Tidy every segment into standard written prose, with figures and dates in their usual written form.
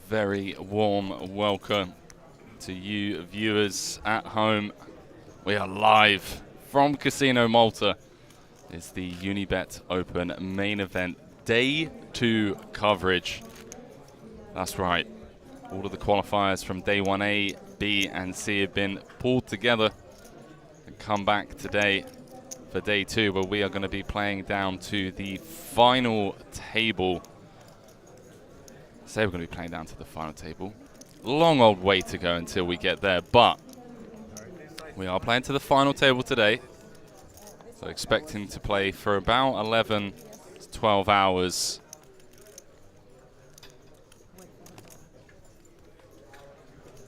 very warm welcome to you viewers at home. We are live from Casino Malta. It's the Unibet Open main event, day 2 coverage. That's right. All of the qualifiers from day 1A, B and C have been pulled together and come back today for day 2, where we are going to be playing down to the final table. Say we're going to be playing down to the final table. Long old way to go until we get there, but we are playing to the final table today. So expecting to play for about 11 to 12 hours.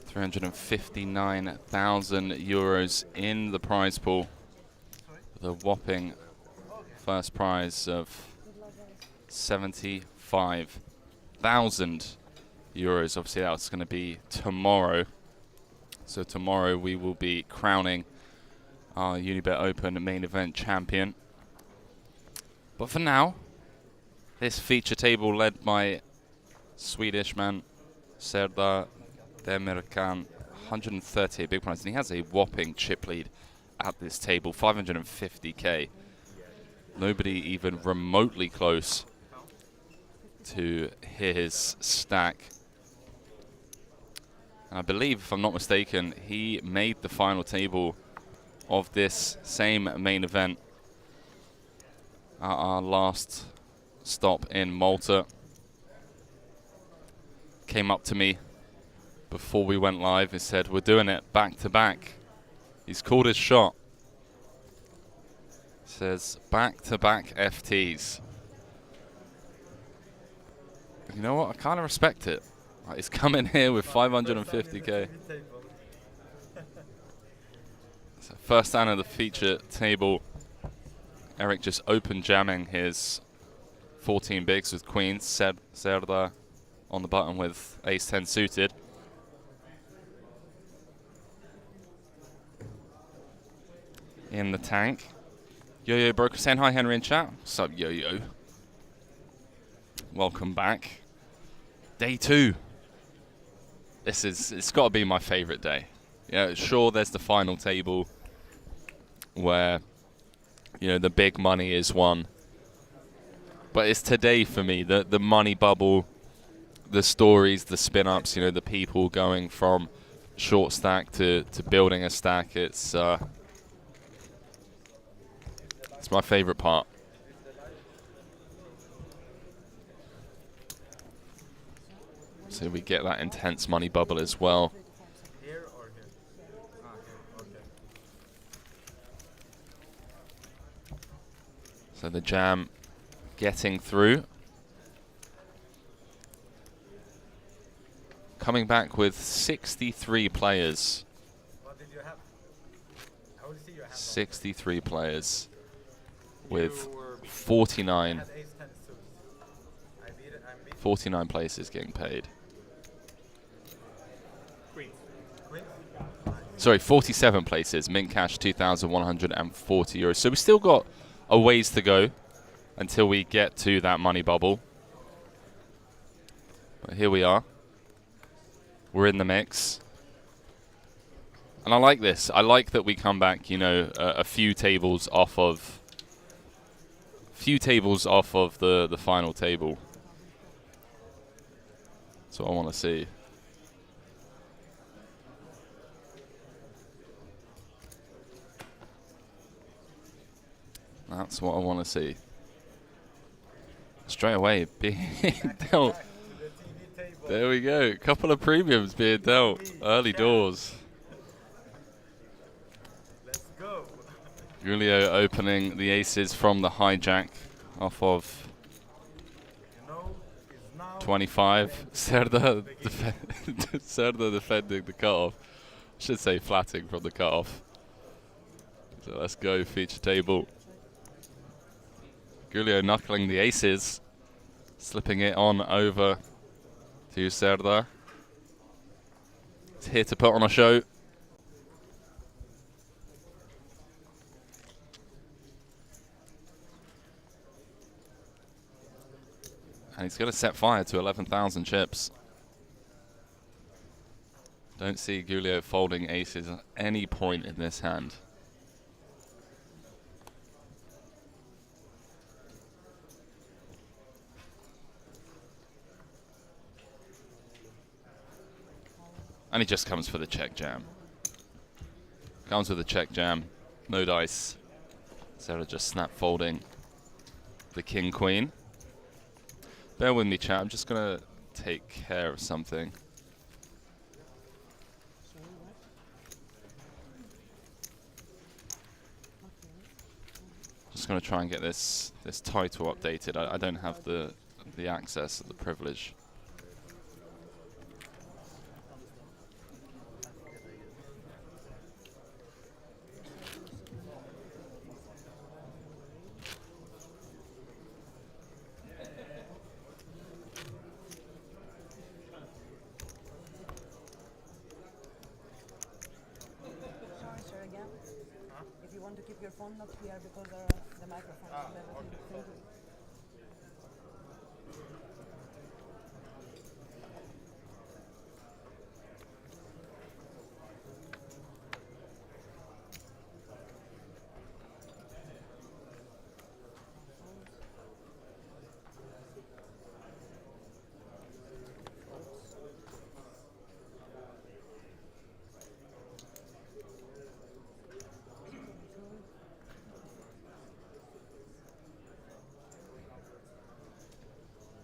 €359,000 in the prize pool, with a whopping first prize of €75,000. Obviously that's going to be tomorrow. So tomorrow we will be crowning our Unibet Open main event champion. But for now, this feature table led by Swedish man Serdar Demirkan, 138 big prize, and he has a whopping chip lead at this table, 550k. Nobody even remotely close to his stack. And I believe, if I'm not mistaken, he made the final table of this same main event at our last stop in Malta. Came up to me before we went live and said, we're doing it back to back. He's called his shot. Says back to back FTs. You know what? I kind of respect it. Right, he's coming here with 550k. So first down of the feature table. Eric just open jamming his 14 bigs with queens. Serdar on the button with ace-10 suited. In the tank. Yo-Yo Broker saying hi, Henry in chat. What's up, Yo-Yo? Welcome back. Day 2. It's got to be my favorite day. Yeah, sure, there's the final table where, you know, the big money is won. But it's today for me, the money bubble, the stories, the spin-ups, you know, the people going from short stack to building a stack. It's my favorite part. So we get that intense money bubble as well. Here or here? Okay. So the jam getting through. Coming back with 63 players. What did you have? I will see your hand. 63 players with 49 places getting paid. Sorry, 47 places. Mint cash, €2,140. So we still got a ways to go until we get to that money bubble. But here we are. We're in the mix. And I like this. I like that we come back, you know, a few tables off of the final table. That's what I want to see. That's what I want to see. Straight away, being dealt. There we go. A couple of premiums being dealt. Early doors. Let's go. Julio opening the aces from the hijack off of 25. Serdar defending the cutoff. Should say flatting from the cutoff. So let's go, feature table. Julio knuckling the aces, slipping it on over to Serdar. He's here to put on a show. And he's going to set fire to 11,000 chips. Don't see Giulio folding aces at any point in this hand. And he just comes for the check jam. Comes with a check jam. No dice. Sarah just snap folding the king queen. Bear with me, chat. I'm just going to take care of something. Just going to try and get this title updated. I don't have the access, the privilege. To keep your phone locked here because the microphone and everything. Thank you.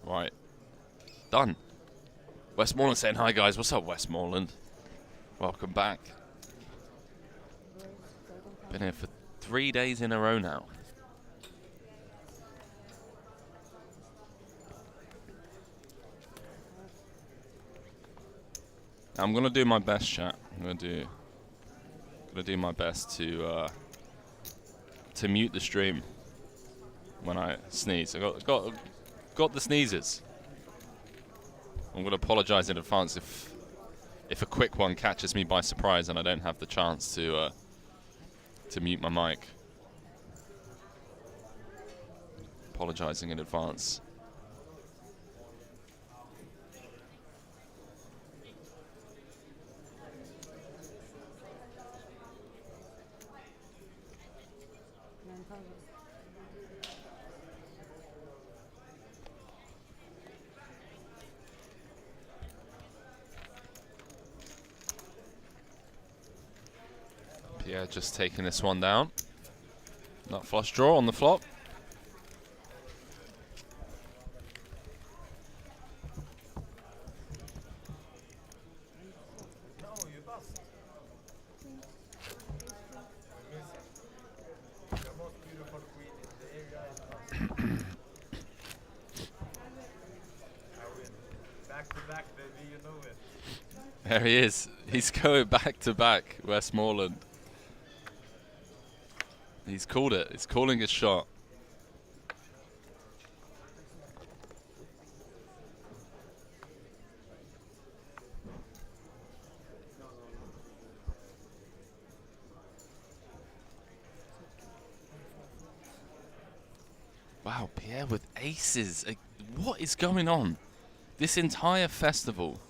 Right. Done. Westmoreland saying hi, guys. What's up, Westmoreland? Welcome back. Been here for 3 days in a row now. I'm going to do my best, chat. I'm going to do my best to mute the stream when I sneeze. I got the sneezes. I'm going to apologize in advance if a quick one catches me by surprise and I don't have the chance to mute my mic. Apologizing in advance. Yeah, just taking this one down. Nut flush draw on the flop. No, you bust. The most beautiful queen in the area is bust. I win. Back to back, baby, you know it. There he is. He's going back to back, Westmoreland. He's called it. He's calling his shot. Wow, Pierre with aces. What is going on? This entire festival,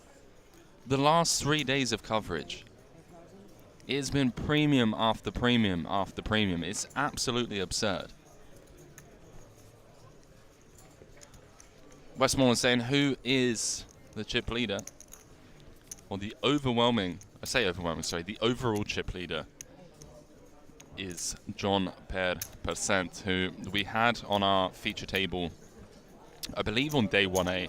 the last 3 days of coverage, it's been premium after premium after premium. It's absolutely absurd. Westmoreland saying, who is the chip leader? Well, the overwhelming, the overall chip leader is John Per Percent, who we had on our feature table, I believe on day 1A.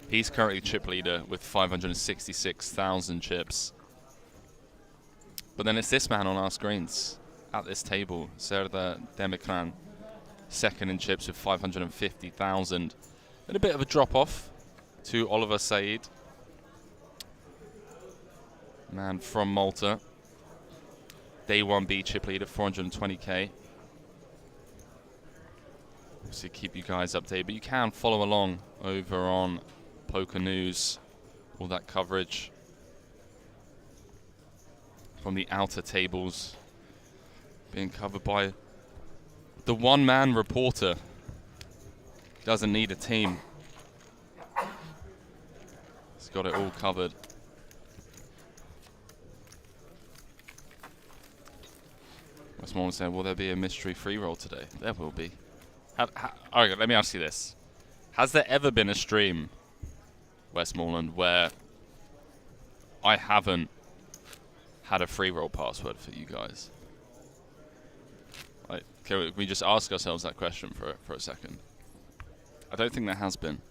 He's currently chip leader with 566,000 chips. But then it's this man on our screens at this table, Serdar Demirkan, second in chips with 550,000. And a bit of a drop-off to Oliver Said, man from Malta. Day 1B chip leader, 420k. Obviously keep you guys updated, but you can follow along over on Poker News, all that coverage from the outer tables being covered by the one-man reporter. Doesn't need a team. He's got it all covered. Someone saying, will there be a mystery free roll today? There will be. Okay, let me ask you this. Has there ever been a stream, Westmoreland, where I haven't had a free roll password for you guys? Like, can we just ask ourselves that question for a second? I don't think there has been.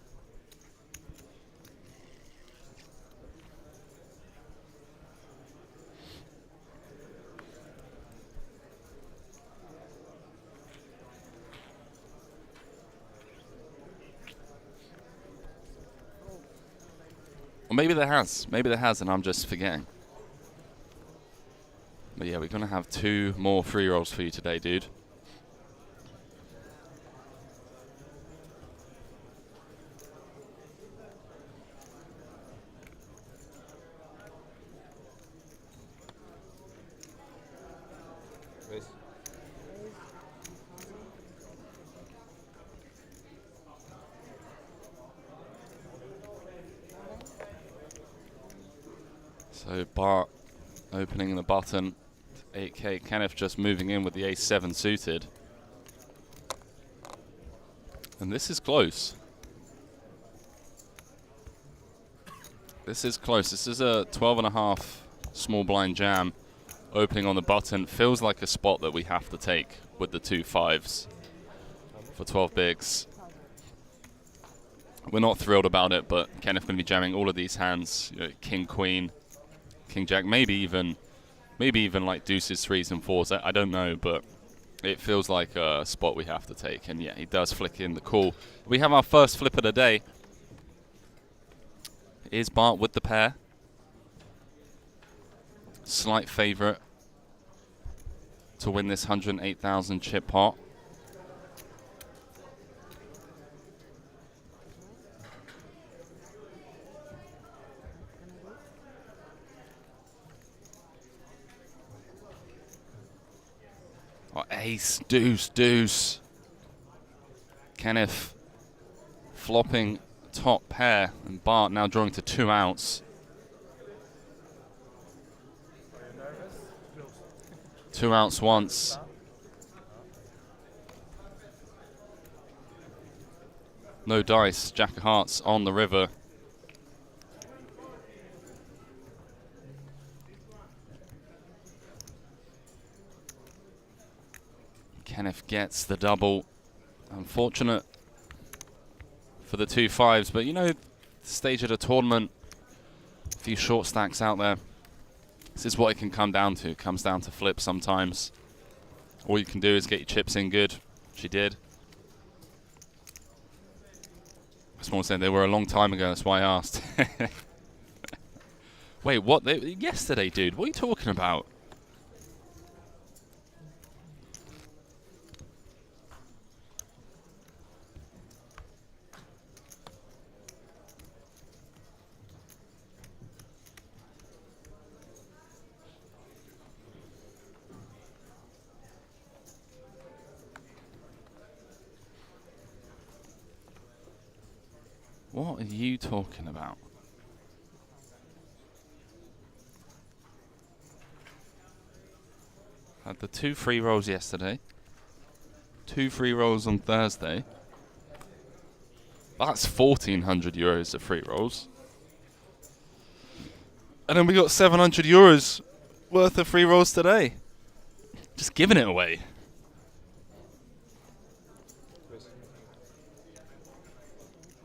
Or maybe there has. Maybe there has, and I'm just forgetting. But yeah, we're going to have 2 more free rolls for you today, dude. So Bart opening the button. 8k. Kenneth just moving in with the ace-7 suited. And this is close. This is close. This is a 12.5 small blind jam. Opening on the button. Feels like a spot that we have to take with the 2 5s for 12 bigs. We're not thrilled about it, but Kenneth going to be jamming all of these hands. You know, King, Queen, King, Jack, maybe even like deuces, 3s and 4s. I don't know, but it feels like a spot we have to take. And yeah, he does flick in the call. We have our first flip of the day. Is Bart with the pair? Slight favourite to win this 108,000 chip pot. Oh, ace, deuce, deuce. Kenneth flopping top pair, and Bart now drawing to 2 outs. Are you nervous? 2 outs once. No dice. Jack of hearts on the river. Kenneth gets the double. Unfortunate for the 2 5s, but you know, stage of the tournament, a few short stacks out there. This is what it can come down to. It comes down to flip sometimes. All you can do is get your chips in good. She did. Small said they were a long time ago, that's why I asked. Wait, what? Yesterday, dude. What are you talking about? What are you talking about? Had the 2 free rolls yesterday. 2 free rolls on Thursday. That's 1,400 euros of free rolls. And then we got 700 euros worth of free rolls today. Just giving it away.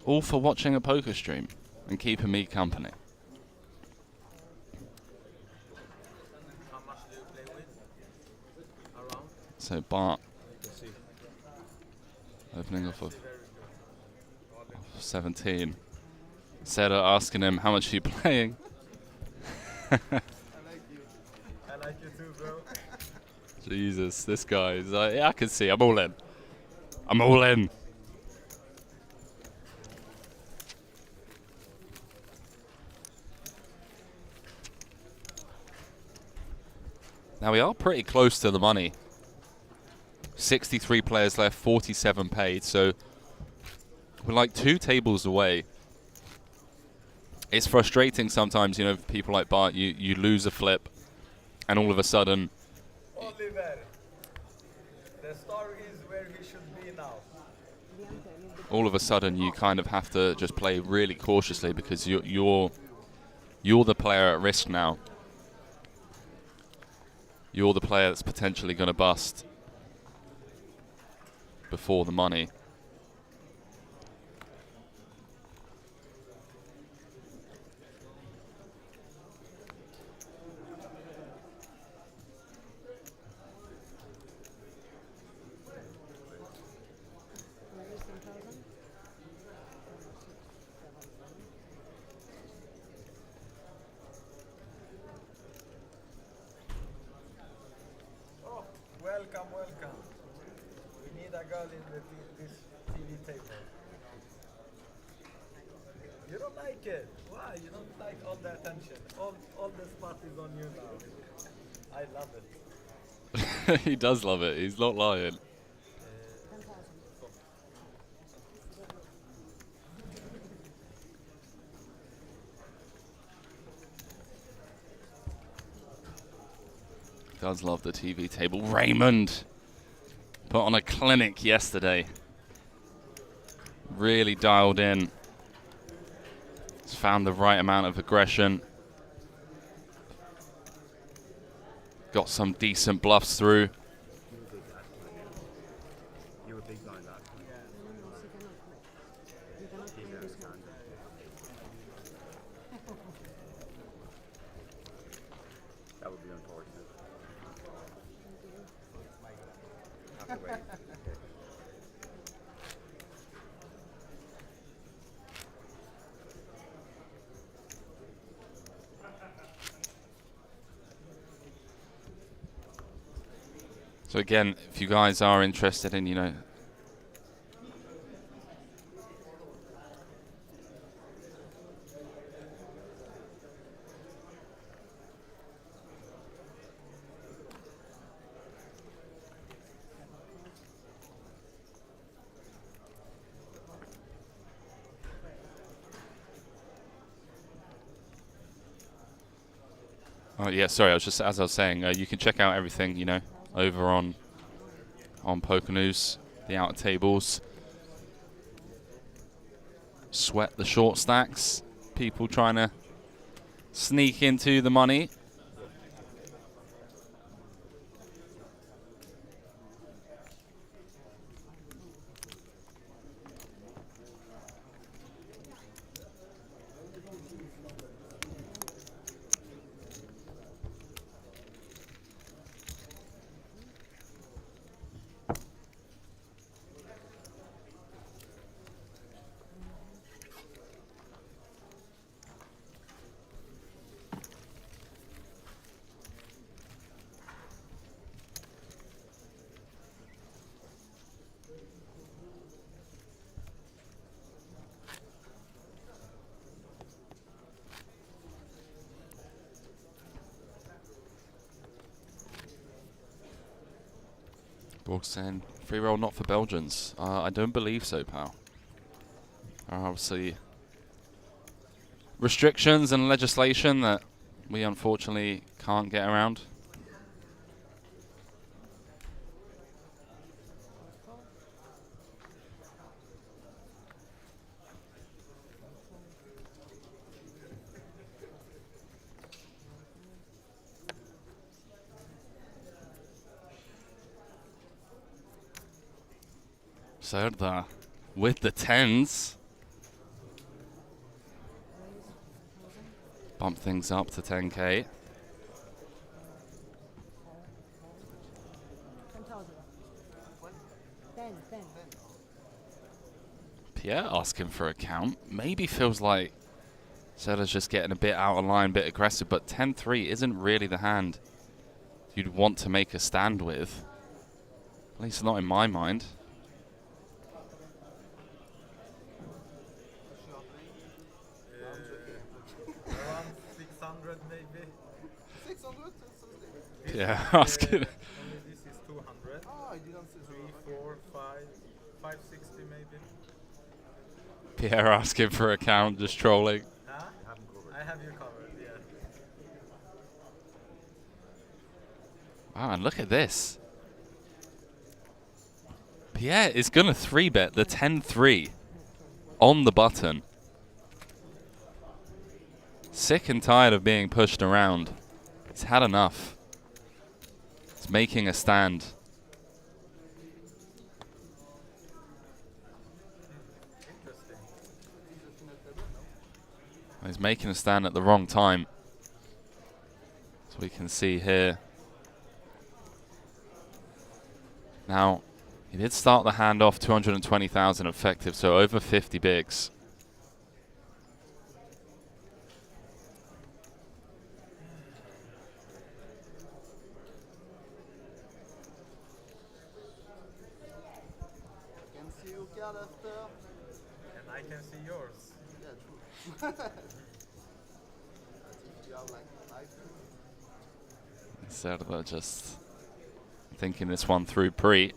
All for watching a poker stream and keeping me company. How much do you play with? Around? So Bart opening off of 17. Sarah asking him, how much are you playing? I like you too, bro. Jesus, this guy is like, yeah, I can see, I'm all in. I'm all in. Now we are pretty close to the money. 63 players left, 47 paid, so we're like 2 tables away. It's frustrating sometimes, you know, for people like Bart, you lose a flip and all of a sudden The star is where he should be now. All of a sudden, you kind of have to just play really cautiously because you're the player at risk now. You're the player that's potentially going to bust before the money. Oh, welcome, welcome. We need a girl in this TV table. You don't like it? Why? You don't like all the attention. All the spot is on you now. I love it. He does love it. He's not lying. 10,000. Does love the TV table. Raymond put on a clinic yesterday. Really dialed in. He's found the right amount of aggression. Got some decent bluffs through. You were big like that. You cannot play this one. That would be unfortunate. Have to wait. So again, if you guys are interested in, oh yeah, sorry, as I was saying, you can check out everything, over on Poker News, the outer tables. Sweat the short stacks. People trying to sneak into the money. Borg saying, free roll not for Belgians. I don't believe so, pal. Obviously, restrictions and legislation that we unfortunately can't get around. Serda with the tens. Bump things up to 10k. 10,000. 10. Pierre asking for a count. Maybe feels like Serda's just getting a bit out of line, a bit aggressive, but 10-3 isn't really the hand you'd want to make a stand with. At least not in my mind. Around 600 maybe. 600? Pierre asking. Only this is 200. Oh, I didn't see 3, 4, 5, 560 maybe. Pierre asking for a count, just trolling. Huh? I have you covered, yeah. Wow, and look at this. Pierre is going to 3-bet the 10-3 on the button. Sick and tired of being pushed around. He's had enough. He's making a stand. Interesting. He's making a stand at the wrong time. As we can see here. Now, he did start the hand off 220,000 effective, so over 50 bigs. I can see your card after. And I can see yours. Yeah, true. As if you have like 5. Instead of just thinking this one through pre.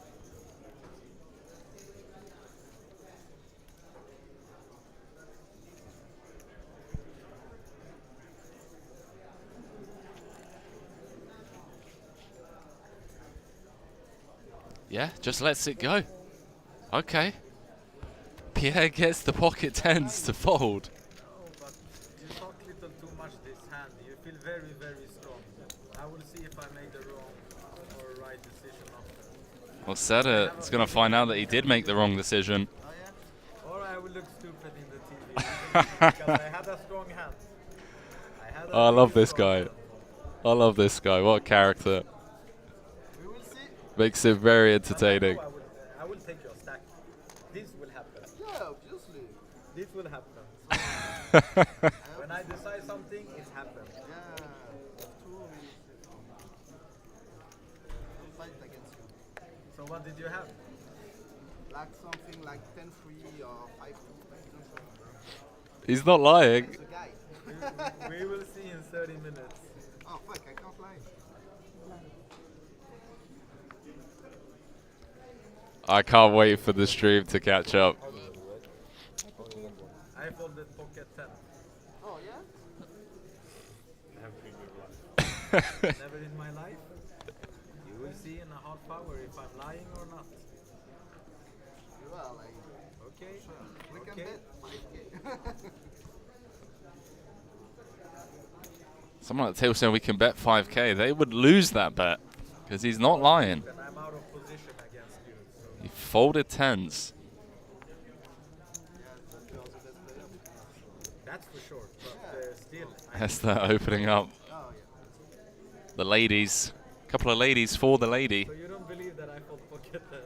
Yeah, just lets it go. Okay. Pierre gets the pocket tens to fold. No, but you talk little too much this hand. You feel very, very strong. I will see if I made the wrong or right decision after. Well, Seda is going to find out that he did make the wrong decision. Oh yeah? Or I will look stupid in the TV. Because I had a strong hand. Oh, I love this guy. I love this guy. What a character. We will see. Makes it very entertaining. I will take your stack. This will happen. Yeah, obviously. This will happen. When I decide something, it happens. Yeah, that's true. I'll fight against you. So what did you have? Like something like 10-3 or 5-2. He's not lying. He's a guy. We will see in 30 minutes. Oh fuck, I can't lie. I can't wait for the stream to catch up. I folded pocket 10. Oh yeah? Never in my life. You will see in a half hour if I'm lying or not. You are like, Okay? we can Okay. bet 5k. Someone at the table saying we can bet 5k. They would lose that bet because he's not lying. Then I'm out of position against you. So He folded tens. Yeah, but you are the best player. that's for sure. But still, That's that opening up. Oh yeah. The ladies. A couple of ladies for the lady. so you don't believe that I fold pocket 10?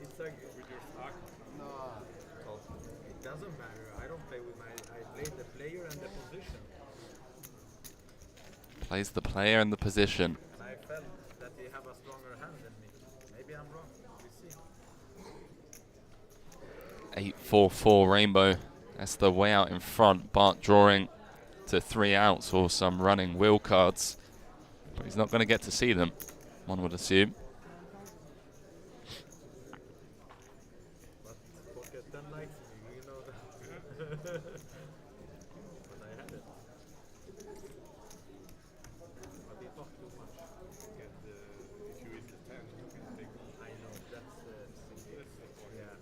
It's like with your stock. No. It doesn't matter. I don't play with my. I play the player and the position. Plays the player in the position. And I felt that they have a stronger hand than me. Maybe I'm wrong. We see. 8-4-4 rainbow. That's the way out in front. Bart drawing to 3 outs or some running wheel cards. But he's not going to get to see them, one would assume. But pocket 10 likes me. You know that. But I had it. But he talked too much. If you hit the 10, you can take. I know. That's yeah.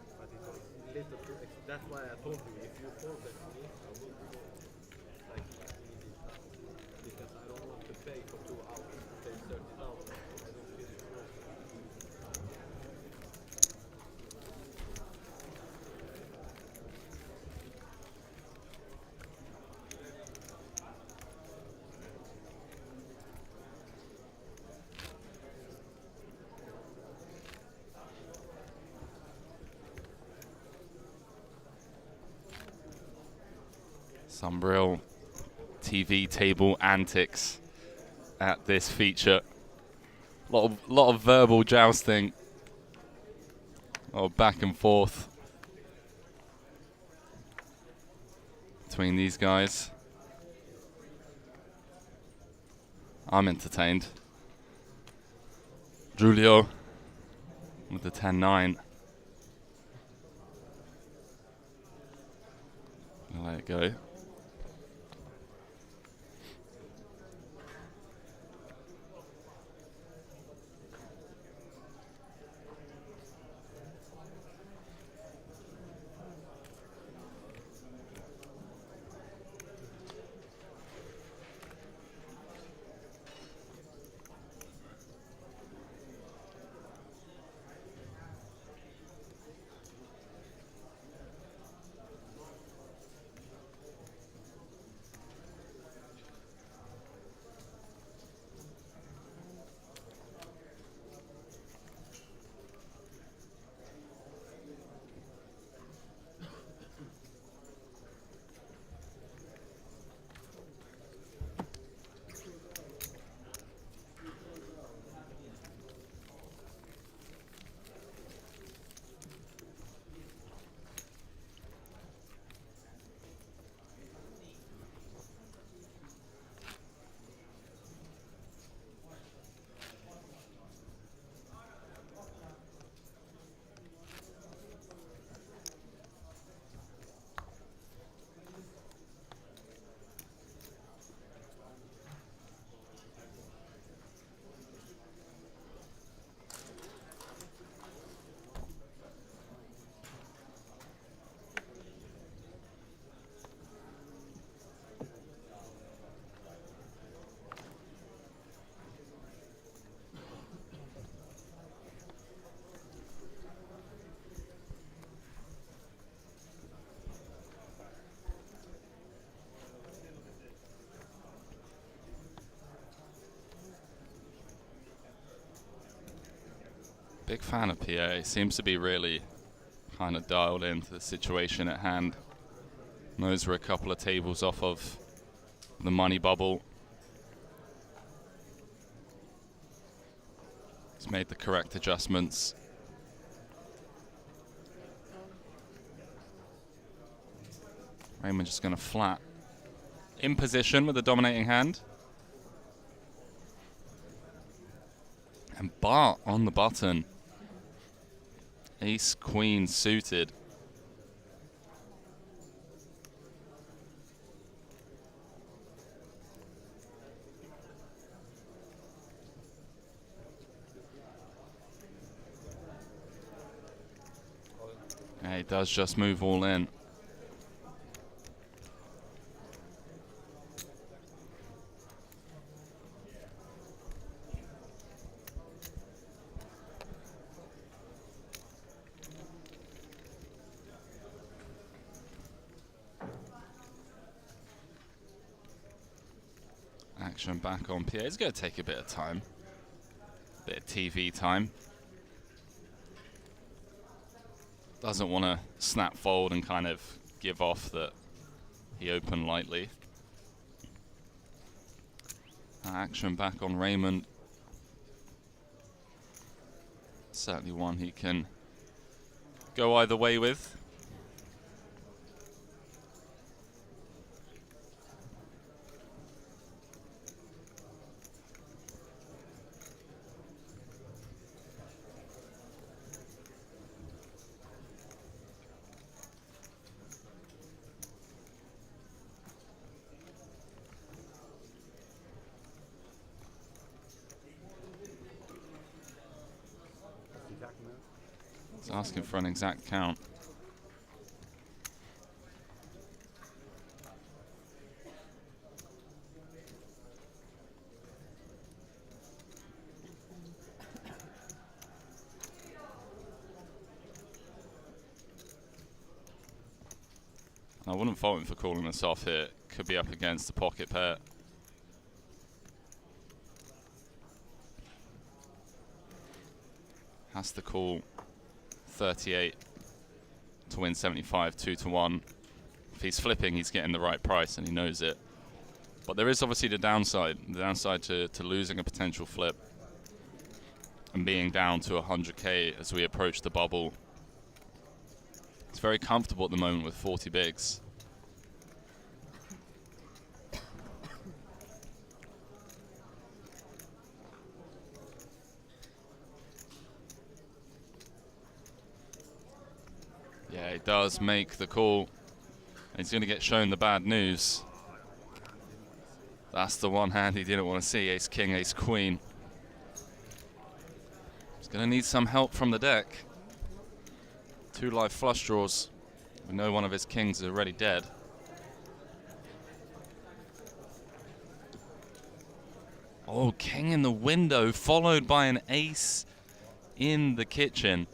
But it was little too. That's why I told you. If you fold it to me, I will go like easy stuff. Because I don't want to pay for 2 hours. Pay 30,000. I don't feel it worth it. Some real TV table antics at this feature. Lot of verbal jousting. A lot of back and forth between these guys. I'm entertained. Giulio with the 10-9. Let it go. Big fan of PA. Seems to be really kind of dialed into the situation at hand. Knows we're a couple of tables off of the money bubble. He's made the correct adjustments. Raymond just going to flat. In position with the dominating hand. And Bart on the button. Ace, queen suited. Yeah, he does just move all in. Action back on PA. It's going to take a bit of time. Bit of TV time. Doesn't want to snap fold and kind of give off that he opened lightly. Action back on Raymond. Certainly one he can go either way with. He's asking for an exact count. I wouldn't fault him for calling us off here. Could be up against the pocket pair. Has to call 38 to win 75, 2-1. If he's flipping, he's getting the right price and he knows it. But there is obviously the downside to losing a potential flip and being down to 100k as we approach the bubble. It's very comfortable at the moment with 40 bigs. Yeah, he does make the call. He's going to get shown the bad news. That's the one hand he didn't want to see. Ace king, ace queen. He's going to need some help from the deck. 2 live flush draws. We know one of his kings is already dead. Oh, king in the window, followed by an ace in the kitchen.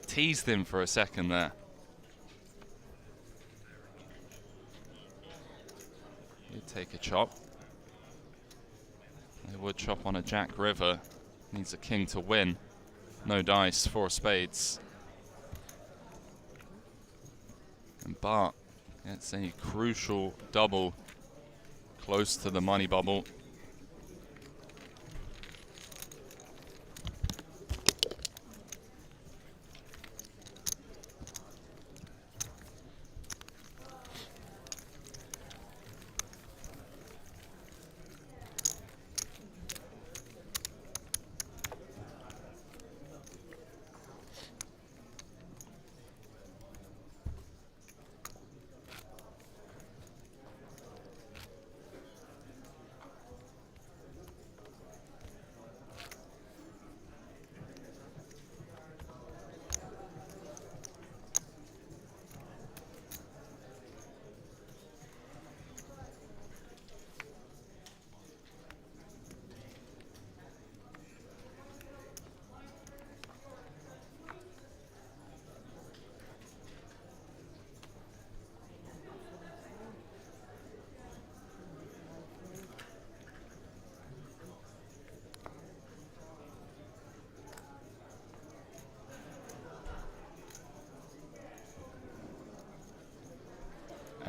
Teased him for a second there. He'd take a chop. They would chop on a jack river. Needs a king to win. No dice, 4 spades. And Bart gets a crucial double close to the money bubble.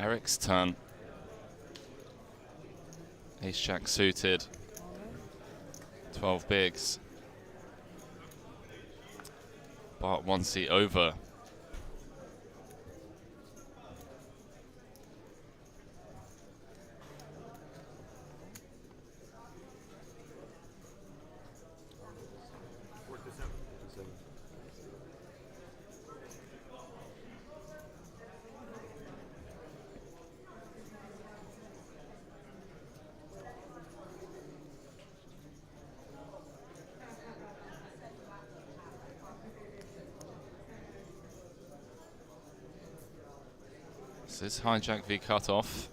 Eric's turn. Ace Jack suited. 12 bigs. Bart 1 seat over. This is hijack v cutoff.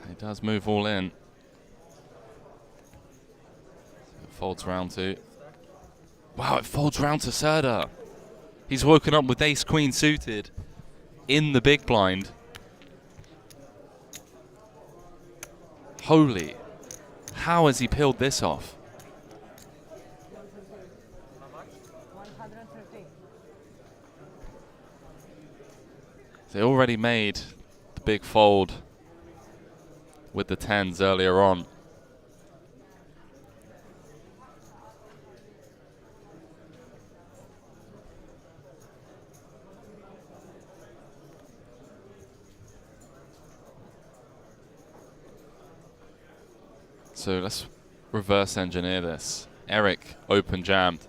He does move all in. It folds round to. Wow, it folds round to Serda. He's woken up with ace queen suited in the big blind. Holy. How has he peeled this off? 113. They already made the big fold with the tens earlier on. So let's reverse engineer this. Eric open jammed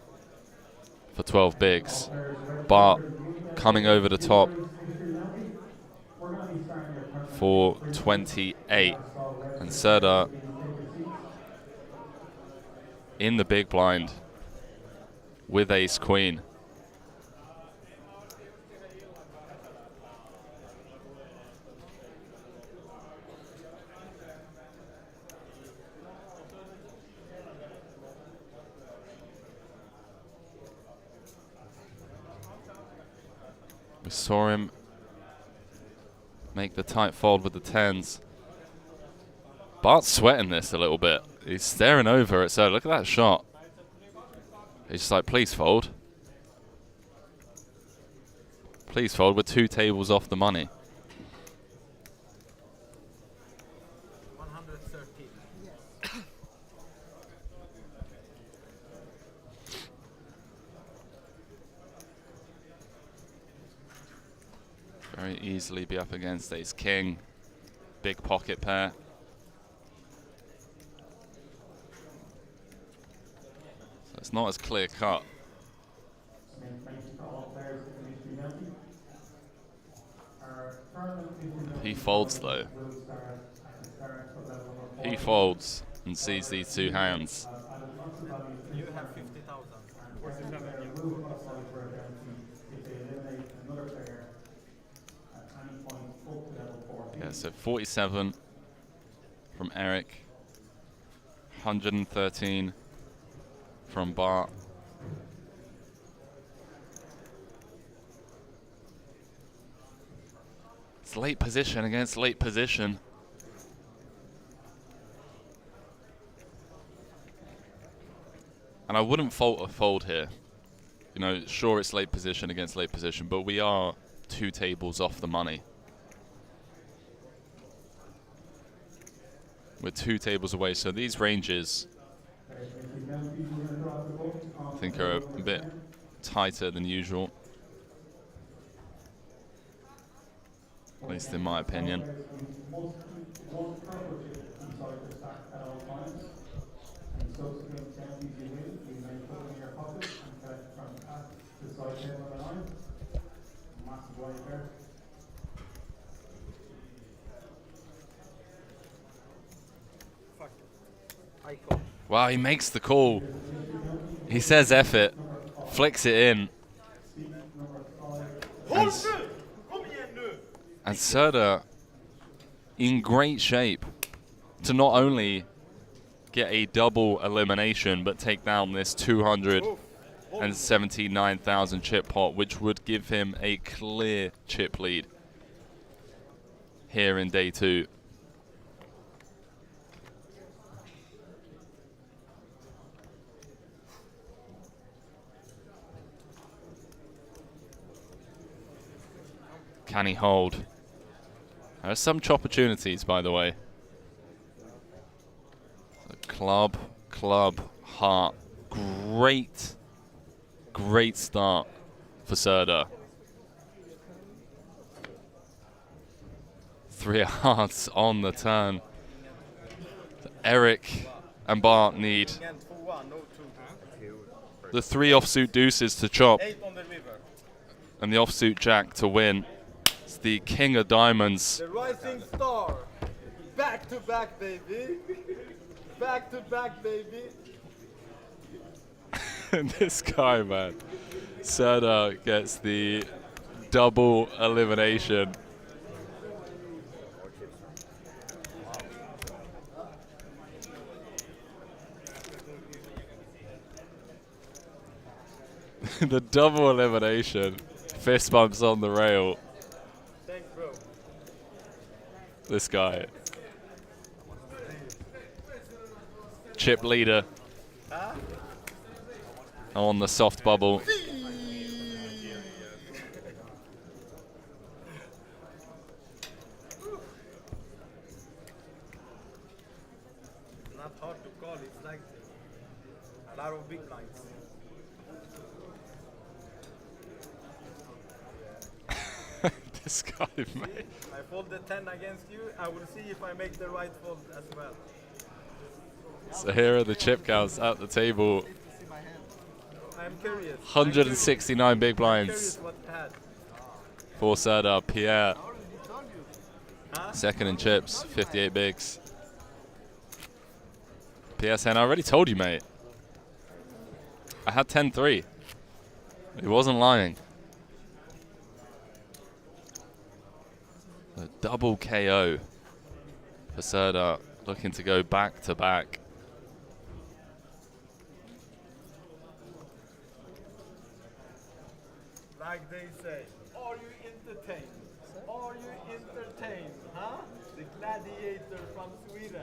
for 12 bigs. Bart coming over the top for 28. And Serda in the big blind with ace queen. We saw him make the tight fold with the tens. Bart's sweating this a little bit. He's staring over at Serda. Look at that shot. He's just like, please fold. Please fold. We're 2 tables off the money. 113. Very easily be up against ace king. Big pocket pair. So it's not as clear cut. He folds though. He folds and sees these 2 hands. You have 50,000. Yeah, so 47 from Eric. 113 from Bart. It's late position against late position. And I wouldn't fault a fold here. You know, sure it's late position against late position, but we are 2 tables off the money. We're 2 tables away, so these ranges I think are a bit tighter than usual. At least in my opinion. Wow, he makes the call. He says F it, flicks it in. And Serda in great shape to not only get a double elimination, but take down this 279,000 chip pot, which would give him a clear chip lead here in day 2. Can he hold? There are some opportunities, by the way. So club, heart. Great start for Serda. 3 hearts on the turn. Eric and Bart need the 3 offsuit deuces to chop and the offsuit jack to win. It's the king of diamonds. The rising star. Back to back, baby. Back to back, baby. This guy, man. Serda gets the double elimination. The double elimination. Fist bumps on the rail. Thanks, bro. This guy. Chip leader. On the soft bubble. Not hard to call. It's like a lot of big blinds. This guy, mate. I fold the 10 against you. I will see if I make the right fold as well. So here are the chip counts at the table. I'm curious. 169 big I'm blinds curious what had. for Serda. Pierre. Second in chips, 58 bigs. Pierre saying, I already told you, mate. I had 10-3. He wasn't lying. A double KO for Serda, looking to go back to back. Like they say, are you entertained? Are you entertained? Huh? The gladiator from Sweden.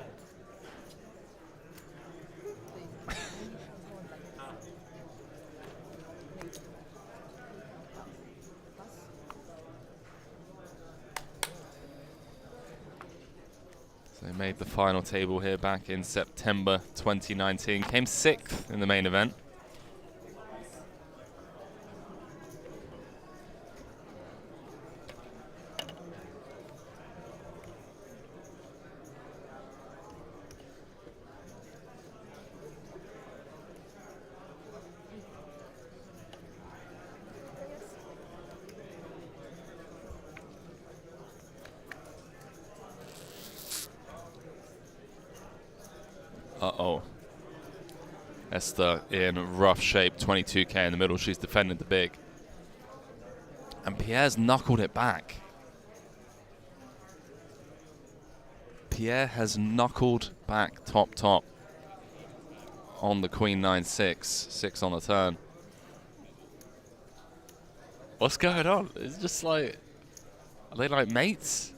So they made the final table here back in September 2019. Came 6th in the main event. Uh-oh. Esther in rough shape, 22k in the middle. She's defending the big. And Pierre's knuckled it back. Pierre has knuckled back top on the queen 9-6. 6 on the turn. What's going on? It's just like, are they like mates?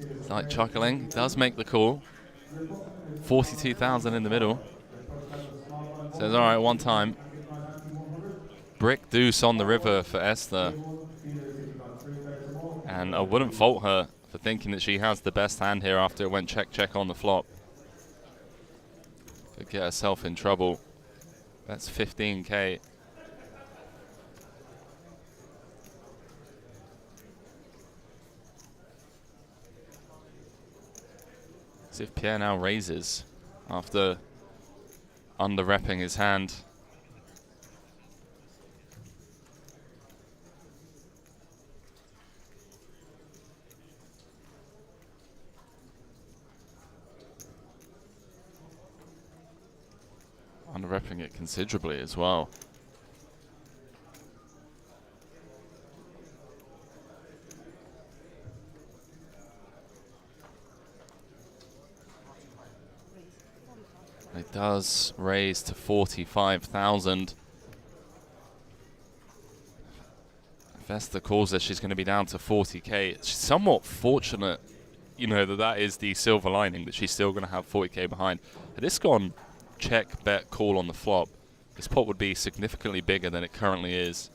It's like chuckling. He does make the call. 42,000 in the middle. Says, all right, one time. Brick deuce on the river for Esther. And I wouldn't fault her for thinking that she has the best hand here after it went check on the flop. Could get herself in trouble. That's 15k. See if Pierre now raises after under-repping his hand. Under-repping it considerably as well. It does raise to 45,000. If Esther calls her, she's going to be down to 40k. It's somewhat fortunate, you know, that is the silver lining, that she's still going to have 40k behind. Had this gone check, bet, call on the flop, this pot would be significantly bigger than it currently is.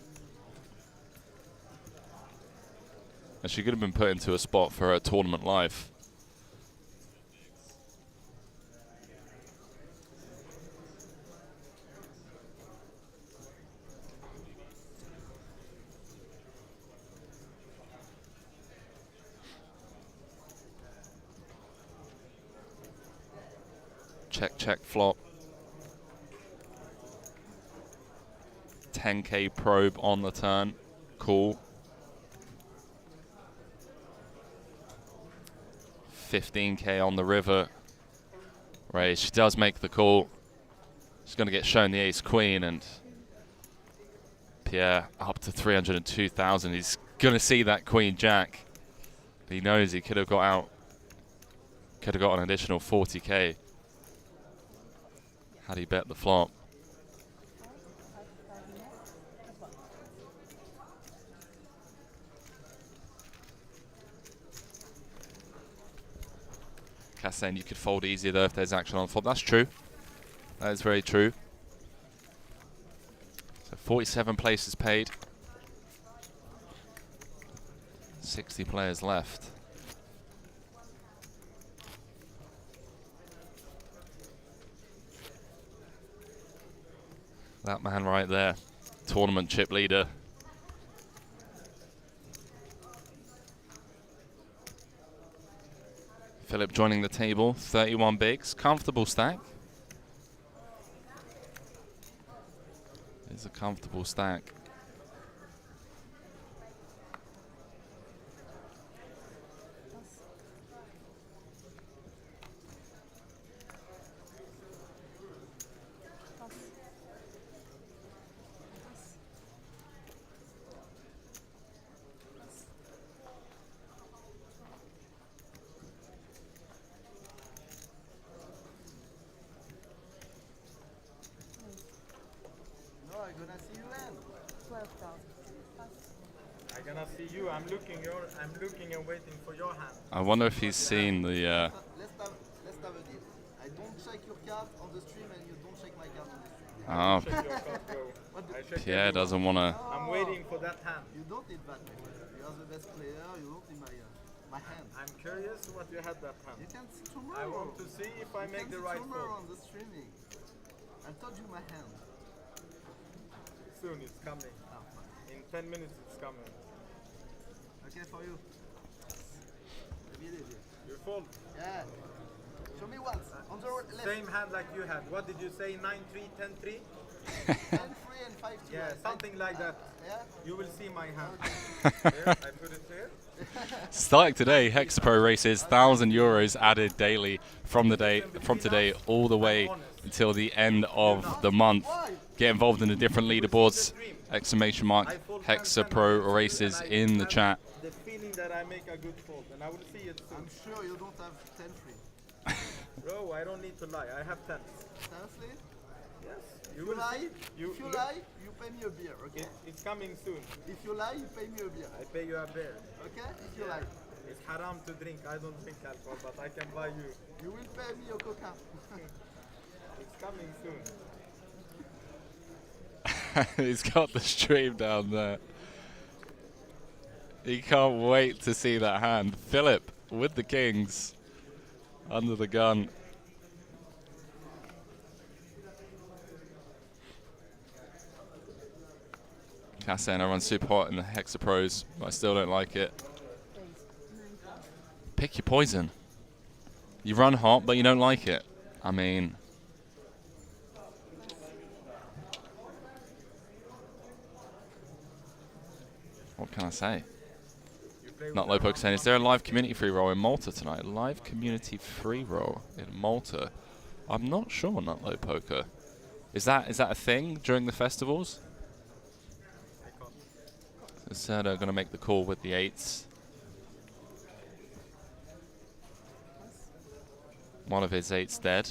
And she could have been put into a spot for her tournament life. Check, check, flop. 10k probe on the turn. Cool. 15k on the river. Raise. She does make the call. She's going to get shown the ace queen, and Pierre up to 302,000. He's going to see that queen jack. He knows he could have got out. Could have got an additional 40k had he bet the flop. Cass saying you could fold easier though if there's action on the flop. That's true. That is very true. So 47 places paid. 60 players left. That man right there, tournament chip leader. Philip joining the table, 31 bigs, comfortable stack. It's a comfortable stack. I'm gonna see you end. 12,000. I'm gonna see you. I'm looking and waiting for your hand. I wonder if he's seen the. Let's have a deal. I don't check your card on the stream and you don't check my card on the stream. Oh, Check your card, bro. I check Pierre everyone. doesn't want to. I'm waiting for that hand. You don't need that, my friend. You are the best player. You don't need my hand. I'm curious what you had that hand. You can see tomorrow. I want to see if I You make can the see right tomorrow fold. on the streaming. I told you my hand. Soon it's coming. In 10 minutes it's coming. Okay for you. You fold. Yeah. Show me once. On the left. Same hand like you had. What did you say? 9-3, 10-3? 10-3 and 5-2. Yeah, something like that. Yeah. You will see my hand. Here, I put it here. Starting today, Hexapro races, €1,000 added daily from today all the way until the end of the month. Get involved in the different leaderboards. Exclamation mark Hexapro races in the chat. The feeling that I make a good fold, and I will see it soon. I'm sure you don't have 10-3. Bro, I don't need to lie. I have 10. Seriously? Yes. If You you will lie, see. if you lie, you pay me a beer, okay? It's coming soon. If you lie, you pay me a beer, I pay you a beer. okay? If you lie. It's haram to drink. I don't drink alcohol, but I can buy you. You will pay me a coca. It's coming soon. He's got the stream down there. He can't wait to see that hand. Philip with the kings under the gun. Cass saying everyone's super hot in the Hexapros, but I still don't like it. Pick your poison. You run hot, but you don't like it. I mean, what can I say? Not low poker saying, is there a live community free roll in Malta tonight? Live community free roll in Malta? I'm not sure. Not low poker. Is that a thing during the festivals? So Serdo going to make the call with the eights. One of his eights dead.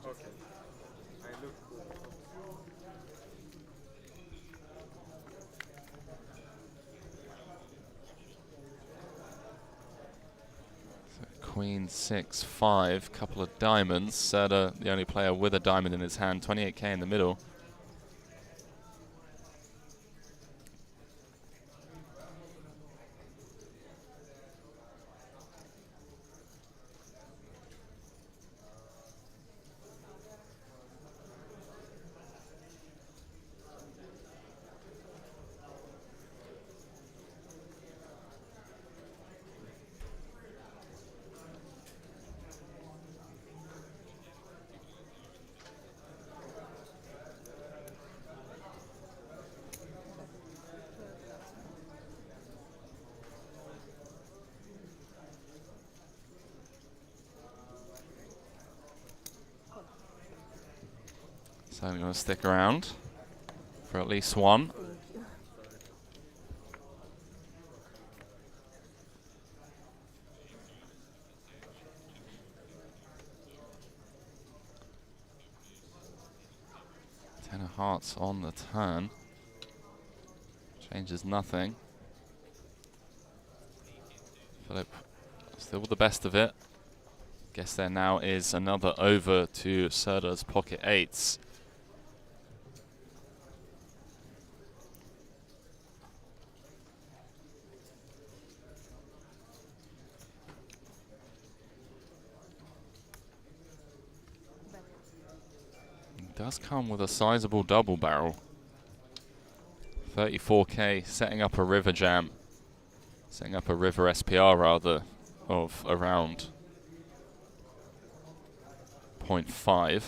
Okay. I look. Queen 6-5, couple of diamonds. Serda, the only player with a diamond in his hand, 28k in the middle. So I'm going to stick around for at least one. Ten of hearts on the turn. Changes nothing. Philip still with the best of it. Guess there now is another over to Serda's pocket eights. Does come with a sizable double barrel. 34k, setting up a river jam. Setting up a river SPR rather, of around 0.5.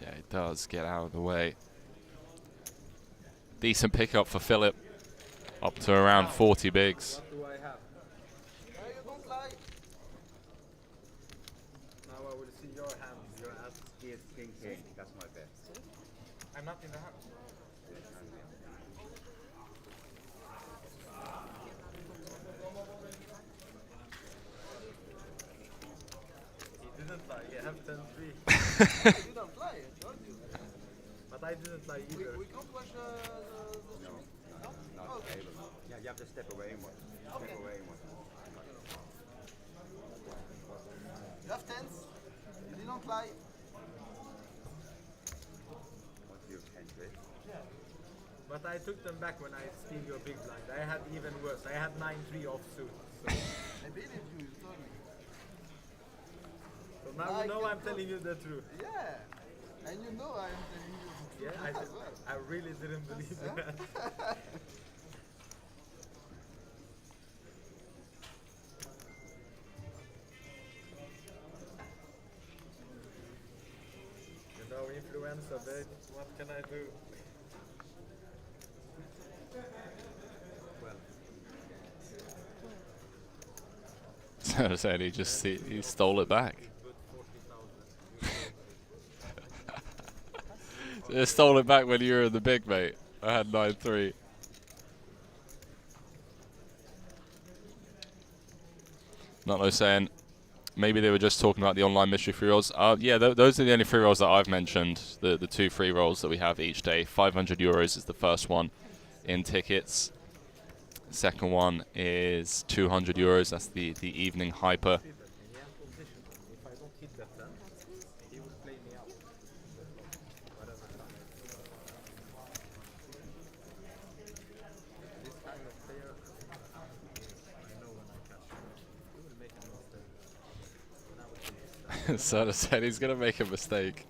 Yeah, it does get out of the way. Decent pickup for Philip. Up to around 40 bigs. What do I have? You don't lie. Now I will see your hands. Your ass. Yes, king, king. That's my bet. I'm not in the hand. He didn't lie. You have 10-3. You don't lie, I told you. But I didn't lie either. We can't watch the stream. No? Not Okay. able. Yeah, you have to step away one. Step away one. You have tens. You didn't lie. What's your 10 bit? But I took them back when I steal your big blind. I had even worse. I had 9-3 offsuit. So, I believe you, you told me. so now you know I'm telling you the truth. Yeah. And you know I'm telling you the Yeah, truth as well. I really didn't believe that. You know, influenza, babe. What can I do? So I said he stole it back. Good 40,000. He stole it back when you were in the big, mate. I had 9-3. Not no saying. Maybe they were just talking about the online mystery free rolls. Yeah, those are the only free rolls that I've mentioned. The 2 free rolls that we have each day. 500 euros is the first one in tickets. Second one is 200 euros. That's the evening hyper. In the end position, if I don't hit that 10, he will play me out. Whatever time. This kind of player, I know when I catch him, he will make a mistake. And I will take it. So I said he's going to make a mistake.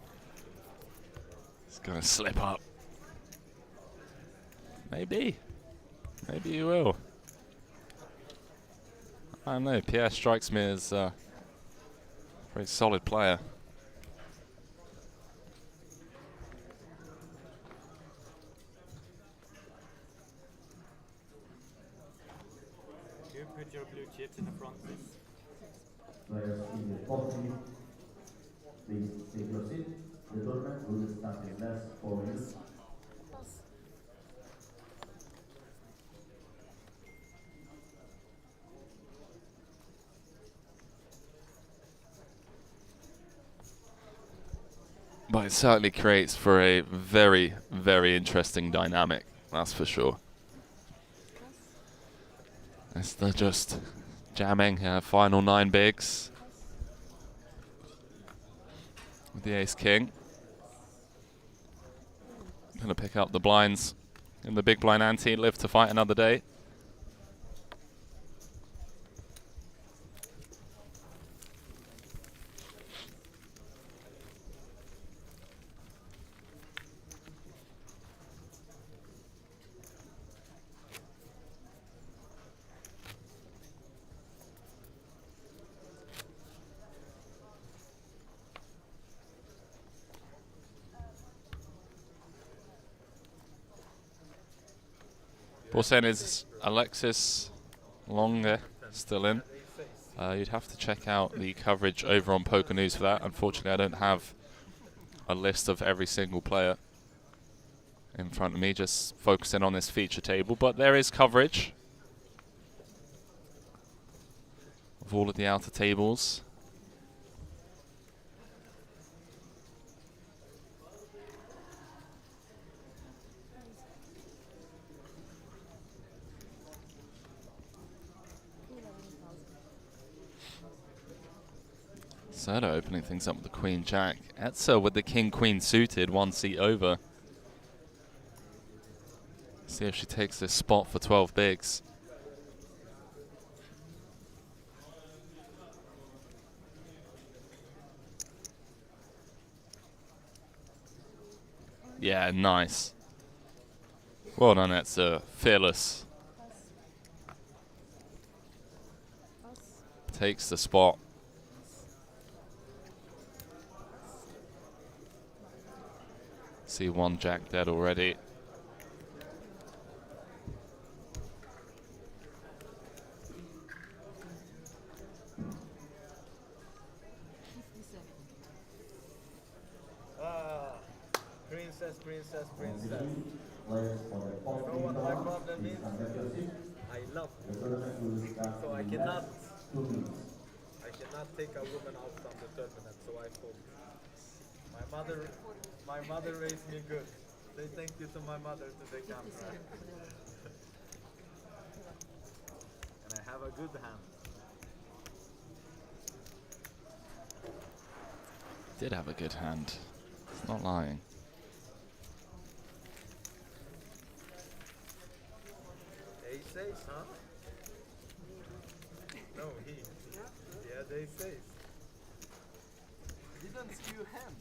He's going to slip up. Maybe. Maybe he will. I don't know. Pierre strikes me as a very solid player. chips in the front, please. Players in the 40, please take your seat. The tournament will start in less 4 minutes. But it certainly creates for a very, very interesting dynamic, that's for sure. As they're just jamming, final 9 bigs. With the ace-king. Gonna pick up the blinds in the big blind ante, live to fight another day. Borsen is Alexis Longer still in. You'd have to check out the coverage over on Poker News for that. Unfortunately, I don't have a list of every single player in front of me, just focusing on this feature table. But there is coverage of all of the outer tables. Serta opening things up with the Queen Jack. Etzel with the King Queen suited, 1 seat over. See if she takes this spot for 12 bigs. Yeah, nice. Well done, Etzel. Fearless. Takes the spot. See 1 jack dead already. Princess, princess, princess. Players for the You know what my problem is? stand at your seat. I love The tournament will start so I in cannot less 2 minutes. take a woman out from the tournament, so I told my mother raised me good. Say thank you to my mother to the camera. And I have a good hand. Did have a good hand. It's not lying. They says, huh? No, he. Yeah, they says. Didn't skew hand.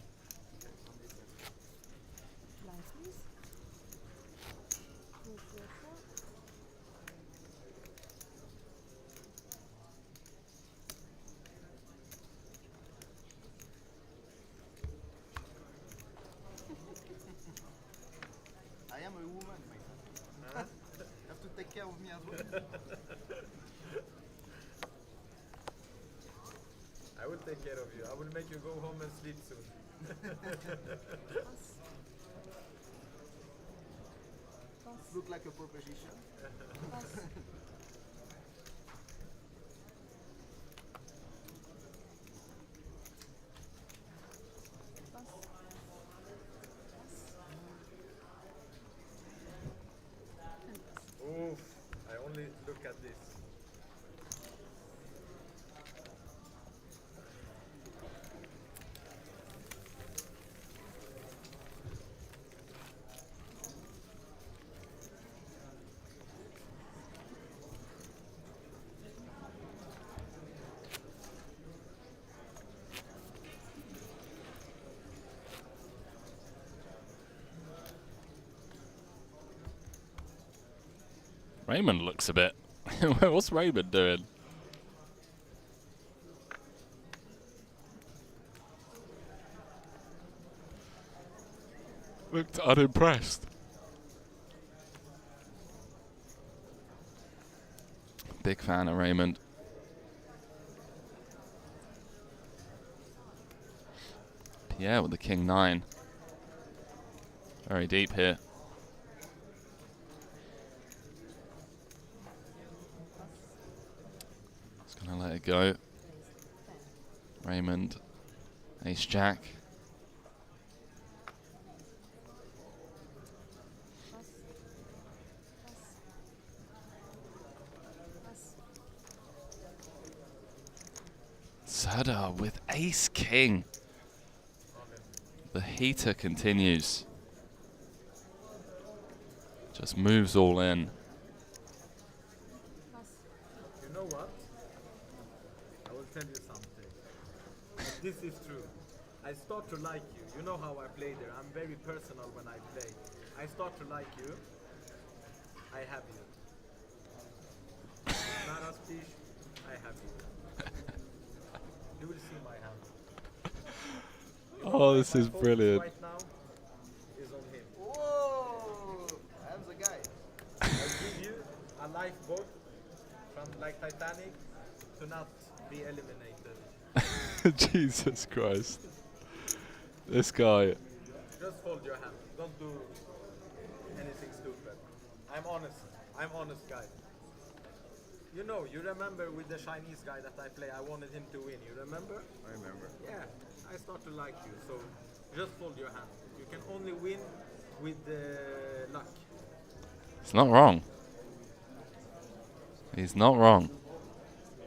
Blinds, please. Yes, yes, sir. I am a woman, my friend. You have to take care of me as well. I will take care of you. I will make you go home and sleep soon. Look like a proposition. Oof, I only look at this. Raymond looks a bit. What's Raymond doing? Looked unimpressed. Big fan of Raymond. Yeah, with the king 9. Very deep here. Just gonna let it go. Raymond, ace jack. Serdar with ace king. The heater continues. Just moves all in. You know what? I will tell you something. This is true. I start to like you. You know how I play there. I'm very personal when I play. I start to like you. I have you. Nara speech, I have you. You will see my hand. You know, Oh, this my is focus brilliant. right now is on him. Whoa! I'm the guy. I give you a lifeboat from like Titanic to not be eliminated. Jesus Christ. This guy. Just hold your hand. Don't do anything stupid. I'm honest. I'm honest guy. You know, you remember with the Chinese guy that I play, I wanted him to win. You remember? I remember. Yeah, I start to like you. So just hold your hand. You can only win with luck. It's not wrong. He's not wrong.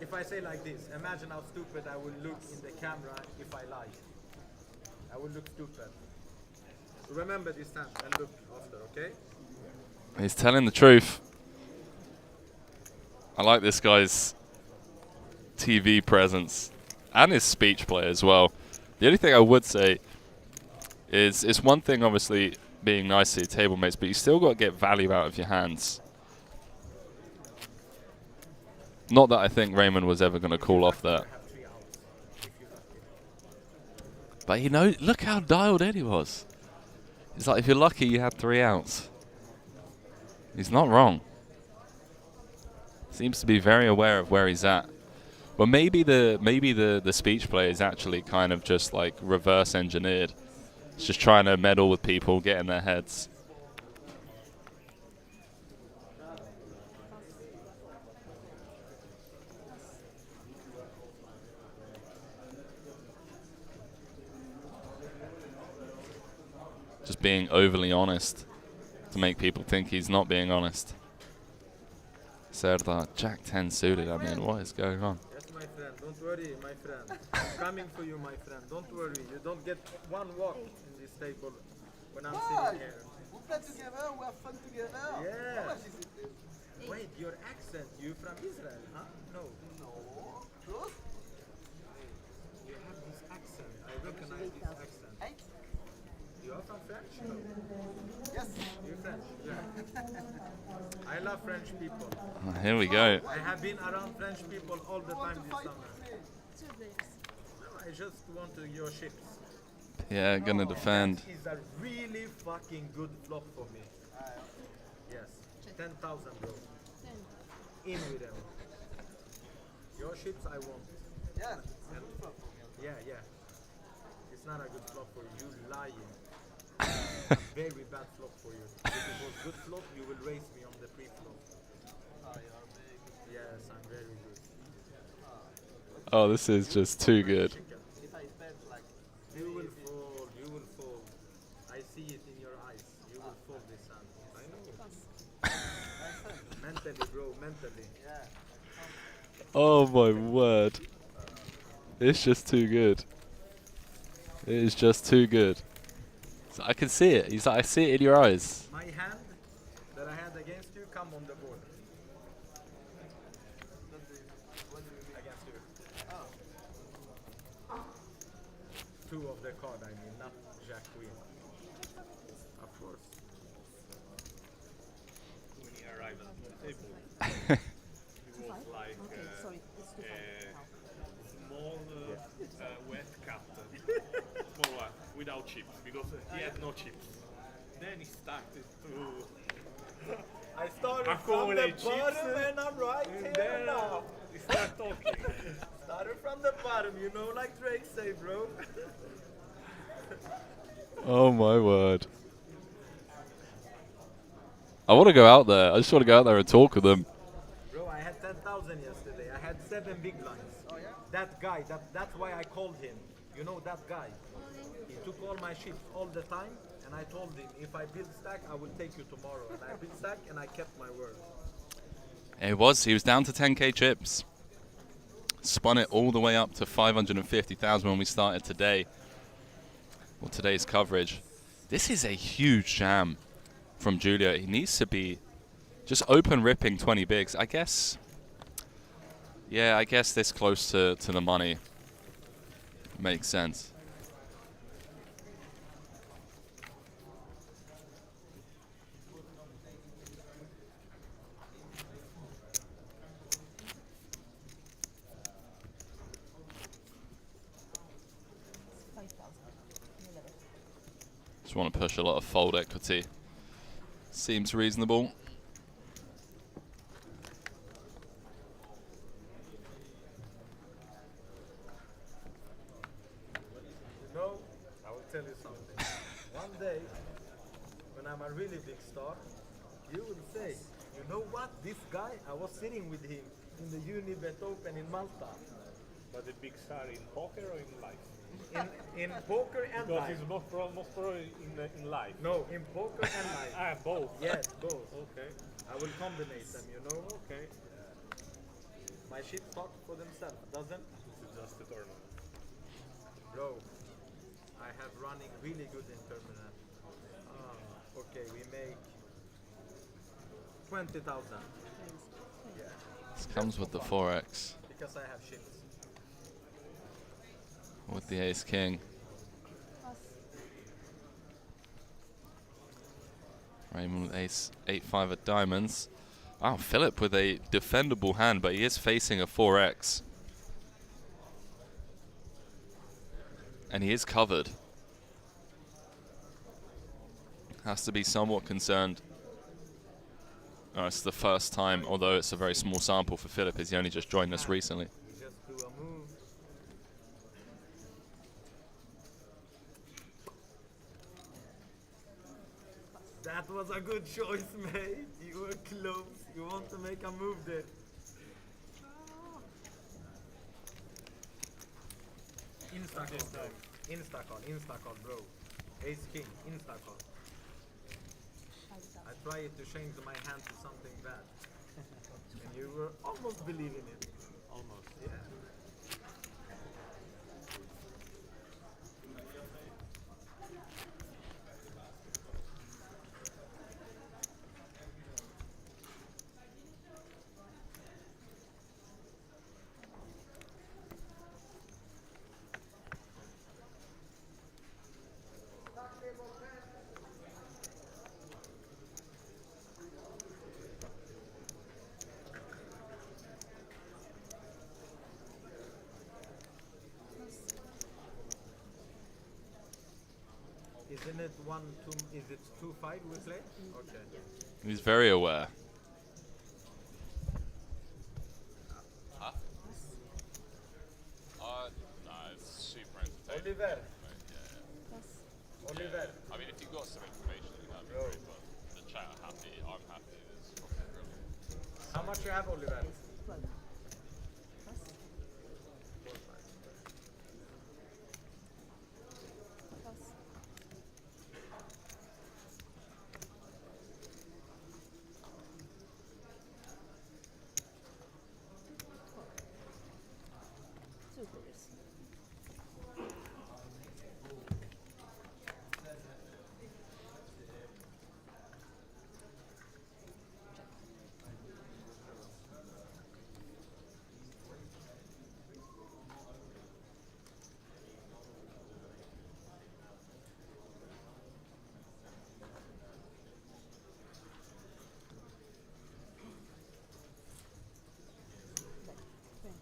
If I say like this, imagine how stupid I will look in the camera if I lie. I will look stupid. Remember this time and look after, okay? He's telling the truth. I like this guy's TV presence and his speech play as well. The only thing I would say is it's one thing obviously being nice to your table mates, but you still got to get value out of your hands. Not that I think Raymond was ever going to call off that. Have 3 outs if you're lucky. But you know, look how dialed in he was. It's like if you're lucky you had 3 outs. He's not wrong. Seems to be very aware of where he's at. But maybe the speech play is actually kind of just like reverse engineered. It's just trying to meddle with people, get in their heads. Just being overly honest to make people think he's not being honest. Serdar, Jack 10 suited. I mean, what is going on? Yes, my friend. Don't worry, my friend. I'm coming for you, my friend. Don't worry. You don't get one walk in this table when I'm Why? sitting here. We play together, we have fun together. Yeah. How much is it? Please? Wait, your accent. You from Israel, huh? No. No. Close? You have this accent. I recognize this accent. 8? You are from French? No. Yes. You're French. Yeah. I love French people. Here we go. I have been around French people all the You want time to this fight summer. with me? No, I just want your ships. Yeah, gonna defend. That is a really fucking good flop for me. Yes. 10,000 bro. In with them. Your ships I want. Yes. Yeah, yeah. It's not a good flop for you. You lying. A very bad flop for you. If it was good flop, you will raise me on the pre-flop. Yes, I'm very good. Oh, this is just too good. Chicken. If I bet like You will fall. You will fall. I see it in your eyes. You will fall this hand. I know. Mentally, bro. Mentally. Oh my word. It's just too good. It is just too good. So I can see it. He's like, I see it in your eyes. My hand that I had against you come on the board. Against you. Two of the card, I mean, not Jack Queen. Of course. When he arrived at the table, he was like Sorry, it's too far. small wet captain, small one, without chips, because he had no chips. Then he started to I started from the accumulate chips, bottom and I'm right and here then now. he started talking. Started from the bottom, you know, like Drake say, bro. Oh my word. I want to go out there. I just want to go out there and talk with them. Bro, I had 10,000 yesterday. I had 7 big blinds. Oh yeah? That guy, that's why I called him. You know that guy. He took all my chips all the time, and I told him, if I build stack, I will take you tomorrow. And I built stack, and I kept my word. He was down to 10k chips. Spun it all the way up to 550,000 when we started today. Well, today's coverage. This is a huge jam from Julia. He needs to be just open ripping 20 bigs. I guess, yeah, I guess this close to the money makes sense. It's 5,000. You love it. Just want to push a lot of fold equity. Seems reasonable. You know, I will tell you something. One day, when I'm a really big star, you will say, you know what, this guy, I was sitting with him in the Unibet Open in Malta. But the big star in poker or in life? In poker and Because life. it's most probably in life. No, in poker and life. Ah, both. Yes, both. Okay. I will combinate them, you know. Okay. My shit talk for themselves, doesn't? It's just a tournament. Bro, I have running really good in terminal. Okay, we make 20,000. Yeah, This comes with the 4x. because I have shits. With the ace king. Raymond with ace 8-5 at diamonds. Wow, Philip with a defendable hand, but he is facing a 4x. And he is covered. Has to be somewhat concerned. It's the first time, although it's a very small sample for Philip, as he only just joined us recently. We just do a move. That was a good choice, mate. You were close. You want to make a move there. Insta-call, bro. Insta-call, bro. Ace king, insta-call. I tried to change my hand to something bad. And you were almost believing it. Almost. Yeah. Isn't it 1-2? Is it 2-5 we play? Okay. He's very aware. No, it's super entertaining. Oliver. Yeah. Oliver. I mean, if you've got some information, that'd be Bro. great. But the chat are happy. I'm happy. It's fucking brilliant. How much you have, Oliver? 12. Plus. Two quarters. Thank you. Yes.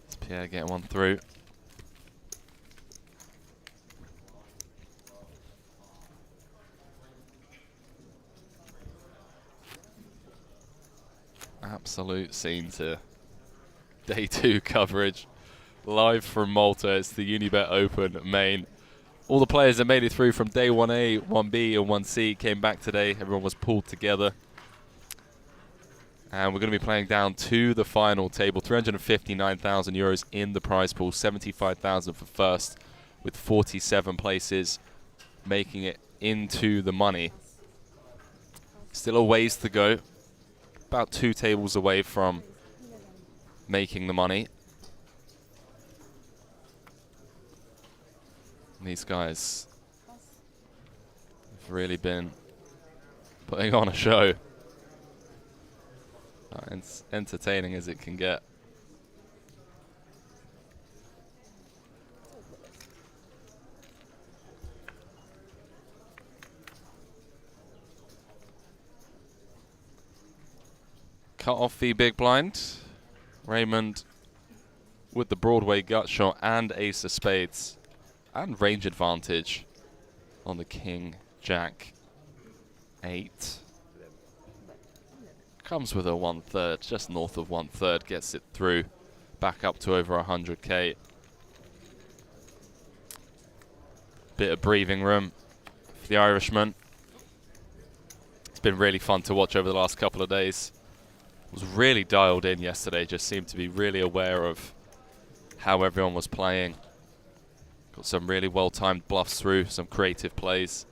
It's Pierre getting one through. Absolute scenes here. Day 2 coverage. Live from Malta. It's the Unibet Open main. All the players that made it through from day 1A, 1B, and 1C came back today. Everyone was pulled together. And we're going to be playing down to the final table. 359,000 euros in the prize pool. 75,000 for first, with 47 places making it into the money. Still a ways to go. About 2 tables away from making the money. And these guys have really been putting on a show. It's entertaining as it can get. Cut off the big blind. Raymond with the Broadway gut shot and ace of spades. And range advantage on the king, jack, 8. Comes with a 1/3, just north of 1/3, gets it through, back up to over 100k. Bit of breathing room for the Irishman. It's been really fun to watch over the last couple of days. Was really dialed in yesterday, just seemed to be really aware of how everyone was playing. Got some really well-timed bluffs through, some creative plays.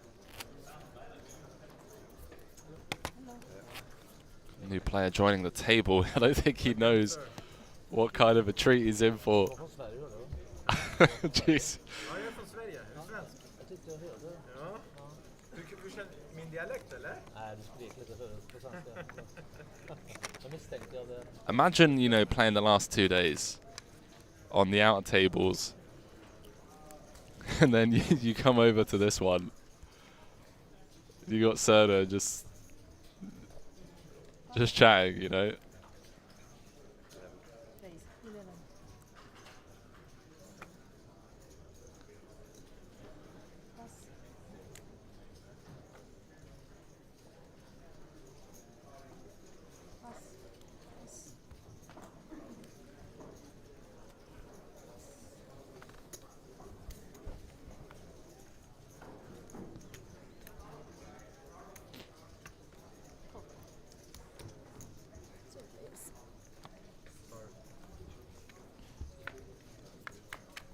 New player joining the table. I don't think he knows what kind of a treat he's in for. Jeez. Ja, jag är från Sverige. Är du svensk? Jag tyckte jag hörde. Ja. Du känner min dialekt eller? Nej, du skrek lite högt på svenska. Jag misstänkte jag det. Imagine, you know, playing the last 2 days on the outer tables, and then you come over to this one. You got Serda just chatting, you know. Raise 11. Pass. Pass. Pass.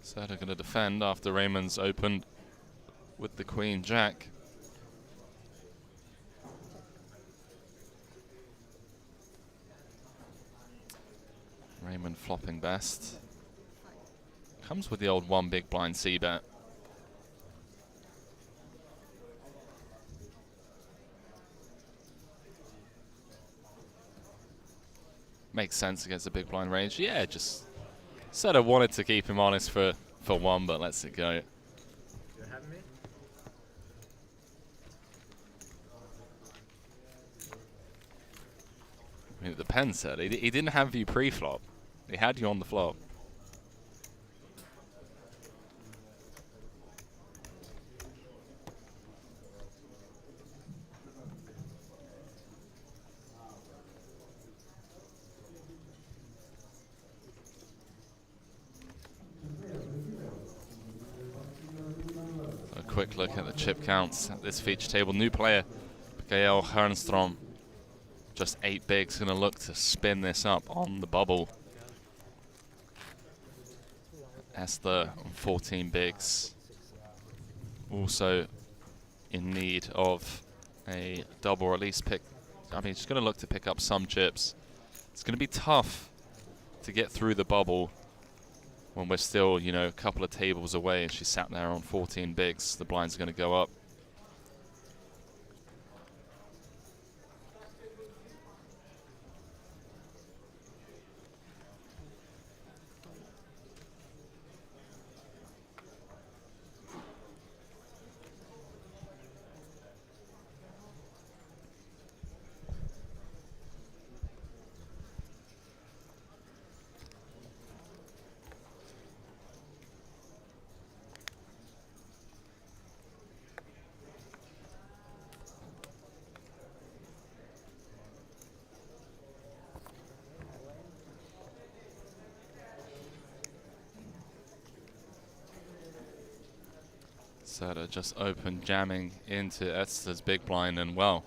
Serda going to defend after Raymond's opened with the queen jack. Raymond flopping best. Comes with the old 1 big blind C bet. Makes sense against a big blind range. Yeah, just said I wanted to keep him honest for 1, but lets it go. You have me? I mean, it depends, Sir. He didn't have you pre-flop. He had you on the flop. A quick look at the chip counts at this feature table. New player, Gael Hernstrom. Just 8 bigs, going to look to spin this up on the bubble. Esther on 14 bigs. Also in need of a double, or at least pick. I mean, she's going to look to pick up some chips. It's going to be tough to get through the bubble when we're still, you know, a couple of tables away and she's sat there on 14 bigs. The blind's going to go up. Serta just open, jamming into Esther's big blind, and well.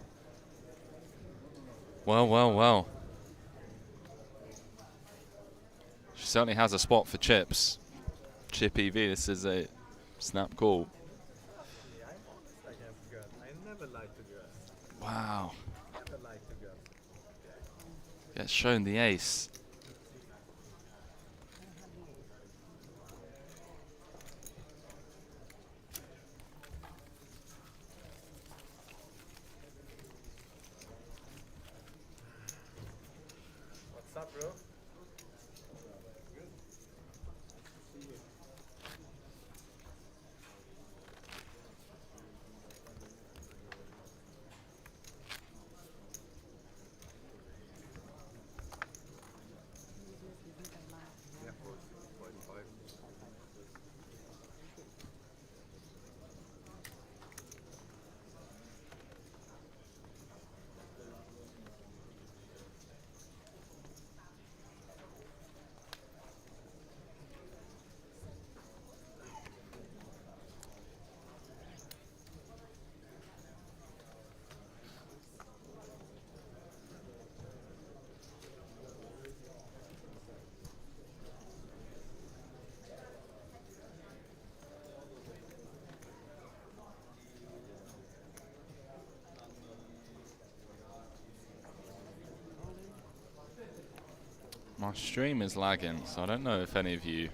She certainly has a spot for chips. Chip EV, this is a snap call. Yeah, I'm honest, I have girls. I never like to girls. Wow. Never like to girls. Gets shown the ace. What's up, bro? Yeah, 45. My stream is lagging, so I don't know if any of you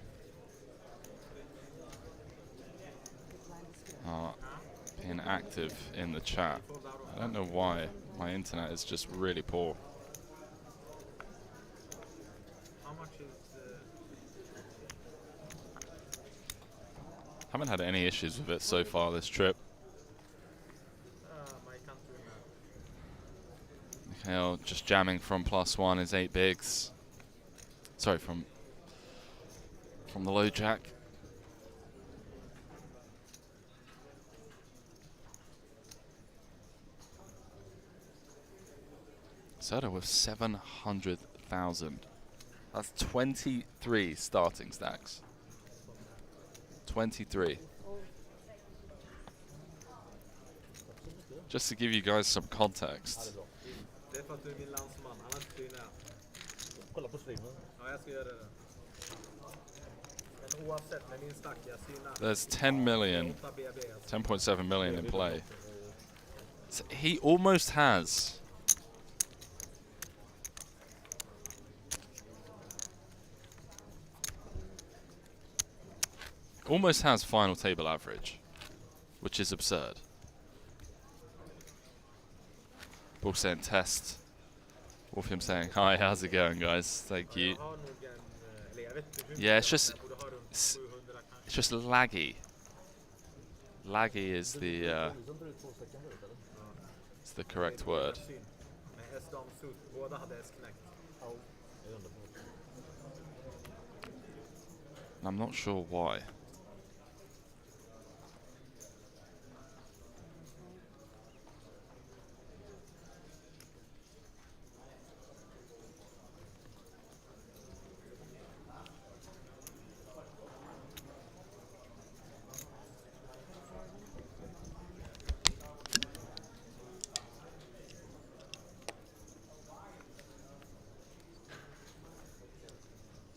are being active in the chat. I don't know why. My internet is just really poor. How much is... Haven't had any issues with it so far this trip. my country man? Mikhail just jamming from +1 is 8 bigs. Sorry, from the low jack. Soda with 700,000. That's 23 starting stacks. 23. Just to give you guys some context. Det är för att du är min landsman, annars blir jag. Kolla på streamen. Ja, jag ska göra det. Men oavsett med min stack, jag synar. There's 10 million, 10.7 million in play. So he almost has final table average, which is absurd. Ball saying test. Wolfham saying hi, how's it going, guys? Thank you. Yeah, it's just laggy. Laggy is the it's the correct word. I'm not sure why.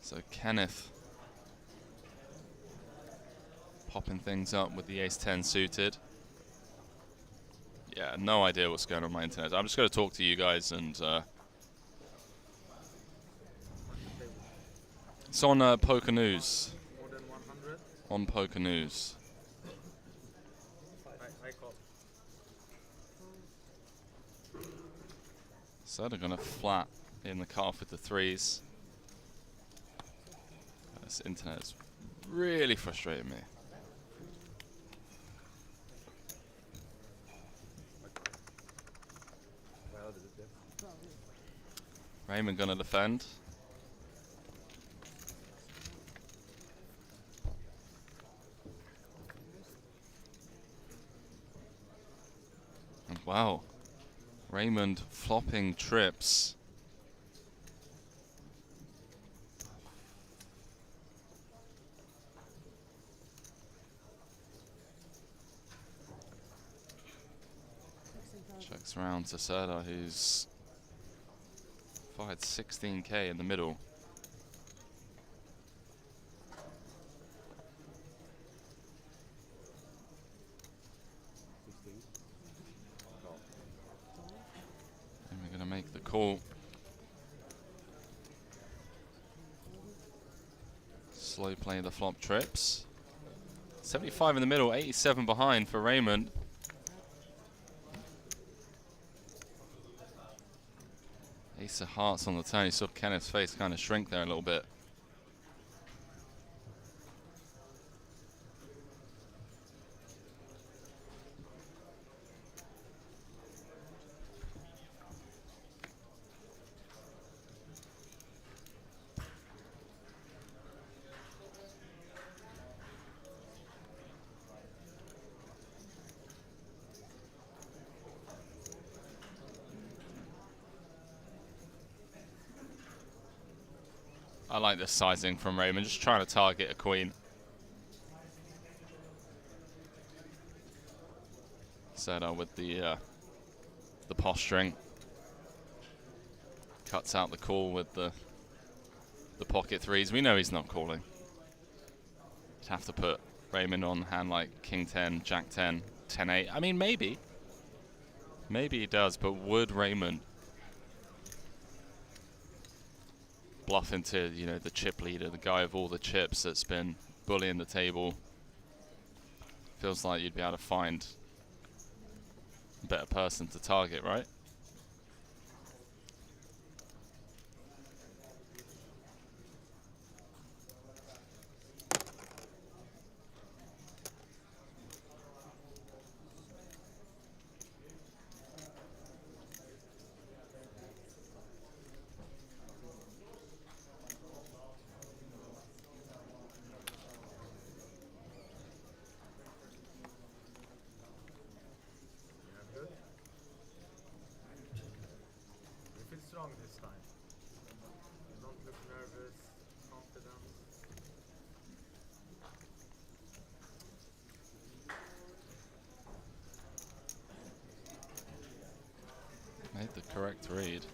So Kenneth popping things up with the ace-10 suited. Yeah, no idea what's going on my internet. I'm just going to talk to you guys, and it's on Poker News. More than 100? On Poker News. I call. So they're going to flat in the calf with the threes. This internet is really frustrating me. Raymond gonna defend. And wow, Raymond flopping trips. Checks around to Serda, who's fired 16k in the middle. And we're going to make the call. Slow play the flop trips. 75 in the middle, 87 behind for Raymond. Ace of hearts on the turn. You saw Kenneth's face kind of shrink there a little bit. I like this sizing from Raymond, just trying to target a queen. Serda with the posturing. Cuts out the call with the pocket threes. We know he's not calling. You'd have to put Raymond on hand like King 10, Jack 10, 10-8. I mean, maybe. Maybe he does, but would Raymond bluff into, you know, the chip leader, the guy of all the chips that's been bullying the table? Feels like you'd be able to find a better person to target, right? Strong this time. Don't look nervous, confident. Made the correct read.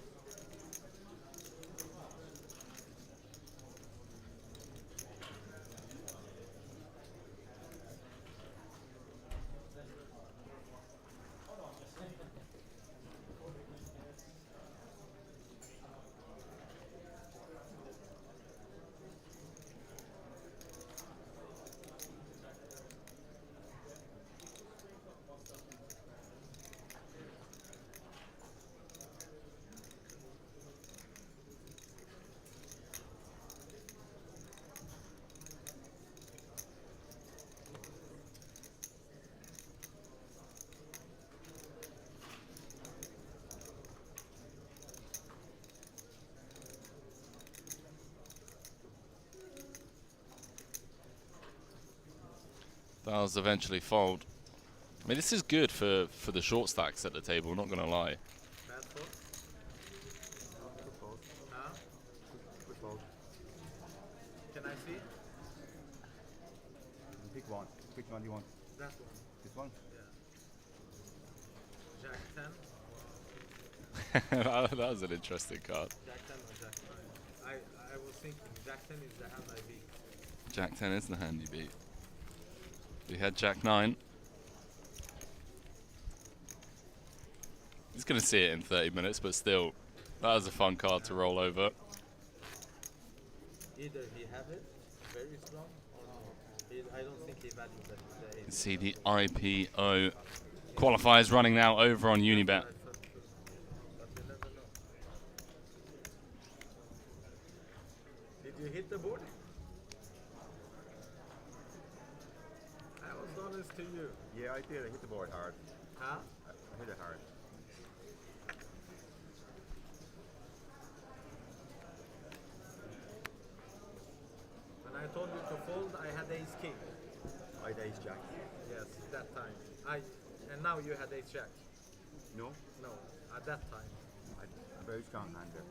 That'll eventually fold. I mean, this is good for the short stacks at the table, not gonna lie. Bad fold? Good fold. Huh? Good fold. Can I see? Pick one. Which one do you want? That one. This one? Yeah. Jack 10? That was an interesting card. Jack 10 or Jack 9? I was thinking Jack 10 is the hand I beat. Jack 10 is the hand you beat. We had Jack 9. He's going to see it in 30 minutes, but still, that was a fun card to roll over. Either he have it, very strong, or no. I don't think he values that. You can see the IPO qualifiers running now over on Unibet. But you never know. Did you hit the board? I was honest to you. Yeah, I did. I hit the board hard. Huh? I hit it hard. When I told you to fold, I had ace king. I had ace jack. Yes, that time. And now you had ace jack. No? No, at that time. A very strong hand there.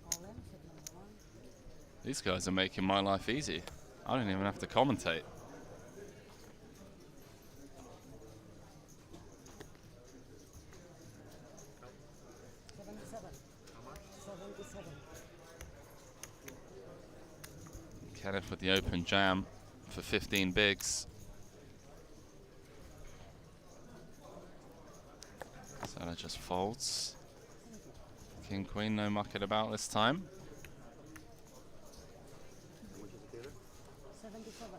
All in, tip number one. These guys are making my life easy. I don't even have to commentate. Kenneth with the open jam for 15 bigs. Salah just folds. King, queen, no mucking about this time.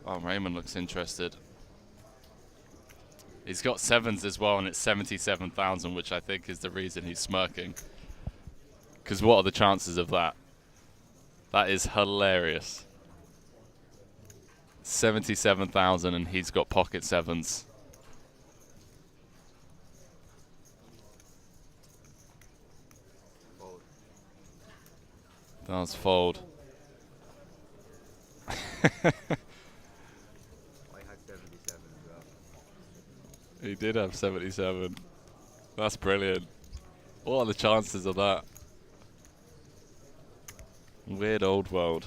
Oh, Raymond looks interested. He's got sevens as well, and it's 77,000, which I think is the reason he's smirking. Because what are the chances of that? That is hilarious. 77,000, and he's got pocket sevens. Does fold. I had 77 as well. He did have 77. That's brilliant. What are the chances of that? Weird old world.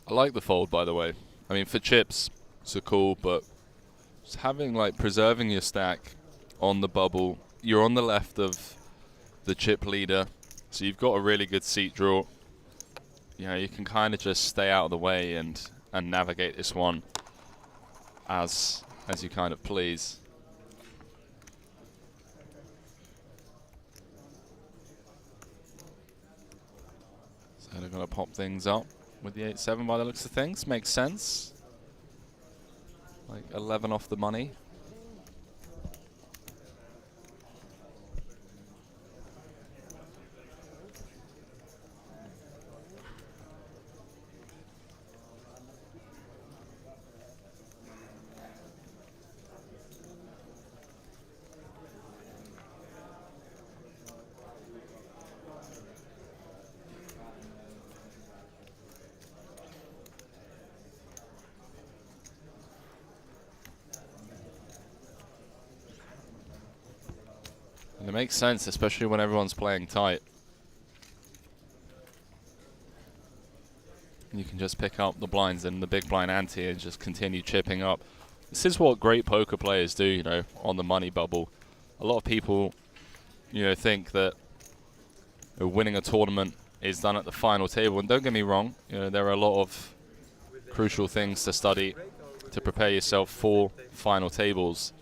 I like the fold, by the way. I mean, for chips, it's cool, but just having, like, preserving your stack on the bubble. You're on the left of the chip leader, so you've got a really good seat draw. You know, you can kind of just stay out of the way and navigate this one as you kind of please. So they're going to pop things up with the 8-7 by the looks of things. Makes sense. Like 11 off the money. And it makes sense, especially when everyone's playing tight. You can just pick up the blinds and the big blind ante and just continue chipping up. This is what great poker players do, you know, on the money bubble. A lot of people, you know, think that winning a tournament is done at the final table. And don't get me wrong, you know, there are a lot of crucial things to study to prepare yourself for final tables.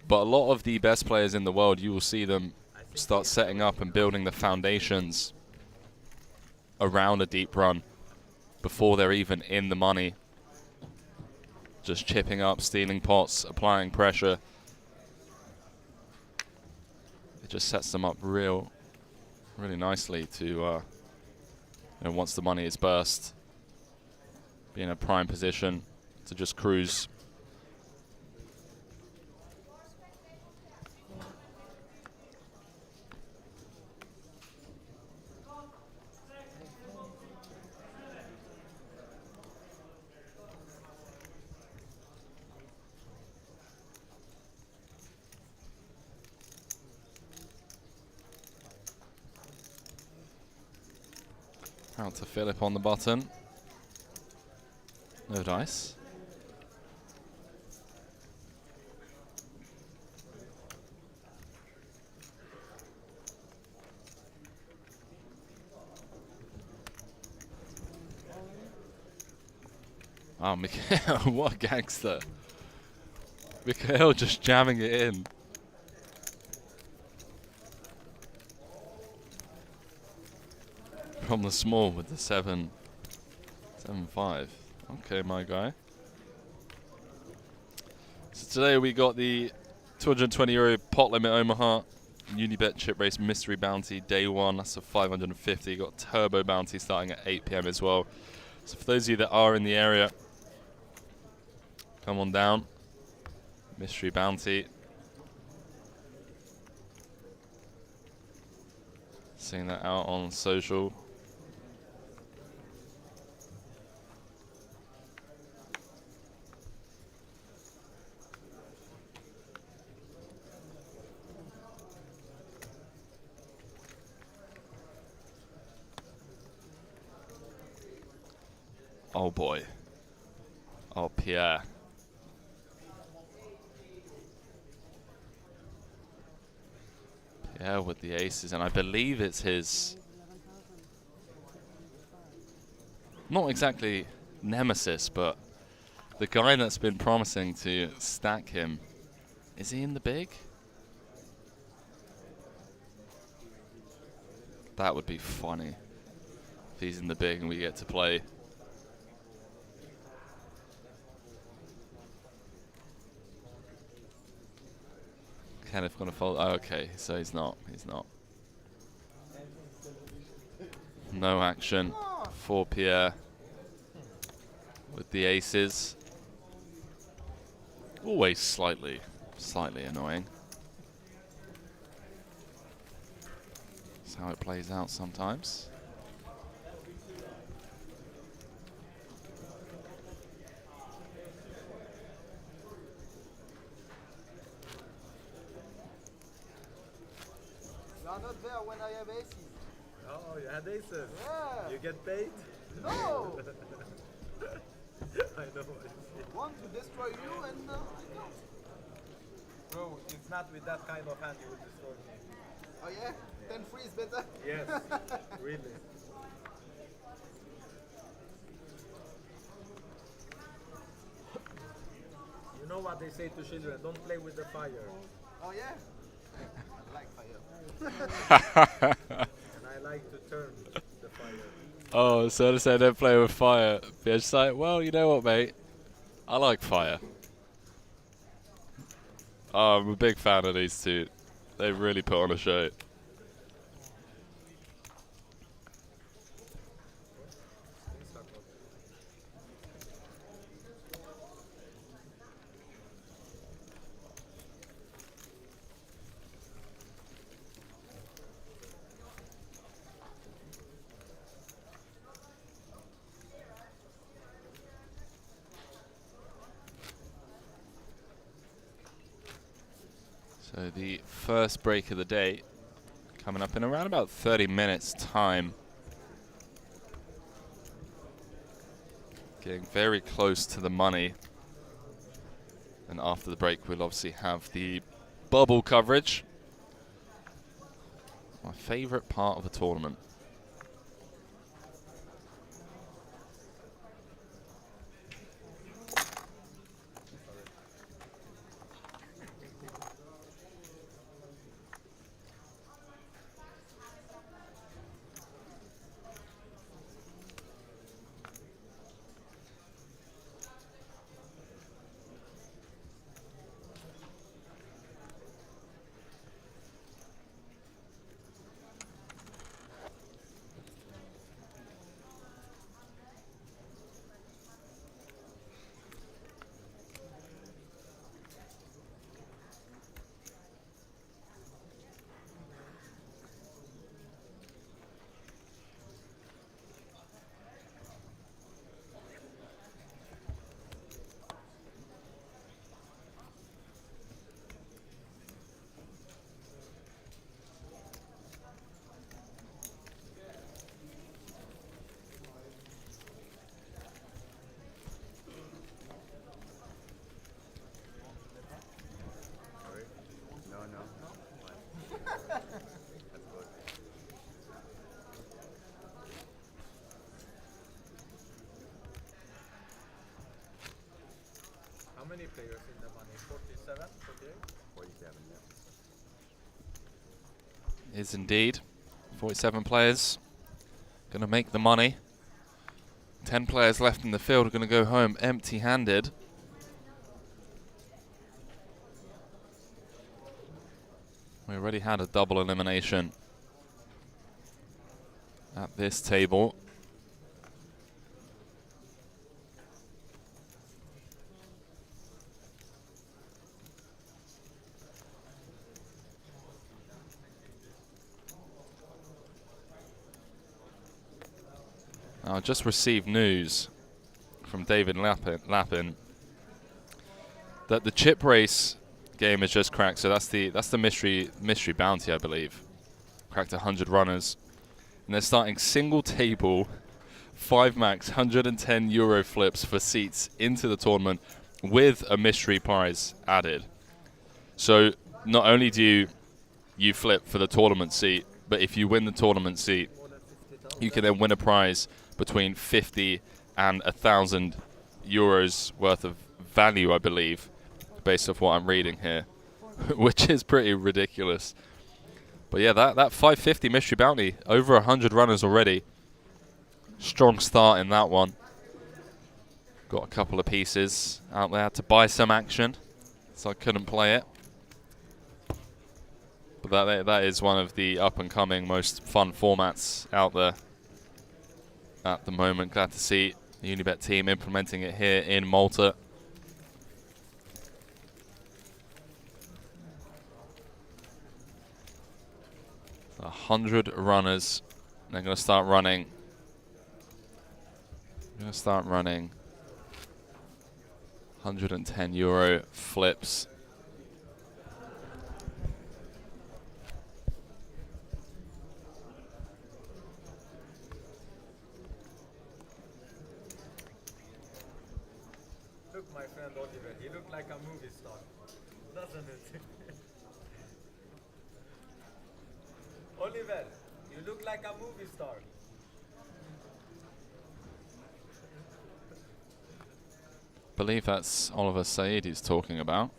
But a lot of the best players in the world, you will see them start setting up and building the foundations around a deep run before they're even in the money. Just chipping up, stealing pots, applying pressure. It just sets them up really nicely to, you know, once the money is burst, be in a prime position to just cruise. Out to Philip on the button. No dice. Oh, Mikhail, what a gangster. Mikhail just jamming it in. From the small with the 7-5. Okay, my guy. So today we got the €220 pot limit Omaha Unibet chip race mystery bounty day 1. That's a 550. Got turbo bounty starting at 8 PM as well. So for those of you that are in the area, come on down. Mystery bounty. Seeing that out on social. Oh boy. Oh, Pierre. Pierre with the aces, and I believe it's his, not exactly nemesis, but the guy that's been promising to stack him. Is he in the big? That would be funny if he's in the big and we get to play. Kenneth gonna fold. Oh, okay, so he's not. He's not. No action for Pierre with the aces. Always slightly annoying. That's how it plays out sometimes. You are not there when I have aces. Oh, you had aces. Yeah. You get paid? No. I know. Want to destroy you and I can't. Bro, it's not with that kind of hand you will destroy me. Oh yeah? 10-3 is better? Yes, really. You know what they say to children, don't play with the fire. Oh yeah? I like fire. And I like to turn the fire. Oh, so to say don't play with fire. It's like, well, you know what, mate? I like fire. Oh, I'm a big fan of these two. They really put on a show. So the first break of the day coming up in around about 30 minutes time. Getting very close to the money. And after the break we'll obviously have the bubble coverage. My favorite part of the tournament. Sorry? No, no. That's good. How many players in the money? 47? 48? 47, yeah. Is indeed. 47 players. Going to make the money. 10 players left in the field are going to go home empty-handed. We already had a double elimination at this table. I just received news from David Lappin that the chip race game has just cracked. So that's the mystery bounty, I believe. Cracked 100 runners, and they're starting single table 5 max 110 euro flips for seats into the tournament with a mystery prize added. So not only do you flip for the tournament seat, but if you win the tournament seat, you can then win a prize between 50 and 1,000 euros worth of value, I believe, based off what I'm reading here, which is pretty ridiculous. But yeah, that 550 mystery bounty, over 100 runners already. Strong start in that one. Got a couple of pieces out there to buy some action, so I couldn't play it. But that is one of the up-and-coming, most fun formats out there at the moment. Glad to see the Unibet team implementing it here in Malta. So 100 runners. They're going to start running. 110 euro flips. Look, my friend Oliver, he looked like a movie star, doesn't it? Oliver, you look like a movie star. Believe that's Oliver Said he's talking about.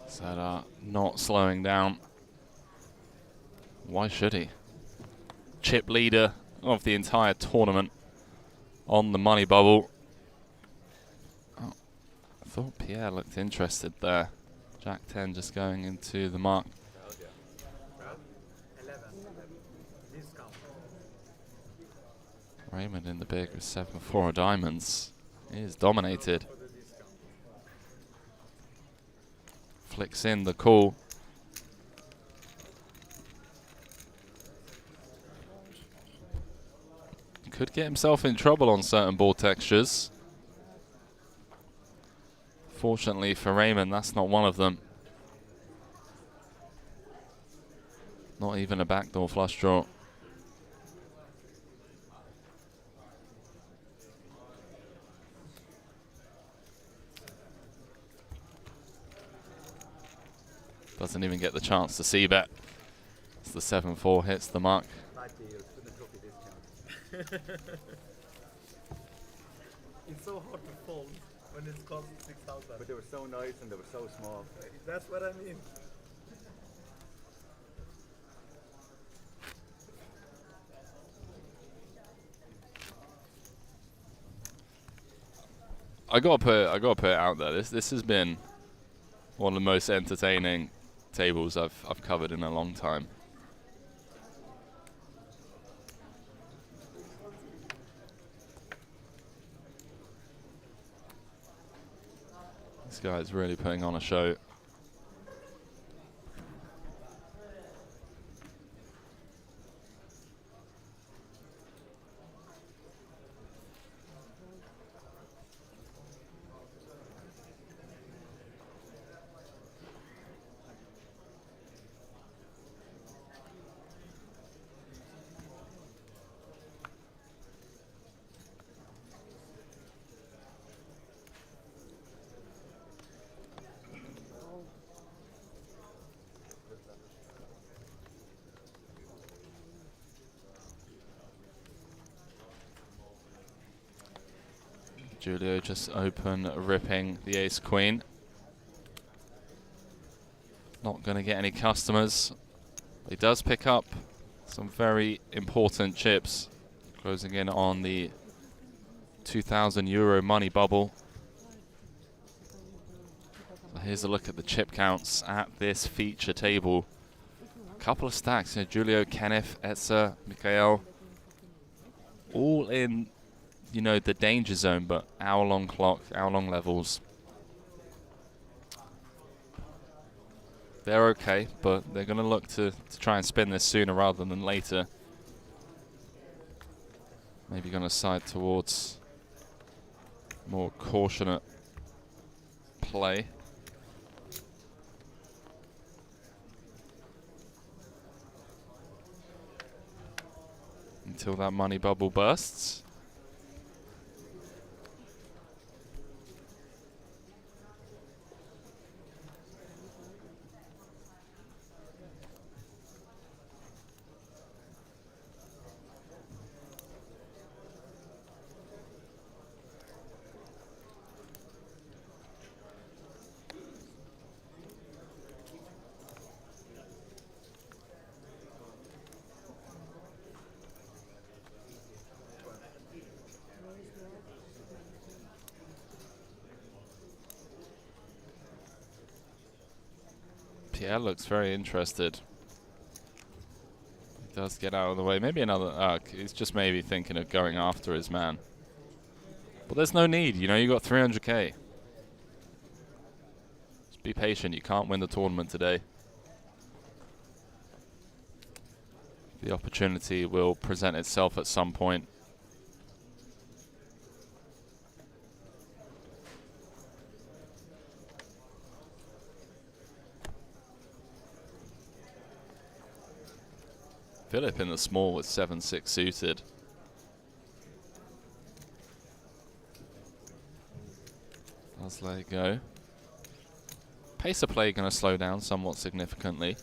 So not slowing down. Why should he? Chip leader of the entire tournament on the money bubble. Oh, I thought Pierre looked interested there. Jack 10 just going into the mark. 11. Discount. Raymond in the big with 7-4 diamonds. He is dominated. Flicks in the call. Could get himself in trouble on certain ball textures. Fortunately for Raymond, that's not one of them. Not even a backdoor flush draw. Doesn't even get the chance to see bet. As the 7-4 hits the mark. 90 euros with the trophy discount. It's so hard to fold when it's cost 6,000. But they were so nice and they were so small. That's what I mean. I gotta put it out there. This has been one of the most entertaining tables I've covered in a long time. This guy's really putting on a show. Julio just open, ripping the ace queen. Not going to get any customers. He does pick up some very important chips, closing in on the 2,000 euro money bubble. Here's a look at the chip counts at this feature table. A couple of stacks. Julio, Kenneth, Etzer, Mikhail. All in, you know, the danger zone, but hour-long clock, hour-long levels. They're okay, but they're going to look to try and spin this sooner rather than later. Maybe going to side towards more cautionate play. Until that money bubble bursts. Pierre looks very interested. He does get out of the way. Maybe another. He's just maybe thinking of going after his man. But there's no need. You know, you got 300k. Just be patient. You can't win the tournament today. The opportunity will present itself at some point. Philip in the small with 7-6 suited. Does let it go. Pace of play going to slow down somewhat significantly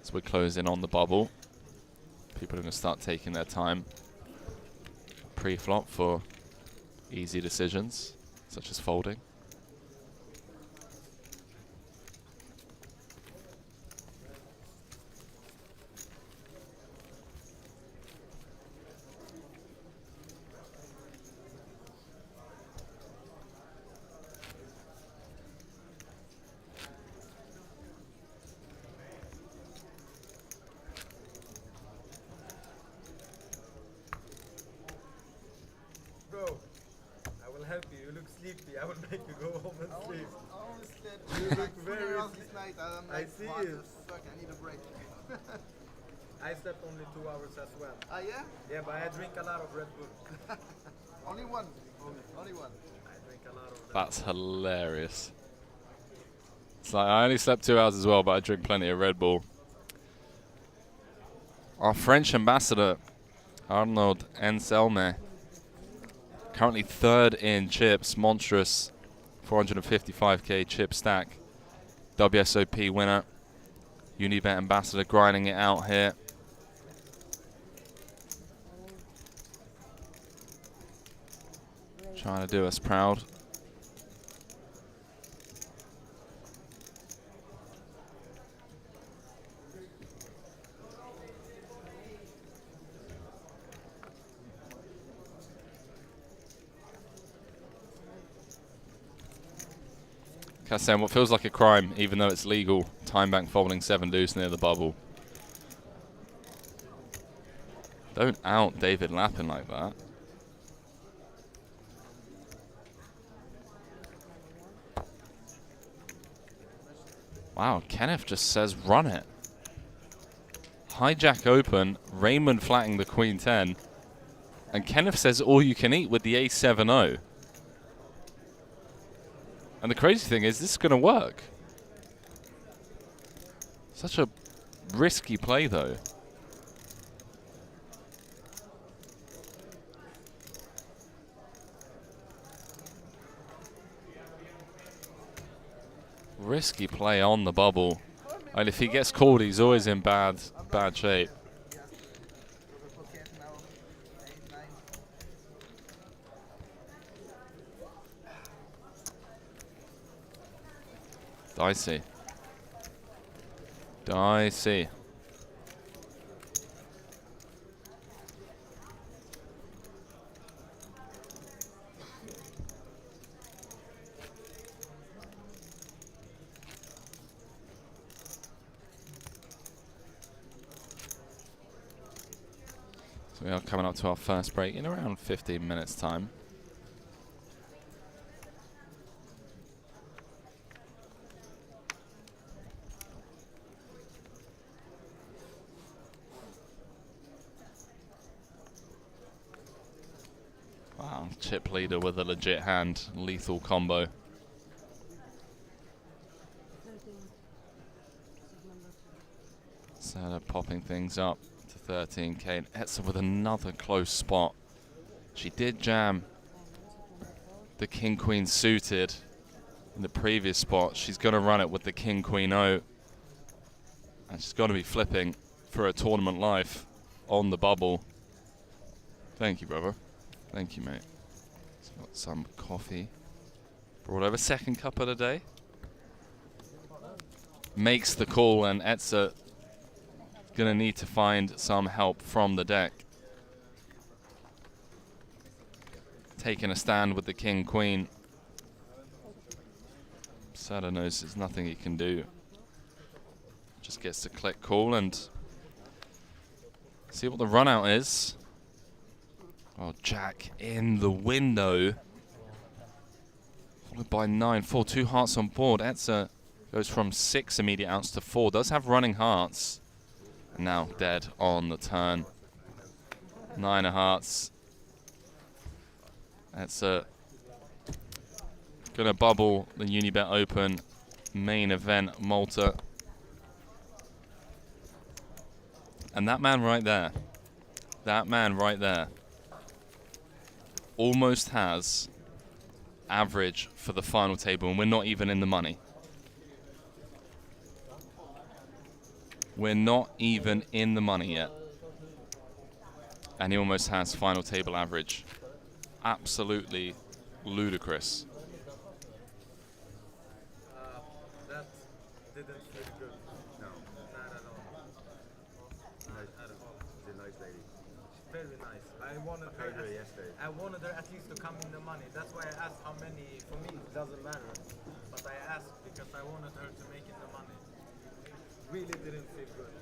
as we close in on the bubble. People are going to start taking their time pre-flop for easy decisions, such as folding. Bro, I will help you. You look sleepy. I will make you go home and sleep. I only slept You like look 3 very hours sleep- this night. I'm I like, see what it. the fuck, I need a break. I slept only 2 hours as well. Ah, yeah? Yeah, but I drink a lot of Red Bull. Only one. Only one. I drink a lot of Red That's hilarious. It's like I only slept 2 hours as well, but I drink plenty of Red Bull. Our French ambassador, Arnaud Anselme, currently third in chips, monstrous 455k chip stack. WSOP winner, Unibet ambassador grinding it out here. Trying to do us proud. Kassem, what feels like a crime, even though it's legal, time bank folding 7 deuce near the bubble. Don't out David Lappin like that. Wow, Kenneth just says run it. Hijack open, Raymond flatting the queen 10, and Kenneth says all you can eat with the ace 7-0. And the crazy thing is, this is going to work. Such a risky play, though. Risky play on the bubble. And if he gets called, he's always in bad shape. Dicey. Dicey. We are coming up to our first break in around 15 minutes time. Wow, chip leader with a legit hand, lethal combo. 13. Number 2. Sada popping things up to 13k. And Etza with another close spot. She did jam the King Queen suited in the previous spot. She's going to run it with the King Queen O. And she's going to be flipping for a tournament life on the bubble. Thank you, brother. Thank you, mate. So got some coffee. Brought over, second cup of the day. Makes the call, and Etza gonna need to find some help from the deck. Taking a stand with the King Queen. Sada knows there's nothing he can do. Just gets to click call and see what the run out is. Oh, Jack in the window. Followed by 9-4, 2 hearts on board. Etza goes from 6 immediate outs to 4. Does have running hearts. And now dead on the turn. 9 of hearts. Etza gonna bubble the Unibet Open main event Malta. And that man right there, almost has average for the final table, and we're not even in the money. We're not even in the money yet. And he almost has final table average. Absolutely ludicrous. That didn't feel good. No, Not at all. Not at all. she's a nice lady. Very nice. I wanted I paid her her. yesterday. I wanted her at least to come in the money. That's why I asked how many. For me, it doesn't matter. But I asked because I wanted her to make in the money. Really didn't feel good.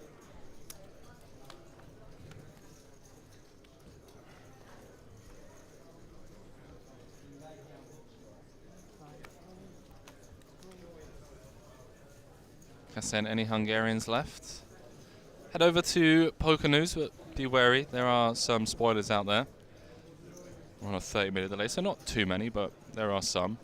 Kassen, any Hungarians left? Head over to Poker News, but be wary. There are some spoilers out there. We're on a 30-minute delay, so not too many, but there are some.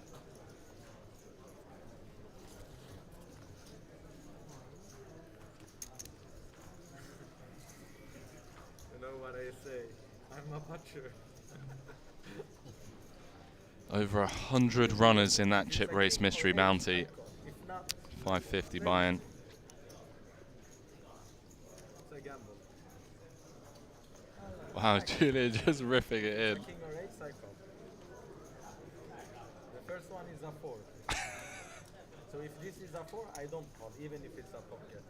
You know what I say? I'm a butcher. Over 100 runners in that chip race mystery bounty. If not, 550 buy-in. it's a gamble. Wow, Julian just ripping it in. King or 8, I call. The first one is a 4. So if this is a 4, I don't call, even if it's a pocket.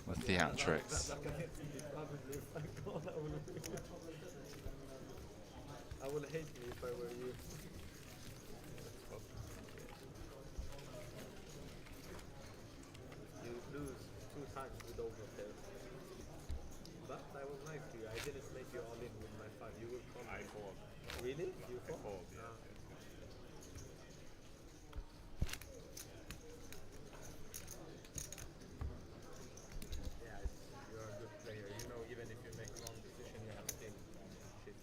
The theatrics. I will hate me if I were you. You lose 2 times with overpair. But I was nice to you. I didn't make you all in with my 5. You will call me. I fold. Really? You call? Fold, yeah. Yeah, you're a good player. You know, even if you make wrong decision, you have still shit.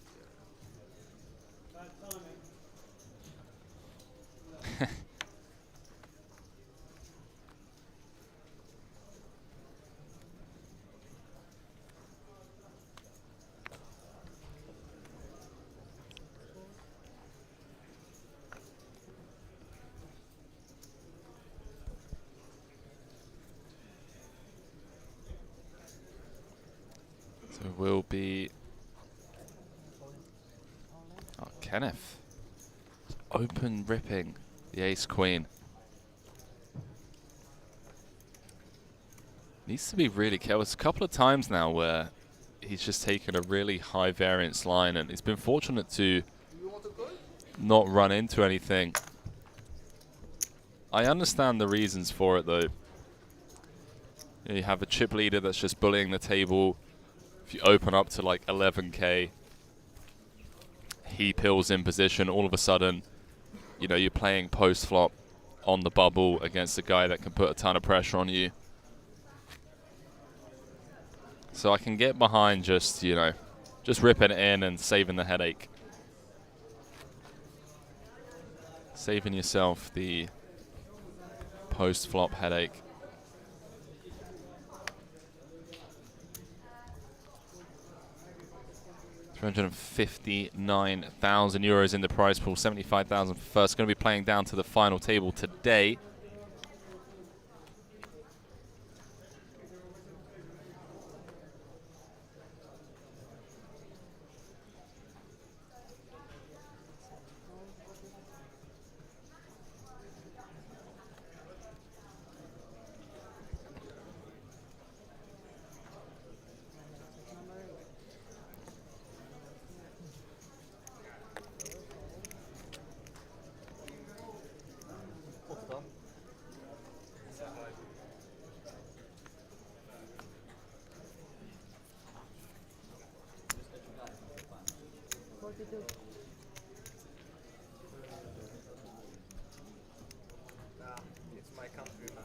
So it will be Kenneth. Open ripping the ace queen. Needs to be really careful. It's a couple of times now where he's just taken a really high variance line, and he's been fortunate to not run into anything I understand the reasons for it, though. You have a chip leader that's just bullying the table. If you open up to like 11k, he pills in position. All of a sudden, you know, you're playing post flop on the bubble against a guy that can put a ton of pressure on you. So I can get behind just, you know, just ripping it in and saving the headache. Saving yourself the post-flop headache. €359,000 in the prize pool, 75,000 for first. Going to be playing down to the final table today. It's my country, man.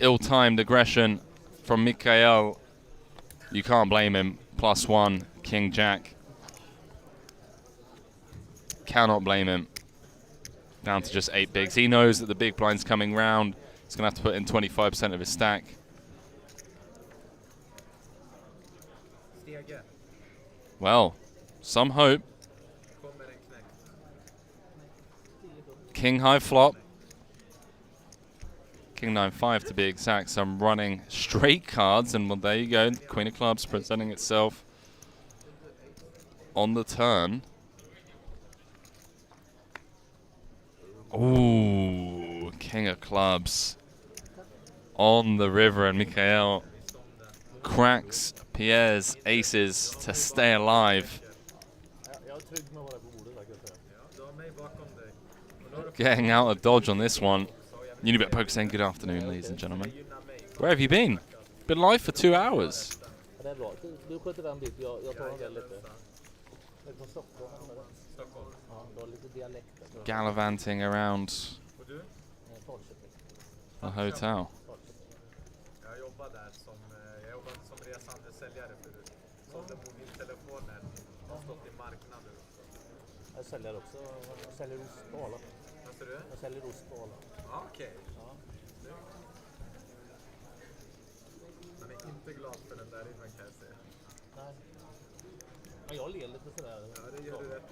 Ill-timed aggression from Mikael. You can't blame him. +1, King Jack. Cannot blame him. Down to just 8 bigs. He knows that the big blind's coming round. He's going to have to put in 25% of his stack. Stege. Well, some hope. Kommer en knäck. King high flop. King 9-5 to be exact. Some running straight cards, and well, there you go. Queen of clubs presenting itself on the turn. Ooh, King of clubs on the river, and Mikael cracks Pierre's aces to stay alive. Getting out of dodge on this one. Unibet Poker saying good afternoon, ladies and gentlemen. Where have you been? Been live for 2 hours. Det är bra. Du sköter den biten, jag tar den där lite. Jag är från Stockholm. Ja, du har lite dialekter. Gallivanting around Falköping. the hotel. Jag jobbade där som resande säljare förut. Sålde mobiltelefoner och stått i marknader också. Jag säljer också. Jag säljer ost och ala. Vad sa du? Jag säljer ost och ala. Ja, okej. Ja. Man är inte glad för den där ribban, kan jag säga. Nej. Men jag ler lite sådär. Ja, det gör du rätt i.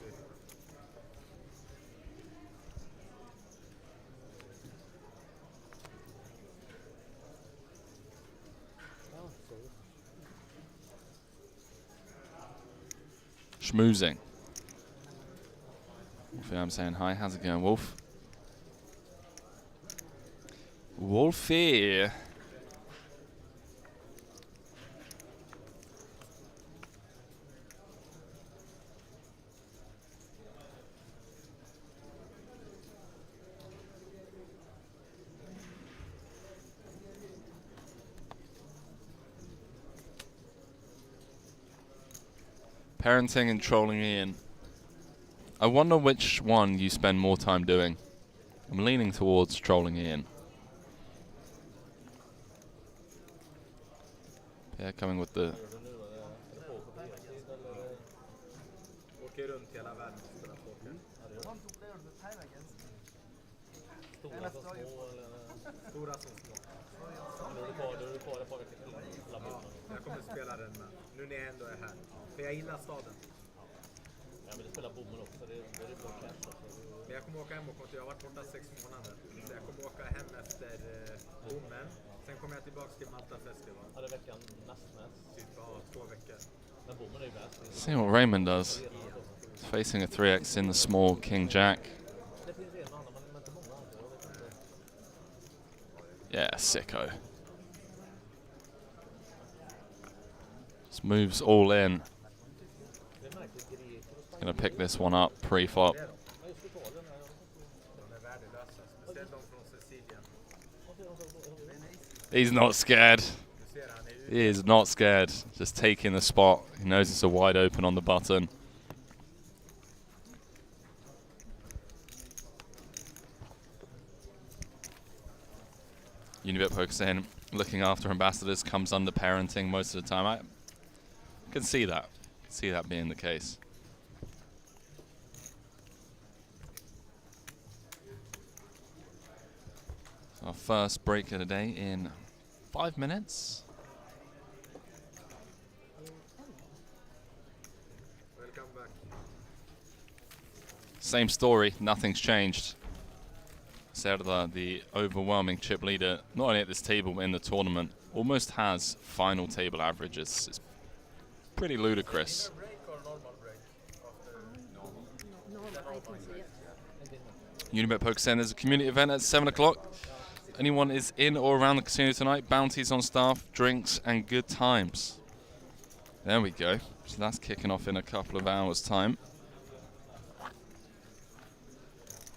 Ja, så. Schmoozing. Wolfie, I'm saying hi. How's it going, Wolf? Wolfie. Parenting and trolling Ian. I wonder which one you spend more time doing. I'm leaning towards trolling Ian. Yeah, coming with the... Åker runt hela världen och spelar poker. Stora som små eller... Stora som små. Då är du kvar ett par veckor till. Ja, jag kommer spela den med. Nu när jag ändå är här. För jag gillar staden. Ja, ville spela bomull också, det är bra cash. Men jag kommer åka hem och jag har varit borta 6 månader. Så jag kommer åka hem efter bommen. Sen kommer jag tillbaka till Malta Festival. Ja, det är veckan nästa. Typ 2 veckor. Men bommen är ju bäst. See what Raymond does. He's facing a 3x in the small king jack. Det finns en annan, men inte många andra. Jag vet inte. Yeah, sicko. Just moves all in. Det är märkligt greker. Gonna pick this one up pre-flop. De är värdelösa. Speciellt de från Sicilien. He's not scared. Du ser han är ute. He is not scared. Just taking the spot. He knows it's a wide open on the button. Unibet focusing, looking after ambassadors, comes under parenting most of the time. I can see that. See that being the case. So our first break of the day in 5 minutes. Welcome back. Same story, nothing's changed. Serda, the overwhelming chip leader, not only at this table but in the tournament, almost has final table averages. It's pretty ludicrous. Break or normal break? No, I can see it. Unibet Poker Center is a community event at 7 o'clock. Anyone is in or around the casino tonight, bounties on staff, drinks and good times. There we go. So that's kicking off in a couple of hours' time.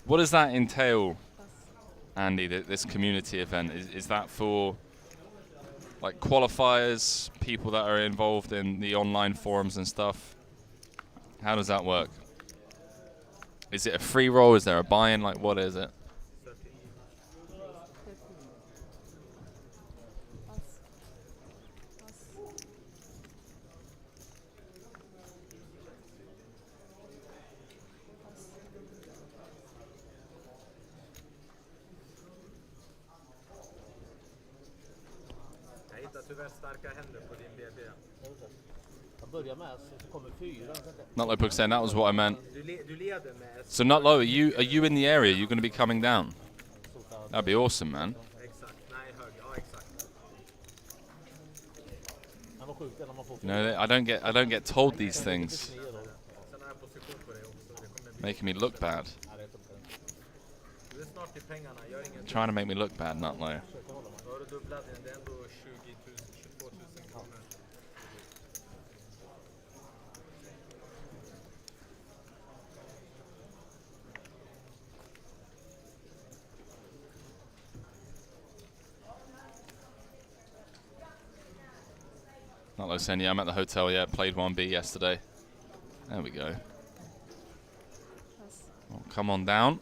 What does that entail, Andy, this community event? Is that for like qualifiers, people that are involved in the online forums and stuff? How does that work? Is it a free roll? Is there a buy-in? Like, what is it? Jag hittar tyvärr starka händer på din BB. Jag börjar med så kommer 4. Nutlow Poker Center, that was what I meant. Du leder med So Nutlow, are you in the area? You're going to be coming down? That'd be awesome, man. exakt. Nej, hög. Ja, exakt. Han var sjuk när man får You know, I don't get told these things, Sen har jag position på dig också. Det kommer bli... making me look bad. Du är snart i pengarna. Gör inget. Trying to make me look bad, Nutlow. Då har du dubblat den. Det är ändå 22 000 kronor. Nutlow saying, yeah, I'm at the hotel, yeah, played 1B yesterday. There we go. Well, come on down.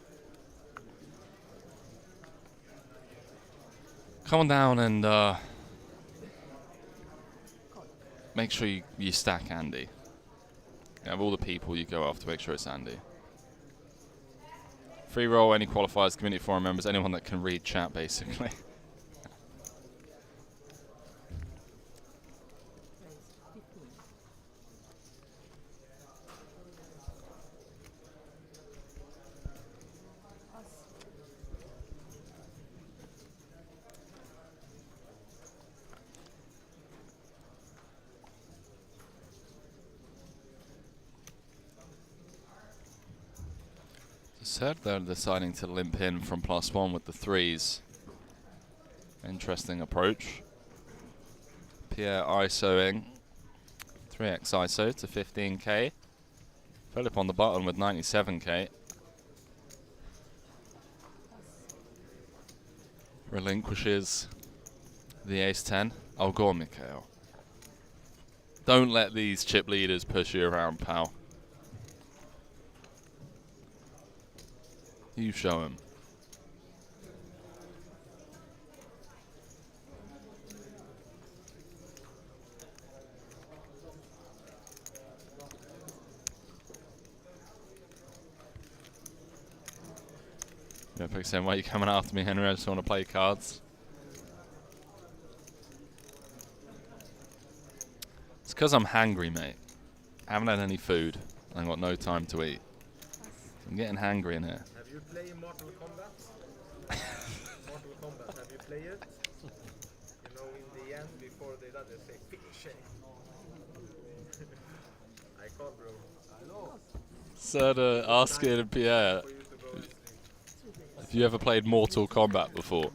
Come on down and make sure you stack Andy. Of all the people you go after, make sure it's Andy. Free roll, any qualifiers, community forum members, anyone that can read chat, basically. Said they're deciding to limp in from +1 with the 3s. Interesting approach. Pierre ISOing 3x ISO to 15k. Philip on the button with 97k. Relinquishes the ace-10. Oh, go on, Mikhail. Don't let these chip leaders push you around, pal. You show him. Yeah, Pick saying, why are you coming after me, Henry? I just want to play cards. It's because I'm hangry, mate. I haven't had any food. I got no time to eat. I'm getting hangry in here. Have you played Mortal Kombat? Mortal Kombat, have you played it? You know, in the end, before they die, they say, finish it. I call, bro. So asking Pierre For you to go and sleep. if you ever played Mortal Kombat before.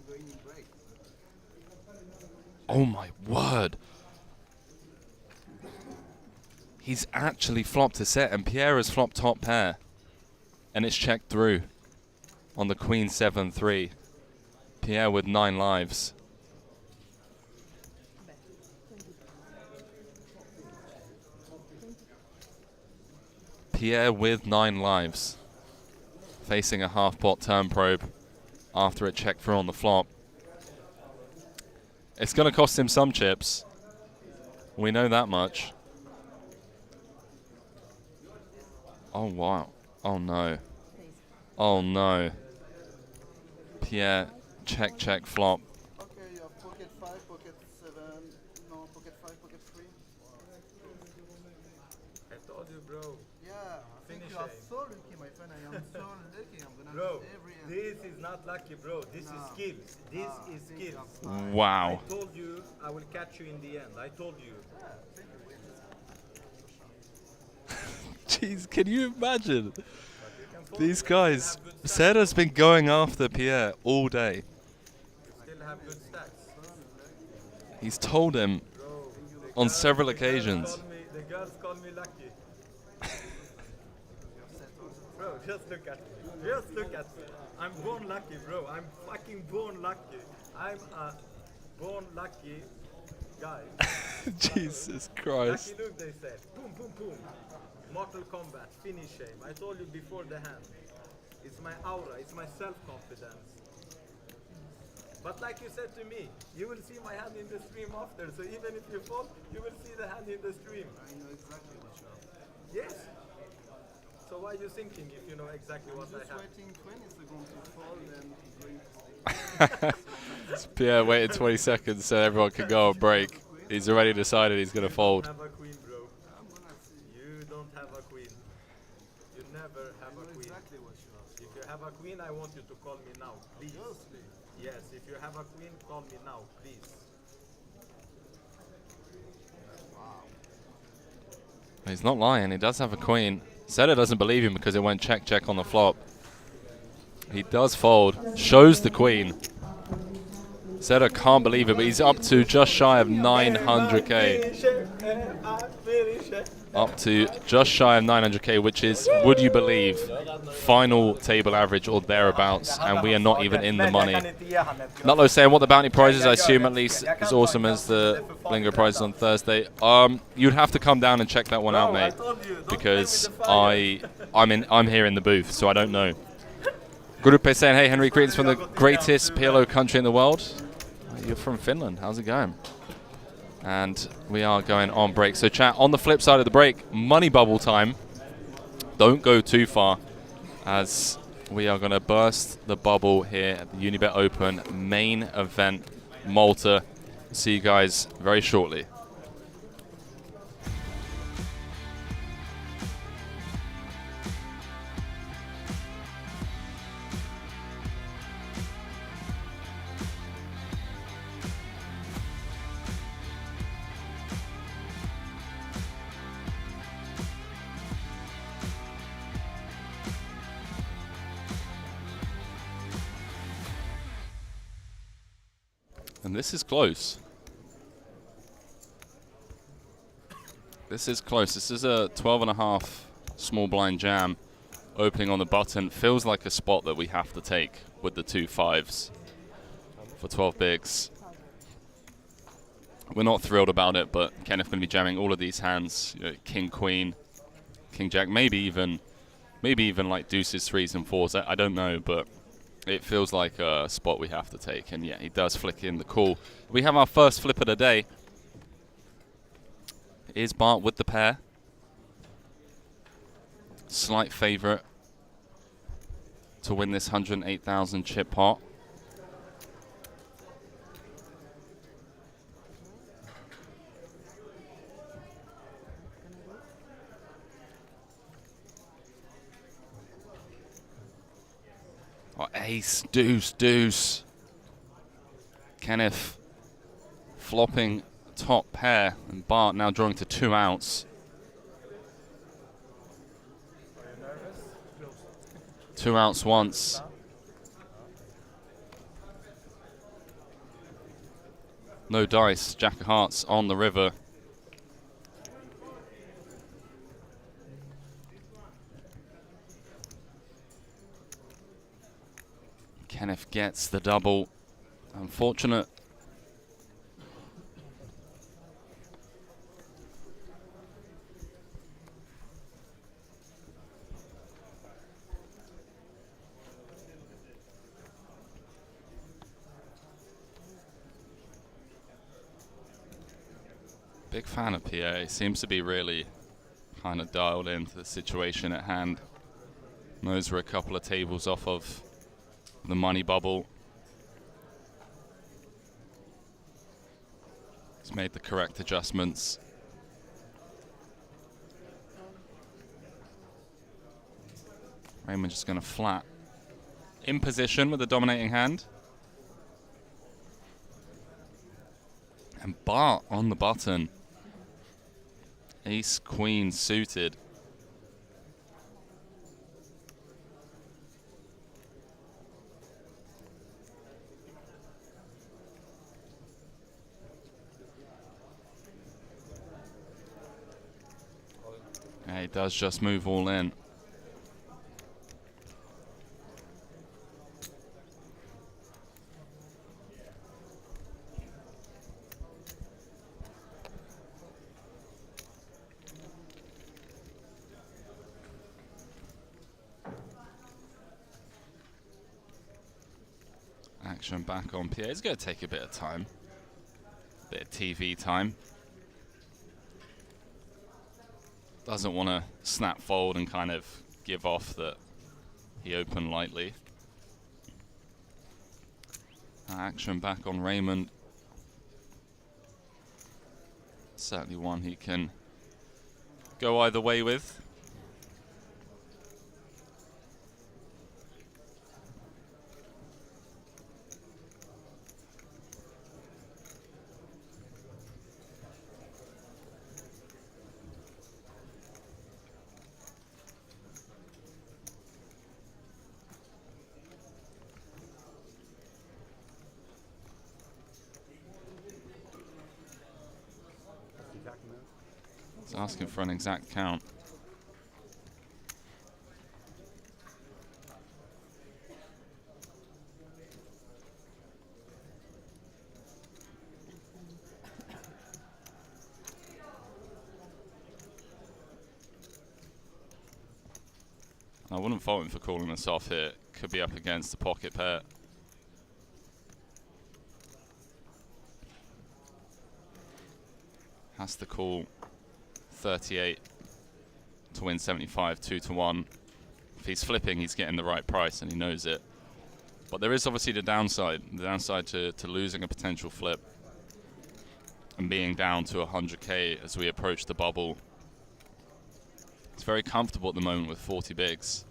Oh my word. He's actually flopped a set, and Pierre has flopped top pair. And it's checked through on the Queen 7-3. Pierre with 9 lives. Pierre with 9 lives. Facing a half pot turn probe after it checked through on the flop. It's going to cost him some chips. We know that much. Oh, wow. Oh, no. Oh, no. Pierre, check, check, flop. Okay, you have pocket 5, pocket 7, no, pocket 5, pocket 3. I told you, bro. Yeah, I think Finish you are it. so lucky, my friend. I am so lucky. I'm gonna Bro, lose every end. this is not lucky, bro. This is skills. This is skills. Wow. I told you I will catch you in the end. I told you. Jeez, can you imagine? These guys. Serra's been going after Pierre all day. Still have good stacks. He's told him on several occasions. The girls call me lucky. Bro, just look at me. Just look at me. I'm born lucky, bro. I'm fucking born lucky. I'm a born lucky guy. Jesus Christ. Lucky look, they said. Boom, boom, boom. Mortal Kombat, finish him. I told you before the hand. It's my aura, it's my self-confidence. But like you said to me, you will see my hand in the stream after. So even if you fall, you will see the hand in the stream. I know exactly what you have. Yes. So why are you thinking if you know exactly what I Just have? waiting 20 seconds to fall and going to sleep. Pierre waited 20 seconds so everyone could go on break. He's already decided he's going to fold. You don't have a queen, bro. You don't have a queen. You never have a queen. Exactly what you have. If you have a queen, I want you to call me now, please. Yes, if you have a queen, call me now, please. He's not lying, he does have a queen. Serra doesn't believe him because it went check, check on the flop. He does fold, shows the queen. Serra can't believe it, but he's up to just shy of 900k. Up to just shy of 900k, which is, would you believe, final table average or thereabouts, and we are not even in the money. Nutlo saying what the bounty prize is, I assume at least as awesome as the Blingo prizes on Thursday. You'd have to come down and check that one out, mate, because I'm here in the booth, so I don't know. Gruppe saying, hey Henry, greetings from the greatest PLO country in the world. You're from Finland, how's it going? And we are going on break. So chat, on the flip side of the break, money bubble time. Don't go too far, as we are going to burst the bubble here at the Unibet Open main event, Malta. See you guys very shortly. And this is close. This is close. This is a 12.5 small blind jam. Opening on the button. Feels like a spot that we have to take with the 2 5s for 12 bigs. We're not thrilled about it, but Kenneth going to be jamming all of these hands. You know, King, Queen, King, Jack, maybe even like deuces, 3s and 4s. I don't know, but it feels like a spot we have to take. And yeah, he does flick in the call. We have our first flip of the day. Is Bart with the pair. Slight favourite to win this 108,000 chip pot. Oh, ace, deuce, deuce. Kenneth flopping top pair, and Bart now drawing to 2 outs. 2 outs once. No dice, Jack of Hearts on the river. Kenneth gets the double. Unfortunate. Big fan of PA. Seems to be really kind of dialed into the situation at hand. Those were a couple of tables off of the money bubble. He's made the correct adjustments. Raymond just going to flat. In position with the dominating hand. And Bart on the button. Ace, queen suited. Yeah, he does just move all in. Action back on PA. It's going to take a bit of time. Bit of TV time. Doesn't want to snap fold and kind of give off that he opened lightly. Action back on Raymond. Certainly one he can go either way with. He's asking for an exact count. I wouldn't fault him for calling us off here. Could be up against the pocket pair. Has to call 38 to win 75, 2-1. If he's flipping, he's getting the right price and he knows it. But there is obviously the downside to losing a potential flip and being down to 100k as we approach the bubble. It's very comfortable at the moment with 40 bigs.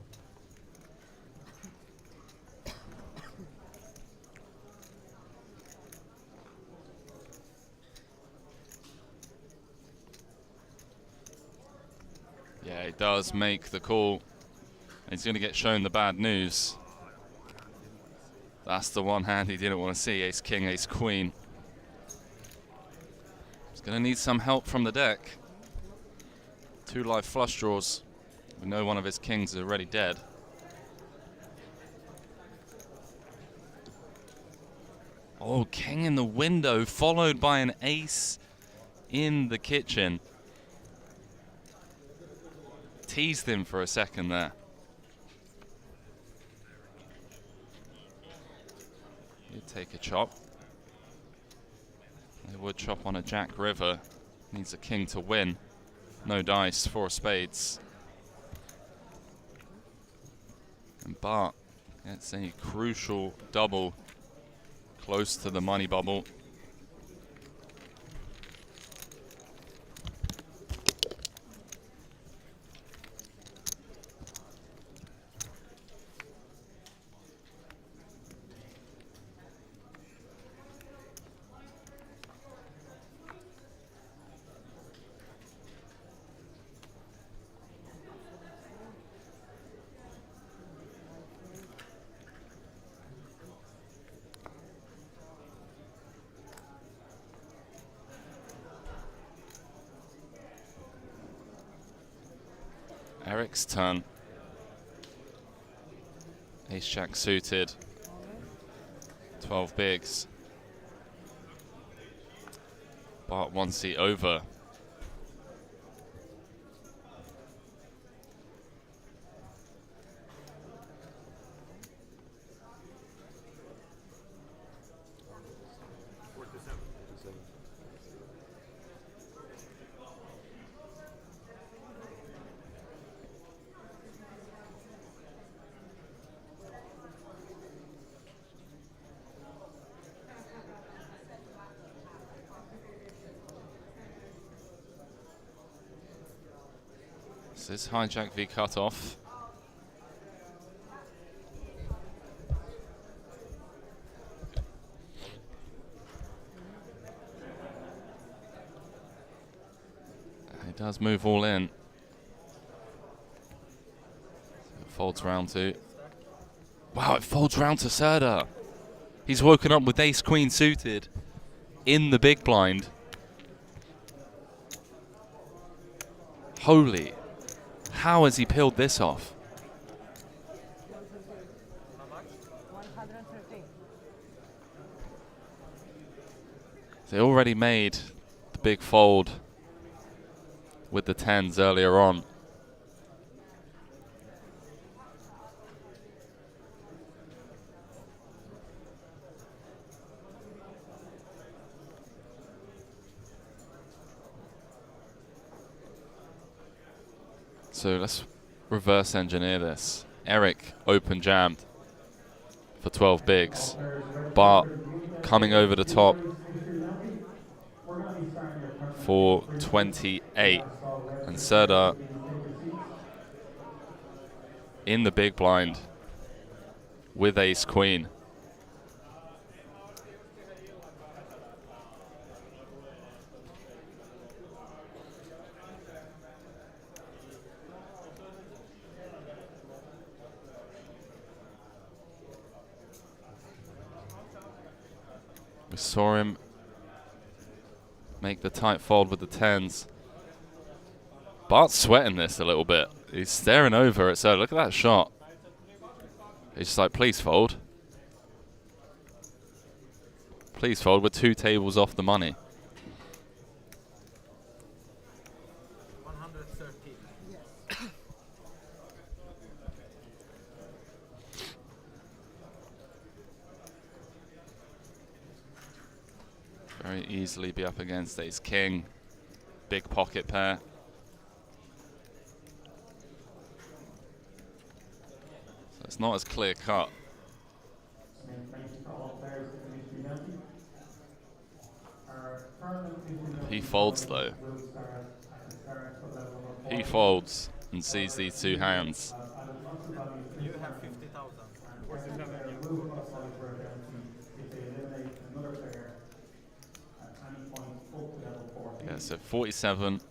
Yeah, he does make the call. He's going to get shown the bad news. That's the one hand he didn't want to see. Ace king, ace queen. He's going to need some help from the deck. 2 live flush draws. We know one of his kings is already dead. Oh, king in the window, followed by an ace in the kitchen. Teased him for a second there. He'd take a chop. They would chop on a jack river. Needs a king to win. No dice, 4 spades. And Bart gets a crucial double close to the money bubble. Eric's turn. Ace Jack suited. 12 bigs. Bart 1 seat over. This is hijack v cutoff. He does move all in. It folds round to. Wow, it folds round to Serda. He's woken up with ace queen suited in the big blind. Holy. How has he peeled this off? 113. They already made the big fold with the 10s earlier on. So let's reverse engineer this. Eric open jammed for 12 bigs. Bart coming over the top for 28. And Serda in the big blind with ace queen. We saw him make the tight fold with the 10s. Bart's sweating this a little bit. He's staring over at Serda. Look at that shot. He's just like, please fold. Please fold. We're 2 tables off the money. 113. Very easily be up against ace king. Big pocket pair. So it's not as clear cut. He folds though. He folds and sees these 2 hands. You have 50,000. Yeah, so 47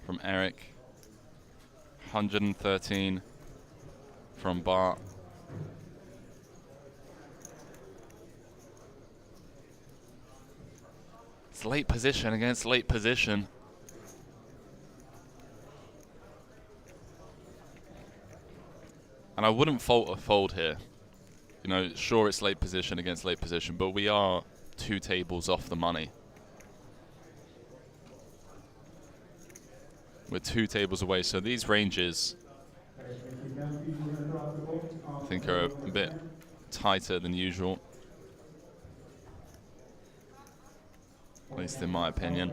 from Eric. 113 from Bart. It's late position against late position. And I wouldn't fault a fold here. You know, sure it's late position against late position, but we are 2 tables off the money. We're 2 tables away, so these ranges I think are a bit tighter than usual. At least in my opinion.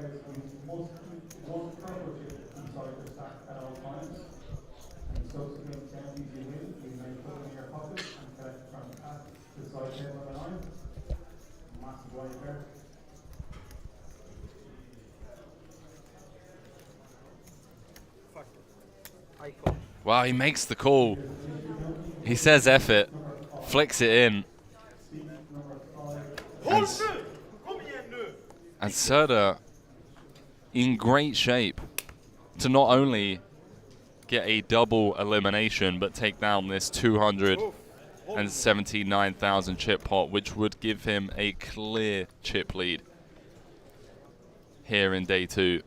Wow, he makes the call. He says F it, flicks it in. And Serda in great shape to not only get a double elimination, but take down this 279,000 chip pot, which would give him a clear chip lead here in day 2.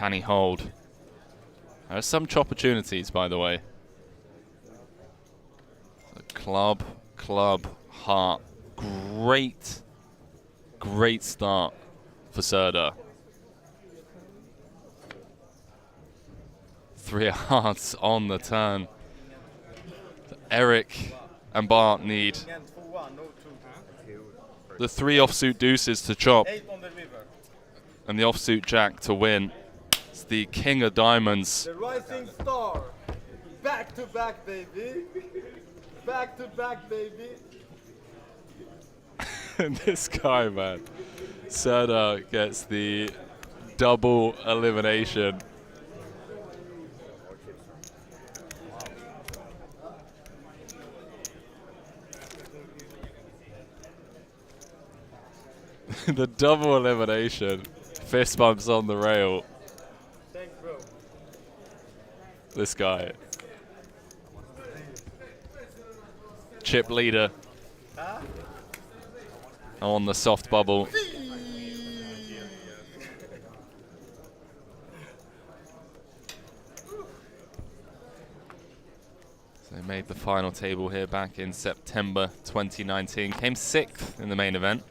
Can he hold? There are some chop opportunities, by the way. So club, heart. Great start for Serda. 3 hearts on the turn. So Eric and Bart need the 3 offsuit deuces to chop and the offsuit jack to win. It's the king of diamonds. The rising star. Back to back, baby. Back to back, baby. And this guy, man. Serda gets the double elimination. The double elimination. Fist bumps on the rail. Thanks, bro. This guy. Chip leader. On the soft bubble. So they made the final table here back in September 2019. Came 6th in the main event.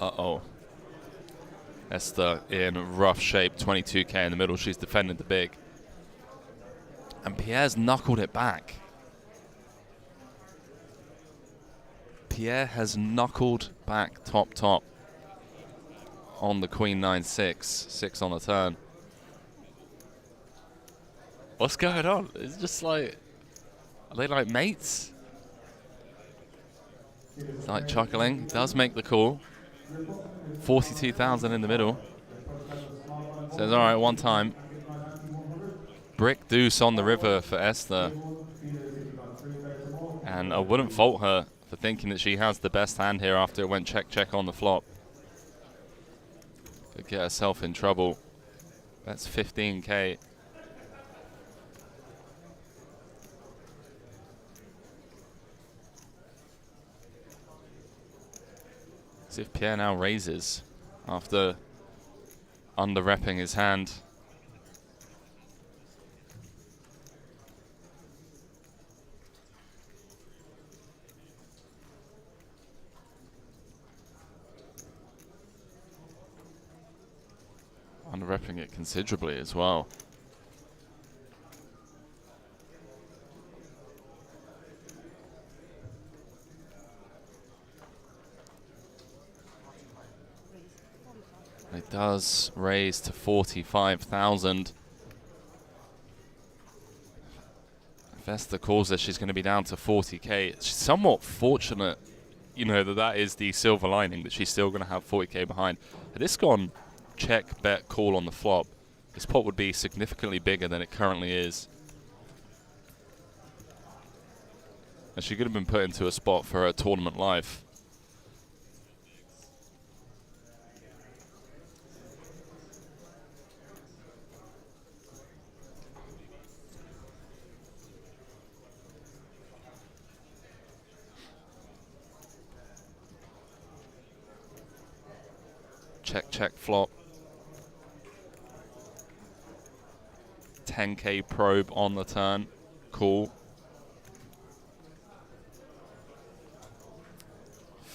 Uh-oh. Esther in rough shape, 22k in the middle. She's defending the big. And Pierre's knuckled it back. Pierre has knuckled back top on the queen 9-6. 6 on the turn. What's going on? It's just like... Are they like mates? It's like chuckling. Does make the call. 42,000 in the middle. Says, all right, one time. Brick deuce on the river for Esther. And I wouldn't fault her for thinking that she has the best hand here after it went check on the flop. Could get herself in trouble. That's 15k. See if Pierre now raises after under-repping his hand. Under-repping it considerably as well. It does raise to 45,000. If Esther calls her, she's going to be down to 40k. She's somewhat fortunate, you know, that is the silver lining, that she's still going to have 40k behind. Had this gone check, bet, call on the flop, this pot would be significantly bigger than it currently is. And she could have been put into a spot for her tournament life. Check flop. 10k probe on the turn. Cool.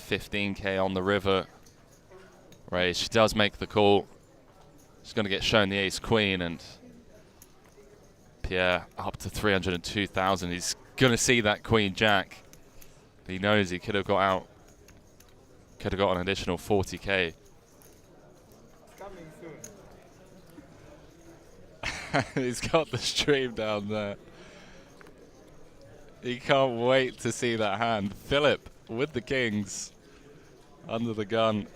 15k on the river. Raise. She does make the call. She's going to get shown the ace queen, and Pierre up to 302,000. He's going to see that queen jack. He knows he could have got out. Could have got an additional 40k. He's got the stream down there. He can't wait to see that hand. Philip with the kings under the gun.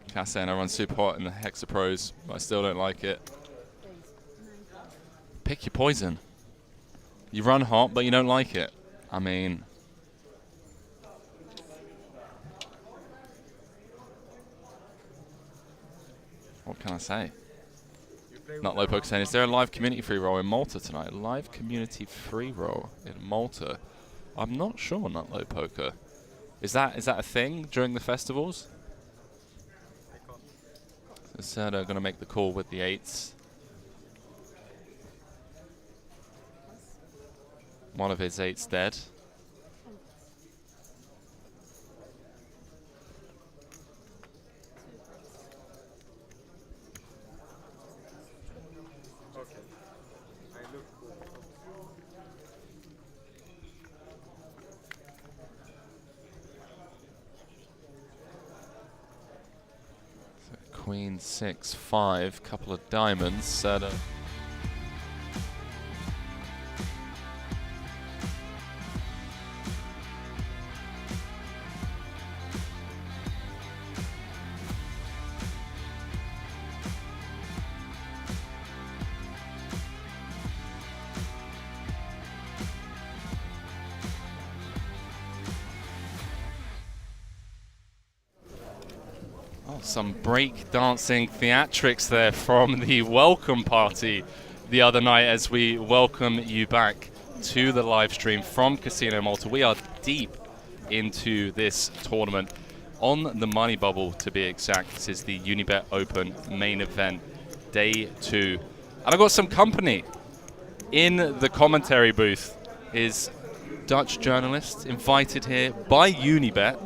Cass saying I run super hot in the Hexapros, but I still don't like it. Pick your poison. You run hot, but you don't like it. I mean, what can I say? Not low poker saying, is there a live community free roll in Malta tonight? Live community free roll in Malta? I'm not sure. Not low poker. Is that a thing during the festivals? So going to make the call with the 8s. One of his 8s dead. Okay. I look good. Queen 6-5, couple of diamonds. Serta. Some break dancing theatrics there from the welcome party the other night as we welcome you back to the live stream from Casino Malta. We are deep into this tournament on the money bubble, to be exact. This is the Unibet Open main event, day 2. And I've got some company in the commentary booth. Is Dutch journalist invited here by Unibet,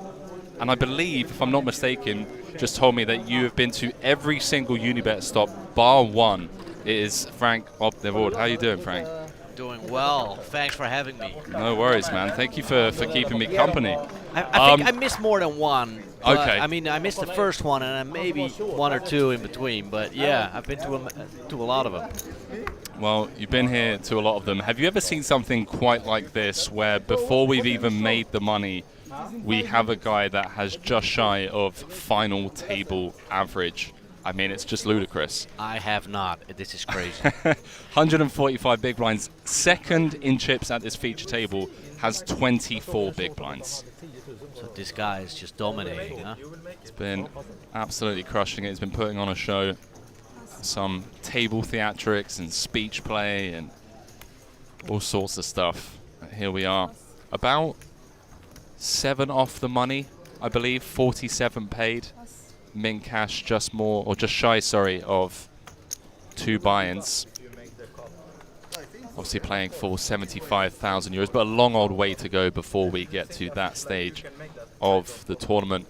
and I believe, if I'm not mistaken, just told me that you have been to every single Unibet stop bar one. It is Frank op de Voort. How you doing, Frank? Doing well. Thanks for having me. No worries, man. Thank you for keeping me company. I think I missed more than one. Okay. I mean, I missed the first one and maybe one or two in between. But yeah, I've been to a lot of them. Well, you've been here to a lot of them. Have you ever seen something quite like this, where before we've even made the money, we have a guy that has just shy of final table average? I mean, it's just ludicrous. I have not. This is crazy. 145 big blinds. Second in chips at this feature table has 24 big blinds. So this guy is just dominating, huh? It's been absolutely crushing it. He's been putting on a show. Some table theatrics and speech play and all sorts of stuff. Here we are. About 7 off the money, I believe. 47 paid. Min cash just more, or just shy, sorry, of 2 buy-ins. Obviously playing for 75,000 euros, but a long old way to go before we get to that stage of the tournament.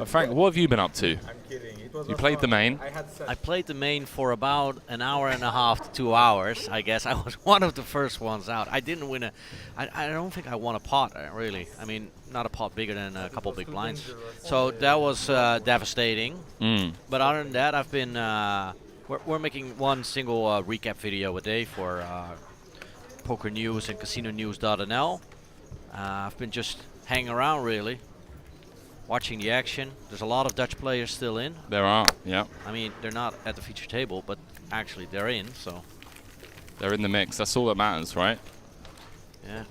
Frank, what have you been up to? You played the main. I played the main for about an hour and a half to 2 hours. I guess I was one of the first ones out. I didn't win I don't think I won a pot, really. I mean, not a pot bigger than a couple big blinds. So that was devastating. But other than that, I've been we're making one single recap video a day for Poker News and CasinoNews.nl. I've been just hanging around, really, watching the action. There's a lot of Dutch players still in. There are, yeah. I mean, they're not at the feature table, but actually they're in, so. They're in the mix. That's all that matters, right? Yeah.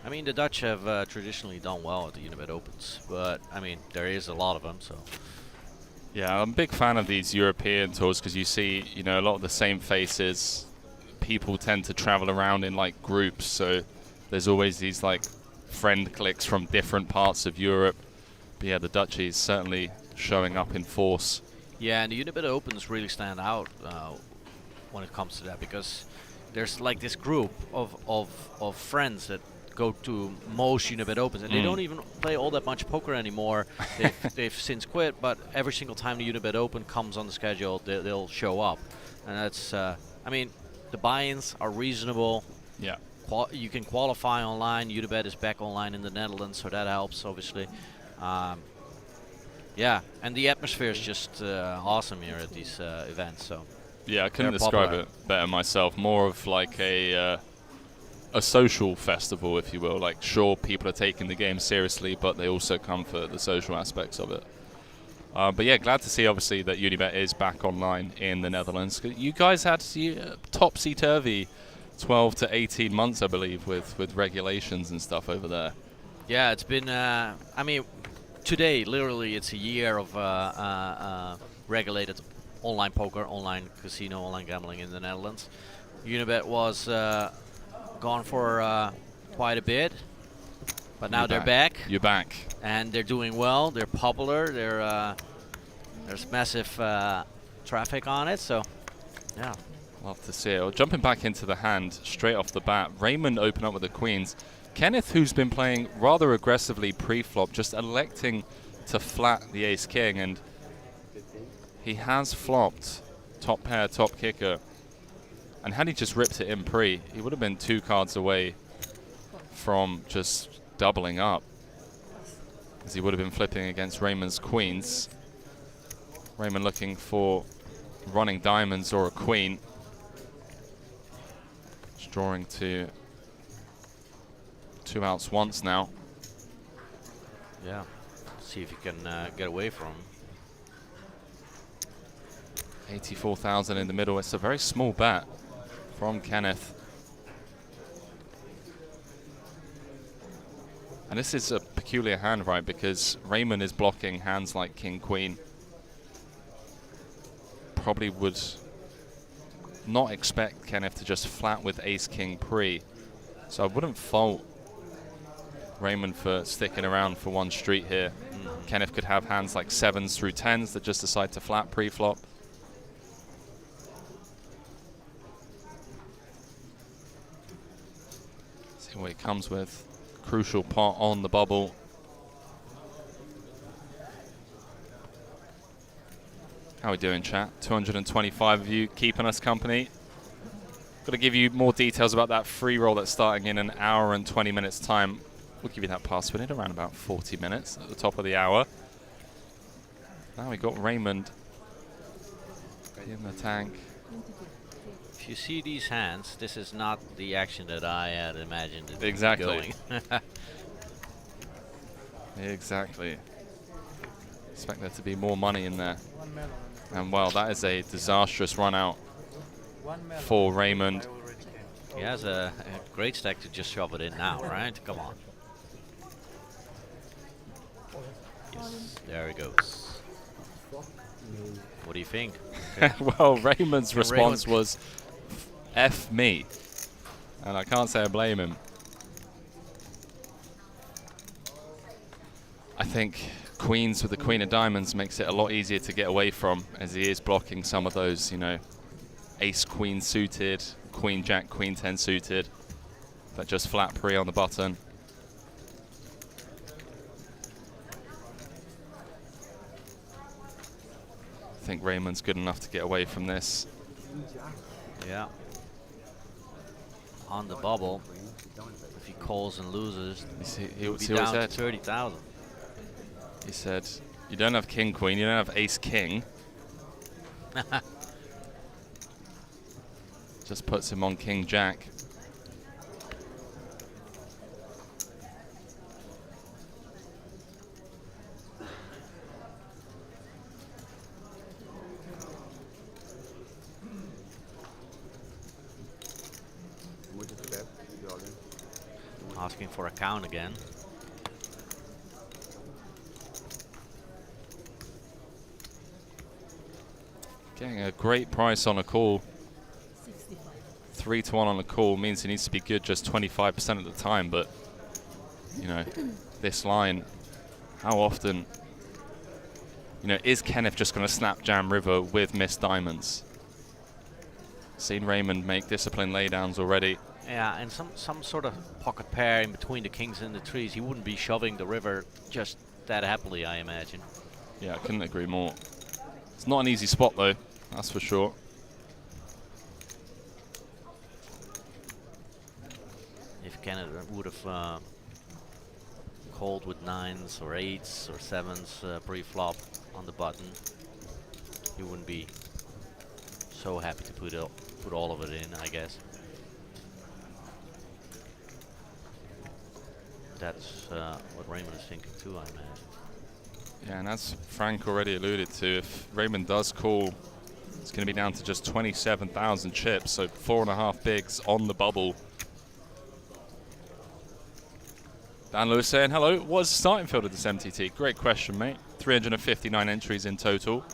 I mean, the Dutch have traditionally done well at the Unibet Opens, but, I mean, there is a lot of them, so. Yeah, I'm a big fan of these European tours because you see, you know, a lot of the same faces. People tend to travel around in, like, groups, so there's always these, like, friend cliques from different parts of Europe. But yeah, the Dutchies certainly showing up in force. Yeah, and the Unibet Opens really stand out when it comes to that, because there's like this group of friends that go to most Unibet Opens, and they don't even play all that much poker anymore. They've since quit, but every single time the Unibet Open comes on the schedule, they'll show up. And that's, I mean, the buy-ins are reasonable. Yeah. You can qualify online. Unibet is back online in the Netherlands, so that helps, obviously. Yeah, and the atmosphere is just awesome here at these events. So yeah, I couldn't describe it better myself. More of like a social festival, if you will. Like, sure, people are taking the game seriously, but they also come for the social aspects of it. But yeah, glad to see obviously that Unibet is back online in the Netherlands. You guys had topsy-turvy 12 to 18 months, I believe, with regulations and stuff over there. Yeah, it's been. I mean, today literally it's a year of regulated online poker, online casino, online gambling in the Netherlands. Unibet was gone for quite a bit, but now they're back. You're back. And they're doing well. They're popular. There's massive traffic on it. So, yeah. Love to see it. Well, jumping back into the hand straight off the bat, Raymond opened up with the queens. Kenneth, who's been playing rather aggressively pre-flop, just electing to flat the ace-king, and he has flopped top pair, top kicker. And had he just ripped it in pre, he would have been 2 cards away from just doubling up, as he would have been flipping against Raymond's queens. Raymond looking for running diamonds or a queen. Just drawing to 2 outs once now. Yeah. See if you can get away from him. 84,000 in the middle. It's a very small bet from Kenneth. And this is a peculiar hand, right? Because Raymond is blocking hands like King, Queen. Probably would not expect Kenneth to just flat with Ace, King pre. So I wouldn't fault Raymond for sticking around for one street here. Kenneth could have hands like 7s through 10s that just decide to flat pre-flop. See what he comes with. Crucial pot on the bubble. How are we doing, chat? 225 of you keeping us company. Got to give you more details about that free roll that's starting in an hour and 20 minutes time. We'll give you that pass win in around about 40 minutes at the top of the hour. Now we got Raymond in the tank. If you see these hands, this is not the action that I had imagined it Exactly. going. Exactly. Expect there to be more money in there. And well, that is a disastrous run out for Raymond. He has a great stack to just shove it in now, right? Come on. Yes, there he goes. What do you think? Well, Raymond's response was, F me. And I can't say I blame him. I think queens with the queen of diamonds makes it a lot easier to get away from, as he is blocking some of those, you know, ace queen suited, queen jack, queen 10 suited, that just flat pre on the button. I think Raymond's good enough to get away from this. Yeah. On the bubble, if he calls and loses, he'll be down to 30,000. He said, you don't have king, queen, you don't have ace, king. Just puts him on king, jack. Asking for a count again. Getting a great price on a call. 3 to 1 on a call means he needs to be good just 25% of the time, but you know, this line, how often, you know, is Kenneth just going to snap jam river with missed diamonds? Seen Raymond make disciplined laydowns already. Yeah, and some sort of pocket pair in between the kings and the trees. He wouldn't be shoving the river just that happily, I imagine. Yeah, I couldn't agree more. It's not an easy spot though, that's for sure. If Kenneth would have called with 9s or 8s or 7s pre-flop on the button, he wouldn't be so happy to put all of it in, I guess. That's what Raymond is thinking too, I imagine. Yeah, and as Frank already alluded to, if Raymond does call, it's going to be down to just 27,000 chips, so 4.5 bigs on the bubble. Dan Lewis saying, hello, what is the starting field of this MTT? Great question, mate. 359 entries in total.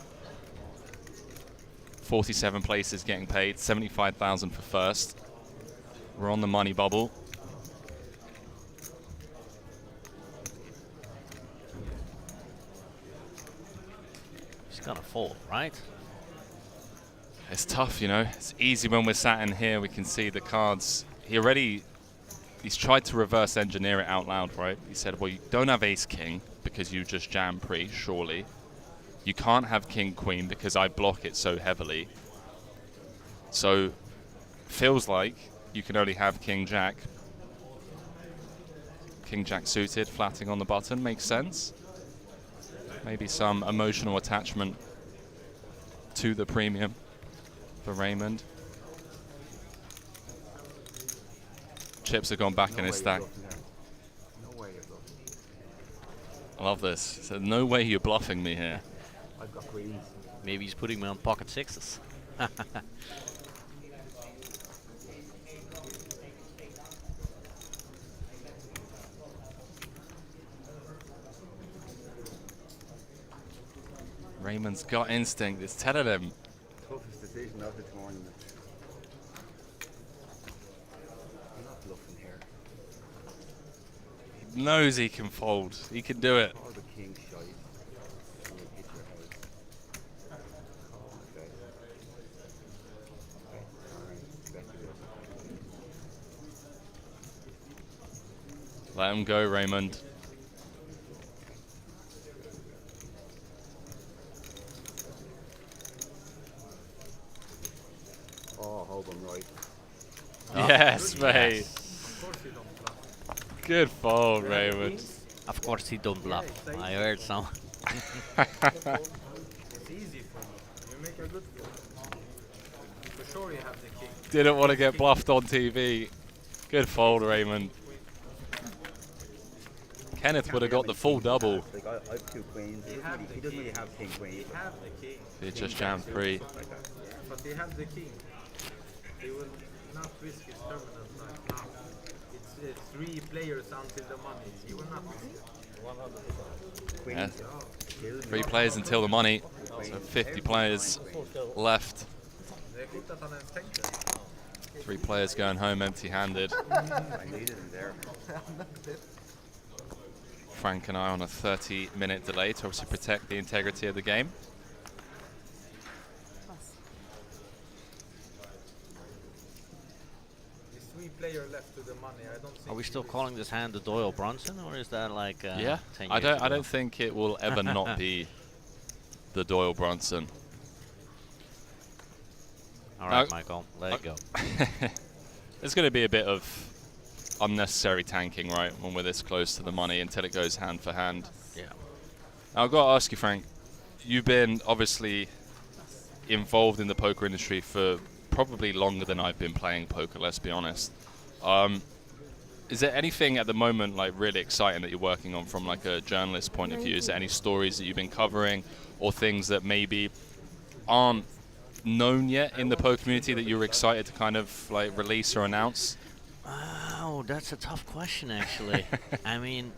47 places getting paid, 75,000 for first. We're on the money bubble. He's gonna fold, right? It's tough, you know. It's easy when we're sat in here. We can see the cards. He's tried to reverse engineer it out loud, right? He said, well, you don't have ace-king because you just jam pre, surely. You can't have king-queen because I block it so heavily. So, feels like you can only have king-jack. King-jack suited, flatting on the button, makes sense. Maybe some emotional attachment to the premium for Raymond. Chips have gone back in his stack. No way you're bluffing. I love this. So no way you're bluffing me here. I've got queens. Maybe he's putting me on pocket sixes. Raymond's gut instinct is telling him. Toughest decision of the tournament. I'm not bluffing here. He knows he can fold. He can do it. All the king shite. And you hit your head. Okay. Okay. Alright. Back to this. Let him go, Raymond. Oh, hold on right. Yes, mate. Of course you don't bluff. Good fold, Raymond. Of course he don't bluff. I heard some. It's easy for you. You make a good fold. For sure you have the king. Didn't want to get bluffed on TV. Good fold, Raymond. Kenneth would have got the full double. Like I have two queens. He doesn't really have king queen. He have the king. He just jammed three. Like that. But he have the king. He will not risk his terminal like now. It's 3 players until the money. He will not risk it. 100%. Yeah. Kill 3 players until the money. So 50 players left. Det är godt att han ens tänkte. 3 players going home empty-handed. I needed him there. Frank and I on a 30-minute delay to obviously protect the integrity of the game. There's 3 players left to the money. I don't think Are we he still risks calling this hand the Doyle Brunson, or is that like 10 Yeah, years I ago? don't think it will ever not be the Doyle Brunson. All right, Michael, let it go. There's going to be a bit of unnecessary tanking, right, when we're this close to the money until it goes hand for hand. Yeah. Now, I've got to ask you, Frank, you've been obviously involved in the poker industry for probably longer than I've been playing poker, let's be honest. Is there anything at the moment like really exciting that you're working on from like a journalist point of view? Is there any stories that you've been covering or things that maybe aren't known yet in the poker community that you're excited to kind of like release or announce? Oh, that's a tough question, actually. I mean,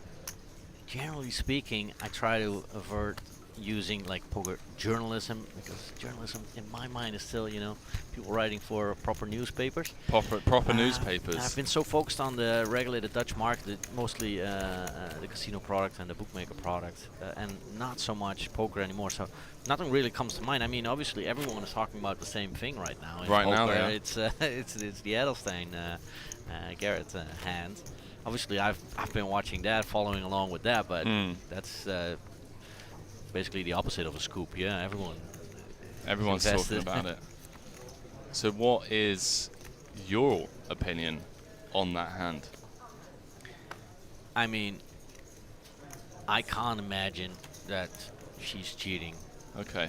generally speaking, I try to avert using like poker journalism, because journalism in my mind is still, you know, people writing for proper newspapers. Proper newspapers. I've been so focused on the regulated Dutch market, mostly the casino product and the bookmaker product, and not so much poker anymore. So nothing really comes to mind. I mean, obviously everyone is talking about the same thing right now. In Right now, poker. yeah. It's the Edelstein Garrett hand. Obviously, I've been watching that, following along with that, but that's basically the opposite of a scoop. Yeah, everyone's talking about it. So what is your opinion on that hand? I mean, I can't imagine that she's cheating. Okay.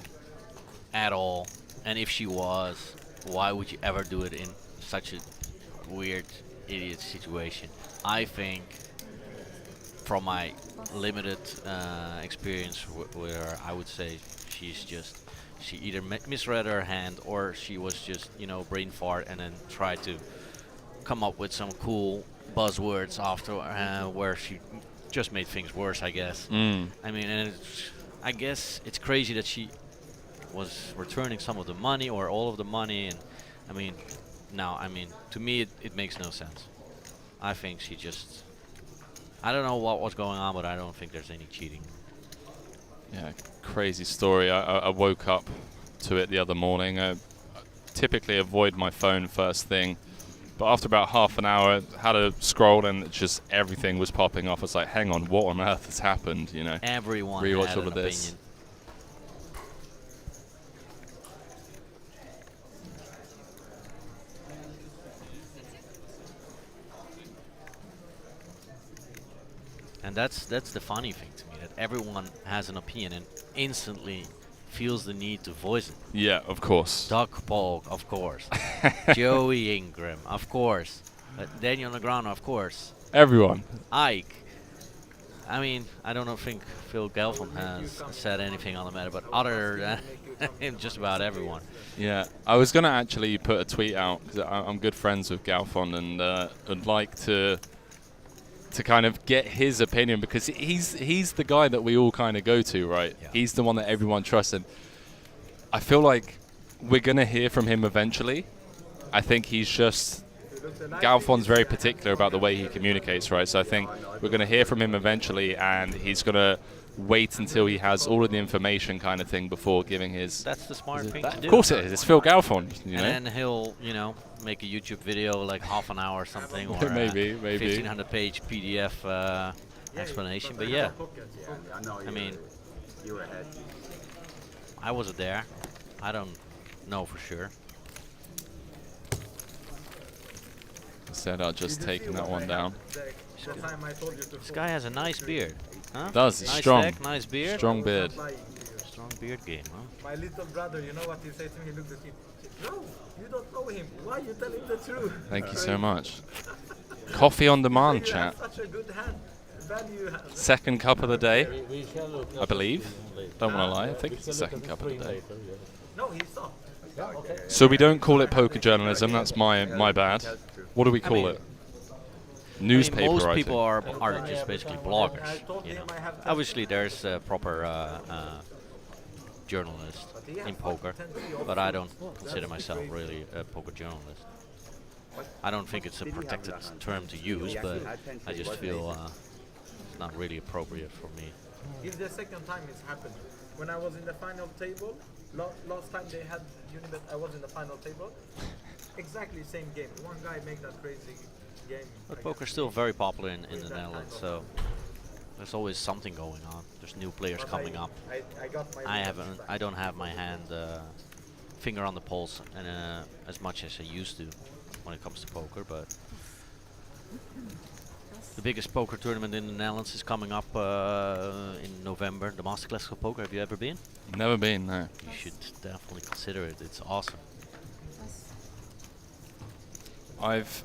At all. And if she was, why would you ever do it in such a weird, idiot situation? I think from my limited experience where I would say she either misread her hand or she was just, brain fart and then tried to come up with some cool buzzwords after where she just made things worse, I guess. I mean, and I guess it's crazy that she was returning some of the money or all of the money, and to me it makes no sense. I think she just, I don't know what was going on, but I don't think there's any cheating. Yeah, crazy story. I woke up to it the other morning. I typically avoid my phone first thing, but after about half an hour, had a scroll and just everything was popping off. I was like, hang on, what on earth has happened? Everyone Rewatch had all an of this. opinion. And that's the funny thing to me, that everyone has an opinion and instantly feels the need to voice it. Yeah, of course. Doc Polk, of course. Joey Ingram, of course. Daniel Negreanu, of course. Everyone. Ike. I mean, I don't think Phil Gelfand has said anything on the matter, but other than just about everyone. Yeah, I was going to actually put a tweet out because I'm good friends with Galfond and would like to kind of get his opinion, because he's the guy that we all kind of go to, right? Yeah. He's the one that everyone trusts, and I feel like we're going to hear from him eventually. I think he's just, Galfond's very particular about the way he communicates, right? So I think we're going to hear from him eventually, and he's going to wait until he has all of the information kind of thing before giving his... That's the smart thing to do. Of course it is. It's Phil Galfond, And then he'll, make a YouTube video like half an hour or something, or maybe 1,500-page PDF explanation. But yeah, I mean, you were ahead. I wasn't there. I don't know for sure. Instead, I'll just taking that one down. This guy has a nice beard. Huh? Does. He's nice strong. Neck, nice beard. Strong beard. Strong beard game, huh? My little brother, you know what he said to me? He looked at me. No, you don't know him. Why are you telling the truth? Thank you so much. Coffee on demand, You chat. have such a good hand. Value hand. Second cup of the day, I believe. Don't want to lie. I think it's the second cup of the day. No, he saw. Okay. So we don't call it poker journalism. That's my bad. What do we call it? Newspaper most writing. people are just basically bloggers. Obviously, there's a proper journalist in poker, but I don't consider myself really a poker journalist. I don't think it's a protected term to use, but I just feel it's not really appropriate for me. It's the second time it's happened. When I was in the final table, last time they had Unibet, I was in the final table. Exactly same game. One guy made that crazy game. But poker's still very popular in the Netherlands, so there's always something going on. There's new players coming up. I don't have my finger on the pulse and as much as I used to when it comes to poker, but the biggest poker tournament in the Netherlands is coming up in November, the Master Classical Poker. Have you ever been? Never been, no. You should definitely consider it. It's awesome. I've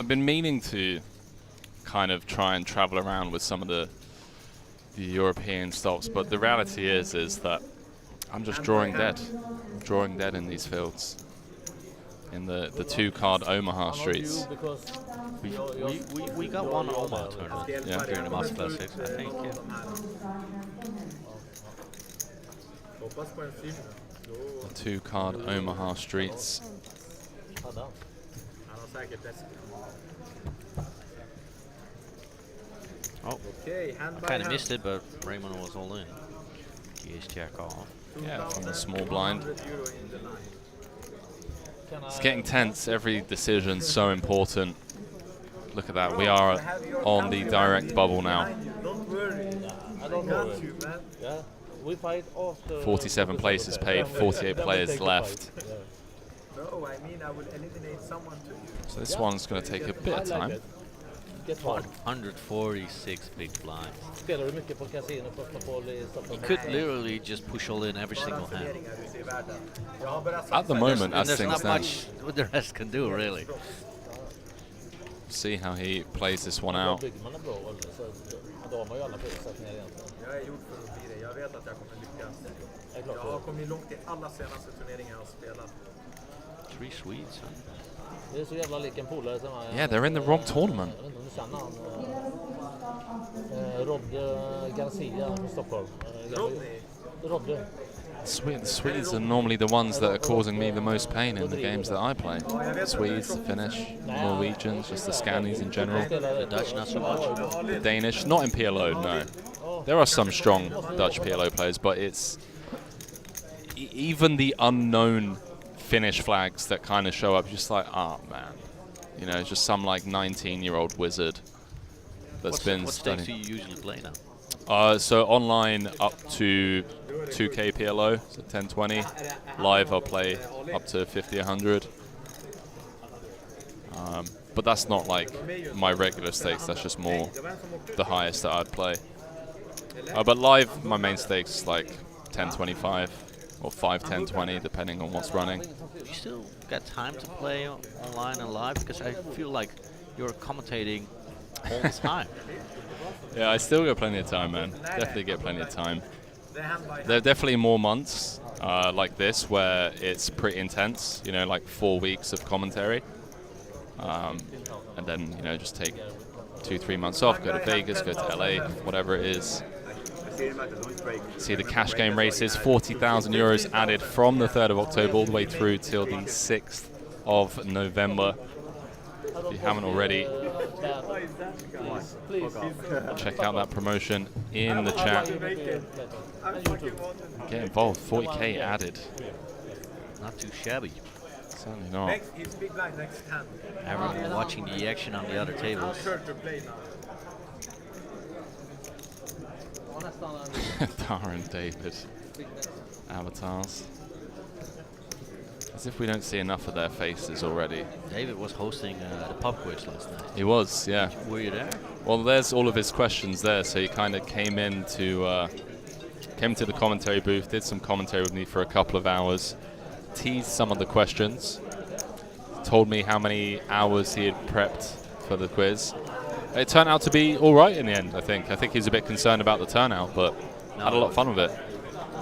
been meaning to kind of try and travel around with some of the European stops, but the reality is that I'm just drawing dead. I'm drawing dead in these fields. In the 2-card Omaha streets. We got one Omaha tournament during the Master Classics, I think. Yeah. The 2-card Omaha streets. Oh, I kind of missed it, but Raymond was all in. He is check off. Yeah, from the small blind. It's getting tense. Every decision's so important. Look at that. We are on the direct bubble now. Don't worry. I don't know. Yeah, we fight after 47 places paid, 48 players left. No, I mean I will eliminate someone to you. So this one's going to take a bit of time. 146 big blinds. Spelar du mycket på casino första fall i You Stockholm? could literally just push all in every single hand. At the moment, as There's things not stand, much what the rest can do, really. see how he plays this one out. Bygger man är bra, eller? Så Då har man ju alla förutsättningar egentligen. Jag är gjord för att bli det. Jag vet att jag kommer lyckas. Det är klart. Jag har kommit långt i alla senaste turneringar jag har spelat. 3 Swedes. Huh? Det är så jävla lik en polare till mig. Yeah, they're in the wrong tournament. Jag vet inte om du känner han. Rod Garcia från Stockholm. Rodney. The Swedes are normally the ones that are causing me the most pain in the games that I play. Swedes, the Finnish, Norwegians, just the Scandis in general. The Dutch not so much. The Danish, not in PLO, no. There are some strong Dutch PLO players, but it's even the unknown Finnish flags that kind of show up, just like, oh man, you know, it's just some like 19-year-old wizard that's been What studying. stakes do you usually play now? So online up to 2k PLO, so 1020. Live I'll play up to 50, 100. But that's not like my regular stakes, that's just more the highest that I'd play. But live, my main stakes is like 1025 or 5, 10, 20, depending on what's running. Do you still get time to play online and live? Because I feel like you're commentating all the time. Yeah, I still get plenty of time, man. Definitely get plenty of time. There are definitely more months like this where it's pretty intense, you know, like 4 weeks of commentary. And then, you know, just take 2-3 months off, go to Vegas, go to LA, whatever it is. See the cash game races, 40,000 euros added from the 3rd of October all the way through till the 6th of November. If you haven't already, check out that promotion in the chat. Get involved, 40k added. Not too shabby. Certainly not. He's big blind next hand. Everyone watching the action on the other tables. Sure to play now. Tara and David avatars. As if we don't see enough of their faces already. David was hosting the pub quiz last night. He was, yeah. Were you there? Well, there's all of his questions there, so he kind of came to the commentary booth, did some commentary with me for a couple of hours, teased some of the questions, told me how many hours he had prepped for the quiz. It turned out to be all right in the end, I think. I think he was a bit concerned about the turnout, but had a lot of fun with it.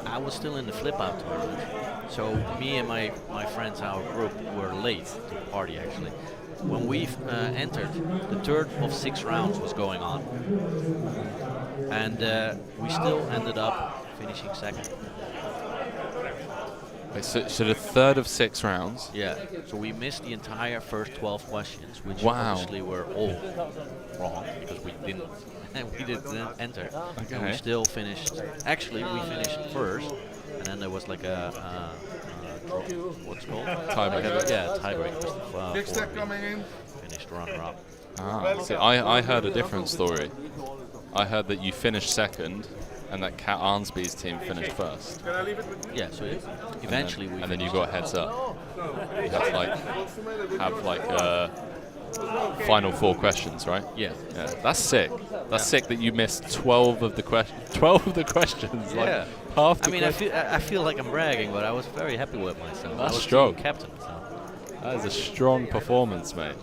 I was still in the flip-out tournament, so me and my friends, our group, were late to the party actually. When we entered, the third of 6 rounds was going on, and we still ended up finishing second. Wait, so the third of 6 rounds? Yeah, so we missed the entire first 12 questions, which Wow. obviously were all wrong because we didn't enter. Okay. And we still finished. Actually, we finished first, and then there was like a what's it called? Tiebreaker. Yeah, tiebreaker. Big step coming in. Finished runner-up. Ah, see, I heard a different story. I heard that you finished second, and that Kat Arnsby's team finished first. Yeah, so eventually we. And then you got heads up. You had to have final 4 questions, right? Yeah. Yeah, that's sick. That's sick that you missed 12 of the questions. 12 of the questions. Yeah. Like half the I mean, I feel like I'm bragging, but I was very happy with myself. That's I was strong. team captain. So. That is a strong performance, mate.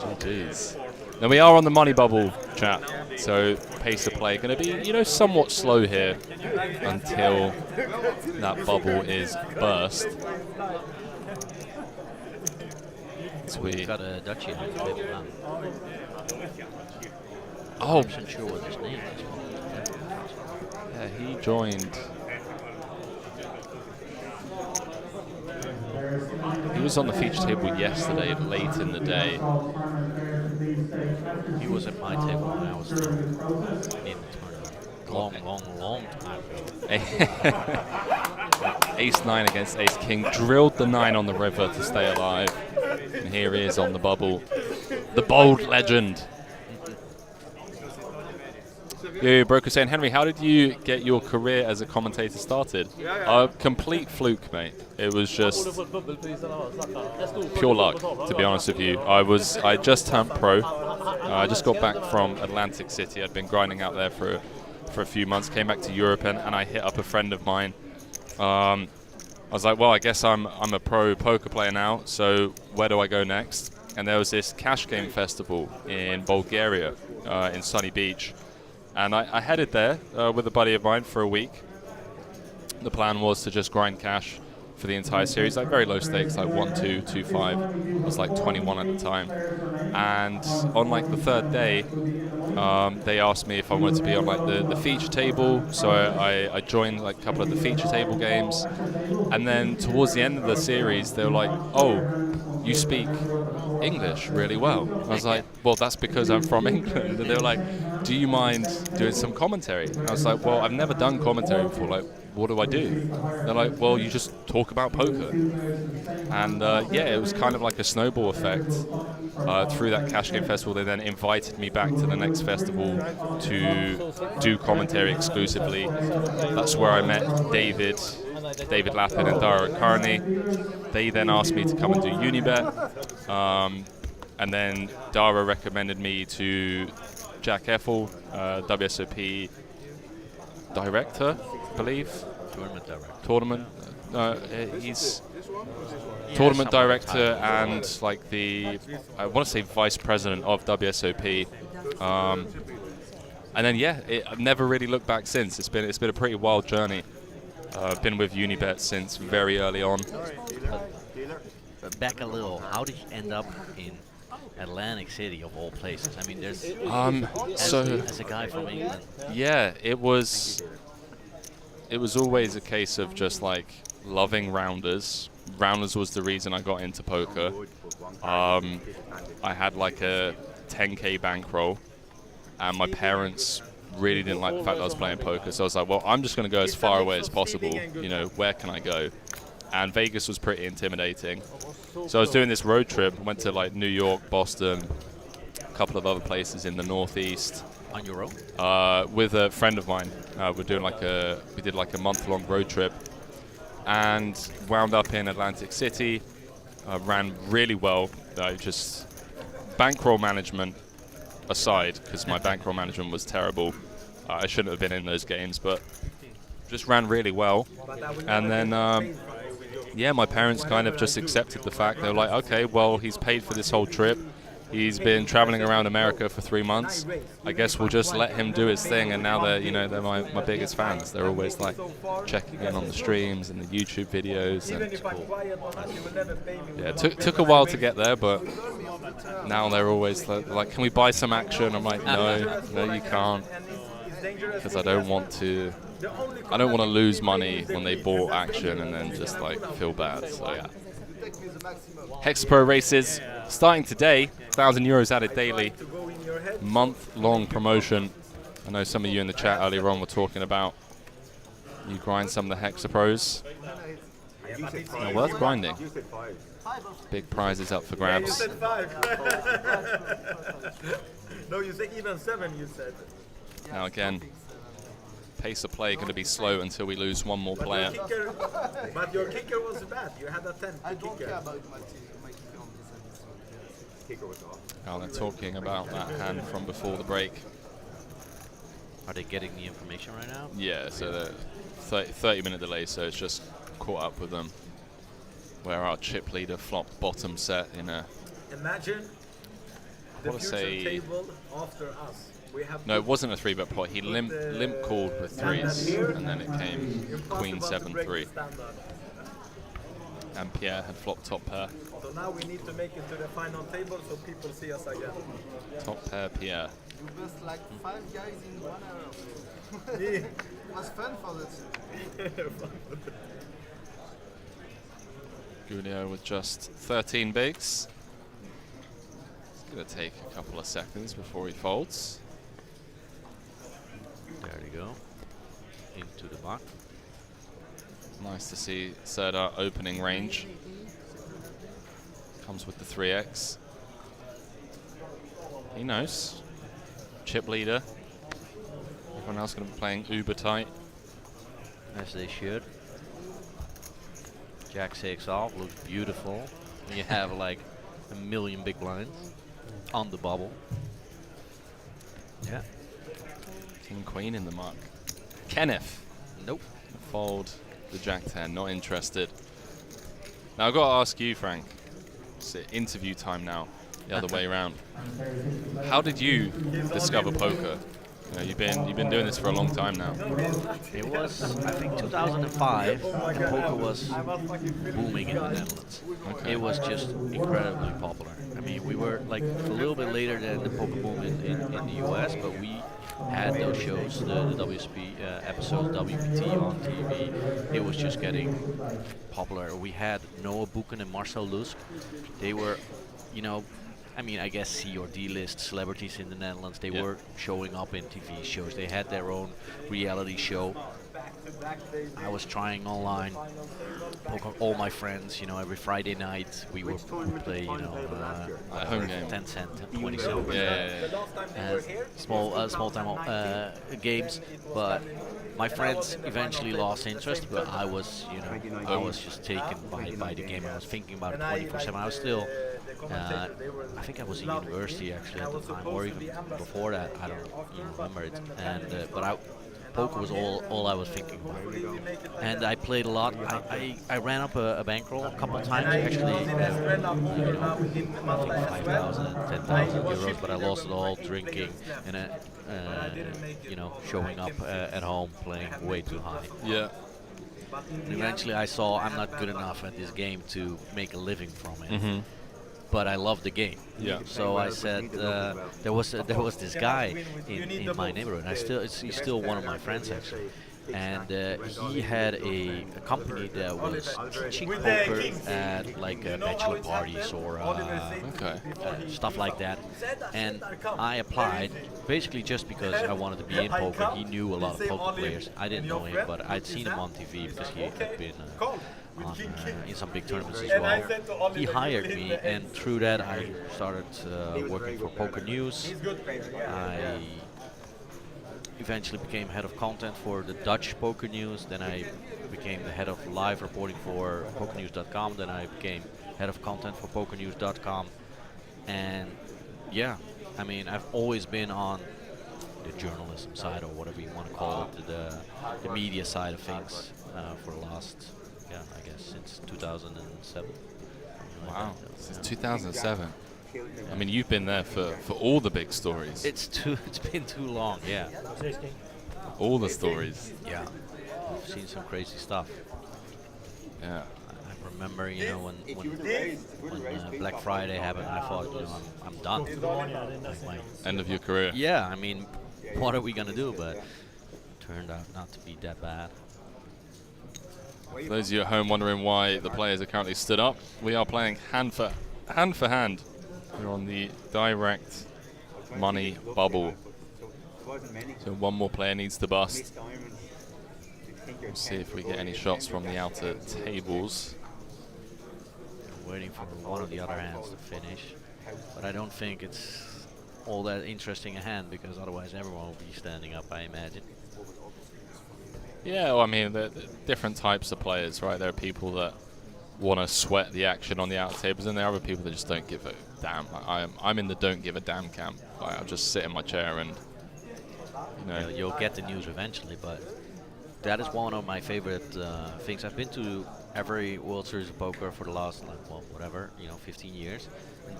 GG's. Now we are on the money bubble, chat. So pace of play going to be, you know, somewhat slow here until that bubble is burst. We've got a Dutchie on the table now. Oh, I'm not sure what his name is. yeah, he joined. He was on the feature table yesterday, late in the day. He was at my table when I was in the tournament. Long time ago. Ace-9 against Ace-King. Drilled the 9 on the river to stay alive. And here he is on the bubble. The bold legend. Yo, Broker saying, Henry, how did you get your career as a commentator started? Complete fluke, mate. It was just pure luck, to be honest with you. I just turned pro. I just got back from Atlantic City. I'd been grinding out there for a few months. Came back to Europe and I hit up a friend of mine. I was like, well, I guess I'm a pro poker player now. So where do I go next? and there was this cash game festival in Bulgaria, in Sunny Beach, and I headed there with a buddy of mine for a week. The plan was to just grind cash for the entire series, like very low stakes, like 1, 2, 2, 5. It was like 21 at the time. And on like the third day, they asked me if I wanted to be on like the feature table. So I joined like a couple of the feature table games. And then towards the end of the series, they were like, "Oh, you speak English really well." I was like, "Well, that's because I'm from England." And they were like, "Do you mind doing some commentary?" And I was like, "Well, I've never done commentary before. Like, what do I do?" They're like, "Well, you just talk about poker." And yeah, it was kind of like a snowball effect. Through that cash game festival, they then invited me back to the next festival to do commentary exclusively. That's where I met David Lappin and Dara Carney. They then asked me to come and do Unibet. And then Dara recommended me to Jack Effel, WSOP director, I believe. Tournament director. Tournament. He's tournament director and like I want to say vice president of WSOP. And then yeah, I've never really looked back since. It's been a pretty wild journey. I've been with Unibet since very early on. But back a little, how did you end up in Atlantic City of all places? I mean, there's as a guy from England. Yeah, it was always a case of just like loving rounders. Rounders was the reason I got into poker. I had like a 10k bankroll, and my parents really didn't like the fact that I was playing poker. So I was like, well, I'm just going to go as far away as possible. You know, where can I go? And Vegas was pretty intimidating. So I was doing this road trip. Went to like New York, Boston, a couple of other places in the Northeast. On your own? With a friend of mine. We did like a month-long road trip, and wound up in Atlantic City. Ran really well. Just bankroll management aside, because my bankroll management was terrible. I shouldn't have been in those games, but just ran really well. And then, yeah, my parents kind of just accepted the fact. They were like, okay, well, he's paid for this whole trip. He's been traveling around America for 3 months. I guess we'll just let him do his thing. And now they're my biggest fans. They're always like checking in on the streams and the YouTube videos. And yeah, it took a while to get there, but now they're always like, can we buy some action? I'm like, no, you can't, because I don't want to lose money when they bought action and then just like feel bad. So yeah. Hex Pro races starting today, €1,000 added daily, month-long promotion. I know some of you in the chat earlier on were talking about you grind some of the Hexa Pros. Now, worth grinding. Big prizes up for grabs. You said 5. No, you said even 7. You said. Now again, pace of play going to be slow until we lose one more player. But your kicker was bad. You had a 10. I don't care about my kicker on this episode. Kicker was off. Oh, they're talking about that hand from before the break. Are they getting the information right now? Yeah, so the 30-minute delay, so it's just caught up with them. Where our chip leader flopped bottom set in a... Imagine the future table after us. No, it wasn't a 3-bet pot. He limp called with 3s, and then it came Queen 7-3. And Pierre had flopped top pair. So now we need to make it to the final table so people see us again. Top pair Pierre. You bust like 5 guys in 1 hour. It was fun for this. Julio with just 13 bigs. It's going to take a couple of seconds before he folds. There you go. Into the box. Nice to see Serdar opening range. Comes with the 3x. He knows. Chip leader. Everyone else going to be playing uber tight. As they should. Jack 6 off, looks beautiful. You have like a million big blinds on the bubble. Yeah. King Queen in the muck. Kenneth. Nope. Fold the Jack 10, not interested. Now I've got to ask you, Frank. It's interview time now. the other way around. How did you discover poker? You've been doing this for a long time now. It was, I think, 2005, and poker was booming in the Netherlands. Okay. It was just incredibly popular. I mean, we were like a little bit later than the poker boom in the US, but we had those shows, the WSP episodes, WPT on TV. It was just getting popular. We had Noah Buchen and Marcel Lusk. They were, I mean, I guess C or D list celebrities in the Netherlands. They were showing up in TV shows. They had their own reality show. I was trying online. Poker, all my friends, every Friday night we would play, home game. 10 cent, 20 cent. Yeah. Small time games. But my friends eventually lost interest. But I was, I was just taken by the game. I was thinking about it 24/7. I was still. I think I was in university actually at the time, or even before that. I don't even remember it. And poker was all I was thinking about. And I played a lot. I ran up a bankroll a couple of times actually. I think 5,000 and 10,000 euros, but I lost it all drinking and showing up at home playing way too high. Yeah. And eventually I saw I'm not good enough at this game to make a living from it. Mm-hmm. But I love the game. Yeah. So I said there was this guy in my neighborhood. He's still one of my friends actually, and he had a company that was teaching poker at like bachelor parties or stuff like that. And I applied basically just because I wanted to be in poker. He knew a lot of poker players. I didn't know him, but I'd seen him on TV because he had been. In some big tournaments as well. He hired me, and through that I started working for Poker News. I eventually became head of content for the Dutch Poker News. Then I became the head of live reporting for PokerNews.com. Then I became head of content for PokerNews.com. And yeah, I mean, I've always been on the journalism side, or whatever you want to call it, the media side of things for the last. Yeah, I guess since 2007. Wow, since 2007. I mean, you've been there for all the big stories. It's been too long, yeah. All the stories. Yeah, I've seen some crazy stuff. Yeah. I remember, when Black Friday happened, I thought, I'm done. End of your career. Yeah, I mean, what are we gonna do? But it turned out not to be that bad. For those of you at home wondering why the players are currently stood up, we are playing hand for hand. We're on the direct money bubble. So one more player needs to bust. We'll see if we get any shots from the outer tables. Waiting for one of the other hands to finish, but I don't think it's all that interesting a hand because otherwise everyone will be standing up, I imagine. Yeah, well, I mean, the different types of players, right? There are people that want to sweat the action on the outer tables, and there are other people that just don't give a damn. I'm in the don't give a damn camp. I'll just sit in my chair and, You'll get the news eventually, but that is one of my favorite things. I've been to every World Series of Poker for the last, 15 years. And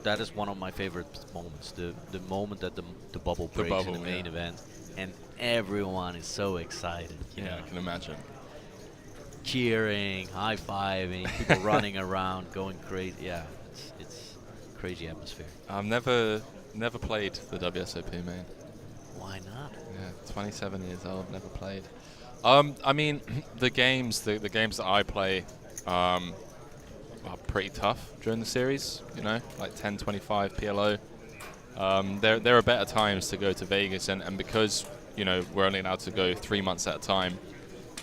that is one of my favorite moments. The moment that the bubble breaks in the main event, and everyone is so excited. Yeah, I can imagine. Cheering, high-fiving, people running around, going crazy. Yeah, it's crazy atmosphere. I've never played the WSOP, man. Why not? Yeah, 27 years old, never played. I mean, the games that I play are pretty tough during the series. Like 10, 25 PLO. There are better times to go to Vegas, and because we're only allowed to go 3 months at a time,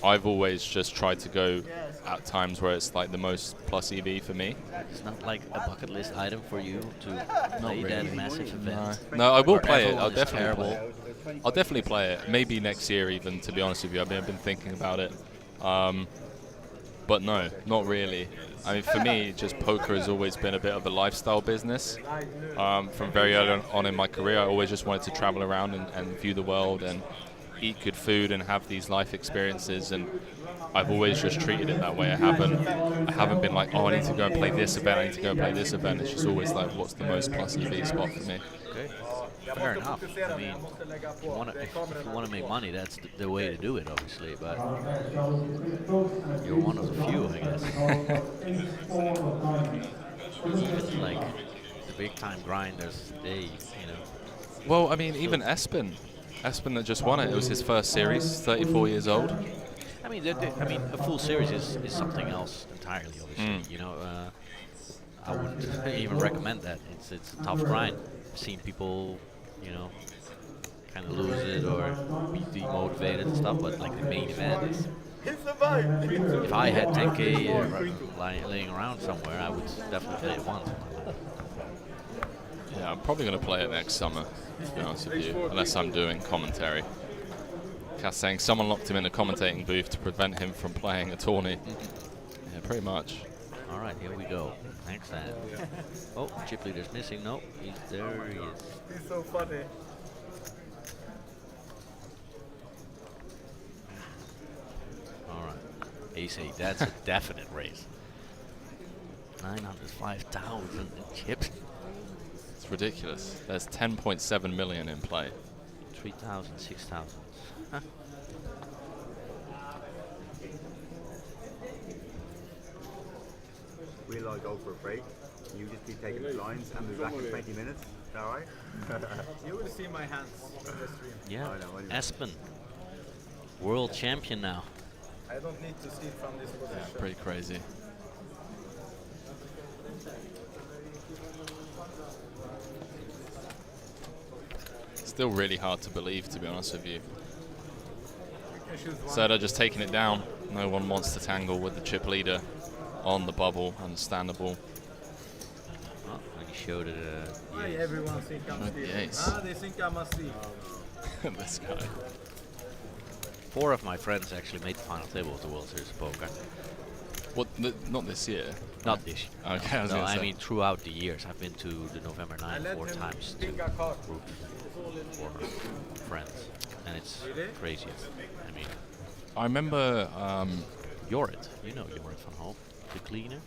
I've always just tried to go at times where it's like the most plus EV for me. It's not like a bucket list item for you to play that massive event. No, I will play it. I'll definitely play it. Maybe next year even, to be honest with you. I've been thinking about it. But no, not really. I mean, for me, just poker has always been a bit of a lifestyle business. From very early on in my career, I always just wanted to travel around and view the world. And eat good food and have these life experiences, and I've always just treated it that way. I haven't been like, oh, I need to go and play this event, I need to go and play this event. It's just always like, what's the most plus EV spot for me? Okay, fair enough. I mean, if you want to make money, that's the way to do it, obviously. But you're one of the few, I guess. Even like the big time grinders, they. Well, I mean, even Espen that just won it. It was his first series, 34 years old. I mean, a full series is something else entirely, obviously. I wouldn't even recommend that. It's a tough grind. I've seen people, kind of lose it or be demotivated and stuff, but like the main event is. If I had 10K laying around somewhere, I would definitely play it once. Yeah, I'm probably going to play it next summer, to be honest with you, unless I'm doing commentary. Cass saying someone locked him in a commentating booth to prevent him from playing a tourney. Yeah, pretty much. All right, here we go. Next hand. Oh, chip leader's missing. No, there he is. He's so funny. All right. Ace-8, that's a definite raise. 905,000 in chips. It's ridiculous. There's 10.7 million in play. 3,000, 6,000. Huh. We'll all go for a break. You just keep taking the blinds and be back in 20 minutes. Is that alright? You will see my hands on the stream. Yeah, I know, anyway. Espen, world champion now. I don't need to see it from this position. Yeah, pretty crazy. Still really hard to believe, to be honest with you. Serda just taking it down. No one wants to tangle with the chip leader on the bubble. Understandable. Oh, he showed it. Why everyone think I'm Showed the stealing? ace. They think I'm a thief. This guy. 4 of my friends actually made the final table of the World Series of Poker. What? Not this year. Not this year. Okay, I was No, gonna I say. mean throughout the years. I've been to the November 9 4 times to pick a card. root for friends, and it's crazy. I mean, I remember. Jorrit, you know Jorrit van Hoop, the cleaner.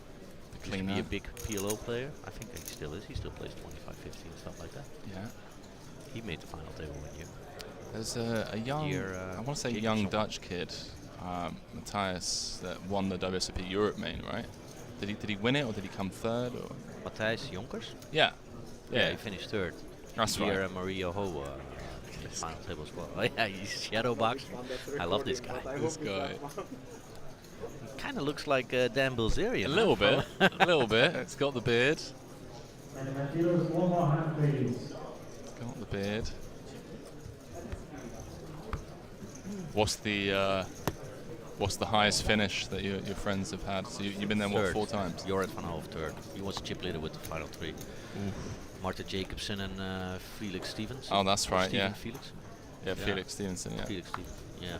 The Used to be cleaner. a big PLO player. I think he still is. He still plays 25, 50 and stuff like that. Yeah. He made the final table one year. There's a young, Year, I want to say kid or young something. Dutch kid, Matthias, that won the WSOP Europe main, right? Did he win it or did he come third? Or? Matthijs Jonkers? Yeah. Yeah, he finished third. That's Year right. Maria Ho made the final table as well. Oh yeah, he's Shadowbox. I love this guy. This guy. Kind of looks like Dan Bilzerian. A little bit. A little bit. It's got the beard. And Matthias, one more hand, please. It's got the beard. What's the highest finish that your friends have had? So you've been there, what, Third. 4 times? Jorrit van Hoofd third. He was chip leader with the final 3. Martin Jacobson and Felix Stevens. Oh, that's right, Steven yeah. Felix? Yeah, Felix Stevenson, yeah. Felix Stevens, yeah.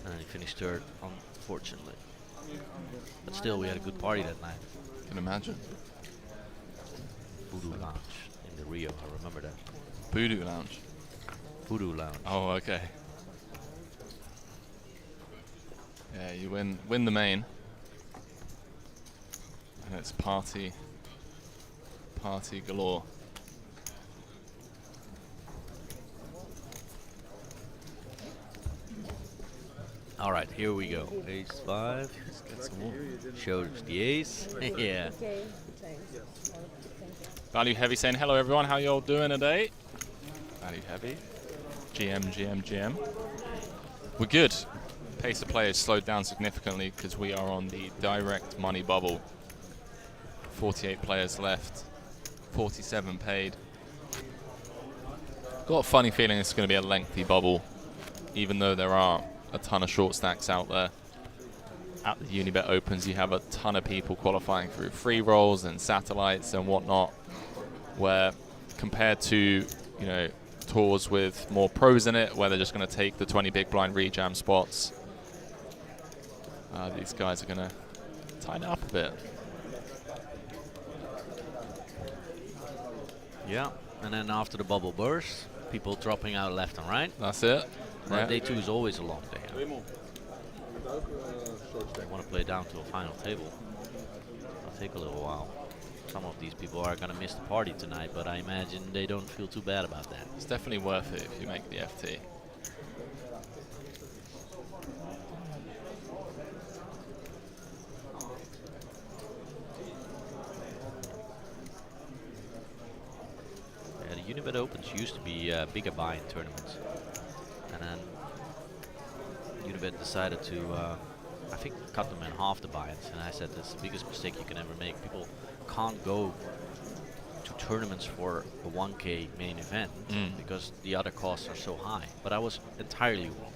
And he finished third, unfortunately. But still, we had a good party that night. Can imagine. Voodoo Lounge in the Rio, I remember that. Voodoo Lounge. Voodoo Lounge. Oh, okay. Yeah, you win the main. And it's party galore. All right, here we go. Ace 5. Get some more. Shows the ace. Yeah. Okay, thanks. Thank you. Value Heavy saying hello everyone, how y'all doing today? Value Heavy. GM. We're good. Pace of play has slowed down significantly because we are on the direct money bubble. 48 players left. 47 paid. Got a funny feeling it's going to be a lengthy bubble, even though there are a ton of short stacks out there. At the Unibet Opens, you have a ton of people qualifying through free rolls and satellites and whatnot, where compared to, tours with more pros in it, where they're just going to take the 20 big blind rejam spots, these guys are going to tighten up a bit. Yeah, and then after the bubble bursts, people dropping out left and right. That's it. But Yeah. day 2 is always a long day. They want to play down to a final table. It'll take a little while. Some of these people are going to miss the party tonight, but I imagine they don't feel too bad about that. It's definitely worth it if you make the FT. Yeah, the Unibet Opens used to be bigger buy-in tournaments. And then Unibet decided to, I think, cut them in half the buy-ins. And I said, that's the biggest mistake you can ever make. People can't go to tournaments for a 1K main event because the other costs are so high. But I was entirely wrong,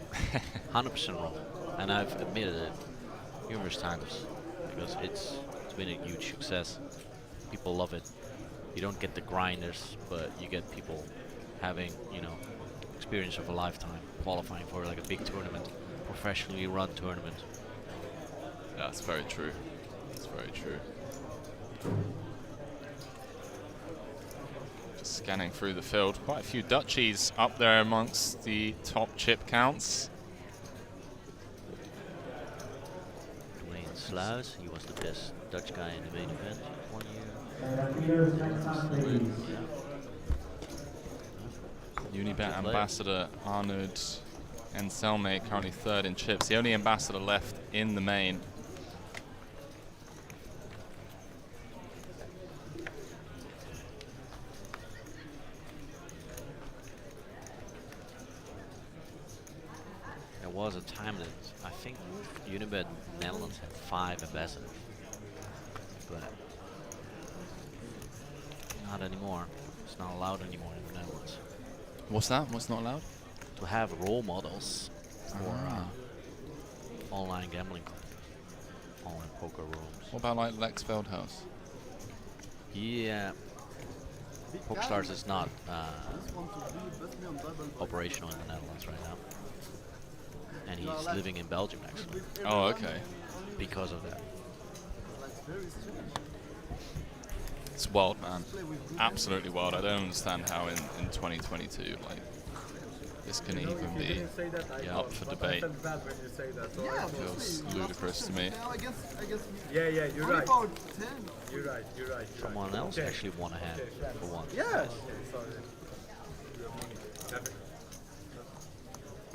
100% wrong, and I've admitted it numerous times because it's been a huge success. People love it. You don't get the grinders, but you get people having, you know, experience of a lifetime qualifying for like a big tournament, professionally run tournament. That's very true. That's very true. Just scanning through the field. Quite a few Dutchies up there amongst the top chip counts. Dwayne Sluis, he was the best Dutch guy in the main event 1 year. Unibet ambassador Arnoud Anselme currently 3rd in chips. The only ambassador left in the main. There was a time that I think Unibet Netherlands had 5 ambassadors, but not anymore. It's not allowed anymore in the Netherlands What's that? What's not allowed? to have role models for online gambling, online poker rooms. What about like Lex Veldhuis? Yeah, PokerStars is not operational in the Netherlands right now, and he's living in Belgium actually Oh, okay. because of that. It's wild, man. Absolutely wild. I don't understand how in 2022, like, this can even If you be didn't say that, I yeah, know, up for but debate. I felt bad when you say that. So Yeah, I but thought- Feels ludicrous to me. I guess yeah, yeah, you're right. about 10. You're right. You're right. You're Someone right. else Okay. actually won a hand Okay. for once. Yeah. Okay, sorry. Never.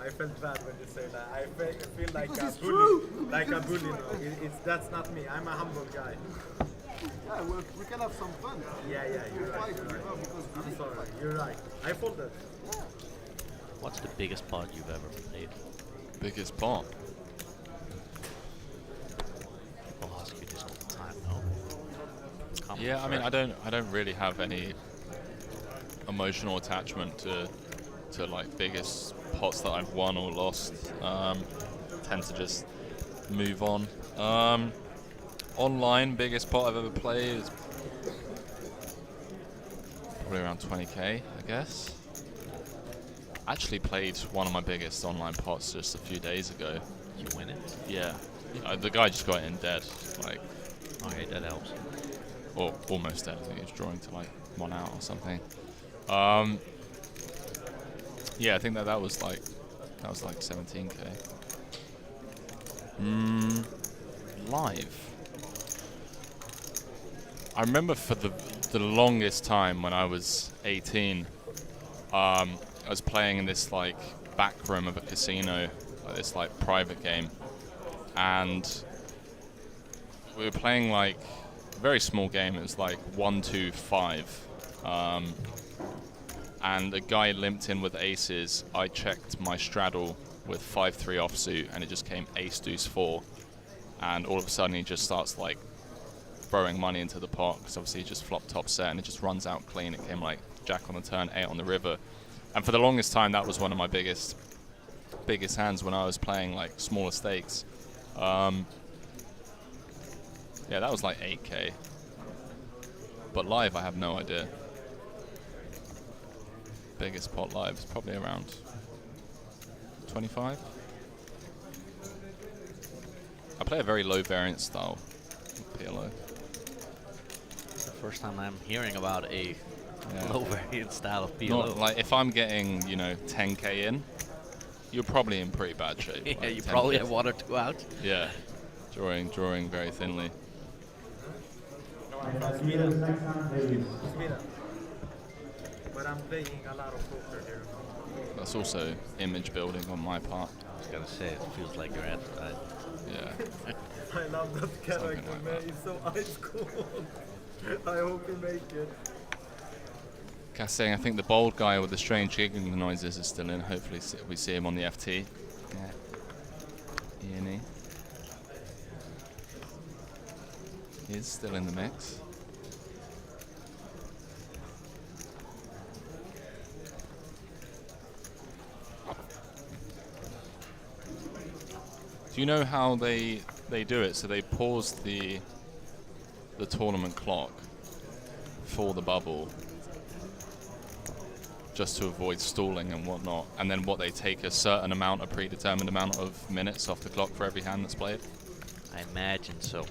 I felt bad when you say that. I feel like Because a it's bully. true. Like a Because bully. it's No, true. it's that's not me. I'm a humble guy. Yeah, we can have some fun. Yeah, yeah, you're right. Fight, You're you right. know, because we I'm need to sorry. fight. You're right. I folded. What's the biggest pot you've ever played? Biggest pot. People ask you this all the time, no? Common Yeah, I mean, thread. I don't really have any emotional attachment to like biggest pots that I've won or lost. Tend to just move on. Online biggest pot I've ever played is probably around 20k, I guess. Actually played one of my biggest online pots just a few days ago. You win it? Yeah, the guy just got in dead, like, Okay, that helps. or almost dead. I think he was drawing to like 1 out or something. Yeah, I think that was like 17k. Live. I remember for the longest time when I was 18, I was playing in this like back room of a casino, like this like private game, and we were playing like a very small game. It was like 1-2-5, and a guy limped in with aces. I checked my straddle with 5-3 offsuit, and it just came ace deuce 4, and all of a sudden he just starts like throwing money into the pot because obviously he just flopped top set, and it just runs out clean. It came like jack on the turn, 8 on the river, and for the longest time that was one of my biggest hands when I was playing like smaller stakes. Yeah, that was like 8k, but live I have no idea. Biggest pot live is probably around 25. I play a very low variance style PLO. It's the first time I'm hearing about a Yeah. Low variant style of Not PLO. like if I'm getting, 10k in, you're probably in pretty bad shape. Yeah, like you 10, probably have 15. 1 or 2 out. Yeah, drawing very thinly. No, I'm from Leaders Sweden. next time, please. Sweden. But I'm playing a lot of poker here. That's also image building on my part. I was gonna say, it feels like you're advertising. Yeah. I love that character, like man. that. He's so ice cold. I hope he make it. Cass saying, I think the bald guy with the strange giggling noises is still in. Hopefully we see him on the FT. Yeah. Ian. He is still in the mix. Do you know how they do it? So they pause the tournament clock for the bubble just to avoid stalling and whatnot, and then they take a certain amount, a predetermined amount of minutes off the clock for every hand that's played. I imagine so.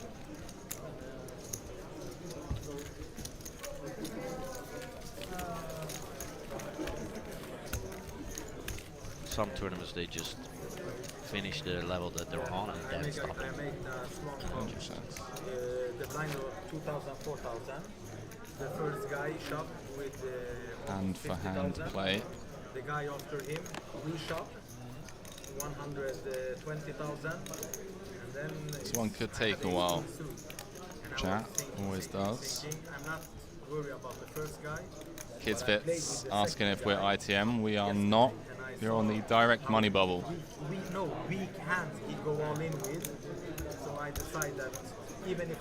Some tournaments they just finish the level that they're on and then stop I it. make the small call. The blind of 2,000, 4,000. The first guy shot with And for hand 50,000. play, The guy after him, we shot 120,000. And then this one could take a while. Chat always does. I'm not worried about the first guy. Kids Fits asking if we're ITM. We are not. You're on the direct money bubble. We can't he go all in with. So I decide that even if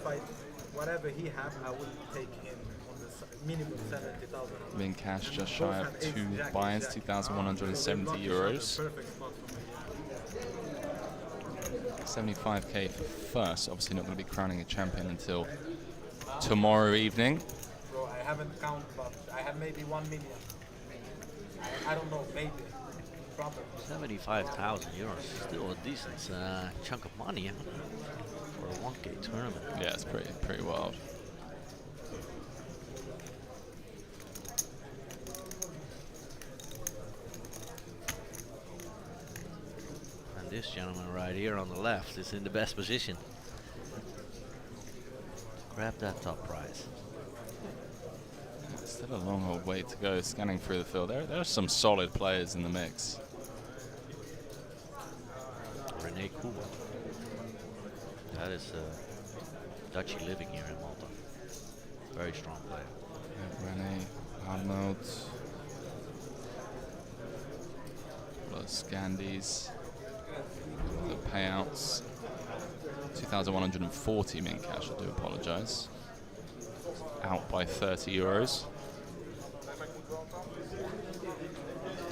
whatever he have, I will take him on the minimum 70,000. Being cash just shy of 2 buy-ins, 2,170 euros. Perfect spot for me. 75k for first. Obviously not going to be crowning a champion until tomorrow evening. Bro, I haven't counted, but I have maybe 1 million. I don't know, maybe. Probably. 75,000 euros, still a decent chunk of money for a 1K tournament. Yeah, it's pretty wild. And this gentleman right here on the left is in the best position. Grab that top prize. Still a long old way to go. Scanning through the field, there are some solid players in the mix. Rene Kuhl. That is Dutchy living here in Malta. Very strong player. Rene, Arnold, plus Gandhi's. The payouts 2,140 min cash. I do apologise. Out by 30 euros.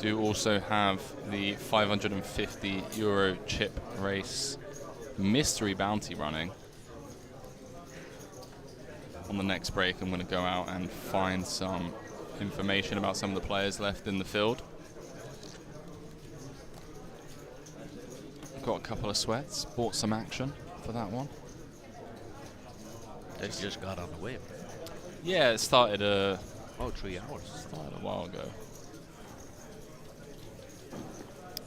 Do also have the 550 euro chip race mystery bounty running. On the next break, I'm going to go out and find some information about some of the players left in the field. Got a couple of sweats, bought some action for that one. They just got on the wave. Yeah, it started 3 hours. Started a while ago.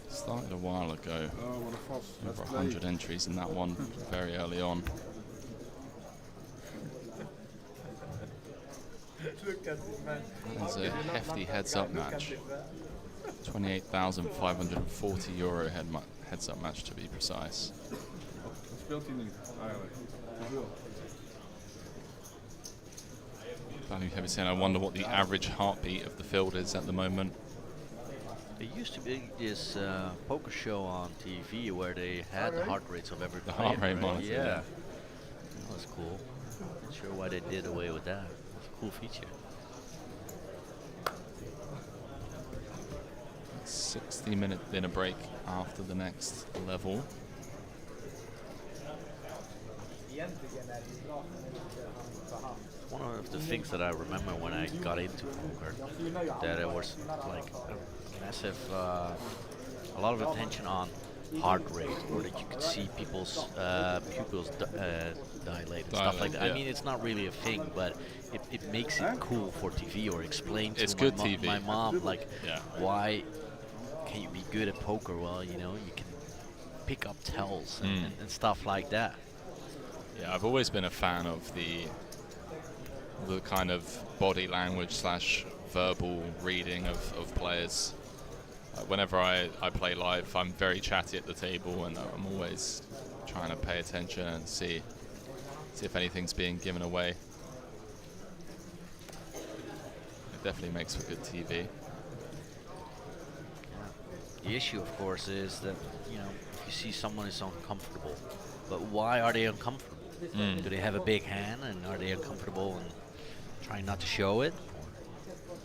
Started a while ago. Over 100 entries in that one very early on. Look at this man. There's a hefty heads-up match. 28,540 euro heads-up match to be precise. Value Heavy saying, I wonder what the average heartbeat of the field is at the moment. There used to be this poker show on TV where they had the heart rates of every The player. heart rate right? monitor, Yeah. yeah. That was cool. Not sure why they did away with that. It's a cool feature. 60-minute dinner break after the next level. One of the things that I remember when I got into poker, that it was like a massive, a lot of attention on heart rate, or that you could see people's pupils dilate and stuff like that. yeah. I mean, it's not really a thing, but it makes it cool for TV, or explain to It's good my, TV. my mom, like, Yeah. why can you be good at poker? Well, you know, you can pick up tells and stuff like that. Yeah, I've always been a fan of the kind of body language slash verbal reading of players. Whenever I play live, I'm very chatty at the table, and I'm always trying to pay attention and see if anything's being given away. It definitely makes for good TV. The issue, of course, is that, you know, if you see someone is uncomfortable, but why are they uncomfortable? Do they have a big hand, and are they uncomfortable and trying not to show it?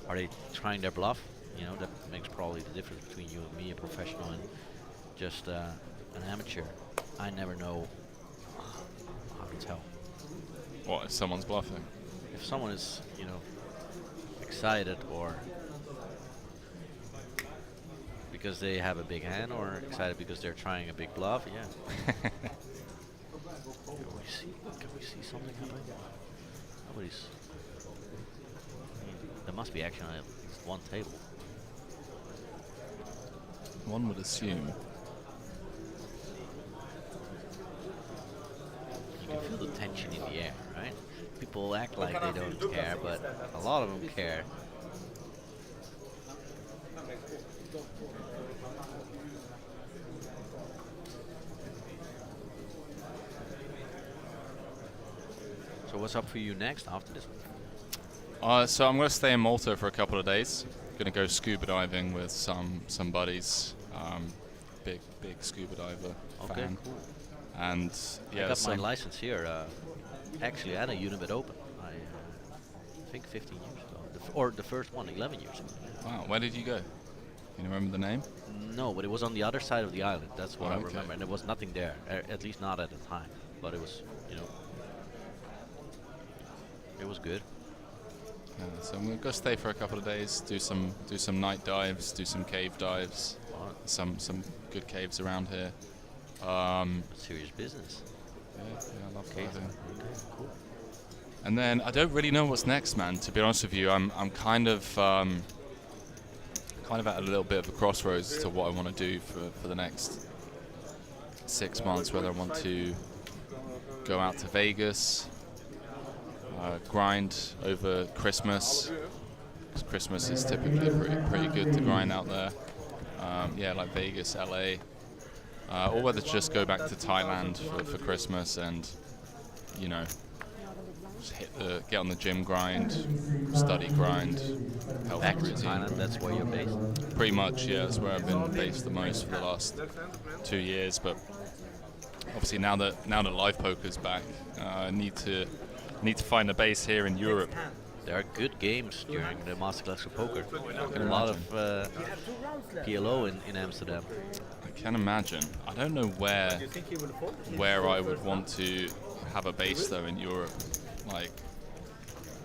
Or are they trying their bluff? You know, that makes probably the difference between you and me, a professional, and just an amateur. I never know how to tell. What, if someone's bluffing? If someone is, you know, excited, or because they have a big hand, or excited because they're trying a big bluff, yeah. Can we see something happening? Nobody's... There must be action on at least one table. One would assume. You can feel the tension in the air, right? People act like they don't care, but a lot of them care. So what's up for you next after this? So I'm going to stay in Malta for a couple of days. Going to go scuba diving with some buddies. Big scuba diver fan. Cool. And yeah, I got my license here. Actually, at a Unibet Open. I think 15 years ago, or the first one, 11 years ago. Wow, where did you go? Can you remember the name? No, but it was on the other side of the island. That's what I Okay. remember, and there was nothing there, at least not at the time. But it was, you know, it was good. Yeah, so I'm going to go stay for a couple of days, do some night dives, do some cave dives, some good caves around here. Serious business. Yeah, I love Okay, diving. cool. And then I don't really know what's next, man. To be honest with you, I'm kind of at a little bit of a crossroads to what I want to do for the next 6 months. Whether I want to go out to Vegas, grind over Christmas. 'Cause Christmas is typically pretty good to grind out there. Yeah, like Vegas, LA, or whether to just go back to Thailand for Christmas and, you know, just get on the gym grind, study grind, healthy Back to routine. Thailand, that's where you're based? Pretty much, yeah. That's where I've been based the most for the last 2 years. But obviously now that live poker's back, I need to find a base here in Europe. There are good games during the Masterclass of Poker. A lot of PLO in Amsterdam. I can imagine. I don't know where I would want to have a base though in Europe. Like,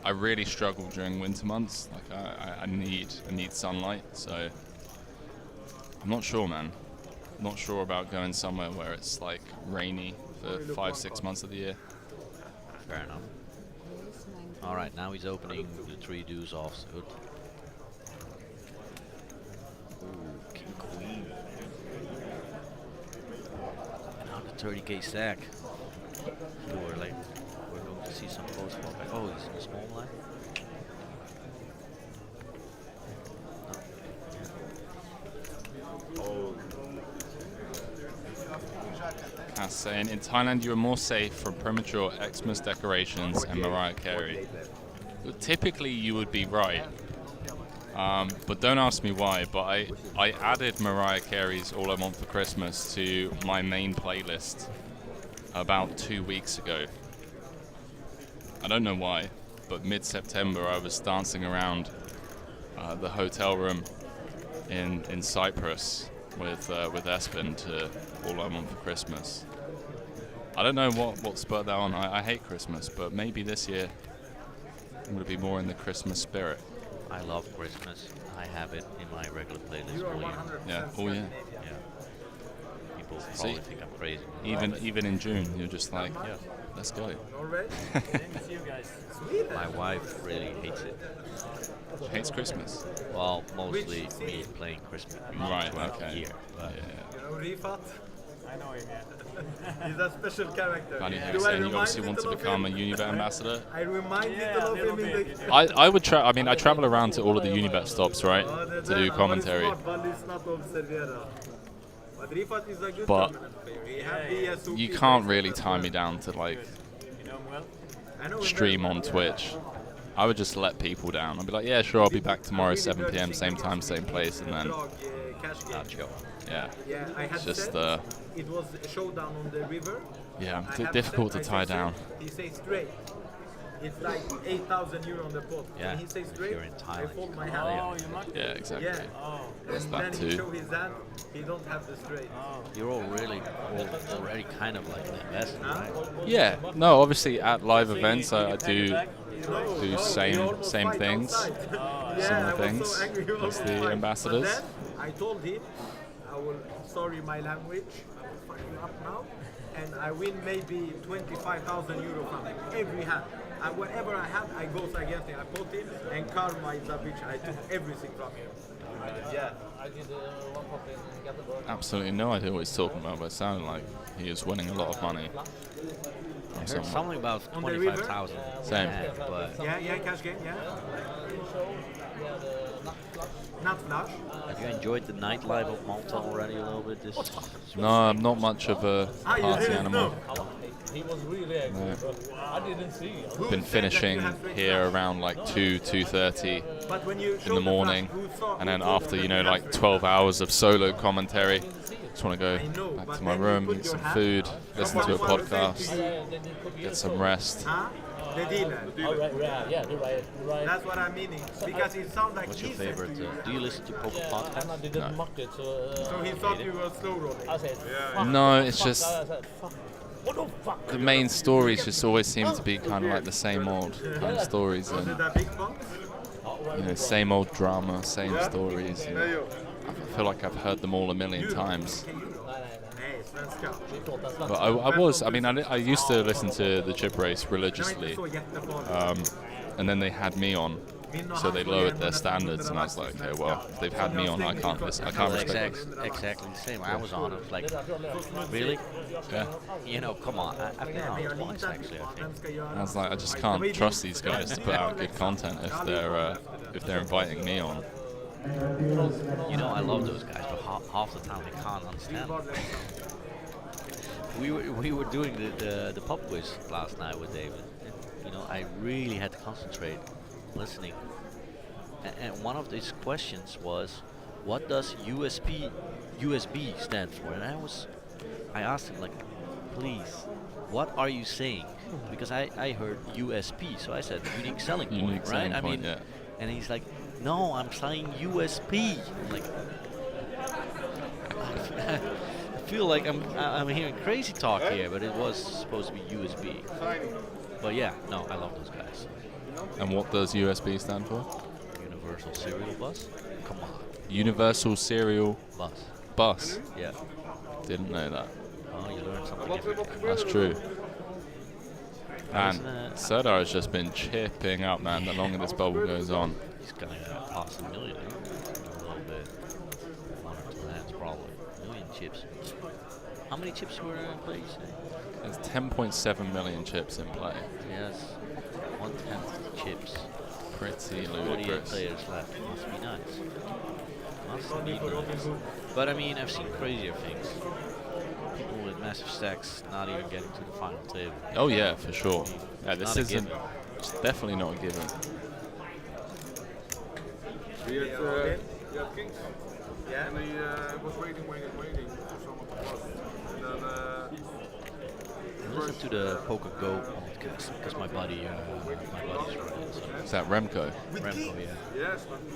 I really struggle during winter months. Like, I need sunlight. So I'm not sure, man. Not sure about going somewhere where it's like rainy for 5-6 months of the year. Fair enough. All right, now he's opening the 3 deuce offsuit. Ooh, king queen. Another 30k stack. So we're going to see some post flop. Oh, he's in a small line. As saying, in Thailand you are more safe from premature Xmas decorations and Mariah Carey. Typically you would be right, but don't ask me why, but I added Mariah Carey's All I Want for Christmas to my main playlist about 2 weeks ago. I don't know why, but mid-September I was dancing around the hotel room in Cyprus with Espen to All I Want for Christmas. I don't know what spurred that on. I hate Christmas, but maybe this year I'm going to be more in the Christmas spirit. I love Christmas. I have it in my regular playlist all year. Yeah, all year. Yeah. People probably See, think I'm crazy. even in June, you're just like, Yeah. let's go. Norway? See you guys. Sweden? My wife really hates it. Hates Christmas. Well, mostly me playing Christmas music Right, throughout okay. the year. But You know Rifat? I know him, yeah. He's a special character. Funny how Do you're I saying you remind obviously want to little of become a him? Unibet ambassador. I remind Yeah, little of little him in bit, the... you I would I mean, I travel around to all of the Unibet stops, right, to do commentary. But Rifat is a good But tournament player. He had the you can't really tie me down to like You know him well? I know him stream very on well, yeah. Twitch. I would just let people down. I'd be like, yeah, sure, I'll be back tomorrow, 7 p.m., same time, same place, and then Cash game. chill. yeah, Yeah, I had it's just said it was a showdown on the river. yeah, I have difficult to said, I tie say down. straight. He says straight. It's like 8,000 euro on the pot. Yeah, When he says if straight, you're in I Thailand, fold my you hand. Oh, you might. Yeah, exactly. Yeah. Oh. There's And that then he too. show his hand. He don't have the straight. You're already kind of like an investor, right? Yeah, no, obviously at live events I do No, do no, we same almost fight things, outside. similar I was things so angry we as almost the fight. ambassadors. But then I told him, I will, sorry my language, I will fuck you up now, and I win maybe 25,000 euro from him, every hand. And whatever I had, I goes against him. I put him, and karma is a bitch. I took everything from him. Yeah. I did one pop in Gothenburg. Absolutely no idea what he's talking about, but it sounded like he was winning a lot of money. I heard Someone. something about On the river? 25,000. Same. Yeah, but Yeah, cash game, yeah. Show, we had a nattflash. Not flash. have you enjoyed the nightlife of Malta already a little bit? No, I'm not much of a You party didn't animal. know. He was really angry, but I didn't see him. Who Been said that finishing you have straight here flash? around like 2:30 But when you in showed the morning, flash, who saw- and who then told after you you that know you like have 12 straight hours of solo commentary, just want to I go know, back but to my then you room, put eat your some hand- food, listen to a Someone was saying podcast, to you, get some rest. huh? The dealer. Oh, right, yeah, the right. That's what I'm meaning. Because it sounds like What's your he said favorite? to you. Do you listen to poker Yeah, and I podcasts? didn't No. mock it, so So he thought you were slow rolling. I said, fuck. No, it's fuck. just I said, fuck. What the fuck? the main stories just always seem to be kind of like the same old kind of stories, Was and it a big box? you know, same old drama, same stories. And I feel like I've heard them all a million times. Nej, svenska. But I used to listen to the chip race religiously, Så jättefarligt. and then they had me on, so they lowered their standards, and I was like, okay, well, if they've had me on, I can't listen, I can't respect it. Exactly the same. I was on. I was like, really? Yeah. You know, come on. I've been on twice actually. I think. I was like, I just can't trust these guys to put out good content if they're inviting me on. You know, I love those guys, but half the time I can't understand them. We were doing the pub quiz last night with David. And, you know, I really had to concentrate listening. And one of these questions was, what does USB stand for? And I asked him like, please, what are you saying? Because I heard USP, so I said unique selling point, Unique right? selling I point, mean, yeah. and he's like, no, I'm saying USP. I'm like, I feel like I'm hearing crazy talk here, but it was supposed to be USB. But yeah, no, I love those guys. And what does USB stand for? Universal Serial Bus? Come on. Universal Serial Bus. Bus. Yeah. Didn't know that. Oh, you learned something different. That's true. Man, Isn't it- Serdar has just been chipping up, man, the longer this bubble goes on. He's gonna pass a million, huh? A little bit. 1 or 2 hands, probably. Million chips. How many chips were in play, you say? There's 10.7 million chips in play. Yes. 1/10 chips. Pretty 48 ludicrous. players left. Must be nice. Must be nice. But I mean, I've seen crazier things. People with massive stacks not even getting to the final table. Oh yeah, for sure. Yeah, this Not a isn't. given. It's definitely not a given. We had Kings. Yeah. And he was waiting for someone to pass. And then Listen to the Poker Go podcast because my buddy's running. So. Is that Remco? Remco, yeah. yes, but he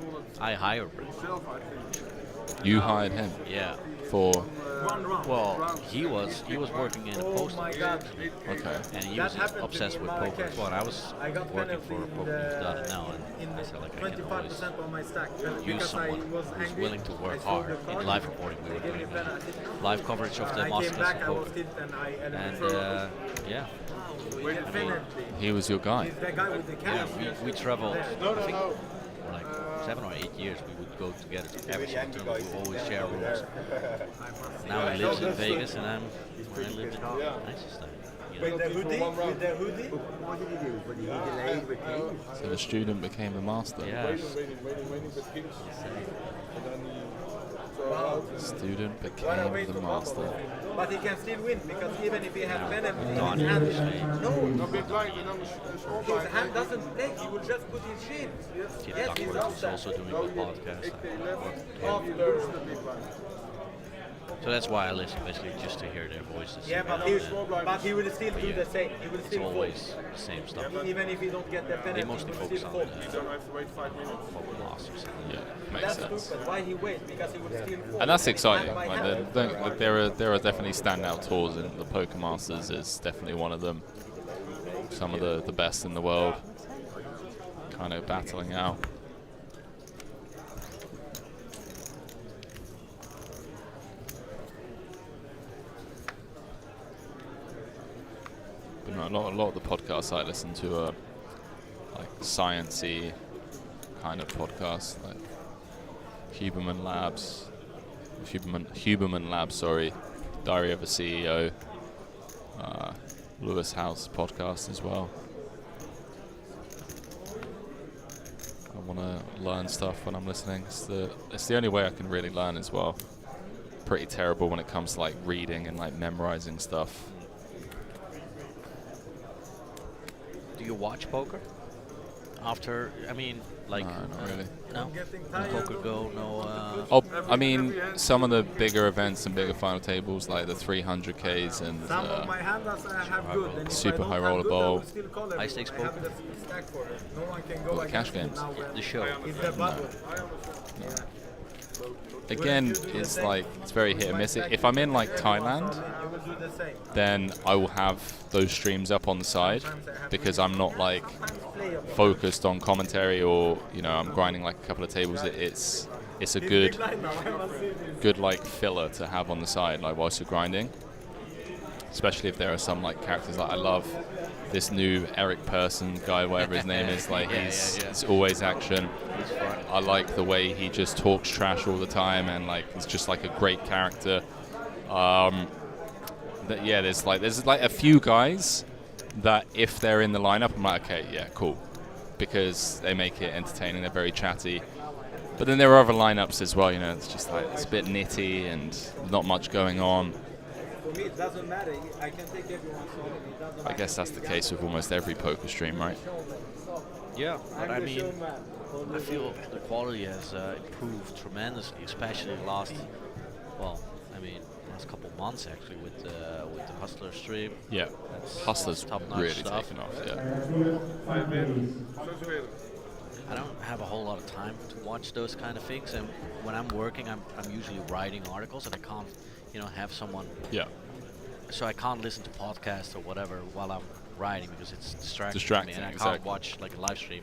folded I hired Remco. himself, I think. You hired him Yeah. for. Well, he was working in a post Oh my office, God. actually. Okay. And he That was happened to obsessed me with in poker Marrakesh. as well. I was I got working penalty for a poker in dot now, in and I said like I can always 25% on my stack use because I someone was who's angry. willing to I work sold hard. the In card. live reporting, we were They gave me doing penalty. live coverage of the I Masters came back, of I was poker. still and I And eliminated. yeah, Definitely. He was your guy. He's the guy with the yeah, cash. we traveled. I think for like 7 or 8 years. We would go together to every single tournament. We always share rooms. Now he lives in Vegas, and I live in Manchester. You know. With the hoodie? With the hoodie? What did he do? But he delayed with me. So the student became the master. Yes. Student What a became waste the of master. alcohol. But he can still win because even if he has penalty in Don his hand, English, no, his hand doesn't play. He will just put his shin. Tim Yes, he's Duckworth is outside. also doing the podcast. After. So that's why I listen, basically, just to hear their voices. Yeah, but he will still do the same. He will It's still fold. always the same stuff. Even if he don't get the penalty, They mostly he will focus still on fold. Poker Masters. Yeah, makes That's sense. stupid. Why he waits? Because he will still fold. And that's exciting. Hand by Like, hand. there are definitely standout tours, and the Poker Masters is definitely one of them. Some of the best in the world, kind of battling out. But no, a lot of the podcasts I listen to are like science-y kind of podcasts, like Huberman Labs, sorry, Diary of a CEO, Lewis House podcast as well. I want to learn stuff when I'm listening. It's the only way I can really learn as well. Pretty terrible when it comes to like reading and like memorizing stuff. Do you watch poker? After, I mean, like, No, not really. no? Getting No tired Poker of- Go, no, Oh, I mean, some of the bigger events and bigger final tables, like the 300Ks and Some of my handlers I have good. And if Super I don't High have Roller good, I Bowl. will still call everyone. High stakes I have poker. the stack for it. No one can go What, cash against it games? now when the show. it's the bubble. again, it's like it's very hit and miss. If I'm in like Thailand, You will do the same. then I will have those streams up on the side because I'm not like focused on commentary, or I'm grinding like a couple of tables. It's a good like filler to have on the side, like whilst you're grinding, especially if there are some like characters. Like I love this new Eric Person guy, whatever his name is. Like it's always action. I like the way he just talks trash all the time, and like he's just like a great character. There's like a few guys that if they're in the lineup, I'm like, okay, yeah, cool, because they make it entertaining. They're very chatty. But then there are other lineups as well. It's just like it's a bit nitty and not much going on. For me, it doesn't matter. I can take everyone's song. It doesn't I guess that's the case with almost every poker stream, right? Yeah, but I I'm the mean, showman. I feel the quality has improved tremendously, especially last couple months actually with the Hustler stream. Yeah, Hustler's top-notch really stuff. taken off. Yeah. I don't have a whole lot of time to watch those kind of things, and when I'm working, I'm usually writing articles, and I can't, have someone. Yeah. So I can't listen to podcasts or whatever while I'm writing because it's distracting, Distracting, me, and I can't exactly. watch like a live stream.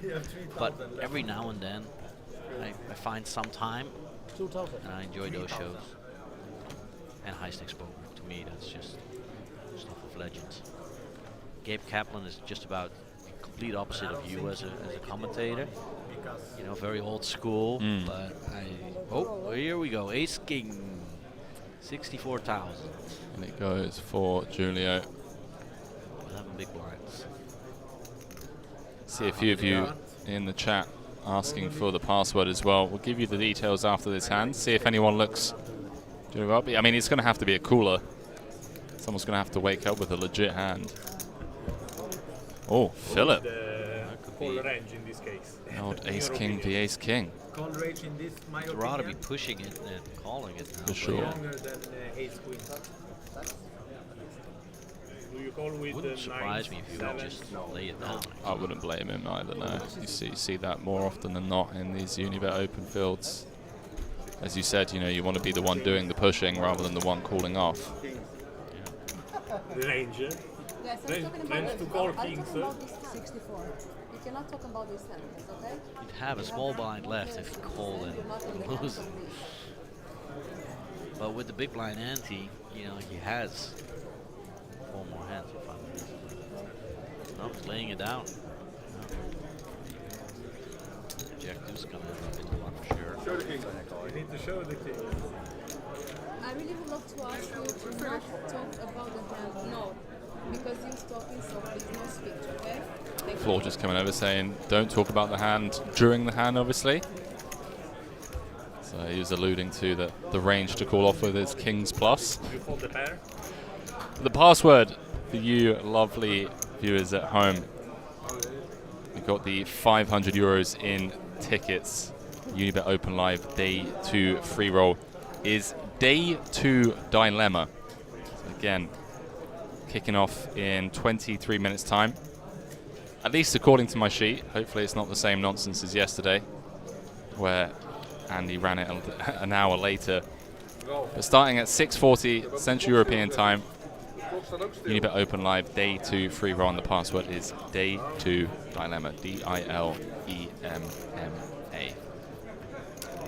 But every now and then, I find some time, 2000. and I enjoy those shows. And high stakes poker, to me, that's just stuff of legends. Gabe Kaplan is just about the complete opposite of you as a commentator. Very old school, but here we go, Ace King, 64,000. And it goes for Julio. 11 big blinds. See a few of you in the chat asking for the password as well. We'll give you the details after this hand. See if anyone looks doing well. I mean, it's going to have to be a cooler. Someone's going to have to wake up with a legit hand. Oh, Philip. Call range in this case. Old Ace King v Ace King. Call rate in this, my I'd rather be opinion, pushing it than calling it now. For sure. longer than ace queen. Do you call with Wouldn't the surprise 9, me if you 7? would just lay it down. I wouldn't blame him either, no. You see that more often than not in these Unibet open fields. as you said, you want to be the one doing the pushing rather than the one calling off. The ranger. Yes, I'm Then talking plans about to the, call I'm kings, talking about this 64. You cannot talk about this hand, okay? You'd have a small blind left if you call and lose. But with the big blind ante, he has 4 more hands or 5 hands. No, he's laying it down. Jack deuce coming up into one for sure. Show the king. You need to show the king. I really would love to ask you to not talk about the hand, no. Because you're talking, so please no speech, okay? Thank Floor you. just coming over saying, don't talk about the hand during the hand, obviously. So he was alluding to the range to call off with is King's Plus. You fold the pair. The password for you lovely viewers at home. We've got the €500 in tickets. Unibet Open Live Day 2 free roll is Day 2 Dilemma. So again, kicking off in 23 minutes time. At least according to my sheet. Hopefully it's not the same nonsense as yesterday, where Andy ran it an hour later. But starting at 6:40 Central European time, Unibet Open Live Day 2 free roll, and the password is Day 2 Dilemma, DILEMMA.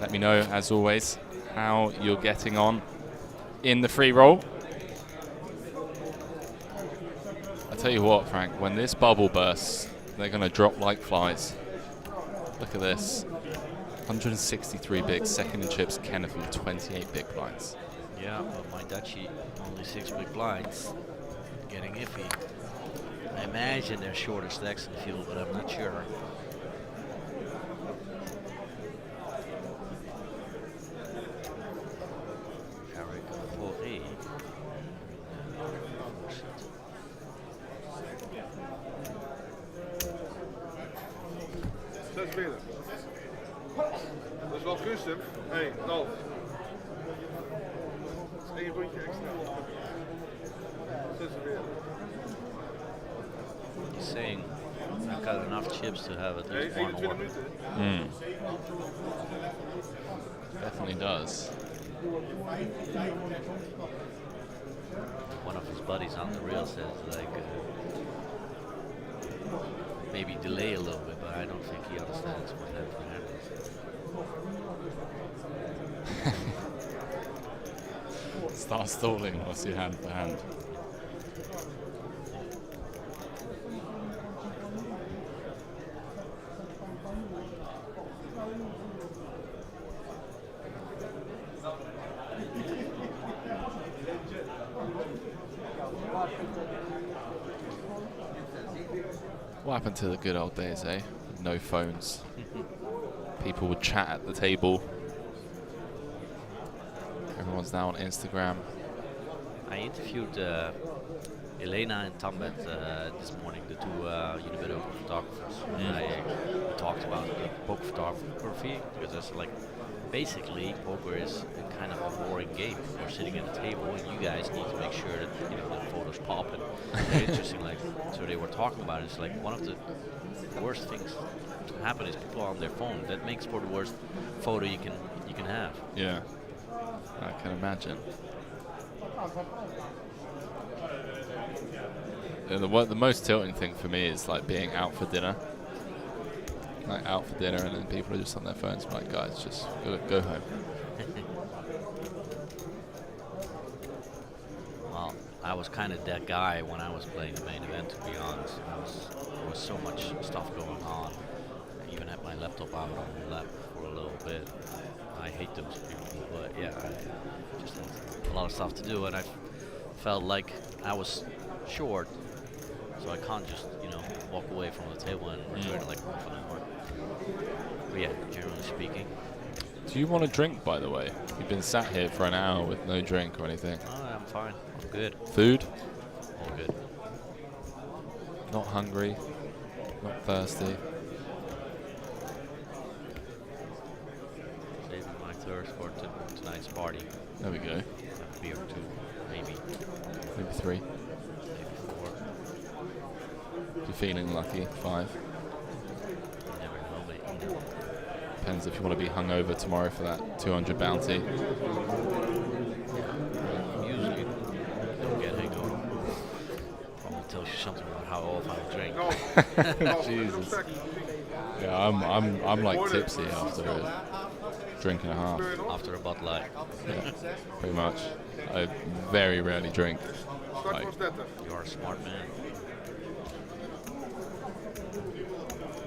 Let me know, as always, how you're getting on in the free roll. I tell you what, Frank, when this bubble bursts, they're going to drop like flies. Look at this. 163 bigs, second in chips, Kenneth with 28 big blinds. Yeah, but my Dutchie, only 6 big blinds. Getting iffy. I imagine they're shorter stacks in the field, but I'm not sure. Spelen. Dat is wel gunstig. Hé, Ralf. Dat is 1 rondje extra. 46. He's saying I've got enough chips to have at least 1 more. Definitely does. One of his buddies on the reel says like maybe delay a little bit, but I don't think he understands what hand to hand is. Start stalling whilst you hand for hand. What happened to the good old days, eh? No phones. People would chat at the table. Everyone's now on Instagram. I interviewed Elena and Tambet this morning, the 2 Unibet Open photographers. And I talked about the poker photography, because it's like basically poker is a kind of a boring game. You're sitting at a table and you guys need to make sure that the photos pop. And very interesting, like, so they were talking about it. It's like one of the worst things to happen is people are on their phone. That makes for the worst photo you can have. Yeah, I can imagine. The most tilting thing for me is like being out for dinner. Like out for dinner and then people are just on their phones. I'm like, guys, just go home. Well, I was kind of that guy when I was playing the main event, to be honest. There was so much stuff going on. I even had my laptop out on the lap for a little bit. I hate those people, but yeah, I just had a lot of stuff to do, and I felt like I was short, so I can't just, walk away from the table and return it like half an hour. But yeah, generally speaking. Do you want a drink, by the way? You've been sat here for an hour with no drink or anything. Oh, I'm fine. I'm good. Food? All good. Not hungry? Not thirsty? Saving my thirst for tonight's party. There we go. A beer or 2, maybe. Maybe 3. Maybe 4. If you're feeling lucky, 5. You never know, mate. Depends if you want to be hungover tomorrow for that 200 bounty. Usually don't get hangover. Probably tells you something about how often I drink. Jesus. Yeah, I'm like tipsy after a drink and a half. After a Bud Light. Yeah, pretty much. I very rarely drink. Like, You are a smart man.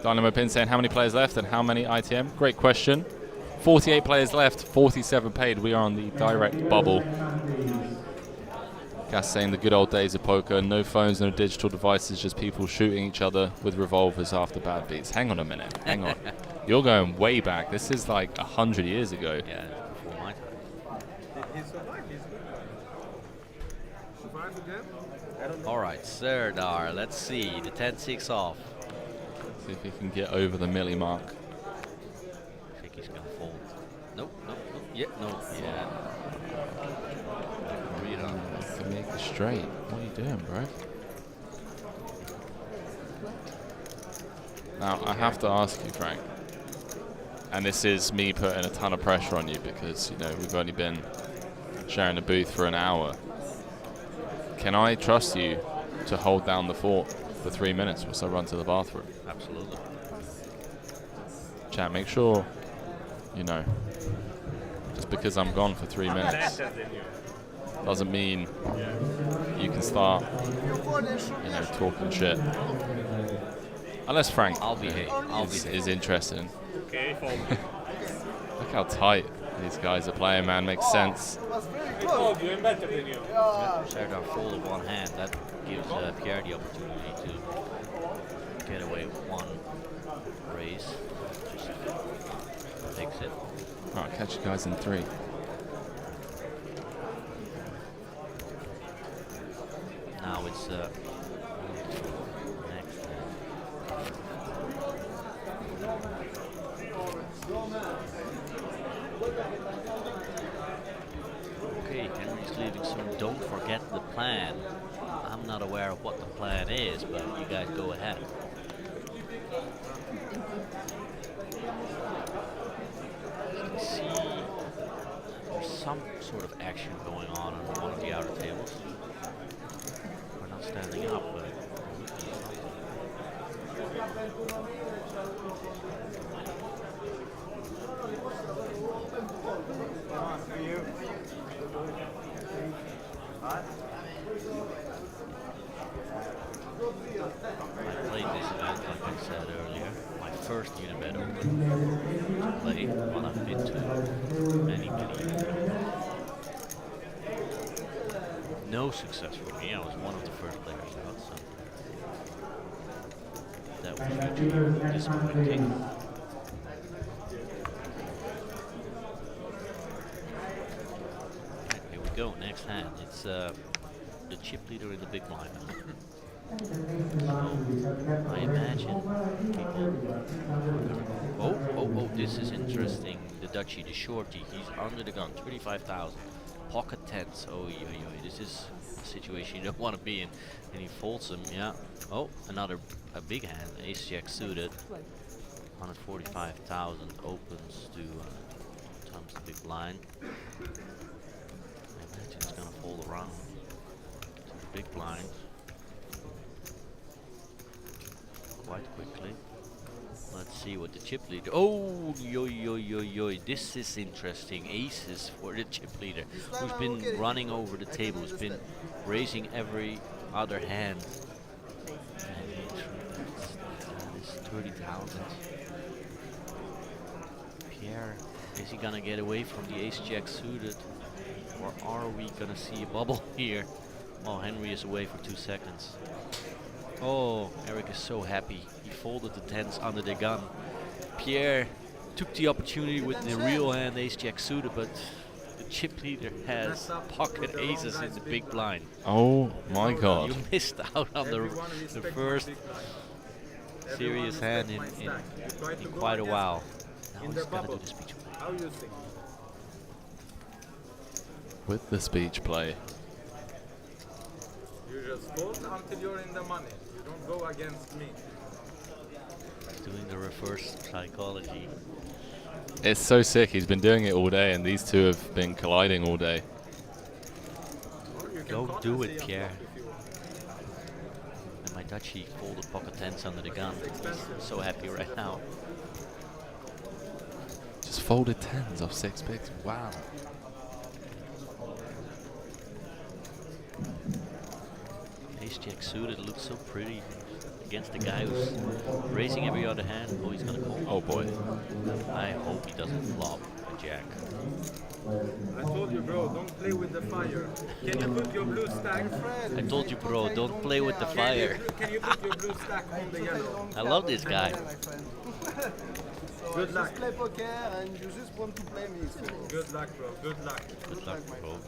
Dynamo Pin saying how many players left and how many ITM? Great question. 48 players left, 47 paid. We are on the direct bubble. Gas saying the good old days of poker. No phones, no digital devices, just people shooting each other with revolvers after bad beats. Hang on a minute. Hang on. You're going way back. This is like 100 years ago. Yeah, before my time. He survived. He's good. Survive again? I don't know. All right, Serdar, let's see. The 10-6 off. See if he can get over the milli mark. I think he's going to fold. Nope, nope, nope. Yeah, no, yeah. Read on. Can make it straight. What are you doing, bro? Now, I have to ask you, Frank. And this is me putting a ton of pressure on you because, you know, we've only been sharing a booth for an hour. Can I trust you to hold down the fort for 3 minutes whilst I run to the bathroom? Absolutely. Chat, make sure, you know, just because I'm gone for 3 minutes doesn't mean you can start, you know, talking shit. Unless Frank I'll behave. is interested in. Okay, fold. Look how tight these guys are playing, man. Makes sense. Oh, you're better than you. Serdar folded one hand. That gives Pierre the opportunity to get away with one raise. Just takes it. Alright, catch you guys in 3. Now it's next. Okay, Henry's leaving soon. Don't forget the plan. I'm not aware of what the plan is, but you guys go ahead. You can see there's some sort of action going on one of the outer tables. We're not standing up, but I played this event, like I said earlier, my first Unibet Open to play, one I've been to many years. No success for me. I was one of the first players out, so that was really disappointing. Here we go, next hand. It's the chip leader in the big blind. So I imagine people. Oh, this is interesting. The Dutchie, the shorty, he's under the gun, 35,000. Pocket tens. Oh, this is a situation you don't want to be in. And he folds them, yeah. Oh, a big hand, ace jack suited. 145,000 opens to times the big blind. I imagine it's gonna fold around to the big blind quite quickly. Let's see what the chip leader. Oh, yo. This is interesting. Aces for the chip leader, who's been running over the table, who's been raising every other hand. That is 30,000. Pierre, is he gonna get away from the ace jack suited, or are we gonna see a bubble here? Oh, Henry is away for 2 seconds. Oh, Eric is so happy. He folded the tens under the gun. Pierre took the opportunity with the real hand ace jack suited, but the chip leader has pocket aces in the big blind. Oh my god. You missed out on the first serious hand in quite a while. Now he's gonna do the speech play. How you think? With the speech play. You just fold until you're in the money. You don't go against me. He's doing the reverse psychology. It's so sick. He's been doing it all day, and these two have been colliding all day. Go do it, Pierre. And my Dutchie folded pocket tens under the gun. He's so happy right now. Just folded tens off 6 bigs. Wow. Ace Jack suited looks so pretty against the guy who's raising every other hand. Oh, he's gonna call. Oh boy. I hope he doesn't flop a jack. I told you, bro, don't play with the fire. Can you put your blue stack? I told you, bro, don't play with the fire. Can you put your blue stack on the yellow? I love this guy. Good luck. Just play poker and you just want to play me. Good luck, bro. Good luck. Good luck, bro.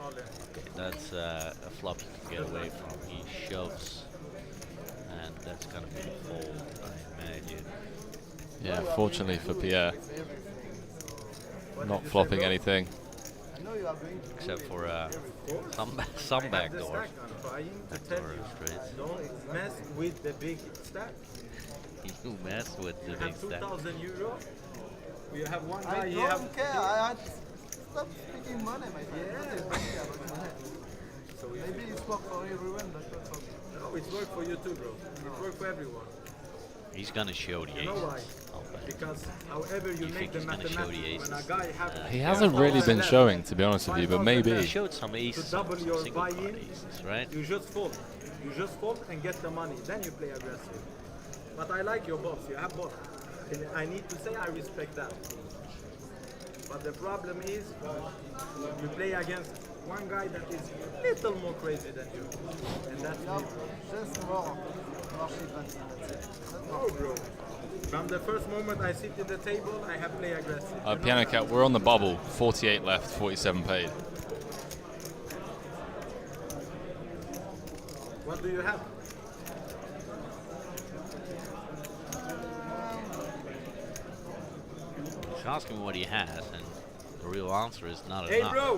All in. Okay, that's a flop you can get away from. He shoves. And that's gonna be a fold, I imagine. Yeah, fortunately for Pierre, not flopping anything. Except for some backdoors. Backdoor straights. Don't mess with the big stack. You mess with the You big have stack. 2,000 euro. You have one guy. I You have. don't care. I had stop speaking money, my friend. Yeah. I don't care about money. So maybe it's work for everyone, but not for me. No, it's work for you too, bro. It work for everyone. He's gonna show the You know aces. why? I'll bet. Because however you You make think the he's gonna show the mathematics, when a aces? guy have He hasn't really been showing, to be honest with you, but He maybe. showed some aces, to double some your single card buy-in, aces, right? you just fold. You just fold and get the money. Then you play aggressive. But I like your boss. You have boss. And I need to say I respect that. But the problem is you play against one guy that is a little more crazy than you. And that's me. Just more shit, that's it. No, bro. From the first moment I sit at the table, I have play aggressive. You know Piano that. Cat, we're on the bubble. 48 left, 47 paid. What do you have? He's asking what he has, and the real answer is not Hey, enough. bro.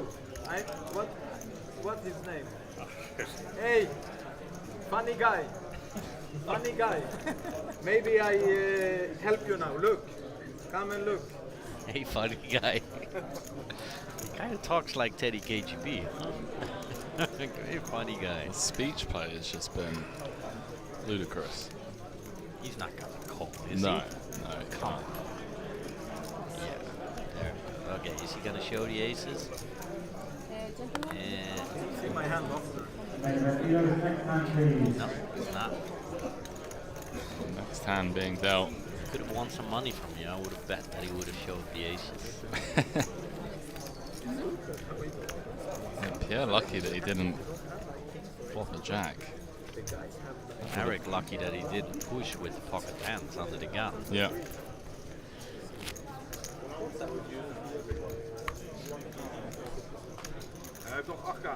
What's his name? Hey, funny guy. Funny guy. Maybe I help you now. Look. Come and look. Hey, funny guy. He kind of talks like Teddy KGB. Huh? Hey, funny guy. The speech play has just been ludicrous. He's not gonna call, is No, he? no, it Come on. can't. Yeah. There. Okay, is he gonna show the aces? Gentlemen, And See my hand often. no, it's not. Next hand being dealt. Could have won some money from you. I would have bet that he would have showed the aces. Yeah, Pierre lucky that he didn't flop a jack. Eric lucky that he didn't push with pocket hands under the gun. Yeah. Hij heeft nog 8k.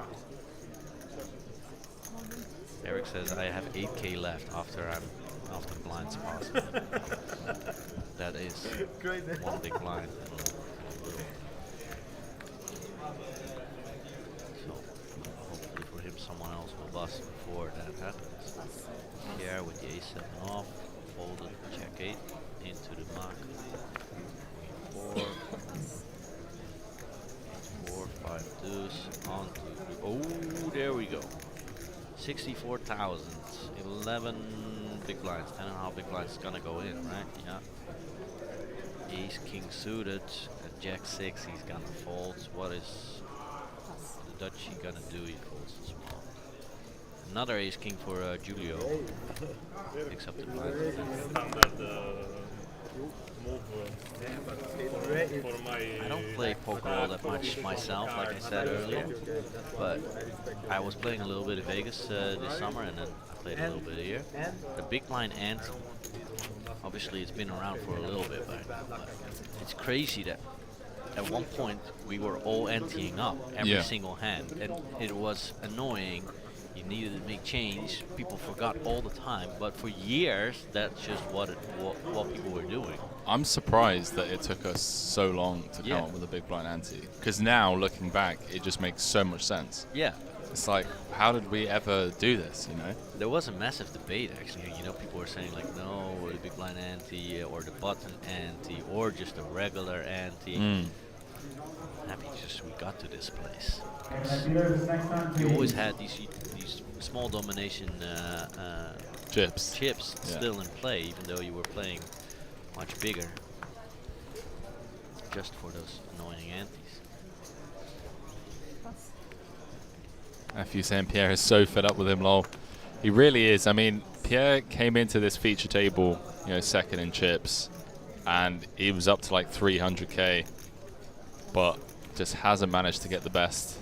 Eric says I have 8k left after the blinds pass. That is one big blind. So hopefully for him someone else will bust before that happens. Pierre with the a7 off, folded check 8 into the muck. Queen 4, 5 deuce, on to the, oh, there we go. 64,000, 11 big blinds, 10.5 big blinds is gonna go in, right? Yeah. Ace, king suited, at jack 6 he's gonna fold. What is the Dutchie gonna do? He folds as well. Another ace, king for Julio. Picks up the blind. Standard move for my. I don't play poker all that much myself, like I said earlier, but I was playing a little bit of Vegas this summer, and then I played a little bit here. The big blind ante, obviously it's been around for a little bit, but it's crazy that at one point we were all anteing up every single hand, and it was annoying. You needed to make change. People forgot all the time, but for years that's just what people were doing. I'm surprised that it took us so long to come up with a big blind ante. Because now, looking back, it just makes so much sense. Yeah, It's like, how did we ever do this, you know? There was a massive debate actually. You know, people were saying like, no, the big blind ante or the button ante or just a regular ante. Happy just we got to this place. You always had these small domination Chips. still in play, even though you were playing much bigger, just for those annoying antes. Matthew saying Pierre is so fed up with him, lol. He really is. I mean, Pierre came into this feature table, you know, second in chips, and he was up to like 300k, but just hasn't managed to get the best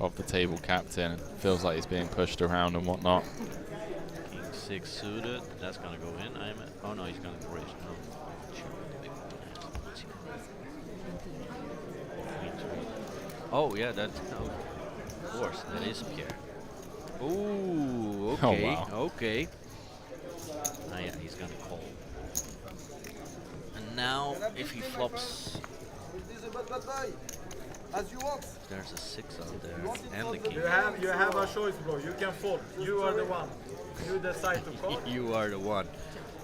of the table captain. Feels like he's being pushed around and whatnot. King 6 suited, that's gonna go in. Oh no, he's gonna raise. No. Oh yeah, that's of course that is Pierre. Ooh, okay, wow. okay. Ah yeah, he's gonna call. And now if he flops, As you want. there's a 6 out there and the king. You have a choice, bro. You can fold. You are the one. You decide to call. You are the one.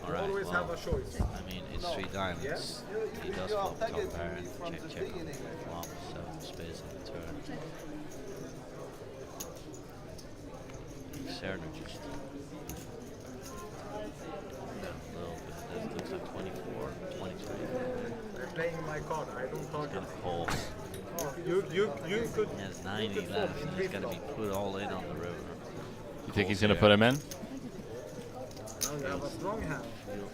All right. Always have a choice. I mean, it's 3 diamonds. He does flop top pair and check on the flop, so space on the turn. Serner just a little bit. That looks like 24, 23. I'm playing my card. I don't talk. He's gonna call. You could. He has 90 left, and he's gonna be put all in on the river. You think he's going to put him in? Now you have a strong hand. I feel it.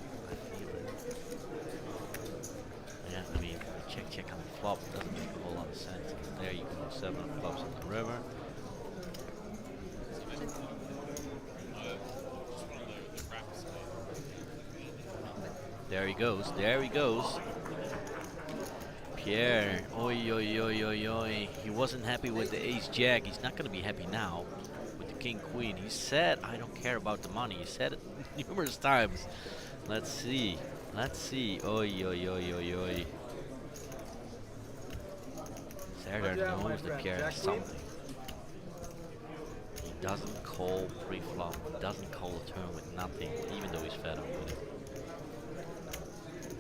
Yeah, I mean, check on the flop doesn't make a whole lot of sense. There you go, 7 flops on the river. There he goes, there he goes. Pierre, oi, oi, oi, oi, oi. He wasn't happy with the ace-jack. He's not going to be happy now with the king-queen. He said, I don't care about the money. He said it numerous times. Let's see. Let's see. Oi, oi, oi, oi, oi. Serdar knows that Pierre has something. He doesn't call pre-flop. He doesn't call a turn with nothing, even though he's fed up with it.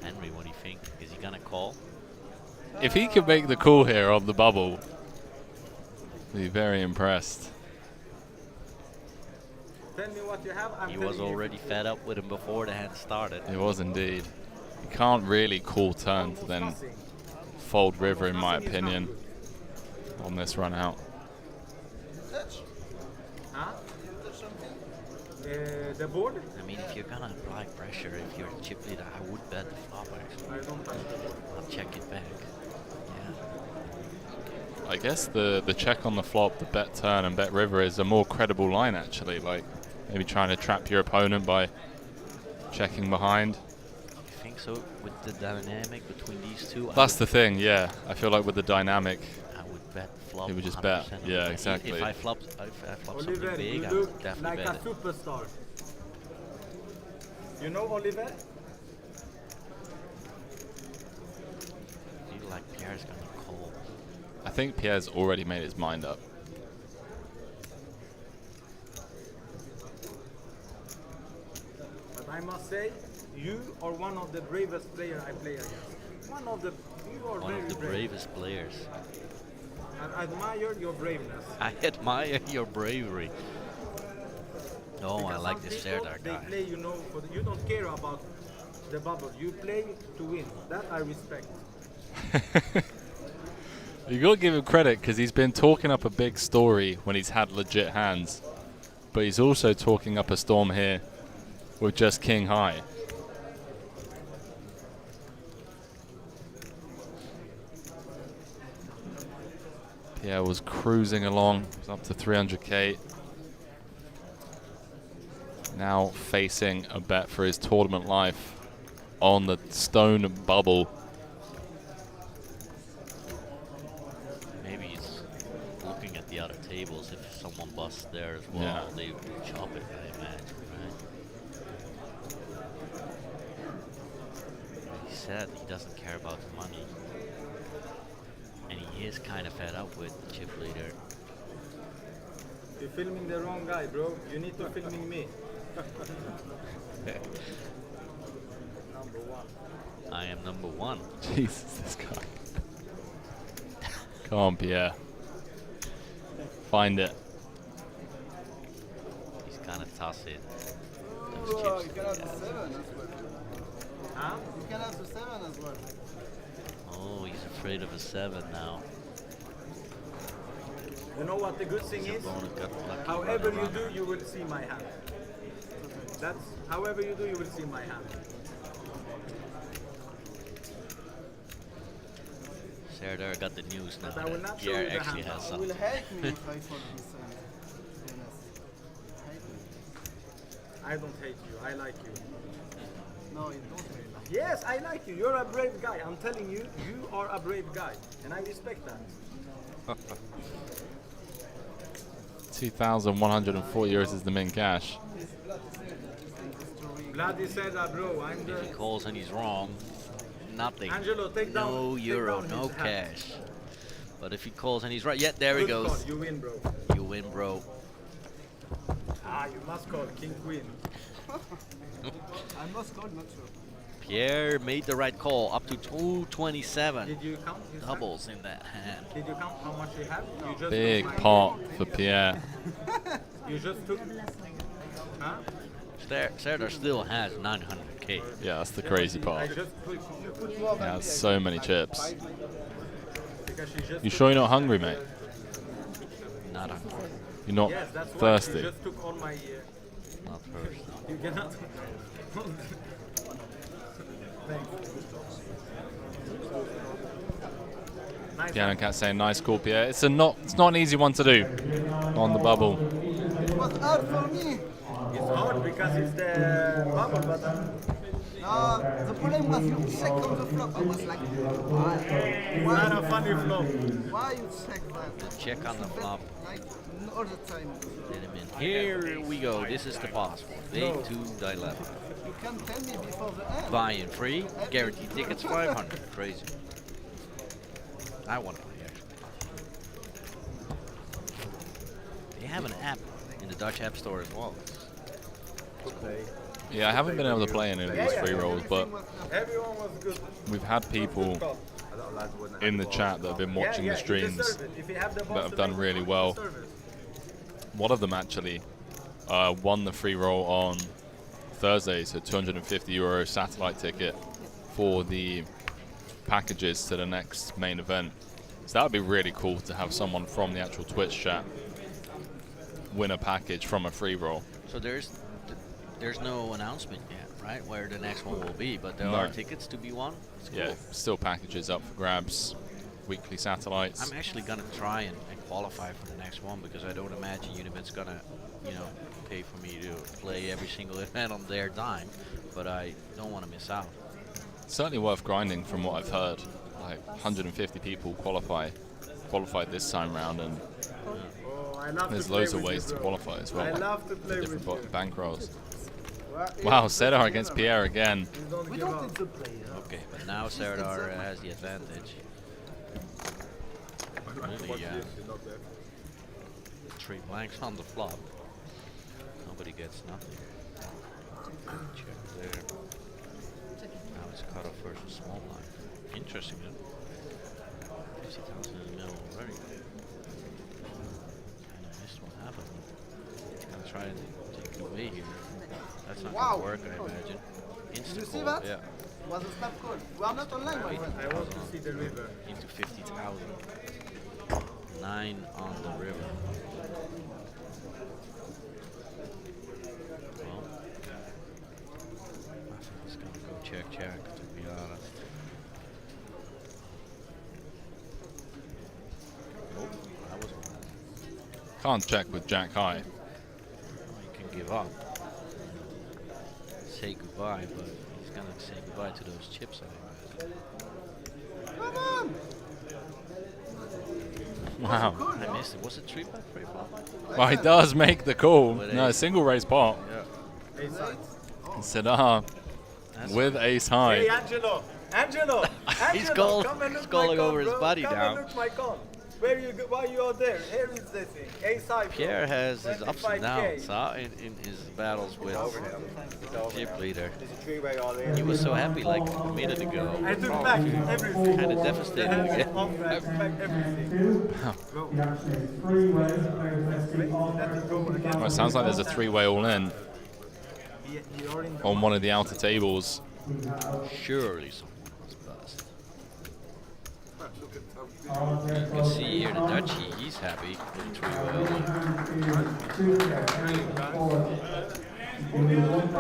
Henry, what do you think? Is he gonna call? If he could make the call here on the bubble, I'd be very impressed. Tell me what you have. He was already fed up with him before the hand started. It was indeed. You can't really call turn to then fold river, in my opinion, on this run out. Huh? The board? I mean, if you're gonna apply pressure, if you're a chip leader, I would bet the flop actually. I don't touch the board. I'll check it back. Yeah. I guess the check on the flop, the bet turn and bet river is a more credible line actually. Like maybe trying to trap your opponent by checking behind. You think so with the dynamic between these two? That's the thing, yeah. I feel like with the dynamic, I would bet flop. you would just bet. 100%. Yeah, exactly. If I flop something Oliver, big, you I look would definitely like a bet it. superstar. You know Oliver? I feel like Pierre's gonna call. I think Pierre's already made his mind up. But I must say, you are one of the bravest players I play against. You are One very of the brave. bravest players. I admire your braveness. I admire your bravery. Oh, I Because like some this people, Serdar they guy. play, you know, you don't care about the bubble. You play to win. That I respect. You got to give him credit because he's been talking up a big story when he's had legit hands. But he's also talking up a storm here with just king high. Pierre was cruising along, was up to 300k. Now facing a bet for his tournament life on the stone bubble. Maybe he's looking at the other tables. If someone busts there as well, Yeah. they would chop it, I imagine, right? He said he doesn't care about the money. And he is kind of fed up with the chip leader. You're filming the wrong guy, bro. You need to filming me. Number one. I am number one. Jesus, this guy. Come on, Pierre. Find it. He's gonna toss it. Oh, Those you chips. can have the 7 as well. Huh? You can have the 7 as well. Oh, he's afraid of a 7 now. You know what the good thing is? However you do, you will see my hand. That's however you do, you will see my hand. Serdar got the news now But I will that not show Pierre you the actually hand. has You will something. hate me if I fall this DNS. Hate me. I don't hate you. I like you. No, you don't hate me. Yes, I like you. You're a brave guy. I'm telling you, you are a brave guy, and I respect that. 2,140 euros is the min cash. Bloody said that, bro. I'm If the he calls and he's wrong, nothing. Angelo. Take down. No take euro, down no his hat. cash. But if he calls and he's right, yeah, there he Good call. goes. You win, bro. You win, bro. Ah, you must call King Queen. I must call, not sure. Pierre made the right call, up to 227 Did you count his hand? doubles in that hand. Did you count how much you have? You just Big took my- pot for Pierre. You just took. Huh? Serdar still has 900k. Yeah, that's the crazy I part. just put. You put He has so many chips. because she just. You took- sure you're not hungry, mate? Not hungry, You're not Yes, that's why. thirsty? You just took all my. not first. You cannot. Thanks. Nice. Piano Cat saying nice call, Pierre. It's not an easy one to do on the bubble. It was hard for me. It's hard because it's the bubble, but The problem was you check on the flop. I was like, why? it's not a funny flow. Why you check that? Check on the flop. Like, all the time. Let him in. Here we go. This is the boss one. Big 2 dilemma. You can tell me before the end. Buy-in free. Guaranteed tickets 500. Crazy. I want to play actually. They have an app in the Dutch App Store as well. Yeah, I haven't been able to play any of these free rolls, but Everyone was good. we've had people in the chat that have been watching the streams that have done really well. One of them actually won the free roll on Thursday, so 250 euro satellite ticket for the packages to the next main event. So that would be really cool to have someone from the actual Twitch chat win a package from a free roll. So there's no announcement yet, right? Where the next one will be, but there No. are tickets to be won. It's cool. Yeah, still packages up for grabs, weekly satellites. I'm actually gonna try and qualify for the next one because I don't imagine Unibet's gonna, pay for me to play every single event on their dime. But I don't want to miss out. Certainly worth grinding from what I've heard. Like 150 people qualified this time round, and Oh, I love there's to play loads of with ways you, to bro. qualify as well. I like love to play the with different you. bank rolls. Well, Wow, Serdar against Pierre again. You don't we give don't up. need to play. Okay, but now Serdar has the advantage. Really, 3 blanks on the flop. Nobody gets nothing. Check there. Now it's cut off versus small blind. Interesting, though. 50,000 in the middle already. Kinda missed what happened. He's gonna try and take it away here. That's not Wow. gonna work, I imagine. Did Insta you see call, that? yeah. Was a snap call. We are not online, my friend. I want to see the river. Into 50,000. 9 on the river. Well, I think it's gonna go check, to be honest. Oh, that was one. Can't check with Jack high. Well, you can give up. Say goodbye, but he's gonna say goodbye to those chips, I imagine. Come on! Wow. I missed it. Was it 3 bet, 3 flop? Well, he does make the call. With No, ace. single raise pot. Yeah. Ace sides. Serdar That's with ace Hey, high. Angelo! Angelo! He's Angelo, call- come and he's look calling my call, over his bro. buddy come down. And look my call. Why you are there? Here is the thing. Ace high. Pierre has his ups and 25K. downs in his battles with Chip Leader. There's a three-way all in. He was so happy like a minute ago. I took back everything. Kind of devastated I again. took back everything. The action is three-way. Let's see all Well, it sounds like there's a three-way all-in You're in the on one of the outer tables. Surely someone was buzzed. You can see here the Dutchie, he's happy with 3-0.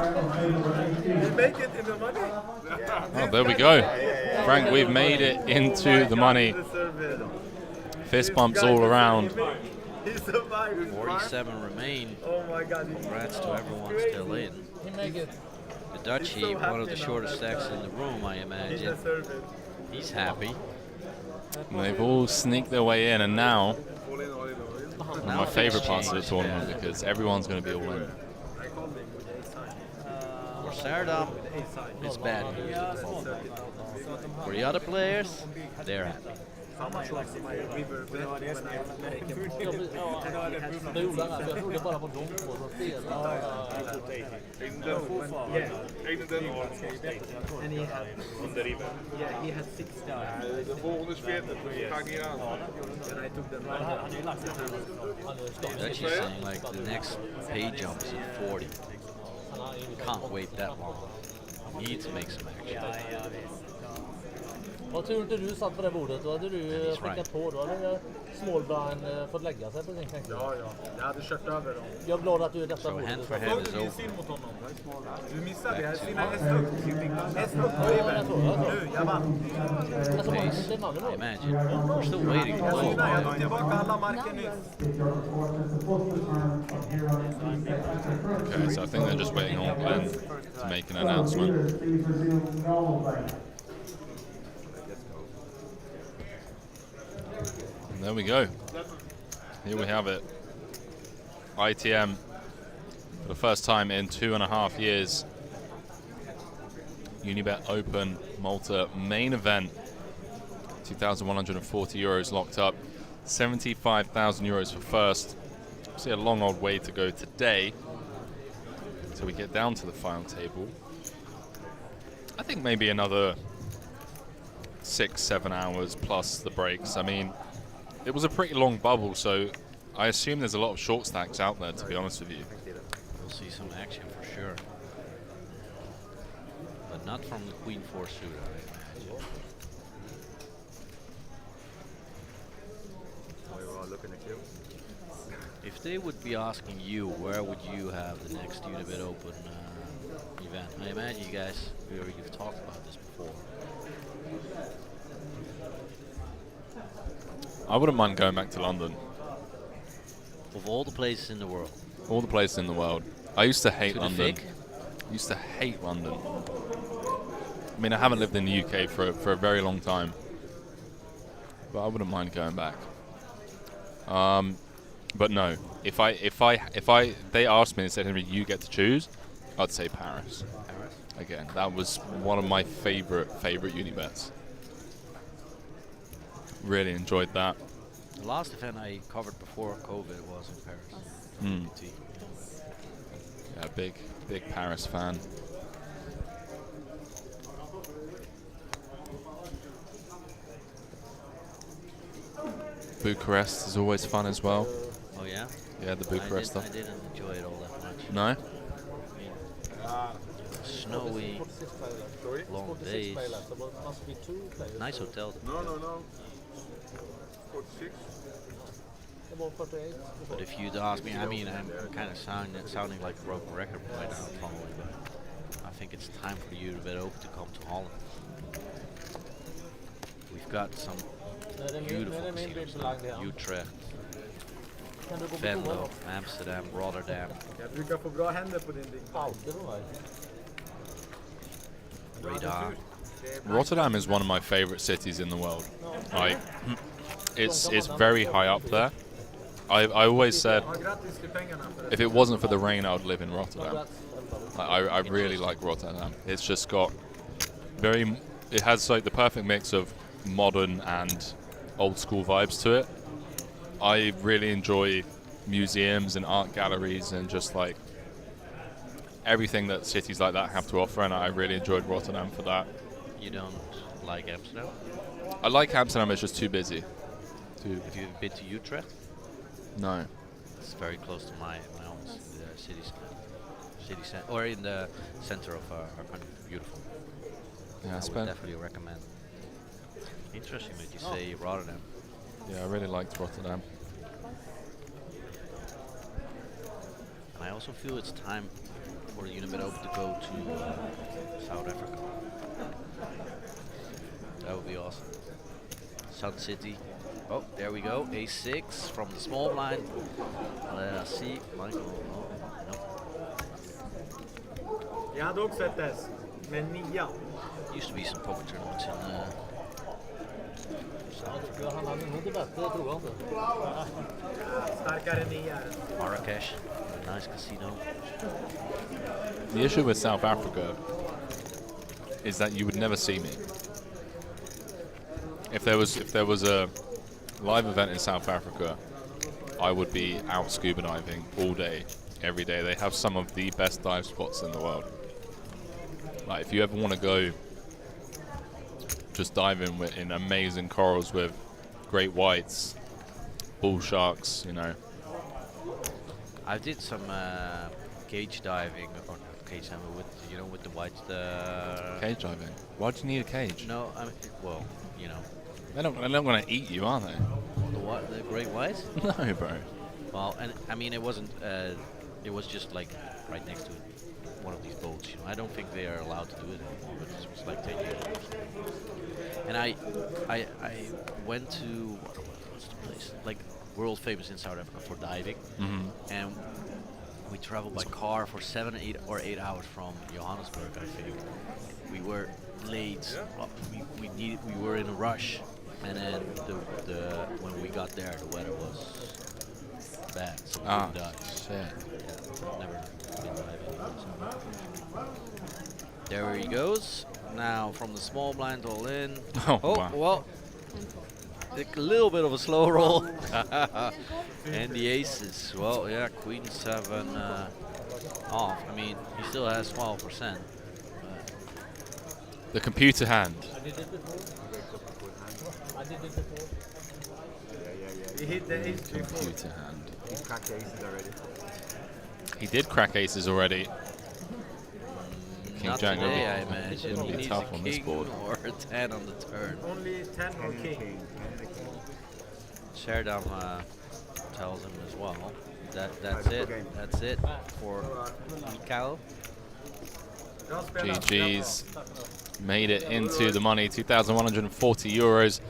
You make it in the money? Oh, there we go. Frank, we've made it into the money. Deserve it. Fist bumps all around. He survived. 47 remain. Oh my god. Congrats to everyone still in. He make it. The Dutchie, one of the shortest stacks in the room, I He imagine. deserved it. He's happy. And they've all sneaked their way in, and now Now my things favorite parts of the change. tournament because everyone's going to be all in. I called him with ace high. For Sardam, Ace high. it's bad news at the moment. For the other players, they're happy. How much was my river bet when I make him Det gjorde han. Jag trodde bara på de två som spelade. And he had yeah, he had 6 De volgende is 40, ga ik niet aan. and I took them right. Dutchie's saying like the next pay jump is at 40. Can't wait that long. Need to make some action. Vad tur inte du satt på det bordet. Då hade du skickat på. Då hade Smallbrine fått lägga sig på sin knäck. Ja, jag hade kört över dem. Jag är glad att du är detta So bordet. hand for hand is Din open. syn mot honom. Du missade, jag hade sina hästar. Hästar på river. Nu, jag vann. Alltså, Pace, det är mannen I då. imagine. We're still waiting for Jag goal. tog tillbaka alla marker nyss. Okay, so I think they're just waiting on Glenn to make an announcement. And there we go. Here we have it. ITM for the first time in 2.5 years. Unibet Open Malta main event. 2,140 euros locked up. 75,000 euros for first. See a long old way to go today till we get down to the final table. I think maybe another 6-7 hours plus the breaks. I mean, it was a pretty long bubble, so I assume there's a lot of short stacks out there, to be honest with you. We'll see some action for sure. But not from the Queen 4 suitor, I imagine. We were all looking at you. If they would be asking you, where would you have the next Unibet Open event? I imagine you guys, you've talked about this before. I wouldn't mind going back to London. Of all the places in the world. All the places in the world. I used to hate To the London. fig? Used to hate London. I mean, I haven't lived in the UK for a very long time, but I wouldn't mind going back. But no, if they asked me and said, Henry, you get to choose, I'd say Paris. Paris? Again, that was one of my favorite Unibets. Really enjoyed that. The last event I covered before COVID was in Paris. Mm. UT. Yeah, big Paris fan. Bucharest is always fun as well. Oh yeah? Yeah, the Bucharest I stuff. didn't enjoy it all that much. No? Snowy, 46 players. Sorry? long 46 days. players. So it must be 2 players. Nice hotel. No. 46. About 48. But if you'd ask me, I mean, I'm kind of sounding like a broken record right now, probably, but I think it's time for you to come to Holland. We've got some beautiful casinos now. Utrecht, Kan du gå på Venlo, toa? Amsterdam, Rotterdam. Jag brukar få bra händer på din ring. Alltid på mig. Radar. Rotterdam is one of my favorite cities in the world. Like, it's very high up there. I always said Ja, grattis till pengarna för det. if it wasn't for the rain, I would live in Rotterdam. Congrats. I really like Rotterdam. It's just got it has like the perfect mix of modern and old school vibes to it. I really enjoy museums and art galleries and just like everything that cities like that have to offer, and I really enjoyed Rotterdam for that. You don't like Amsterdam? I like Amsterdam, it's just too busy. Have you been to Utrecht? No. It's very close to my home, the city center, or in the center of our country. Beautiful. Yeah, I would definitely recommend. Interesting that you say Rotterdam. Yeah, I really liked Rotterdam. And I also feel it's time for the Unibet Open to go to South Africa. That would be awesome. Sun City. Oh, there we go. A6 from the small blind. Let us see. Michael. Oh, no. Jag hade också ett S med 9. Used to be some poker tournaments in South Africa. Han hade nog det bättre, tror jag inte. Starkare 9. Marrakesh. A nice casino. The issue with South Africa is that you would never see me. If there was a live event in South Africa, I would be out scuba diving all day, every day. They have some of the best dive spots in the world. Like if you ever want to go just dive in amazing corals with great whites, bull sharks, you know. I did some cage diving, or not cage diving, with the whites. Cage diving? Why do you need a cage? No, I mean, well, you know. They're not going to eat you, are they? The great whites? No, bro. Well, and I mean, it wasn't. It was just like right next to one of these boats. You know, I don't think they are allowed to do it anymore. But it was like 10 years ago. And I went to what's the place? Like world famous in South Africa for diving, and we traveled by car for 7 or 8 hours from Johannesburg. I think we were late. We were in a rush, and then when we got there, the weather was bad. So we didn't dive. Shit. Yeah, I've never been diving. So. There he goes. Now from the small blind all in. Oh, wow. Well. A little bit of a slow roll. And the aces. Well, yeah, Queen 7 off. I mean, he still has 12%. The computer hand. He hit the ace before. Computer hand. He cracked the aces already. He did crack aces already. King Not Jack today, I it's imagine. gonna He be needs tough a on this king board. or a 10 on the turn. Only 10 or king. Sherdam tells him as well. That's it. That's it for Mikhail. GG's made it into the money, 2,140 euros.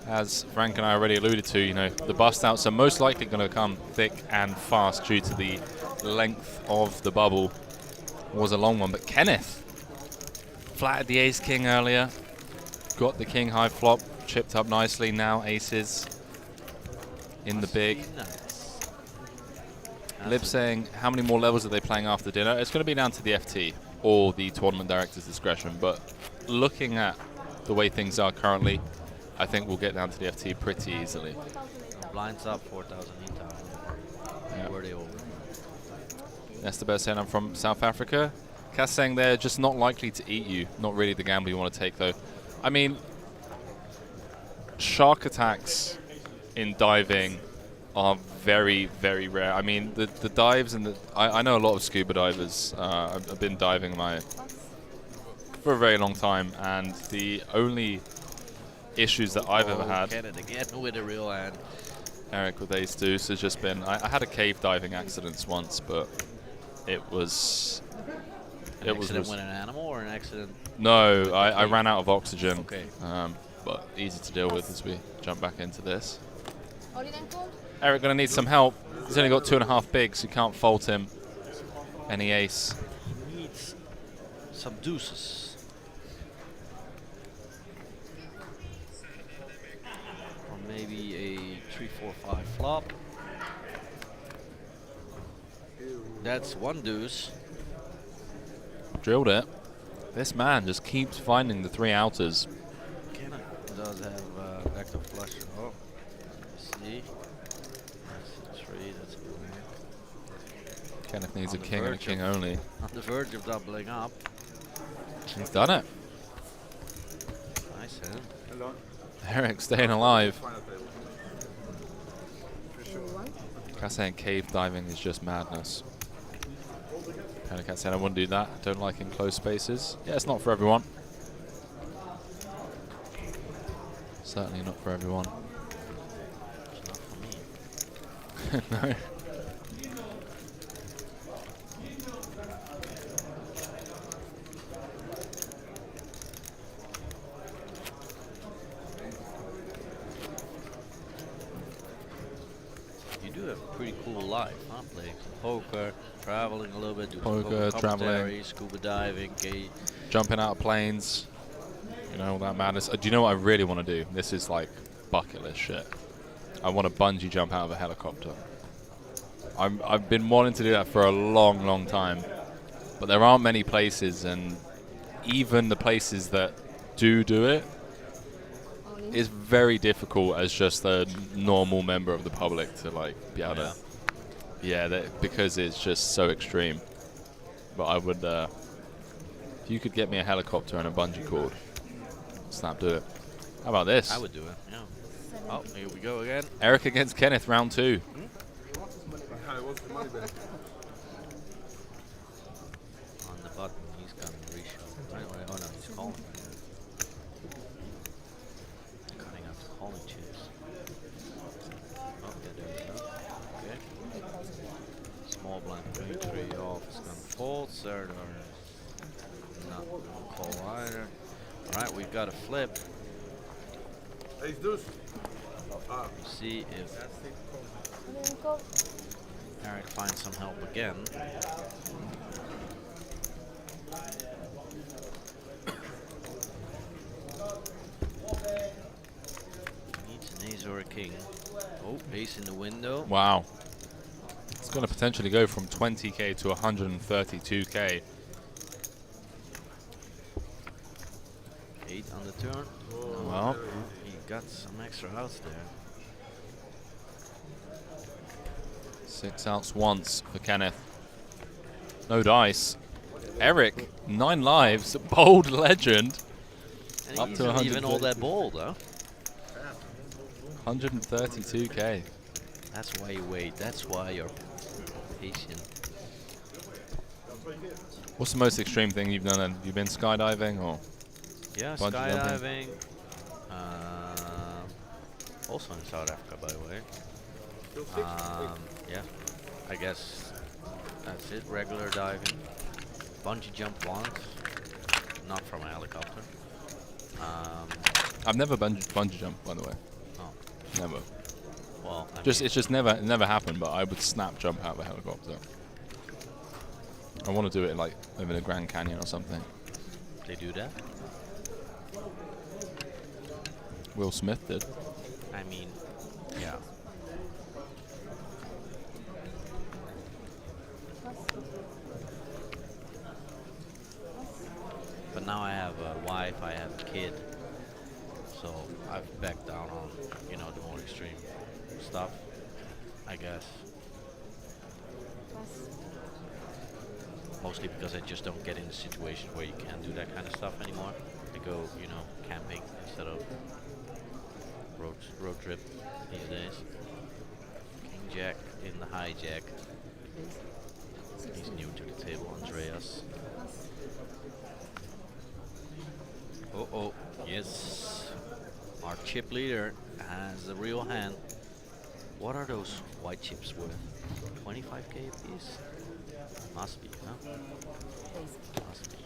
As Frank and I already alluded to, you know, the bust outs are most likely going to come thick and fast due to the length of the bubble. It was a long one, but Kenneth flattered the ace king earlier, got the king high flop, chipped up nicely. Now aces in the big. Nice. Lib saying, how many more levels are they playing after dinner? It's going to be down to the FT or the tournament director's discretion, but looking at the way things are currently, I think we'll get down to the FT pretty easily. Blinds up 4,000, 8,000. Yeah. Were they over? That's the best hand. I'm from South Africa. Cass saying they're just not likely to eat you. Not really the gamble you want to take, though. I mean, shark attacks in diving are very, very rare. I mean, the dives and I know a lot of scuba divers. I've been diving for a very long time, and the only issues that I've ever had. Kenneth again with a real hand. Eric with ace deuce has just been. I had a cave diving accident once, but it was. An accident with an animal or an accident? No, I ran out of oxygen. Okay. But easy to deal with as we jump back into this. Olivenko? Eric gonna need some help. He's only got 2.5 bigs. You can't fault him. Any ace. He needs some deuces. Or maybe a 3-4-5 flop. That's one deuce. Drilled it. This man just keeps finding the 3 outers. Kenneth does have active flush. Oh, let's see. Kenneth needs On a the king and a verge king of- only. On the verge of doubling up. He's done it. Nice hand. Hello. Eric staying alive. Final table. For sure. Cat saying cave diving is just madness. Cat saying I wouldn't do that. Don't like enclosed spaces. Yeah, it's not for everyone. Certainly not for everyone. It's not for me. No. You do have a pretty cool life, huh? Playing some poker, traveling a little bit, doing Poker, some traveling. commentary, scuba diving, Jumping out of planes. You know, all that madness. Do you know what I really want to do? This is like bucket list shit. I want to bungee jump out of a helicopter. I've been wanting to do that for a long, long time. But there aren't many places, and even the places that do it, it's very difficult as just a normal member of the public to like be able to. Yeah, because it's just so extreme. But I would, if you could get me a helicopter and a bungee cord, snap, do it. How about this? I would do it, yeah. Oh, here we go again. Eric against Kenneth, round 2. What's the money back? On the button, he's gonna reshoot. Right away. Oh no, he's calling. Cutting up the calling chips. Oh, yeah, there we go. Okay. Small blind 23 off. It's gonna fold. Third or not gonna call either. Alright, we've got a flip. Ace deuce. See if Eric finds some help again. Needs an ace or a king. Oh, ace in the window. Wow. It's going to potentially go from 20k to 132k. 8 on the turn. Well, he got some extra outs there. 6 outs once for Kenneth. No dice. Eric, 9 lives, bold legend. And Up he's to not even all 130. that bold, huh? 132k. That's why you wait. That's why you're patient. What's the most extreme thing you've done then? Have you been skydiving or? Yeah, Bungee skydiving. Also in South Africa, by the way. Yeah, I guess that's it. Regular diving. Bungee jump once. Not from a helicopter. I've never bungee jumped, by the way. Oh. Never. Well, I It's mean, just never happened, but I would snap jump out of a helicopter. I want to do it like over the Grand Canyon or something. they do that. Will Smith did. I mean, yeah. But now I have a wife, I have a kid, so I've backed down on, you know, the more extreme stuff, I guess. Mostly because I just don't get in the situation where you can't do that kind of stuff anymore. I go, you know, camping instead of road trip these days. King Jack in the hijack. He's new to the table, Andreas. Oh, yes. Our chip leader has a real hand. What are those white chips worth? 25k a piece? Must be, huh? Must be.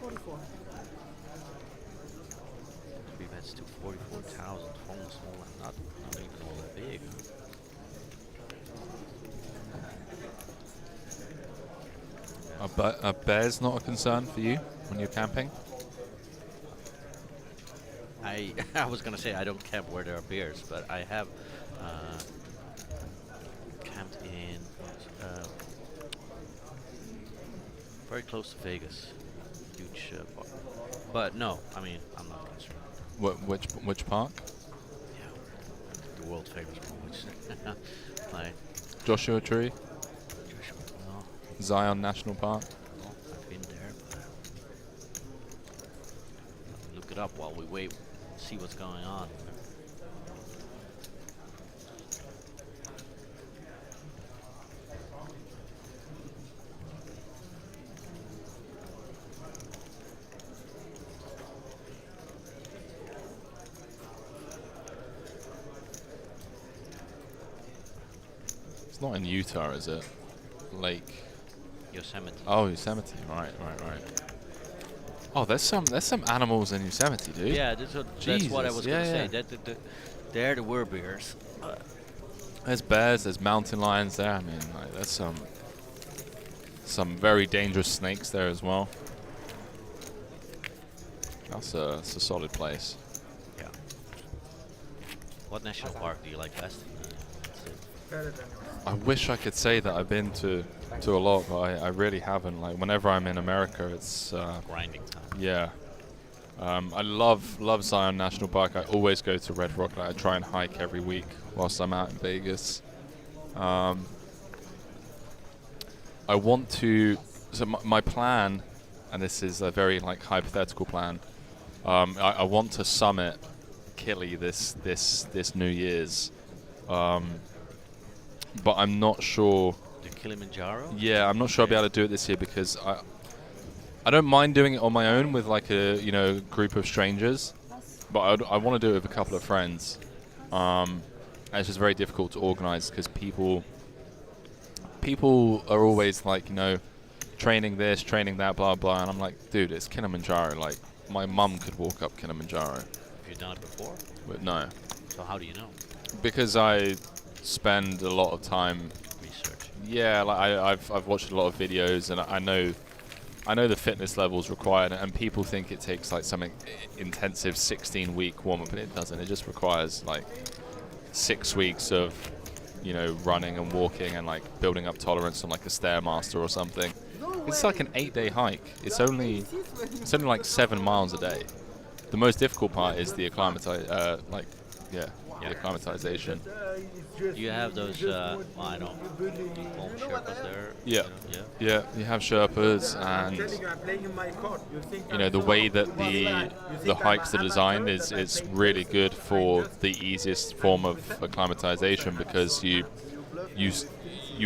44. 3 bets to 44,000. Almost all, not even all that big. Are bears not a concern for you when you're camping? I was gonna say I don't camp where there are bears, but I have camped in very close to Vegas, huge park. But no, I mean I'm not concerned. Which park? Yeah, the world famous one, which like Joshua Tree. Zion National Park? No, I've been there, but look it up while we wait, see what's going on. It's not in Utah, is it? Lake. Yosemite. Oh, Yosemite. Right. Oh, there's some animals in Yosemite, dude. Yeah, that's what I was yeah, going to say. They're the were-bears. There's bears, there's mountain lions there. I mean, like, there's some very dangerous snakes there as well. It's a solid place. Yeah. What national park do you like best? Better than I wish I could say that I've been to a lot, but I really haven't. Like, whenever I'm in America, it's grinding time. Yeah. I love Zion National Park. I always go to Red Rock. Like, I try and hike every week whilst I'm out in Vegas. I want to. So my plan, and this is a very like hypothetical plan. I want to summit Kili this New Year's. But I'm not sure. The Kilimanjaro? Yeah, I'm not sure I'll be able to do it this year because I don't mind doing it on my own with like a group of strangers, but I want to do it with a couple of friends. And it's just very difficult to organize because people are always like training this, training that, blah blah, and I'm like, dude, it's Kilimanjaro. Like my mum could walk up Kilimanjaro. Have you done it before? But no. So how do you know? Because I spend a lot of time research. Yeah, like I've watched a lot of videos, and I know the fitness levels required, and people think it takes like something intensive 16-week warm-up, but it doesn't. It just requires like 6 weeks of running and walking and like building up tolerance on like a Stairmaster or something. It's like an 8-day hike. It's only like 7 miles a day. The most difficult part is the acclimatization. You have those, I don't call them Sherpas there. Yeah. You have Sherpas, and the way that the hikes are designed is really good for the easiest form of acclimatization because you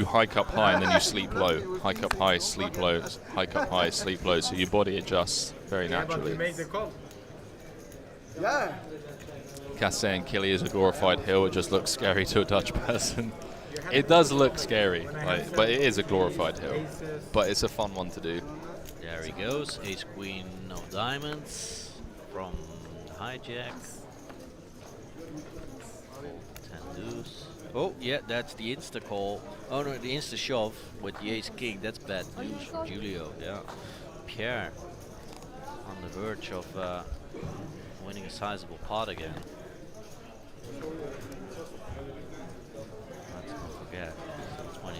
hike up high and then you sleep low. Hike up high, sleep low. Hike up high, sleep low. So your body adjusts very naturally. Yeah. Cass saying Kili is a glorified hill. It just looks scary to a Dutch person. It does look scary, but it is a glorified hill. But it's a fun one to do. There he goes. Ace Queen, no diamonds from the hijack. 10 deuce. Oh yeah, that's the insta call. Oh no, the insta shove with the ace king. That's bad news for Julio. Yeah, Pierre on the verge of winning a sizable pot again. Let's not forget, 27% of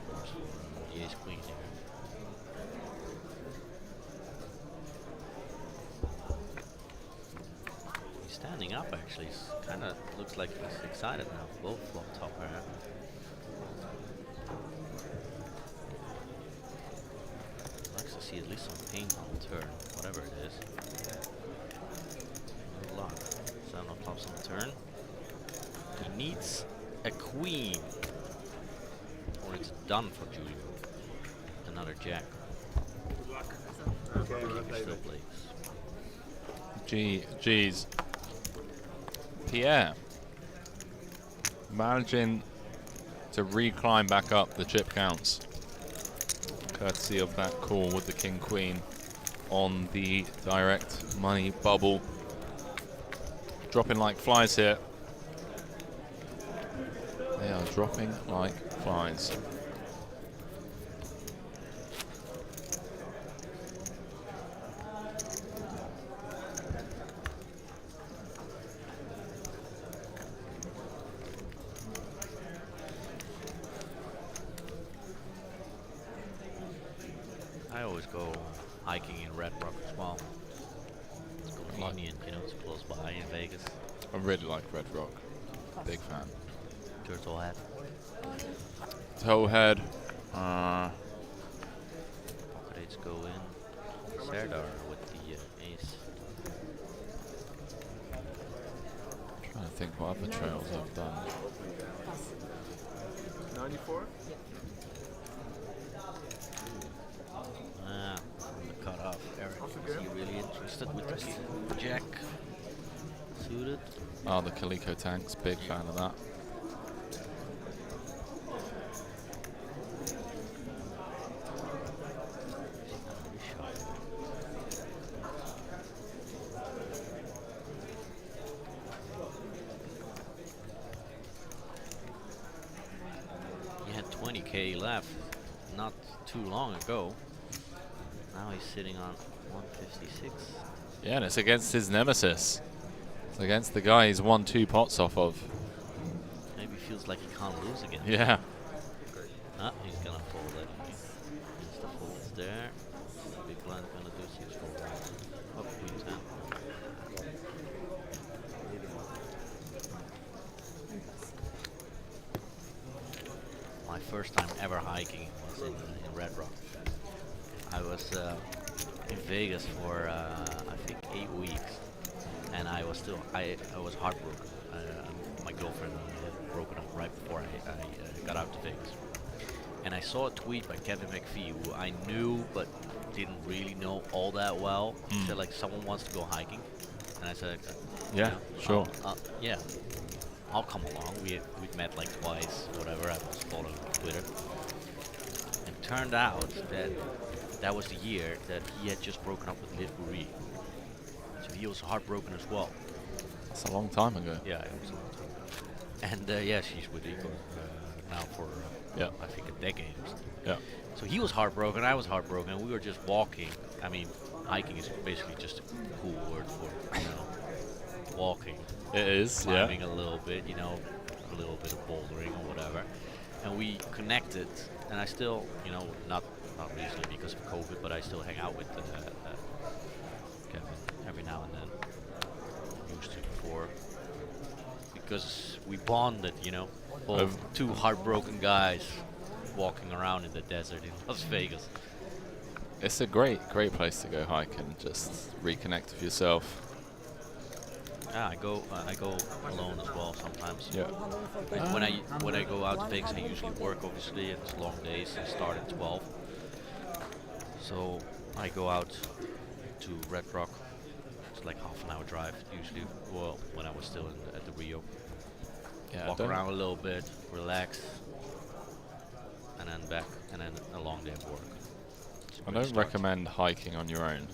course, the ace queen here. He's standing up actually, kind of looks like he's excited now, both flop top pair. Likes to see at least some paint on the turn, whatever it is. Good luck. 7 of clubs on the turn. He needs a queen, or it's done for Julio. Another jack. Keeper still plays. Geez. Pierre managing to reclimb back up the chip counts, courtesy of that call with the king queen on the direct money bubble. Dropping like flies here. They are dropping like flies. I always go hiking in Red Rock as well. It's convenient, it's close by in Vegas. I really like Red Rock. Big fan. Turtle Head. Toehead. Let's go in. Serdar with the ace. Trying to think what other trails I've done. 94? Ah, from the cutoff. Eric, Also is good. he really interested with the jack suited? Oh, the Coleco tanks, big fan of that. He had 20k left not too long ago. Now he's sitting on 156. Yeah, and it's against his nemesis. It's against the guy he's won 2 pots off of. Maybe feels like he can't lose again. Yeah. Ah, he's gonna fold it. It's the folds there. Big blind gonna do 6 fold. Up queen 10. My first time ever hiking was in Red Rock. I was in Vegas for I think 8 weeks, and I was heartbroken. My girlfriend had broken up right before I got out to Vegas, and I saw a tweet by Kevin McPhee, who I knew but didn't really know all that well. He said like, someone wants to go hiking, and I said, Yeah, sure. yeah, I'll come along. We'd met like twice, whatever. I was following on Twitter. And turned out that was the year that he had just broken up with Liv Bourrie. So he was heartbroken as well. That's a long time ago. Yeah, it was a long time. And yeah, she's with Igor now for I think a decade or something. Yeah. So he was heartbroken, I was heartbroken, we were just walking. I mean, hiking is basically just a cool word for, walking. It is, climbing a little bit, a little bit of bouldering or whatever. And we connected, and I still, not recently because of COVID, but I still hang out with Kevin every now and then. Used to before. Because we bonded, both two heartbroken guys walking around in the desert in Las Vegas. It's a great place to go hike and just reconnect with yourself. Yeah, I go alone as well sometimes. Yeah. When I go out to Vegas, I usually work, obviously, and it's long days. I start at 12. So I go out to Red Rock. It's like half an hour drive usually. Well, when I was still at the Rio. Yeah, Walk around a little bit, relax, and then back, and then a long day of work. I don't recommend hiking on your own.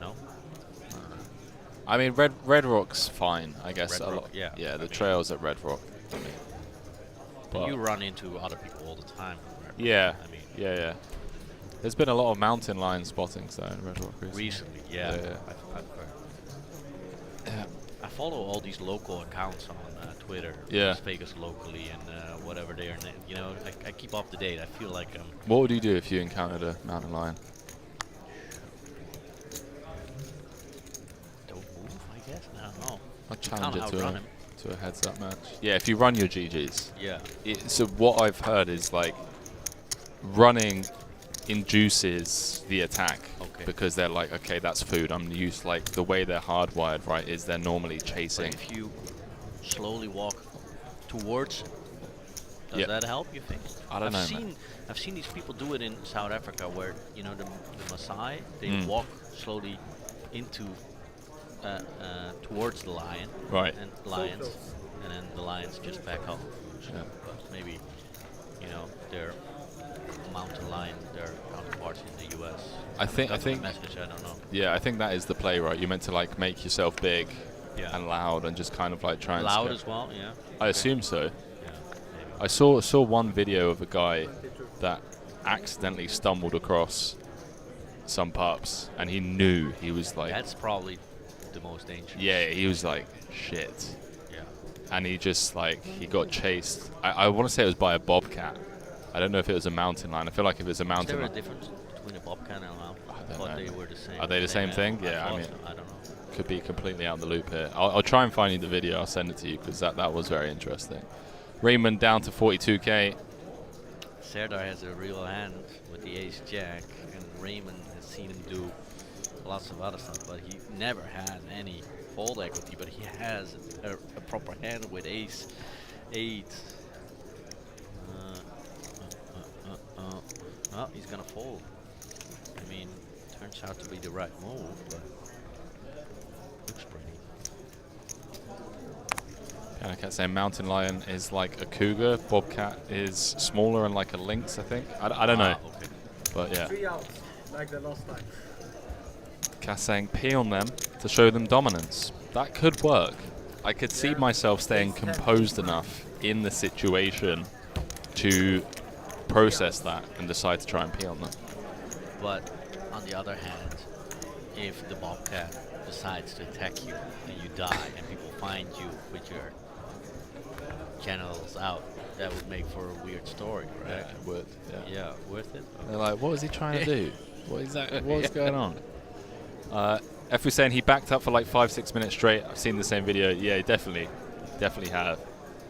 No? I mean, Red Rock's fine, I guess. Red Rock, yeah. Yeah, the trails at Red Rock. I mean, but you run into other people all the time. Yeah. Yeah. There's been a lot of mountain lion spotting so in Red Rock recently. Yeah. Yeah. I've heard. Yeah. I follow all these local accounts on Twitter. Yeah. Las Vegas locally and whatever they are. I keep up to date. I feel like What would you do if you encountered a mountain lion? don't move, I guess. I don't know. I'd challenge it him. to a heads-up match. Yeah, if you run your GGs. Yeah. So what I've heard is like running induces the attack because they're like, okay, that's food. I'm used, like the way they're hardwired, right, is they're normally chasing. But if you slowly walk towards, does that help, you think? I don't know, man. I've seen these people do it in South Africa where, the Maasai, they walk slowly into towards the lion, right? And lions, and then the lions just back up. Yeah. But maybe, they're mountain lion, their counterparts in the U.S. I think. Message, I don't know. Yeah, I think that is the play, right? You're meant to like make yourself big and loud, and just kind of like try and loud as well. Yeah. I assume so. Yeah. Maybe. I saw one video of a guy that accidentally stumbled across some pups, and he knew he was like. That's probably the most dangerous. Yeah, he was like, shit. Yeah. And he just like, he got chased. I want to say it was by a bobcat. I don't know if it was a mountain lion. I feel like if it's a mountain lion. Is there a difference between a bobcat and a mountain? I thought they were the same. Are they the same thing? Yeah, I mean, so. I don't know. Could be completely out of the loop here. I'll try and find you the video. I'll send it to you because that was very interesting. Raymond down to 42k. Serdar has a real hand with the ace jack, and Raymond has seen him do lots of other stuff, but he never had any fold equity. But he has a proper hand with ace 8. Oh, he's gonna fold. I mean, turns out to be the right move, but looks pretty. I kept saying Mountain Lion is like a cougar, Bobcat is smaller and like a lynx, I think. I don't know. Okay. But yeah. 3 outs, like the last time. Cass saying pee on them to show them dominance. That could work. I could see myself staying composed enough in the situation to process that and decide to try and pee on them. But on the other hand, if the Bobcat decides to attack you and you die and people find you with your genitals out, that would make for a weird story, right? Yeah, it would. Yeah, worth it? They're like, what was he trying to do? What exactly? What's going on? F was saying he backed up for like 5-6 minutes straight. I've seen the same video. Yeah, definitely have.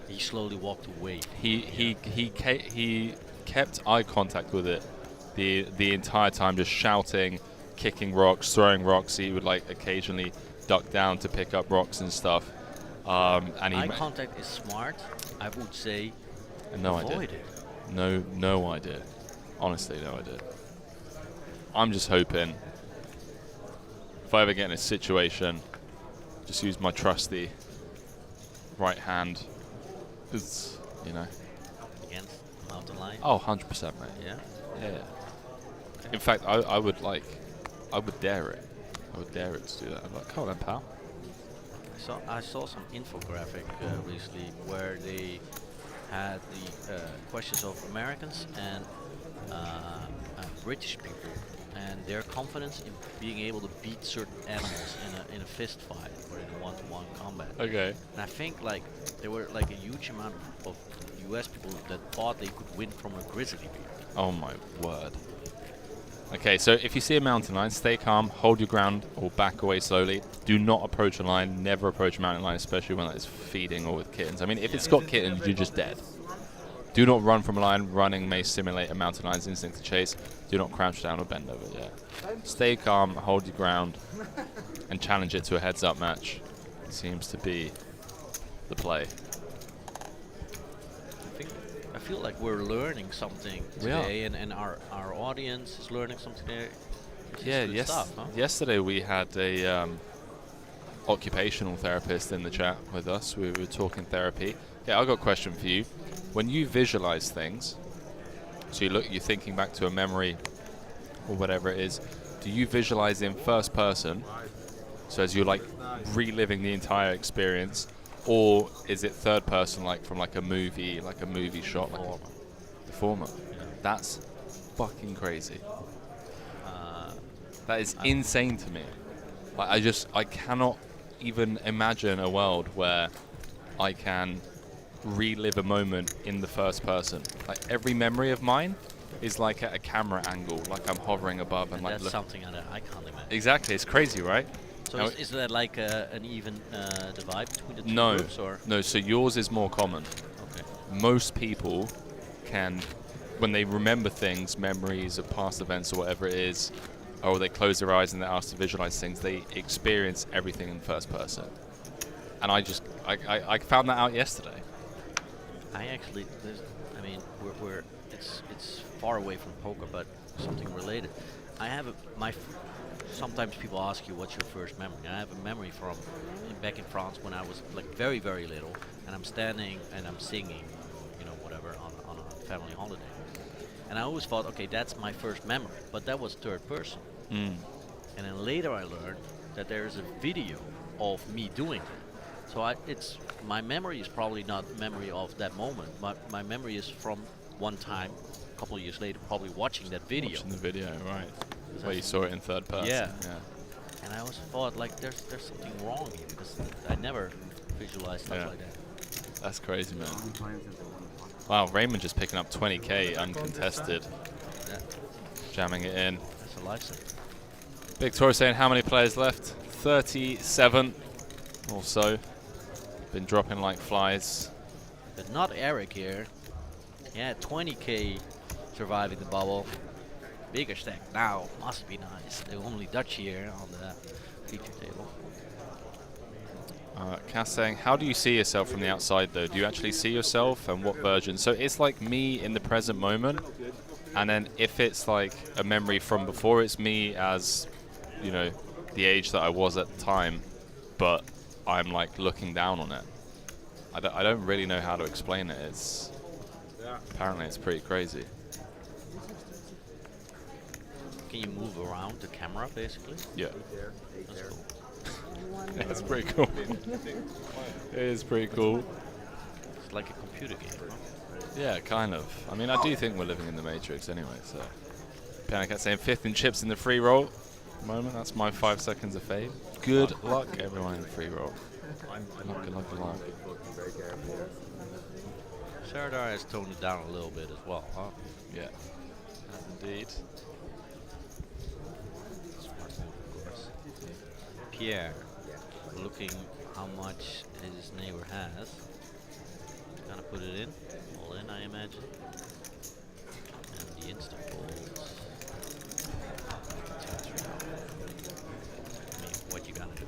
He slowly walked away. He kept eye contact with it the entire time, just shouting, kicking rocks, throwing rocks. He would like occasionally duck down to pick up rocks and stuff. And eye contact is smart. I would say no avoid idea. it. No idea. Honestly, no idea. I'm just hoping if I ever get in a situation, just use my trusty right hand. It's, you know. Against Mountain Lion? Oh, 100%, mate. Yeah? Yeah. In fact, I would dare it. I would dare it to do that. I'm like, come on, pal. I saw some infographic recently where they had the questions of Americans and British people and their confidence in being able to beat certain animals in a fist fight or in a one-to-one combat. Okay. And I think like there were like a huge amount of US people that thought they could win from a grizzly bear. Oh my word. Okay, so if you see a mountain lion, stay calm, hold your ground, or back away slowly. Do not approach a lion. Never approach a mountain lion, especially when it's feeding or with kittens. I mean, if it's got kittens, you're just dead. Do not run from a lion. Running may simulate a mountain lion's instinct to chase. Do not crouch down or bend over. Yeah. Stay calm, hold your ground, and challenge it to a heads-up match. Seems to be the play. I feel like we're learning something today, and our audience is learning something today. Yeah, yesterday we had a occupational therapist in the chat with us. We were talking therapy. Yeah, I got a question for you. When you visualize things, so you're thinking back to a memory or whatever it is, do you visualize in first person, so as you're like reliving the entire experience, or is it third person, like from like a movie shot? The former. Yeah. That's fucking crazy. That is insane to me. Like I cannot even imagine a world where I can relive a moment in the first person. Like every memory of mine is like at a camera angle, like I'm hovering above and like that's something that I can't imagine. Exactly, it's crazy, right? So is that like an even divide between the two No, groups, or? No. So yours is more common. Okay. Most people can, when they remember things, memories of past events or whatever it is, or they close their eyes and they're asked to visualize things, they experience everything in first person. And I found that out yesterday. I actually, it's far away from poker, but something related. I have sometimes people ask you what's your first memory. I have a memory from back in France when I was like very, very little, and I'm standing and I'm singing, whatever, on a family holiday. And I always thought, okay, that's my first memory, but that was third person. Mm. And then later I learned that there is a video of me doing that. So my memory is probably not memory of that moment, but my memory is from one time, a couple of years later, probably watching that video. Watching the video, right. Where you saw it in third person. Yeah. And I always thought, like, there's something wrong here, because I never visualized stuff like that. That's crazy, man. Wow, Raymond just picking up 20k uncontested. Yeah. Jamming it in. That's a lifesaver. Big Tor saying how many players left? 37 or so. Been dropping like flies. But not Eric here. Yeah, 20k surviving the bubble. Bigger stack now must be nice. The only Dutch here on the feature table. Cass saying, how do you see yourself from the outside though? Do you actually see yourself, and what version? So it's like me in the present moment, and then if it's like a memory from before, it's me as, you know, the age that I was at the time, but I'm like looking down on it. I don't really know how to explain it. Apparently it's pretty crazy. Can you move around the camera basically? Yeah. That's cool. That's pretty cool. It is pretty cool. It's like a computer game, huh? Yeah, kind of. I mean, I do think we're living in the Matrix anyway, so. Piano saying 5th in chips in the free roll. Moment, that's my 5 seconds of fame. Good luck, everyone, in the free roll. Good luck. Very careful. Serdar has toned it down a little bit as well, huh? Yeah, indeed. Smart move, of course. Pierre, looking how much his neighbor has. Gonna put it in, all in, I imagine. And the instant folds. I mean, what you gonna do?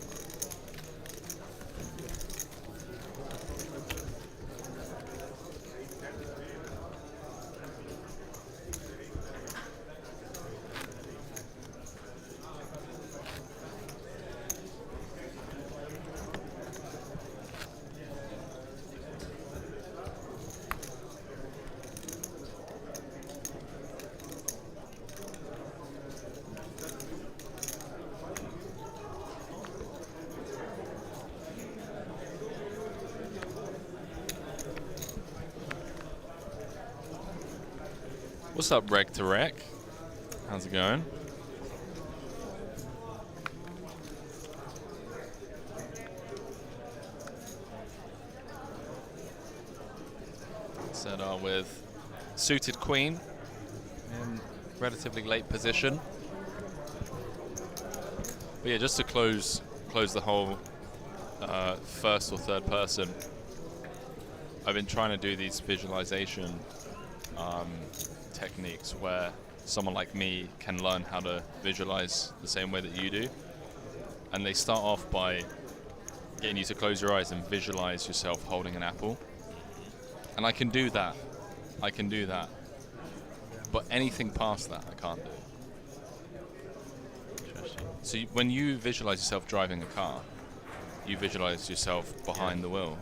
What's up, Rec to Rec? How's it going? Serdar with suited queen in relatively late position. But yeah, just to close the whole first or third person, I've been trying to do these visualization techniques where someone like me can learn how to visualize the same way that you do. And they start off by getting you to close your eyes and visualize yourself holding an apple. And I can do that. But anything past that, I can't do. Interesting. So when you visualize yourself driving a car, you visualize yourself behind the wheel.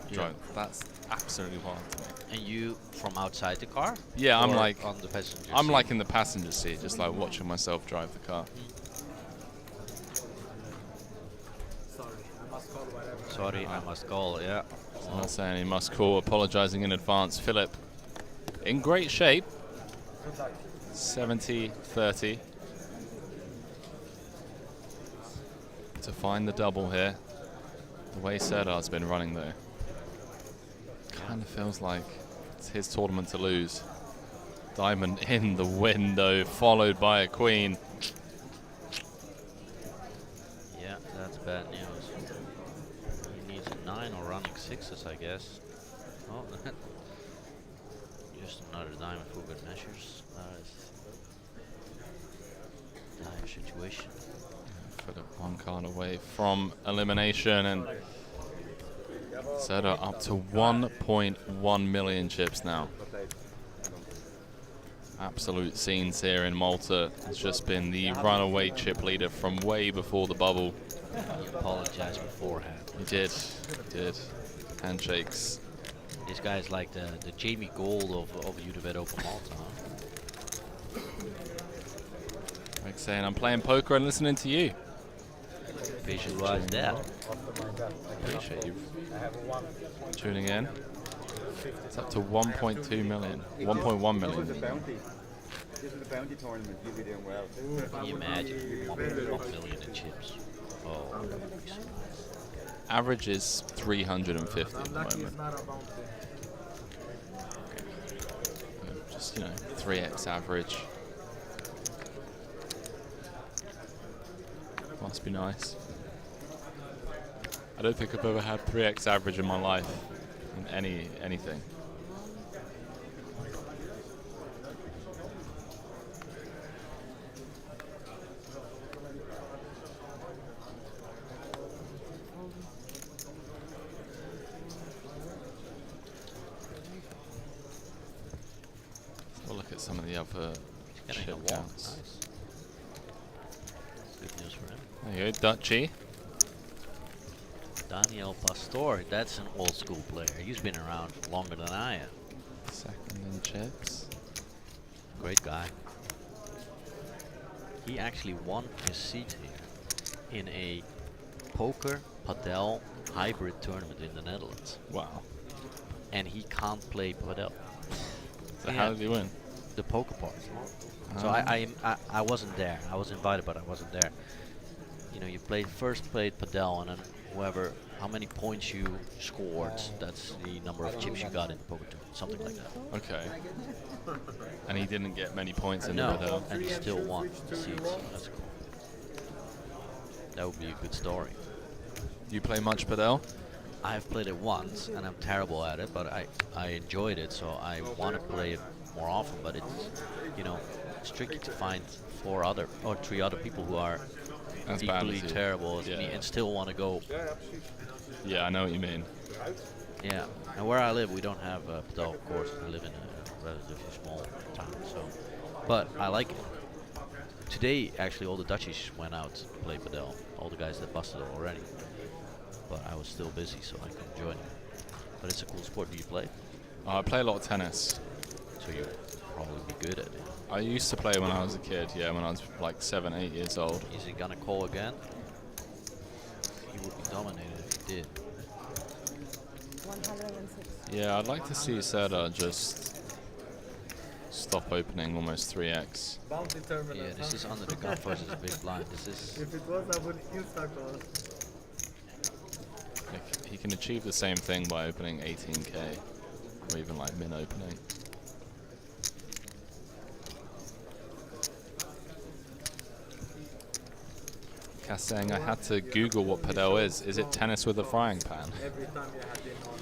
That's absolutely wild to me. And you from outside the car? Yeah, I'm Or like on the passenger I'm seat? like in the passenger seat, just like watching myself drive the car. Sorry, I must call, yeah. I'm not saying he must call, apologizing in advance. Philip, in great shape. 70-30. To find the double here. The way Serdar's been running though. Kind of feels like it's his tournament to lose. Diamond in the window, followed by a queen. Yeah, that's bad news. He needs a 9 or running 6s, I guess. Oh, just another diamond for good measures. Dire situation. Philip one card away from elimination, and Serdar up to 1.1 million chips now. Absolute scenes here in Malta. It's just been the runaway chip leader from way before the bubble. He apologized beforehand. He did. Handshakes. This guy is like the Jamie Gold of Unibet Open Malta. Huh? Like saying, I'm playing poker and listening to you. Visualize that. Appreciate you tuning in. It's up to 1.2 million. 1.1 million. This is the bounty tournament. You'll be doing well. Can you imagine 1 million in chips? Oh, that would be so nice. Average is 350 at the moment. Just, 3x average. Must be nice. I don't think I've ever had 3x average in my life in anything. some of the other He's getting a chip walk. counts. Nice. Good news for him. There you go, Dutchy. Daniel Pastor, that's an old school player. He's been around longer than I am. Second in chips. Great guy. He actually won his seat here in a poker padel hybrid tournament in the Netherlands. Wow. And he can't play padel. So how did he win? The poker part. So I wasn't there. I was invited, but I wasn't there. You know, you first played padel, and then how many points you scored, that's the number of chips you got in the poker tournament, something like that. Okay. And he didn't get many points in the No, padel. and he still won the seats. That's cool. That would be a good story. Do you play much padel? I've played it once, and I'm terrible at it, but I enjoyed it, so I want to play it more often. But it's tricky to find 3 other people who are As bad equally as you. terrible as me and still want to go. Yeah, I know what you mean. Yeah, and where I live, we don't have a padel course. I live in a relatively small town, but I like it. Today, actually, all the Dutchies went out to play padel. All the guys that busted it already. But I was still busy, so I couldn't join them. But it's a cool sport. Do you play? I play a lot of tennis. So you'd probably be good at it. I used to play when I was a kid, yeah, when I was like 7, 8 years old. Is he gonna call again? He would be dominated if he did. 106. Yeah, I'd like to see Serdar just stop opening almost 3x. Bounty terminal. Yeah, this is under the gun versus big blind. This is. If it was, I would insta-call. Like, he can achieve the same thing by opening 18k, or even like min opening. Cass saying I had to Google what padel is. Is it tennis with a frying pan? Every time you had it all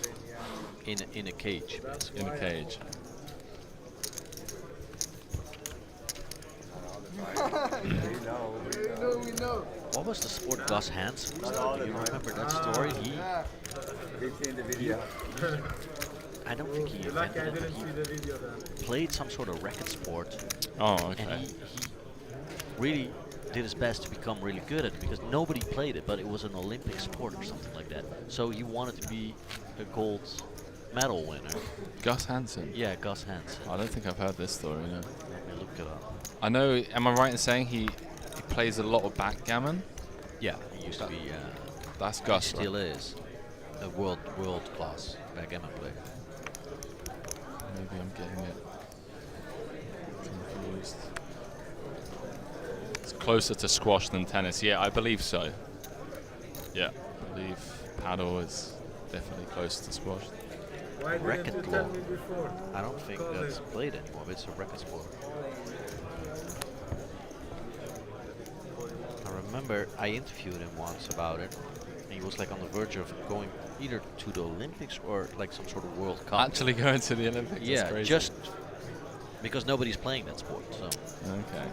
in, yeah. In a cage, basically. In a cage. We know. What was the sport Gus Hansen was doing? Do you remember that story? We've seen the video. I don't think he Lucky I invented it, didn't see but the video then. he played some sort of racket sport. Oh, And okay. he really did his best to become really good at it because nobody played it, but it was an Olympic sport or something like that. So he wanted to be a gold medal winner. Gus Hansen? Yeah, Gus Hansen. I don't think I've heard this story, no. Let me look it up. I know, am I right in saying he plays a lot of backgammon? Yeah, he used to be. That's He Gus, still right? is a world class backgammon player. Maybe I'm getting it confused. It's closer to squash than tennis. Yeah, I believe so. Yeah, I believe paddle is definitely closer to squash. Why didn't Racket you tell law. me before? I don't think Call that's it. played anymore, but it's a racket sport. I remember I interviewed him once about it, and he was like on the verge of going either to the Olympics or like some sort of World Cup. Actually going to the Olympics, Yeah, that's crazy. just because nobody's playing that sport. So Okay.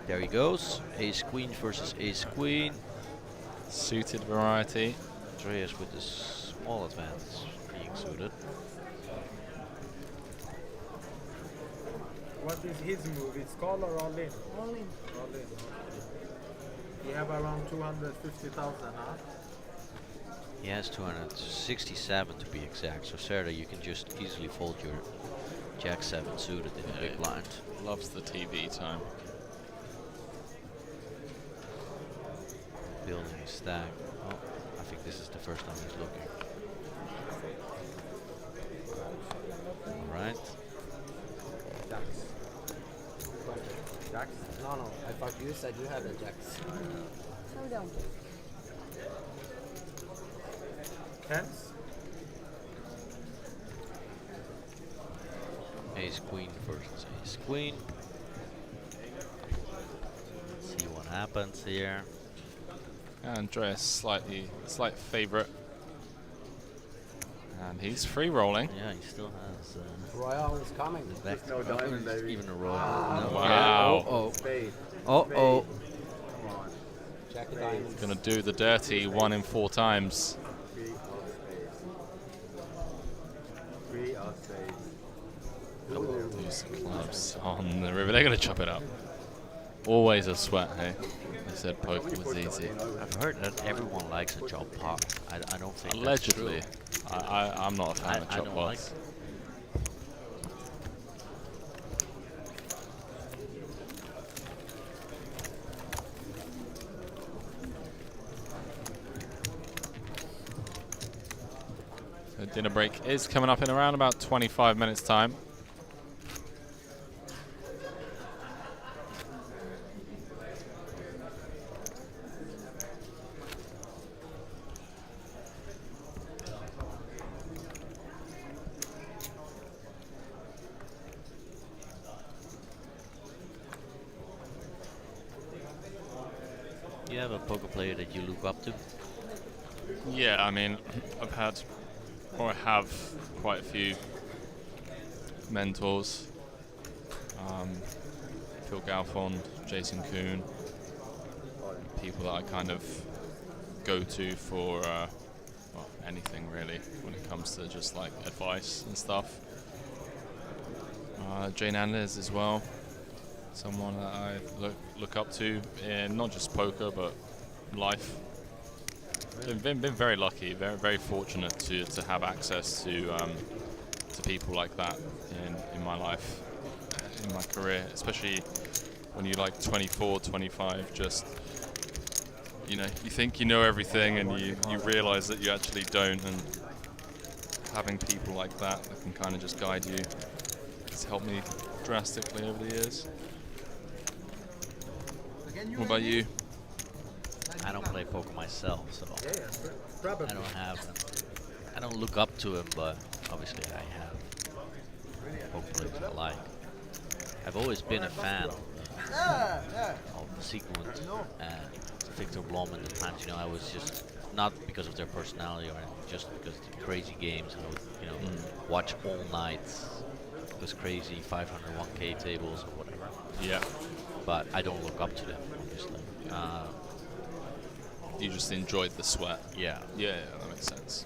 there he goes. Ace Queen versus Ace Queen. Suited variety. Andreas with the small advance being suited. What is his move? It's call or all in? All in. All in. You have around 250,000, huh? He has 267 to be exact. So Serdar, you can just easily fold your Jack 7 suited in a big blind. Loves the TV time. Building his stack. Oh, I think this is the first time he's looking. Alright. Jacks. Jacks? No, I thought you said you had a jacks. Slow down. Tens? Ace Queen versus Ace Queen. Let's see what happens here. Andreas slight favourite. And he's free rolling. Yeah, he still has Royale is coming. the back. No diamond, baby. Even a royal. No. Wow. Oh, Spade. oh. Oh, Come on. Jack of diamonds. Gonna do the dirty 1 in 4 times. Three of spades. 3 of spades. These clubs on the river. They're going to chop it up. Always a sweat, hey? They said poker was easy. I've heard that everyone likes a chop pot. I don't think Allegedly. that's true. I'm not a fan of I chop don't like pots. it. The dinner break is coming up in around about 25 minutes time. You have a poker player that you look up to? Yeah, I mean, I've had, or I have, quite a few mentors. Phil Galfond, Jason Kuhn, people that I kind of go to for well, anything really when it comes to just like advice and stuff. Jane Anders as well, someone that I look up to in not just poker but life. Been very lucky, very fortunate to have access to people like that in my life, in my career, especially when you're like 24, 25, just, you know, you think you know everything and you realize that you actually don't, and having people like that can kind of just guide you, it's helped me drastically over the years. What about you? I don't play poker myself, so Probably. I don't look up to him, but obviously I have poker players I like. I've always been a fan of Sigmund and Victor Blom and the times, I was just, not because of their personality or anything, just because of the crazy games. I would, watch all night those crazy 501k tables or whatever. Yeah. But I don't look up to them, obviously. You just enjoyed the sweat. Yeah. Yeah, that makes sense.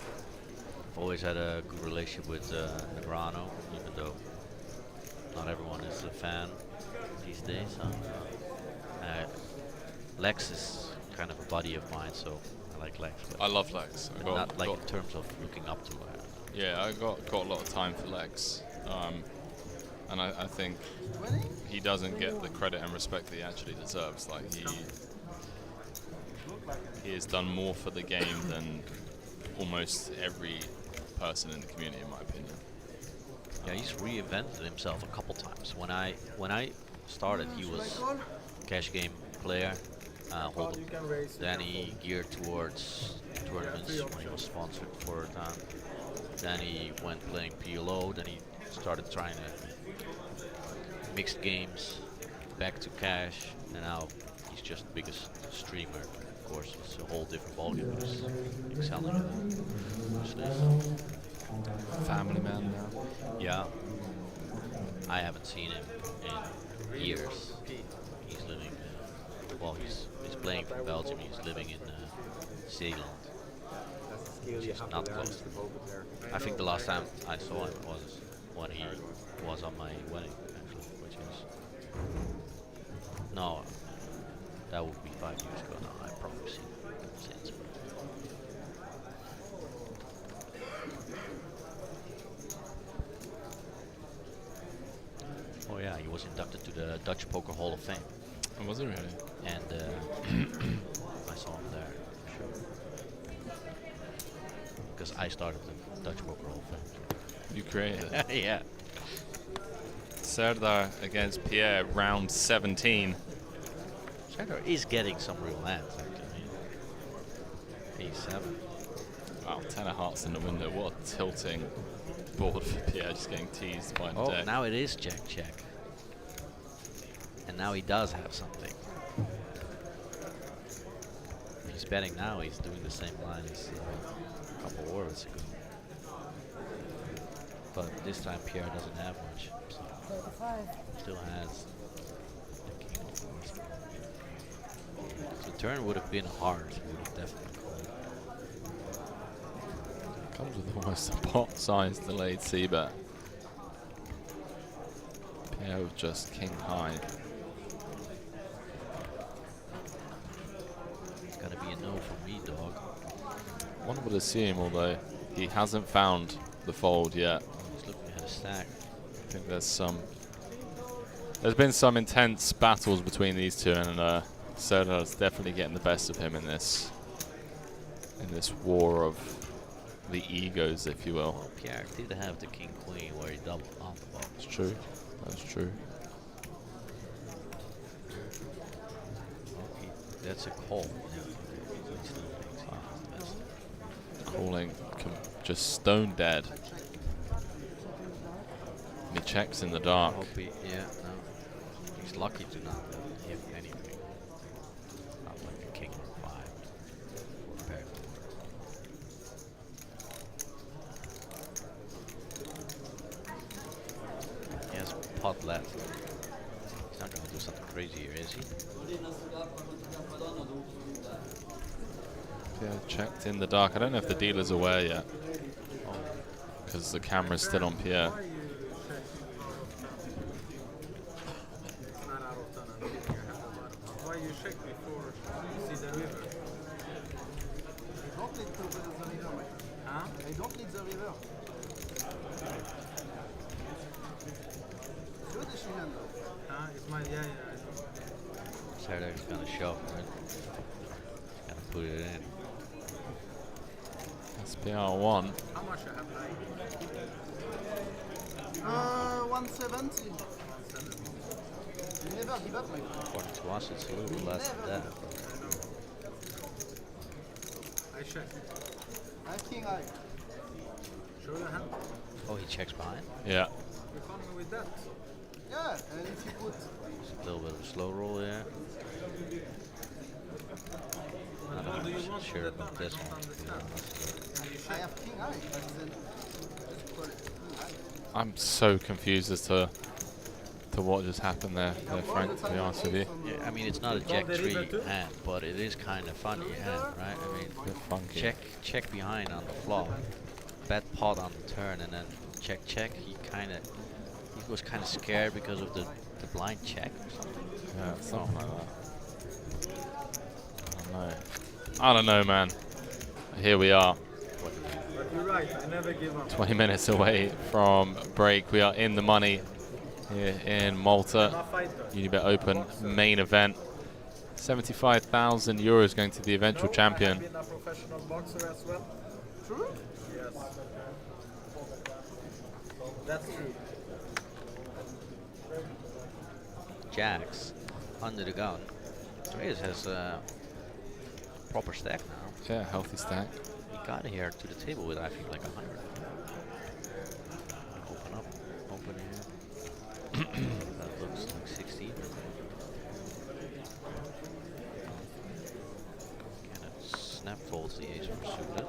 I've always had a good relationship with Negrano, even though not everyone is a fan these days. Lex is kind of a buddy of mine, so I like Lex. I love Lex. Not like in terms of looking up to her. Yeah, I got a lot of time for Lex. And I think he doesn't get the credit and respect that he actually deserves. Like he has done more for the game than almost every person in the community, in my opinion. Yeah, he's reinvented himself a couple times. When I started, he was cash game player, hold'em. Then he geared towards tournaments when he was sponsored for a time. Then he went playing PLO. Then he started trying to mixed games, back to cash, and now he's just the biggest streamer. Of course, it's a whole different ballgame. He's excelling at it. Family man now. Yeah. I haven't seen him in years. He's living, he's playing for Belgium. He's living in Zeeland. Which is not close. I think the last time I saw him was when he was on my wedding, actually, which is... No, that would be 5 years ago now. I've probably seen him since. Oh yeah, he was inducted to the Dutch Poker Hall of Fame. Oh, was it really? And I saw him there, for sure. Because I started the Dutch Poker Hall of Fame. You created it? Yeah. Serdar against Pierre, round 17. Serdar is getting some real hands, actually. 87. Wow, 10 of hearts in the window. What a tilting board for Pierre, just getting teased by the Oh, deck. now it is check. And now he does have something. If he's betting now, he's doing the same line as a couple of words ago. But this time Pierre doesn't have much. So still has the king of course. The turn would have been hard. He would have definitely called. Comes with almost a pot-sized delayed c-bet. Pierre with just king high. It's gonna be a no from me, dog. One would assume, although he hasn't found the fold yet. He's looking at a stack. I think there's been some intense battles between these two, and Soda's definitely getting the best of him in this war of the egos, if you will. Well, Pierre did have the king queen where he doubled on the box. It's true. That's true. Okay, that's a call. Yeah. He still thinks he has the best. Calling just stone dead. And he checks in the dark. Yeah, no. He's lucky to not hit anything. Not like a king or 5. Compared to he has pot left. He's not gonna do something crazy here, is he? Yeah, checked in the dark. I don't know if the dealer's aware yet, because the camera's still on Pierre. Why you check before you see the river? I don't need to go to the river, my friend. Huh? I don't need the river. It's your decision, though. Huh? It's my, yeah, I know. Sarah's gonna shove, right? He's gonna put it in. SPR1. How much I have like? 170. You never give up, my friend. According to us, it's a little less than that. I check. I have king high. Show your hand. Oh, he checks behind. Yeah. You call me with that. Yeah, and if you put... It's a little bit of a slow roll there. But Not what do you 100% want sure from the about done? I this don't one. understand. I have king high, but then... Just call it king high. I'm so confused as to what just happened there, Frank, to be honest with you. Yeah, I mean, it's not a jack 3 hand, but it is kind of funny hand, right? I mean, Bit funky. check behind on the flop, bet pot on the turn, and then check. He was kind of scared because of the blind check or something. Yeah, something like that. I don't know, man. Here we are. But you're right, I never give up. 20 minutes away from break. We are in the money here in Malta. Unibet Open main event. 75,000 euros going to the eventual champion. I've been a professional boxer as well. True? Yes. That's true. Jacks under the gun. Reyes has a proper stack now. Yeah, healthy stack. He got here to the table with, I think, like 100. Open here. That looks like 16. And it snap folds the ace for suited.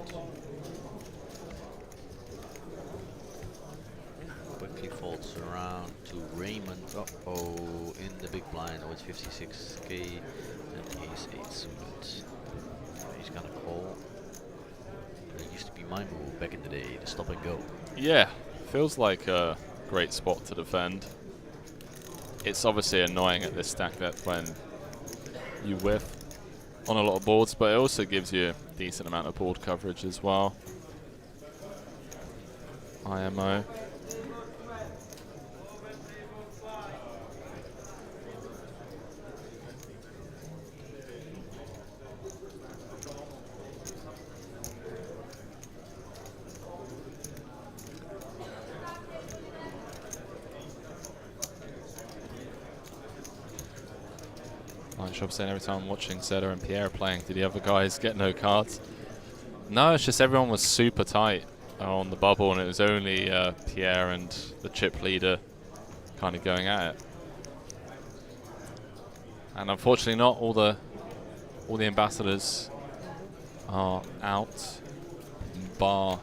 Quickly folds around to Raymond. Uh-oh, in the big blind. Oh, it's 56k. And ace 8 suited. He's gonna call. It used to be my move back in the day, to stop and go. Yeah, feels like a great spot to defend. It's obviously annoying at this stack depth when you whiff on a lot of boards, but it also gives you a decent amount of board coverage as well. IMO. Like Shop saying, every time I'm watching Zeta and Pierre playing, did the other guys get no cards? No, it's just everyone was super tight on the bubble, and it was only Pierre and the chip leader kind of going at it. And unfortunately, not all the ambassadors are out. Bar.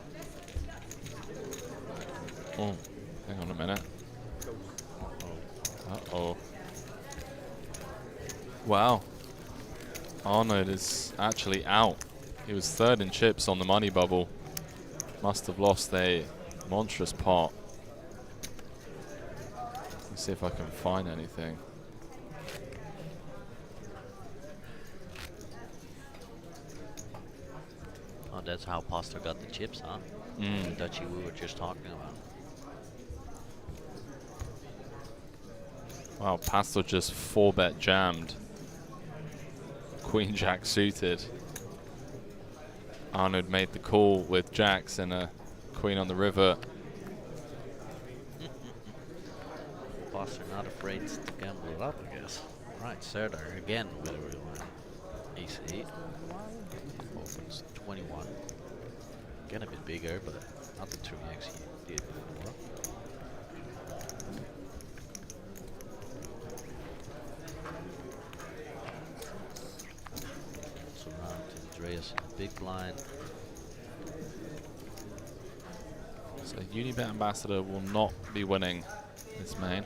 Oh, hang on a minute. Uh-oh. Wow. Arnold is actually out. He was third in chips on the money bubble. Must have lost a monstrous pot. Let's see if I can find anything. Oh, that's how Pastor got the chips, huh? The Dutchie we were just talking about. Wow, Pastor just 4-bet jammed. Queen Jack suited. Arnold made the call with jacks and a queen on the river. Pastor not afraid to gamble it up, I guess. Right, Serdar again with a real one. Ace 8. Opens 21. Again a bit bigger, but not the 3x he did before. So round to Andreas in the big blind. So Unibet Ambassador will not be winning this main.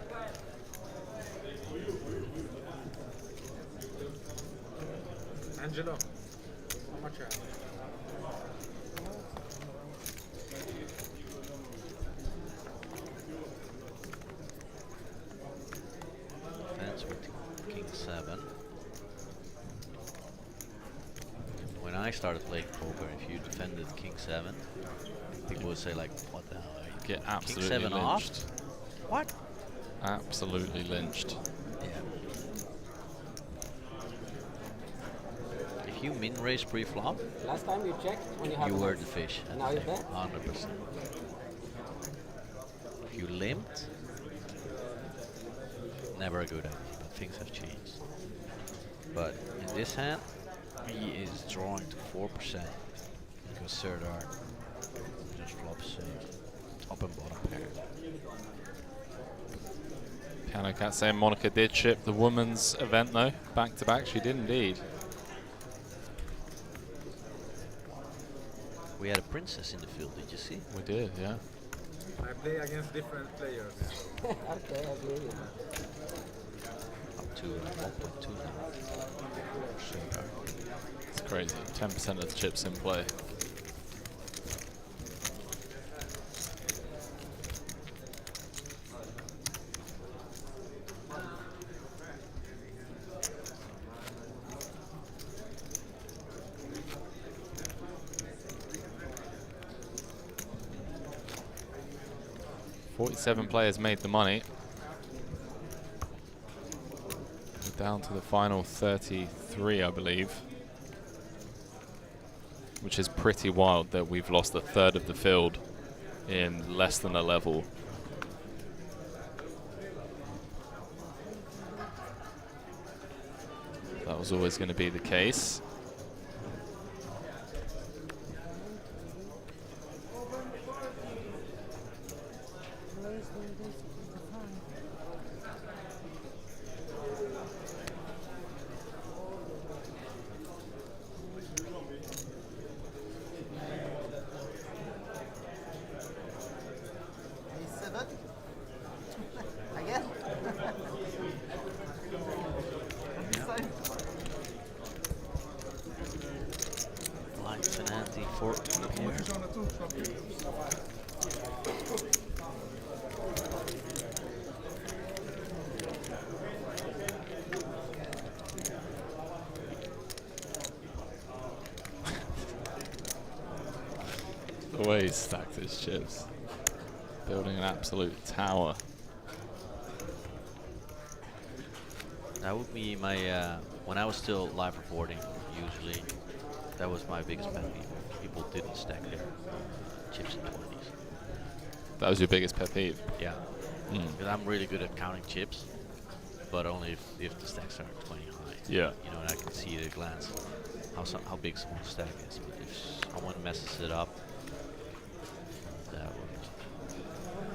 Angelo, how much are Defense with King 7. When I started playing poker, if you defended King 7, people would say like, what the hell are you? Get absolutely King 7 lynched. off? What? Absolutely lynched. Yeah. If you min raise pre-flop, Last time you checked when you have you a were nice- the fish. at Now the you table, bet? 100%. If you limped, never a good idea, but things have changed. But in this hand, he is drawing to 4% because Serdar just flops top and bottom pair. Piano Cat saying Monica did chip the women's event though, back to back. She did indeed. We had a princess in the field, did you see? We did, yeah. I play against different players. Okay, I agree. Up to 1.2 now. Serdar. It's crazy. 10% of the chips in play. Seven players made the money. We're down to the final 33, I believe. Which is pretty wild that we've lost a third of the field in less than a level. That was always going to be the case. A7? Again? This time? Blind Finante for here. The way he stacked his chips. Building an absolute tower. That would be my, when I was still live reporting, usually, that was my biggest pet peeve. People didn't stack their chips in 20s. That was your biggest pet peeve? Yeah. Because I'm really good at counting chips, but only if the stacks are 20 high. Yeah. You know, and I can see at a glance how big someone's stack is. But if someone messes it up, that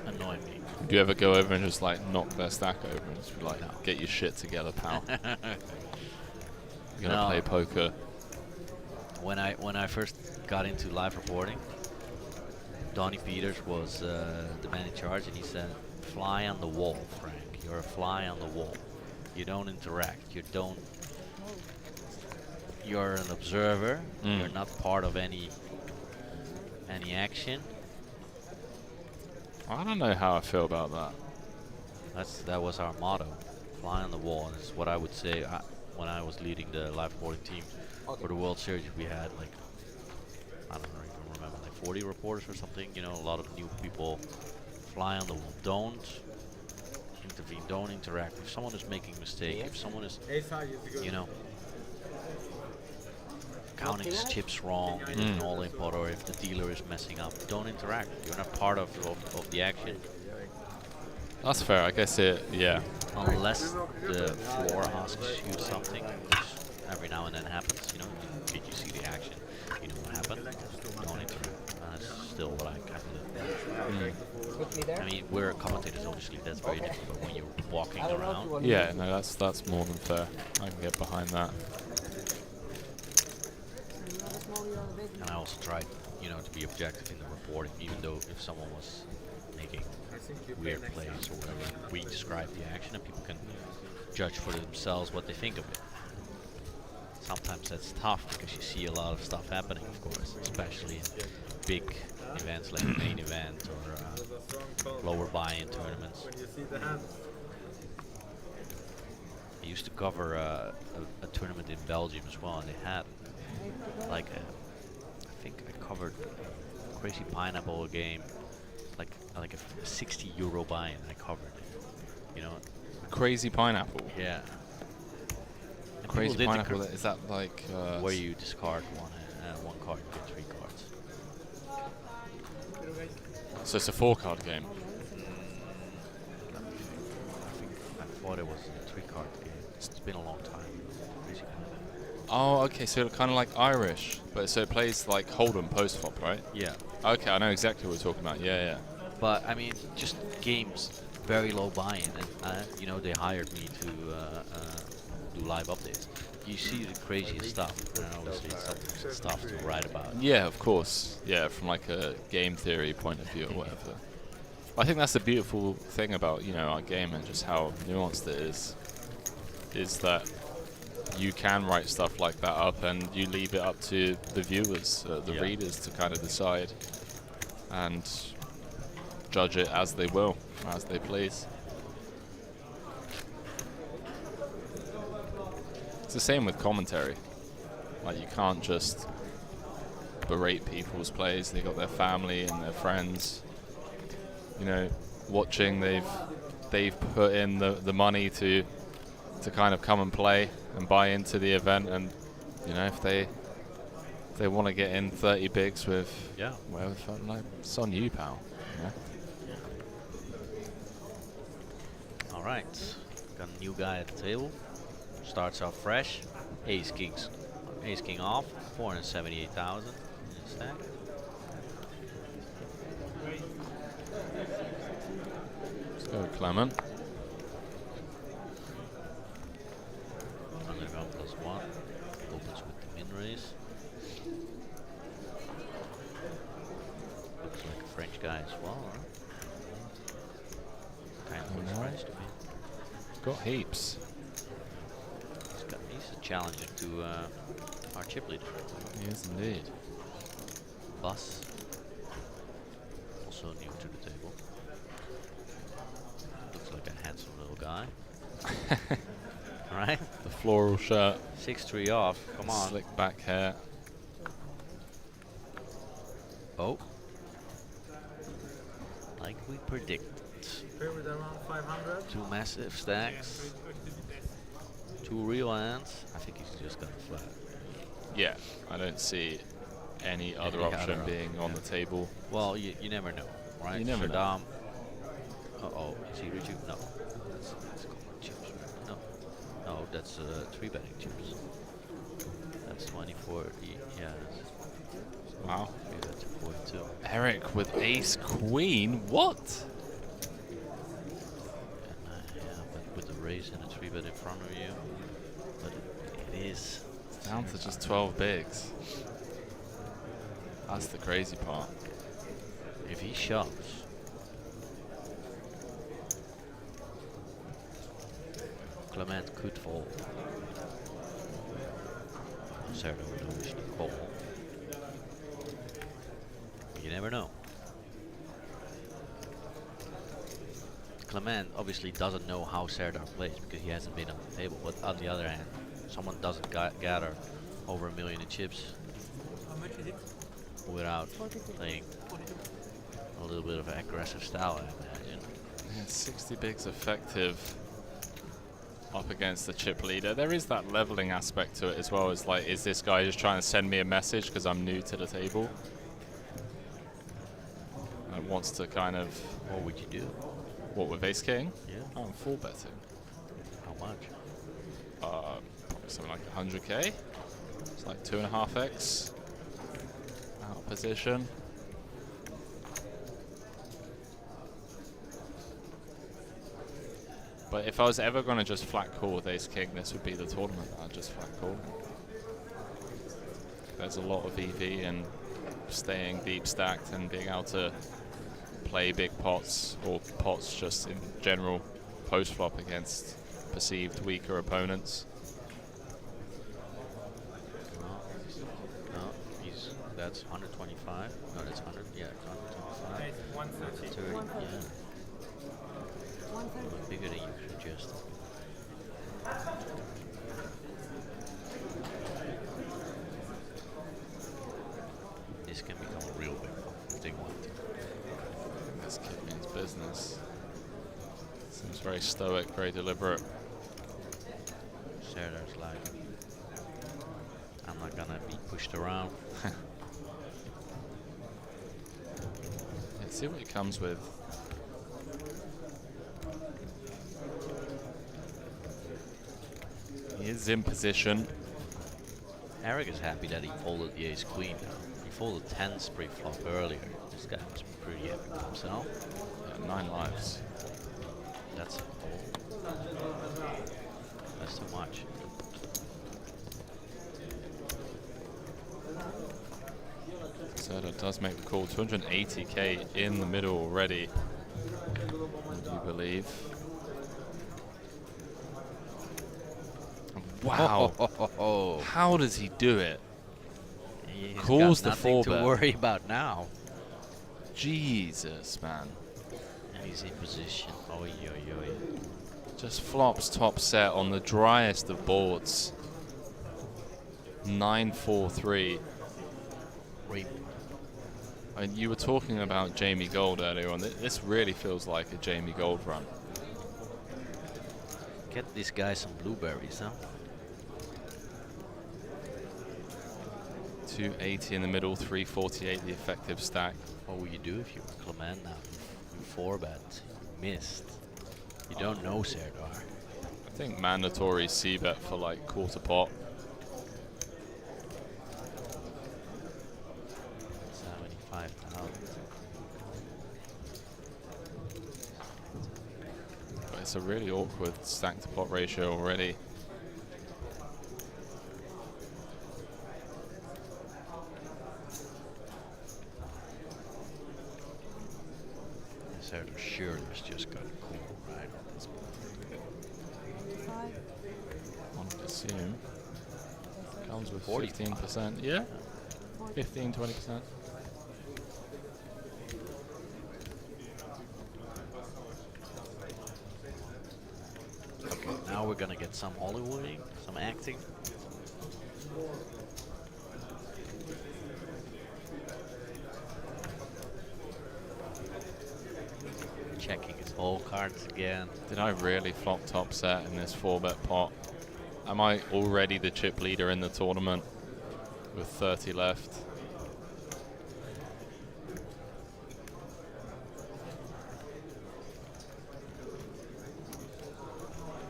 would annoy me. Do you ever go over and just like knock their stack over and just be like, No. get your shit together, pal? You're gonna No. play poker. When I first got into live reporting, Donnie Peters was the man in charge, and he said, "Fly on the wall, Frank. You're a fly on the wall. You don't interact. You're an observer. You're not part of any action." I don't know how I feel about that. That was our motto. Fly on the wall. And it's what I would say when I was leading the live boarding team for the World Series. We had like, I don't even remember, like 40 reporters or something. You know, a lot of new people. Fly on the wall. Don't intervene. Don't interact. If someone is making a mistake, if someone is, Ace high is good. you know, counting his chips wrong in an all-in pot, or if the dealer is messing up, don't interact. You're not part of the action. That's fair. I guess yeah. Unless the floor asks you something, which every now and then happens. You know, did you see the action? You know what happened? Don't interact. That's still what I kind of. Put me there. I mean, we're commentators, obviously. That's very different. But when you're walking I don't know if you around, want Yeah, no, that's more than fair. I can get behind that. and I also tried, you know, to be objective in the reporting, even though if someone was making weird plays or whatever, we describe the action and people can judge for themselves what they think of it. Sometimes that's tough because you see a lot of stuff happening, of course, especially in big events like the main event or lower buy-in tournaments. When you see the hands. I used to cover a tournament in Belgium as well, and they had like I think I covered Crazy Pineapple game, like a 60 euro buy-in. I covered it, you know. Crazy Pineapple. Yeah. And Crazy people did Pineapple. Is that like where you discard one card, you get 3 cards. So it's a 4-card game. I thought it was a 3-card game. It's been a long time. Crazy Pineapple. Oh, okay. So kind of like Irish, but so it plays like Hold'em post flop, right? Yeah. Okay, I know exactly what we're talking about. Yeah, yeah. But I mean, just games, very low buy-in, and you know, they hired me to do live updates. You see the craziest stuff, and obviously it's stuff to write about. Yeah, of course. Yeah, from like a game theory point of view or whatever. I think that's the beautiful thing about, you know, our game and just how nuanced it is that you can write stuff like that up and you leave it up to the viewers, the readers to kind of decide and judge it as they will, as they please. It's the same with commentary. Like, you can't just berate people's plays. They got their family and their friends, you know, watching. They've put in the money to kind of come and play and buy into the event, and you know, if they want to get in 30 bigs with whatever, like, it's on you, pal. You know? All right, got a new guy at the table. Starts off fresh. Ace king off. 478,000 in his stack. Let's go, Clement. Underground +1. Opens with the min raise. Looks like a French guy as well, huh? Kind of looks French to me. Got heaps. He's a challenger to our chip leader. He is indeed. Bus. Also new to the table. Looks like a handsome little guy. Right? The floral shirt. 6-3 off. Come on. Slick back hair. Oh. Like we predicted. With around 500. 2 massive stacks. 2 real hands. I think he's just gonna flat. Yeah, I don't see any other option being on the table. Well, you never know, right? You never know. Uh-oh, is he reaching? No. That's chips. No. No, that's 3-betting chips. That's 2040. Yeah. Wow. 3-bet 42. Eric with ace queen. What? But with the raise and a 3-bet in front of you. But it is down to just 12 bigs. That's the crazy part. If he shoves, Clement could fold. Cerdo would lose the call. You never know. Clement obviously doesn't know how Serdar plays because he hasn't been on the table. But on the other hand, someone doesn't gather over 1 million in chips How much is it? without playing a little bit of an aggressive style, I imagine. Yeah, 60 bigs effective up against the chip leader. There is that leveling aspect to it as well. It's like, is this guy just trying to send me a message because I'm new to the table? And wants to kind of... What would you do? What, with ace king? Yeah. Oh, I'm full betting. How much? Probably something like 100k. It's like 2.5x out of position. But if I was ever going to just flat call with ace king, this would be the tournament that I'd just flat call. There's a lot of EV and staying deep stacked and being able to play big pots or pots just in general post flop against perceived weaker opponents. No, that's 125. No, that's 100. Yeah, it's 125. It's 130. 30, 130. yeah. Bigger than you suggested. This can become a real big one if they want to. This kid means business. Seems very stoic, very deliberate. Serdar's like, I'm not gonna be pushed around. Let's see what he comes with. He is in position. Eric is happy that he folded the ace queen now. He folded 10s pre-flop earlier. This guy must be pretty happy with himself. Yeah, 9 lives. That's a fold. That's too much. Serdar does make the call. 280k in the middle already. Would you believe? Wow. How does he do it? He's Calls got the 4 to bet. worry about now. Jesus, man. And he's in position. Oi, oi, oi. Just flops top set on the driest of boards. 9-4-3. Rape. And you were talking about Jamie Gold earlier on. This really feels like a Jamie Gold run. Get this guy some blueberries, huh? 280 in the middle, 348 the effective stack. What would you do if you were Clement now? You 4-bet. You missed. You don't know Serdar. I think mandatory c-bet for like quarter pot. 75,000. But it's a really awkward stack to pot ratio already. Serdar surely has just got a cool right on this board. One would assume. Comes with 45. 15%. Yeah? 15, 20%. Okay, now we're gonna get some Hollywooding, some acting. Checking his whole cards again. Did I really flop top set in this 4-bet pot? Am I already the chip leader in the tournament with 30 left?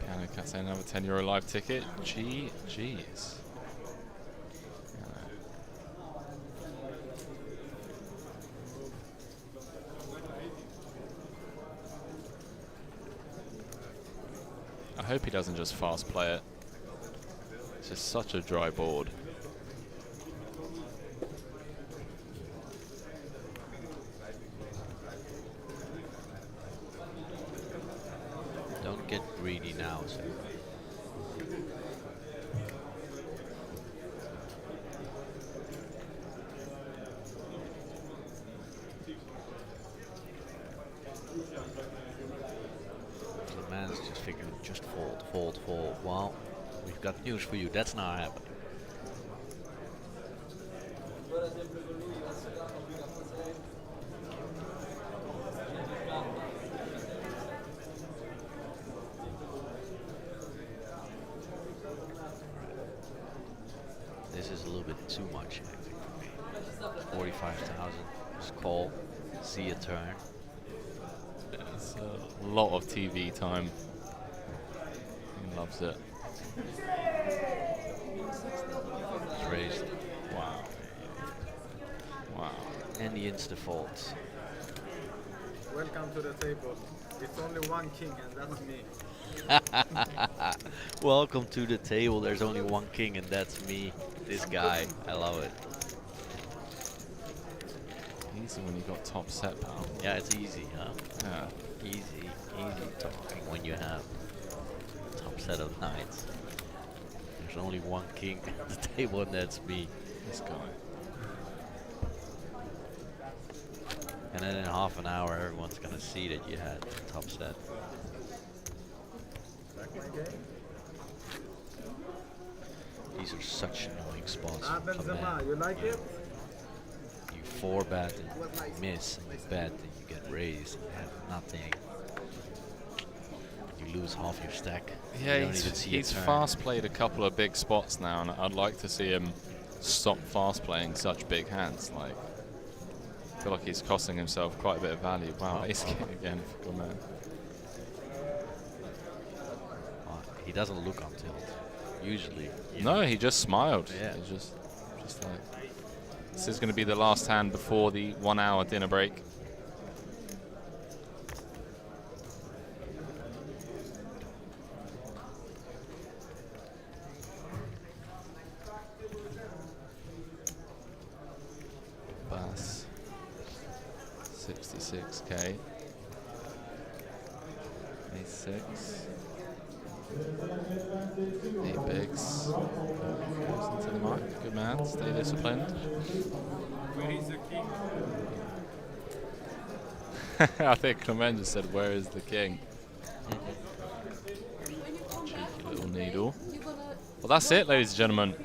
Piano Cat saying another €10 live ticket. GG's. I hope he doesn't just fast play it. It's just such a dry board. Don't get greedy now, sir. figured just fold, fold, fold. Well, we've got news for you. That's not happening. This is a little bit too much, I think, for me. 45,000. Just call, see a turn. It's a lot of TV time. He loves it. It's raised. Wow. Wow. And the insta folds. Welcome to the table. It's only one king, and that's me. Welcome to the table. There's only one king, and that's me. This guy. I love it. Easy when you got top set, pal. Yeah, it's easy, huh? Yeah. Easy talking when you have top set of knights. There's only one king at the table, and that's me. This guy. And then in half an hour, everyone's gonna see that you had top set. Back my game. These are such annoying spots. Ah, for Benzema, command. you like it? You 4-bet and you miss, and you bet and you get raised, and you have nothing. You lose half your stack. Yeah, you don't even see he's a turn. fast played a couple of big spots now, and I'd like to see him stop fast playing such big hands. Like, I feel like he's costing himself quite a bit of value. Wow, ace king again for command. He doesn't look on tilt. Usually. No, he just smiled. Yeah. He just like, this is going to be the last hand before the 1 hour dinner break. Bass. 66k. A6. 8 bigs. Goes into the mark. Good man. Stay disciplined. Where is the king? I think Clement just said, "Where is the king?" When you come back Cheeky from little the needle. break, you're gonna Well, that's it, ladies and gentlemen.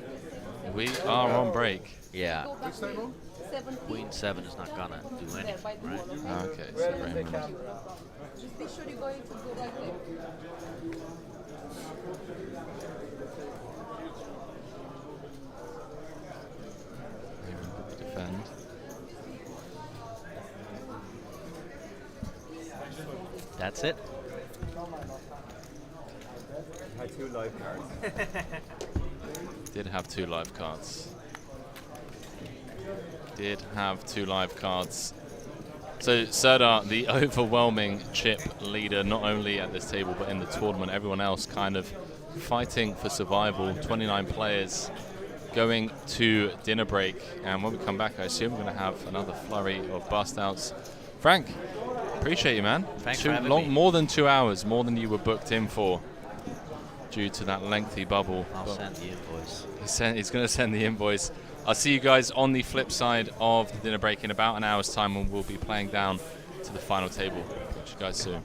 We are on break. Yeah. go back to 17. Queen 7 is not gonna do anything, right? Okay, so Raymond. Just be sure you're going to go like that. Defend. That's it. I had 2 live cards. Did have 2 live cards. Did have 2 live cards. So Serdar, the overwhelming chip leader, not only at this table but in the tournament. Everyone else kind of fighting for survival. 29 players going to dinner break, and when we come back, I assume we're going to have another flurry of bust outs. Frank, appreciate you, man. Thanks for having me. More than 2 hours, more than you were booked in for, due to that lengthy bubble. I'll send the invoice. He's going to send the invoice. I'll see you guys on the flip side of the dinner break in about an hour's time, when we'll be playing down to the final table. Catch you guys soon.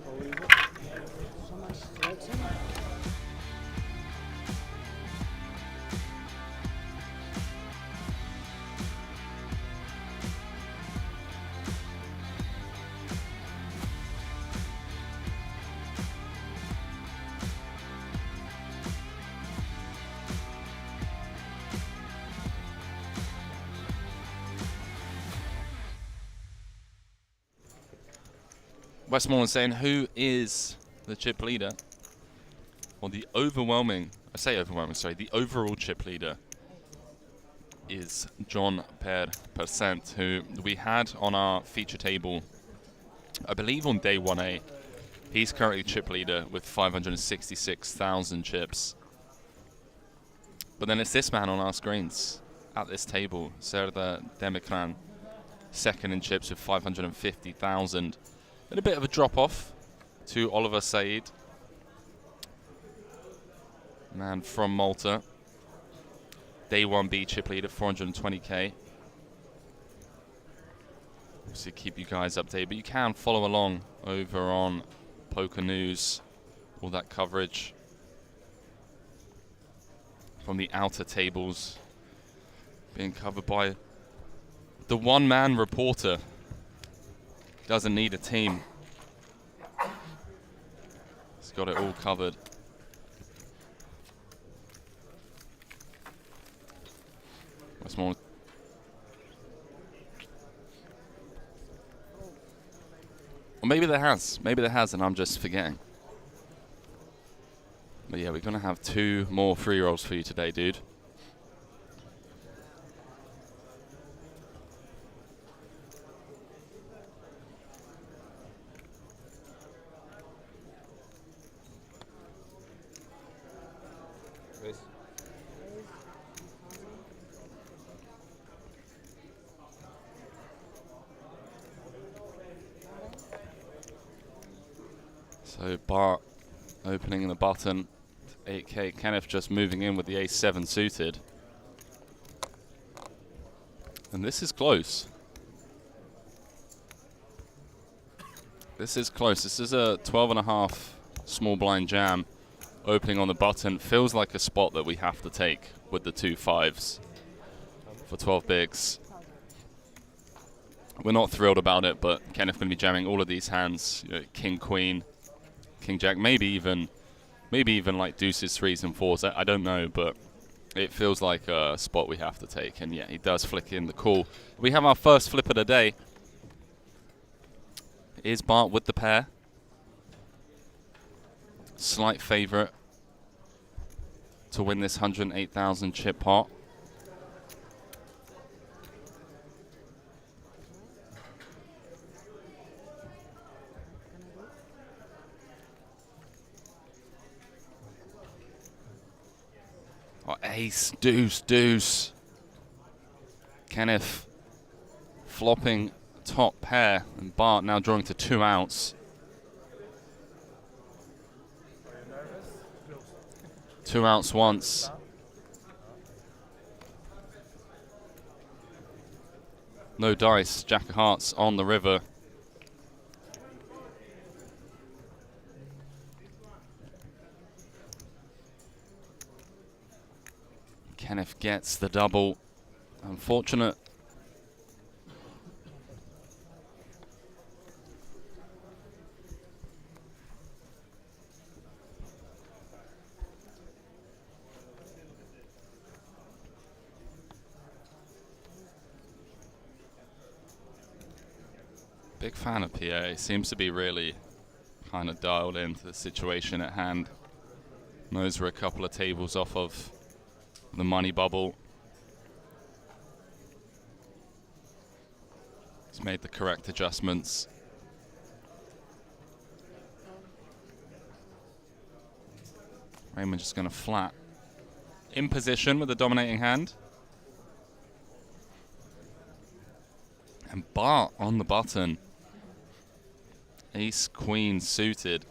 Westmoreland saying, who is the chip leader? Well, the overwhelming, I say overwhelming, sorry, the overall chip leader is John Per Percent, who we had on our feature table, I believe on day 1A. He's currently chip leader with 566,000 chips. But then it's this man on our screens at this table, Serdar Demikran, second in chips with 550,000. And a bit of a drop-off to Oliver Said, man from Malta. Day 1B chip leader, 420k. Obviously keep you guys updated, but you can follow along over on Poker News All that coverage from the outer tables being covered by the one-man reporter. Doesn't need a team. He's got it all covered. That's more. Or maybe there has. Maybe there has, and I'm just forgetting. But yeah, we're going to have 2 more free rolls for you today, dude. Raise. So Bart opening the button. 8K. Kenneth just moving in with the ace-7 suited. And this is close. This is close. This is a 12.5 small blind jam. Opening on the button. Feels like a spot that we have to take with the 2 5s for 12 bigs. We're not thrilled about it, but Kenneth going to be jamming all of these hands. You know, King, Queen, King, Jack, maybe even like deuces, 3s and 4s. I don't know, but it feels like a spot we have to take. And yeah, he does flick in the call. We have our first flip of the day. Is Bart with the pair? Slight favorite to win this 108,000 chip pot. Oh, ace, deuce, deuce. Kenneth flopping top pair, and Bart now drawing to 2 outs. 2 outs once. No dice, Jack of Hearts on the river. Kenneth gets the double. Unfortunate. Big fan of PA. Seems to be really kind of dialed into the situation at hand. Knows we're a couple of tables off of the money bubble. He's made the correct adjustments. Raymond just going to flat. In position with the dominating hand. And Bart on the button. Ace, Queen suited.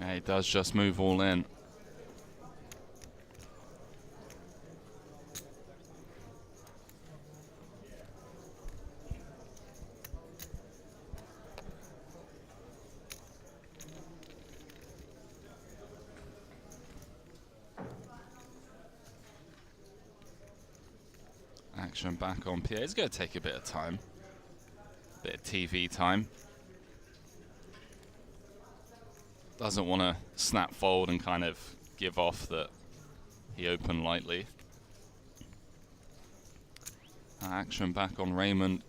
Yeah, he does just move all in. Action back on PA. It's going to take a bit of time. Bit of TV time. Doesn't want to snap fold and kind of give off that he opened lightly. Action back on Raymond.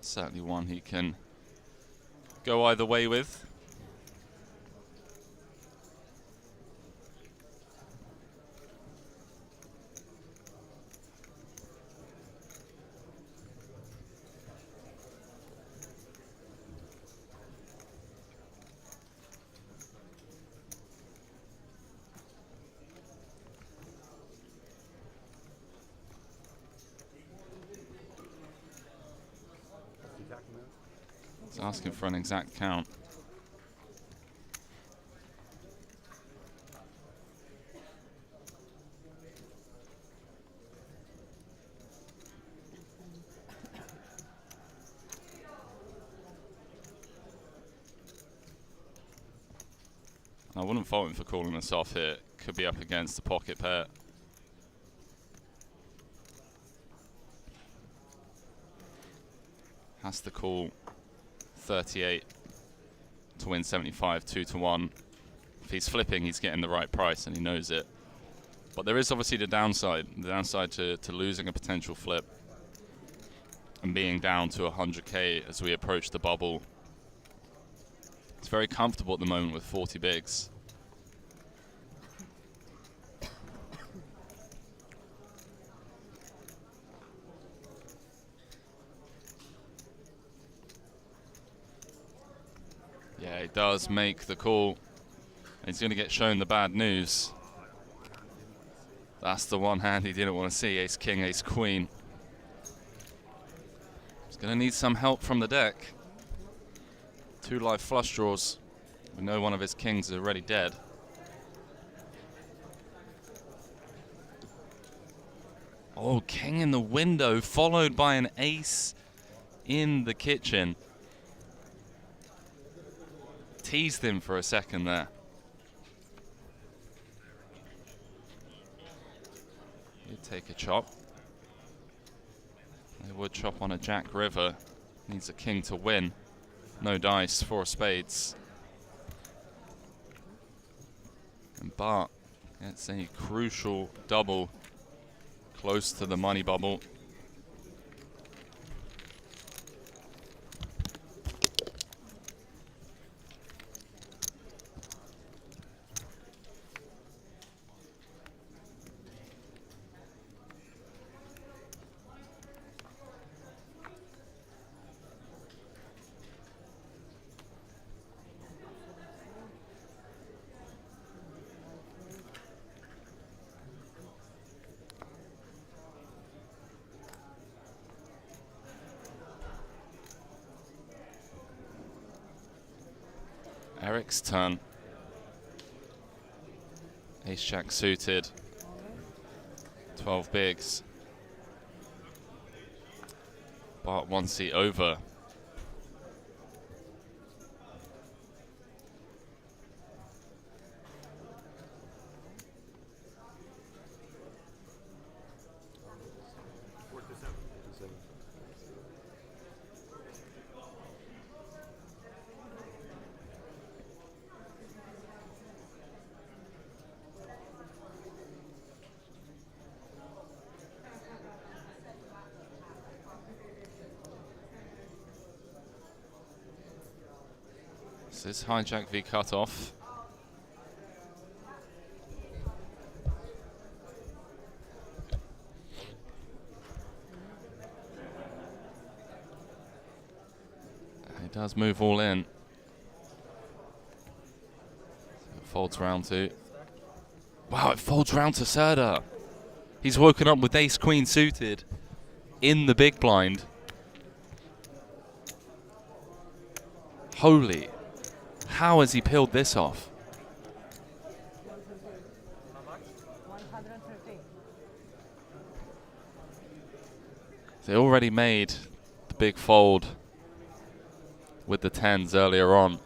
Certainly one he can go either way with. It's asking for an exact count. I wouldn't fault him for calling us off here. Could be up against the pocket pair. Has to call 38 to win 75, 2-1. If he's flipping, he's getting the right price, and he knows it. But there is obviously the downside to losing a potential flip and being down to 100k as we approach the bubble. It's very comfortable at the moment with 40 bigs. Yeah, he does make the call. He's going to get shown the bad news. That's the one hand he didn't want to see. Ace king, ace queen. He's going to need some help from the deck. 2 live flush draws. We know one of his kings is already dead. Oh, king in the window, followed by an ace in the kitchen. Teased him for a second there. He'd take a chop. They would chop on a jack river. Needs a king to win. No dice, 4 spades. And Bart gets a crucial double close to the money bubble. Eric's turn. Ace jack suited. 12 bigs. Bart 1 seat over. This is hijack v cutoff. He does move all in. So it folds round to. Wow, it folds round to Serda. He's woken up with ace queen suited in the big blind. Holy. How has he peeled this off? They already made the big fold with the 10s earlier on.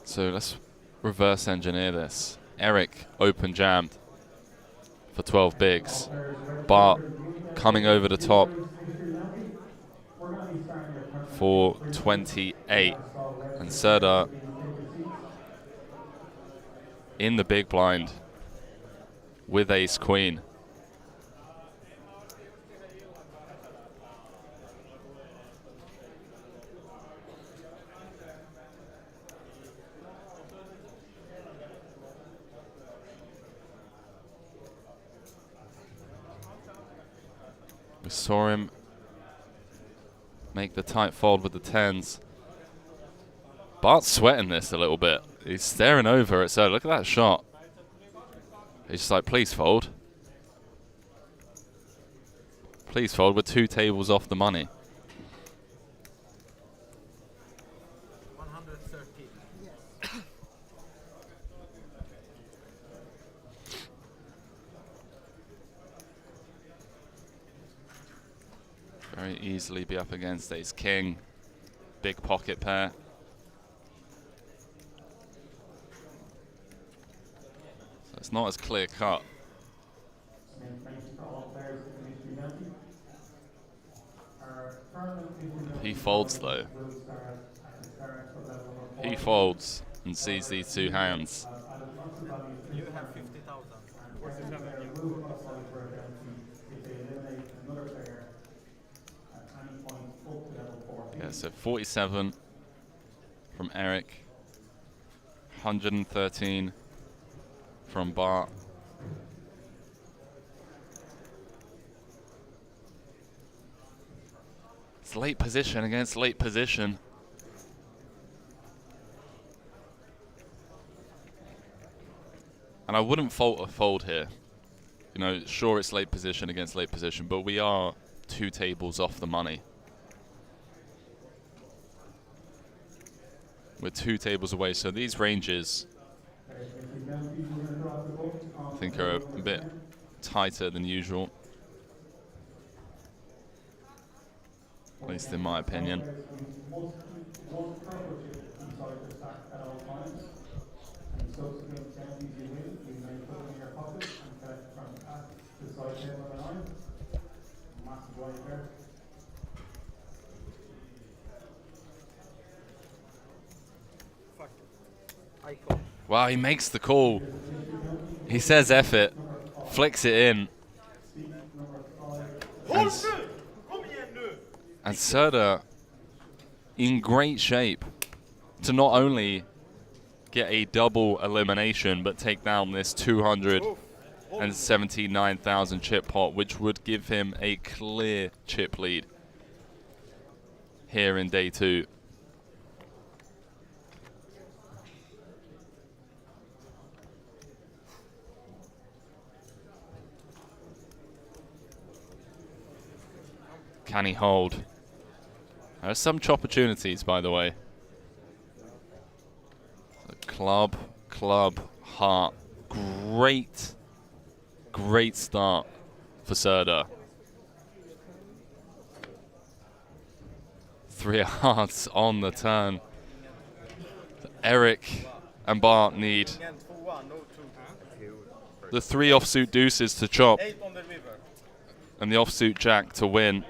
So let's reverse engineer this. Eric open jammed for 12 bigs. Bart coming over the top for 28. And Serda in the big blind with ace queen. We saw him make the tight fold with the 10s. Bart's sweating this a little bit. He's staring over at Serda. Look at that shot. He's just like, please fold. Please fold. We're 2 tables off the money. 113. very easily be up against ace king. Big pocket pair. So it's not as clear cut. He folds though. He folds and sees these two hands. You have 50,000. What's the Yeah, so 47 from Eric, 113 from Bart. It's late position against late position. And I wouldn't fault a fold here. You know, sure it's late position against late position, but we are 2 tables off the money. We're 2 tables away, so these ranges I think are a bit tighter than usual. At least in my opinion. Wow, he makes the call. He says F it, flicks it in. And Serda in great shape to not only get a double elimination, but take down this 279,000 chip pot, which would give him a clear chip lead here in day 2. Can he hold? There are some opportunities, by the way. So club, heart. Great start for Serda. 3 hearts on the turn. Eric and Bart need the 3 offsuit deuces to chop and the offsuit jack to win.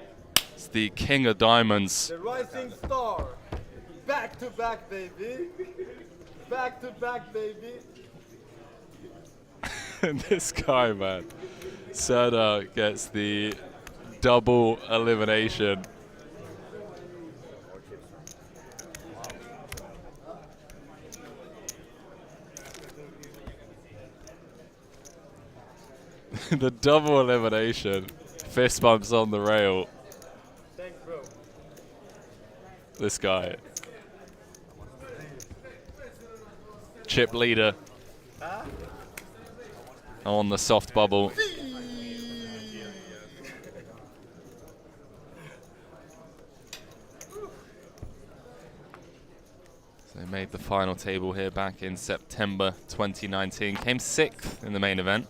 It's the king of diamonds. The rising star. Back to back, baby. Back to back, baby. This guy, man. Serda gets the double elimination. The double elimination. Fist bumps on the rail. Thanks, bro. This guy. Chip leader. On the soft bubble. So they made the final table here back in September 2019. Came 6th in the main event.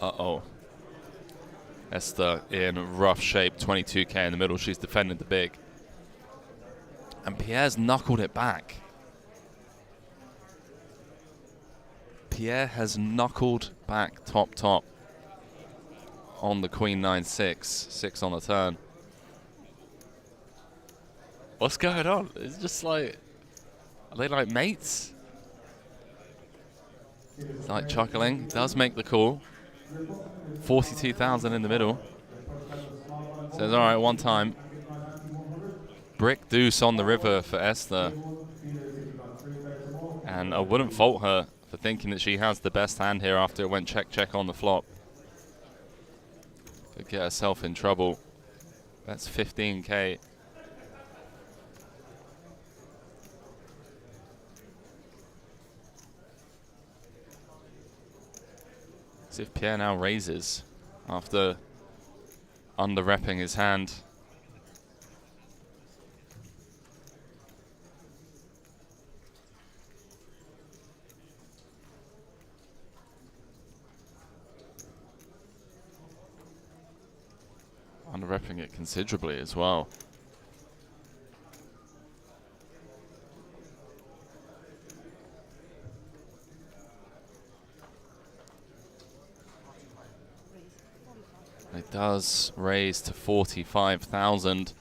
Uh-oh. Esther in rough shape, 22k in the middle. She's defending the big. And Pierre's knuckled it back. Pierre has knuckled back top on the queen 9-6. 6 on the turn. What's going on? It's just like, are they like mates? It's like chuckling. He does make the call. 42,000 in the middle. Says, all right, one time. Brick deuce on the river for Esther. And I wouldn't fault her for thinking that she has the best hand here after it went check on the flop. Could get herself in trouble. That's 15k. See if Pierre now raises after under-repping his hand. Under-repping it considerably as well. It does raise to 45,000.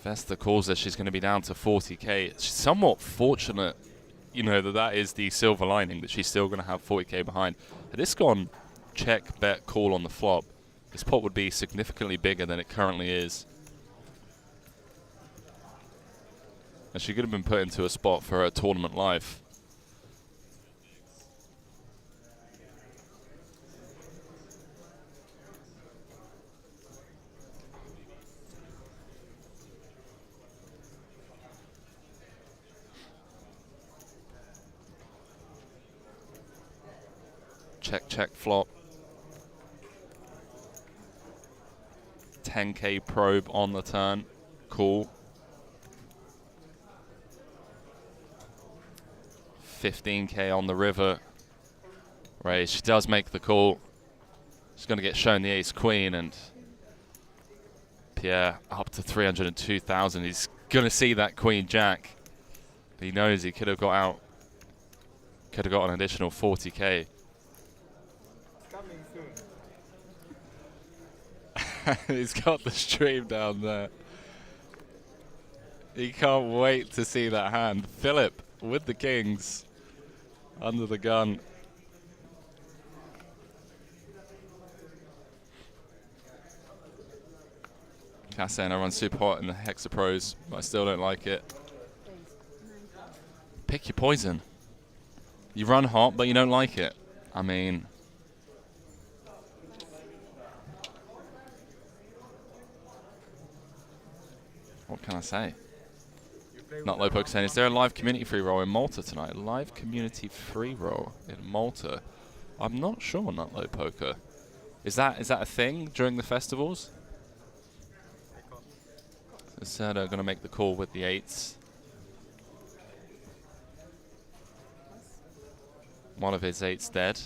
Vesta calls her, she's going to be down to 40k. She's somewhat fortunate, you know, that is the silver lining, that she's still going to have 40k behind. Had this gone check, bet, call on the flop, this pot would be significantly bigger than it currently is. And she could have been put into a spot for her tournament life. Check, check, flop. 10k probe on the turn. Cool. 15k on the river. Raise. She does make the call. She's going to get shown the ace-queen, and Pierre up to 302,000. He's going to see that queen-jack. He knows he could have got out. Could have got an additional 40k. He's got the stream down there. He can't wait to see that hand. Philip with the kings under the gun. Cassan, I run super hot in the Hexapros, but I still don't like it. Pick your poison. You run hot, but you don't like it. I mean... what can I say? Not low poker saying, is there a live community free roll in Malta tonight? Live community free roll in Malta? I'm not sure, not low poker. Is that a thing during the festivals? So they're going to make the call with the eights. One of his eights dead.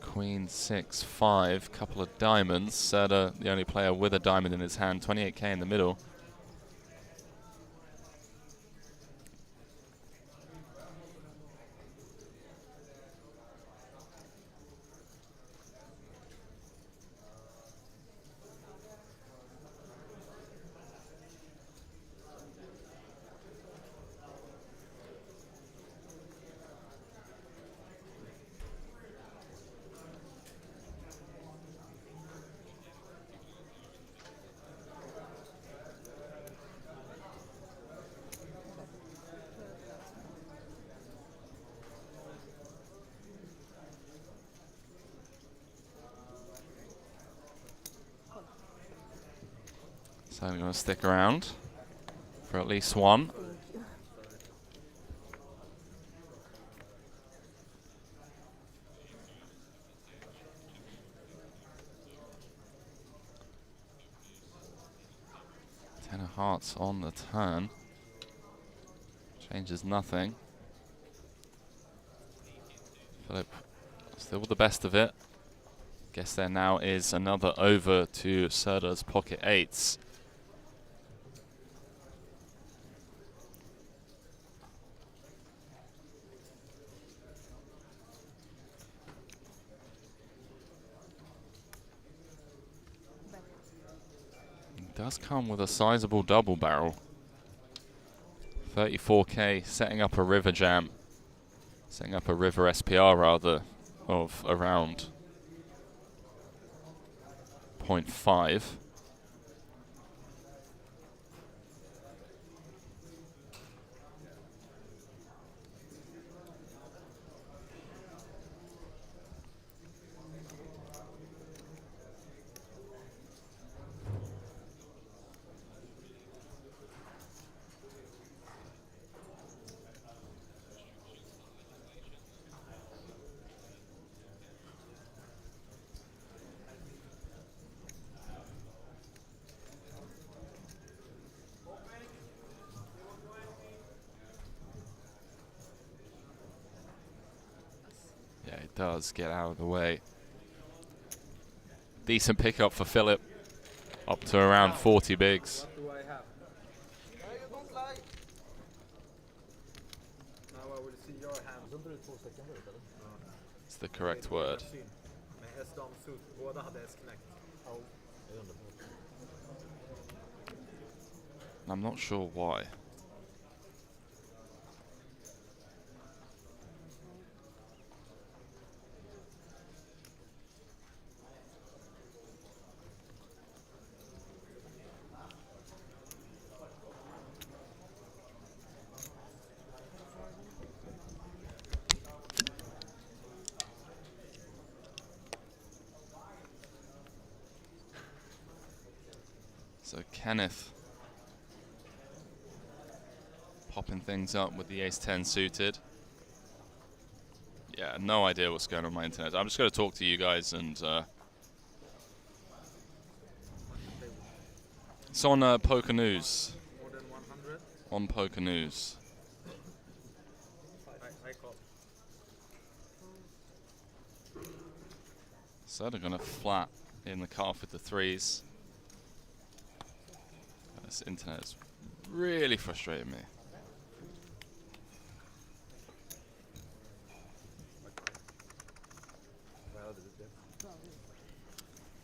Queen 6-5, couple of diamonds. Serda, the only player with a diamond in his hand, 28k in the middle. So I'm going to stick around for at least one. Ten of hearts on the turn. Changes nothing. Philip still with the best of it. Guess there now is another over to Serda's pocket eights. Does come with a sizable double barrel. 34k, setting up a river jam. Setting up a river SPR rather, of around 0.5. does get out of the way. Decent pickup for Philip. Up to around 40 bigs. What do I have? You don't lie. Now I will see your hand. It's the correct word. Med häst-dam suit. Båda hade hästknäckt. I'm not sure why. So Kenneth popping things up with the ace-10 suited. Yeah, no idea what's going on my internet. I'm just going to talk to you guys, and it's on Poker News. More than 100. On Poker News. I call. So they're going to flat in the calf with the threes. This internet is really frustrating me.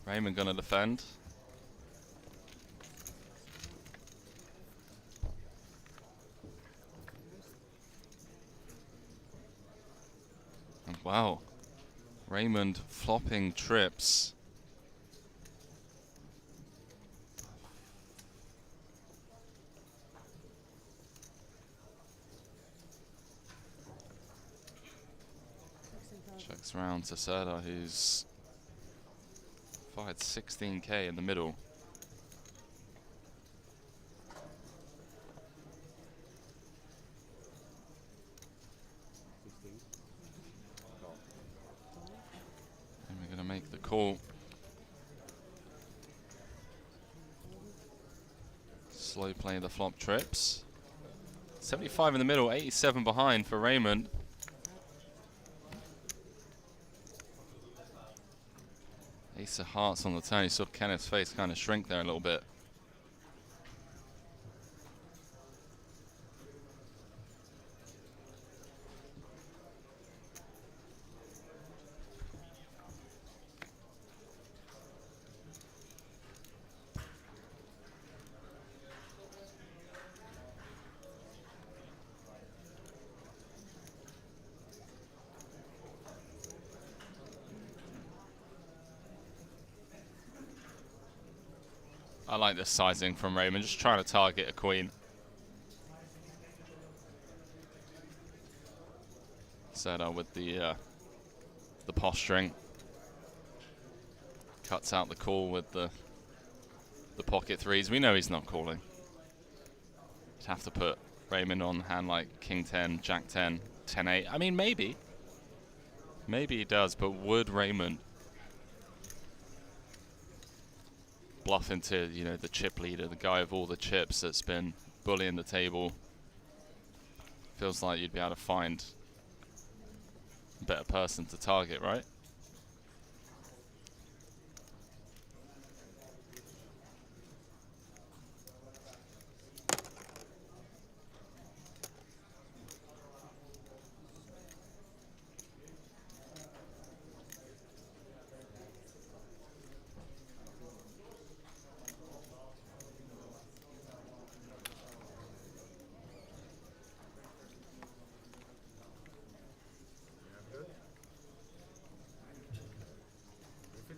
Raymond gonna defend. And wow, Raymond flopping trips. Checks around to Serda, who's fired 16k in the middle. And we're going to make the call. Slow play the flop trips. 75 in the middle, 87 behind for Raymond. Ace of hearts on the turn. You saw Kenneth's face kind of shrink there a little bit. I like this sizing from Raymond, just trying to target a queen. Serda with the posturing. Cuts out the call with the pocket threes. We know he's not calling. You'd have to put Raymond on hand like King 10, Jack 10, 10-8. I mean, maybe. Maybe he does, but would Raymond bluff into, you know, the chip leader, the guy of all the chips that's been bullying the table? Feels like you'd be able to find a better person to target, right?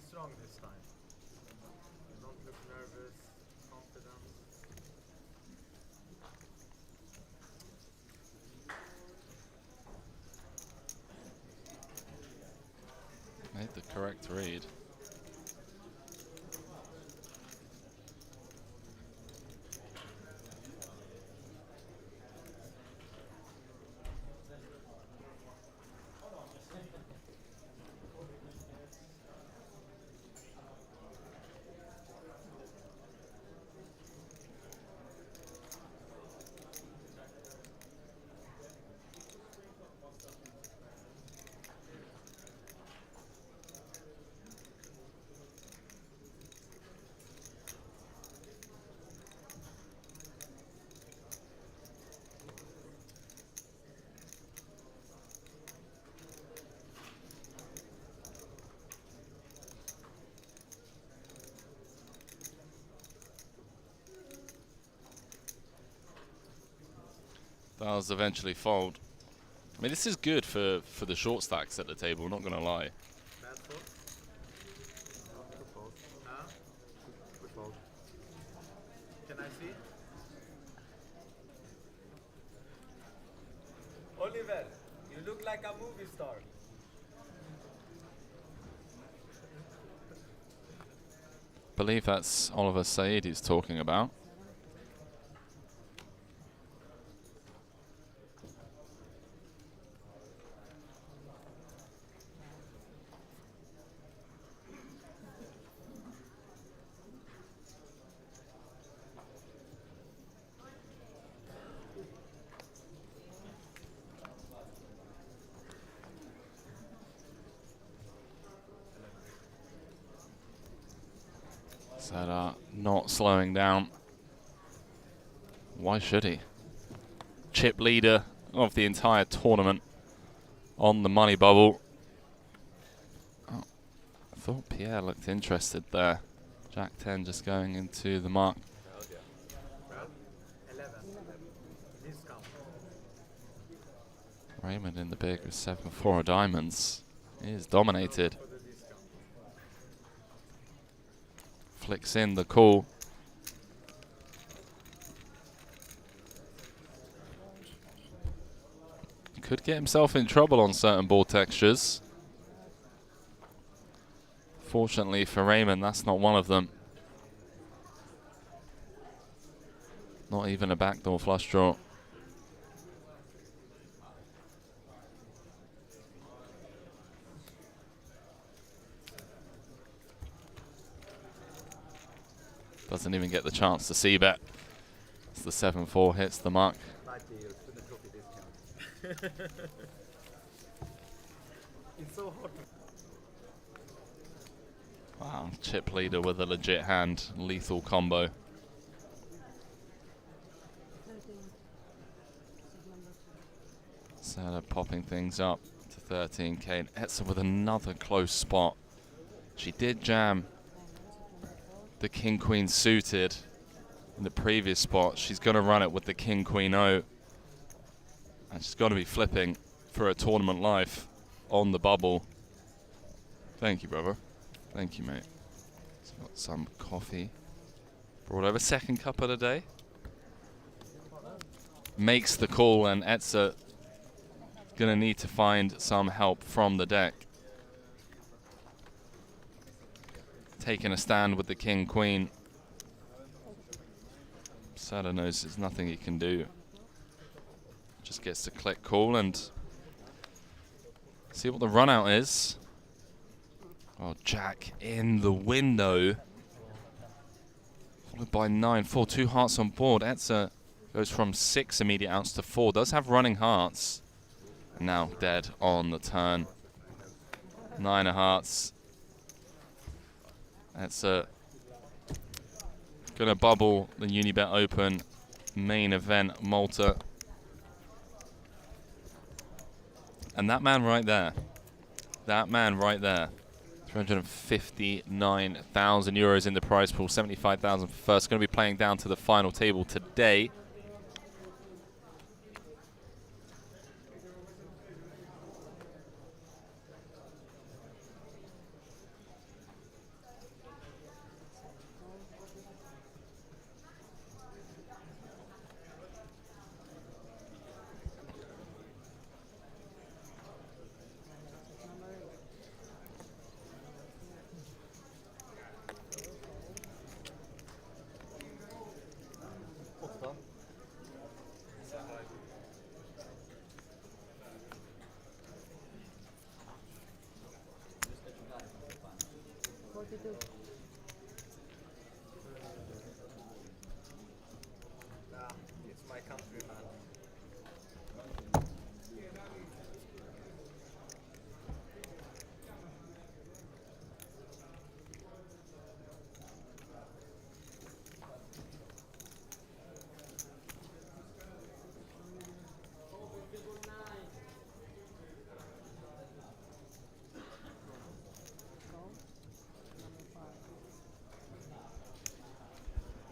Strong this time. Don't look nervous, confident. Made the correct read. does eventually fold. I mean, this is good for the short stacks at the table, not going to lie. Bad fold? Good fold. Huh? Good fold. Can I see? Oliver, you look like a movie star. Believe that's Oliver Said he's talking about. Sada not slowing down. Why should he? Chip leader of the entire tournament on the money bubble. Oh, I thought Pierre looked interested there. Jack 10 just going into the mark. 11. Discount. Raymond in the big with 7-4 of diamonds. He is dominated. For the discount. Flicks in the call. Could get himself in trouble on certain ball textures. Fortunately for Raymond, that's not one of them. Not even a backdoor flush draw. Doesn't even get the chance to see bet. As the 7-4 hits the mark. It's so hot. Wow, chip leader with a legit hand. Lethal combo. Sada popping things up to 13k. And Etzer with another close spot. She did jam the king-queen suited in the previous spot. She's going to run it with the king-queen O. And she's got to be flipping for a tournament life on the bubble. Thank you, brother. Thank you, mate. He's got some coffee. Brought over second cup of the day. Makes the call, and Etzer going to need to find some help from the deck. Taking a stand with the king-queen. Sada knows there's nothing he can do. Just gets to click call and see what the run out is. Oh, Jack in the window. Followed by 9-4, 2 hearts on board. Etzer goes from 6 immediate outs to 4. Does have running hearts. And now dead on the turn. 9 of hearts. Etzer gonna bubble the Unibet Open main event Malta. And that man right there, 359,000 euros in the prize pool, 75,000 for first. Going to be playing down to the final table today. It's my country, man.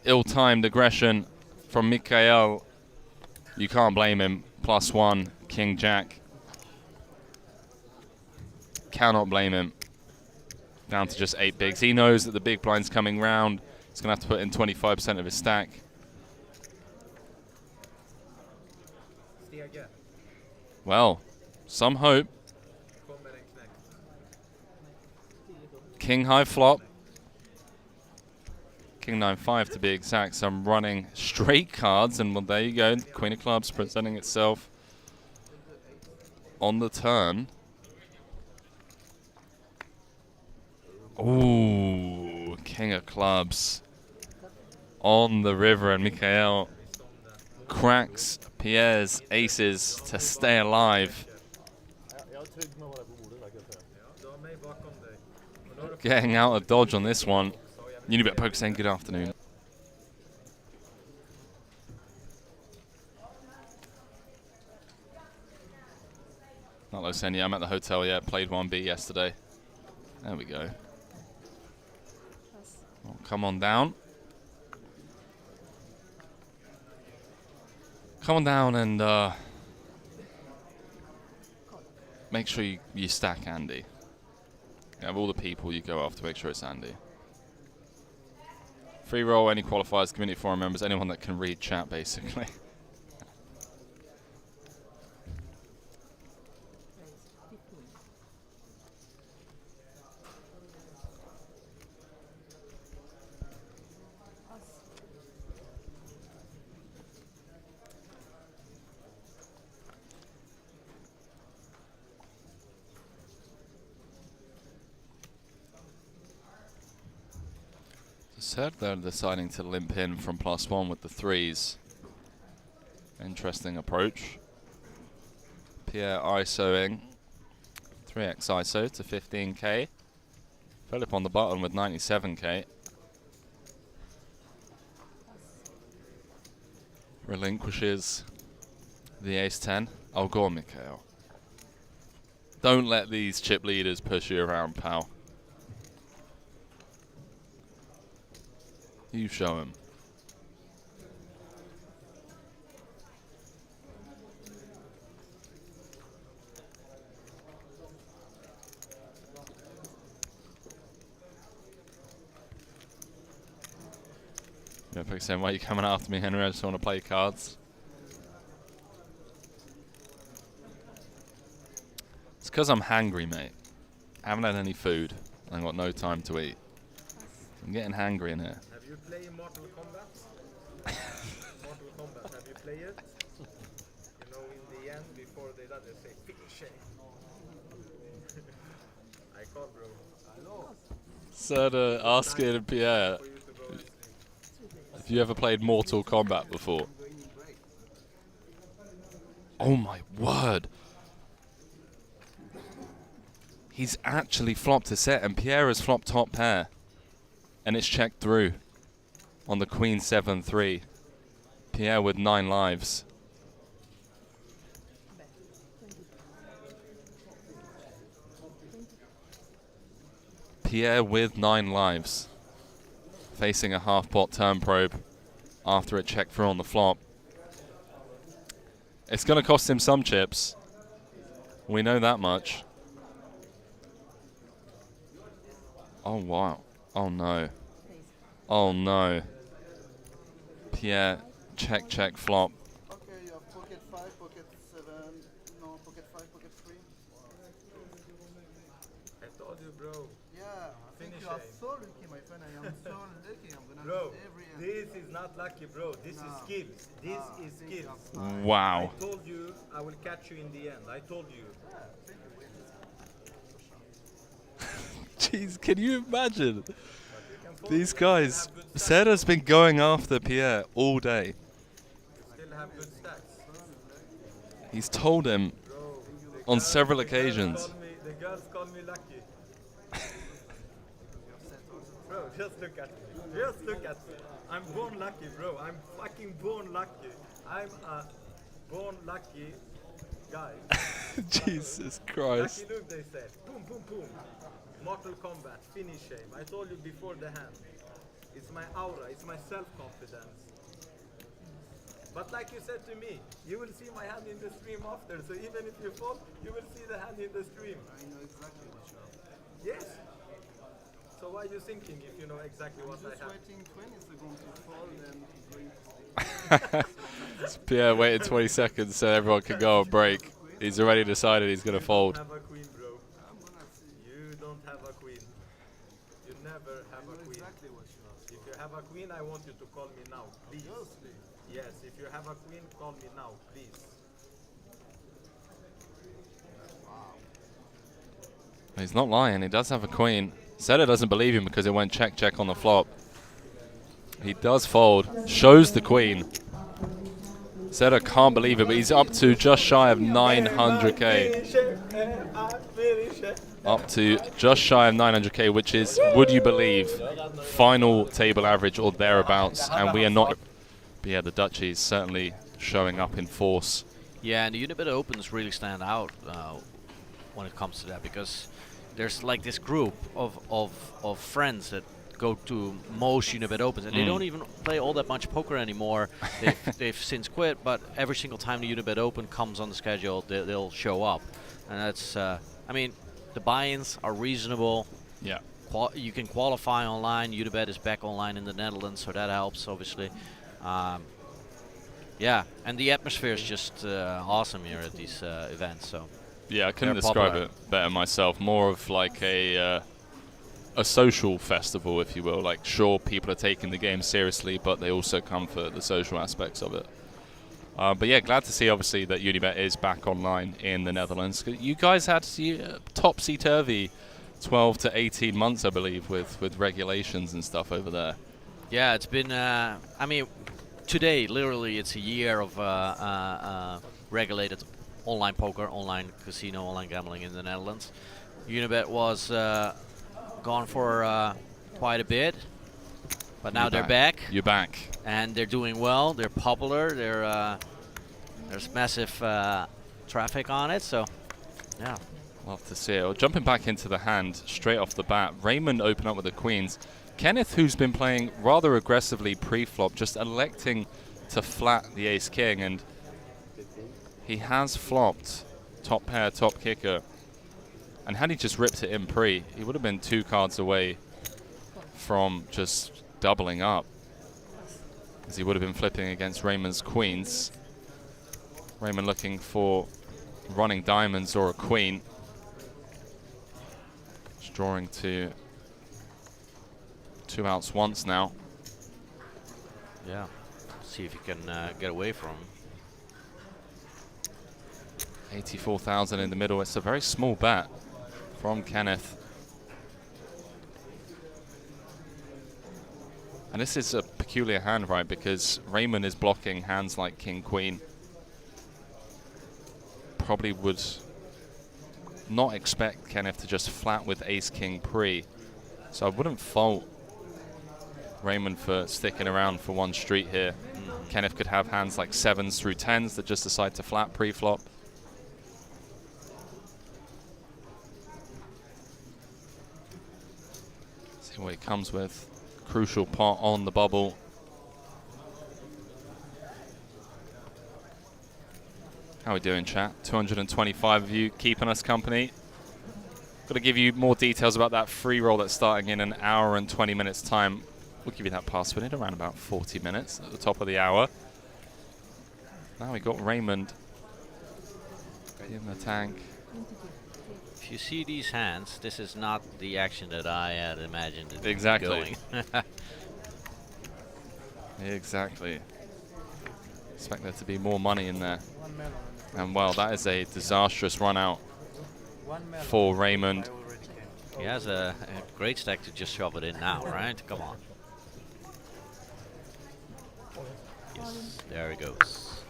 Ill-timed aggression from Mikhail. You can't blame him. +1, King Jack. Cannot blame him. Down to just 8 bigs. He knows that the big blind's coming round. He's going to have to put in 25% of his stack. Well, some hope. King high flop. King 9-5 to be exact. Some running straight cards, and well, there you go. Queen of clubs presenting itself on the turn. Ooh, King of clubs on the river, and Mikael cracks Pierre's aces to stay alive. Getting out of dodge on this one. Unibet Poker saying good afternoon. Not low saying, yeah, I'm at the hotel, yeah, played 1B yesterday. There we go. Oh, come on down. Come on down and make sure you stack Andy. Of all the people you go after, make sure it's Andy. Free roll, any qualifiers, community forum members, anyone that can read chat, basically. Said they're deciding to limp in from +1 with the 3s. Interesting approach. Pierre ISOing 3x ISO to 15k. Philip on the button with 97k. Relinquishes the ace-10. Oh, go on, Mikael. Don't let these chip leaders push you around, pal. You show him. Yeah, saying, why are you coming after me, Henry? I just want to play cards. It's because I'm hangry, mate. I haven't had any food. I've got no time to eat. I'm getting hangry in here. Have you played Mortal Kombat? Mortal Kombat, have you played it? You know, in the end, before they die, they say, finish it. I call, bro. Hello. So asking Pierre if you ever played Mortal Kombat before. Oh my word. He's actually flopped a set, and Pierre has flopped top pair. And it's checked through on the Queen 7-3. Pierre with 9 lives. Pierre with 9 lives. Facing a half pot turn probe after it checked through on the flop. It's going to cost him some chips. We know that much. Oh, wow. Oh, no. Oh, no. Pierre, check, check, flop. Okay, you have pocket 5, pocket 7, no, pocket 5, pocket 3. I told you, bro. Yeah, I think you are so lucky, my friend. I am so lucky. I'm gonna Bro, lose every end. this is not lucky, bro. This is skills. This is skills. Wow. I told you I will catch you in the end. I told you. Jeez, can you imagine? These guys, Serra's been going after Pierre all day. Still have good stacks. He's told him on several occasions. The girls call me lucky. Bro, just look at me. Just look at me. I'm born lucky, bro. I'm fucking born lucky. I'm a born lucky guy. Jesus Christ. Lucky look, they said. Boom, boom, boom. Mortal Kombat, finish him. I told you before the hand. It's my aura, it's my self-confidence. But like you said to me, you will see my hand in the stream after. So even if you fold, you will see the hand in the stream. I know exactly what you have. Yes. So why are you thinking if you know exactly what I Just have? waiting 20 seconds to fall and going to sleep. Pierre waited 20 seconds so everyone could go on break. He's already decided he's going to fold. You don't have a queen, bro. I'm gonna see. You don't have a queen. You never have I know a queen. exactly what you have. If you have a queen, I want you to call me now, please. Obviously. Yes, if you have a queen, call me now, please. He's not lying. He does have a queen. Seta doesn't believe him because it went check, check on the flop. He does fold. Shows the queen. Seta can't believe it, but he's up to just shy of 900k. Up to just shy of 900k, which is, would you believe, final table average or thereabouts. And we are not. But yeah, the Dutchies certainly showing up in force. Yeah, and the Unibet Opens really stand out when it comes to that, because there's like this group of friends that go to most Unibet Opens, and they don't even play all that much poker anymore. They've since quit, but every single time the Unibet Open comes on the schedule, they'll show up. And that's, I mean, the buy-ins are reasonable. Yeah. You can qualify online. Unibet is back online in the Netherlands, so that helps, obviously. Yeah, and the atmosphere is just awesome here at these events. So yeah, I couldn't describe it better myself. More of like a social festival, if you will. Like, sure, people are taking the game seriously, but they also come for the social aspects of it. But yeah, glad to see, obviously, that Unibet is back online in the Netherlands. You guys had topsy-turvy 12 to 18 months, I believe, with regulations and stuff over there. Yeah, it's been, I mean, today, literally, it's a year of regulated online poker, online casino, online gambling in the Netherlands. Unibet was gone for quite a bit, but now they're back. You're back. And they're doing well. They're popular. There's massive traffic on it, so yeah. Love to see it. Well, jumping back into the hand straight off the bat, Raymond opened up with the queens. Kenneth, who's been playing rather aggressively pre-flop, just electing to flat the ace-king, and he has flopped top pair, top kicker. And had he just ripped it in pre, he would have been 2 cards away from just doubling up, as he would have been flipping against Raymond's queens. Raymond looking for running diamonds or a queen. Just drawing to 2 outs once now. Yeah, see if you can get away from him. 84,000 in the middle. It's a very small bet from Kenneth. And this is a peculiar hand, right? Because Raymond is blocking hands like King, Queen. Probably would not expect Kenneth to just flat with Ace, King, pre. So I wouldn't fault Raymond for sticking around for one street here. Kenneth could have hands like 7s through 10s that just decide to flat pre-flop. See what he comes with. Crucial pot on the bubble. How are we doing, chat? 225 of you keeping us company. Got to give you more details about that free roll that's starting in an hour and 20 minutes time. We'll give you that password in around about 40 minutes at the top of the hour. Now we got Raymond in the tank. If you see these hands, this is not the action that I had imagined it Exactly. going. Exactly. Expect there to be more money in there. And well, that is a disastrous run out for Raymond. He has a great stack to just shove it in now, right? Come on. Yes, there he goes.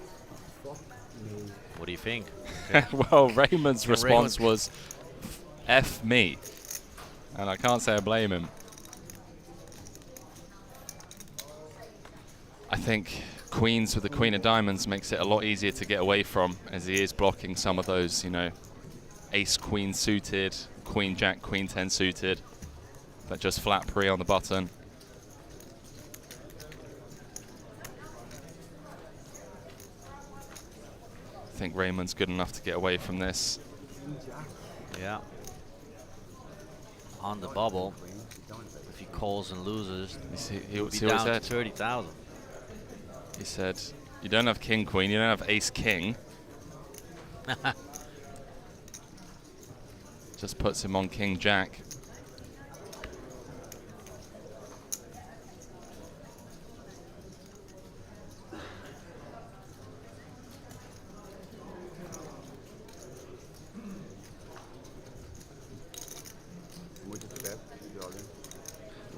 What do you think? Well, Raymond's response was, F me. And I can't say I blame him. I think queens with the queen of diamonds makes it a lot easier to get away from, as he is blocking some of those, you know, ace queen suited, queen jack, queen 10 suited, that just flat pre on the button. I think Raymond's good enough to get away from this. Yeah. On the bubble, if he calls and loses, he'll be down to 30,000. He said, you don't have king queen, you don't have ace king. Just puts him on king jack.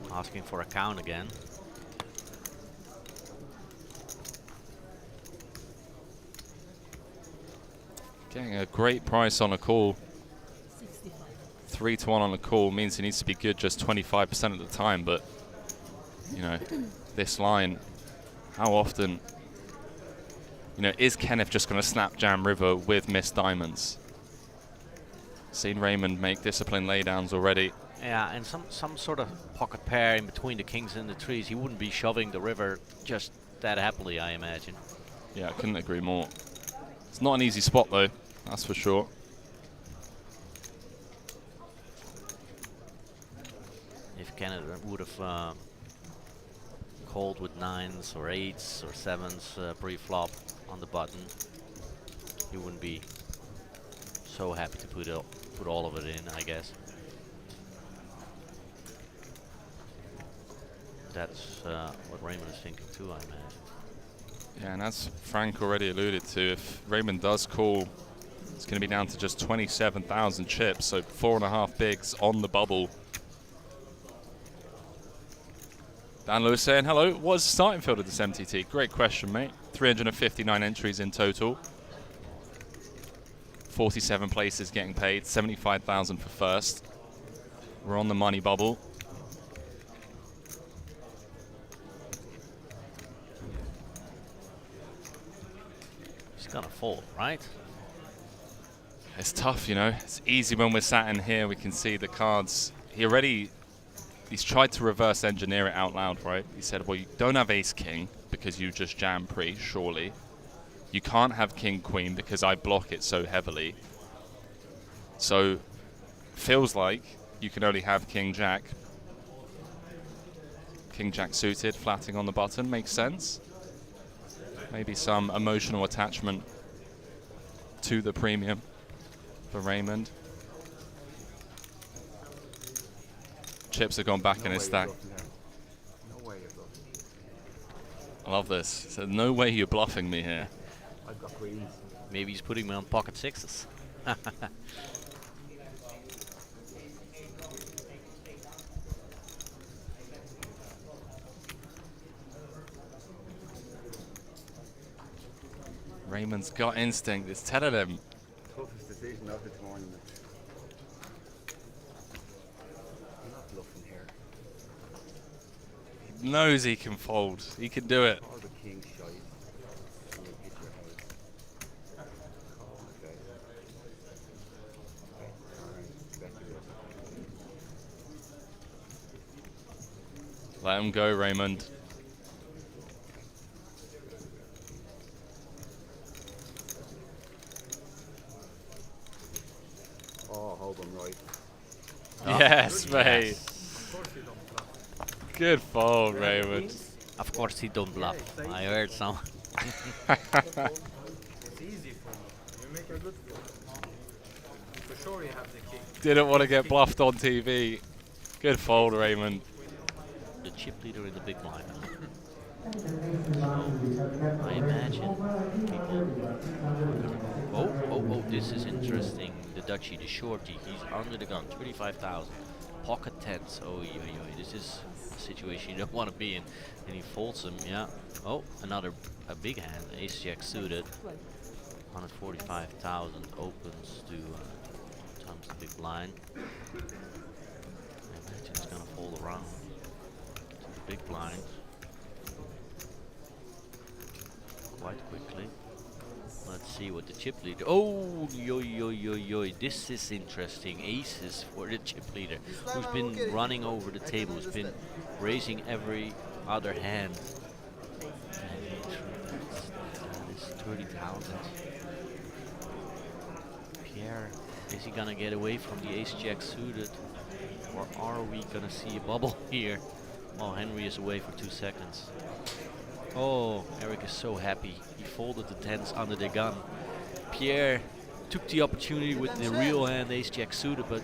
Asking for a count again. Getting a great price on a call. 3 to 1 on a call means he needs to be good just 25% of the time, but you know, this line, how often, you know, is Kenneth just going to snap jam river with missed diamonds? Seen Raymond make disciplined laydowns already. Yeah, and some sort of pocket pair in between the kings and the trees. He wouldn't be shoving the river just that happily, I imagine. Yeah, I couldn't agree more. It's not an easy spot though, that's for sure. If Kenneth would have called with 9s or 8s or 7s pre-flop on the button, he wouldn't be so happy to put all of it in, I guess. That's what Raymond is thinking too, I imagine. Yeah, and as Frank already alluded to, if Raymond does call, it's going to be down to just 27,000 chips, so 4.5 bigs on the bubble. Dan Lewis saying, hello, what's the starting field of this MTT? Great question, mate. 359 entries in total. 47 places getting paid, 75,000 for first. We're on the money bubble. He's gonna fold, right? It's tough, you know. It's easy when we're sat in here. We can see the cards. He's tried to reverse engineer it out loud, right? He said, well, you don't have ace king because you just jam pre, surely. You can't have king queen because I block it so heavily. So, feels like you can only have king jack. King jack suited, flatting on the button, makes sense. Maybe some emotional attachment to the premium for Raymond. Chips have gone back in his stack. No way you're bluffing. I love this. He said, no way you're bluffing me here. I've got queens. Maybe he's putting me on pocket 6s. Raymond's gut instinct is telling him. Toughest decision of the tournament. I'm not bluffing here. He knows he can fold. He can do it. All the king shite. And you hit your head. Okay. Alright, back to Let him go, Raymond. Oh, hope I'm right. Yes, mate. Good fold, Raymond. Of course he don't bluff. I heard some. It's easy for you. You make a good fold. For sure you have the king. Didn't want to get bluffed on TV. Good fold, Raymond. The chip leader in the big blind. I imagine people. Oh, this is interesting. The Dutchie, the shorty, he's under the gun, 35,000. Pocket 10s. Oh, this is a situation you don't want to be in. And he folds them, yeah. Oh, a big hand, ace jack suited. 145,000 opens to times the big blind. I imagine it's gonna fold around to the big blind quite quickly. Let's see what the chip leader. Oh, yo. This is interesting. Aces for the chip leader, who's been running over the table, who's been raising every other hand. And that is 30,000. Pierre, is he gonna get away from the ace-jack suited, or are we gonna see a bubble here? Oh, Henry is away for 2 seconds. Oh, Eric is so happy. He folded the tens under the gun. Pierre took the opportunity with the real hand ace-jack suited, but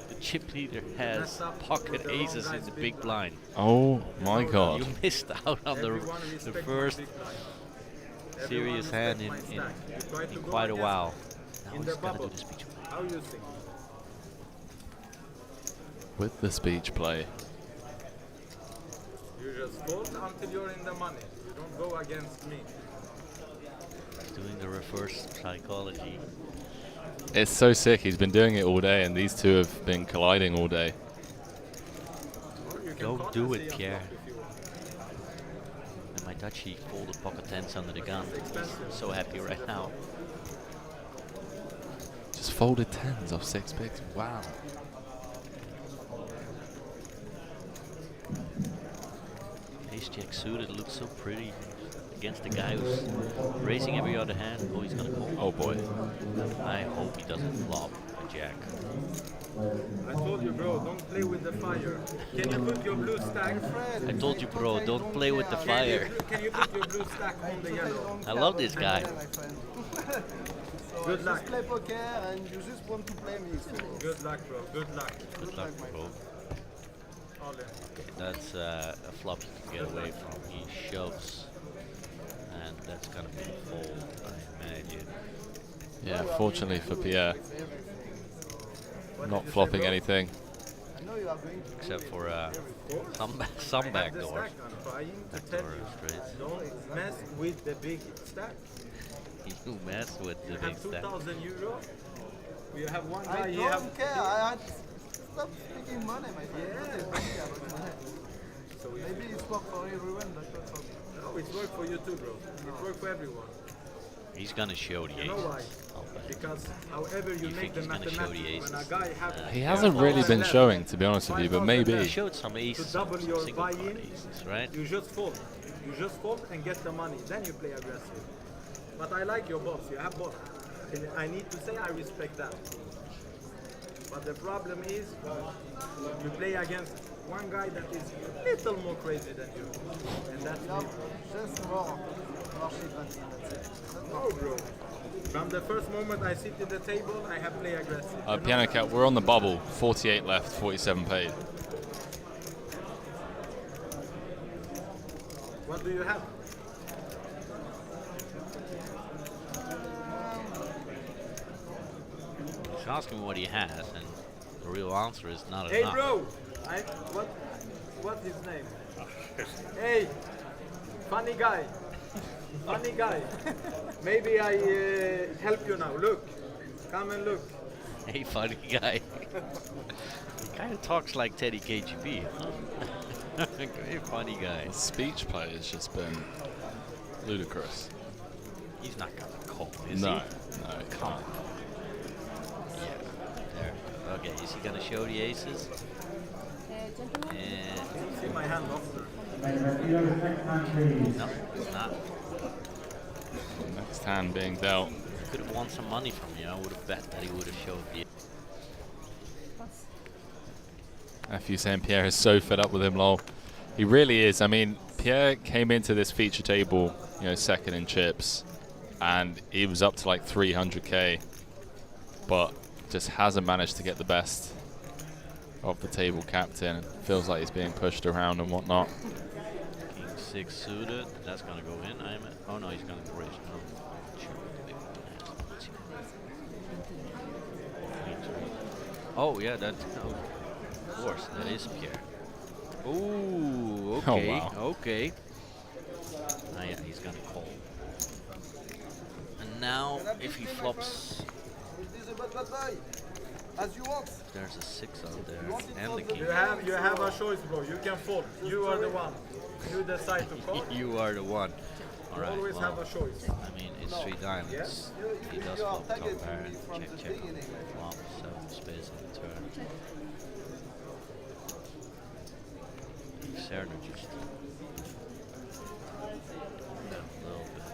the chip leader has pocket aces in the big blind. Oh my god. You missed out on the first serious hand in quite a while. Now he's gonna do the speech play. How you think? With the speech play. You just fold until you're in the money. You don't go against me. He's doing the reverse psychology. It's so sick. He's been doing it all day, and these two have been colliding all day. Don't do it, Pierre. And my Dutchie folded pocket tens under the gun. He's so happy right now. Just folded tens off 6 bigs. Wow. Ace-jack suited looks so pretty against the guy who's raising every other hand. Oh, he's gonna call. Oh boy. I hope he doesn't flop a jack. I told you, bro, don't play with the fire. Can you put your blue stack? I told you, bro, don't play with the fire. Can you put your blue stack on the yellow? I love this guy. So Good I luck. just play poker and you just want to play me. So Good luck, bro. Good luck. Good luck, bro. All in. That's a flop you can get away from. He shoves. And that's gonna be a fold, I imagine. Yeah, fortunately for Pierre. Not flopping anything. I know you are going to Except for some backdoors. I'm trying to tell Backdoor you. straights. Don't mess with the big stack. You mess with the You big have stack. 2,000 euro. You have one I guy. You don't have. care. I had stop speaking money, my friend. Yeah. Don't care about money. So we Maybe it's work for everyone, but not for me. No, it's work for you too, bro. It work for everyone. He's gonna show the You know why? aces. I'll bet. Because however you You make think the he's gonna show the mathematics, when a aces? guy has He hasn't really been showing, to be honest with you, but He maybe. showed some aces, to some double your single card buy-in, aces, right? you just fold. You just fold and get the money. Then you play aggressive. But I like your boss. You have boss. And I need to say I respect that. But the problem is you play against one guy that is a little more crazy than you. And that's You know, me. just more shit than me. That's it. No, bro. From the first moment I sit at the table, I have play aggressive. Piano Cat, we're on the bubble. 48 left, 47 paid. What do you have? He's asking what he has, and the real answer is not Hey, enough. bro. What's his name? Hey, funny guy. Funny guy. Maybe I help you now. Look. Come and look. Hey, funny guy. He kind of talks like Teddy KGB. Huh? Hey, funny guy. The speech play has just been ludicrous. He's not gonna call, is No, he? no, he can't. Yeah. There. Okay, is he gonna show the aces? Gentlemen, And See my hand off. no, it's not. Next hand being dealt. He could have won some money from you. I would have bet that he would have showed the. F.U. saying Pierre is so fed up with him, lol. He really is. I mean, Pierre came into this feature table, second in chips, and he was up to like 300k, but just hasn't managed to get the best of the table captain. Feels like he's being pushed around and whatnot. King 6 suited. That's gonna go in. Oh no, he's gonna raise. No. Oh yeah, that. Of course, that is Pierre. Ooh, okay, wow. okay. Ah, yeah, he's gonna call. And now, if he flops, It is a bad boy. As you want. there's a 6 out there, and the king. You have a choice, bro. You can fold. You are the one. You decide to call. You are the one. All You right. always have a Well, choice. I mean, it's 3 diamonds. Yes. He does You are flop top targeting pair me and from check the check on beginning. the flop, 7 space on the turn. Serna just a little bit.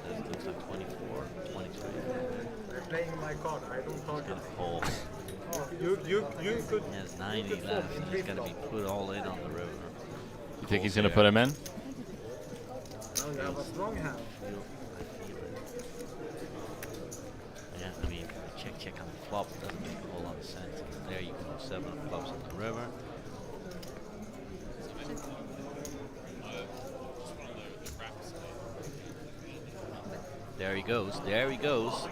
That looks like 24, 23. I'm playing my my card. I don't target. Gonna call. You could. He has 90 left. He's gonna be put all in on the river. You think he's going to put him in? Now you have a strong hand. Yeah, I mean, check on the flop. Doesn't make a whole lot of sense. There you go, 7 flops on the river. There he goes. There he goes.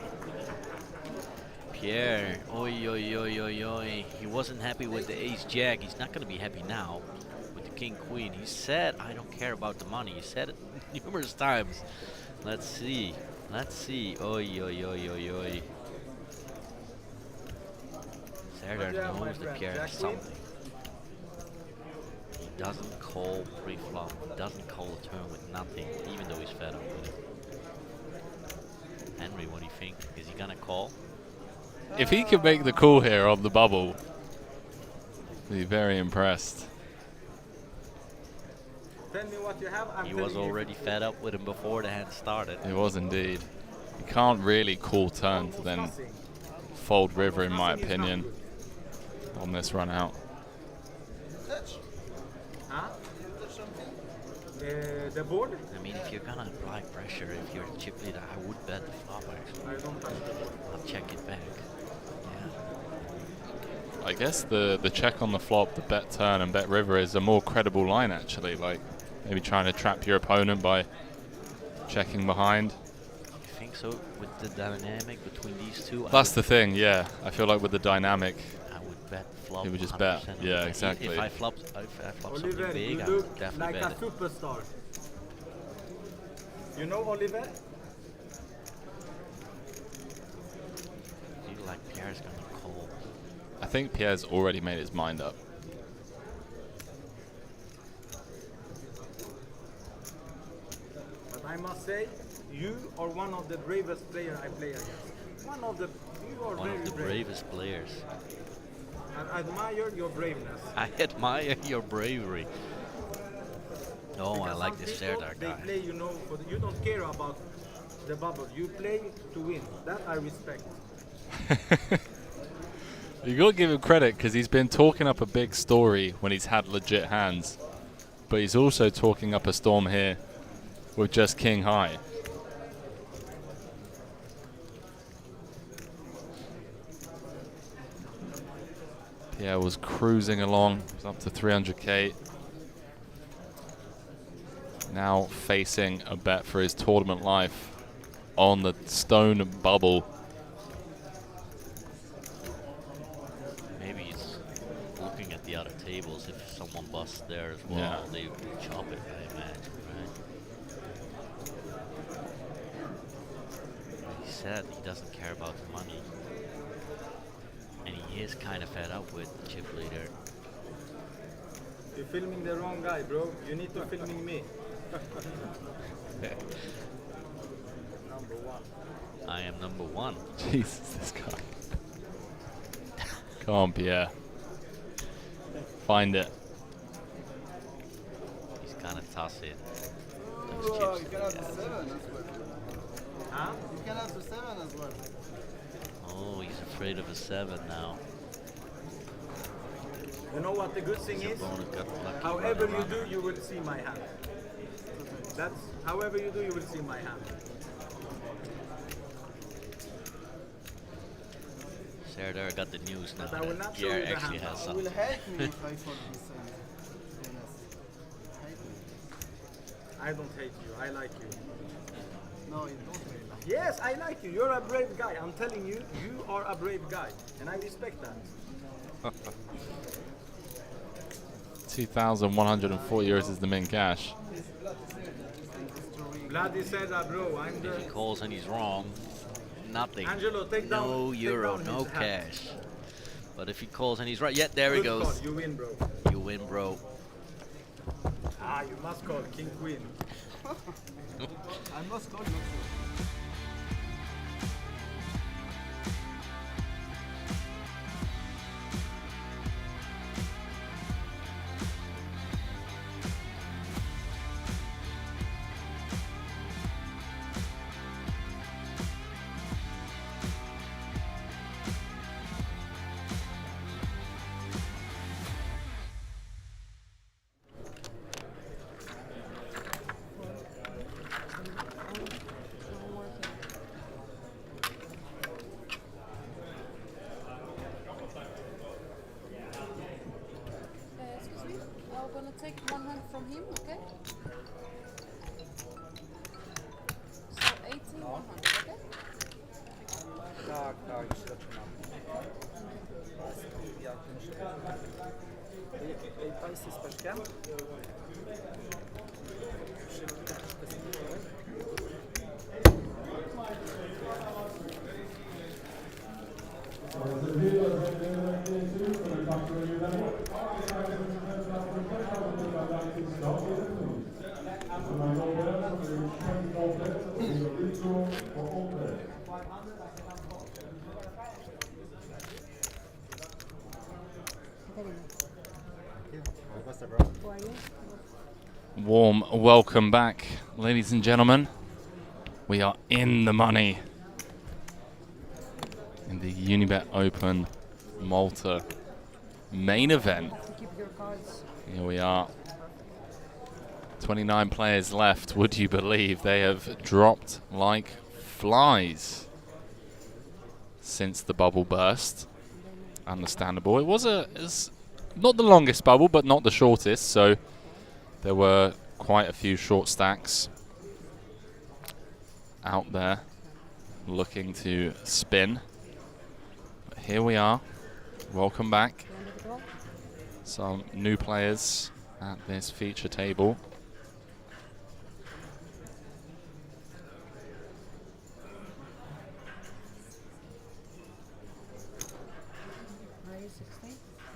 Pierre. Oi, oi, oi, oi, oi. He wasn't happy with the ace-jack. He's not going to be happy now with the king-queen. He said, I don't care about the money. He said it numerous times. Let's see. Let's see. Oi, oi, oi, oi, oi. Serdar knows that Pierre has something. He doesn't call pre-flop. He doesn't call a turn with nothing, even though he's fed up with it. Henry, what do you think? Is he gonna call? If he can make the call here on the bubble, I'd be very impressed. Tell me what you have. He was already fed up with him before the hand started. It was indeed. You can't really call turn to then fold river, in my opinion, on this run out. Touch. Huh? Touch something. The board? I mean, if you're gonna apply pressure, if you're a chip leader, I would bet the flop actually. I don't touch the board. I'll check it back. Yeah. I guess the check on the flop, the bet turn and bet river is a more credible line actually. Like maybe trying to trap your opponent by checking behind. You think so with the dynamic between these two? That's the thing, yeah. I feel like with the dynamic, I would bet flop. you would just bet. 100%. Yeah, exactly. If I flop something Oliver, big, you I look would definitely like bet a it. superstar. You know Oliver? I feel like Pierre's gonna call. I think Pierre's already made his mind up. But I must say, you are one of the bravest players I play against. You are One very of the brave. bravest players. I admire your braveness. I admire your bravery. Oh, I Because like some this people, Serdar they guy. play, you know, you don't care about the bubble. You play to win. That I respect. You got to give him credit because he's been talking up a big story when he's had legit hands, but he's also talking up a storm here with just king high. Pierre was cruising along, was up to 300k. Now facing a bet for his tournament life on the stone bubble. Maybe he's looking at the other tables. If someone busts there as well, Yeah. they would chop it, I imagine, right? He said he doesn't care about the money. And he is kind of fed up with the chip leader. You're filming the wrong guy, bro. You need to filming me. Number one. I am number one. Jesus, this guy. Come on, Pierre. Find it. He's gonna toss it. Oh, Those chips. you can have the 7 as well. Huh? You can have the 7 as well. Oh, he's afraid of a 7 now. You know what the good thing is? Opponent got lucky However running you around. do, you will see my hand. That's however you do, you will see my hand. Serdar got the news now But I will that not show Pierre you the actually hand. has You will something. hate me if I fold this hate me. I don't hate you. I like you. No, you don't really like Yes, I like you. You're a brave guy. I'm telling you, you are a brave guy, and I respect that. 2,140 euros is the min cash. Bloody said that, bro. I'm If the he calls and he's wrong, nothing. Angelo. Take down. No take euro, down no his hand. cash. But if he calls and he's right, yeah, there he Good goes. call. You win, bro. You win, bro. Ah, you must call King Queen. I must call you. spicy speczkę. Warm welcome back, ladies and gentlemen. We are in the money in the Unibet Open Malta main event. Here we are. 29 players left. Would you believe they have dropped like flies since the bubble burst? Understandable. It was not the longest bubble, but not the shortest, so there were quite a few short stacks out there looking to spin. But here we are. Welcome back. Some new players at this feature table.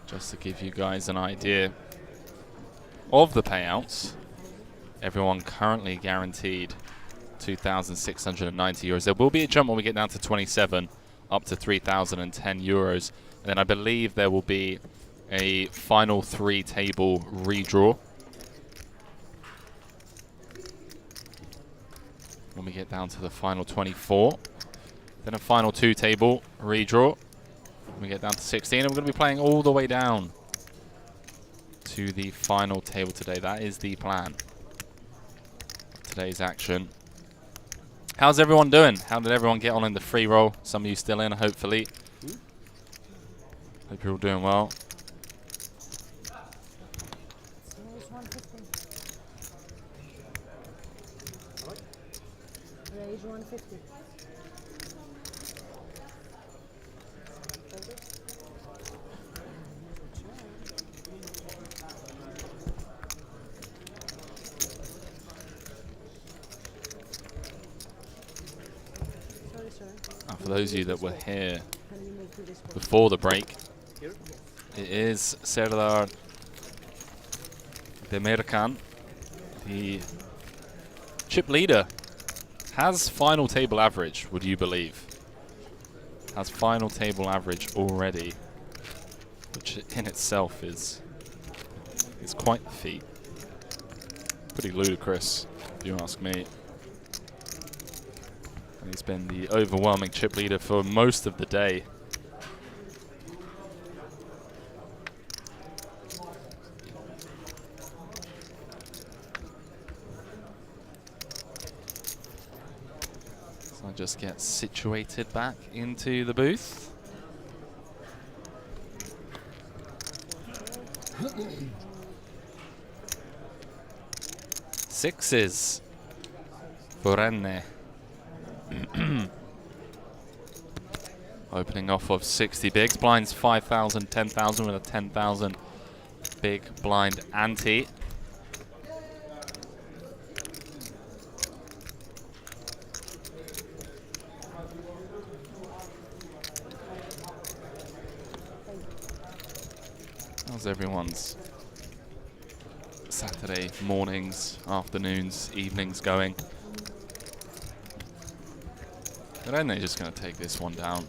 Just to give you guys an idea of the payouts, everyone currently guaranteed 2,690 euros. There will be a jump when we get down to 27, up to 3,010 euros. And then I believe there will be a final 3 table redraw when we get down to the final 24. Then a final 2 table redraw when we get down to 16. And we're going to be playing all the way down to the final table today. That is the plan of today's action. How's everyone doing? How did everyone get on in the free roll? Some of you still in, hopefully. Hope you're all doing well. Raise 150. For those of you that were here before the break, it is Serdar Demirkan, the chip leader, has final table average, would you believe? Has final table average already, which in itself is quite the feat. Pretty ludicrous, if you ask me. And he's been the overwhelming chip leader for most of the day. So I just get situated back into the booth. Sixes for Renne. Opening off of 60 bigs. Blinds 5,000, 10,000 with a 10,000 big blind ante. How's everyone's Saturday mornings, afternoons, evenings going? But then they're just going to take this one down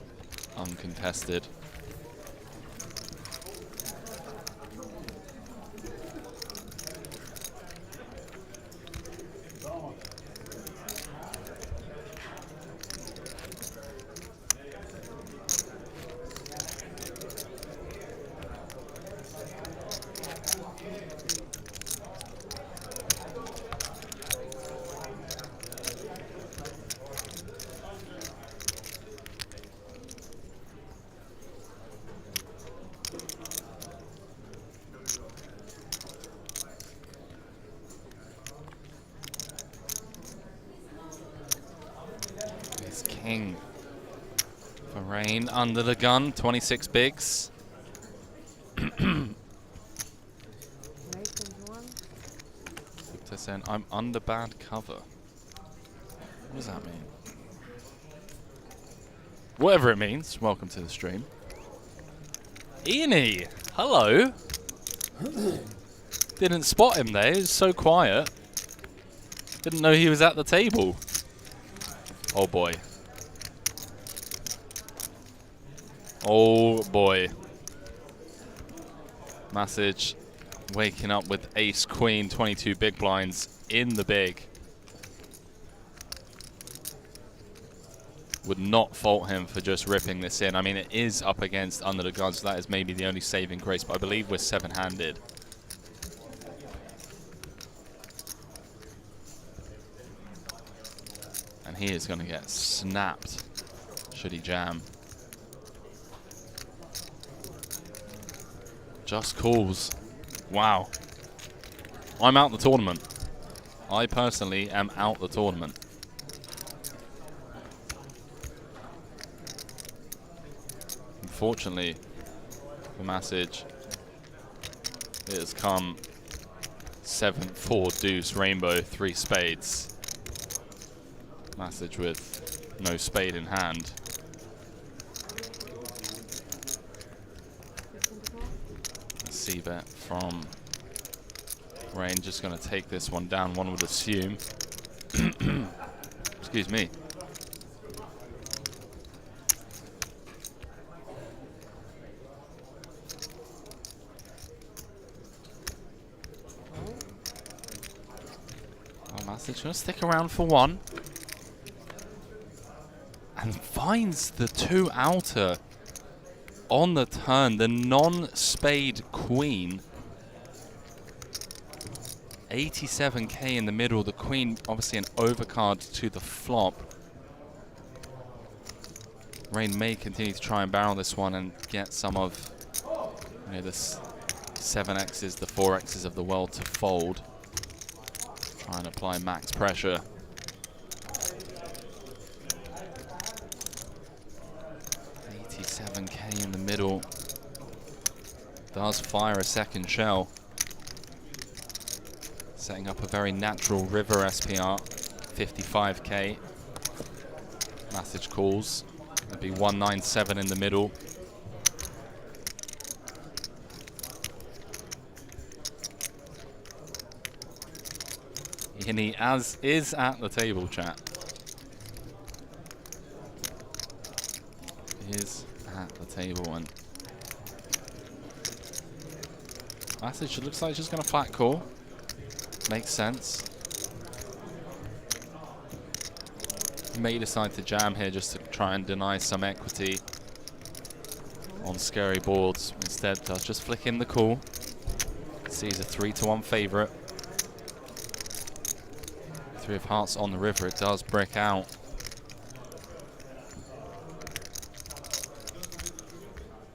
uncontested. King for Rain under the gun, 26 bigs. saying, I'm under bad cover. What does that mean? Whatever it means, welcome to the stream. Ian, hello. Didn't spot him there, he was so quiet. Didn't know he was at the table. Oh boy. Oh boy. Massage waking up with ace queen, 22 big blinds in the big. Would not fault him for just ripping this in. I mean, it is up against under the gun, so that is maybe the only saving grace, but I believe we're 7-handed. And he is going to get snapped should he jam. Just calls. Wow. I'm out the tournament. I personally am out the tournament. Unfortunately for Massage, it has come 7-4 deuce rainbow 3 spades. Massage with no spade in hand. C-bet from Rain, just going to take this one down, one would assume. Excuse me. Oh, Massage going to stick around for one. And finds the 2 outer on the turn, the non-spade queen. 87k in the middle, the queen obviously an overcard to the flop. Rain may continue to try and barrel this one and get some of, you know, the 7x's, the 4x's of the world to fold. Try and apply max pressure. $87k in the middle. Does fire a second shell. Setting up a very natural river SPR. 55k. Massage calls. That'd be 197 in the middle. And he is at the table, chat. He is at the table, and Massage looks like she's going to flat call. Makes sense. May decide to jam here just to try and deny some equity on scary boards. Instead, does just flick in the call. Sees a 3-1 favorite. 3 of hearts on the river. It does brick out.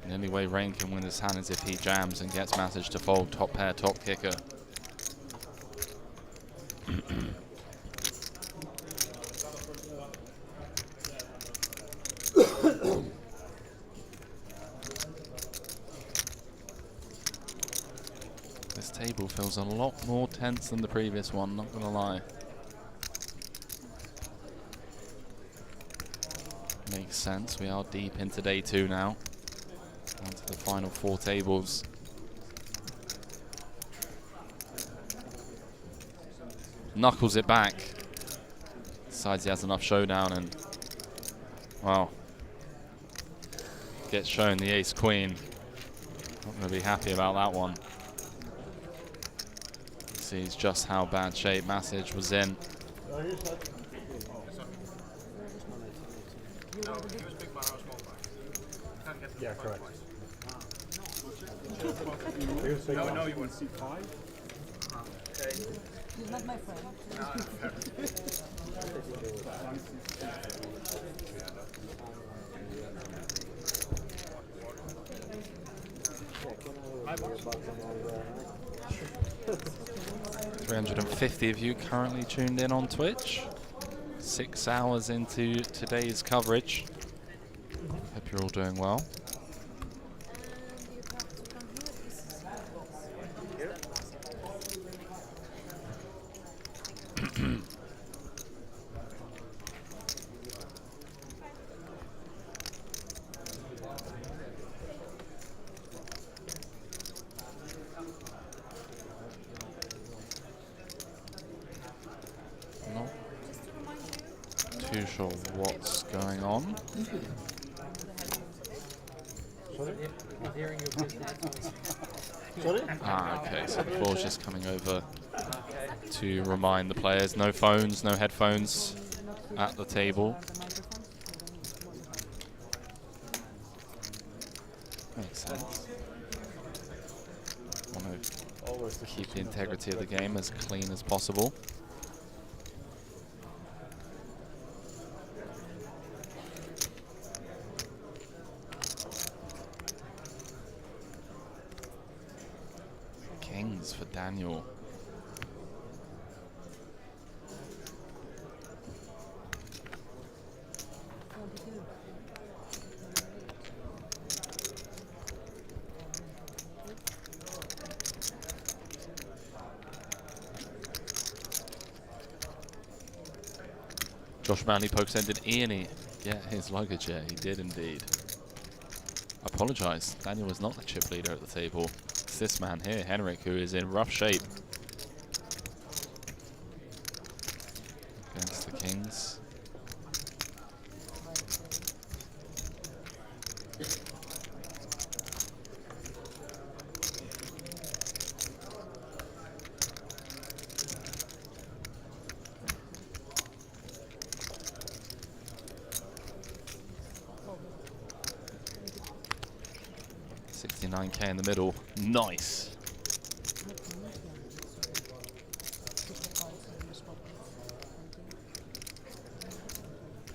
The only way Rain can win this hand is if he jams and gets Massage to fold. Top pair, top kicker. This table feels a lot more tense than the previous one, not gonna lie. Makes sense, we are deep into day 2 now. On to the final 4 tables. Knuckles it back. Decides he has enough showdown and, well, gets shown the ace queen. Not going to be happy about that one. Sees just how bad shape Massage was in. Yeah, correct. No, you want C5? Okay. He's not my friend. $350 of you currently tuned in on Twitch. 6 hours into today's coverage. Hope you're all doing well. sure what's going on. Sorry? I'm hearing your business. Sorry? Ah, okay, so the floor's just coming over to remind the players, no phones, no headphones at the table. Makes sense. Want to keep the integrity of the game as clean as possible. Kings for Daniel. Josh Manley pokes in. Did Ian get his luggage yet? He did indeed. I apologise. Daniel was not the chip leader at the table. It's this man here, Henrik, who is in rough shape against the Kings. $69K in the middle. Nice.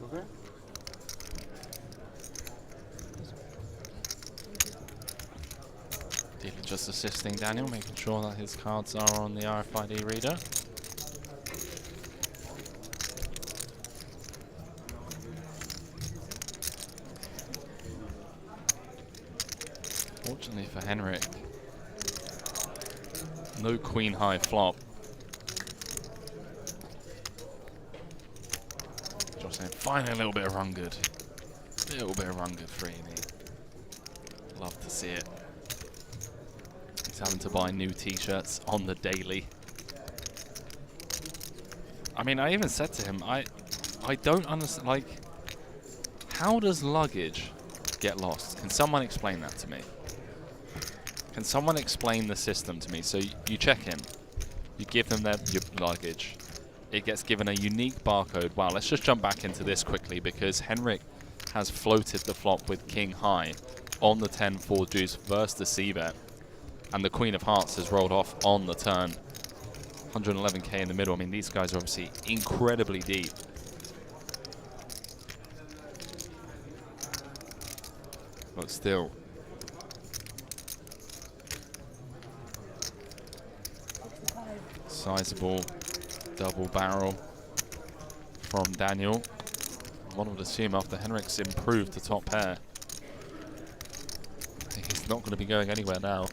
Okay. Dealer just assisting Daniel, making sure that his cards are on the RFID reader. Fortunately for Henrik, no queen high flop. Josh saying, finally a little bit of run good. A little bit of run good for Ian. Love to see it. He's having to buy new t-shirts on the daily. I mean, I even said to him, I don't understand, like, how does luggage get lost? Can someone explain that to me? Can someone explain the system to me? So you check in, you give them your luggage, it gets given a unique barcode. Wow, let's just jump back into this quickly because Henrik has floated the flop with king high on the 10-4 deuce versus the c-bet, and the queen of hearts has rolled off on the turn. 111K in the middle. I mean, these guys are obviously incredibly deep. But still. Sizable double barrel from Daniel. One would assume after Henrik's improved the top pair, he's not going to be going anywhere now.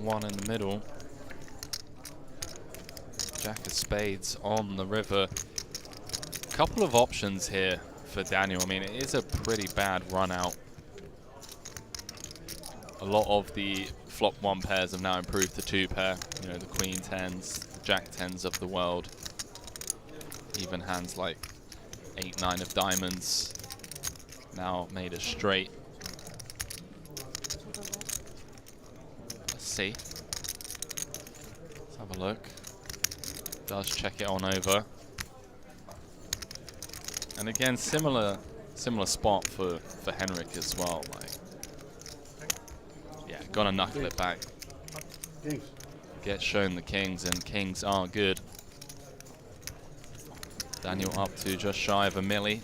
One in the middle. Jack of spades on the river. Couple of options here for Daniel. I mean, it is a pretty bad run out. A lot of the flop one pairs have now improved to two pair. You know, the queen tens, the jack tens of the world. Even hands like 8-9 of diamonds now made a straight. See. Let's have a look. Does check it on over. And again, similar spot for Henrik as well. Like, yeah, gonna knuckle it back. Kings. Get shown the kings, and kings are good. Daniel up to just shy of a milli.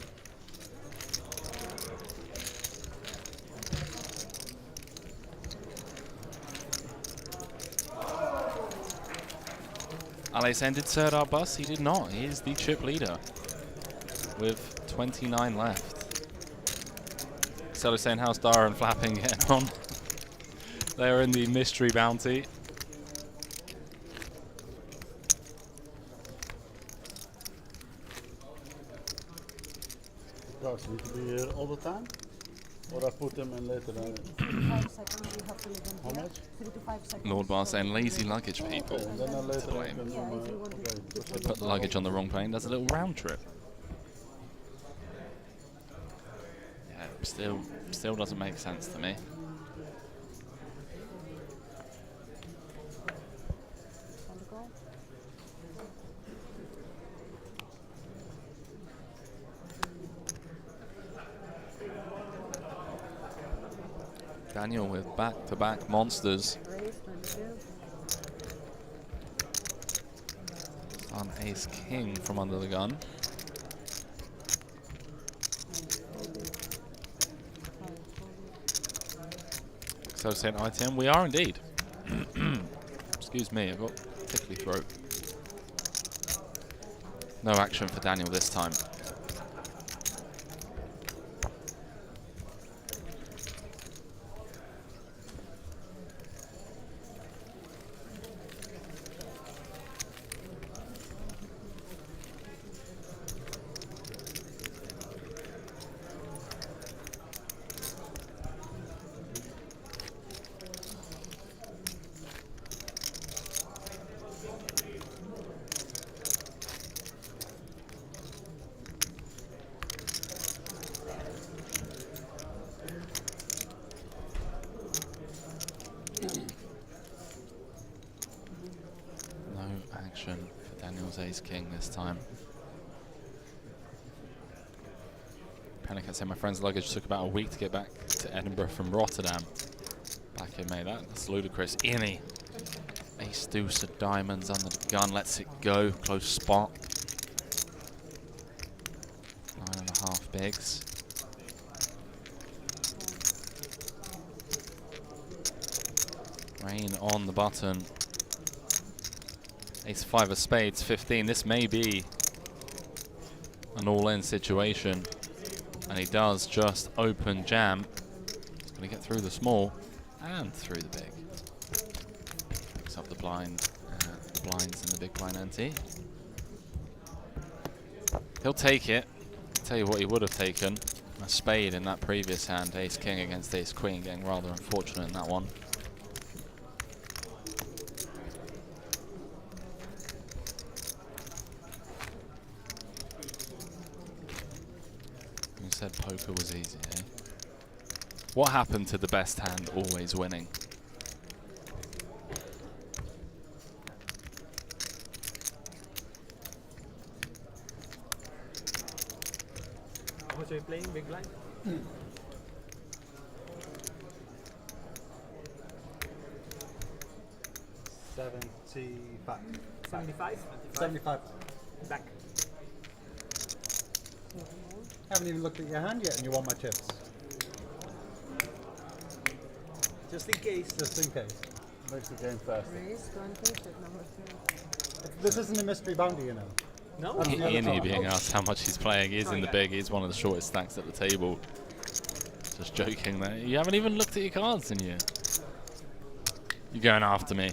Alexander did Serdar bust? He did not. He is the chip leader with 29 left. So saying how's Dara and Flapping getting on? They are in the mystery bounty. cards need to be here all the time? Or I put them in later? 5 seconds, you have to leave them How here. much? 3 to 5 seconds. Lord Bar saying lazy luggage people. Okay, and then I later to blame. can Yeah, do if you want okay. to Put the luggage on the wrong plane, does a little round trip. Yeah, still doesn't make sense to me. Daniel with back-to-back monsters. On ace king from under the gun. So St. ITM, we are indeed. Excuse me, I've got a tickly throat. No action for Daniel this time. For Daniel's ace king this time. Panic, I say my friend's luggage took about a week to get back to Edinburgh from Rotterdam back in May. That's ludicrous. Ianni, ace deuce of diamonds under the gun, lets it go, close spot. 9.5 bigs. Rain on the button. Ace 5 of spades, 15. This may be an all-in situation. And he does just open jam. He's going to get through the small and through the big. Picks up the blind, blinds in the big blind ante. He'll take it. I'll tell you what he would have taken. A spade in that previous hand. Ace king against ace queen, getting rather unfortunate in that one. Said poker was easy, eh? What happened to the best hand always winning? How much are you playing, big blind? 75. 75? 75. Back. Haven't even looked at your hand yet and you want my tips. Just in case. Just in case. Makes the game faster. Raise 20, check number 3. This isn't a mystery bounty, you know. No? Ianni being asked how much he's playing. He's in the big. He's one of the shortest stacks at the table. Just joking there. You haven't even looked at your cards in here. You're going after me.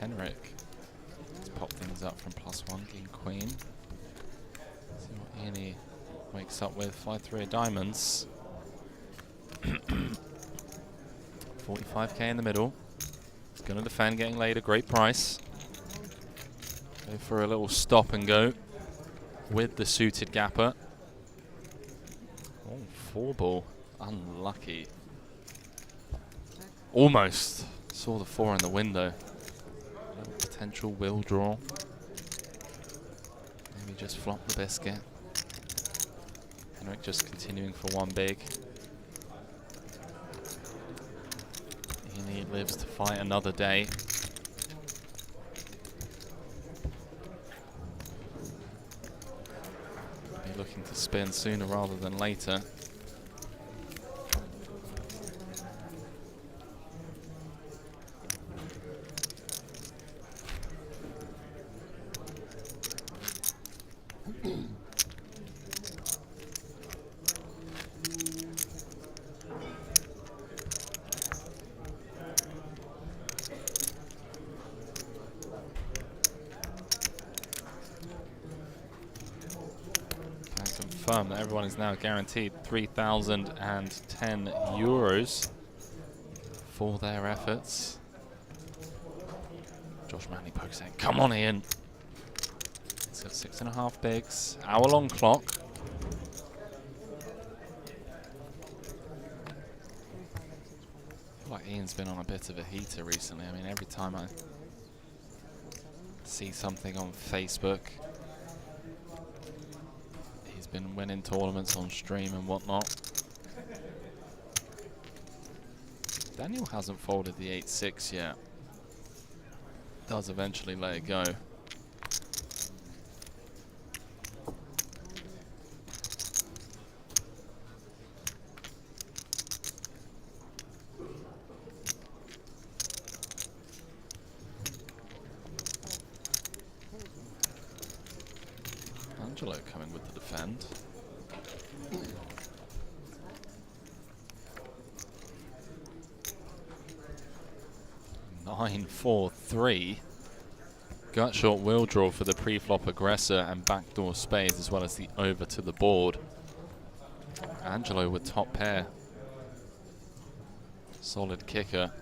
Henrik. Let's pop things up from +1, king, queen. See what Ianni wakes up with. 5-3 of diamonds. 45k in the middle. He's going to defend, getting laid a great price. Go for a little stop and go with the suited gapper. Oh, 4-ball. Unlucky. Almost. Saw the 4 in the window. Potential will draw. Maybe just flop the biscuit. Henrik just continuing for one big. He lives to fight another day. Be looking to spin sooner rather than later. confirm that everyone is now guaranteed 3,010 euros for their efforts. Josh Manley pokes in. Come on, Ian. It's got 6.5 bigs. Hour-long clock. I feel like Ian's been on a bit of a heater recently. I mean, every time I see something on Facebook, he's been winning tournaments on stream and whatnot. Daniel hasn't folded the 8-6 yet. Does eventually let it go. Angelo coming with the defend. 9-4-3. Gut short wheel draw for the pre-flop aggressor and backdoor spades, as well as the over to the board. Angelo with top pair. Solid kicker.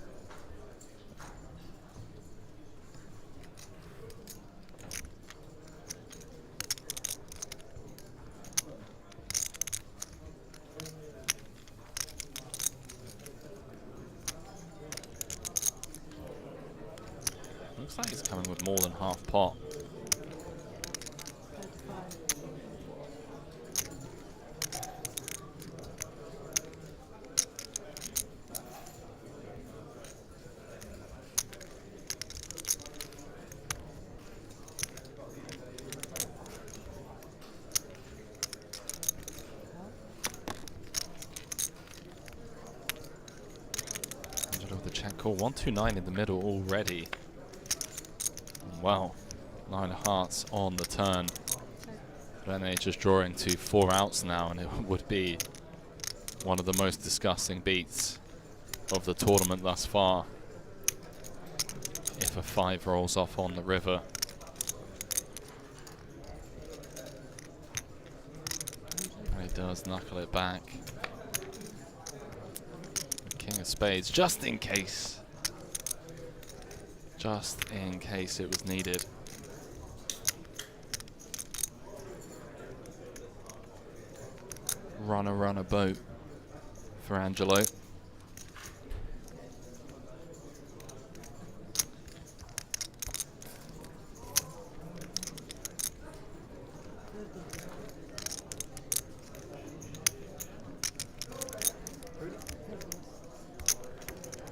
Looks like he's coming with more than half pot. Angelo with the check call. 129 in the middle already. Wow, 9 of hearts on the turn. Then they just draw into 4 outs now, and it would be one of the most disgusting beats of the tournament thus far if a 5 rolls off on the river. And he does knuckle it back. King of spades, just in case. Just in case it was needed. Run a boat for Angelo.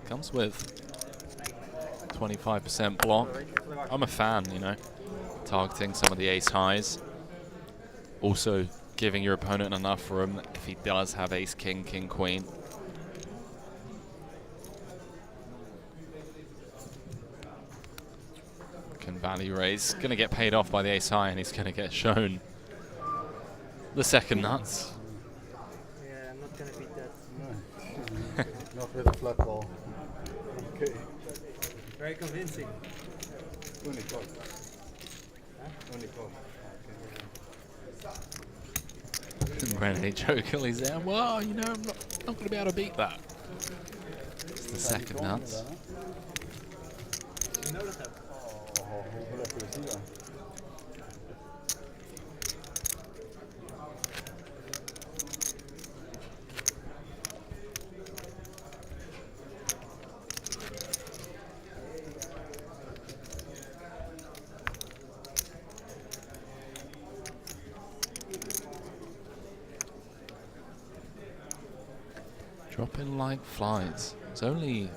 Comes with 25% block. I'm a fan, you know, targeting some of the ace highs. Also giving your opponent enough room if he does have ace king, king queen. Can value raise. Gonna get paid off by the ace high, and he's gonna get shown the second nuts. Yeah, I'm not gonna beat that. No. Not with a flat ball. Okay. Very convincing. Only call. Only call. Renee jokingly saying, well, you know, I'm not going to be able to beat that. It's the second nuts. You know that. Dropping like flies. It's only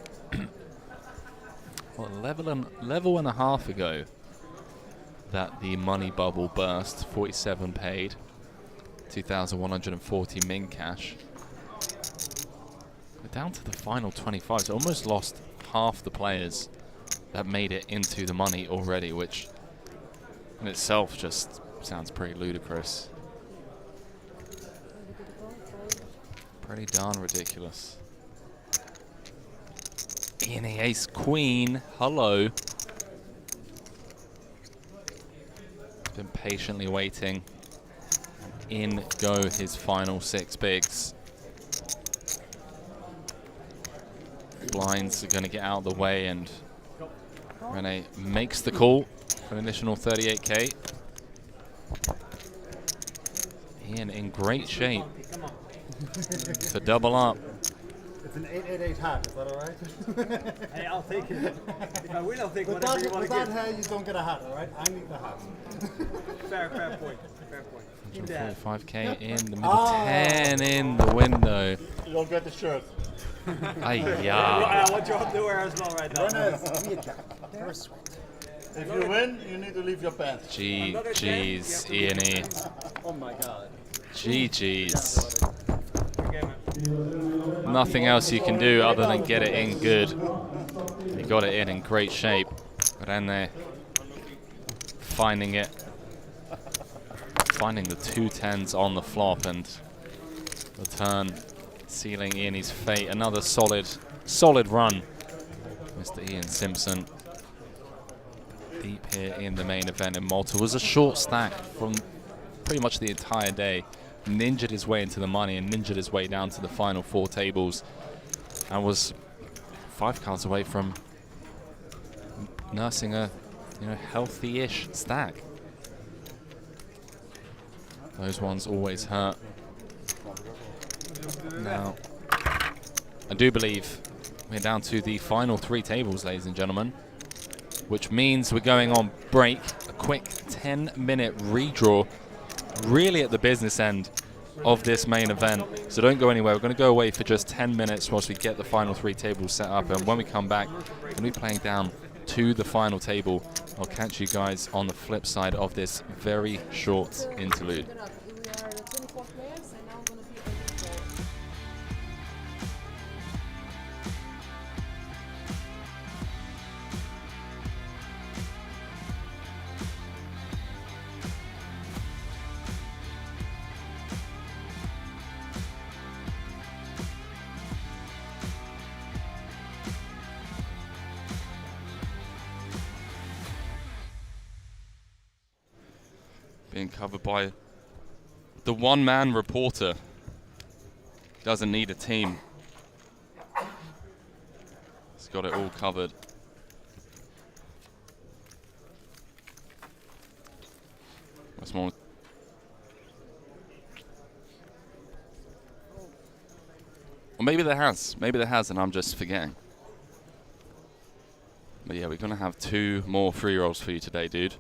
what, level and a half ago that the money bubble burst. 47 paid, 2,140 min cash. We're down to the final 25. So almost lost half the players that made it into the money already, which in itself just sounds pretty ludicrous. Pretty darn ridiculous. Ian ace queen. Hello. Been patiently waiting. in go his final 6 bigs. Blinds are going to get out of the way, and Rene makes the call for an additional 38k. Ian in great shape to double up. It's an 888 hat, is that alright? Hey, I'll take it. If I win, I'll take whatever you want to Without give. hat, you don't get a hat, alright? I need the hat. Fair point. Fair point. In that. 145k in the middle, 10 in the window. You don't get the shirt. Ay-ya. I want your underwear as well right now. If you win, you need to leave your pants. GG's, Ian. Oh my god. GG's. Nothing else you can do other than get it in good. He got it in great shape. Rene finding it. Finding the 2 10s on the flop, and the turn sealing Ian's fate. Another solid run. Mr. Ian Simpson. Deep here in the main event in Malta. Was a short stack from pretty much the entire day. Ninjaed his way into the money and ninjaed his way down to the final 4 tables, and was 5 cards away from nursing a healthy-ish stack. Those ones always hurt. Now, I do believe we're down to the final 3 tables, ladies and gentlemen, which means we're going on break. A quick 10-minute redraw, really at the business end of this main event. So don't go anywhere. We're going to go away for just 10 minutes whilst we get the final 3 tables set up. And when we come back, we're going to be playing down to the final table. I'll catch you guys on the flip side of this very short interlude. We are 24 players, and now going to be 84. Being covered by the one-man reporter. Doesn't need a team. He's got it all covered. What's more? Well, maybe there has. Maybe there has, and I'm just forgetting. But yeah, we're going to have 2 more free rolls for you today, dude.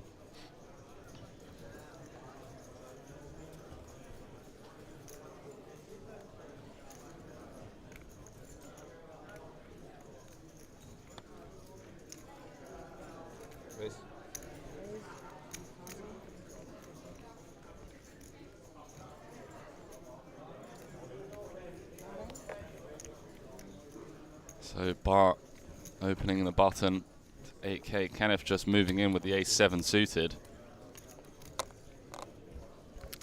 So Bart opening the button, 8k. Kenneth just moving in with the ace-7 suited.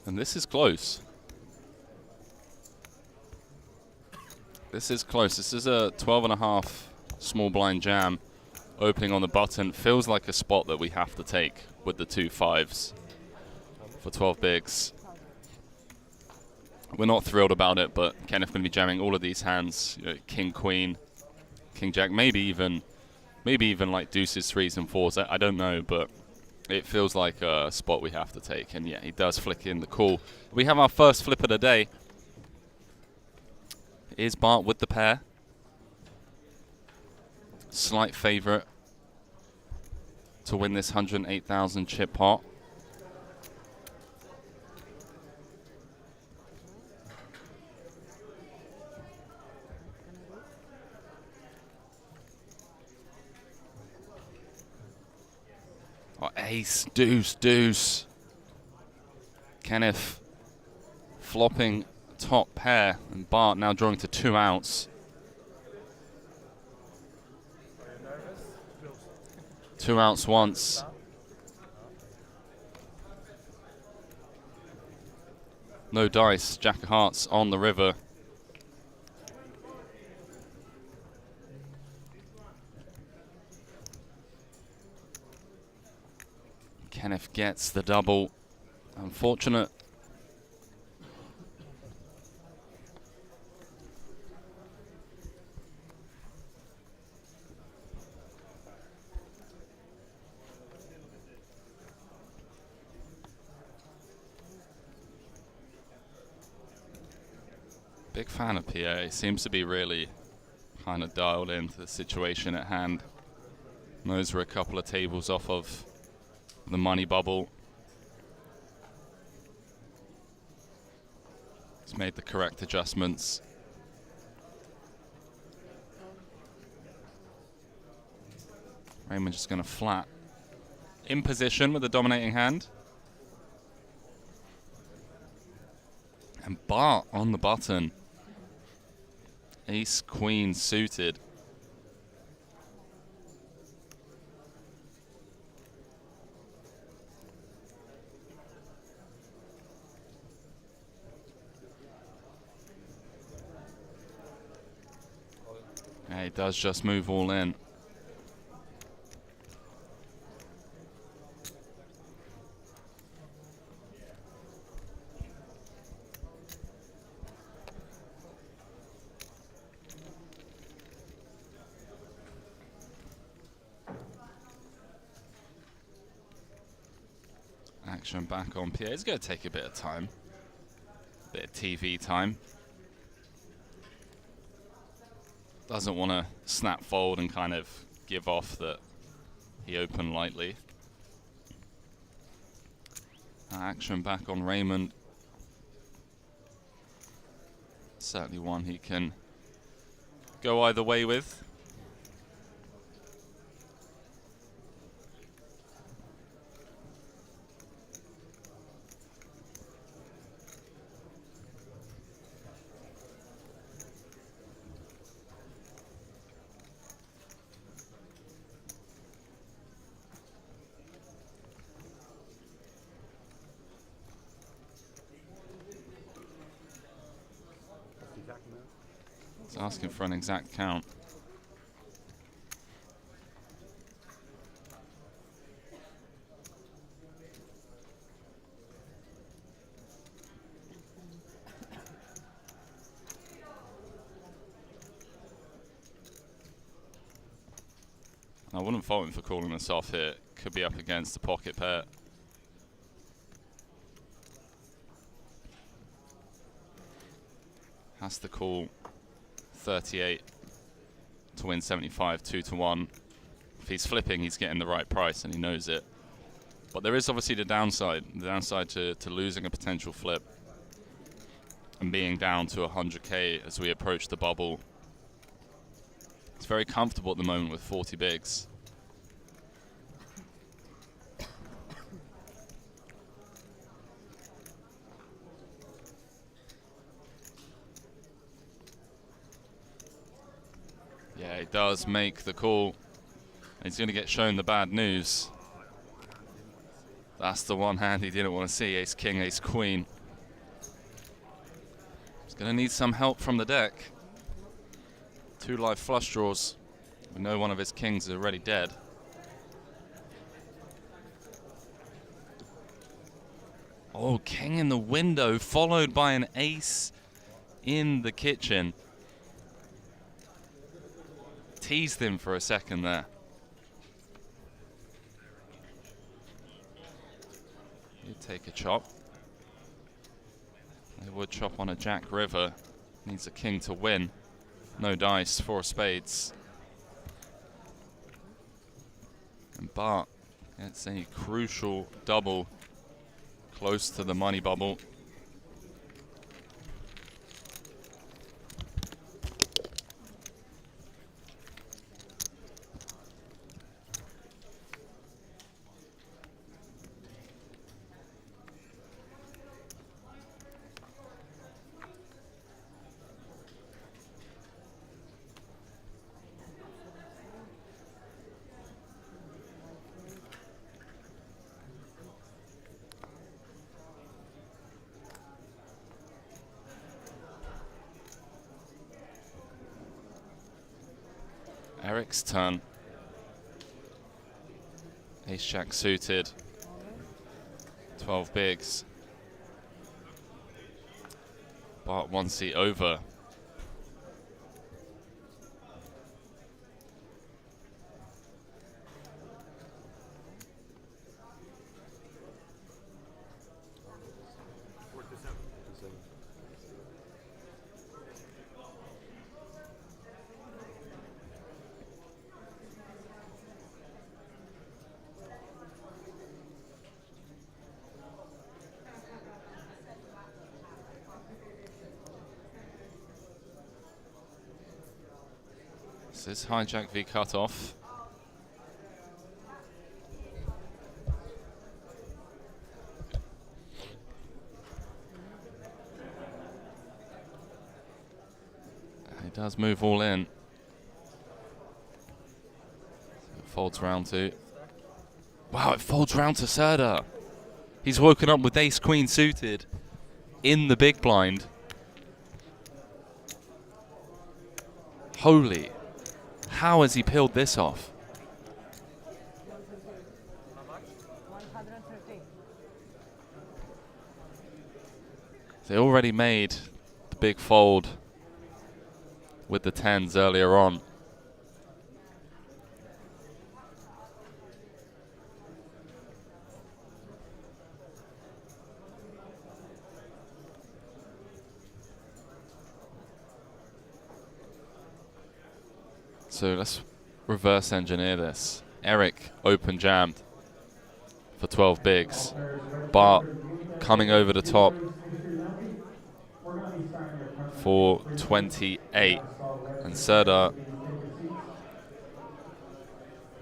And this is close. This is close. This is a 12.5 small blind jam. Opening on the button feels like a spot that we have to take with the 2 5s for 12 bigs. We're not thrilled about it, but Kenneth going to be jamming all of these hands. King, Queen, King Jack, maybe even like deuces, 3s and 4s. I don't know, but it feels like a spot we have to take. And yeah, he does flick in the call. We have our first flip of the day. It is Bart with the pair. Slight favorite to win this 108,000 chip pot. Oh, ace, deuce, deuce. Kenneth flopping top pair, and Bart now drawing to 2 outs. 2 outs once. No dice, Jack of Hearts on the river. Kenneth gets the double. Unfortunate Big fan of PA. Seems to be really kind of dialed into the situation at hand. Those were a couple of tables off of the money bubble. He's made the correct adjustments. Raymond just going to flat. In position with the dominating hand. And Bart on the button. Ace, queen suited. Yeah, he does just move all in. Action back on PA. It's going to take a bit of time. Bit of TV time. Doesn't want to snap fold and kind of give off that he opened lightly. Action back on Raymond. Certainly one he can go either way with. He's asking for an exact count. I wouldn't fault him for calling this off here. Could be up against the pocket pair. Has to call 38 to win 75, 2-1. If he's flipping, he's getting the right price and he knows it. But there is obviously the downside to losing a potential flip and being down to 100k as we approach the bubble. It's very comfortable at the moment with 40 bigs. Yeah, he does make the call. He's going to get shown the bad news. That's the one hand he didn't want to see. Ace king, ace queen. He's going to need some help from the deck. 2 live flush draws. We know one of his kings is already dead. Oh, king in the window, followed by an ace in the kitchen. Teased him for a second there. He'd take a chop. They would chop on a jack river. Needs a king to win. No dice, 4 spades. And Bart gets a crucial double close to the money bubble. Eric's turn. Ace jack suited. 12 bigs. Bart 1 seat over. This is hijack v cutoff. It does move all in. It folds round to. Wow, it folds round to Serda. He's woken up with ace queen suited in the big blind. Holy. How has he peeled this off? 130. They already made the big fold with the tens earlier on. So let's reverse engineer this. Eric open jammed for 12 bigs. Bart coming over the top for 28. And Serda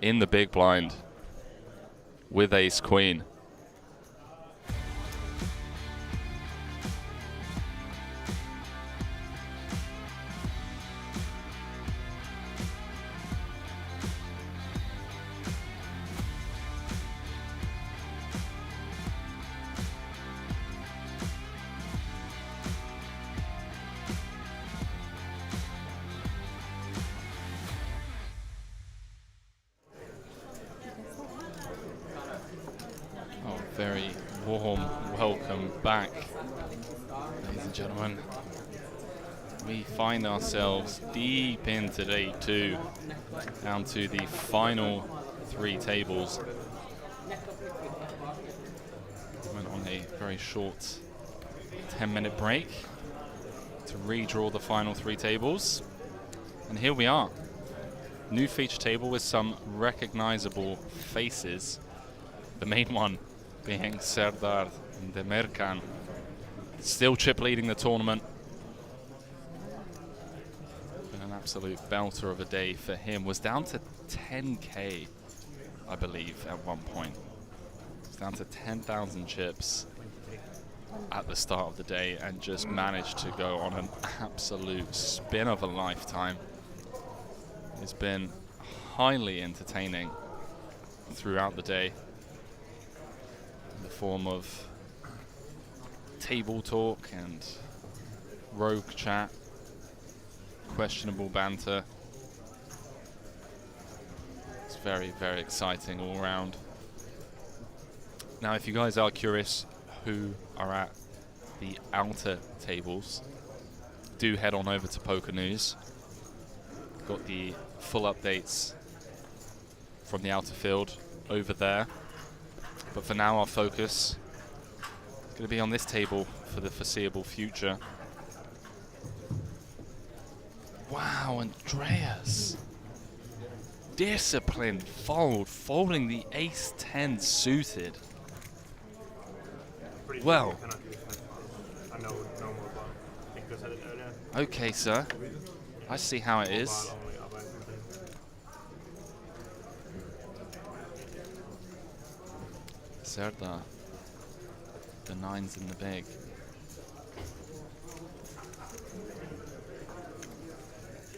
in the big blind with ace queen. Very warm welcome back, ladies and gentlemen. We find ourselves deep into day 2, down to the final 3 tables. Went on a very short 10-minute break to redraw the final 3 tables. And here we are. New feature table with some recognizable faces. The main one being Serdar Demirkan, still chip leading the tournament. Been an absolute belter of a day for him. Was down to 10k, I believe, at one point. Was down to 10,000 chips at the start of the day and just managed to go on an absolute spin of a lifetime. It's been highly entertaining throughout the day. In the form of table talk and rogue chat, questionable banter. It's very, very exciting all round. Now, if you guys are curious who are at the outer tables, do head on over to Poker News. Got the full updates from the outer field over there. But for now, our focus is going to be on this table for the foreseeable future. Wow, Andreas. Disciplined fold, folding the ace-10 suited. Well. Okay, sir. I see how it is. Serdar, the 9's in the big.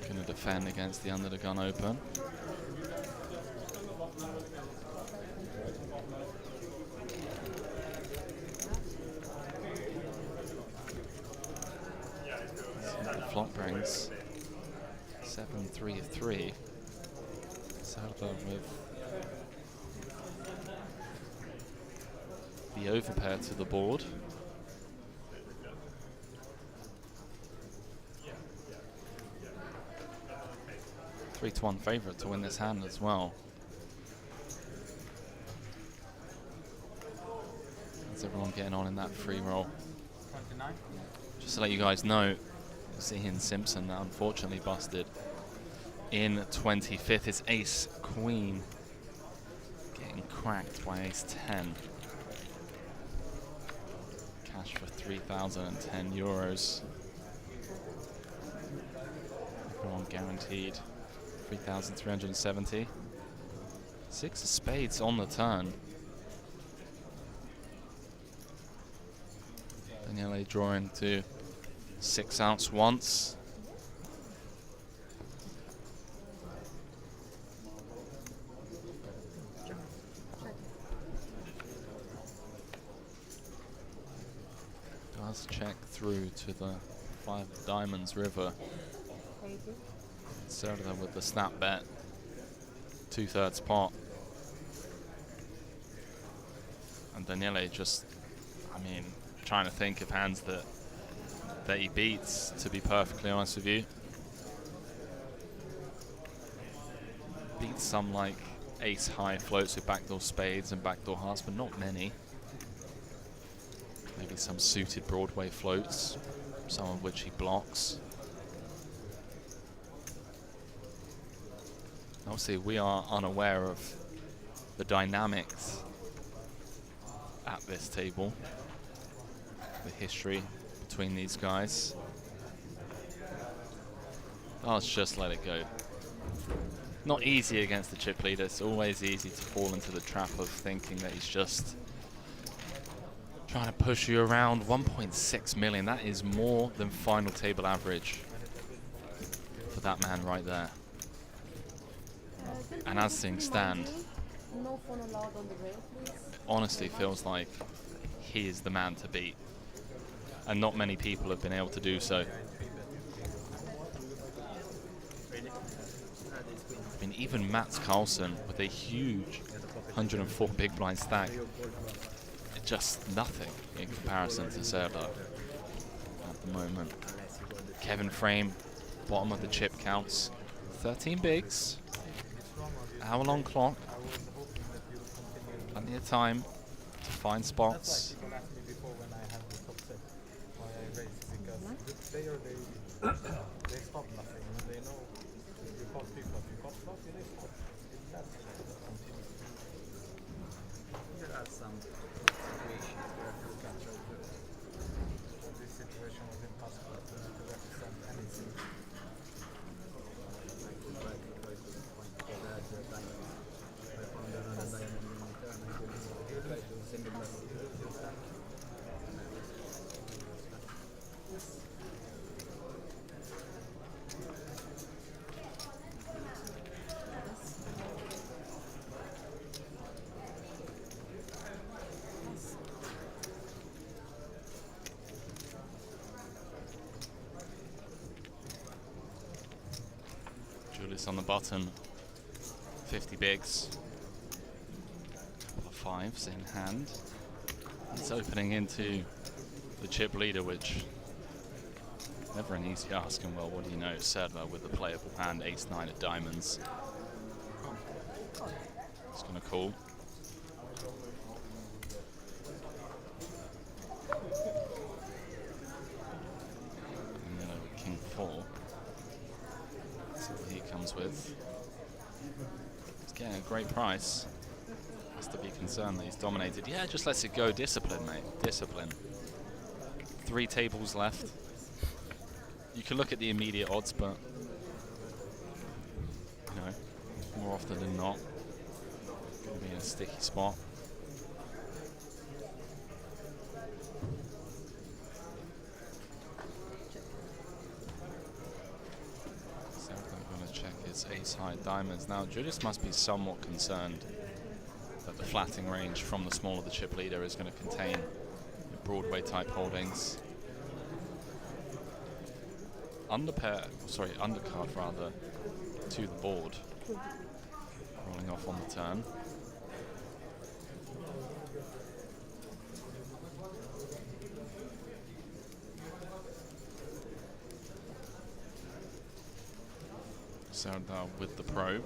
Gonna defend against the under the gun open. So the flop brings 7-3 of 3. Serdar with the overpair to the board. Three to 1 favourite to win this hand as well. How's everyone getting on in that free roll? 29. Just to let you guys know, Zihin Simpson unfortunately busted in 25th. His ace queen getting cracked by ace 10. Cash for 3,010 euros. Everyone guaranteed 3,370. 6 of spades on the turn. Daniele drawing to 6 outs once. Does check through to the 5 of diamonds river. Serda with the snap bet. 2/3 pot. And Daniele just, I mean, trying to think of hands that he beats, to be perfectly honest with you. Beats some like ace high floats with backdoor spades and backdoor hearts, but not many. Maybe some suited Broadway floats, some of which he blocks. Obviously, we are unaware of the dynamics at this table, the history between these guys. Oh, let's just let it go. Not easy against the chip leader. It's always easy to fall into the trap of thinking that he's just trying to push you around. 1.6 million, that is more than final table average for that man right there. And as things stand, no phone allowed on the rail, please. Honestly feels like he is the man to beat. And not many people have been able to do so. I mean, even Mats Carlsen with a huge 104 big blind stack, just nothing in comparison to Serda at the moment. Kevin Frame, bottom of the chip counts, 13 bigs, hour-long clock, plenty of time to find spots. They stop nothing. They know you can't pick what you can't stop, they stop. There are some situations where you can try to. This situation was impossible to represent anything. Like to try to point for the diamond. I found another diamond in my turn. I try to similar. Julius on the bottom, 50 bigs, couple of 5s in hand. It's opening into the chip leader, which never an easy ask. And well, what do you know? Sedler with the playable hand, ace-9 of diamonds. It's gonna call. And king 4. See what he comes with. He's getting a great price. Has to be concerned that he's dominated. Yeah, just lets it go. Discipline, mate. Discipline. 3 tables left. You can look at the immediate odds, but you know, more often than not, going to be in a sticky spot. So I'm going to check his ace-high diamonds. Now, Julius must be somewhat concerned that the flatting range from the small of the chip leader is going to contain Broadway type holdings. Undercard rather, to the board. Rolling off on the turn. Serdar with the probe.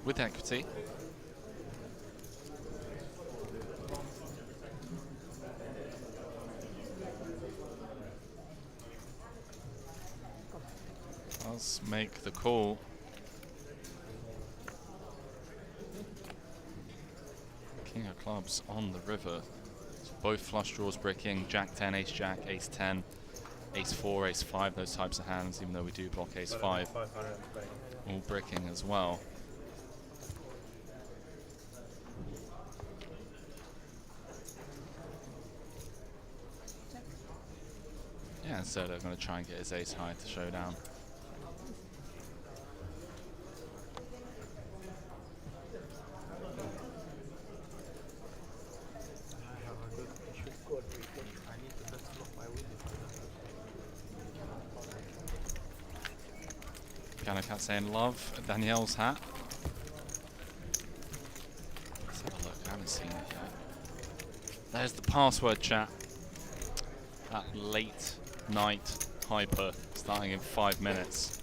With equity. Does make the call. King of clubs on the river. So both flush draws bricking. Jack 10, ace jack, ace 10. ace-4, ace-5, those types of hands, even though we do block ace-5. All bricking as well. Yeah, and so they're going to try and get his ace high to show down. Piano Cat saying love Danielle's hat. Let's have a look, I haven't seen it yet. There's the password, chat. That late night hyper starting in 5 minutes.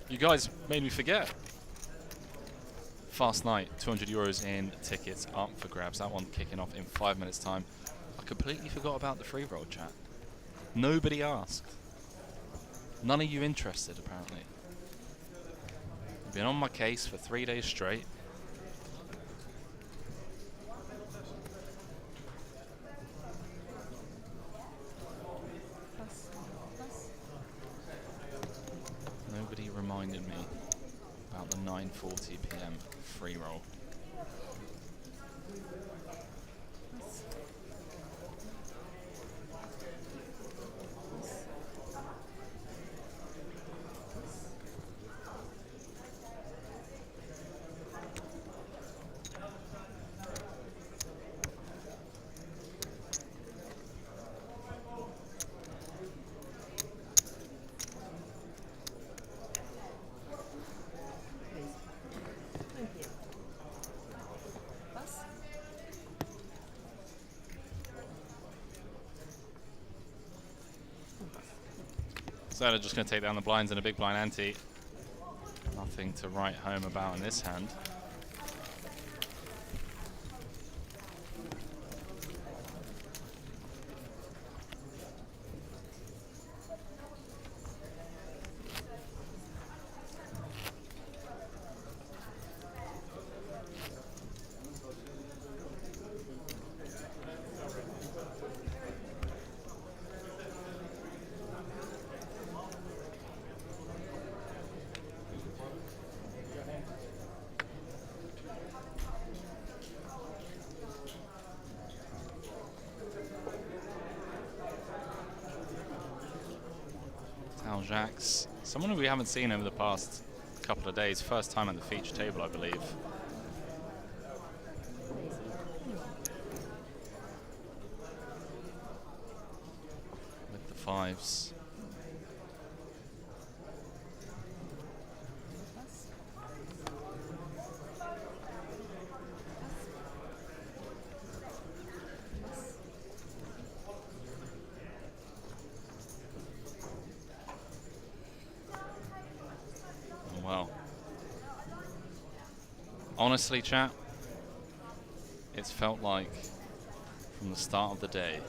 You guys made me forget. Fast night, 200 euros in tickets up for grabs. That one kicking off in 5 minutes time. I completely forgot about the free roll, chat. Nobody asked. None of you interested, apparently. I've been on my case for 3 days straight. Nobody reminded me about the 9:40 p.m. free roll. So they're just going to take down the blinds and a big blind ante. Nothing to write home about in this hand. Jacks, someone who we haven't seen over the past couple of days, first time at the feature table, I believe. With the fives. Honestly, chat, it's felt like from the start of the day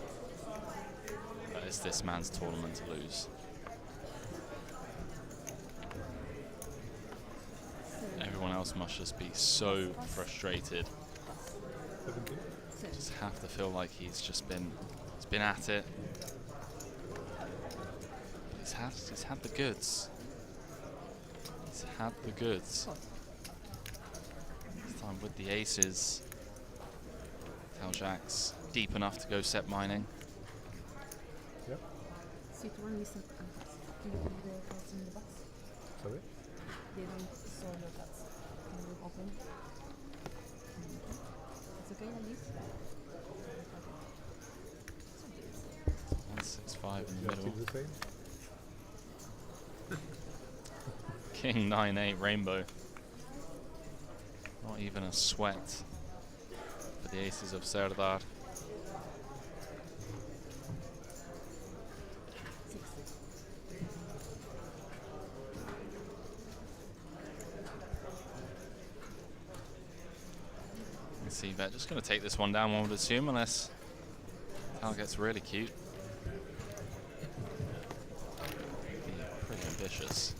that it's this man's tournament to lose. Everyone else must just be so frustrated. Just have to feel like he's been at it. He's had the goods. He's had the goods. With the aces, Jacks deep enough to go set mining. Yep. Sit one listen antics. Can you put the cards in the box? Sorry? They don't show the cards. Can you open? It's okay like this? Okay. 165 in the You middle. the same? King 9-8 rainbow. Not even a sweat for the aces of Serdar. Let's see, bet just going to take this one down, one would assume, unless Cal gets really cute. Yeah, pretty ambitious.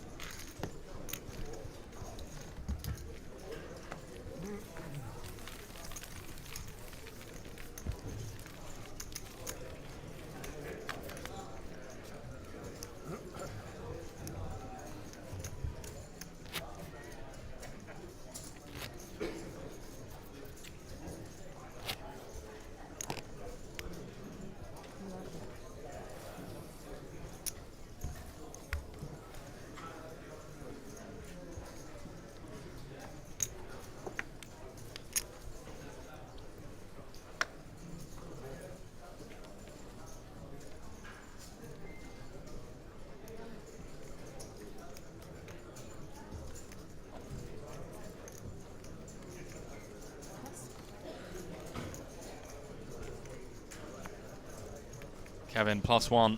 Kevin +1,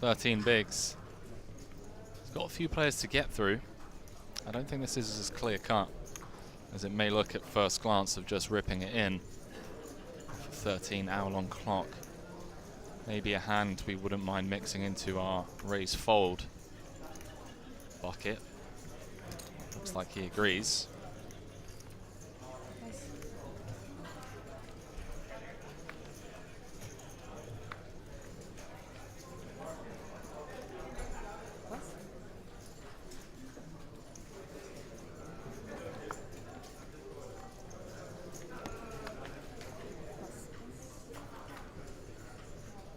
13 bigs. He's got a few players to get through. I don't think this is as clear cut as it may look at first glance of just ripping it in. 13-hour-long clock. Maybe a hand we wouldn't mind mixing into our raise fold bucket. Looks like he agrees.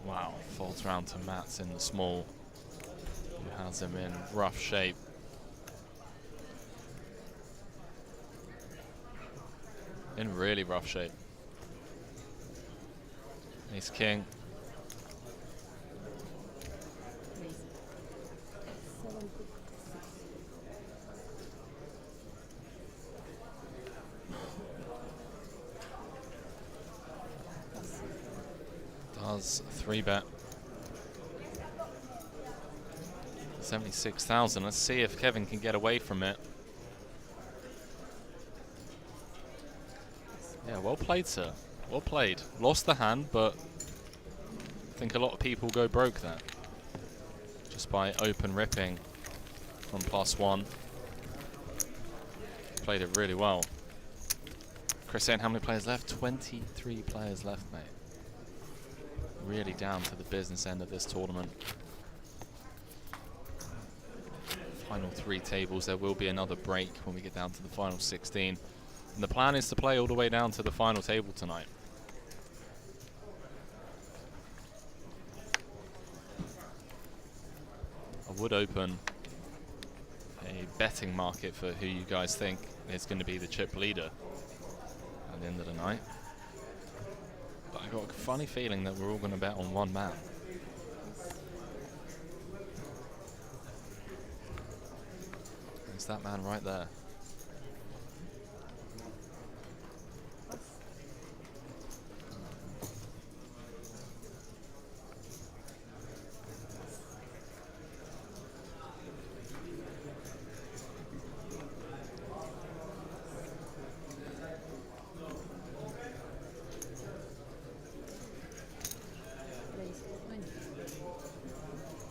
Wow, folds round to Mats in the small, who has him in rough shape. In really rough shape. Ace King. Does 3-bet. 76,000. Let's see if Kevin can get away from it. Yeah, well played, sir. Well played. Lost the hand, but I think a lot of people go broke there. Just by open ripping from +1. Played it really well. Chris saying how many players left? 23 players left, mate. Really down to the business end of this tournament. Final 3 tables. There will be another break when we get down to the final 16. And the plan is to play all the way down to the final table tonight. I would open a betting market for who you guys think is going to be the chip leader at the end of the night. But I got a funny feeling that we're all going to bet on one man. It's that man right there.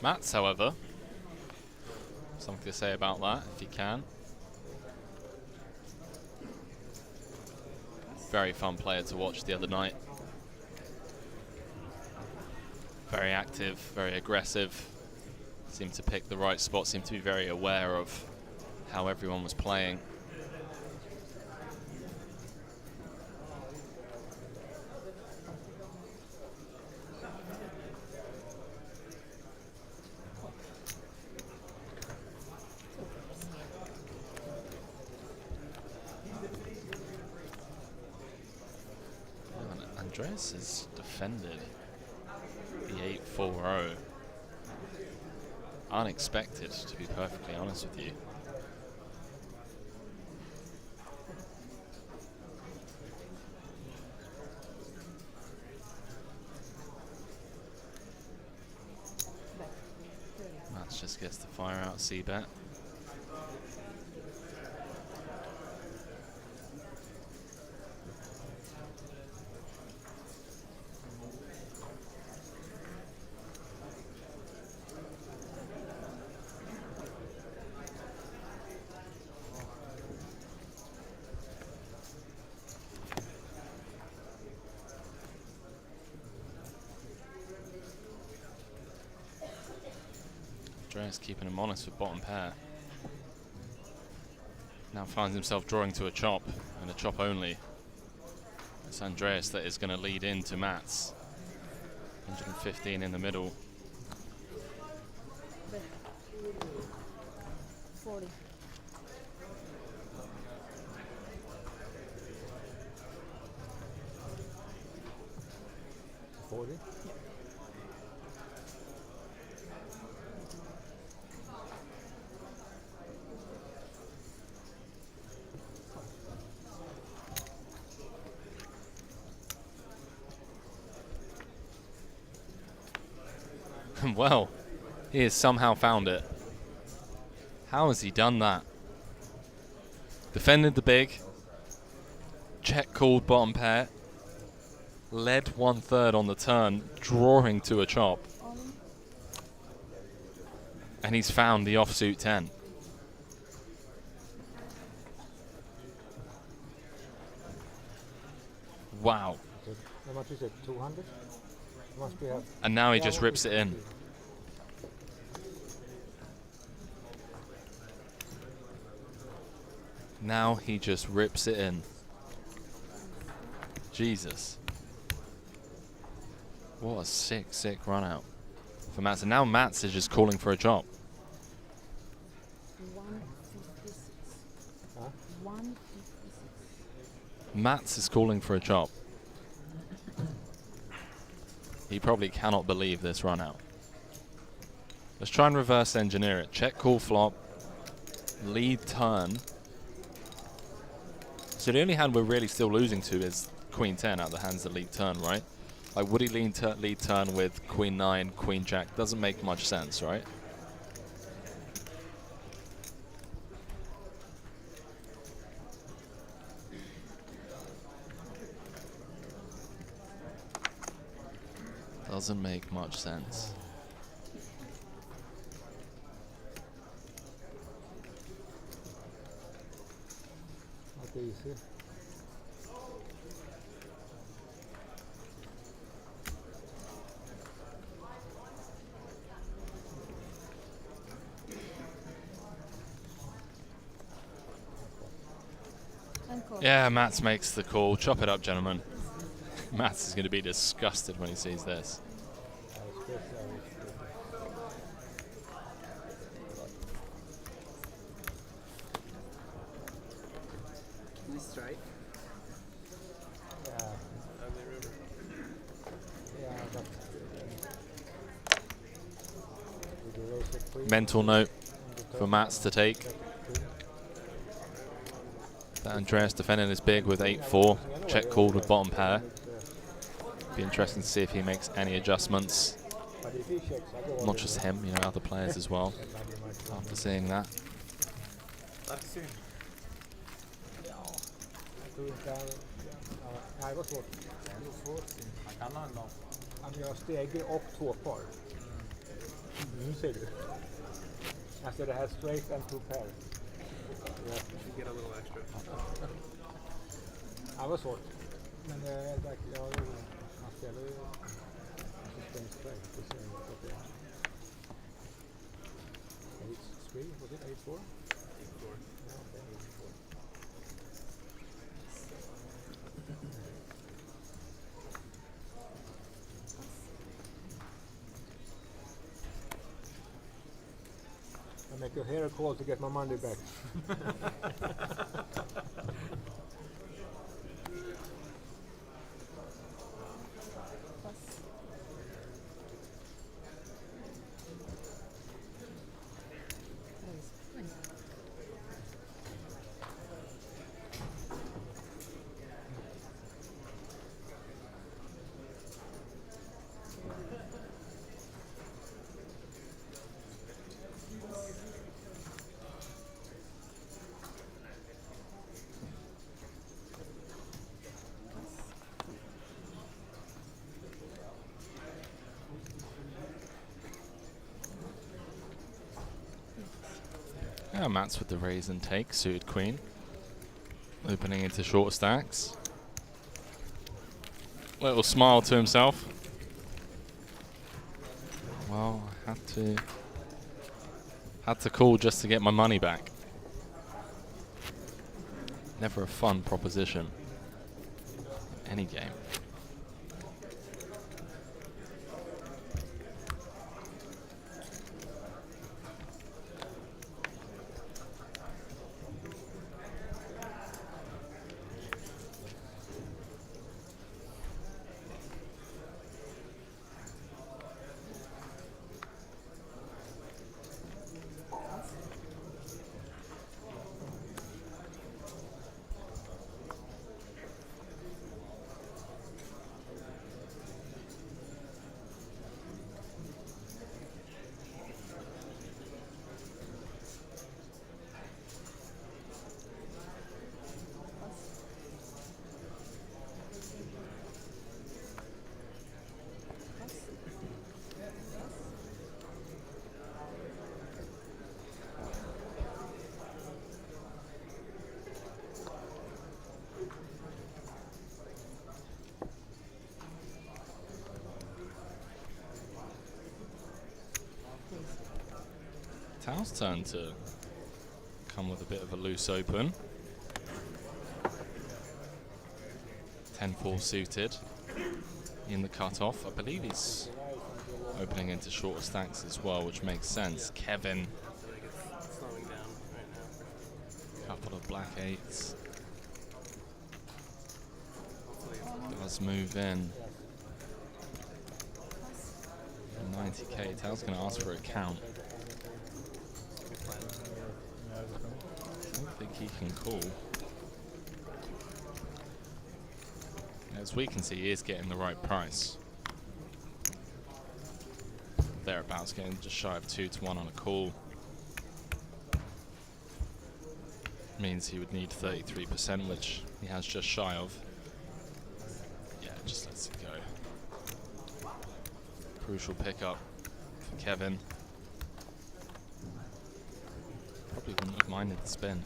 Mats, however, something to say about that, if you can. Very fun player to watch the other night. Very active, very aggressive. Seemed to pick the right spot, seemed to be very aware of how everyone was playing. Andreas has defended the 8-4-0. Unexpected, to be perfectly honest with you. Mats just gets the fire out C-bet. Andreas keeping him honest with bottom pair. Now finds himself drawing to a chop, and a chop only. It's Andreas that is going to lead into Mats. 115 in the middle. 40. Well, he has somehow found it. How has he done that? Defended the big. Check called bottom pair. Led 1/3 on the turn, drawing to a chop. And he's found the offsuit 10. Wow. How much is it? 200? Must be have. And now he just rips it in. Now he just rips it in. Jesus. What a sick, sick run out for Mats. And now Mats is just calling for a chop. 156. Huh? 156. Mats is calling for a chop. He probably cannot believe this run out. Let's try and reverse engineer it. Check, call, flop. Lead turn. So the only hand we're really still losing to is Queen 10 out of the hands that lead turn, right? Like, would he lead turn with Queen 9, Queen Jack? Doesn't make much sense, right? Doesn't make much sense. Not easy. Yeah, Mats makes the call. Chop it up, gentlemen. Mats is going to be disgusted when he sees this. Nice strike. Yeah. Yeah, but Mental note for Mats to take. That Andreas defending is big with 8-4. Check called with bottom pair. Be interesting to see if he makes any adjustments. Not just him, you know, other players as well. After seeing that. Nej, vad svårt. Man kan ha en dag. Jag steger och två par. Nu ser du. Alltså det här straight and two pair. You should get a little extra. Det var svårt. Men han spelar ju system straight. Det ser ut att det är 8-3, was it 8-4? 8-4. Ja, det är 8-4. I make your hair a call to get my money back. Yeah, Mats with the raise and take, suited queen. Opening into shorter stacks. Little smile to himself. Well, I had to call just to get my money back. Never a fun proposition. Any game. Tao's turn to come with a bit of a loose open. 10-4 suited in the cutoff. I believe he's opening into shorter stacks as well, which makes sense. Kevin, Slowing down right now. couple of black eights. Does move in. 90k. Tao's going to ask for a count. I don't think he can call. As we can see, he is getting the right price. Thereabouts, getting just shy of 2-1 on a call. Means he would need 33%, which he has just shy of. Yeah, just lets it go. Crucial pickup for Kevin. Probably wouldn't have minded the spin.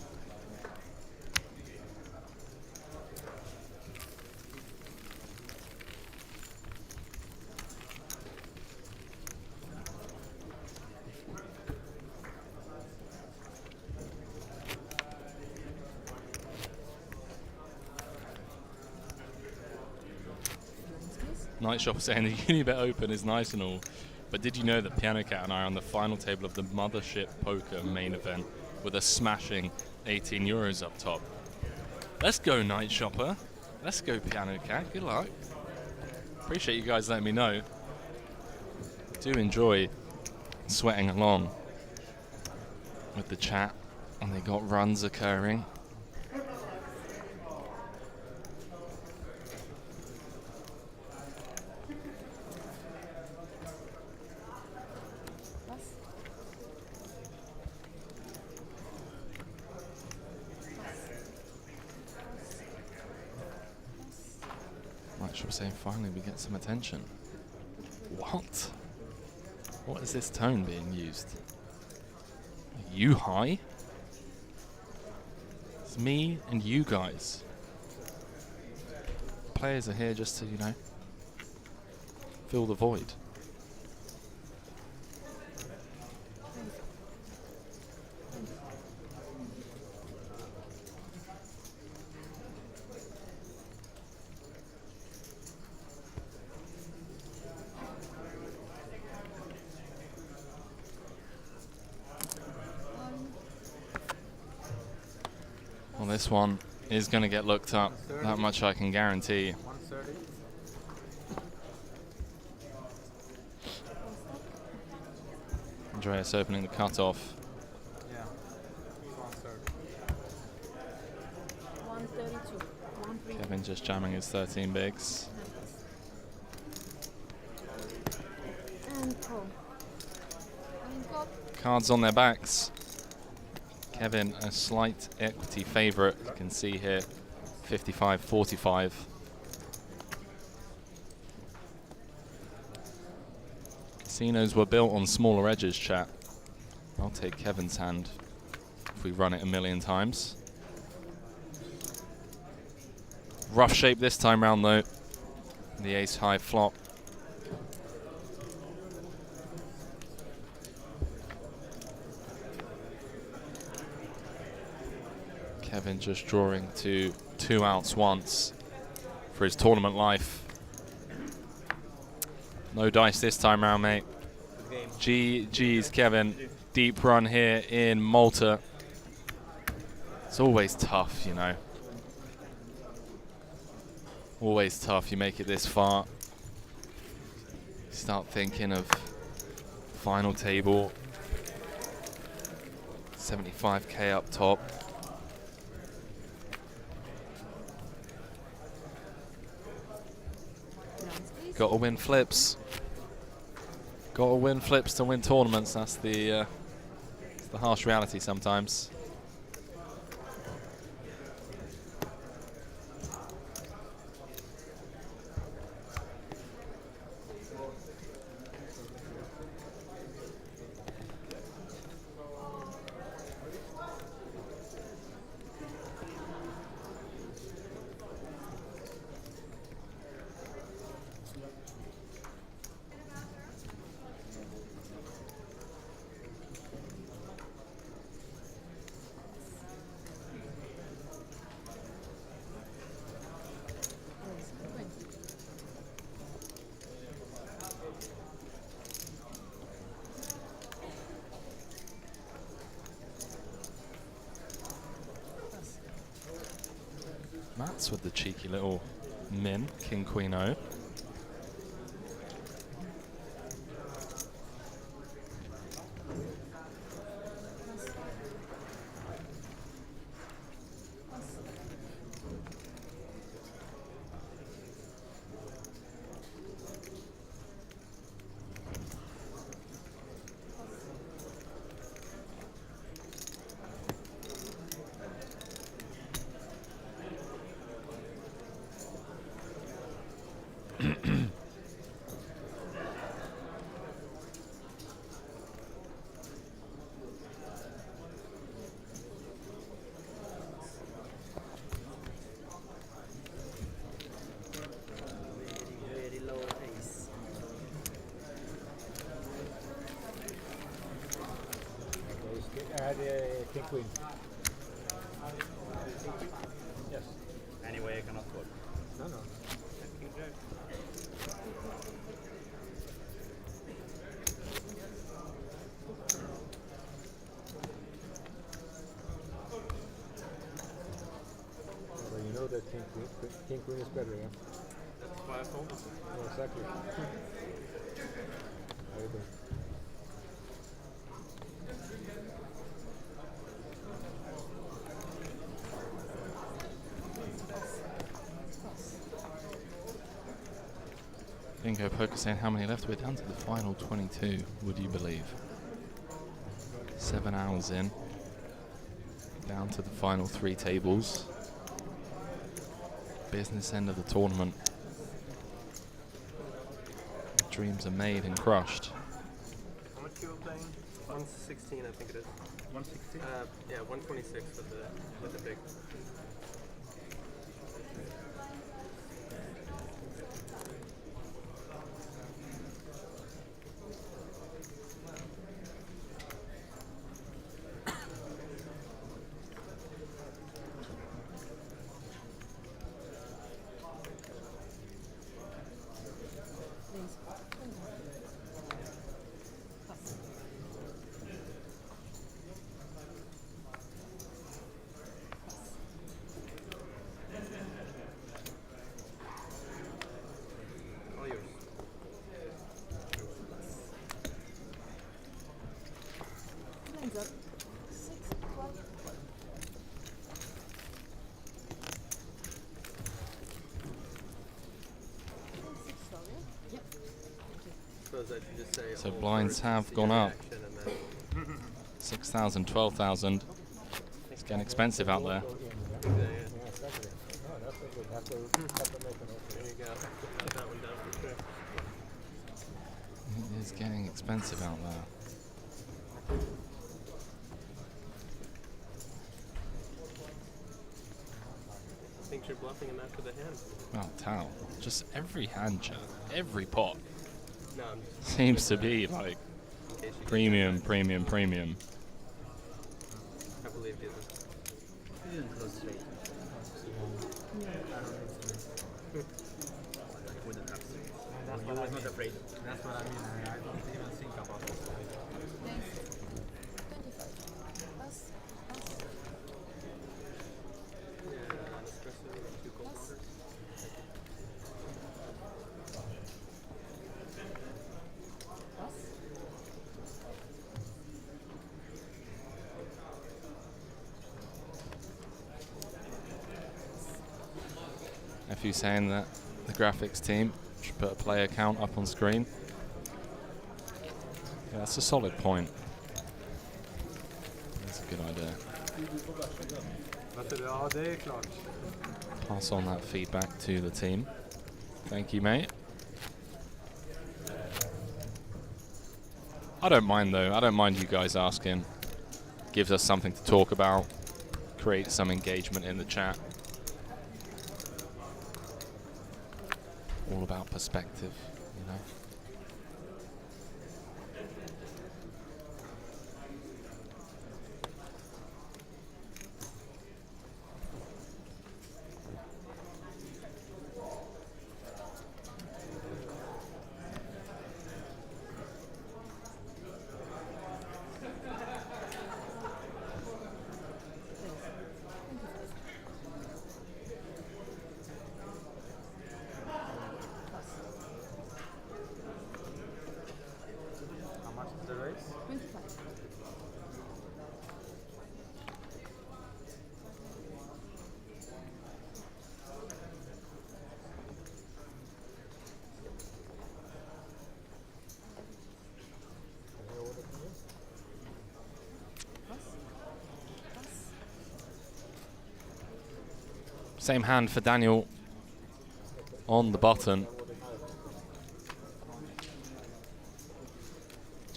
Night Shop saying the Unibet Open is nice and all, but did you know that Piano Cat and I are on the final table of the Mothership Poker main event with a smashing 18 euros up top? Let's go, Night Shopper. Let's go, Piano Cat. Good luck. Appreciate you guys letting me know. Do enjoy sweating along with the chat, and they got runs occurring. Shop saying finally we get some attention. What? What is this tone being used? Are you high? It's me and you guys. Players are here just to, you know, fill the void. Well, this one is going to get looked up. That much I can guarantee. 130. Andreas opening the cutoff. Yeah. 132. Kevin just jamming his 13 bigs. And call. And call. Cards on their backs. Kevin, a slight equity favourite. You can see here, 55-45. Casinos were built on smaller edges, chat. I'll take Kevin's hand if we run it a million times. Rough shape this time round though. The ace high flop. Kevin just drawing to 2 outs once for his tournament life. No dice this time round, mate. GG's, Kevin. Deep run here in Malta. It's always tough, you know. Always tough. You make it this far. You start thinking of final table. 75k up top. Got to win flips. Got to win flips to win tournaments. That's the harsh reality sometimes. Mats with the cheeky little min, King Queen O. Very low pace. King Queen. Yes. Anyway, I cannot fold. No, no. King Jack. Well, you know that King Queen is better, yeah? That's why I folded. Yeah, exactly. How you doing? Bingo Poker saying how many left? We're down to the final 22, would you believe? 7 hours in. Down to the final 3 tables. Business end of the tournament. Dreams are made and crushed. How much you were playing? 116, I think it is. 116? Yeah, 126 with the big. All yours. Hands up. 6, 12. Suppose I should just say So all blinds first, have see gone your up. reaction, and then 6,000, 12,000. It's getting expensive out there. yeah. Yeah, exactly. Oh, that's a good. Have to make an offer. There you go. Put that one down for sure. It is getting expensive out there. Thinks you're bluffing him after the hand. Well, Tao, just every hand chat, every pot No, I'm just seems to be like in case you premium, premium, premium. I believe you. You didn't close straight. Wouldn't have to. That's You what I was mean. not afraid. That's what I mean. I don't even think about this. 25. Pass. Pass. Yeah, an espresso with 2 cold waters. Pass. If you're saying that the graphics team should put a player count up on screen, yeah, that's a solid point. That's a good idea. Ja, det är klart. Pass on that feedback to the team. Thank you, mate. I don't mind though. I don't mind you guys asking. Gives us something to talk about. Creates some engagement in the chat. All about perspective, you know. Same hand for Daniel on the button.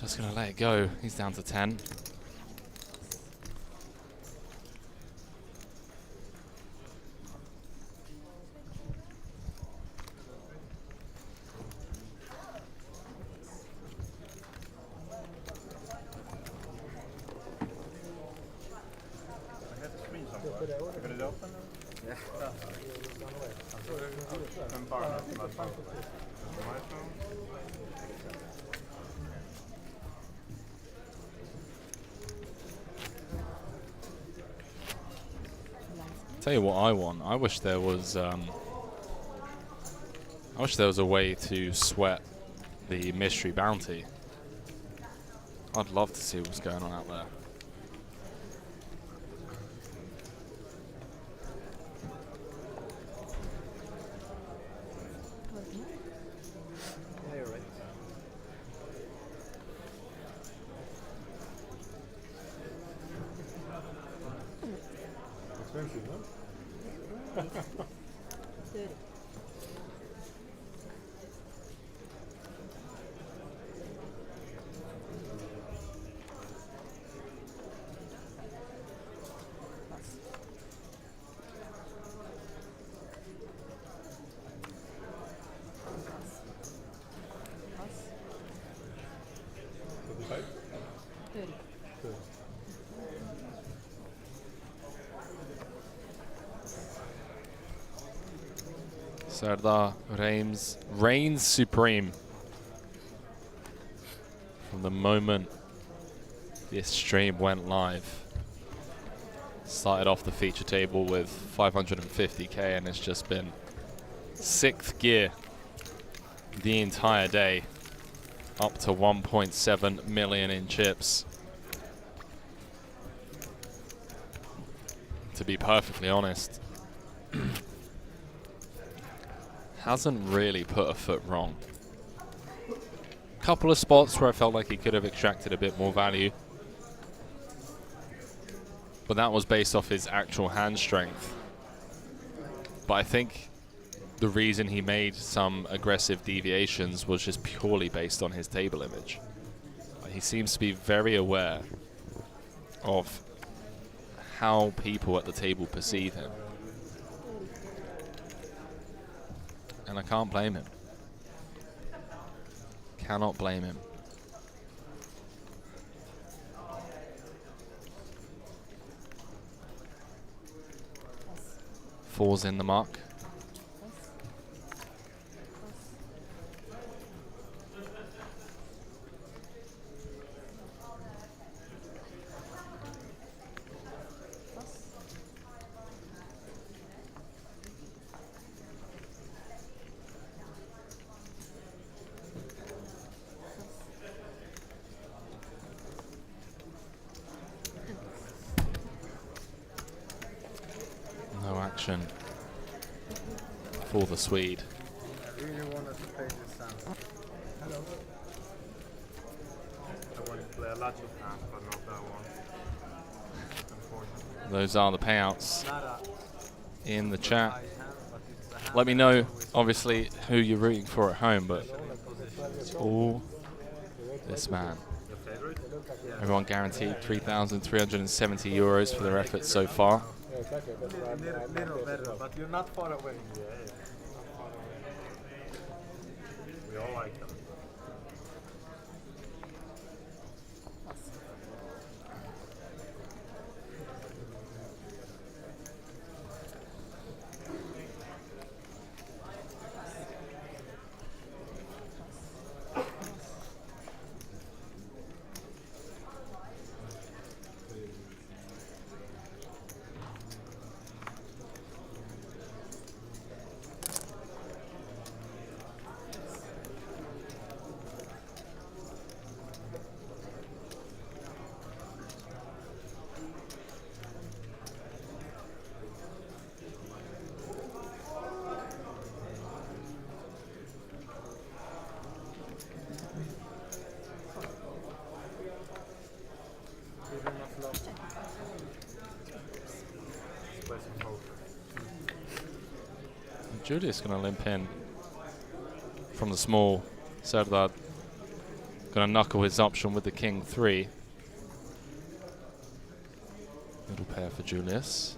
Just going to let it go. He's down to 10. Tell you what I want. I wish there was a way to sweat the mystery bounty. I'd love to see what's going on out there. Yeah, you're right. Expensive, no? 30. Serdar reigns supreme from the moment this stream went live. Started off the feature table with 550k and it's just been 6th gear the entire day, up to 1.7 million in chips. To be perfectly honest, hasn't really put a foot wrong. Couple of spots where I felt like he could have extracted a bit more value, but that was based off his actual hand strength. But I think the reason he made some aggressive deviations was just purely based on his table image. He seems to be very aware of how people at the table perceive him. And I can't blame him. Cannot blame him. Four's in the mark. No action for the Swede. I really wanted to play this hand. Hello. I wanted to play a logic hand, but not that one. Unfortunately. Those are the payouts in the chat. Let me know, obviously, who you're rooting for at home, but it's all this man. Everyone guaranteed 3,370 euros for their efforts so far. Little better, but you're not far away. Yeah. We all like them. Julius going to limp in from the small. Serdar going to knuckle his option with the king 3. Middle pair for Julius.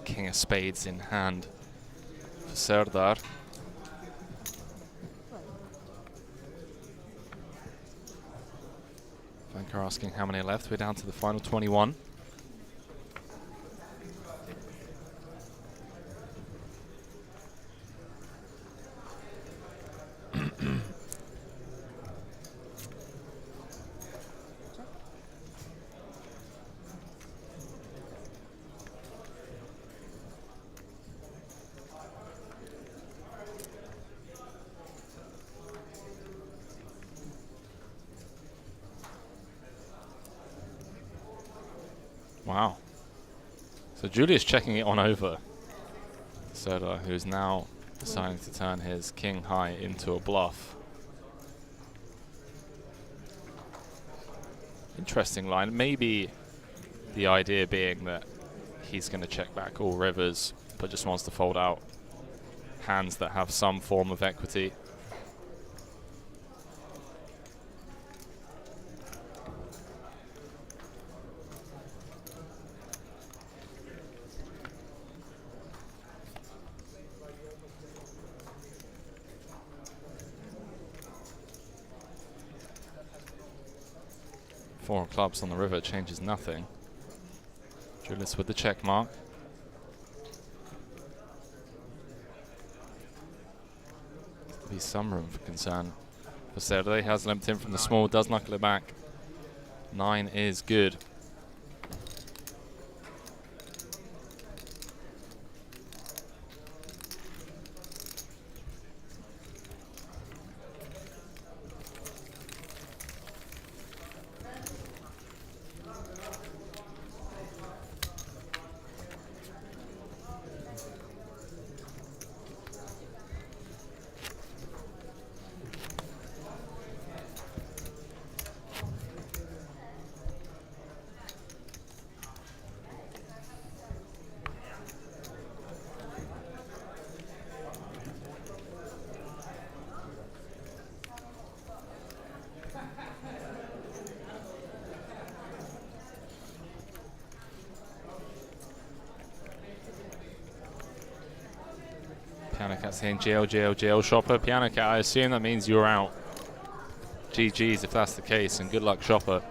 King of spades in hand for Serdar. Banker asking how many left. We're down to the final 21. Wow. So Julius checking it on over. Serdar, who's now deciding to turn his king high into a bluff. Interesting line. Maybe the idea being that he's going to check back all rivers, but just wants to fold out hands that have some form of equity. Four of clubs on the river changes nothing. Julius with the check mark. There's be some room for concern for Serdar. He has limped in from the small, does knuckle it back. 9 is good. Piano Cat saying jail shopper. Piano Cat, I assume that means you're out. GG's if that's the case, and good luck shopper.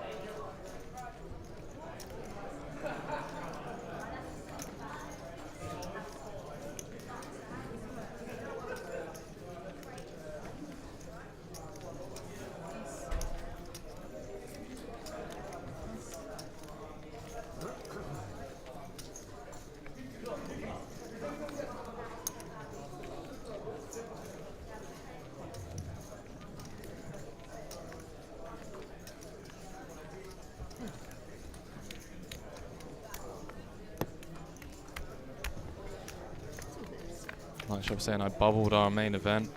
Night Shop saying I bubbled our main event.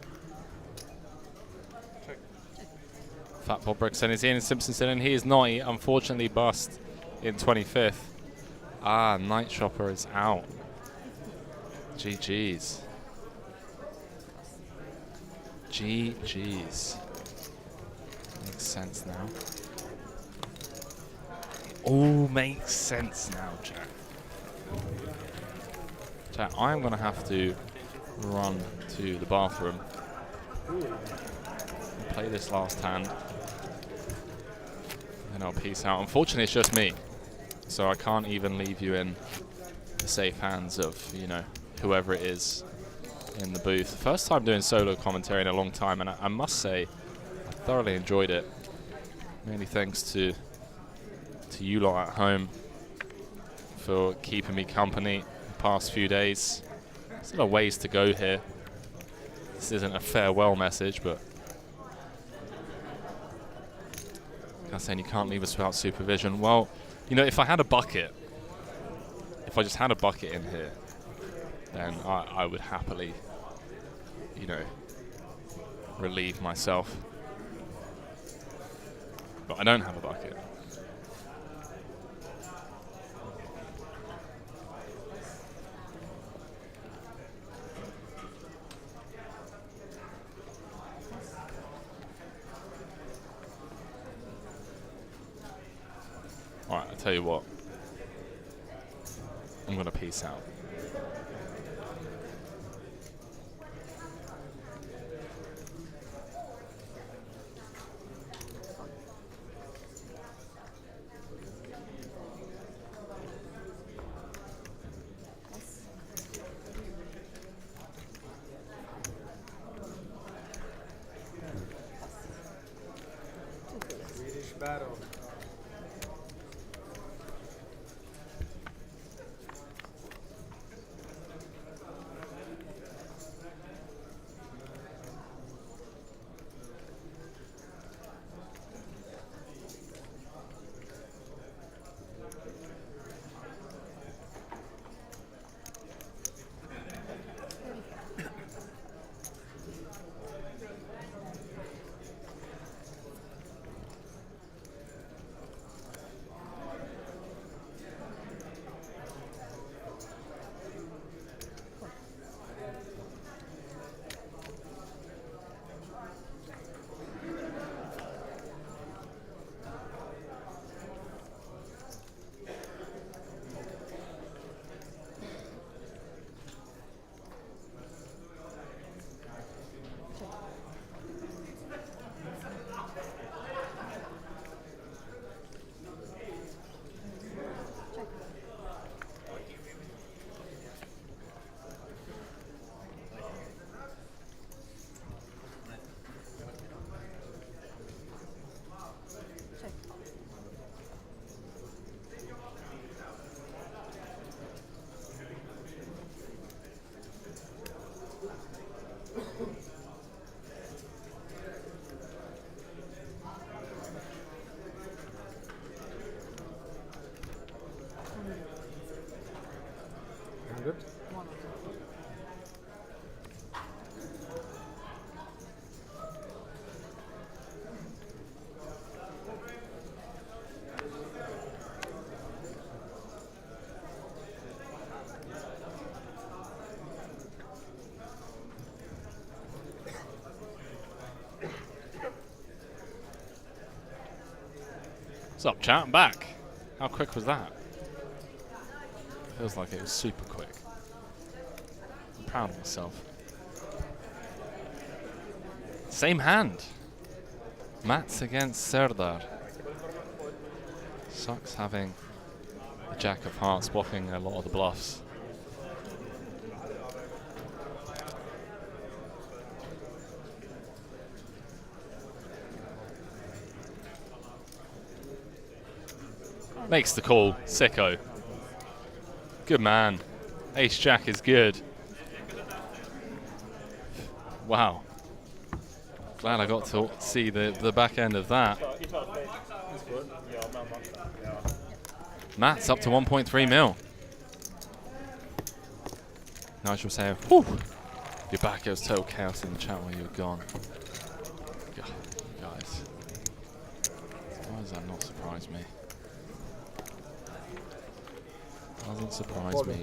Fat Bob Brick saying is Ian Simpson still in? He is not. He unfortunately bust in 25th. Ah, Night Shopper is out. GG's. GG's. Makes sense now. All makes sense now, Jack. Jack, I'm going to have to run to the bathroom. Play this last hand. And I'll peace out. Unfortunately, it's just me. So I can't even leave you in the safe hands of, you know, whoever it is in the booth. First time doing solo commentary in a long time, and I must say, I thoroughly enjoyed it. Mainly thanks to you lot at home for keeping me company the past few days. Still a ways to go here. This isn't a farewell message, but I'm saying you can't leave us without supervision. Well, you know, if I had a bucket, if I just had a bucket in here, then I would happily, you know, relieve myself. But I don't have a bucket. Alright, I'll tell you what. I'm going to peace out. Swedish battle. Good. What's up, chat? I'm back. How quick was that? Feels like it was super quick. I'm proud of myself. Same hand. Mats against Serdar. Sucks having the Jack of Hearts blocking a lot of the bluffs. Makes the call, sicko. Good man. Ace Jack is good. Wow. Glad I got to see the back end of that. Matt's up to 1.3 mil. Nigel saying, whew, your back goes total chaos in the chat while you were gone. Guys. Why does that not surprise me? Doesn't surprise me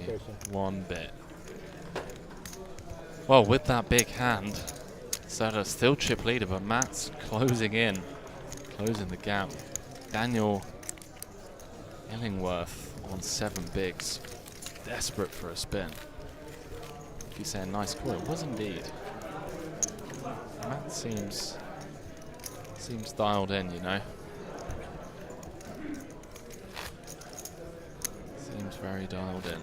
one bit. Well, with that big hand, Serdar's still chip leader, but Matt's closing in, closing the gap. Daniel Illingworth on 7 bigs, desperate for a spin. If you're saying nice call, it was indeed. Matt seems dialed in, you know. Seems very dialed in.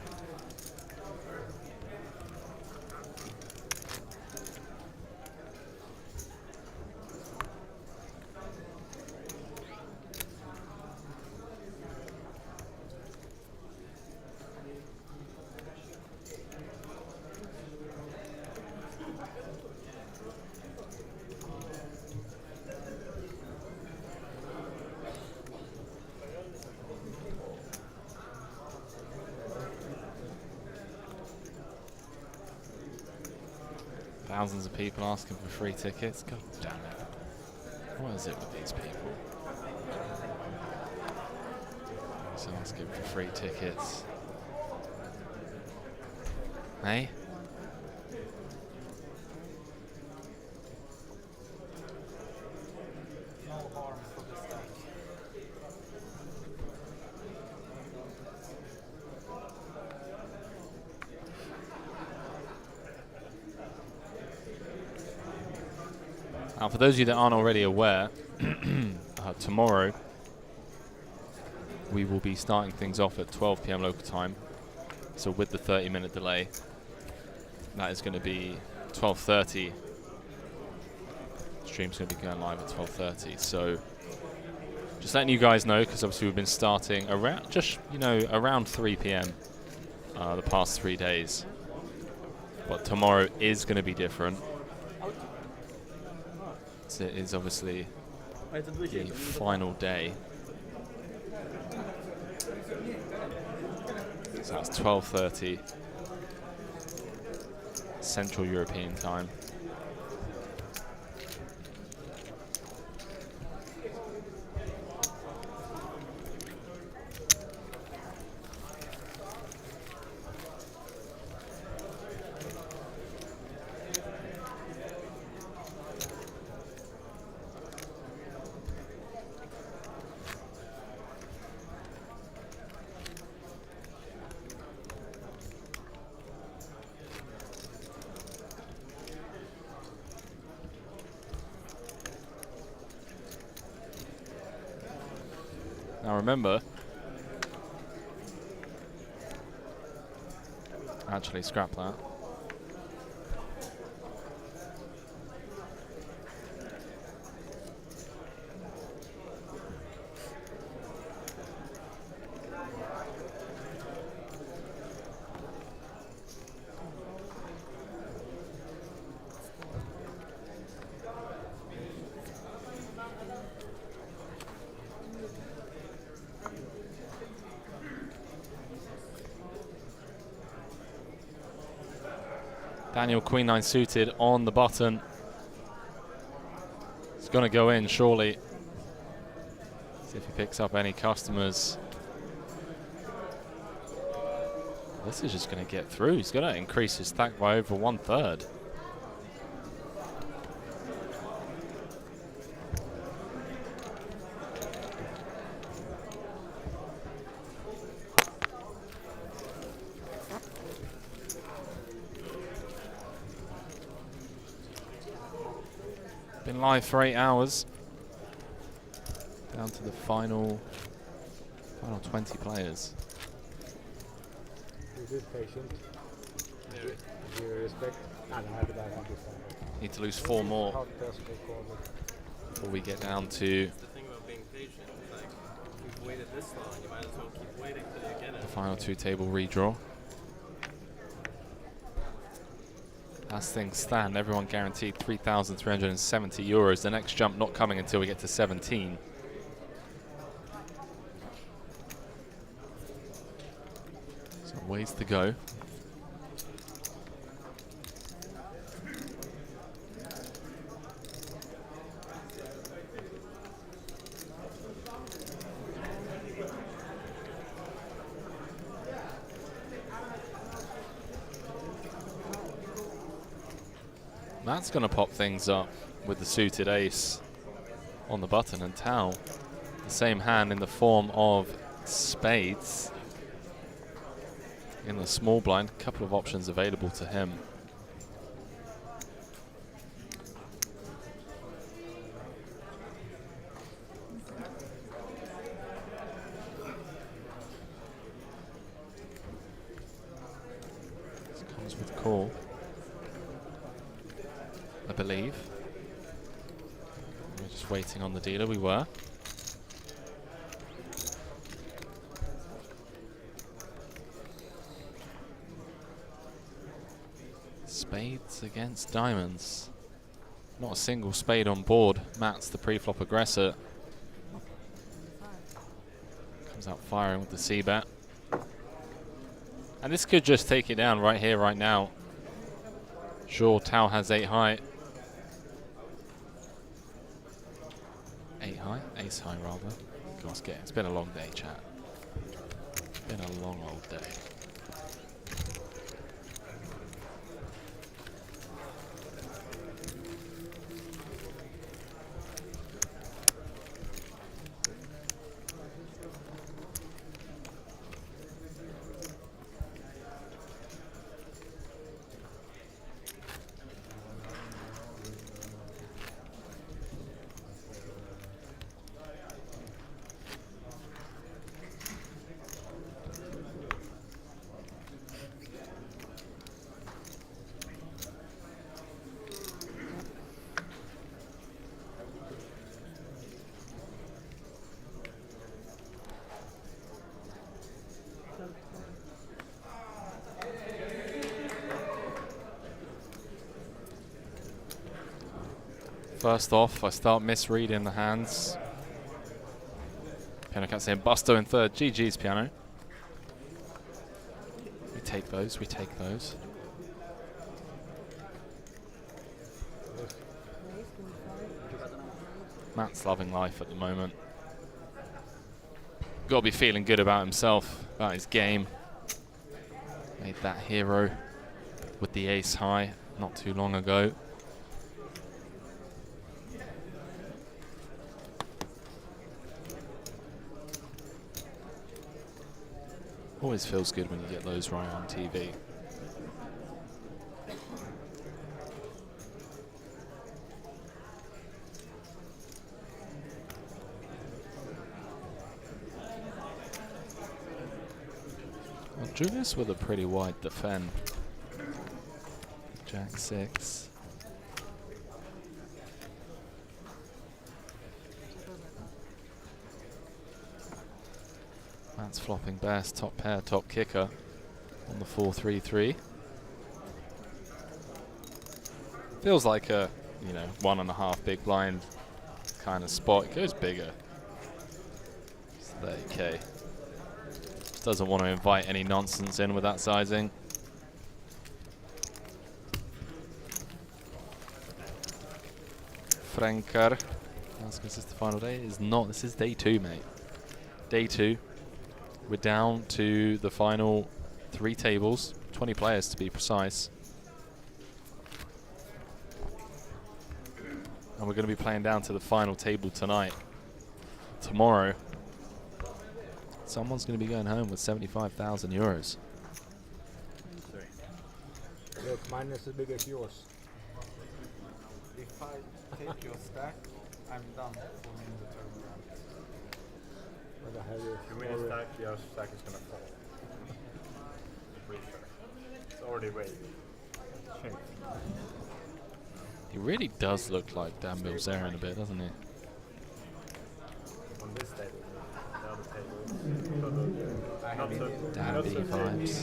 Thousands of people asking for free tickets. God damn it. What is it with these people? Just asking for free tickets. Hey? No harm for the stack. Now, for those of you that aren't already aware, tomorrow we will be starting things off at 12 p.m. local time. So with the 30-minute delay, that is going to be 12:30. Stream's going to be going live at 12:30. So just letting you guys know, because obviously we've been starting around around 3 p.m. The past 3 days. But tomorrow is going to be different. So it is obviously the final day. So that's 12:30 Central European time. Now remember, actually scrap that. Daniel, Queen 9 suited on the button. It's going to go in, surely. See if he picks up any customers. This is just going to get through. He's going to increase his stack by over 1/3. Been live for 8 hours. Down to the final 20 players. Is it patient? Do you respect? Need to lose 4 more before we get down to That's the thing about being patient. It's like, if you've waited this long, you might as well keep waiting till you get it. the final 2 table redraw. As things stand, everyone guaranteed 3,370 euros. The next jump not coming until we get to 17. So ways to go. That's going to pop things up with the suited ace on the button, and Tao, the same hand in the form of spades in the small blind. A couple of options available to him. This comes with call, I believe. We're just waiting on the dealer. We were. Spades against diamonds. Not a single spade on board. Matt's the pre-flop aggressor. Comes out firing with the C-bet. And this could just take it down right here, right now. Sure, Tao has 8 high. 8 high? Ace high, rather. Gosh, it's been a long day, chat. Been a long old day. First off, I start misreading the hands. Piano Cat saying Busto in third. GG's, Piano. We take those, we take those. Matt's loving life at the moment. Got to be feeling good about himself, about his game. Made that hero with the ace high not too long ago. Always feels good when you get those right on TV. Well, Julius with a pretty wide defend. Jack 6. Matt's flopping best, top pair, top kicker on the 4-3-3. Feels like a, 1.5 big blind kind of spot. It goes bigger. It's 30k. Just doesn't want to invite any nonsense in with that sizing. Frankar. Is this the final day? It is not. This is day 2, mate. Day 2. We're down to the final 3 tables, 20 players to be precise. And we're going to be playing down to the final table tonight. Tomorrow, someone's going to be going home with 75,000 euros. Look, mine is as big as yours. If I take your stack, I'm done for me in the third round. If you win a stack, your stack is gonna fall. Pretty sure. It's already way. He really does look like Dan Bilzerian a bit, doesn't he? On this table, the other table. Dan B vibes.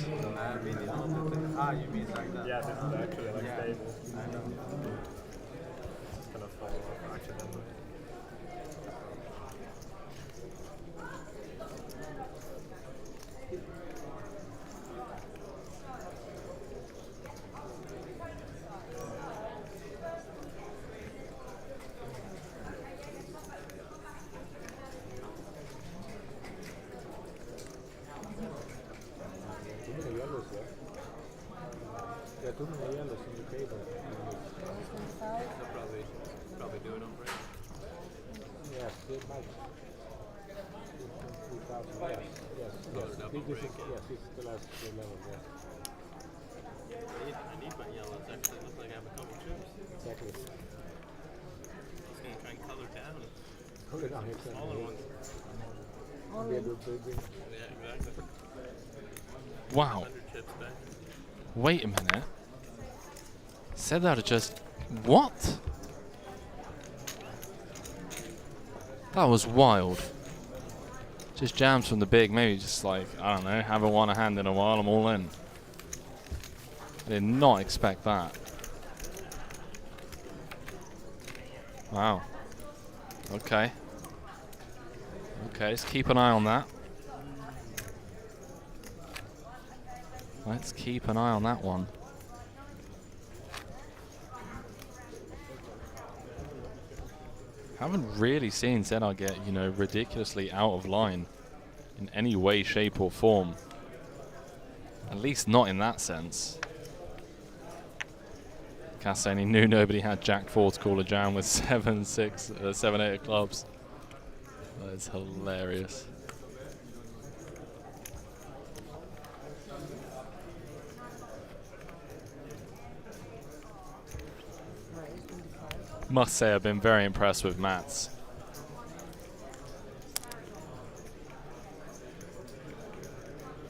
You mean like that? Yeah, this is actually like stable. I know. It's gonna fall off accidentally. Too many yellows on the table. They'll probably do it on break. Yes, they might. 3,000, yes. Yes, this is the last level, yes. I need my yellows, actually. It looks like I have a couple chips. Exactly. Just gonna try and color down. Color down, exactly. Smaller ones. Yeah, exactly. Wow. 100 chips back. Wait a minute. Said that just... What? That was wild. Just jams from the big. Maybe just like, I don't know, haven't won a hand in a while. I'm all in. I did not expect that. Wow. Okay. Okay, let's keep an eye on that. Let's keep an eye on that one. Haven't really seen Zedar get, ridiculously out of line in any way, shape or form. At least not in that sense. Cassani knew nobody had Jack 4 to call a jam with 7, 6, 7, 8 of clubs. That is hilarious. Must say I've been very impressed with Mats.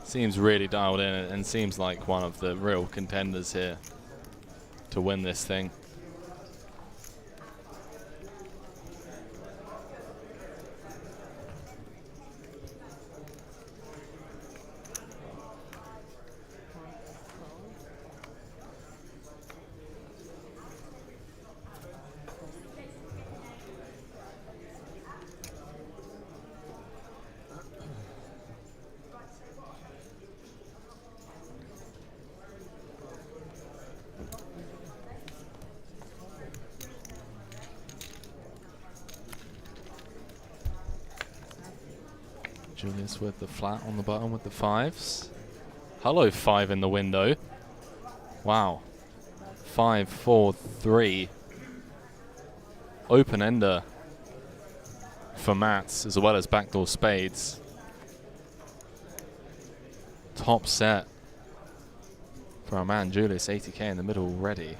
Seems really dialed in and seems like one of the real contenders here to win this thing. Julius with the flat on the button with the 5s. Hello, 5 in the window. Wow. 5, 4, 3. Open ender for Mats, as well as backdoor spades. Top set for our man Julius, 80k in the middle already.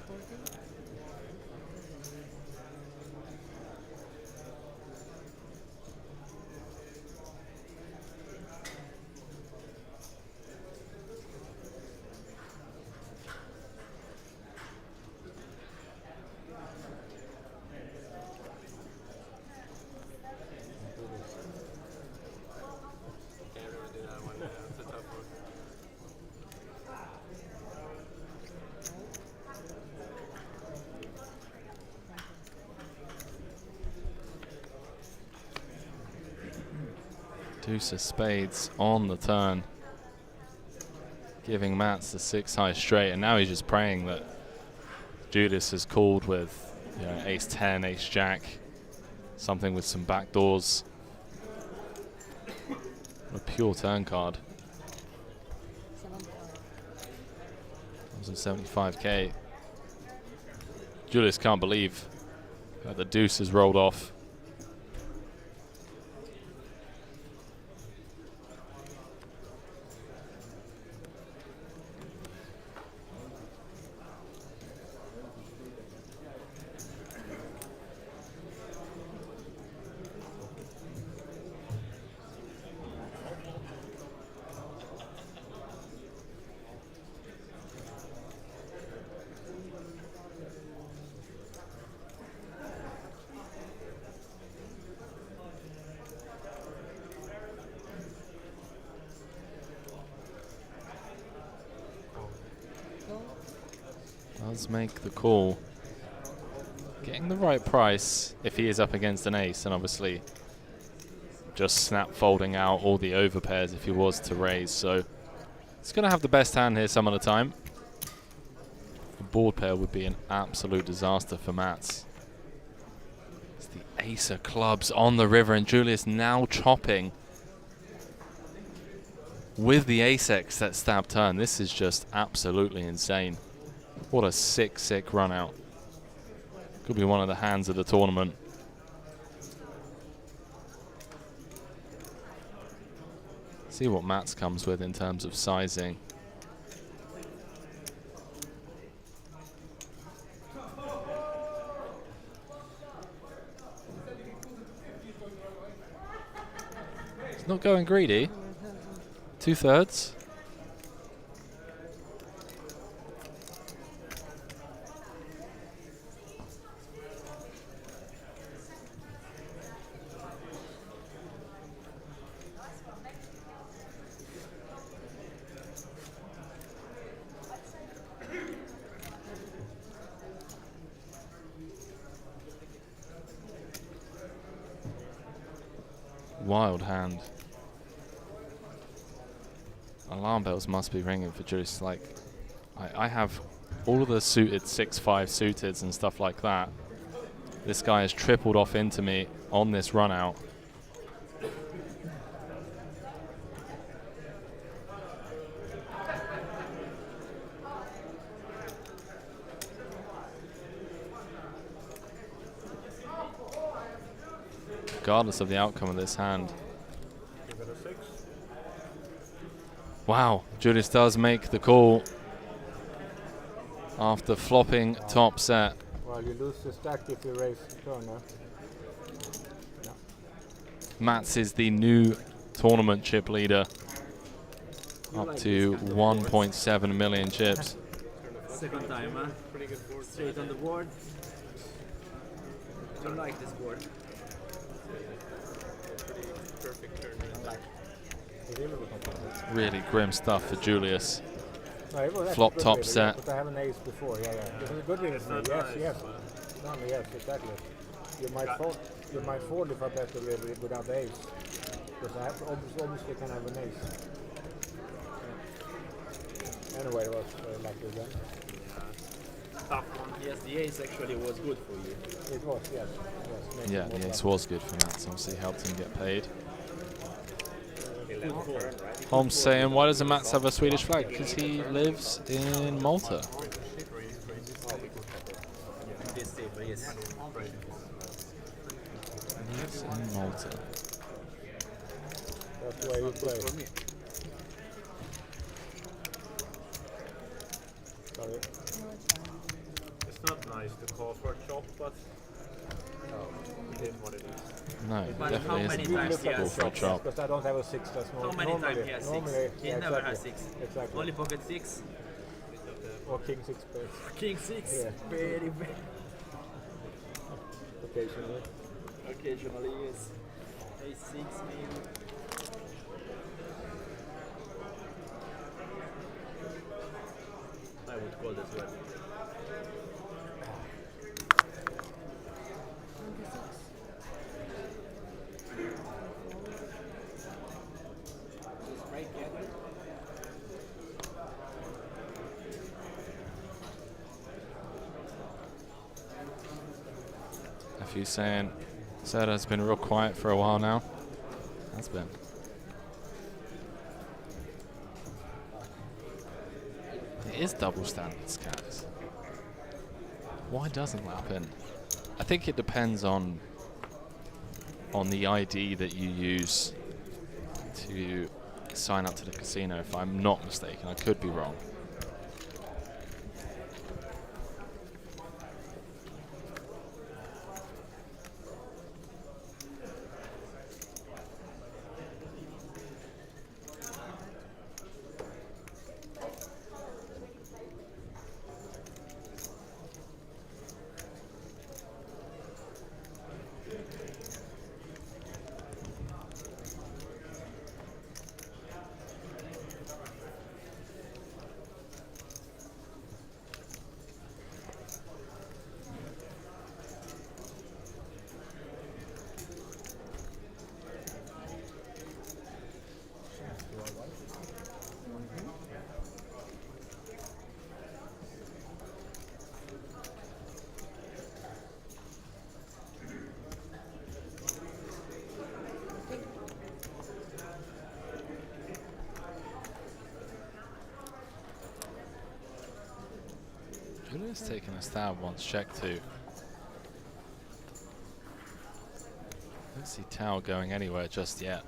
Deuce of spades on the turn, giving Mats the 6 high straight, and now he's just praying that Julius has called with, you know, ace 10, ace jack, something with some backdoors. A pure turn card. 175k. Julius can't believe that the deuce has rolled off. Does make the call. Getting the right price if he is up against an ace, and obviously just snap folding out all the overpairs if he was to raise. So it's going to have the best hand here some of the time. The board pair would be an absolute disaster for Mats. It's the ace of clubs on the river, and Julius now chopping with the ace-x that stab turn. This is just absolutely insane. What a sick run out. Could be one of the hands of the tournament. See what Mats comes with in terms of sizing. It's not going greedy. 2/3. Wild hand. Alarm bells must be ringing for Julius. Like, I have all of the suited 6-5 suiteds and stuff like that. This guy has tripled off into me on this run out. Regardless of the outcome of this hand. Give it a 6. Wow, Julius does make the call after flopping top set. Well, you lose the stack if you raise the turn, huh? No. Mats is the new tournament chip leader, up to 1.7 million chips. Second time, huh? Pretty good board. Straight on the board. I like this board. Pretty perfect turn. Really grim stuff for Julius. No, it was Flop actually top good set. But I have an ace before, yeah. It was a good reader for me, yes. No, yes, exactly. You might fold if I bet the river without the ace. Because I have obviously can have an ace. Yeah. Anyway, it was lucky again. Tough one. Yes, the ace actually was good for you. It was, yes. Yeah, the ace was good for Mats. Obviously helped him get paid. Holmes saying, why doesn't Mats have a Swedish flag? Because he lives in Malta. Lives in Malta. That's why we play. Sorry. It's not nice to call for a chop, but it is what it is. No, But definitely how isn't many nice times to he call has for a six? chop. Because I don't have a 6. That's How many times he has 6? He Yeah, never exactly. has 6. Exactly. Only pocket 6. Or king 6 pairs. King 6. Yeah. Very, very. Occasionally. Occasionally, yes. Ace 6 maybe. I would call this one. If you're saying Serda's been real quiet for a while now, has been. It is double standards, cats. Why doesn't lap in? I think it depends on the ID that you use to sign up to the casino, if I'm not mistaken. I could be wrong. Julia's taking a stab once check 2. Don't see Tao going anywhere just yet.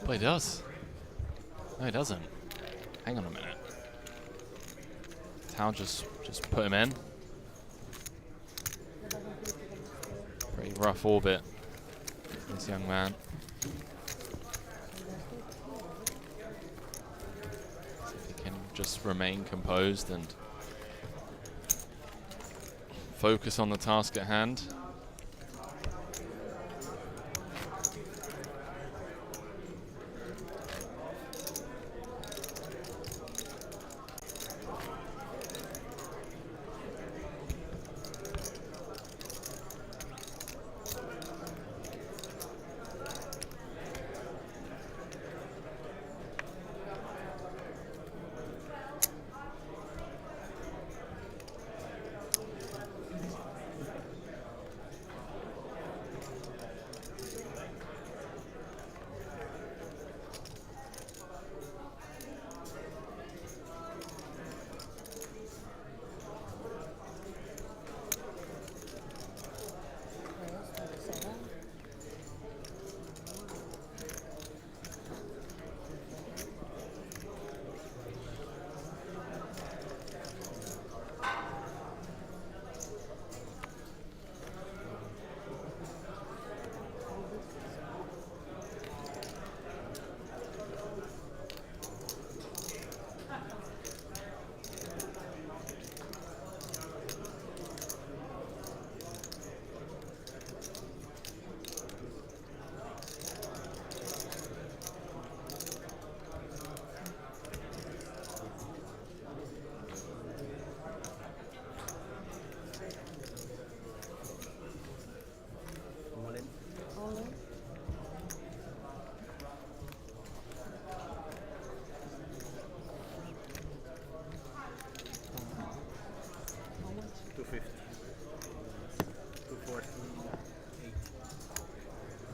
But he does. No, he doesn't. Hang on a minute. Tao just put him in. Pretty rough orbit, this young man. If he can just remain composed and focus on the task at hand.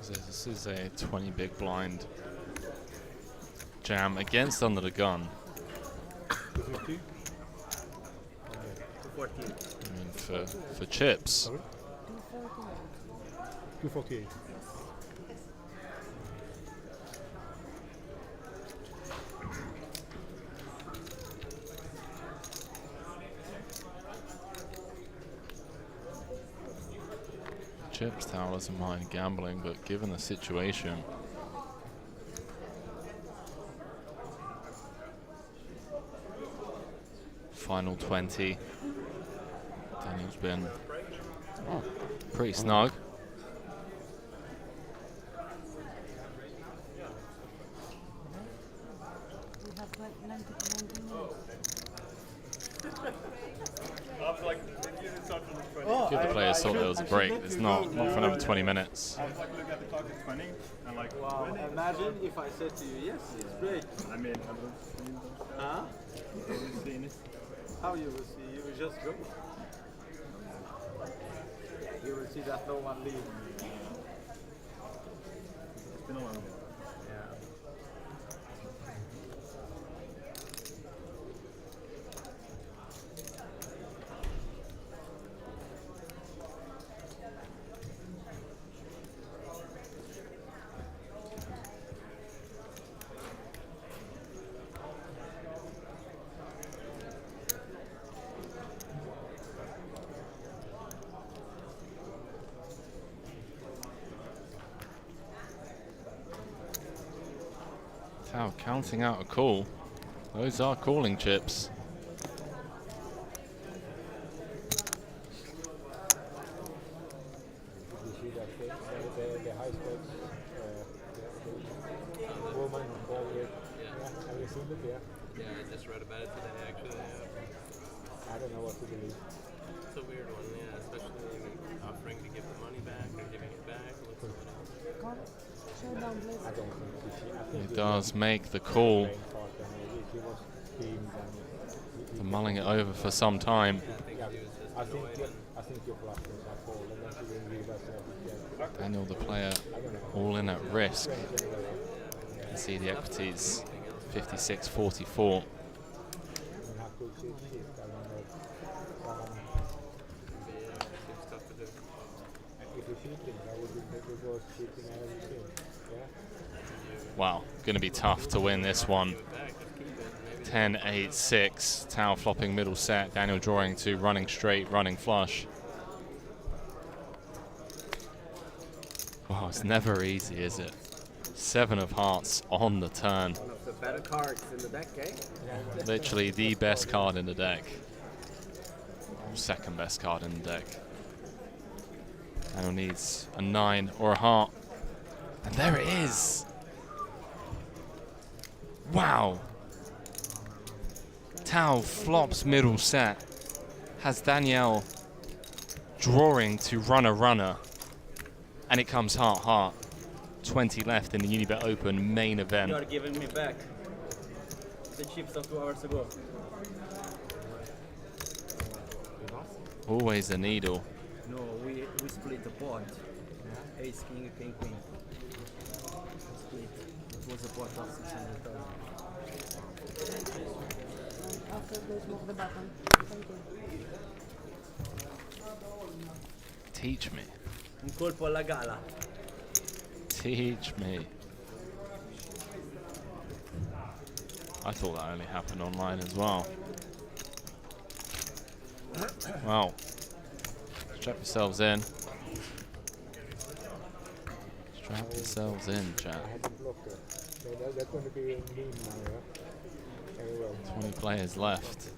This is a 20 big blind jam against under the gun. 250? 214. I mean, for chips. Sorry? 248. Chips Tao doesn't mind gambling, but given the situation, final 20. Daniel's been pretty snug. We have like 90 minutes. Give the players thought there was a break. It's not for another 20 minutes. I was like, look at the clock, it's 20, and like, Wow, imagine if I said to you, yes, it's great. I mean, I don't see Huh? seen it. How you will see? You will just go. You will see that no one leaves. It's been a while. Yeah. Tao counting out a call. Those are calling chips. You see that thing? The high spots, the woman ball with. Yeah, have you seen it? Yeah. Yeah, I just read about it today, actually. Yeah. I don't know what to believe. It's a weird one, yeah, especially offering to give the money back or giving it back. Looks like Come, show down, please. I don't think you see. I think He does make the call. If he was team, then They're mulling it over for some time. I think your blasters are full, and then you will realize that. Daniel, the player, all in at risk. You can see the equities, 56-44. Wow, going to be tough to win this one. 10-8-6. Tao flopping middle set. Daniel drawing to running straight, running flush. Wow, it's never easy, is it? 7 of hearts on the turn. one of the better cards in the deck, eh? Literally the best card in the deck. Second best card in the deck. Daniel needs a 9 or a heart. And there it is! Wow! Tao flops middle set. Has Danielle drawing to runner. And it comes heart. 20 left in the Unibet Open main event. You are giving me back the chips of 2 hours ago. Always a needle. No, we split the pot. Ace, king, king, queen. Split. It was a pot of 600,000. After this, move the button. Thank you. Teach me. Un colpo alla gala. Teach me. I thought that only happened online as well. Wow. Strap yourselves in. Strap yourselves in, chat. That's going to be a meme now, yeah? Very well. 20 players left.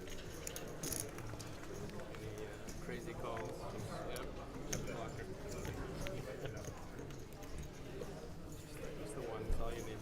Crazy calls. Just the one, that's all you need.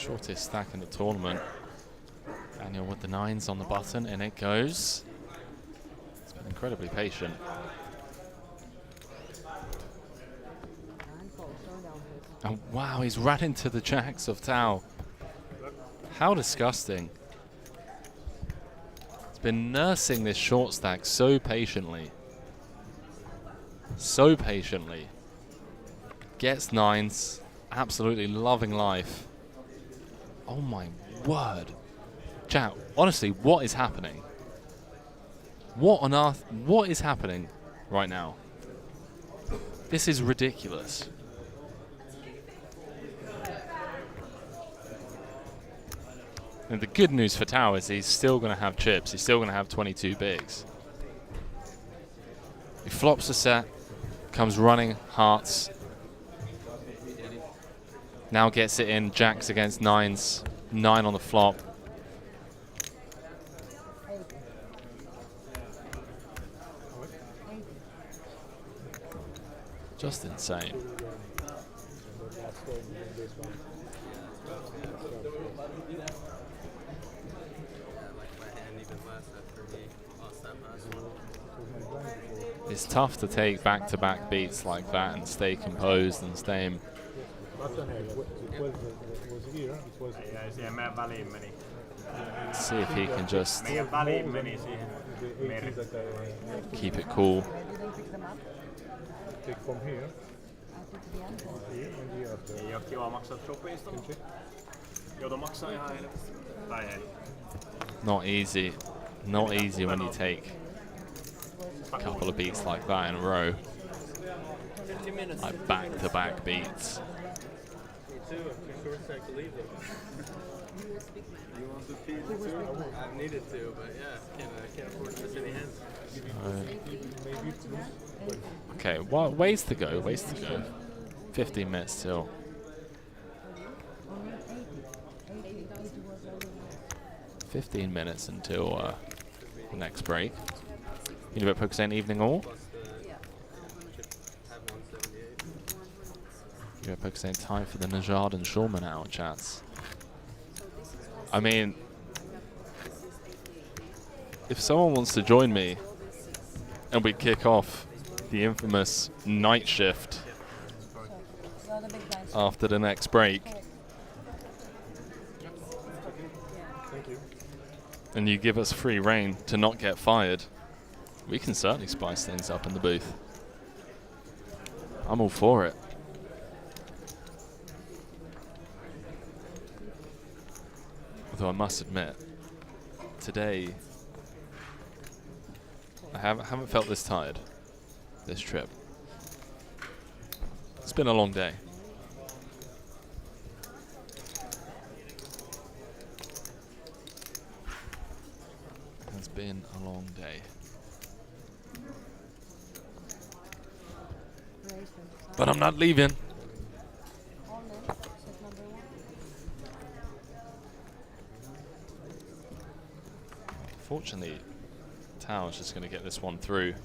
Shortest stack in the tournament. Daniel with the 9s on the button, and it goes. It's been incredibly patient. Oh wow, he's ran into the jacks of Tao. How disgusting. He's been nursing this short stack so patiently. So patiently. Gets 9s, absolutely loving life. Oh my word. Chat, honestly, what is happening? What on earth, what is happening right now? This is ridiculous. And the good news for Tao is he's still going to have chips. He's still going to have 22 bigs. He flops a set, comes running hearts. Now gets it in, jacks against 9s. 9 on the flop. Just insane. It's tough to take back-to-back beats like that and stay composed and stay. See if he can just keep it cool. Take from here. Ei oo kiva maksaa chopeista. Joutuu maksaa ihan helposti. Tai ei. Not easy. Not easy when you take a couple of beats like that in a row. Like back-to-back beats. Me too. I'm too short stack to leave them. You want to pee too? I've needed to, but yeah, I can't afford to miss any hands. Okay, well, ways to go, ways to go. 15 minutes still. $15 minutes until the next break. Unibet Poker St evening all. Unibet Poker St time for the Najad and Shulman hour chats. I mean, if someone wants to join me and we kick off the infamous night shift after the next break, and you give us free reign to not get fired, we can certainly spice things up in the booth. I'm all for it. Although I must admit, today I haven't felt this tired this trip. It's been a long day. It's been a long day. But I'm not leaving. Fortunately, Tao's just going to get this one through.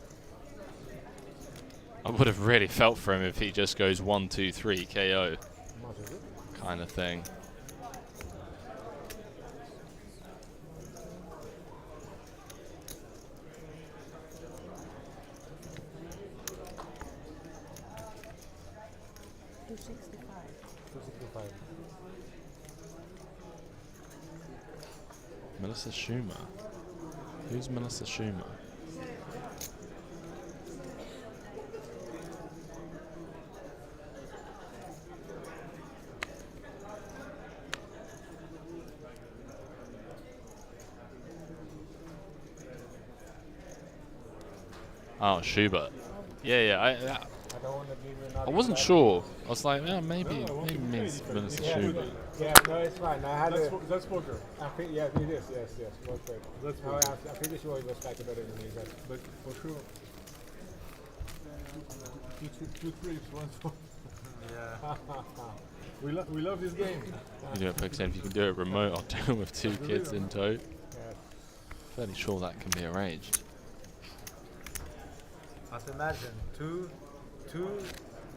I would have really felt for him if he just goes 1, 2, 3 KO kind of thing. Melissa Schumer. Who's Melissa Schumer? Oh, Schubert. Yeah. I wasn't sure. I was like, yeah, maybe means Melissa Schubert. Yeah, no, it's fine. I had that's poker. Yeah, it is. Yes. That's poker. I'm pretty sure it was like better than me, but for sure. Two trips, one for. Yeah. we love this game. You know, for example, if you can do it remote, I'll do it with 2 kids in tow. Yeah. Fairly sure that can be arranged. But imagine two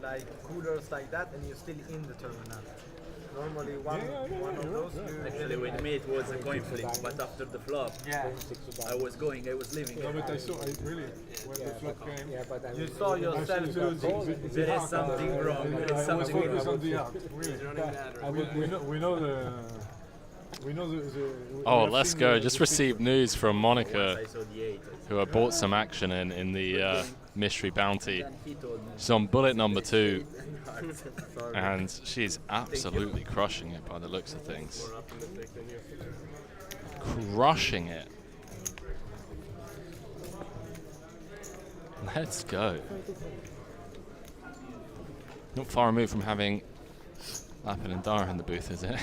like coolers like that, and you're still in the tournament. Normally one of those. Actually, with me it was a coin flip, but after the flop, I was leaving. No, but I saw it really when the flop came. Yeah, but I You saw yourself losing. There is something wrong. There is I was something focused wrong. on the art. Really. We know the. Oh, we have let's seen go. the Just picture. received news from Monica, I saw the 8. who have bought some action in the mystery bounty. Then he told me. She's on bullet number 2, Sorry. and she's absolutely crushing it by the looks of things. More optimistic than you. Crushing it. Let's go. Not far removed from having Lappin and Dara in the booth, is it?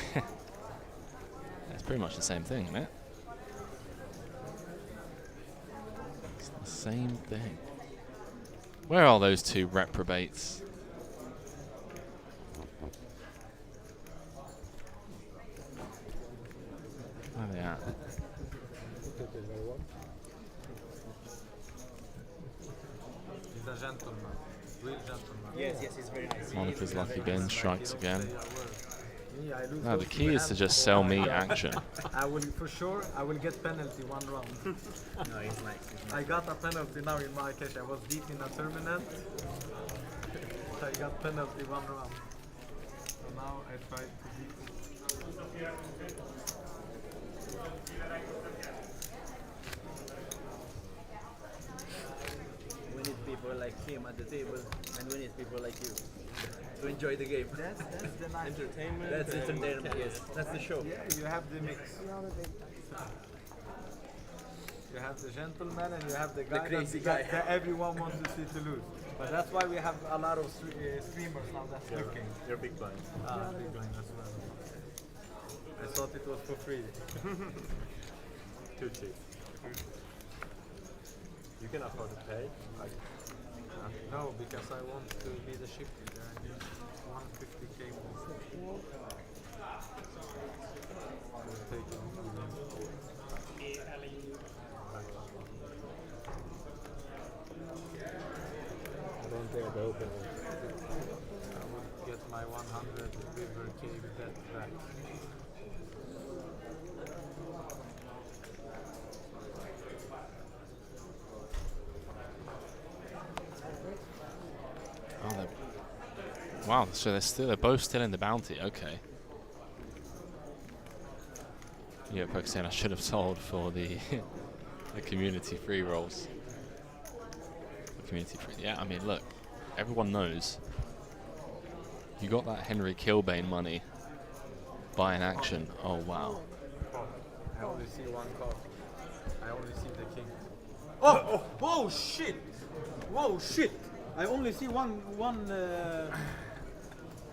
It's pretty much the same thing, isn't it? It's the same thing. Where are those two reprobates? Where are they at? He's a gentleman, real gentleman. Yes, it's very nice. Monica's lucky bin strikes again. Me, I lose No, the those key two is to hands just before sell I- me action. I will for sure. I will get penalty one round. No, it's nice. I got a penalty now in my cash. I was deep in a tournament. I got penalty one round. So now I try to beat. We need people like him at the table, and we need people like you to enjoy the game. That's the nice Entertainment. That's and entertainment. Yes, that's the show. Yeah, you have the mix. You have the gentleman and you have the guy crazy that guy. everyone wants to see to lose. But that's why we have a lot of streamers now that's looking. You're big blind. Big blind as well. I thought it was for free. Too cheap. You can afford to pay. No, because I want to be the ship leader. I need 150k more. We'll take it. I don't think I'll open it. I would get my 100 river cave debt back. Oh, wow, so they're both still in the bounty. Okay. Yeah, Pakistan, I should have sold for the the community free rolls. The community free. Yeah, I mean, look, everyone knows you got that Henry Kilbane money buying action. Oh wow. I only see one card. I only see the king. Oh! Whoa! Shit! Whoa! Shit! I only see one.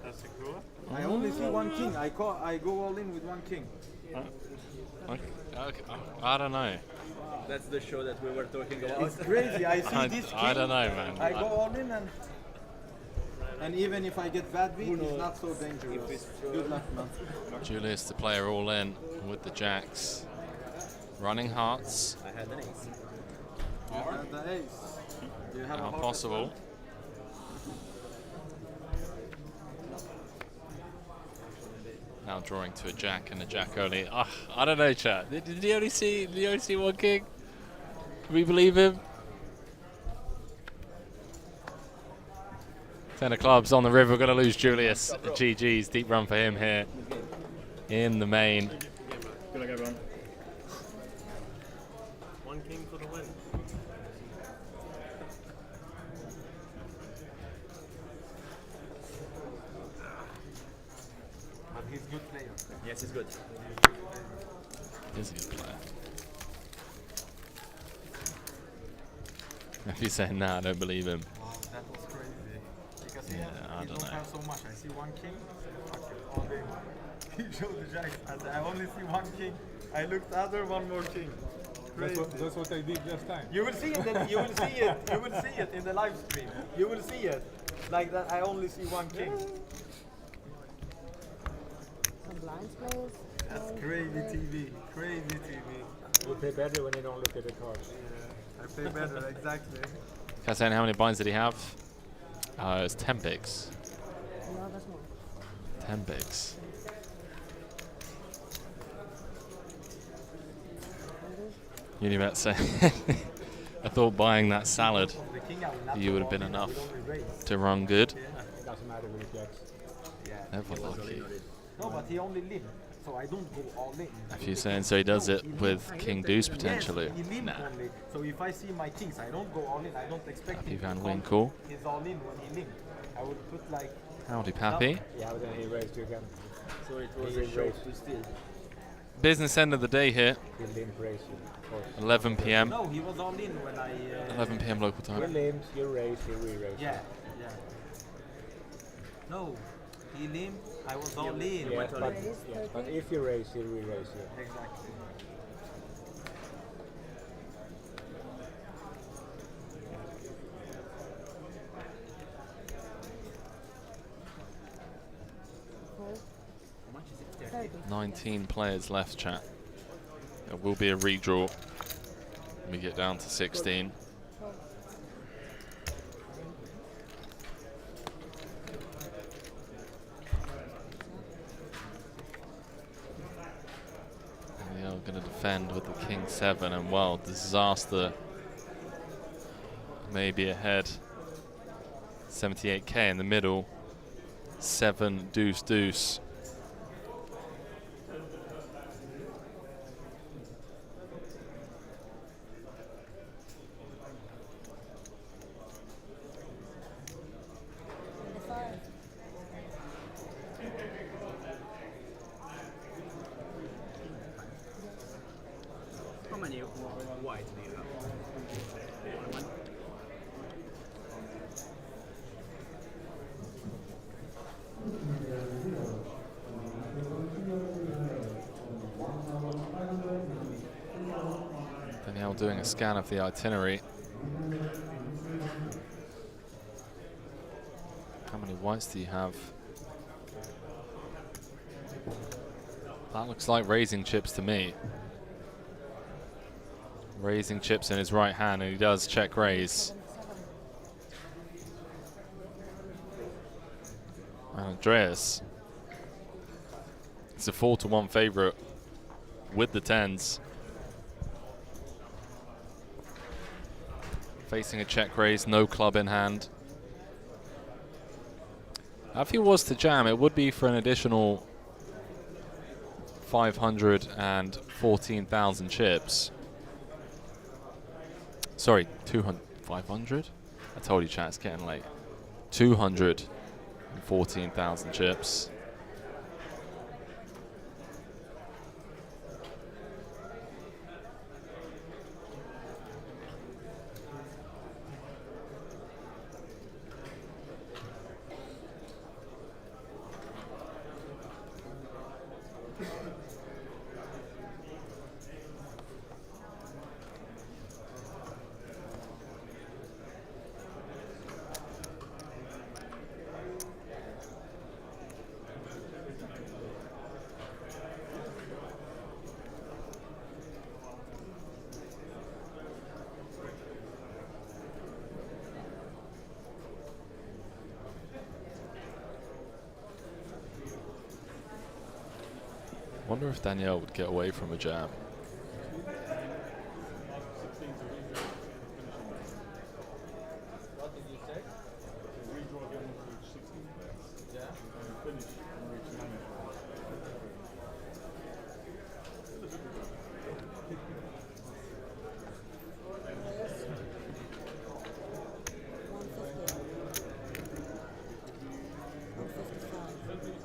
That's a cool. I only see one king. I go all in with one king. Okay. I don't know. That's the show that we were talking about. It's crazy. I see this king. I don't know, man. I go all in and even if I get bad beat, it's not so dangerous. Good luck, man. Julius, the player, all in with the jacks, running hearts. I had an ace. You have the ace. Do you have How a heart? possible? Now drawing to a jack and a jack only. I don't know, chat. Did he only see one king? Can we believe him? 10 of clubs on the river. We're going to lose Julius. GG's. Deep run for him here in the main. Good luck, everyone. One king for the win. But he's good player. Yes, it's good. He's a good player. If he's saying nah, I don't believe him. Wow, that was crazy. Because Yeah, I he don't don't know. have so much. I see one king. Fuck it, all day. He showed the jack. And I only see one king. I looked other, one more king. Crazy. That's what I did last time. You will see it. You will see it. You will see it in the live stream. You will see it. Like that. I only see one king. Some blinds players. That's crazy TV. Crazy TV. You play better when you don't look at the cards. Yeah, I play better. Exactly. Kasan, how many blinds did he have? It's 10 bigs. No, that's more. 10 bigs. Unibet saying, I thought buying that salad you would have been enough to run good. It doesn't matter with the jacks. Never lucky. No, but he only limp, so I don't go all in. If you're saying so he does it with King Deuce potentially. Yes, he limp only. So if I see my kings, I don't go all in. I don't expect Happy him Van to come. Winkle. He's all in when he limp. I would put like... Howdy, Pappy. Yeah, but then he raised you again. So it was a show to steal. Business end of the day here. He limp raised you, of course. 11 p.m. No, he was all in when I... 11 p.m. local time. You limped, you raised, you re-raised. Yeah, yeah. No, he limped, I was all in. Yes, but if you raise, you re-raise you. Exactly. How much is it? 19 players left, chat. There will be a redraw when we get down to 16. And they are going to defend with the King 7, and well, disaster maybe ahead. 78k in the middle. 7 deuce deuce. How many white do you have? One. Danielle doing a scan of the itinerary. How many whites do you have? That looks like raising chips to me. Raising chips in his right hand, and he does check raise. And Andreas is a 4-1 favorite with the 10s. Facing a check raise, no club in hand. If he was to jam, it would be for an additional 514,000 chips. Sorry, 500? I told you, chat, it's getting late. 214,000 chips. Wonder if Danielle would get away from a jam. What did you say? Yeah.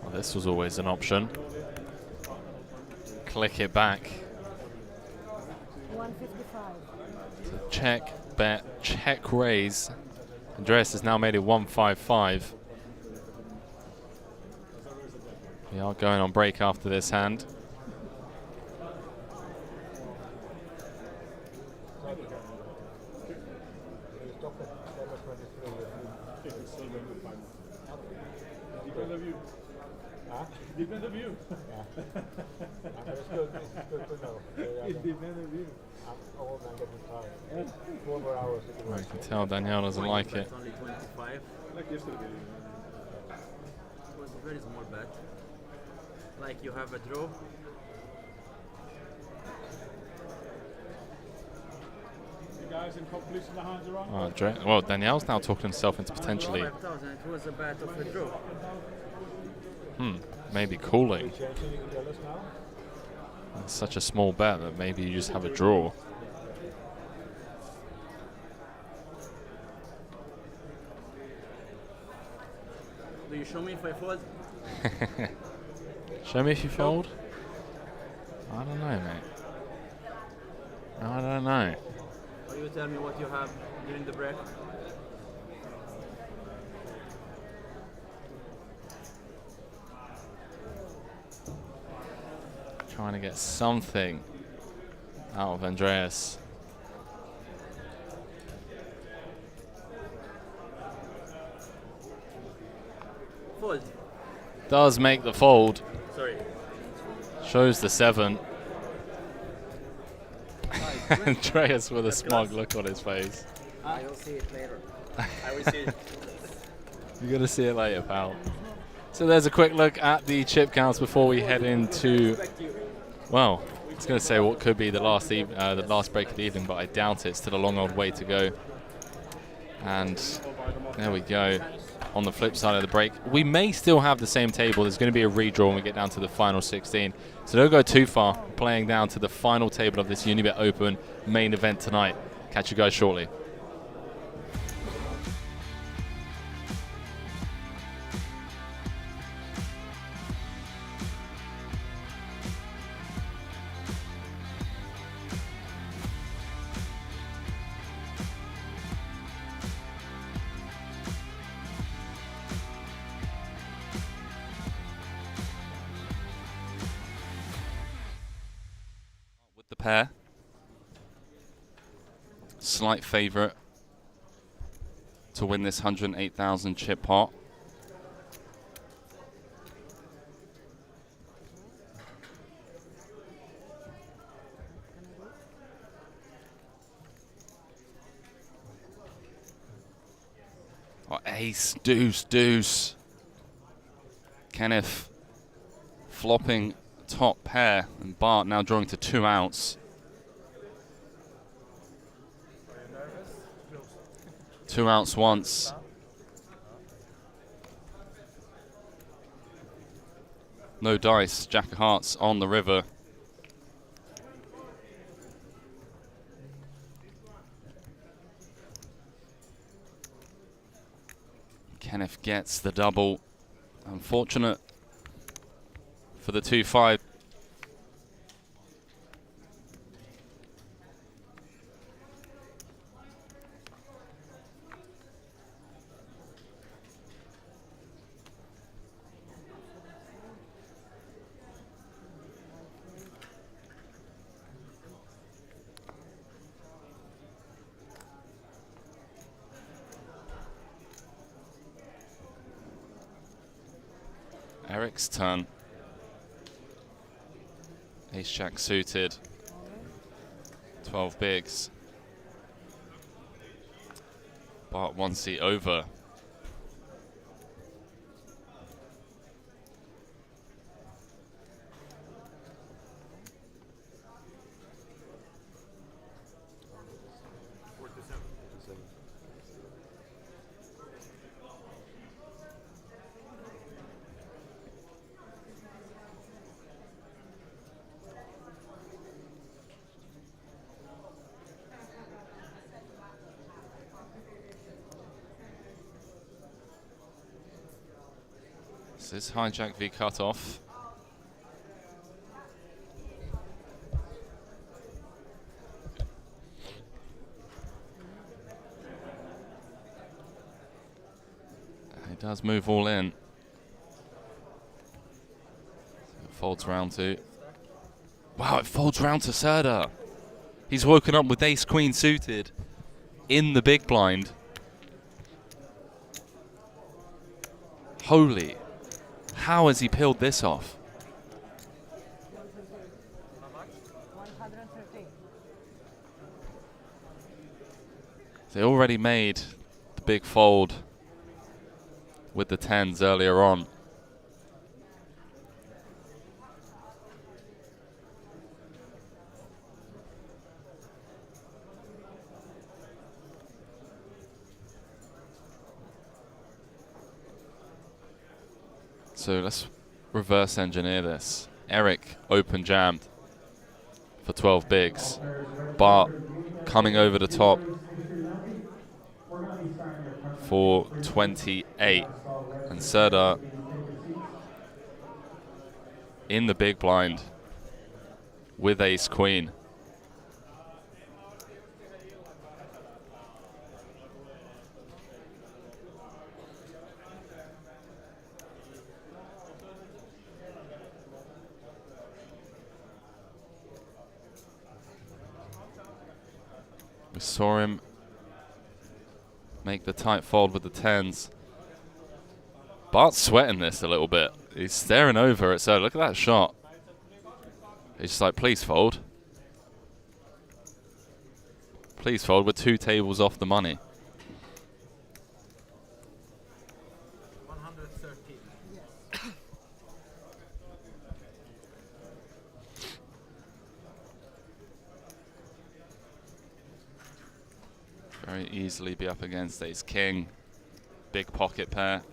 Well, this was always an option. Click it back. 155. So check, bet, check, raise. Andreas has now made it 155. We are going on break after this hand. Depends of you. Huh? Depends of you. Yeah. It's good to know. It depends on you. I'm old and getting tired. 4 more hours. I can tell Danielle doesn't like it. Only 25. Like yesterday. It was a very small bet. Like you have a draw. guys in competition, the hands are on. Well, Danielle's now talking himself into potentially 5,000. It was a bet of a draw. maybe calling. Changing the jealous now. It's such a small bet that maybe you just have a draw. Do you show me if I fold? Show me if you fold. I don't know, mate. I don't know. Or you tell me what you have during the break? Trying to get something out of Andreas. Fold. Does make the fold. Sorry. Shows the 7. Andreas with a smug look on his face. I will see it later. I will see it. You're going to see it later, pal. So there's a quick look at the chip counts before we head into, well, I was going to say what could be the last break of the evening, but I doubt it. Still a long old way to go. And there we go. On the flip side of the break, we may still have the same table. There's going to be a redraw when we get down to the final 16. So don't go too far. Playing down to the final table of this Unibet Open main event tonight. Catch you guys shortly. Pair. Slight favourite to win this 108,000 chip pot. Oh, ace, deuce, deuce. Kenneth flopping top pair, and Bart now drawing to 2 outs. 2 outs once. No dice, Jack of Hearts on the river. Kenneth gets the double. Unfortunate for the 2-5. Eric's turn. Ace Jack suited. 12 bigs. Bart 1 seat over. This is hijack v cutoff. It does move all in. It folds round to. Wow, it folds round to Serda. He's woken up with ace queen suited in the big blind. Holy. How has he peeled this off? 113. They already made the big fold with the 10s earlier on. So let's reverse engineer this. Eric open jammed for 12 bigs. Bart coming over the top for 28. And Serda in the big blind with ace queen. We saw him make the tight fold with the tens. Bart's sweating this a little bit. He's staring over at Serda. Look at that shot. He's just like, please fold. Please fold. We're 2 tables off the money. 113. Very easily be up against ace king. Big pocket pair.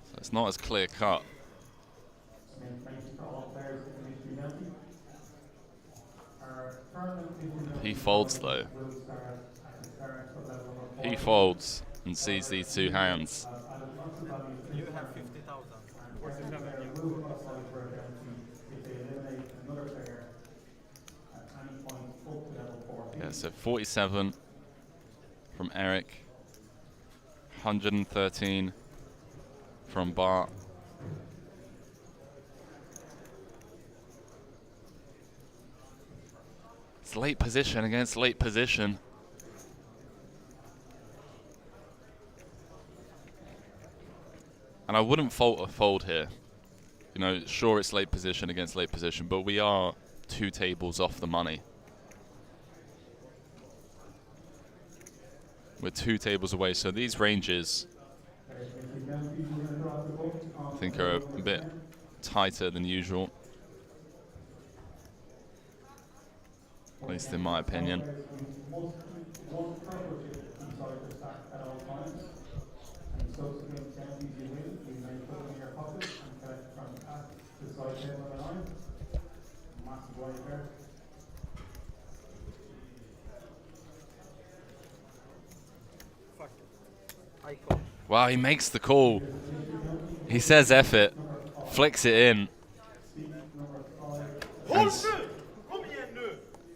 So it's not as clear cut. He folds though. He folds and sees these 2 hands. You have 50,000. Yeah, so 47 from Eric, 113 from Bart. It's late position against late position. And I wouldn't fault a fold here. You know, sure it's late position against late position, but we are 2 tables off the money. We're 2 tables away, so these ranges I think are a bit tighter than usual. At least in my opinion. Wow, he makes the call. He says F it, flicks it in.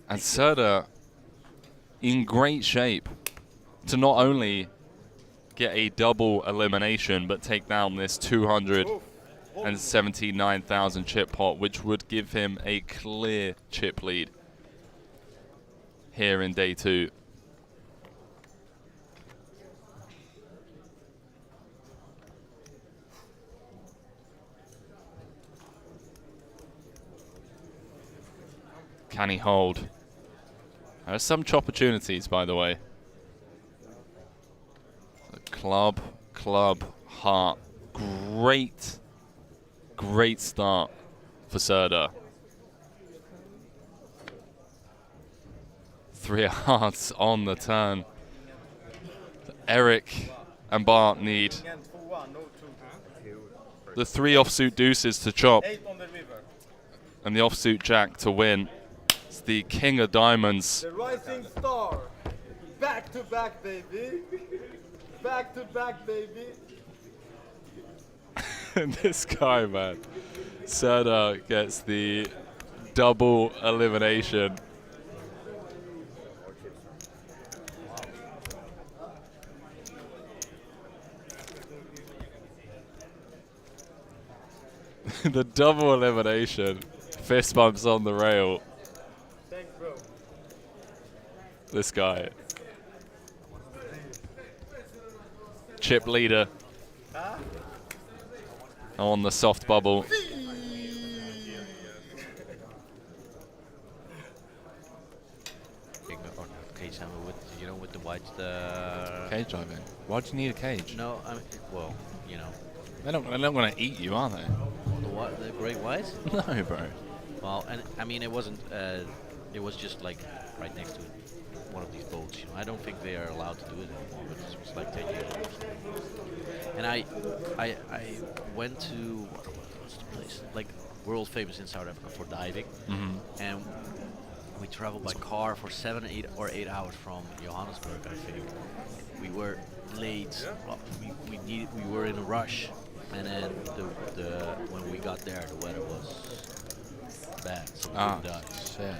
And Serda in great shape to not only get a double elimination, but take down this 279,000 chip pot, which would give him a clear chip lead here in day 2. Can he hold? There are some opportunities, by the way. So club, heart. Great start for Serda. 3 hearts on the turn. Eric and Bart need the 3 offsuit deuces to chop and the offsuit jack to win. It's the king of diamonds. The rising star. Back to back, baby. Back to back, baby. This guy, man. Serda gets the double elimination. The double elimination. Fist bumps on the rail. Thanks, bro. This guy. Chip leader. Huh? On the soft bubble. Cage hammer with, you know, with the white, the... Cage driving. Why do you need a cage? No, I mean, well, you know. They're not going to eat you, are they? The what? The great white? No, bro. Well, and I mean, it wasn't. It was just like right next to one of these boats, you know. I don't think they are allowed to do it anymore, but this was like 10 years ago. And I went to, what's the place? Like world famous in South Africa for diving. And we traveled by car for 7, 8 or 8 hours from Johannesburg, I think. We were late. Well, we were in a rush, and then when we got there, the weather was bad. So we couldn't dive. Shit. Yeah,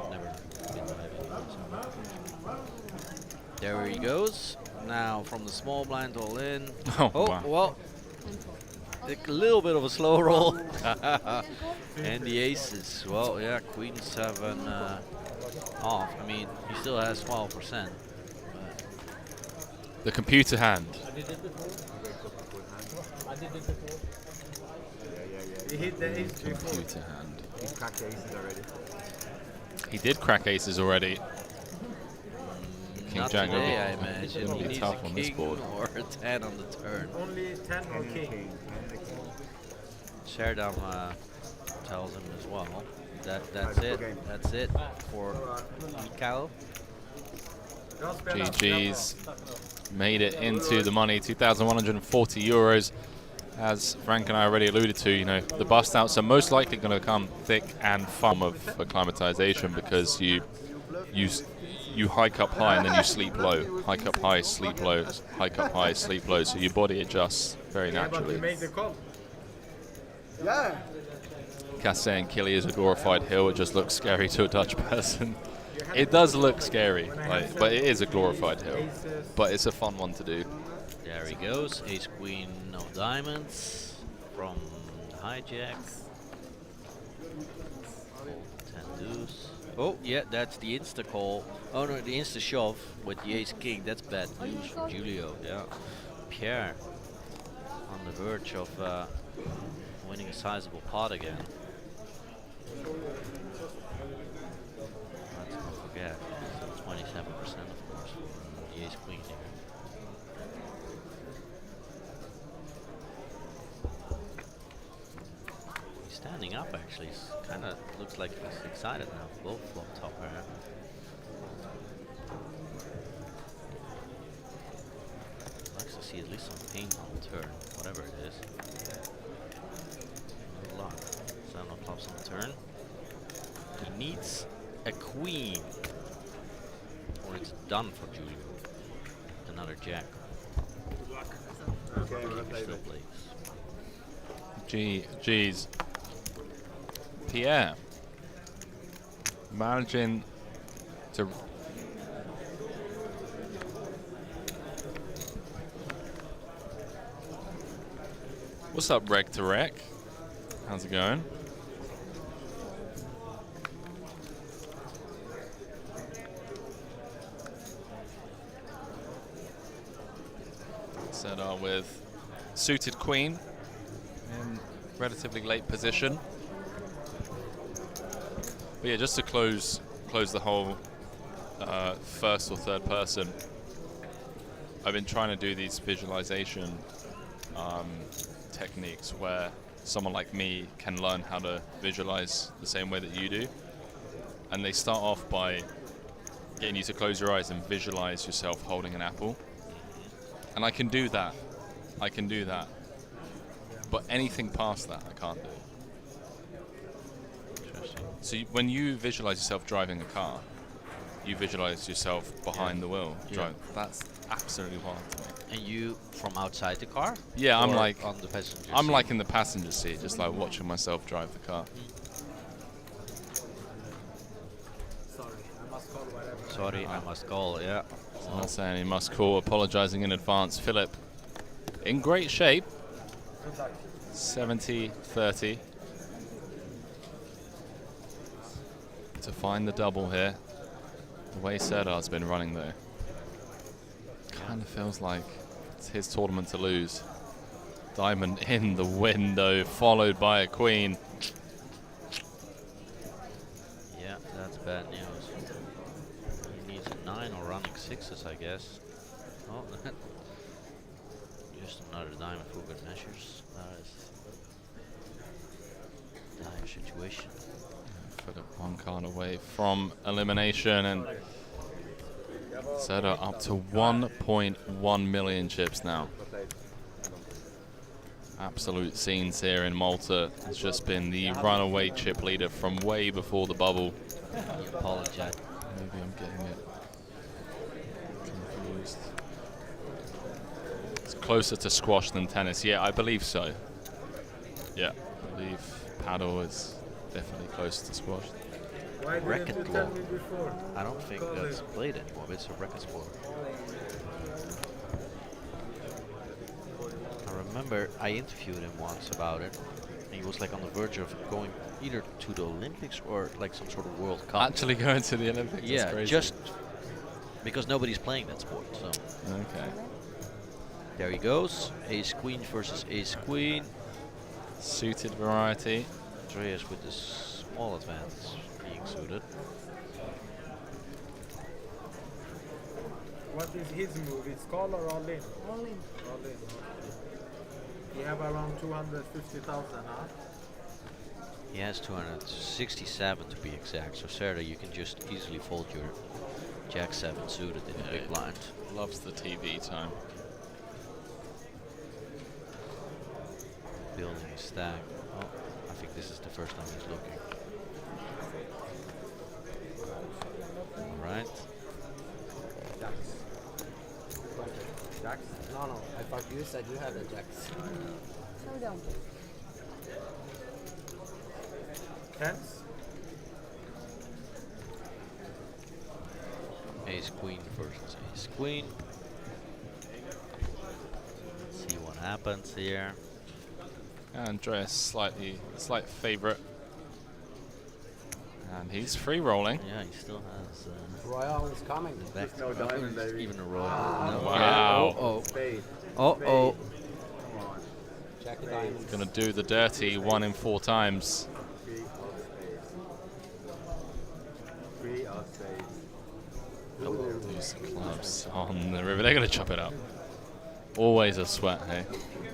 I've never been diving. So. There he goes. Now from the small blind all in. Oh, wow. Well. A little bit of a slow roll. And the aces. Well, yeah, queen 7 off. I mean, he still has 12%. The computer hand. He hit the ace before. Computer hand. He cracked the aces already. He did crack aces already. King Not Jack today, I it's imagine. going He to be needs tough a on this king board. or a 10 on the turn. Only 10 or king. Sherdam tells him as well. That's it. That's it for Mikhail. GG's made it into the money, 2,140 euros. As Frank and I already alluded to, you know, the bust outs are most likely going to come thick and fun of acclimatization because you hike up high and then you sleep low. Hike up high, sleep low, hike up high, sleep low. So your body adjusts very naturally. Yeah. Cass and Killy is a glorified hill. It just looks scary to a Dutch person. It does look scary, like, but it is a glorified hill. But it's a fun one to do. There he goes. Ace queen, no diamonds from the hijack. 10 deuce. Oh, yeah, that's the insta call. Oh no, the insta shove with the ace king. That's bad news for Julio. Yeah, Pierre on the verge of winning a sizable pot again. Let's not forget, so 27% of course from the ace queen here. He's standing up actually. Kind of looks like he's excited now. Both flop top pair. Likes to see at least some pain on the turn, whatever it is. Good luck. 7 of clubs on the turn. He needs a queen, or it's done for Julio. Another jack. Keeper still plays. Geez. Pierre managing to what's up, Reg to Rec? How's it going? Set on with suited queen in relatively late position. But yeah, just to close the whole first or third person, I've been trying to do these visualization techniques where someone like me can learn how to visualize the same way that you do. And they start off by getting you to close your eyes and visualize yourself holding an apple. And I can do that. But anything past that, I can't do. So when you visualize yourself driving a car, you visualize yourself behind the wheel. That's absolutely wild to me. And you from outside the car? Yeah, I'm or like on the passenger seat? I'm like in the passenger seat, just like watching myself drive the car. Sorry, I must call. Yeah. I'm not saying he must call. Apologizing in advance. Philip, in great shape. 70-30. To find the double here. The way Serdar's been running though. Kind of feels like it's his tournament to lose. Diamond in the window, followed by a queen. Yeah, that's bad news. He needs a 9 or running 6s, I guess. Oh, just another diamond for good measures. That is dire situation. Philip one card away from elimination, and Set up to 1.1 million chips now. Absolute scenes here in Malta. Has just been the runaway chip leader from way before the bubble. I apologize. Maybe I'm getting it confused. It's closer to squash than tennis. Yeah, I believe so. Yeah, I believe paddle is definitely closer to squash. Why didn't Racket you ball. tell me before? I don't think that's played anymore, but it's a racket sport. I remember I interviewed him once about it, and he was like on the verge of going either to the Olympics or like some sort of World Cup. Actually going to the Olympics? Yeah, That's crazy. just because nobody's playing that sport. So okay. There he goes. Ace Queen versus Ace Queen. Suited variety. Andreas with the small advance being suited. What is his move? It's call or all in? All in. All in. You have around 250,000, huh? He has 267 to be exact. So Serda, you can just easily fold your Jack 7 suited in the big blind. Loves the TV time. Building his stack. Oh, I think this is the first time he's looking. Alright. Jacks. Jacks? No, I thought you said you had a jacks. Slow down. Tens? Ace Queen versus Ace Queen. Let's see what happens here. Andreas slight favorite. And he's free rolling. Yeah, he still has. Royale is coming. Back no diamond, baby. even a royal. No. Wow. Oh, Spade. oh. Oh, Come on. Jack of diamonds. Gonna do the dirty 1 in 4 times. 3 of spades. 3 of spades. Deuce of clubs on the river. They're gonna chop it up. Always a sweat, hey?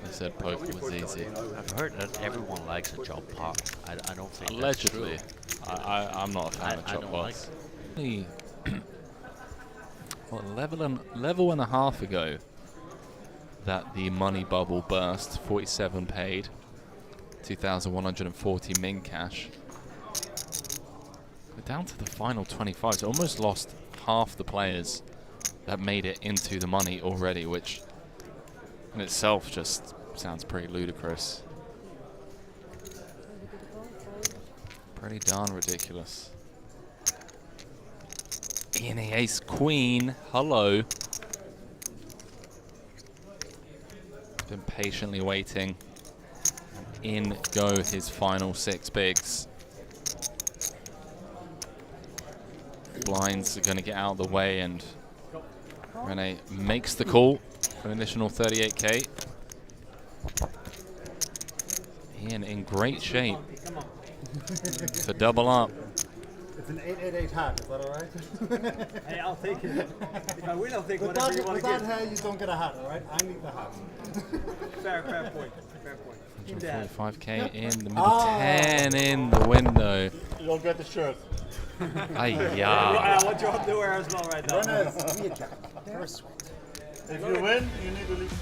They said poker was easy. I've heard that everyone likes a chop pot. I don't think Allegedly. that's true. I'm not a fan of I chop don't like pots. Well, level and a half ago that the money bubble burst, 47 paid, 2,140 min cash. We're down to the final 25, so almost lost half the players that made it into the money already, which in itself just sounds pretty ludicrous. Pretty darn ridiculous. In the Ace Queen, hello. Been patiently waiting. And in go his final 6 bigs. Blinds are going to get out of the way, and Rene makes the call for an additional 38k. Ian in great shape to double up. It's an 888 hat, is that alright? Hey, I'll take it. If I win, I'll take With whatever you want to that give. hat, you don't get a hat, alright? I need the hat. Fair point. Fair point. Keep that. 45k in the middle, 10 in the window. You don't get the shirt. Ay-ya. I want your underwear as well right now. Runners, give me a jack. First one. If you win, you need to leave.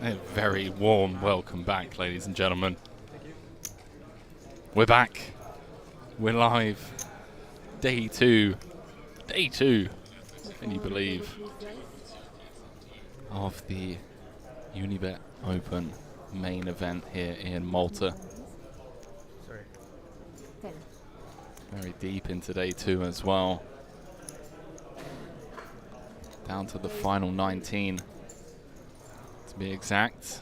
A very warm welcome back, ladies and gentlemen. We're back. We're live. Day two. Day two. Can you believe? Of the Unibet Open main event here in Malta. Sorry. Very deep into day two as well. Down to the final 19, to be exact.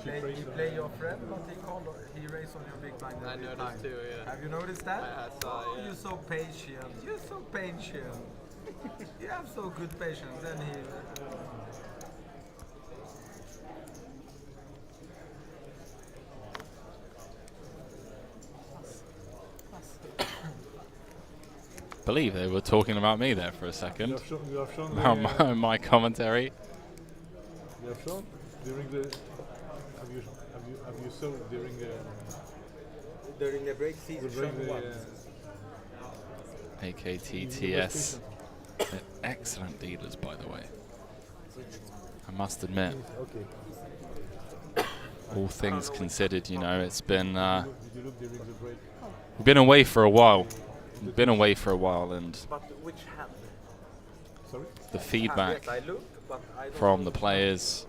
You play your friend, but he raised on your big blind every time. I noticed too, yeah. Have you noticed that? I saw, yeah. You're so patient. You're so patient. You have so good patience. Then he... Believe they were talking about me there for a second. You have shown about my commentary. You have shown during the. Have you saw during the break season? AKTTS. They're excellent dealers, by the way. I must admit. Okay. All things considered, you know, it's been. Did you look during the break? We've been away for a while. We've been away for a while, and But which hand? Sorry? the feedback Yes, I looked, but I don't from know the which players,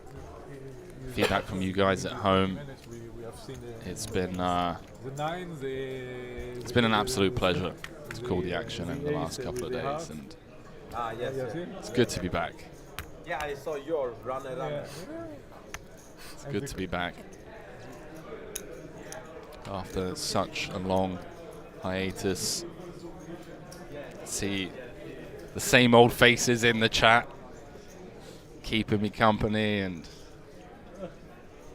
feedback from you guys at home, We have seen it's been the nine, it's been an absolute pleasure to call the action in the last couple of days, and yes. it's good to be back. Yeah, I saw your runner. It's good to be back after such a long hiatus. See the same old faces in the chat, keeping me company and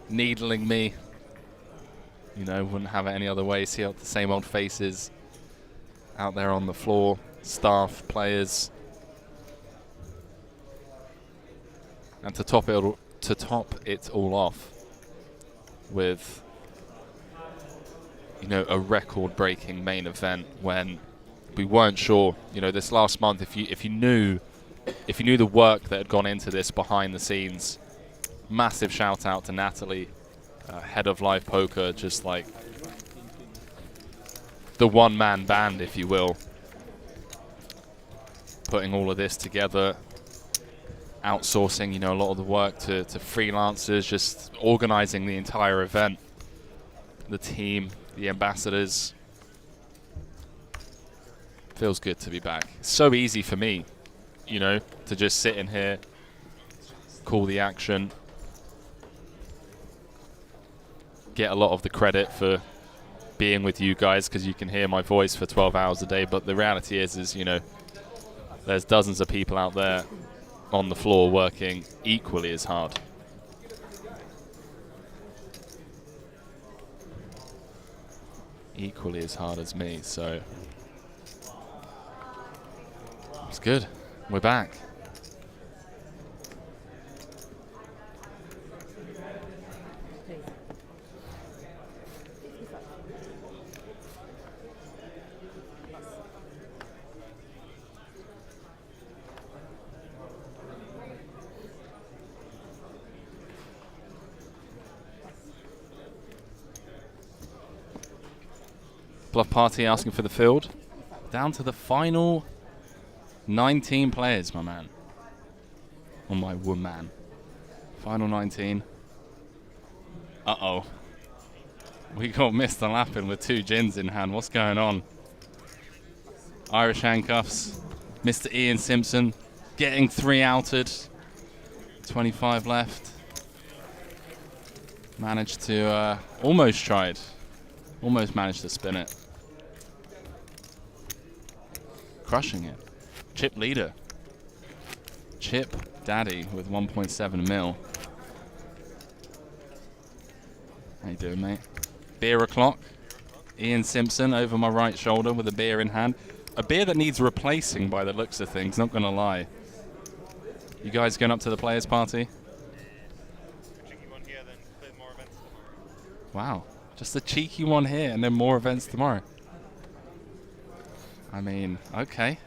needling me. You know, wouldn't have it any other way. See the same old faces out there on the floor, staff, players. And to top it all off with, you know, a record-breaking main event when we weren't sure, you know, this last month, if you knew the work that had gone into this behind the scenes. Massive shout out to Natalie, head of live poker, just like the one-man band, if you will, putting all of this together, outsourcing, you know, a lot of the work to freelancers, just organizing the entire event, the team, the ambassadors. Feels good to be back. It's so easy for me, you know, to just sit in here, call the action, get a lot of the credit for being with you guys because you can hear my voice for 12 hours a day. But the reality is, you know, there's dozens of people out there on the floor working equally as hard. Equally as hard as me, so it's good. We're back. Bluff Party asking for the field. Down to the final 19 players, my man. Or my woman. Final 19. Uh-oh. We got Mr. Lappin with 2 gins in hand. What's going on? Irish handcuffs. Mr. Ian Simpson getting 3 outed. 25 left. Managed to, almost tried. Almost managed to spin it. Crushing it. Chip leader. Chip Daddy with 1.7 mil. How you doing, mate? Beer o'clock. Ian Simpson over my right shoulder with a beer in hand. A beer that needs replacing by the looks of things, not gonna lie. You guys going up to the players' party? Wow. Just a cheeky one here and then more events tomorrow. I mean, okay.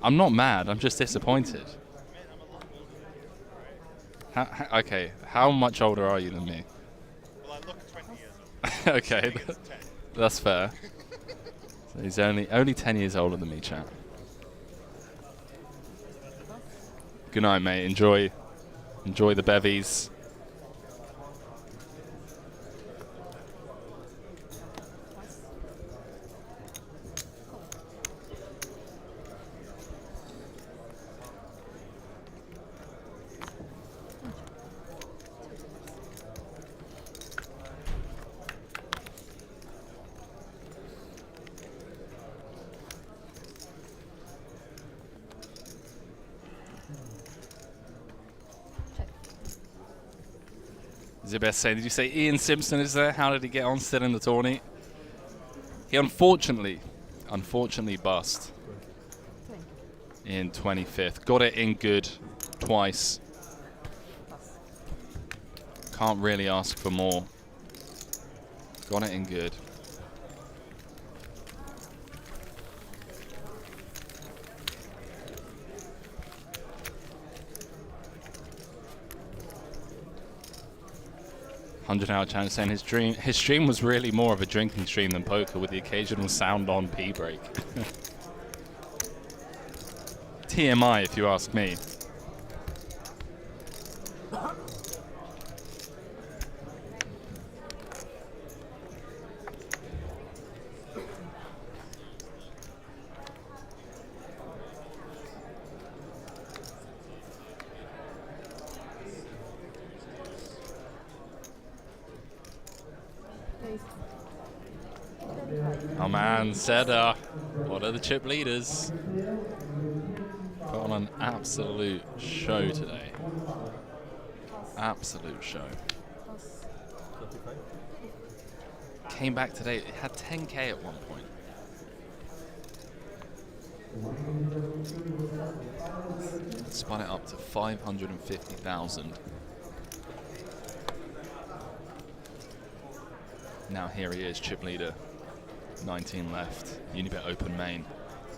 I'm not mad, I'm just disappointed. Okay, how much older are you than me? Well, I look 20 years old. Okay, that's fair. So he's only 10 years older than me, chat. Good night, mate. Enjoy the bevies. Zibes saying, did you say Ian Simpson is there? How did he get on still in the tourney? He unfortunately bust in 25th. Got it in good twice. Can't really ask for more. Got it in good. $100 challenge saying his stream was really more of a drinking stream than poker, with the occasional sound on pee break. TMI, if you ask me. Oh man, Seda, what are the chip leaders? Put on an absolute show today. Absolute show. Came back today, it had 10k at one point. Spun it up to 550,000. Now here he is, chip leader. 19 left. Unibet Open main.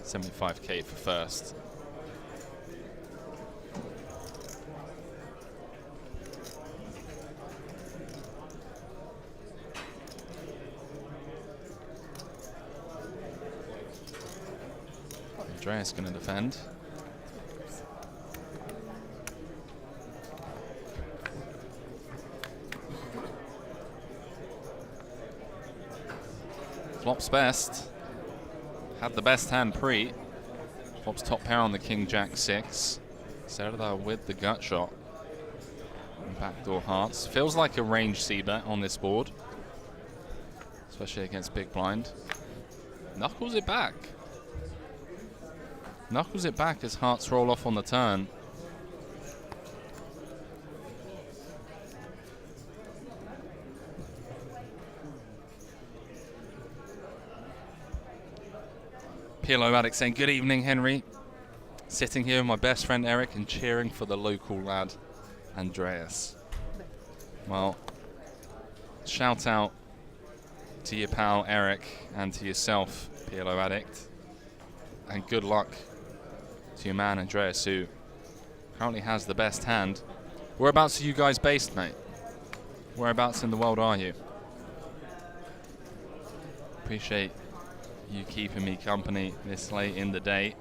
75k for first. Andreas going to defend. Flops best. Had the best hand pre. Flops top pair on the King Jack 6. Serda with the gut shot. And backdoor hearts. Feels like a range c-bet on this board. Especially against big blind. Knuckles it back. Knuckles it back as hearts roll off on the turn. PLO Addict saying, good evening, Henry. Sitting here with my best friend Eric and cheering for the local lad, Andreas. Well, shout out to your pal Eric and to yourself, PLO Addict. And good luck to your man Andreas, who currently has the best hand. Whereabouts are you guys based, mate? Whereabouts in the world are you? Appreciate you keeping me company this late in the day.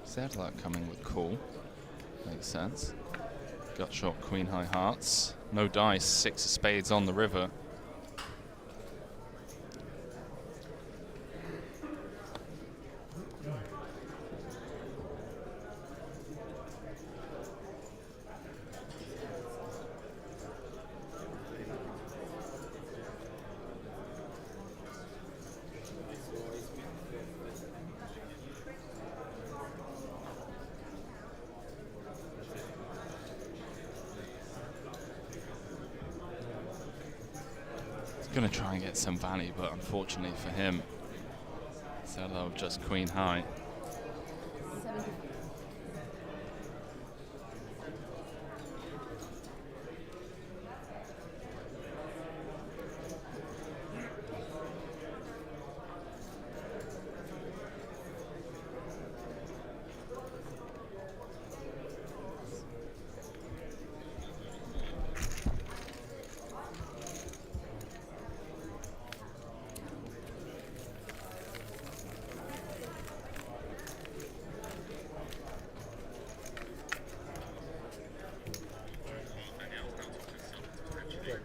Zedler coming with cool. Makes sense. Gut shot, queen high hearts. No dice, 6 of spades on the river. Going to try and get some value, but unfortunately for him, Zello just queen high.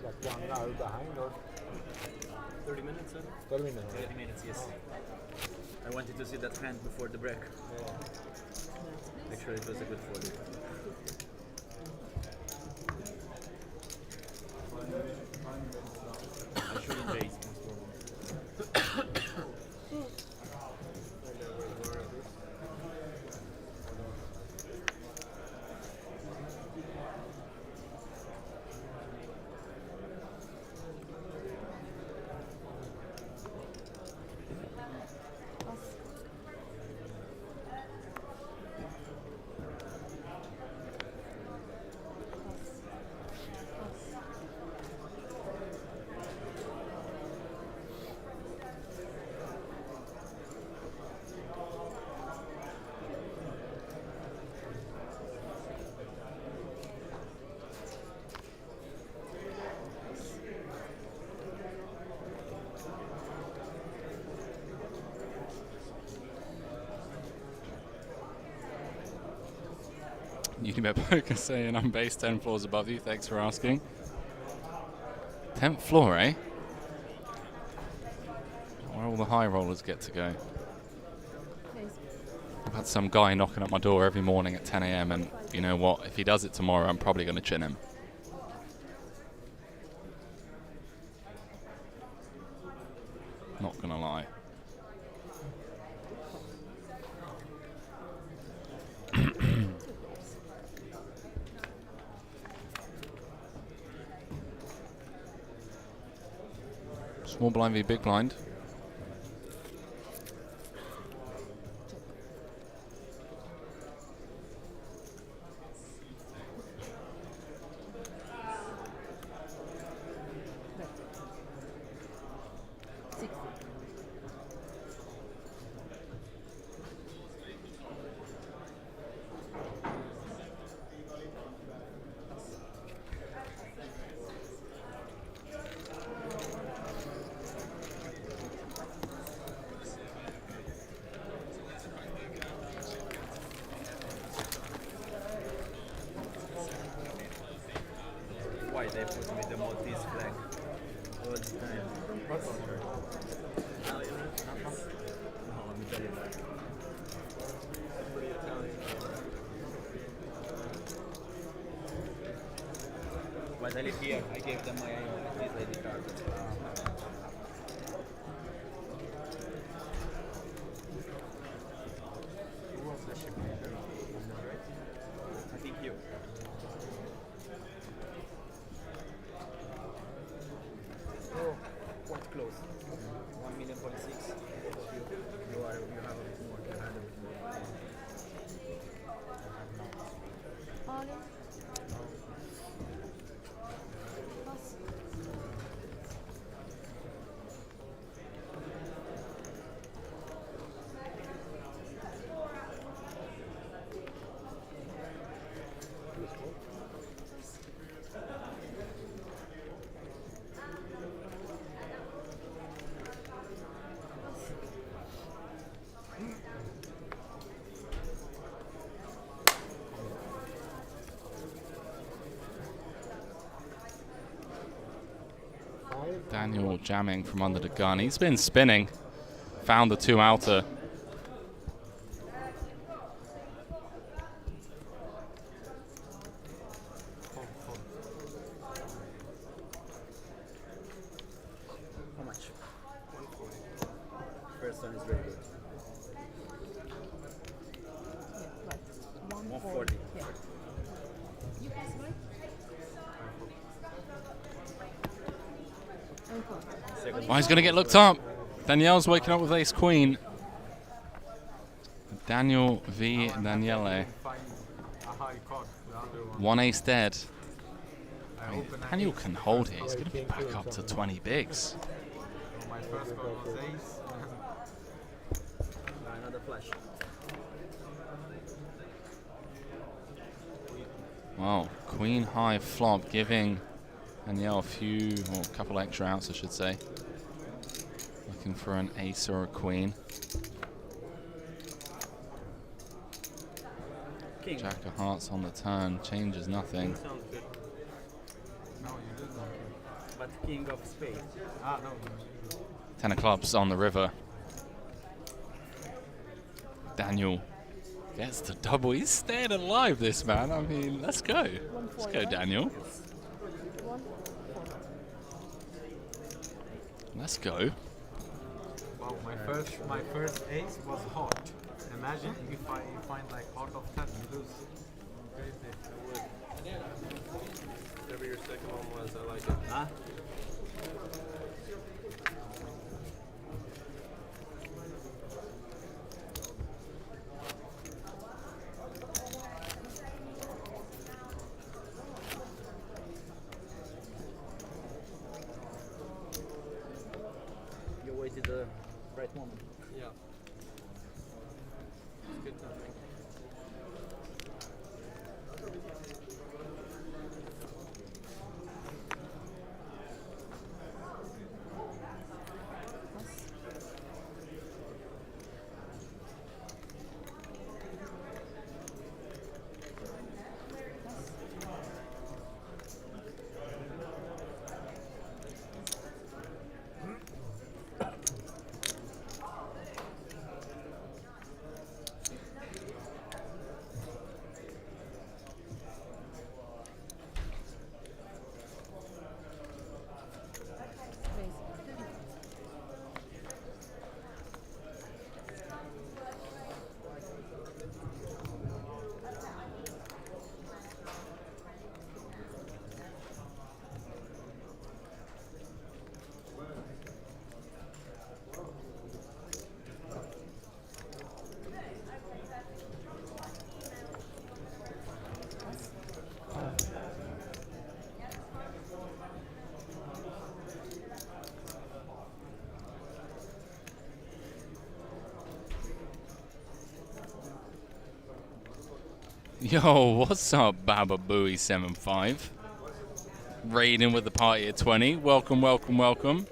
like 1 hour behind or 30 minutes, sir? 30 minutes? 30 minutes, yes. I wanted to see that hand before the break. Make sure it was a good 40. I shouldn't raise. Unibet Poker saying I'm based 10 floors above you. Thanks for asking. 10th floor, eh? Where all the high rollers get to go. I've had some guy knocking at my door every morning at 10 a.m. and you know what? If he does it tomorrow, I'm probably going to chin him. Not going to lie. Small blind v big blind. Why they put me the Maltese flag all the time? What's on there? No, let me tell you. Pretty Italian. When I live here, I gave them my Maltese ID card. Who was the ship leader? I think you. Oh, quite close. 1 million point 6. You have a bit more. You had a bit more. Daniel jamming from under the gun. He's been spinning. Found the 2 outer. How much? 140. First one is very good. 140. You pass, right? Oh, he's going to get looked up. Danielle's waking up with ace queen. Daniel v Daniele. Find a high card. The other one. 1 ace dead. I I mean, open an Daniel ace. can hold here. He's going to be back up to 20 bigs. So my first card was ace. Another flash. Wow, queen high flop giving Danielle a couple extra outs, I should say. Looking for an ace or a queen. King. Jack of hearts on the turn, changes nothing. No, you didn't. but king of spades. Ah, no. 10 of clubs on the river. Daniel gets the double. He's staying alive, this man. I mean, let's go. Let's go, Daniel. Let's go. Wow, my first ace was heart. Imagine if I find like heart of 10, you lose. Whatever your second one was, I like it. Huh? You waited the right moment. Yeah. It's good timing. Yo, what's up, Baba Booey 75? Raiding with the party at 20. Welcome, welcome, welcome.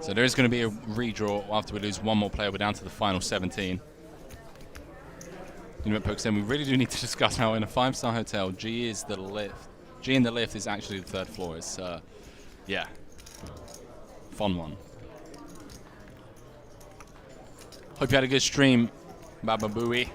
So there is going to be a redraw after we lose one more player. We're down to the final 17. Unibet Poker saying we really do need to discuss how in a 5-star hotel, G is the lift. G in the lift is actually the 3rd floor. It's, yeah, fun one. Hope you had a good stream, Baba Booey.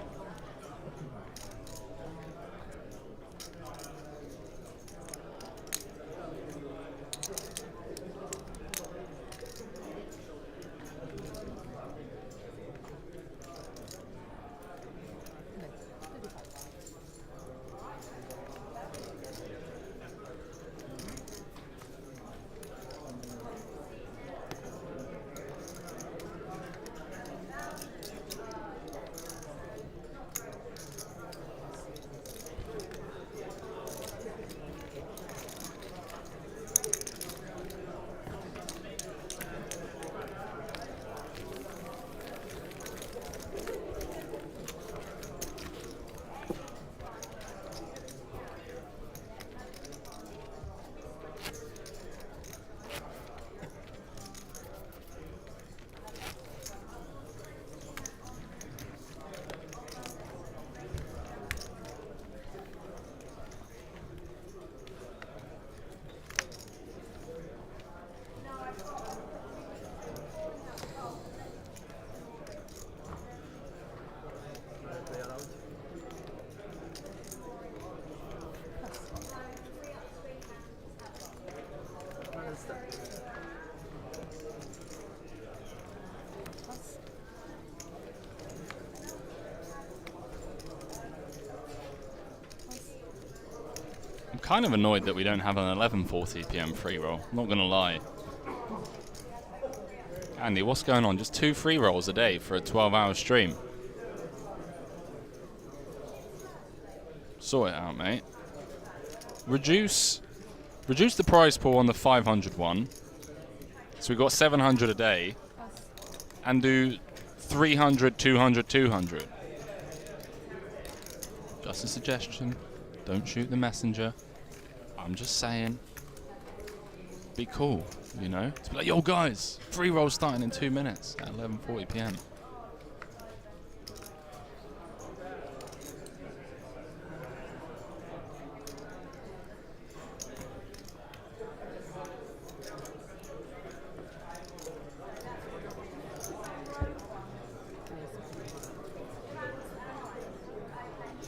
Kind of annoyed that we don't have an 11:40 p.m. free roll. Not gonna lie. Andy, what's going on? Just 2 free rolls a day for a 12-hour stream. Sort it out, mate. Reduce the prize pool on the 500 one. So we've got 700 a day. And do 300, 200, 200. Just a suggestion. Don't shoot the messenger. I'm just saying. Be cool, you know? To be like, yo guys, free roll starting in 2 minutes at 11:40 p.m.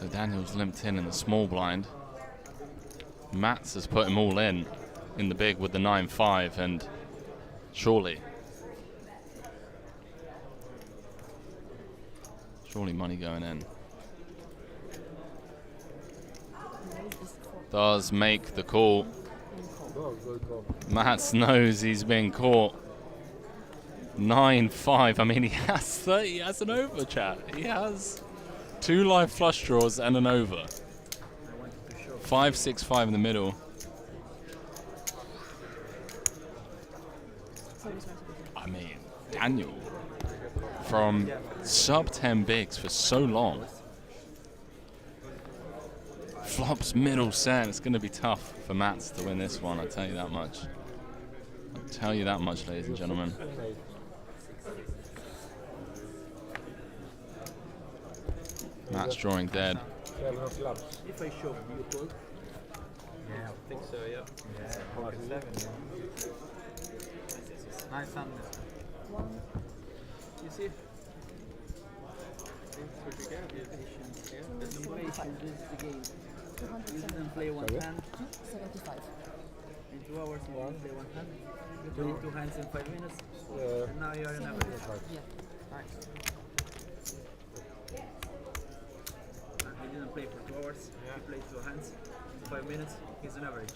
So Daniel's limped in the small blind. Mats has put him all in the big with the 9-5, and surely money going in. Does make the call. Mats knows he's been caught. 9-5. I mean, he has an over, chat. He has 2 live flush draws and an over. 5-6-5 in the middle. I mean, Daniel from sub 10 bigs for so long. Flops middle set. It's going to be tough for Mats to win this one, I'll tell you that much. I'll tell you that much, ladies and gentlemen. Mats drawing dead. If I shove, do you pull? Yeah, I think so, yeah. Yeah, pocket 7. Nice hand. You see? The way she loses the game. You didn't play one hand. 75. In 2 hours you didn't play one hand. You played 2 hands in 5 minutes. And now you are in average. Yeah. Nice. He didn't play for 2 hours. He played 2 hands in 5 minutes. He's an average.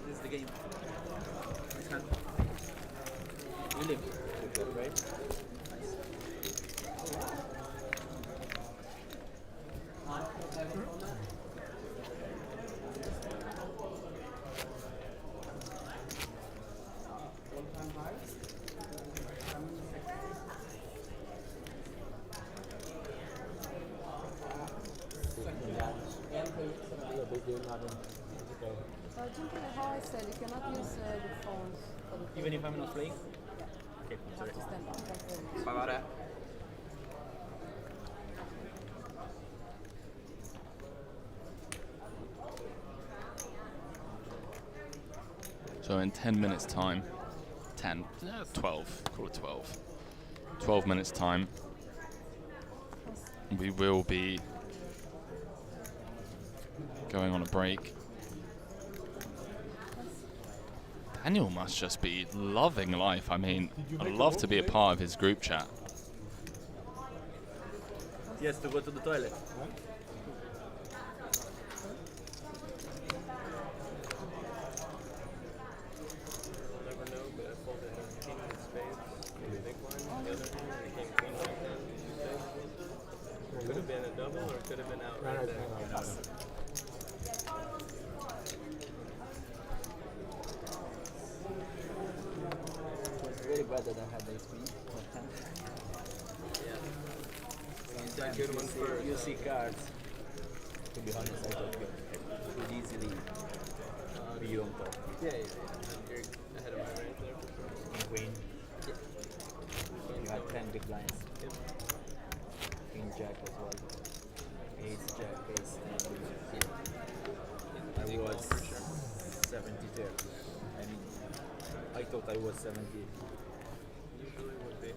This is the game. Nice hand. You live. Right? Jumping how I said, you cannot use the phones for the Even if I'm not playing? Yeah. Okay, You sorry. have to stand up. That's it. How about that? So in 10 minutes time, 12, call it 12. 12 minutes time, we will be going on a break. Daniel must just be loving life. I mean, I'd love to be a part of his group chat. Yes, to go to the toilet. I'll never know, but I folded a king with spades in the big one. The other hand, and it came queen like that. Could have been a double or could have been out right there. Very bad that I had the queen. That good one first. You see cards. To be honest, I thought you could easily be on top. Yeah. And you're ahead of my range there for sure. Queen. Yeah. You had 10 big blinds. Yep. Queen jack as well. Ace jack, ace 10. I was 72. I mean, I thought I was 70. Usually would be.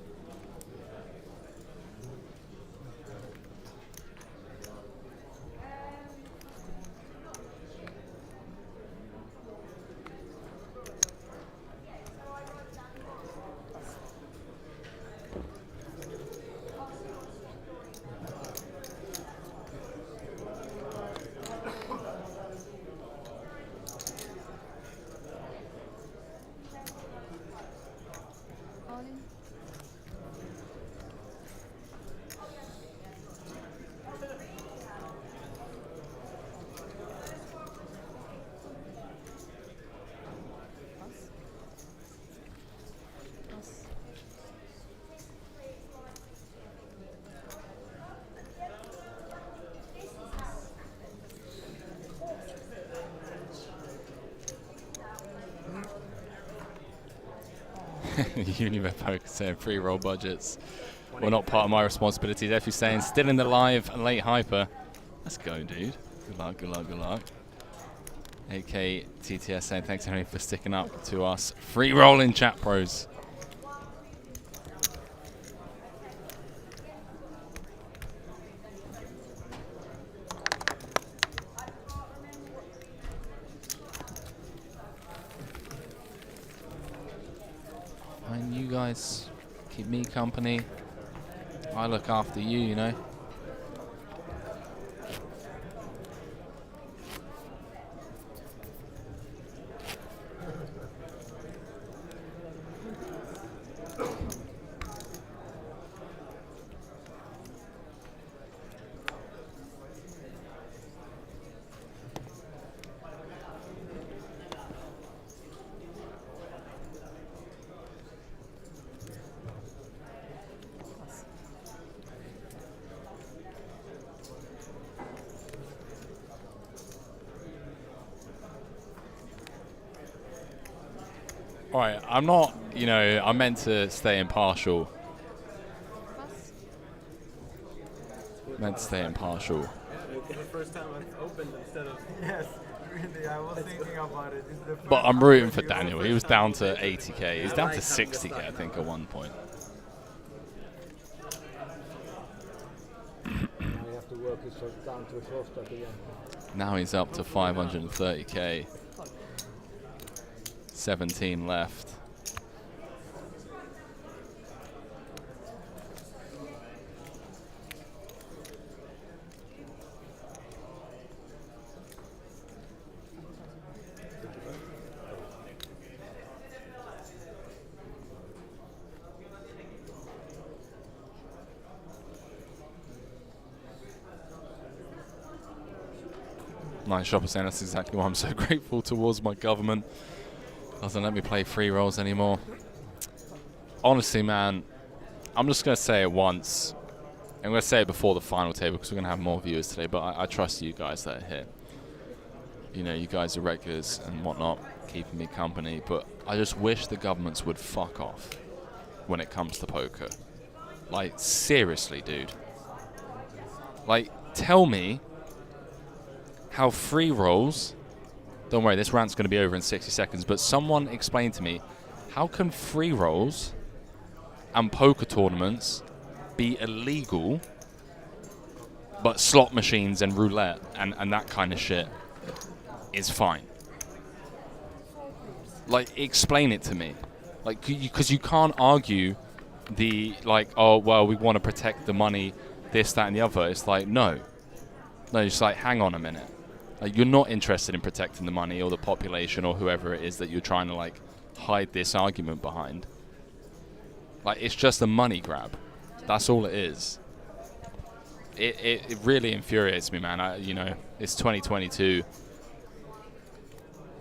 Unibet Poker saying free roll budgets were not part of my responsibilities. If you're saying still in the live late hyper, let's go, dude. Good luck, good luck, good luck. AK TTS saying thanks Henry for sticking up to us. Free roll in chat, pros. guys. Keep me company. I look after you, you know. Alright, I'm not, you know, I'm meant to stay impartial. Meant to stay impartial. It's the first time I've opened instead of. Yes, really, I was thinking about it. It's the But first I'm time rooting that for you Daniel. open He was time. down to 80k. He was down to 60k, I think, at one point. Now you have to work yourself down to a 12 stack again. Now he's up to 530k. 17 left. Nice shopper saying that's exactly why I'm so grateful towards my government. Doesn't let me play free rolls anymore. Honestly, man, I'm just going to say it once. I'm going to say it before the final table because we're going to have more viewers today, but I trust you guys that are here. You know, you guys are regulars and whatnot, keeping me company, but I just wish the governments would fuck off when it comes to poker. Like, seriously, dude. Like, tell me how free rolls, don't worry, this rant's going to be over in 60 seconds, but someone explain to me, how can free rolls and poker tournaments be illegal, but slot machines and roulette and that kind of shit is fine? Like, explain it to me. Like, because you can't argue the, like, oh, well, we want to protect the money, this, that, and the other. It's like, no. No, it's like, hang on a minute. Like, you're not interested in protecting the money or the population or whoever it is that you're trying to, like, hide this argument behind. Like, it's just a money grab. That's all it is. It really infuriates me, man. You know, it's 2022.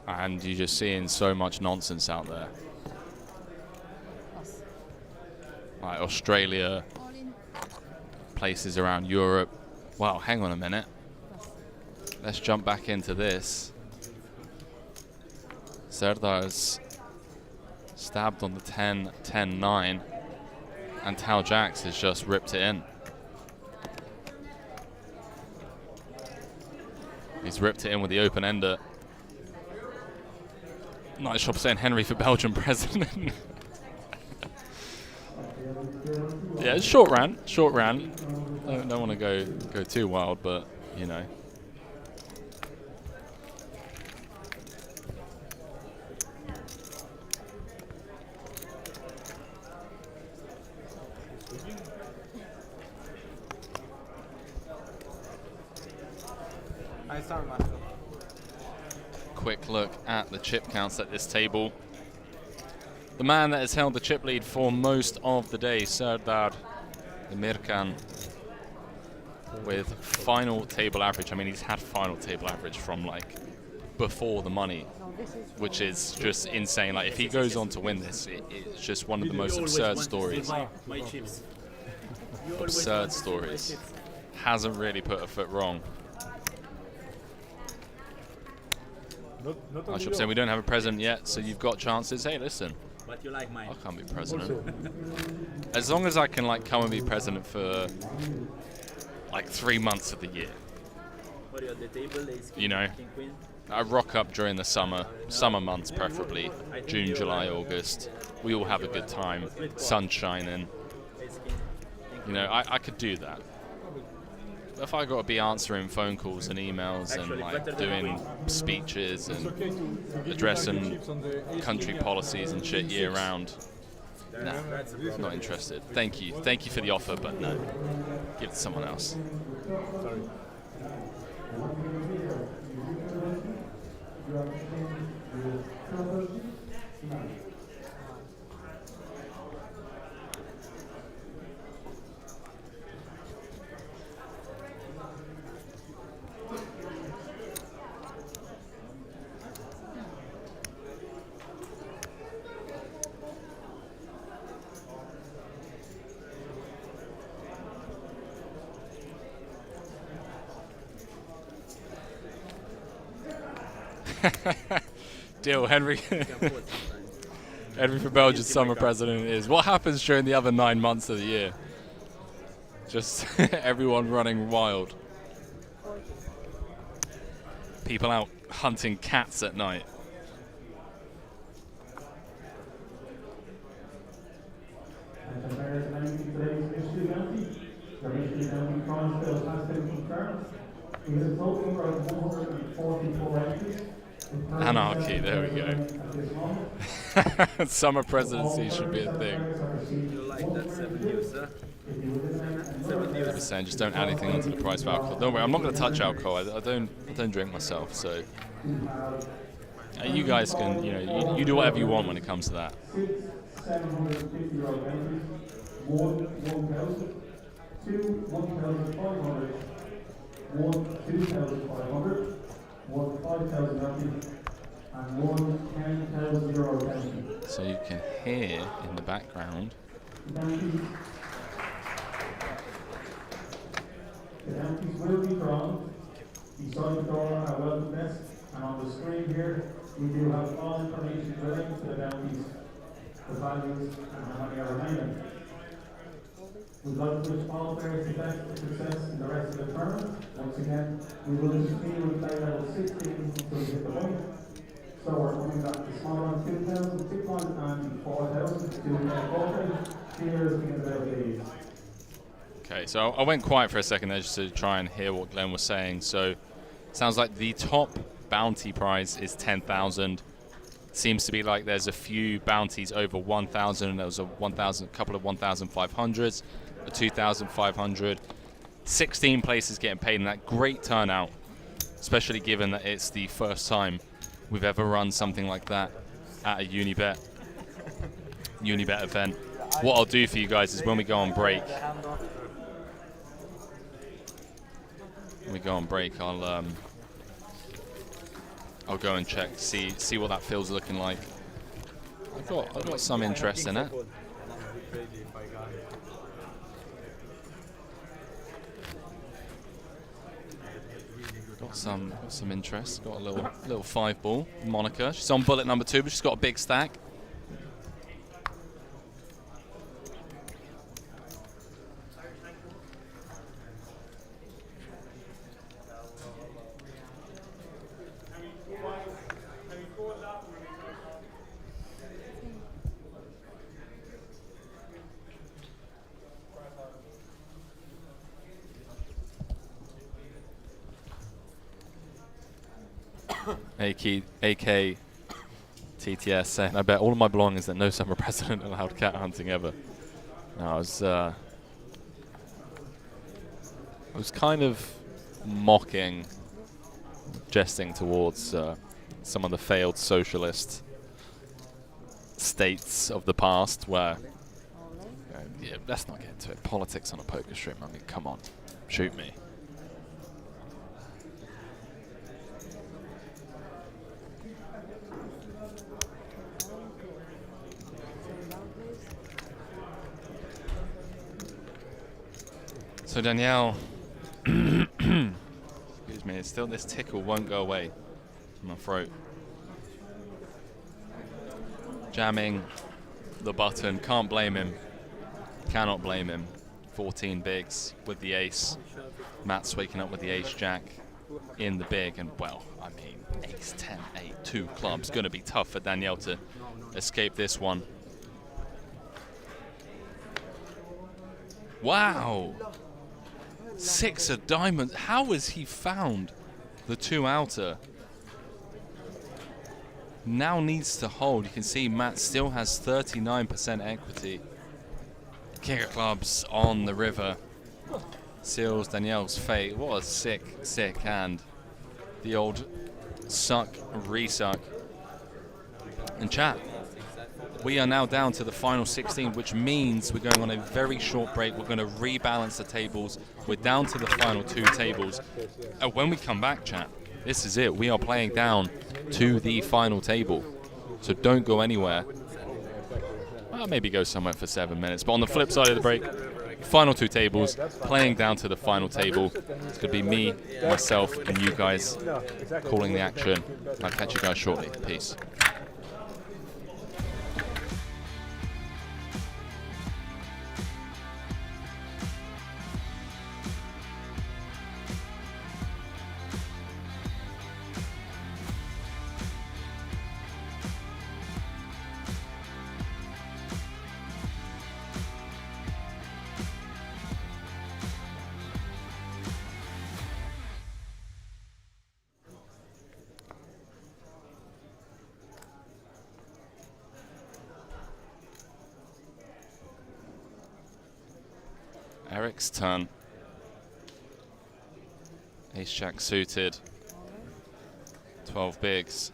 And you're just seeing so much nonsense out there. Like Australia, places around Europe. Wow, hang on a minute. Let's jump back into this. Serdar's stabbed on the 10, 10, 9. And Tao Jax has just ripped it in. He's ripped it in with the open ender. Nice shop saying Henry for Belgian president. Yeah, it's short rant. Short rant. Don't want to go too wild, but you know. Quick look at the chip counts at this table. The man that has held the chip lead for most of the day, Serdar Demirkan, with final table average. I mean, he's had final table average from like before the money, which is just insane. Like, if he goes on to win this, it's just one of the most absurd stories. Absurd stories. Hasn't really put a foot wrong. I should say we don't have a president yet, so you've got chances. Hey, listen, But you like mine. I can't be president. As long as I can like come and be president for like 3 months of the year. What are you at the table? Ace king, You know, king queen? I rock up during the summer months preferably, June, July, August. We all have a good time, sun shining. Ace king. You know, I could do that. If I got to be answering phone calls and emails and like doing speeches and addressing country policies and shit year round, Nah, not interested. Thank you for the offer, but no. Give it to someone else. Sorry. Deal, Henry. Henry for Belgium's summer president is. What happens during the other 9 months of the year? Just everyone running wild. People out hunting cats at night. Anarchy, there we go. Summer presidency should be a thing. You like that 7 news, huh? 7 news. Saying just don't add anything onto the price of alcohol. Don't worry, I'm not going to touch alcohol. I don't drink myself, so you guys can, you do whatever you want when it comes to that. 750-euro entries, 1,000, 2 1,500, 1 2,500, 1 5,000 entries, and 1 €10,000 entry. So you can hear in the background. The entries will be drawn beside the door at welcome desk, and on the screen here we do have all information relating to the bounties, the values, and how many are remaining. We'd like to wish all players the best of success in the rest of the tournament. Once again, we will continue with play level 16 until we hit the point. So we're coming back to small one 2,000, big one, and 4,000 to 4,000. Cheers, being about these. Okay, so I went quiet for a second there just to try and hear what Glenn was saying. So it sounds like the top bounty prize is 10,000. Seems to be like there's a few bounties over 1,000. There was a 1,000, couple of 1,500s, a 2,500. 16 places getting paid in that. Great turnout, especially given that it's the first time we've ever run something like that at a Unibet event. What I'll do for you guys is when we go on break, I'll go and check, see what that field's looking like. I've got some interest in it. Got some interest. Got a little 5-ball. Monica. She's on bullet number 2, but she's got a big stack. AK TTS saying, I bet all of my belongings that no summer president allowed cat hunting ever. No, I was kind of mocking, jesting towards some of the failed socialist states of the past where, yeah, let's not get into it. Politics on a poker stream, I mean, come on, shoot me. So Danielle, excuse me, still this tickle won't go away in my throat. Jamming the button, can't blame him, cannot blame him. 14 bigs with the ace. Matt's waking up with the ace jack in the big, and well, I mean, ace 10, 8, 2 clubs, gonna be tough for Danielle to escape this one. Wow. 6 of diamonds. How has he found the 2 outer? now needs to hold. You can see Matt still has 39% equity. King of clubs on the river. Seals Danielle's fate. What a sick hand. The old suck, resuck. And chat, we are now down to the final 16, which means we're going on a very short break. We're going to rebalance the tables. We're down to the final 2 tables. And when we come back, chat, this is it. We are playing down to the final table. So don't go anywhere. Well, maybe go somewhere for 7 minutes. But on the flip side of the break, final 2 tables, playing down to the final table. It's going to be me, myself, and you guys calling the action. I'll catch you guys shortly. Peace. Eric's turn. Ace-Jack suited. 12 bigs.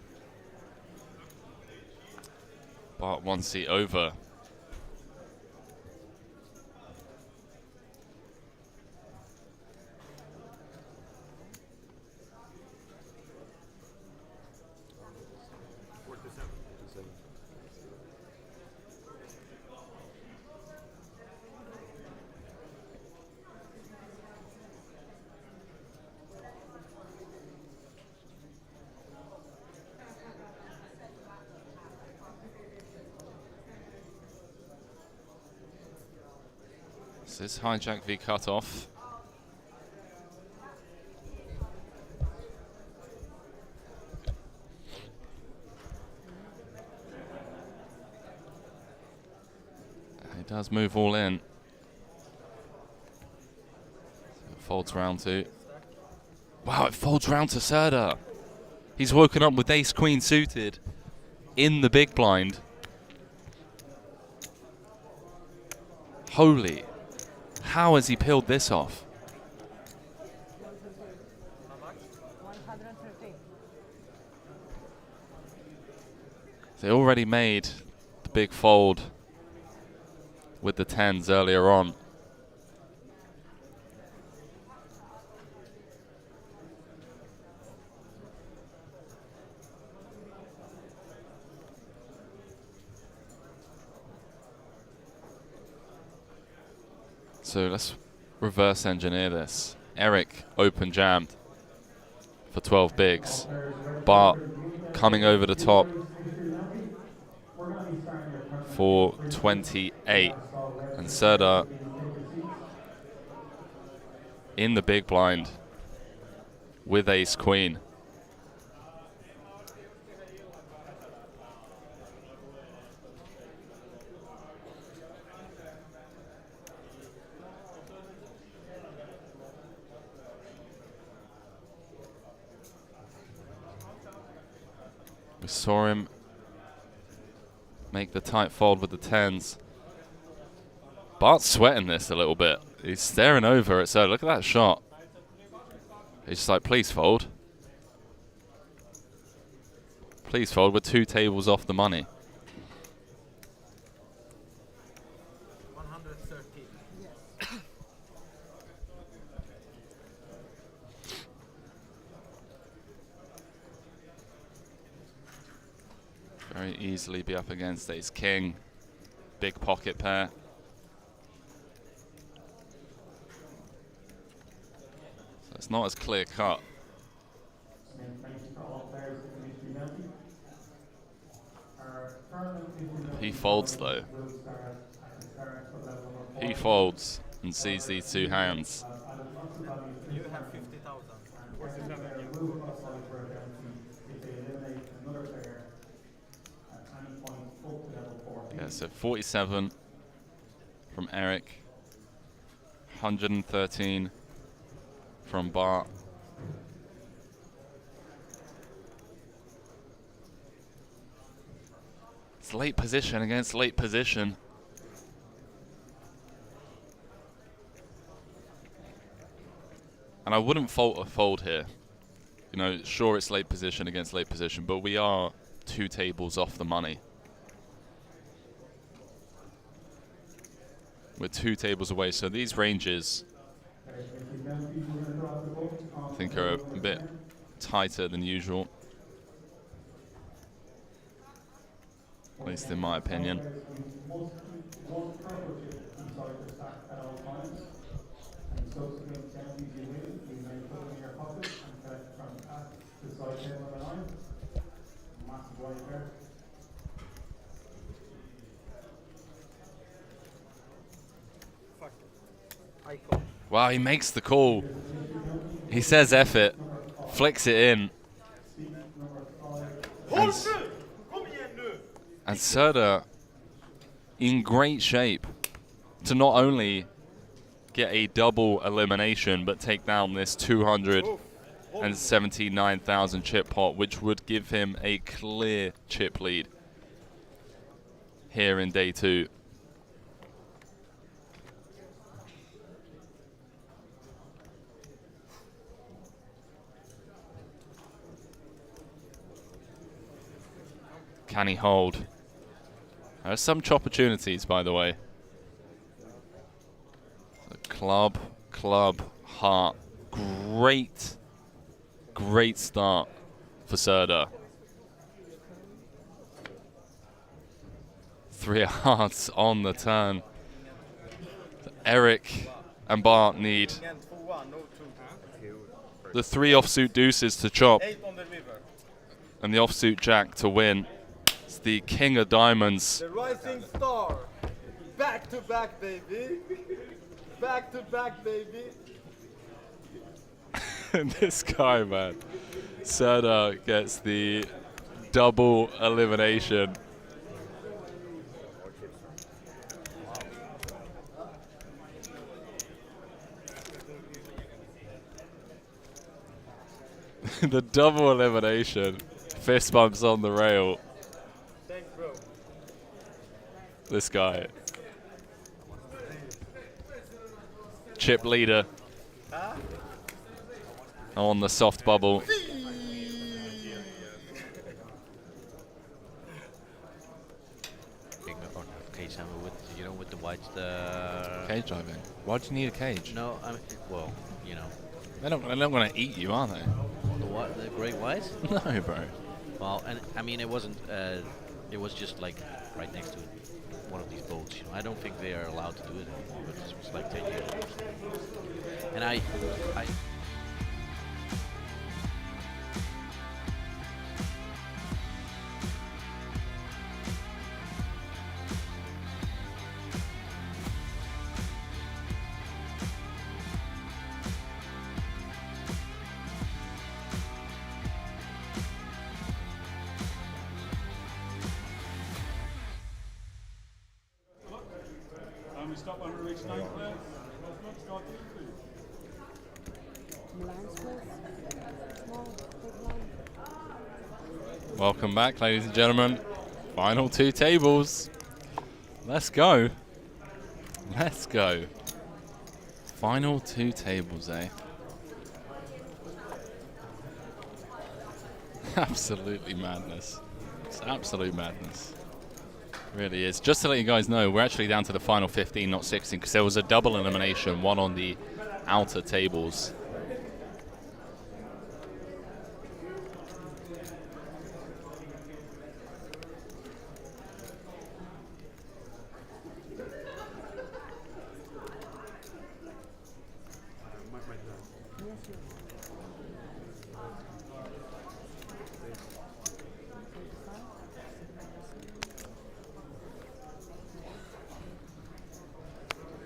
Bart 1 seat over. This is hijack v cutoff. He does move all in. So it folds round to. Wow, it folds round to Serda. He's woken up with ace queen suited in the big blind. Holy. How has he peeled this off? They already made the big fold with the 10s earlier on. So let's reverse engineer this. Eric open jammed for 12 bigs. Bart coming over the top for 28. And Serda in the big blind with ace queen. We saw him make the tight fold with the 10s. Bart's sweating this a little bit. He's staring over at Serda. Look at that shot. He's just like, please fold. Please fold. We're 2 tables off the money. 113. Very easily be up against ace king. Big pocket pair. So it's not as clear cut. He folds though. He folds and sees these 2 hands. You have 50,000. Yeah, so 47 from Eric, 113 from Bart. It's late position against late position. And I wouldn't fault a fold here. You know, sure, it's late position against late position, but we are 2 tables off the money. We're 2 tables away, so these ranges I think are a bit tighter than usual. At least in my opinion. Wow, he makes the call. He says F it, flicks it in. And Serda in great shape to not only get a double elimination, but take down this 279,000 chip pot, which would give him a clear chip lead here in day 2. Can he hold? There are some opportunities, by the way. So club, heart. Great start for Serda. 3 hearts on the turn. So Eric and Bart need the 3 offsuit deuces to chop and the offsuit jack to win. It's the king of diamonds. The rising star. Back to back, baby. Back to back, baby. This guy, man. Serda gets the double elimination. The double elimination. Fist bumps on the rail. Thanks, bro. This guy. Chip leader. Huh? On the soft bubble. Cage hammer with, you know, with the white. Cage driving. Why do you need a cage? No, I mean, well, you know. They're not going to eat you, are they? The what? The great white? No, bro. Well, and I mean, it wasn't. It was just like right next to one of these boats. You know, I don't think they are allowed to do it anymore. But it was like 10 years ago. And I. We stop when we reach 9th place. Let's go to Welcome back, ladies and gentlemen. Final 2 tables. Let's go. Let's go. Final 2 tables, eh? Absolutely madness. It's absolute madness. Really is. Just to let you guys know, we're actually down to the final 15, not 16, because there was a double elimination, one on the outer tables.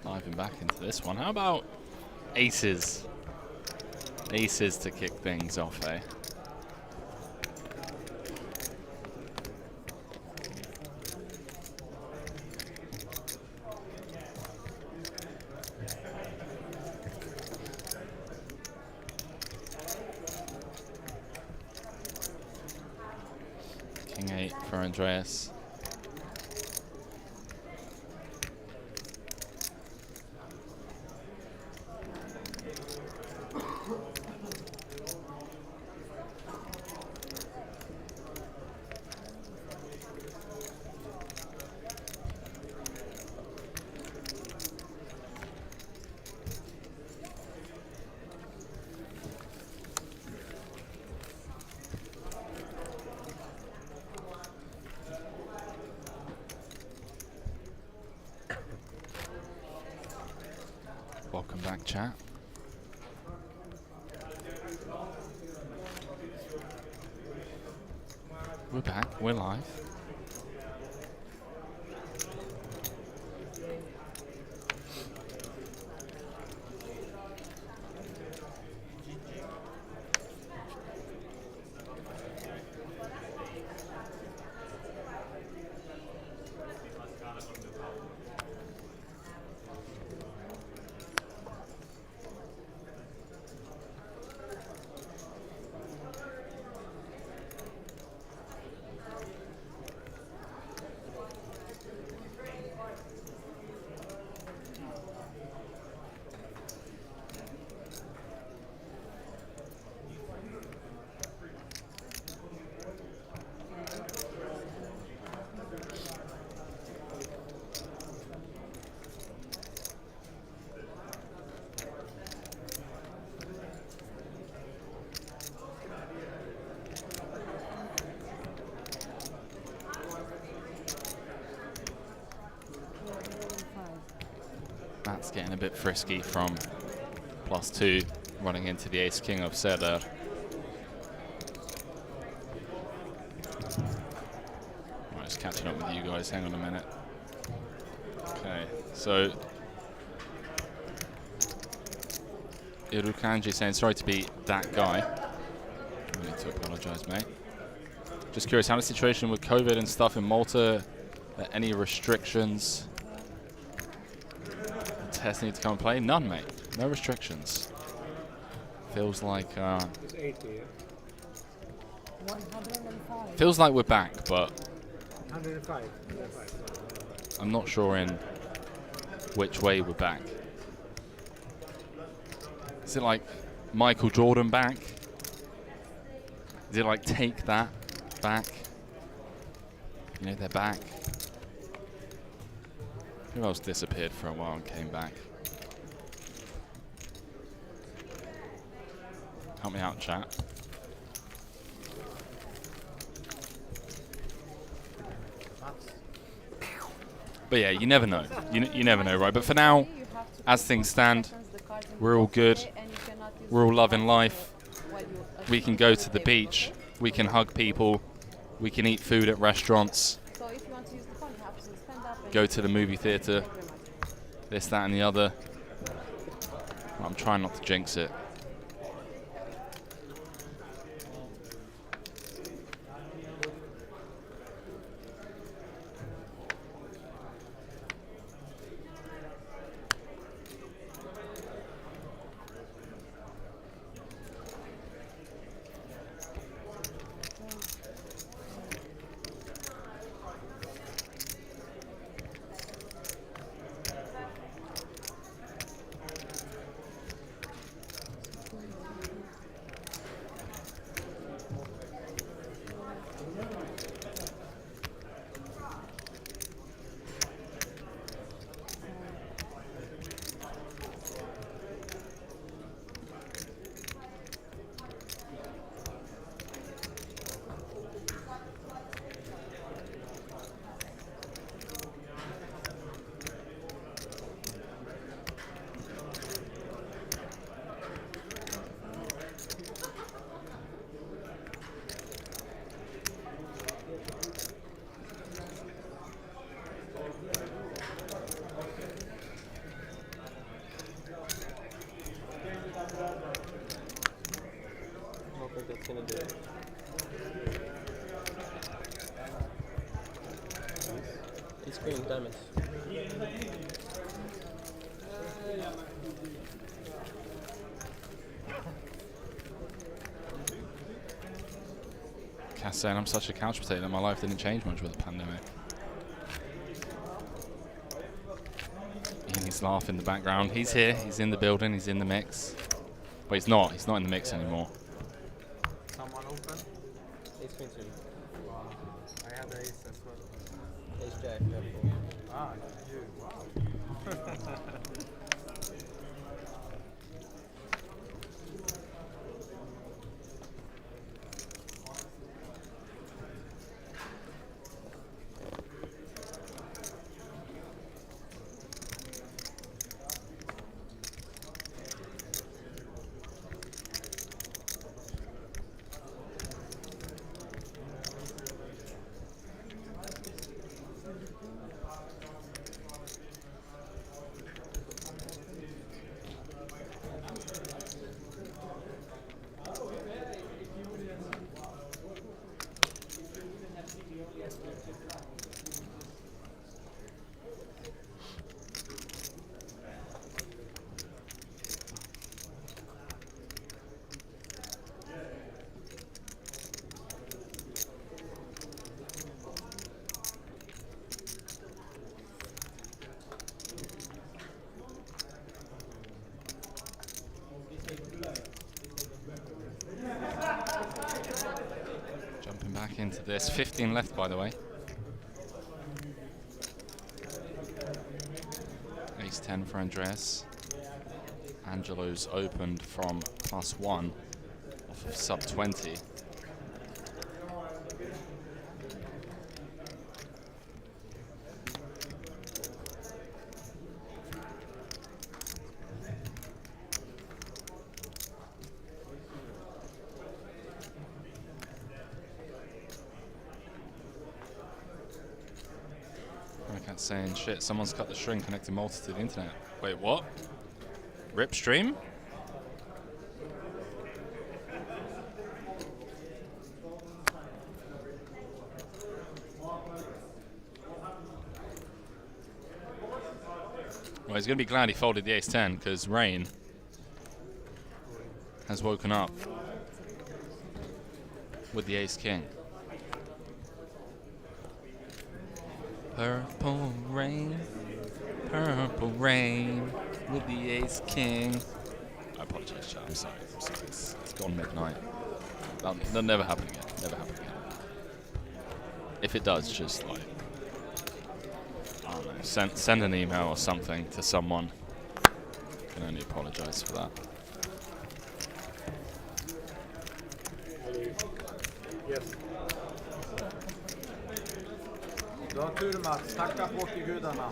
Diving back into this one. How about aces? Aces to kick things off, eh? King 8 for Andreas. back, chat. We're back. We're live. That's getting a bit frisky from +2, running into the ace-king of Serdar. Right, just catching up with you guys. Hang on a minute. Okay, so Irukanji saying sorry to be that guy. I need to apologise, mate. Just curious, how the situation with COVID and stuff in Malta? Any restrictions? Tests need to come and play? None, mate. No restrictions. Feels like It's 80, yeah? 105. feels like we're back, but 105. I'm not sure in which way we're back. Is it like Michael Jordan back? Is it like take that back? You know, they're back. Who else disappeared for a while and came back? Help me out, chat. But yeah, you never know. You never know, right? But for now, as things stand, we're all good. We're all loving life. We can go to the beach. We can hug people. We can eat food at restaurants. Go to the movie theatre. This, that, and the other. I'm trying not to jinx it. Gonna do it. It's green diamonds. Cass saying I'm such a couch potato that my life didn't change much with the pandemic. Ian's laugh in the background. He's here, he's in the building, he's in the mix. But he's not in the mix anymore. Someone open? Ace queen suited. Wow. I have ace as well. Ace jack, careful. Ah, you. Wow. There's 15 left, by the way. Ace 10 for Andreas. Angelo's opened from +1 off of sub 20. Saying shit, someone's cut the string connecting Malta to the internet. Wait, what? Rip stream? Well, he's going to be glad he folded the ace 10 because Rain has woken up with the ace king. Purple rain with the ace king. I apologize, chat. I'm sorry. It's gone midnight. That'll never happen again. Never happen again. If it does, just like, I don't know, send an email or something to someone. I can only apologize for that. Yes. Du har tur Mats, tacka pokergudarna.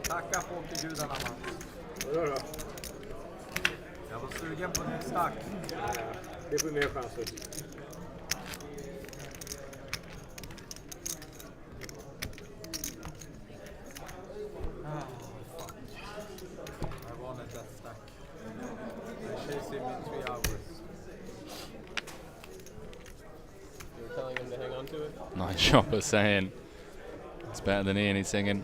Tacka pokergudarna Mats. Vadå då? Jag var sugen på ditt stack. Det får mer chanser. I wanted that stack. I chased him in 3 hours. You were telling him to hang on to it? Nice shopper saying it's better than Ian. He's singing.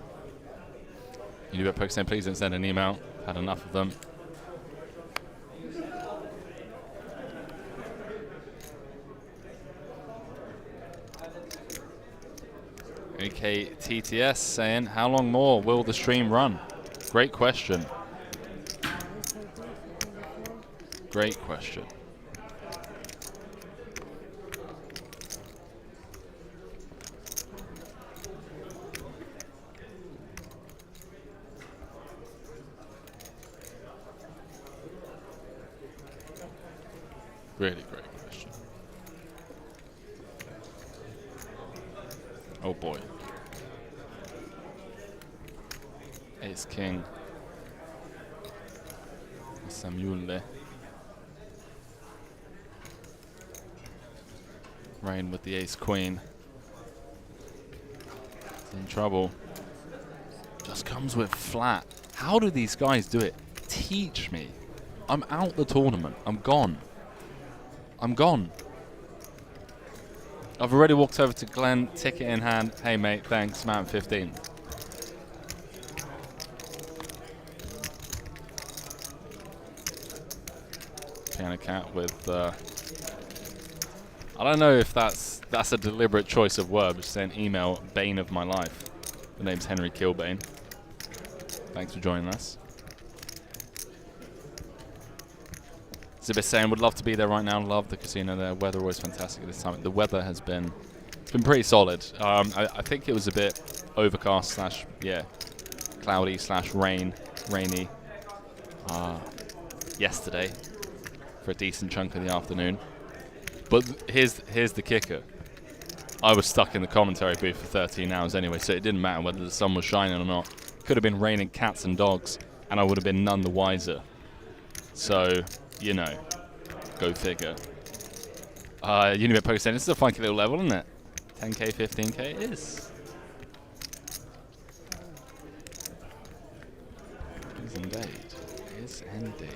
Unibet Poker saying please don't send an email. Had enough of them. UK TTS saying how long more will the stream run? Great question. Great question. Really great question. Oh boy. Ace King. Samuele. Rain with the Ace Queen. He's in trouble. Just comes with flat. How do these guys do it? Teach me. I'm out the tournament. I'm gone. I'm gone. I've already walked over to Glenn, ticket in hand. Hey mate, thanks, man, 15. Piano Cat with, I don't know if that's a deliberate choice of word, but saying email, bane of my life. The name's Henry Kilbane. Thanks for joining us. Zibis saying would love to be there right now. Love the casino there. Weather always fantastic at this time. The weather has been pretty solid. I think it was a bit overcast slash cloudy slash rainy yesterday for a decent chunk of the afternoon. But here's the kicker. I was stuck in the commentary booth for 13 hours anyway, so it didn't matter whether the sun was shining or not. Could have been raining cats and dogs, and I would have been none the wiser. So, you know, go figure. Unibet Poker saying this is a funky little level, isn't it? 10k, 15k, it is. It is indeed. It is indeed.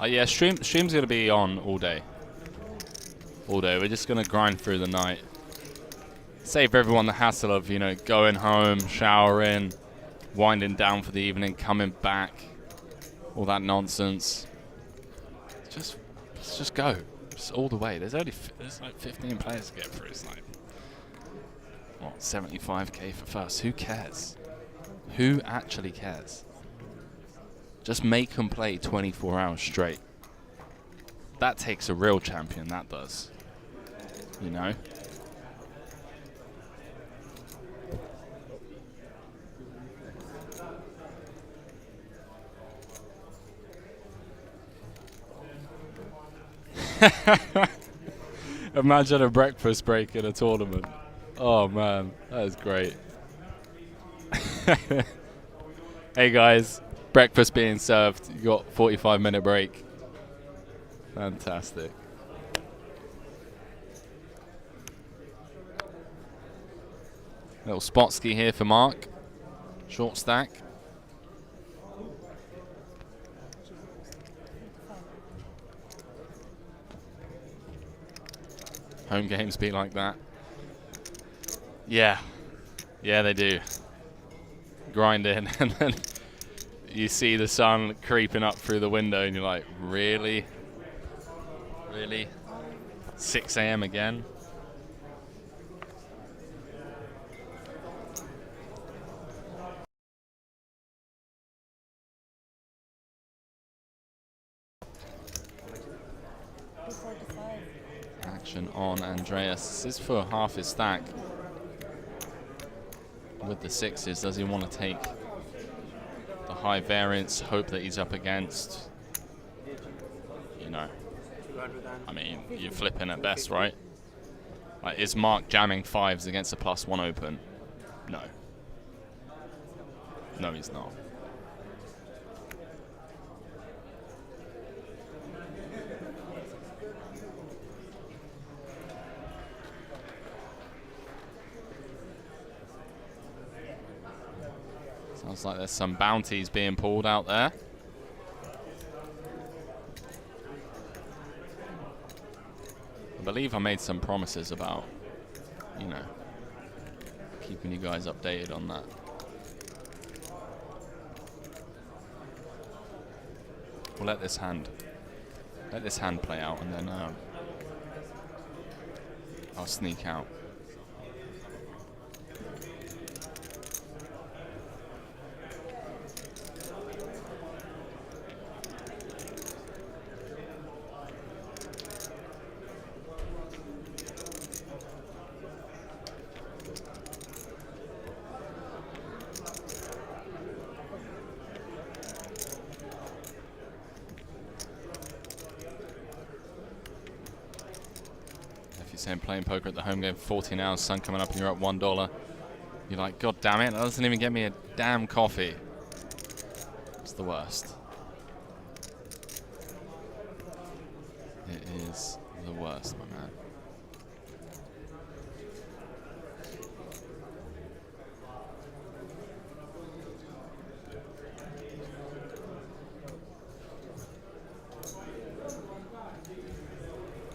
Yeah, stream's gonna be on all day. All day. We're just gonna grind through the night. Save everyone the hassle of, you know, going home, showering, winding down for the evening, coming back, all that nonsense. Let's just go. Just all the way. There's like 15 players to get through. It's like, what, 75k for first? Who cares? Who actually cares? Just make them play 24 hours straight. That takes a real champion, that does. You know? Imagine a breakfast break in a tournament. Oh man, that is great. Hey guys, breakfast being served. You got 45-minute break. Fantastic. Little spot ski here for Mark. Short stack. Home games be like that. Yeah. Yeah, they do. Grind in and then you see the sun creeping up through the window and you're like, really? Really? 6 a.m. again? Action on Andreas. This is for half his stack. With the sixes, does he want to take the high variance, hope that he's up against, you know, I mean, you're flipping at best, right? Like, is Mark jamming fives against a +1 open? No. No, he's not. Sounds like there's some bounties being pulled out there. I believe I made some promises about, you know, keeping you guys updated on that. We'll let this hand play out, and then I'll sneak out. Saying playing poker at the home game for 14 hours, sun coming up and you're at $1. You're like, God damn it, that doesn't even get me a damn coffee. It's the worst. It is the worst, my man.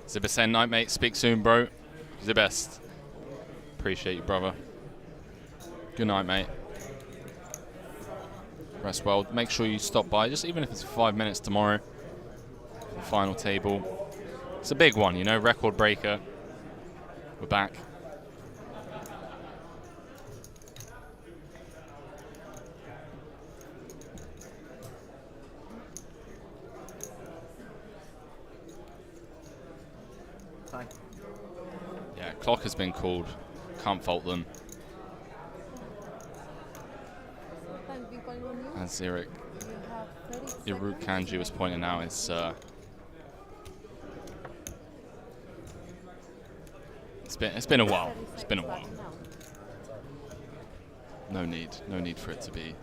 Zibasend night, mate. Speak soon, bro. The best. Appreciate you, brother. Good night, mate. Rest well. Make sure you stop by, just even if it's 5 minutes tomorrow. The final table. It's a big one, you know, record breaker. We're back. Yeah, clock has been called. Can't fault them. As Eric Iruk Kanji was pointing out, it's been a while. It's been a while. No need for it to be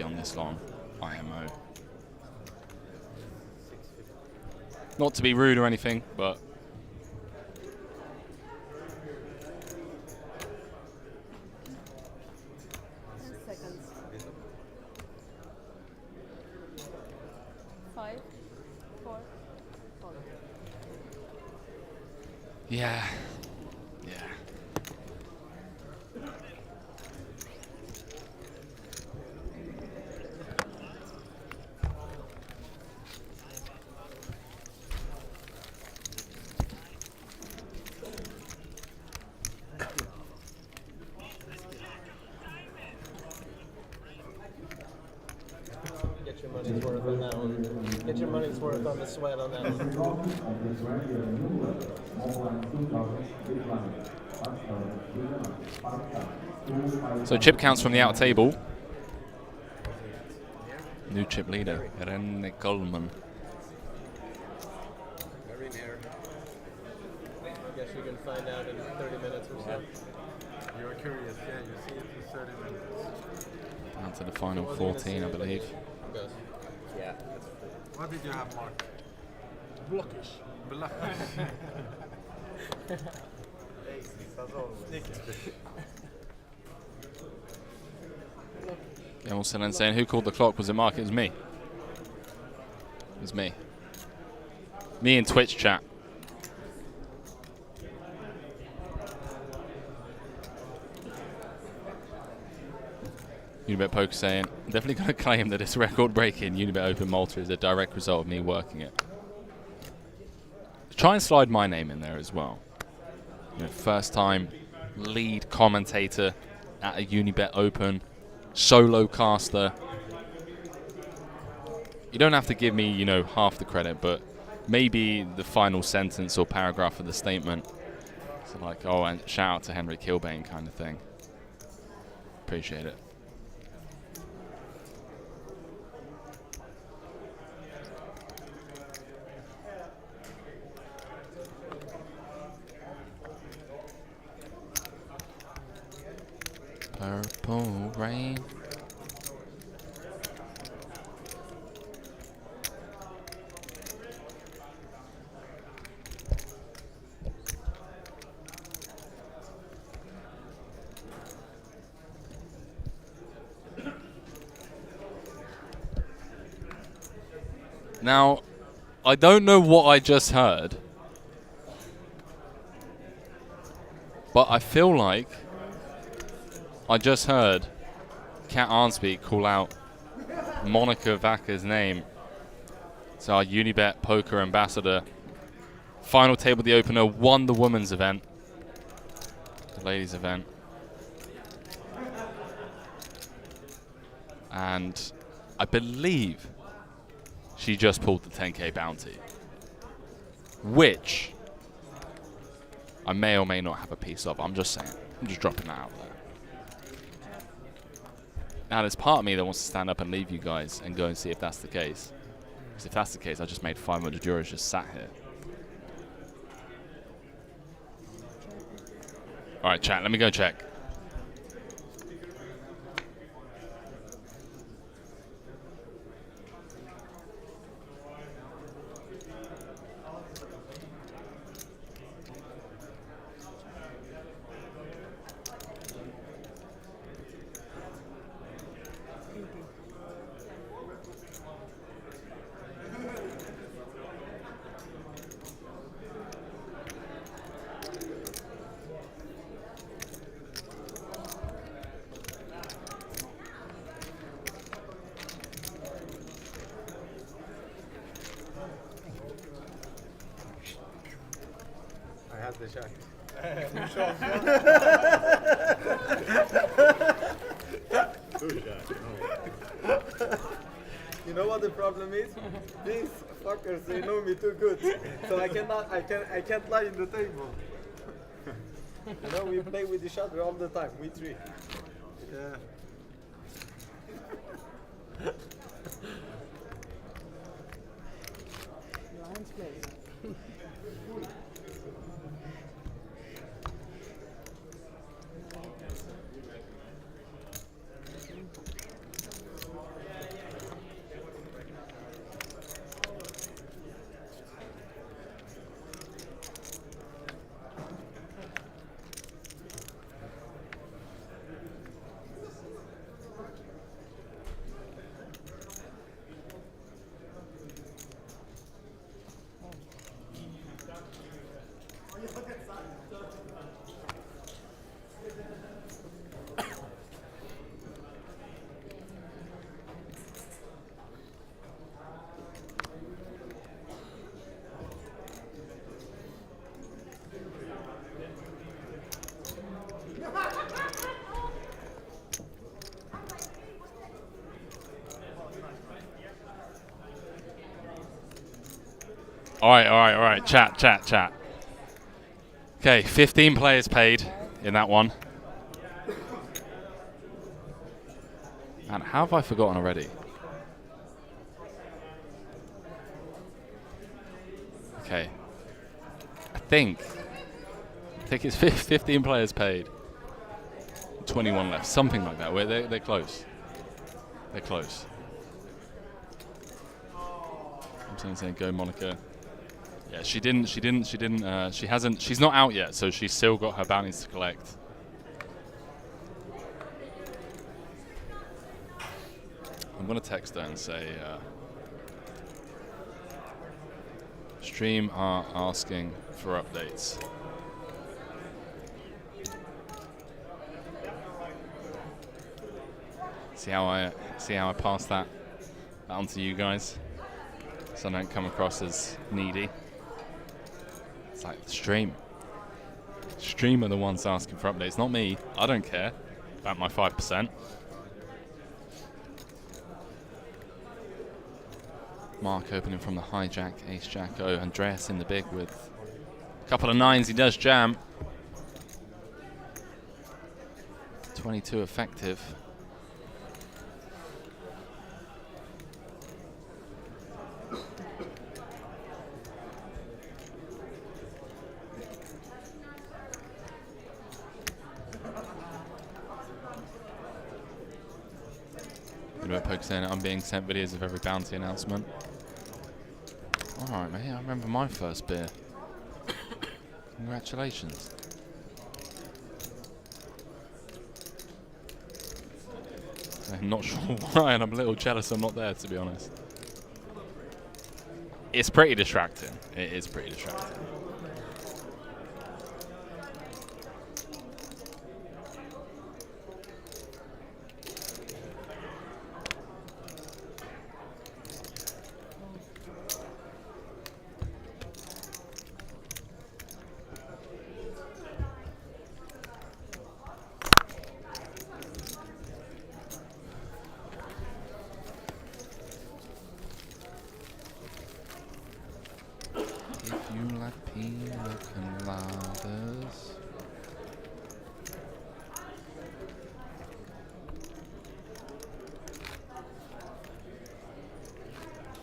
on this long. IMO. Not to be rude or anything, but Yeah. Yeah. Get your money's worth on that one. Get your money's worth on the sweat on that one. So chip counts from the outer table. New chip leader, Renne Coleman. Very near. Guess you can find out in 30 minutes or so. You were curious, yeah, you see it in 30 minutes. Down to the final 14, I believe. Yeah. What did you have, Mark? Blockish. Blockish. Emerson saying, who called the clock? Was it Mark? It was me. It was me. Me in Twitch chat. Unibet Poker saying, I'm definitely going to claim that this record-breaking Unibet Open Malta is a direct result of me working it. Try and slide my name in there as well. You know, first time lead commentator at a Unibet Open, solo caster. You don't have to give me, you know, half the credit, but maybe the final sentence or paragraph of the statement. So like, oh, and shout out to Henry Kilbane kind of thing. Appreciate it. Purple rain. Now, I don't know what I just heard, but I feel like I just heard Kat Arnsby call out Monica Vacca's name. It's our Unibet Poker Ambassador. Final table of the opener, won the women's event. The ladies' event. And I believe she just pulled the 10k bounty. Which I may or may not have a piece of. I'm just saying. I'm just dropping that out there. Now, there's part of me that wants to stand up and leave you guys and go and see if that's the case. Because if that's the case, I just made 500 euros just sat here. All right, chat, let me go check. I had the check. You know what the problem is? These fuckers, they know me too good, so I can't lie in the table. You know, we play with each other all the time, we three. Yeah. Lions play. All right. Chat. Okay, 15 players paid in that one. And how have I forgotten already? Okay. I think it's 15 players paid. 21 left, something like that. They're close. They're close. I'm saying go Monica. Yeah, she hasn't. She's not out yet, so she's still got her bounties to collect. I'm gonna text her and say, stream are asking for updates. See how I pass that on to you guys, so I don't come across as needy. It's like the stream are the ones asking for updates, not me. I don't care about my 5%. Mark opening from the hijack, ace jack. Oh, Andreas in the big with a couple of nines. He does jam. 22 effective. Poker saying I'm being sent videos of every bounty announcement. Alright, mate, I remember my first beer. Congratulations. I'm not sure why, and I'm a little jealous I'm not there, to be honest. It's pretty distracting. It is pretty distracting.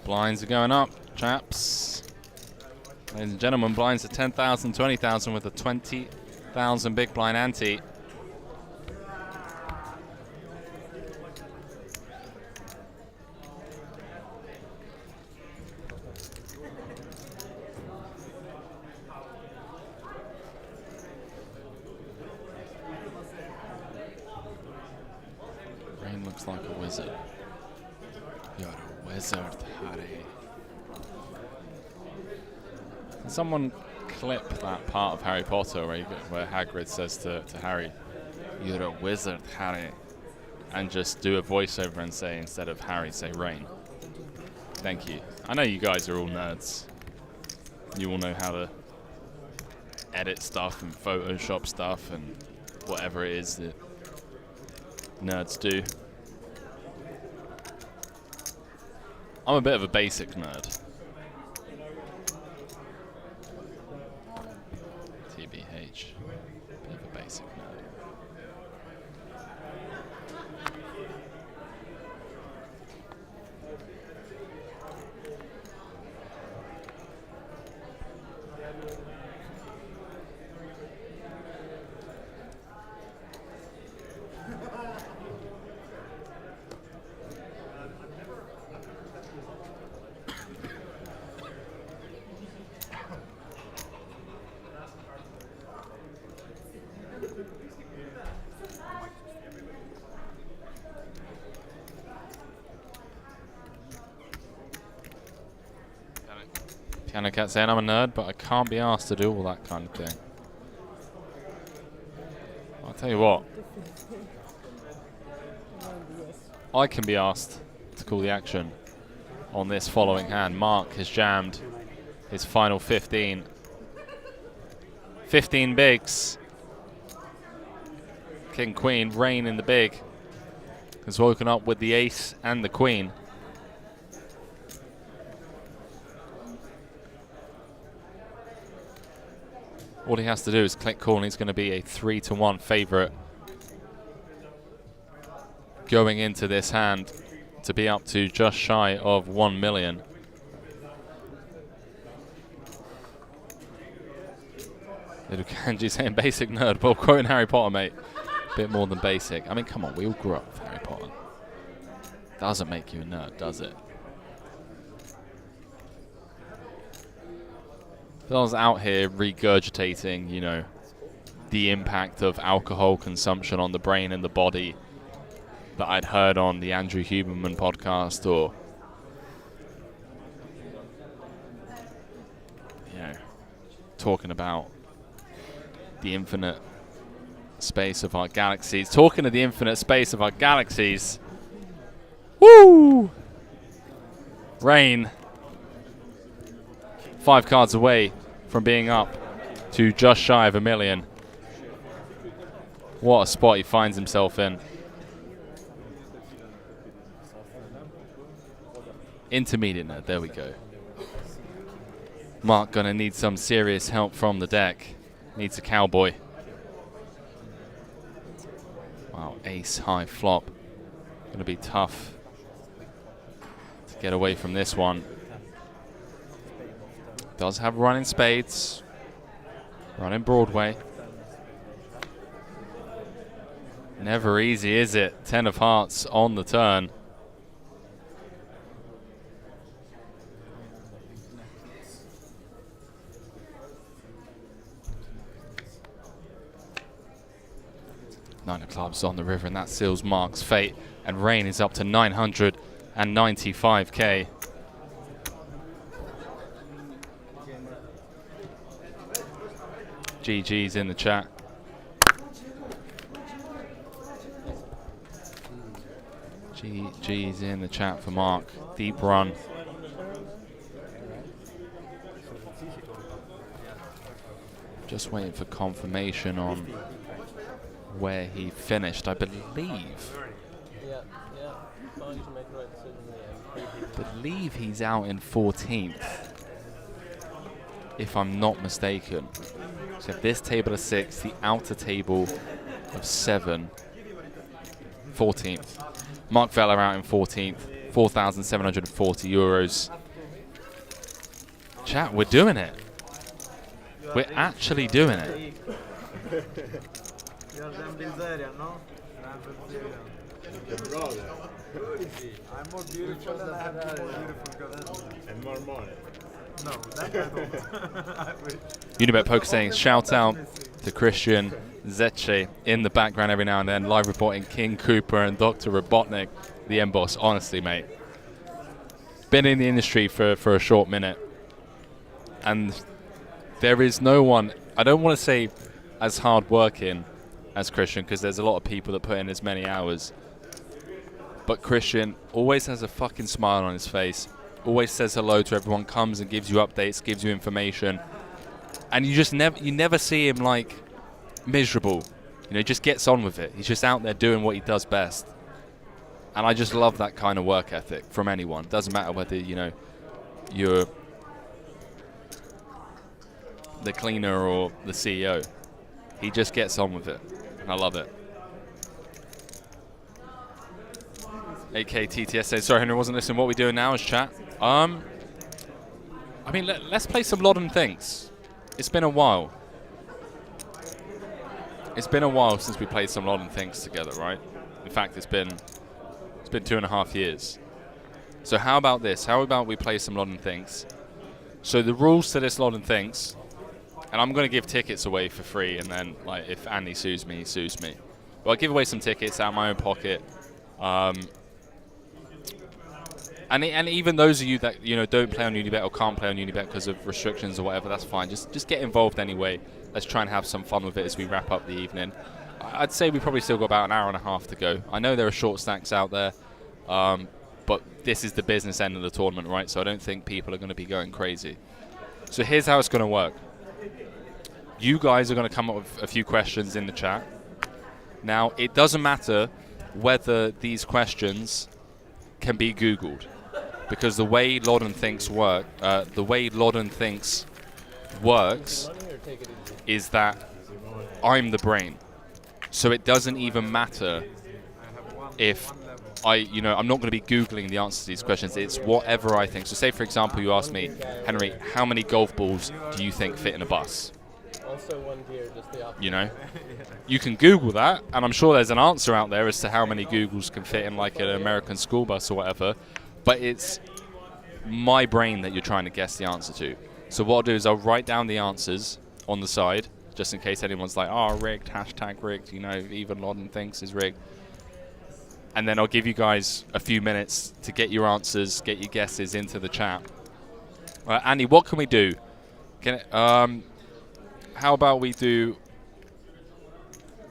Blinds are going up, chaps. Ladies and gentlemen, blinds are 10,000, 20,000 with a 20,000 big blind ante. Rain looks like a wizard. You're a wizard, Harry. Can someone clip that part of Harry Potter where Hagrid says to Harry, "You're a wizard, Harry," and just do a voiceover and say, instead of Harry, say Rain. Thank you. I know you guys are all nerds. You all know how to edit stuff and Photoshop stuff and whatever it is that nerds do. I'm a bit of a basic nerd. TBH. Bit of a basic nerd. Piano Cat saying I'm a nerd, but I can't be asked to do all that kind of thing. I'll tell you what. I can be asked to call the action on this following hand. Mark has jammed his final 15. 15 bigs. King, Queen, Rain in the big. Has woken up with the ace and the queen. All he has to do is click call, and he's going to be a 3-1 favorite going into this hand to be up to just shy of 1 million. Little Kanji saying basic nerd, well, quoting Harry Potter, mate. Bit more than basic. I mean, come on, we all grew up with Harry Potter. Doesn't make you a nerd, does it? If I was out here regurgitating, you know, the impact of alcohol consumption on the brain and the body that I'd heard on the Andrew Huberman podcast, or, you know, talking about the infinite space of our galaxies. Talking of the infinite space of our galaxies. Woo! Rain. 5 cards away from being up to just shy of 1 million. What a spot he finds himself in. Intermediate nerd, there we go. Mark gonna need some serious help from the deck. Needs a cowboy. Wow, ace high flop. Gonna be tough to get away from this one. Does have run in spades. Run in Broadway. Never easy, is it? 10 of hearts on the turn. Nine of clubs on the river, and that seals Mark's fate. And Rain is up to 995k. GG's in the chat. GG's in the chat for Mark. Deep run. Just waiting for confirmation on where he finished, I believe. Believe he's out in 14th, if I'm not mistaken. So this table of 6, the outer table of 7, 14th. Mark Vella out in 14th, 4,740 euros. Chat, we're doing it. We're actually doing it. You're damn Bilzerian, no? I'm more beautiful than I have beautiful girls. And more money. No, that I don't. I wish. Unibet Poker saying shout out to Christian Zeche in the background every now and then, live reporting King Cooper and Dr. Robotnik, the M-Boss. Honestly, mate. Been in the industry for a short minute. And there is no one, I don't want to say as hard working as Christian, because there's a lot of people that put in as many hours. But Christian always has a fucking smile on his face, always says hello to everyone, comes and gives you updates, gives you information, and you just never see him like miserable. You know, he just gets on with it. He's just out there doing what he does best, and I just love that kind of work ethic from anyone. Doesn't matter whether, you know, you're the cleaner or the CEO. He just gets on with it, and I love it. AK TTS says, sorry Henry, wasn't listening. What we doing now is chat. I mean, let's play some Lot and Things. It's been a while. It's been a while since we played some Lot and Things together, right? In fact, it's been 2.5 years. So how about this? How about we play some Lot and Things? So the rules to this Lot and Things, and I'm going to give tickets away for free, and then, like, if Andy sues me, he sues me. But I'll give away some tickets out of my own pocket. And even those of you that, you know, don't play on Unibet or can't play on Unibet because of restrictions or whatever, that's fine. Just get involved anyway. Let's try and have some fun with it as we wrap up the evening. I'd say we probably still got about an hour and a half to go. I know there are short stacks out there, but this is the business end of the tournament, right? So I don't think people are going to be going crazy. So here's how it's going to work. You guys are going to come up with a few questions in the chat. Now, it doesn't matter whether these questions can be Googled, because the way Lot and Thinks works is that I'm the brain. So it doesn't even matter if I'm not going to be Googling the answers to these questions. It's whatever I think. So say, for example, you ask me, Henry, how many golf balls do you think fit in a bus? Also one gear, just the opposite. You know? You can Google that, and I'm sure there's an answer out there as to how many Googles can fit in like an American school bus or whatever, but it's my brain that you're trying to guess the answer to. So what I'll do is I'll write down the answers on the side, just in case anyone's like, oh, rigged, hashtag rigged, even Lodden thinks is rigged. And then I'll give you guys a few minutes to get your answers, get your guesses into the chat. Andy, what can we do? How about we do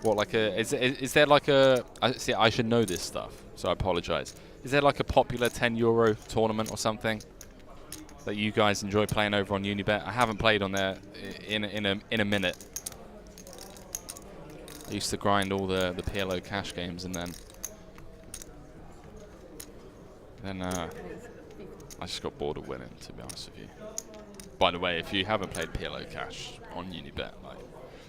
is there like a I should know this stuff, so I apologize. Is there like a popular €10 tournament or something that you guys enjoy playing over on Unibet? I haven't played on there in a minute. I used to grind all the PLO cash games, and then I just got bored of winning, to be honest with you. By the way, if you haven't played PLO cash on Unibet,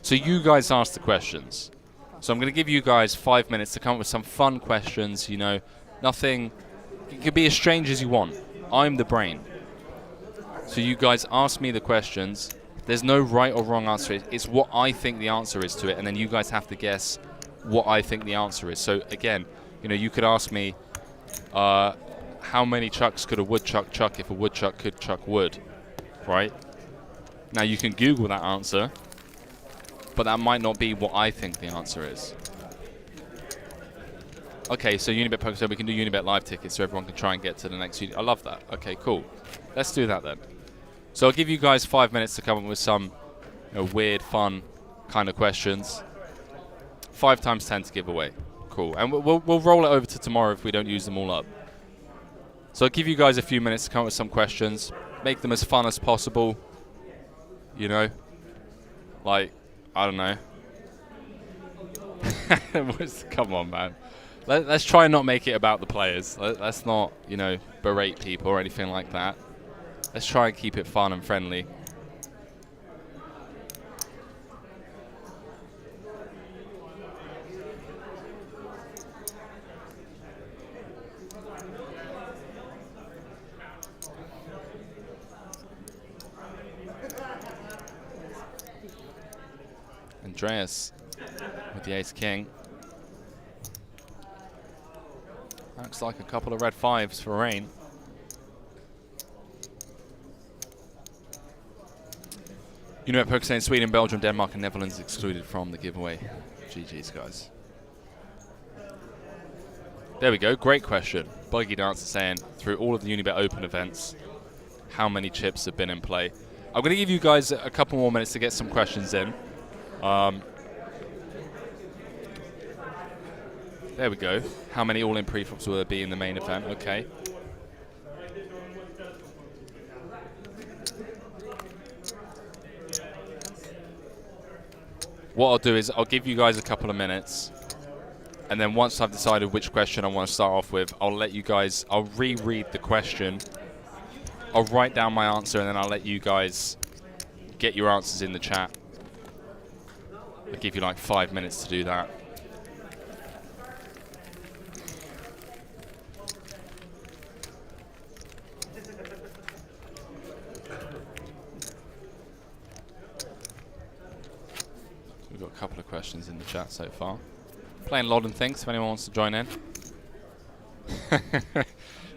so you guys ask the questions. So I'm going to give you guys 5 minutes to come up with some fun questions. Nothing. It could be as strange as you want. I'm the brain. So you guys ask me the questions. There's no right or wrong answer. It's what I think the answer is to it, and then you guys have to guess what I think the answer is. So again, you could ask me, how many chucks could a woodchuck chuck if a woodchuck could chuck wood, right? Now you can Google that answer, but that might not be what I think the answer is. Okay, so Unibet Poker, so we can do Unibet live tickets so everyone can try and get to the next. I love that. Okay, cool. Let's do that then. So I'll give you guys 5 minutes to come up with some weird, fun kind of questions. 5 times 10 to give away. Cool. And we'll roll it over to tomorrow if we don't use them all up. So I'll give you guys a few minutes to come up with some questions. Make them as fun as possible. Like, I don't know. Come on, man. Let's try and not make it about the players. Let's not, berate people or anything like that. Let's try and keep it fun and friendly. Andreas with the ace-king. Looks like a couple of red fives for Rain. Unibet Poker saying Sweden, Belgium, Denmark and Netherlands excluded from the giveaway. GG's, guys. There we go. Great question. Buggy Dancer saying, through all of the Unibet Open events, how many chips have been in play? I'm going to give you guys a couple more minutes to get some questions in. There we go. How many all-in preflops will there be in the main event? Okay. What I'll do is I'll give you guys a couple of minutes, and then once I've decided which question I want to start off with, I'll let you guys, I'll reread the question, I'll write down my answer, and then I'll let you guys get your answers in the chat. I'll give you like 5 minutes to do that. We've got a couple of questions in the chat so far. Playing Lodden Thinks, if anyone wants to join in.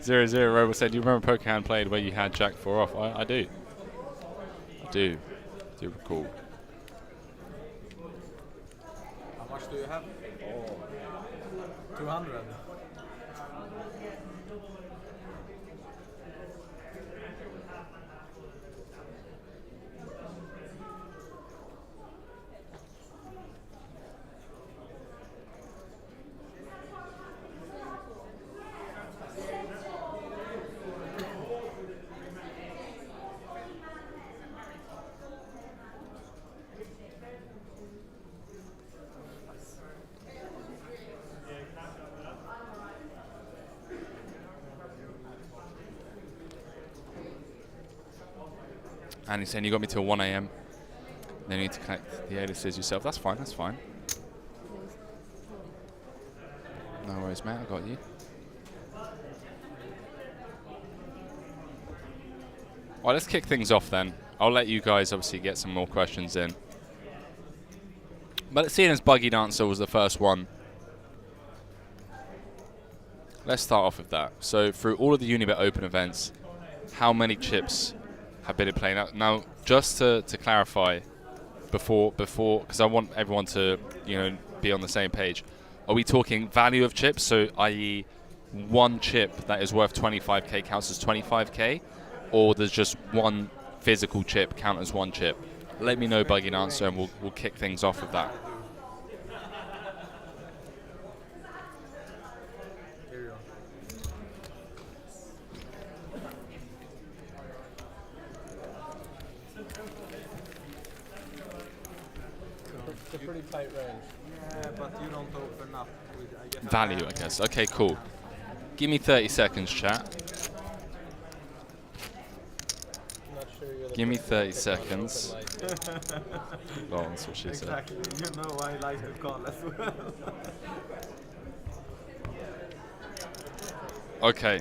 0-0 Robo said, do you remember a poker hand played where you had Jack 4 off? I do. I do recall. How much do you have? 200. And he's saying you got me till 1 a.m. Then you need to collect the aliases yourself. That's fine, that's fine. No worries, mate, I got you. All right, let's kick things off then. I'll let you guys obviously get some more questions in. But seeing as Buggy Dancer was the first one, let's start off with that. So through all of the Unibet Open events, how many chips have been in play? Now just to clarify, before, because I want everyone to be on the same page. Are we talking value of chips? So i.e. one chip that is worth 25k counts as 25k, or does just one physical chip count as one chip? Let me know, Buggy and Answer, and we'll kick things off with that. It's a pretty tight range. Yeah, but you don't open up with, I guess. Value, I guess. Okay, cool. Give me 30 seconds, chat. Give me 30 seconds. Oh, that's what she said. Exactly. You know I like to call as well. Okay.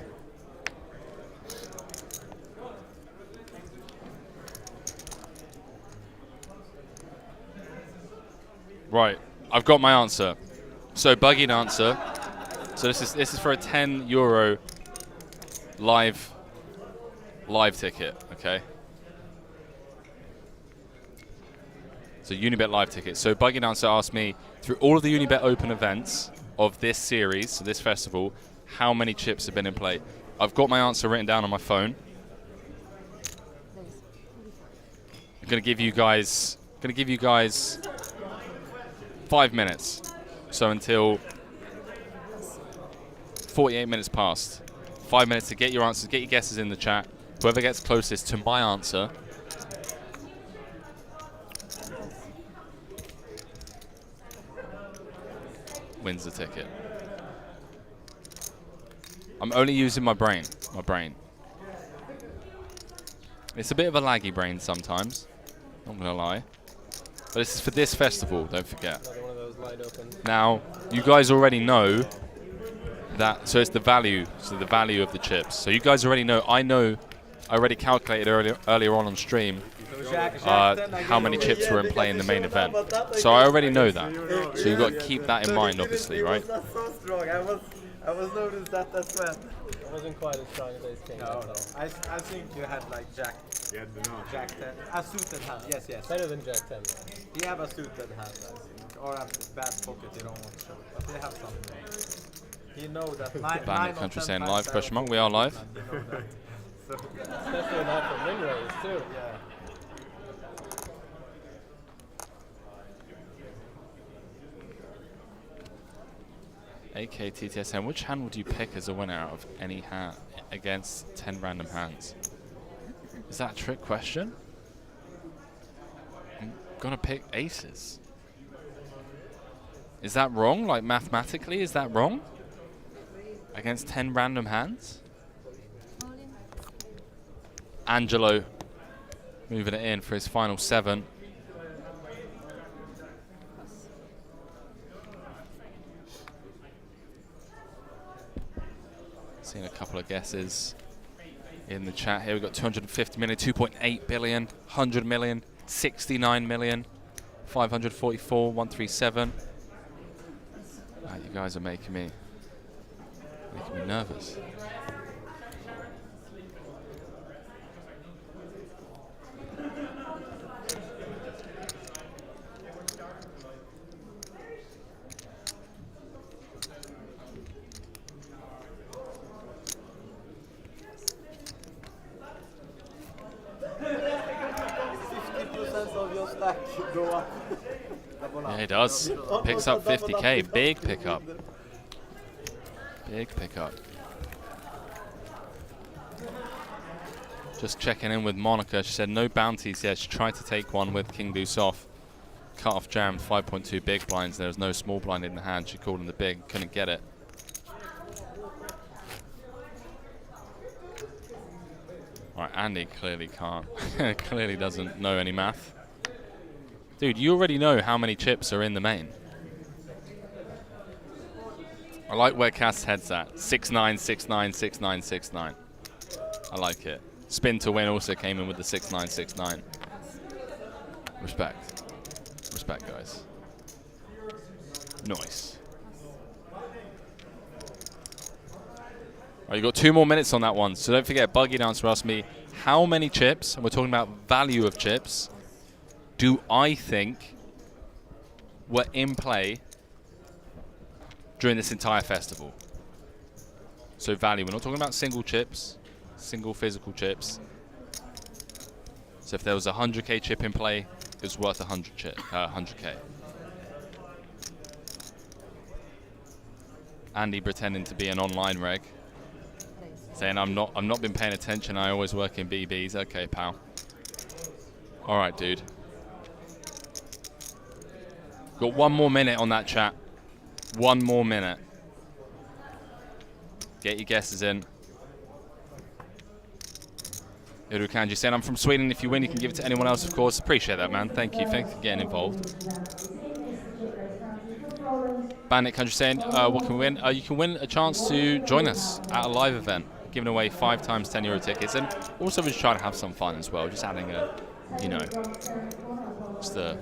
Right, I've got my answer. So Buggy and Answer. So this is for a €10 live ticket, okay? So Unibet live ticket. So Buggy and Answer asked me, through all of the Unibet Open events of this series, so this festival, how many chips have been in play? I've got my answer written down on my phone. I'm gonna give you guys 5 minutes. So until 48 minutes past. 5 minutes to get your answers, get your guesses in the chat. Whoever gets closest to my answer wins the ticket. I'm only using my brain. It's a bit of a laggy brain sometimes, not gonna lie. But this is for this festival, don't forget. Another one of those light open. Now, you guys already know that, so it's the value, the value of the chips. So you guys already know, I already calculated earlier on stream how many chips were in play in the main event. So I already know that. So you've got to keep that in mind, obviously, right? That's so strong. I was noticed that as well. It wasn't quite as strong as Ace King. No. I think you had like Jack. Jack 10. A suited hand. Yes. Better than Jack 10. You have a suited hand, I think. Or a bad pocket you don't want to show. But they have something. You know that 9 Bandit Country saying live, question mark. We are live. You know that. So especially not for ring raise too. Yeah. AKTTSM, which hand would you pick as a winner out of any hand against 10 random hands? Is that a trick question? I'm gonna pick aces. Is that wrong? Like mathematically, is that wrong? Against 10 random hands? Angelo moving it in for his final 7. Seeing a couple of guesses in the chat here. We've got 250 million, 2.8 billion, 100 million, 69 million, 544, 137. You guys are making me nervous. Yeah, he does. Picks up 50k. Big pickup. Big pickup. Just checking in with Monica. She said no bounties yet. She tried to take one with King Deuce off. Cut off jammed. 5.2 big blinds. There was no small blind in the hand. She called him the big. Couldn't get it. Alright, Andy clearly can't. Clearly doesn't know any math. Dude, you already know how many chips are in the main. I like where Cass' head's at. 6-9, 6-9, 6-9, 6-9. I like it. Spin to win also came in with the 6-9, 6-9. Respect. Respect, guys. Nice. Right, you got 2 more minutes on that one. So don't forget, Buggy Dancer asked me, how many chips, and we're talking about value of chips, do I think were in play during this entire festival? So value, we're not talking about single chips, single physical chips. So if there was a 100k chip in play, it was worth 100k. Andy pretending to be an online reg, saying I'm not been paying attention. I always work in BBs. Okay, pal. All right, dude. Got 1 more minute on that chat. 1 more minute. Get your guesses in. Uru Kanji saying, I'm from Sweden. If you win, you can give it to anyone else, of course. Appreciate that, man. Thank you. Thanks for getting involved. Bandit Country saying, what can we win? You can win a chance to join us at a live event, giving away 5 times €10 tickets, and also we're just trying to have some fun as well, just adding a, you know, just a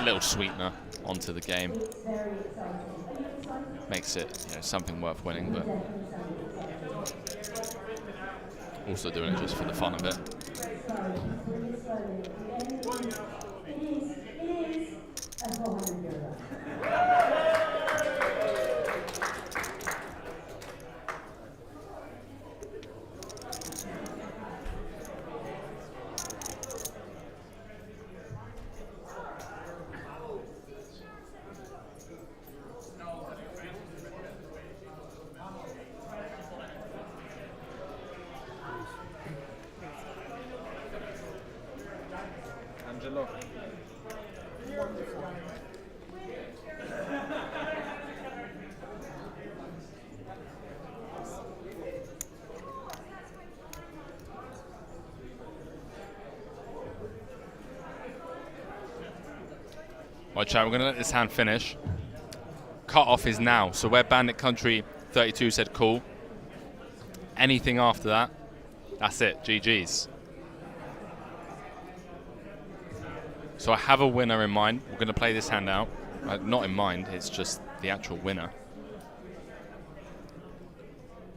little sweetener onto the game. Makes it, you know, something worth winning, but also doing it just for the fun of it. Angelo. Right, chat, we're going to let this hand finish. Cut-off is now. So where Bandit Country 32 said cool, anything after that, that's it. GG's. So I have a winner in mind. We're going to play this hand out. Not in mind, it's just the actual winner.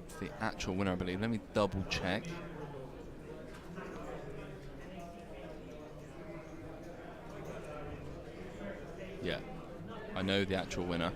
It's the actual winner, I believe. Let me double check. Yeah, I know the actual winner.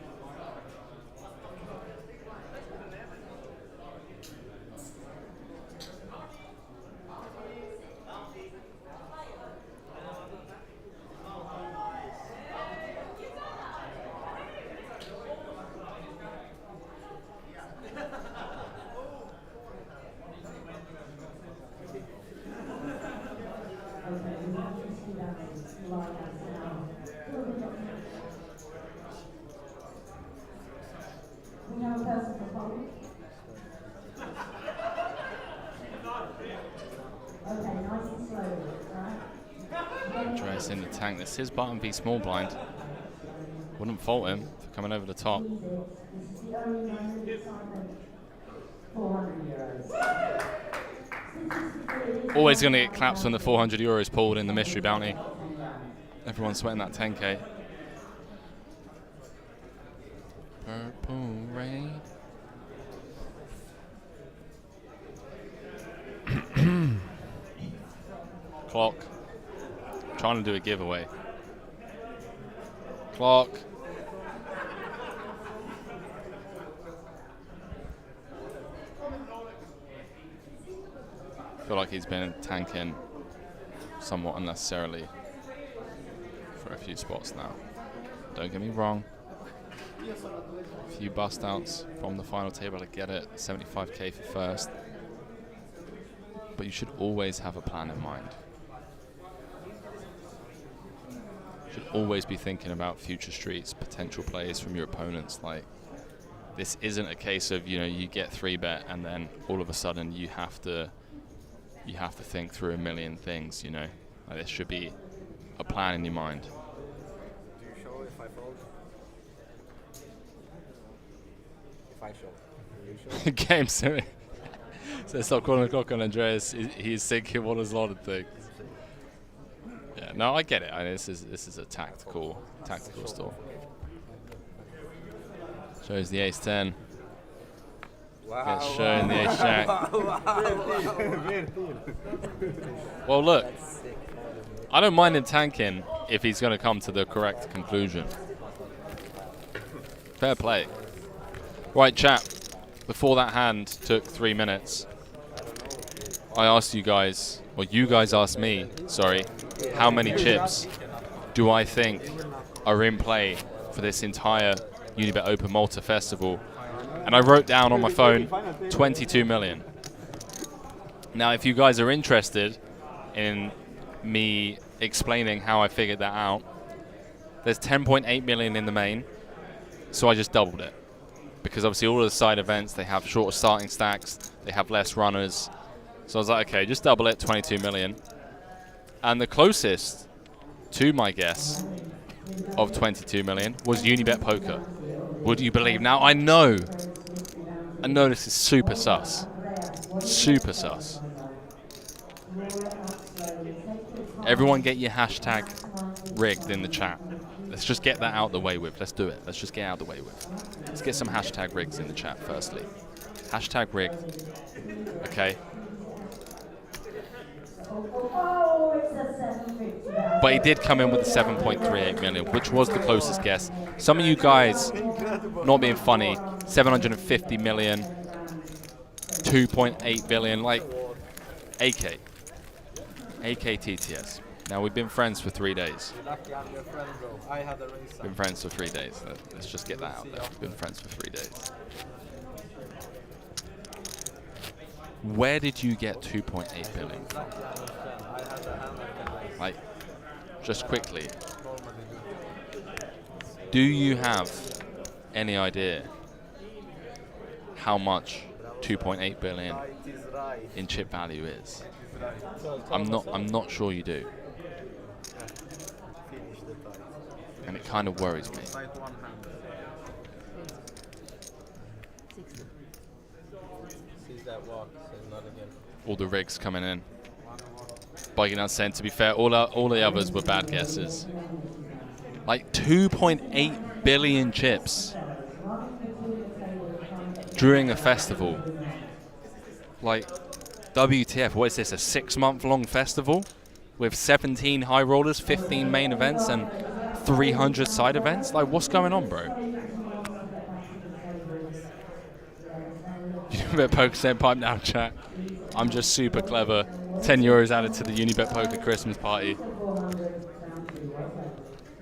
Andreas in the tank. This is button v small blind. Wouldn't fault him for coming over the top. Always going to get claps when the €400 pulled in the mystery bounty. Everyone's sweating that 10k. Purple rain. Clock. Trying to do a giveaway. Clock. I feel like he's been tanking somewhat unnecessarily for a few spots now. Don't get me wrong. A few bust outs from the final table to get it. 75k for first. But you should always have a plan in mind. Should always be thinking about future streets, potential plays from your opponents. Like, this isn't a case of, you know, you get 3-bet and then all of a sudden you have to think through a million things, you know. Like, there should be a plan in your mind. 5 shot. You sure? Game so stop calling the clock on Andreas. He's thinking what is a lot of things. Yeah, no, I get it. I mean, this is a tactical store. Shows the ace 10. Wow. Gets shown the ace jack. Well, look, I don't mind him tanking if he's going to come to the correct conclusion. Fair play. Right, chat. Before that hand took 3 minutes, I asked you guys, or you guys asked me, sorry, how many chips do I think are in play for this entire Unibet Open Malta Festival? And I wrote down on my phone 22 million. Now, if you guys are interested in me explaining how I figured that out, there's 10.8 million in the main, so I just doubled it. Because obviously all of the side events, they have shorter starting stacks, they have less runners. So I was like, okay, just double it, 22 million. And the closest to my guess of 22 million was Unibet Poker. Would you believe? Now, I know this is super sus. Super sus. Everyone get your hashtag rigged in the chat. Let's just get that out the way with. Let's do it. Let's just get out the way with. Let's get some hashtag rigs in the chat firstly. Hashtag rigged. Okay. But he did come in with a 7.38 million, which was the closest guess. Some of you guys, not being funny, 750 million, 2.8 billion, like AK. AKTTS. Now, we've been friends for 3 days. Been friends for 3 days. Let's just get that out there. We've been friends for 3 days. Where did you get 2.8 billion from? Like, just quickly. Do you have any idea how much 2.8 billion in chip value is? I'm not sure you do. And it kind of worries me. All the rigs coming in. Biking out saying, to be fair, all the others were bad guesses. Like 2.8 billion chips during a festival. Like, WTF, what is this, a 6-month-long festival? With 17 high rollers, 15 main events, and 300 side events? Like, what's going on, bro? Unibet Poker saying, pipe down, chat. I'm just super clever. 10 euros added to the Unibet Poker Christmas party.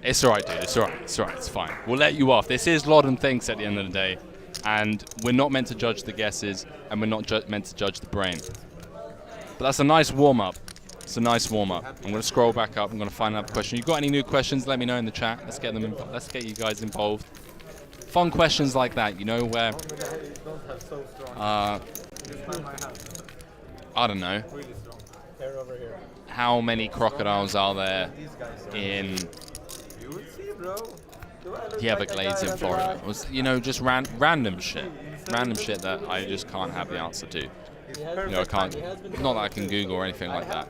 It's alright, dude. It's alright. It's alright. It's fine. We'll let you off. This is Lord and Thinks at the end of the day. And we're not meant to judge the guesses, and we're not meant to judge the brain. But that's a nice warm-up. It's a nice warm-up. I'm going to scroll back up. I'm going to find another question. You got any new questions? Let me know in the chat. Let's get them. Let's get you guys involved. Fun questions like that, you know, where I don't know. How many crocodiles are there in the Everglades in Florida? It was, you know, just random shit. Random shit that I just can't have the answer to. You know, I can't. Not that I can Google or anything like that.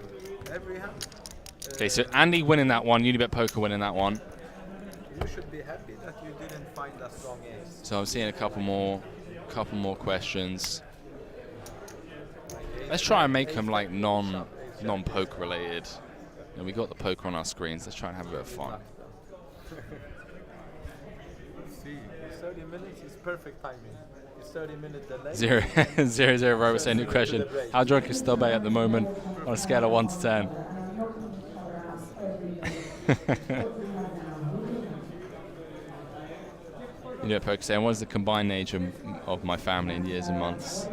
Okay, so Andy winning that one, Unibet Poker winning that one. You should be happy that you didn't find a strong ace. So I'm seeing a couple more questions. Let's try and make them like non-poker related. You know, we got the poker on our screens. Let's try and have a bit of fun. See, 30 minutes is perfect timing. It's 30 minutes delay. 0 Robert saying, new question. How drunk is Stubbe at the moment on a scale of 1 to 10? You know, Poker saying, what is the combined age of my family in years and months?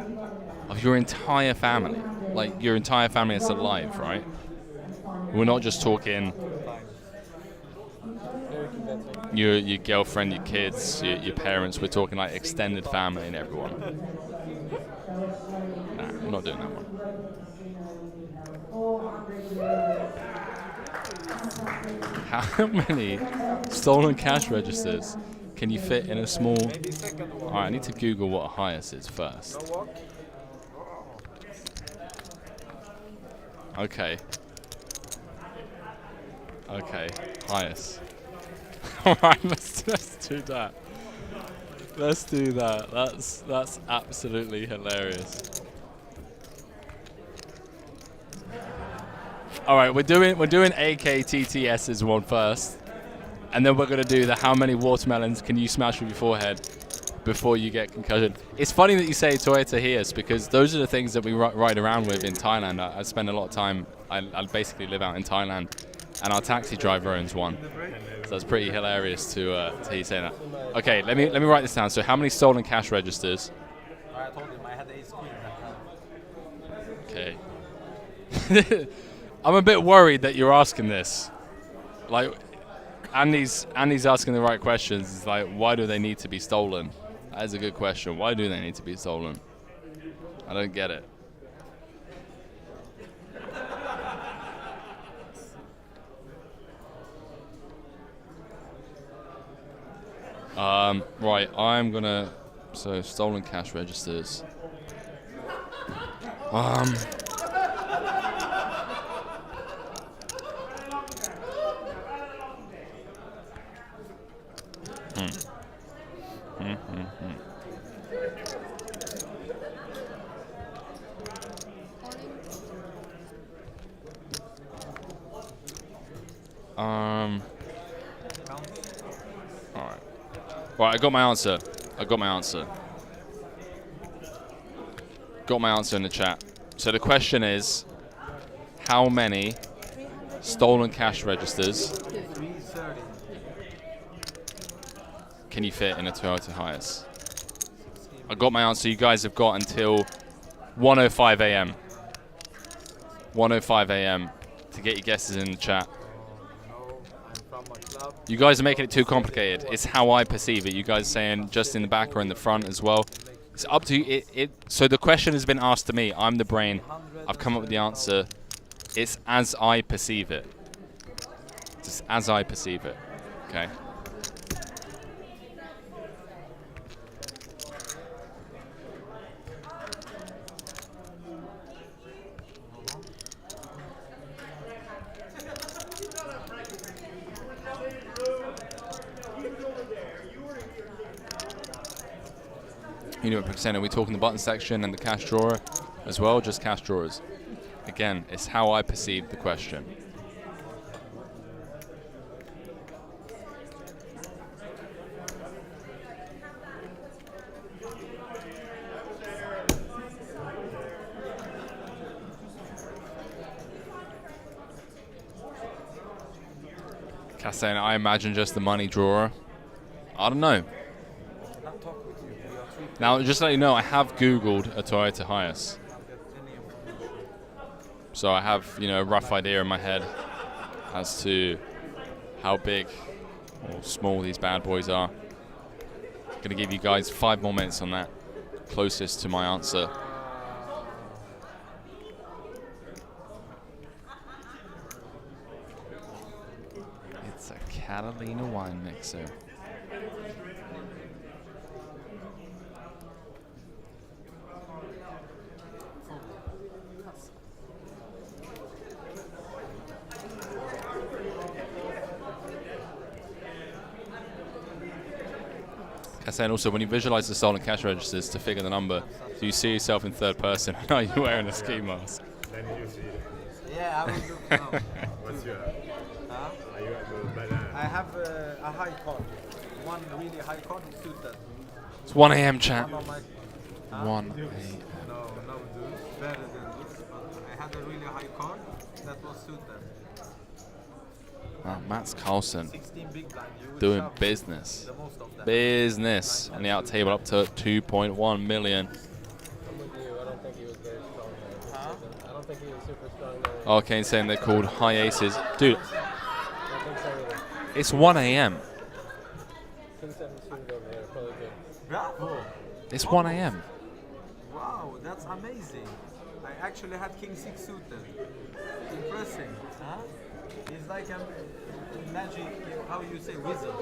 Of your entire family? Like, your entire family is alive, right? We're not just talking your girlfriend, your kids, your parents. We're talking like extended family and everyone. Nah, I'm not doing that one. How many stolen cash registers Can you fit in a small? Maybe second one. All right, I need to Google what a highest is first. No walk. Okay. Okay, highest. All right, let's do that. Let's do that. That's absolutely hilarious. All right, we're doing AKTTS's one first, and then we're gonna do the how many watermelons can you smash with your forehead before you get concussion. It's funny that you say Toyota Hiace because those are the things that we ride around with in Thailand. I spend a lot of time. I basically live out in Thailand, and our taxi driver owns one. So that's pretty hilarious to hear you say that. Okay, let me write this down. So how many stolen cash registers? I told him I had ace queen that time. Okay. I'm a bit worried that you're asking this. Like, Andy's asking the right questions. It's like, why do they need to be stolen? That is a good question. Why do they need to be stolen? I don't get it. Right, I'm gonna. So, stolen cash registers. Alright. Right, I got my answer. Got my answer in the chat. So the question is, how many stolen cash registers 330. can you fit in a Toyota Hiace? I got my answer. You guys have got until 1:05 a.m. 1:05 a.m. to get your guesses in the chat. You guys are making it too complicated. It's how I perceive it. You guys are saying just in the back or in the front as well. It's up to you. So the question has been asked to me. I'm the brain. I've come up with the answer. It's as I perceive it. Just as I perceive it. Okay. Are we talking the button section and the cash drawer as well? Just cash drawers. Again, it's how I perceive the question. Cassane, I imagine just the money drawer. I don't know. Now, just to let you know, I have Googled a Toyota Hiace. So I have, a rough idea in my head as to how big or small these bad boys are. I'm going to give you guys 5 more minutes on that, closest to my answer. It's a Catalina wine mixer. And also, when you visualize the stolen cash registers to figure the number, do you see yourself in third person? Are you wearing a ski mask? Then you see it. Yeah, I will look now. What's your? Huh? Are you at the banana? I have a high card. One really high card suited. It's 1 a.m. chat. 1 a.m. No, dude. Better than this. But I had a really high card that was suited. Wow, Mats Carlson 16 big blind. doing business. Business. And the out table up to 2.1 million. I'm with you. I don't think he was very strong there. Huh? I don't think he was super strong there. Oh, okay, saying they're called high aces. Dude, I don't think so either. it's 1 a.m. King 7 suited over there, probably good. Bravo! It's 1 a.m. Wow, that's amazing. I actually had King 6 suited. Impressive. Huh? It's like a magic, how you say, wizard.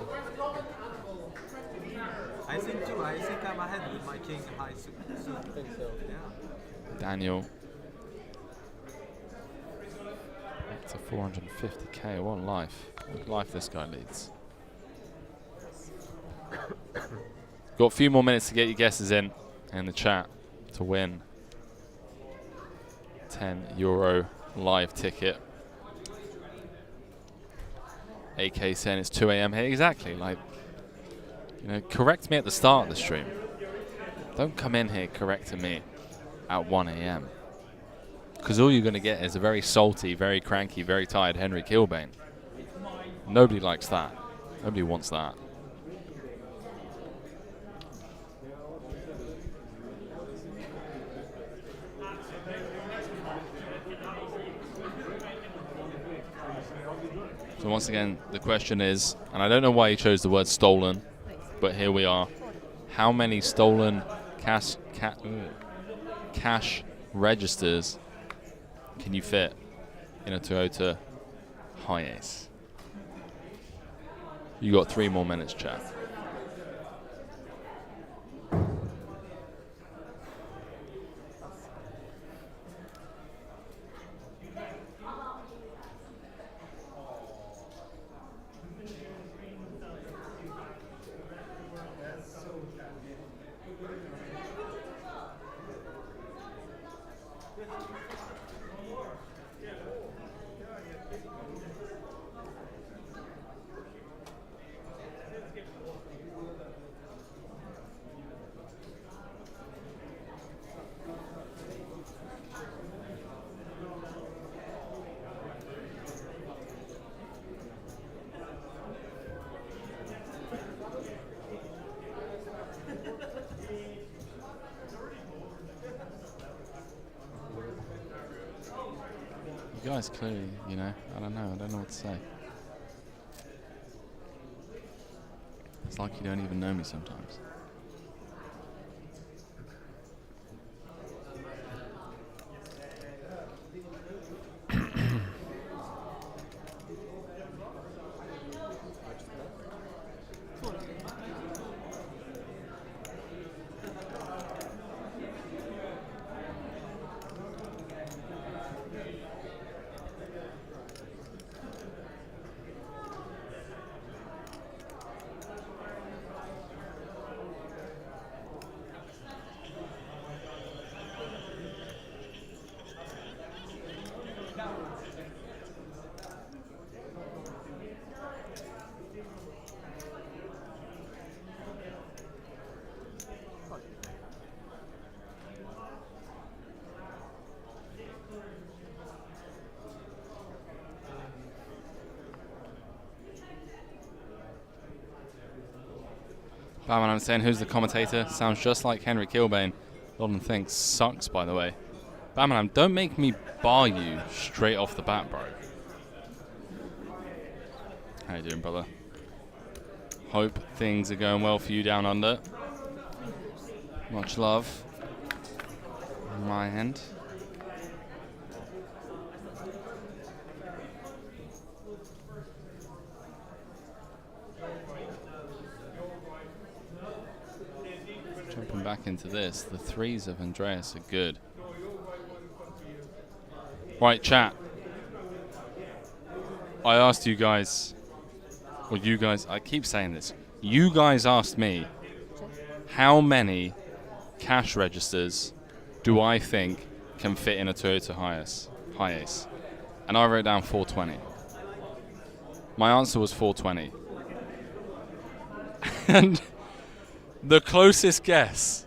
I think too. I think I'm ahead with my king high suit. I think so. Yeah. Daniel. Up to 450k. What life. What life this guy leads. Got a few more minutes to get your guesses in the chat to win €10 live ticket. AK saying it's 2 a.m. here. Exactly. Like, you know, correct me at the start of the stream. Don't come in here correcting me at 1 a.m. Because all you're going to get is a very salty, very cranky, very tired Henry Kilbane. Nobody likes that. Nobody wants that. So once again, the question is, and I don't know why he chose the word stolen, but here we are. How many stolen cash registers can you fit in a Toyota Hiace? You got 3 more minutes, chat. You guys clearly, you know, I don't know what to say. It's like you don't even know me sometimes. Batman, I'm saying, who's the commentator? Sounds just like Henry Kilbane. London thinks sucks, by the way. Batman, don't make me bar you straight off the bat, bro. How you doing, brother? Hope things are going well for you down under. Much love on my end. Jumping back into this, the threes of Andreas are good. Right, chat. I asked you guys, or you guys, I keep saying this. You guys asked me, how many cash registers do I think can fit in a Toyota Hiace? And I wrote down 420. My answer was 420. And the closest guess,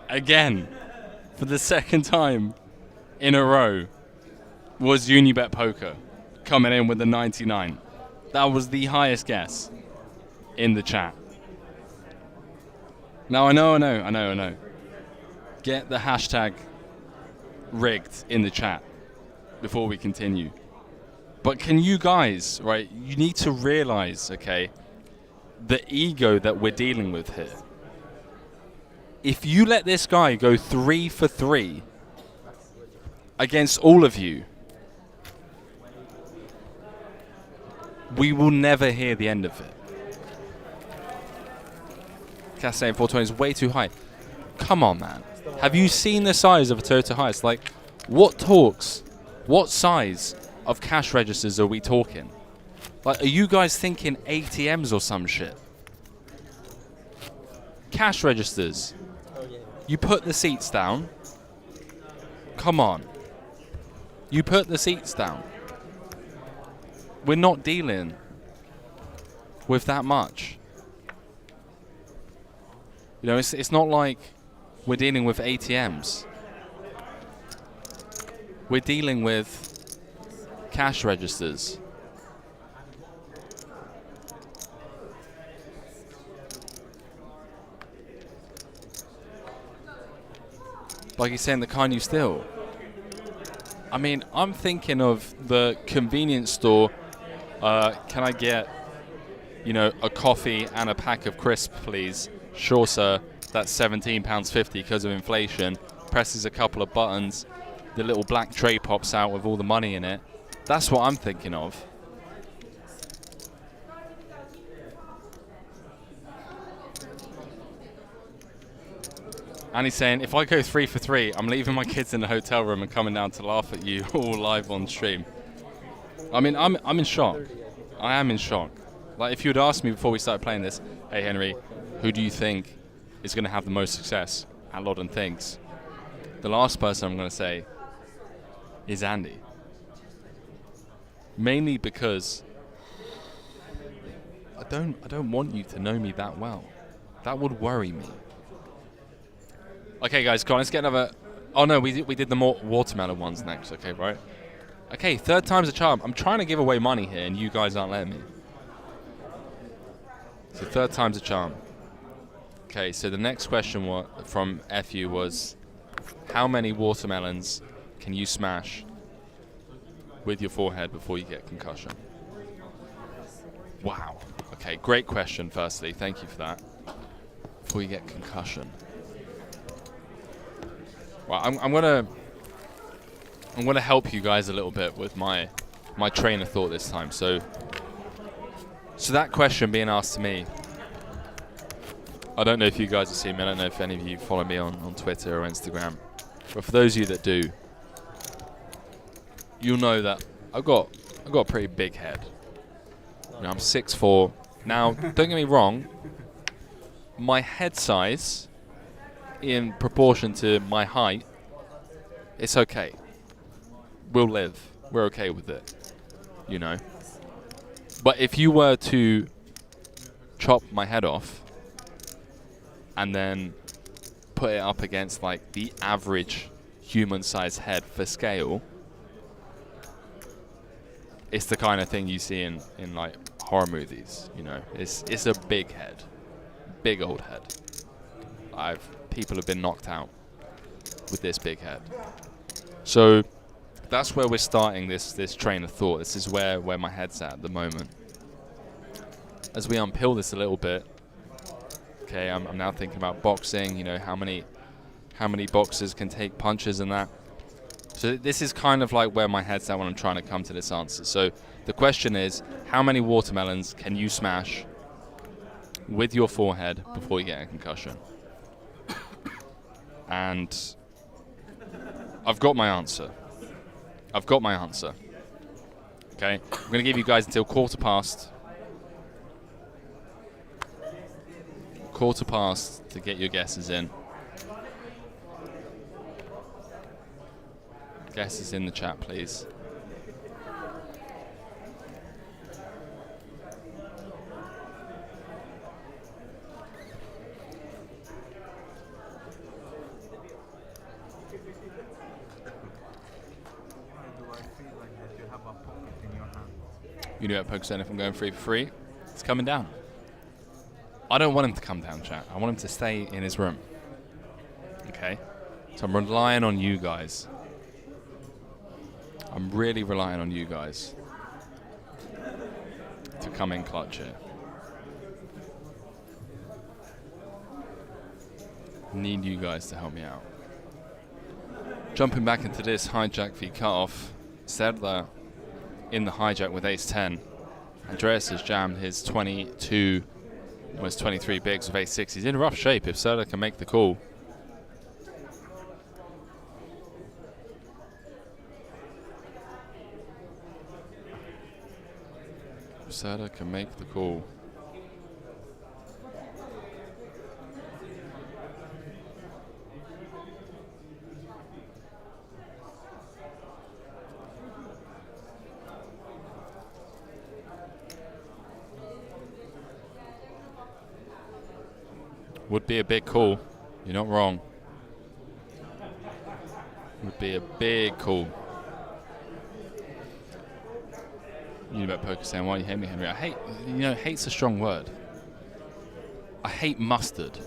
again, for the second time in a row, was Unibet Poker, coming in with a 99. That was the highest guess in the chat. Now, I know. Get the hashtag rigged in the chat before we continue. But can you guys, right, you need to realize, okay, the ego that we're dealing with here. If you let this guy go 3 for 3 against all of you, we will never hear the end of it. Castagne 420 is way too high. Come on, man. Have you seen the size of a Toyota Hiace? Like, what size of cash registers are we talking? Like, are you guys thinking ATMs or some shit? Cash registers. You put the seats down. Come on. You put the seats down. We're not dealing with that much. You know, it's not like we're dealing with ATMs. We're dealing with cash registers. Like he's saying, the kind you steal. I mean, I'm thinking of the convenience store. Can I get, you know, a coffee and a pack of crisps, please? Sure, sir. That's £17.50 because of inflation. Presses a couple of buttons. The little black tray pops out with all the money in it. That's what I'm thinking of. And he's saying, if I go 3 for 3, I'm leaving my kids in the hotel room and coming down to laugh at you all live on stream. I mean, I'm in shock. I am in shock. Like, if you had asked me before we started playing this, hey, Henry, who do you think is going to have the most success at Lot and Things? The last person I'm going to say is Andy. Mainly because I don't want you to know me that well. That would worry me. Okay, guys, come on, let's get another. Oh no, we did the more watermelon ones next. Okay, right. Okay, third time's a charm. I'm trying to give away money here, and you guys aren't letting me. So third time's a charm. Okay, so the next question from FU was, how many watermelons can you smash with your forehead before you get concussion? Wow. Okay, great question. Firstly, thank you for that. Before you get concussion. Well, I'm gonna help you guys a little bit with my train of thought this time. So that question being asked to me, I don't know if you guys have seen me. I don't know if any of you follow me on Twitter or Instagram, but for those of you that do, you'll know that I've got a pretty big head. You know, I'm 6'4". Now, don't get me wrong, my head size in proportion to my height, it's okay. We'll live. We're okay with it, you know. But if you were to chop my head off and then put it up against like the average human-sized head for scale, it's the kind of thing you see in like horror movies, you know. It's a big head, big old head. People have been knocked out with this big head. So that's where we're starting this train of thought. This is where my head's at the moment. As we unpill this a little bit, okay, I'm now thinking about boxing. You know, how many boxers can take punches and that. So this is kind of like where my head's at when I'm trying to come to this answer. So the question is, how many watermelons can you smash with your forehead before you get a concussion? And I've got my answer. Okay, I'm going to give you guys until quarter past to get your guesses in. Guesses in the chat, please. Unibet Pokestone, if I'm going 3 for 3, it's coming down. I don't want him to come down, chat. I want him to stay in his room. Okay? So I'm relying on you guys. I'm really relying on you guys to come in clutch here. Need you guys to help me out. Jumping back into this hijack v cutoff, Sedler in the hijack with ace 10. Andreas has jammed his 22 Almost 23 bigs with ace-6. He's in rough shape if Serda can make the call. If Serda can make the call. Would be a big call. You're not wrong. Would be a big call. Unibet Poker saying, why you hate me, Henry? I hate, hate's a strong word. I hate mustard.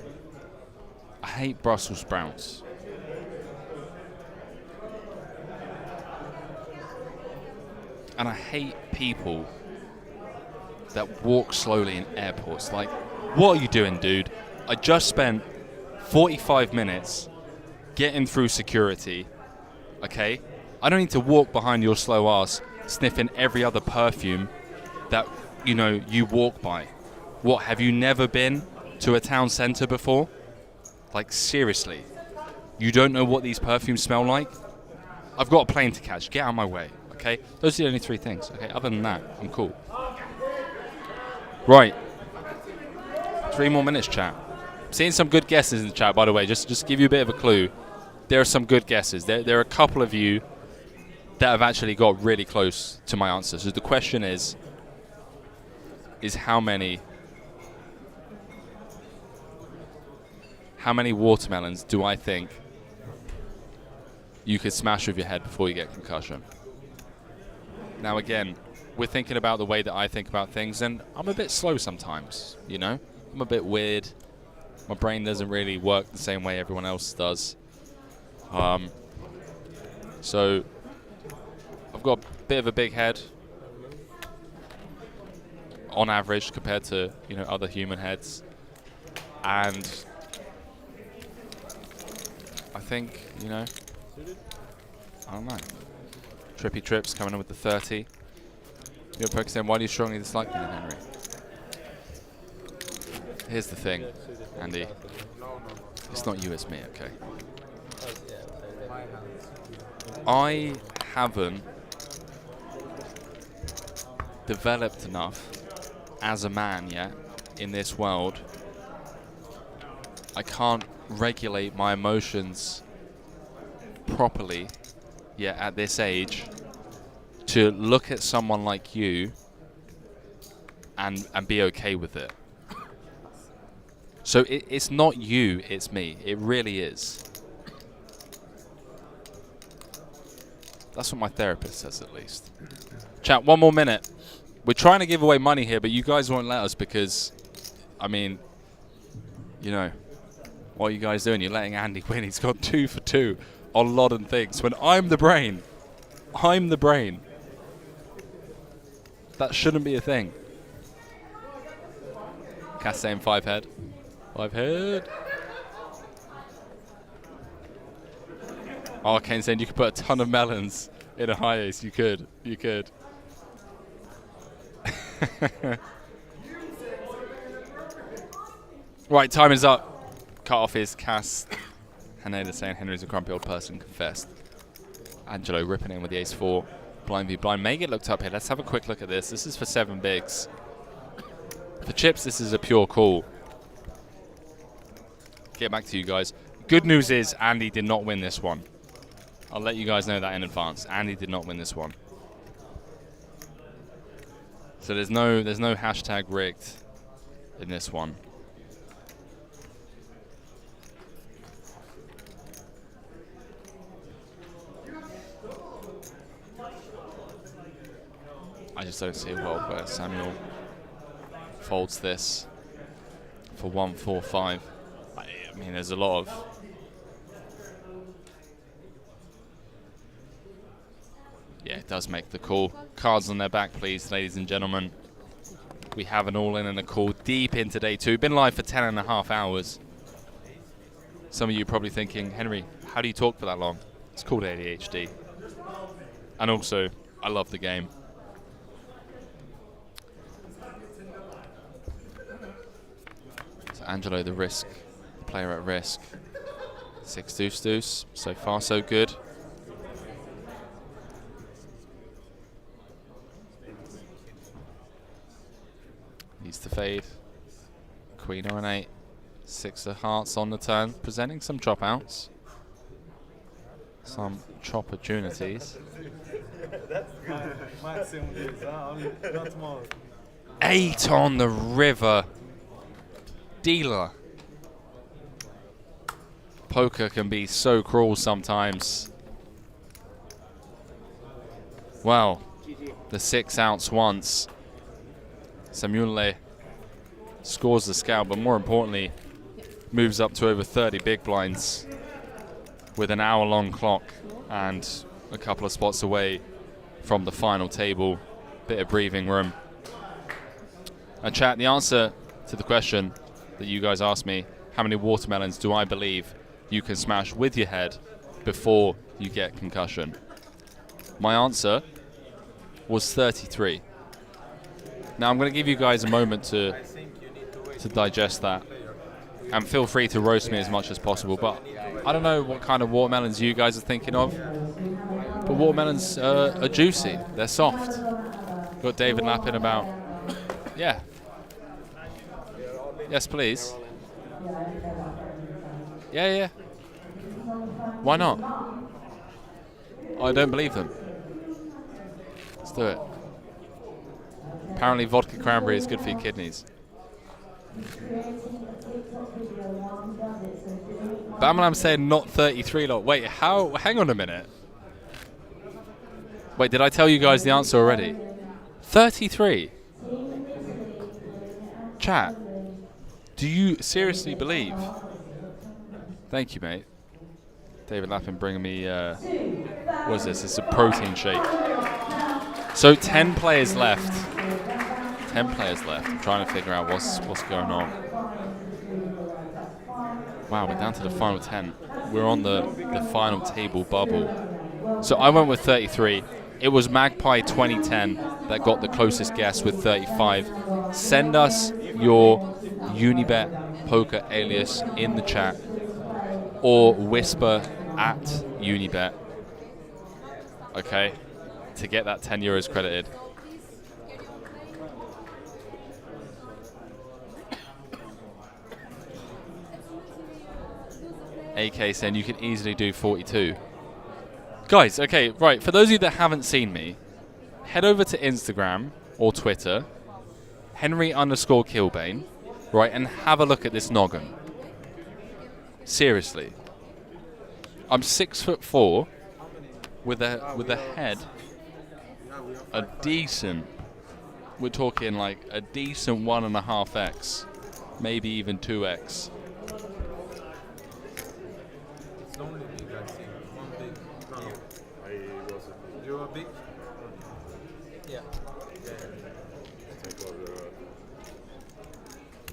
I hate Brussels sprouts. And I hate people that walk slowly in airports. Like, what are you doing, dude? I just spent 45 minutes getting through security, okay? I don't need to walk behind your slow ass sniffing every other perfume that, you walk by. What, have you never been to a town centre before? Like, seriously? You don't know what these perfumes smell like? I've got a plane to catch. Get out of my way, okay? Those are the only 3 things, okay? Other than that, I'm cool. Right. 3 more minutes, chat. Seeing some good guesses in the chat, by the way, just to give you a bit of a clue. There are some good guesses. There are a couple of you that have actually got really close to my answer. So the question is how many watermelons do I think you could smash with your head before you get concussion? Now again, we're thinking about the way that I think about things, and I'm a bit slow sometimes, I'm a bit weird. My brain doesn't really work the same way everyone else does. So I've got a bit of a big head on average compared to, other human heads. And I think, I don't know. Trippy Trips coming in with the 30. You're focusing, why do you strongly dislike me then, Henry? Here's the thing, Andy. It's not you, it's me, okay? I haven't developed enough as a man yet in this world. I can't regulate my emotions properly yet at this age to look at someone like you and be okay with it. So it's not you, it's me. It really is. That's what my therapist says, at least. Chat, 1 more minute. We're trying to give away money here, but you guys won't let us because, what are you guys doing? You're letting Andy win. He's got 2 for 2 on a lot of things. When I'm the brain. I'm the brain. That shouldn't be a thing. Cass saying 5 head. 5 head. Arcane saying you could put a ton of melons in a high ace. You could. You could. Right, time is up. Cut off is Cass. Haneda saying Henry's a grumpy old person. Confessed. Angelo ripping in with the ace 4. Blind v blind. May get looked up here. Let's have a quick look at this. This is for 7 bigs. For chips, this is a pure call. Get back to you guys. Good news is Andy did not win this one. I'll let you guys know that in advance. Andy did not win this one. So there's no hashtag rigged in this one. I just don't see a world where Samuel folds this for 1-4-5. I mean, there's a lot of... Yeah, it does make the call. Cards on their back, please, ladies and gentlemen. We have an all-in and a call deep into day 2. Been live for 10.5 hours. Some of you probably thinking, Henry, how do you talk for that long? It's called ADHD. And also, I love the game. So Angelo, the player at risk. 6 deuce deuce. So far, so good. Needs to fade. Queen or an 8. 6 of hearts on the turn, presenting some chop outs. Some chop opportunities. That's good. Maximum days, not more. 8 on the river. Dealer. Poker can be so cruel sometimes. Well, the 6 outs once. Samuele scores the scout, but more importantly, moves up to over 30 big blinds with an hour-long clock and a couple of spots away from the final table. Bit of breathing room. And chat, the answer to the question that you guys asked me, how many watermelons do I believe you can smash with your head before you get concussion? My answer was 33. Now I'm going to give you guys a moment to digest that, and feel free to roast me as much as possible, but I don't know what kind of watermelons you guys are thinking of, but watermelons are juicy, they're soft. Got David lapping about. Yeah. Yes, please. Yeah. Why not? I don't believe them. Let's do it. Apparently vodka cranberry is good for your kidneys. Bamalam said not 33 lot. Wait, how? Hang on a minute. Wait, did I tell you guys the answer already? 33. Chat, do you seriously believe? Thank you, mate. David Lappin bringing me, what is this? It's a protein shake. So 10 players left. 10 players left. I'm trying to figure out what's going on. Wow, we're down to the final 10. We're on the final table bubble. So I went with 33. It was Magpie 2010 that got the closest guess with 35. Send us your Unibet poker alias in the chat, or whisper at Unibet, okay, to get that 10 euros credited. AK saying you can easily do 42. Guys, okay, right, for those of you that haven't seen me, head over to Instagram or Twitter, Henry_Kilbane, right, and have a look at this noggin. Seriously. I'm 6'4", with a head, a decent, we're talking like a decent 1.5x, maybe even 2x. It's only big, I think. One big. No. You are big? Yeah.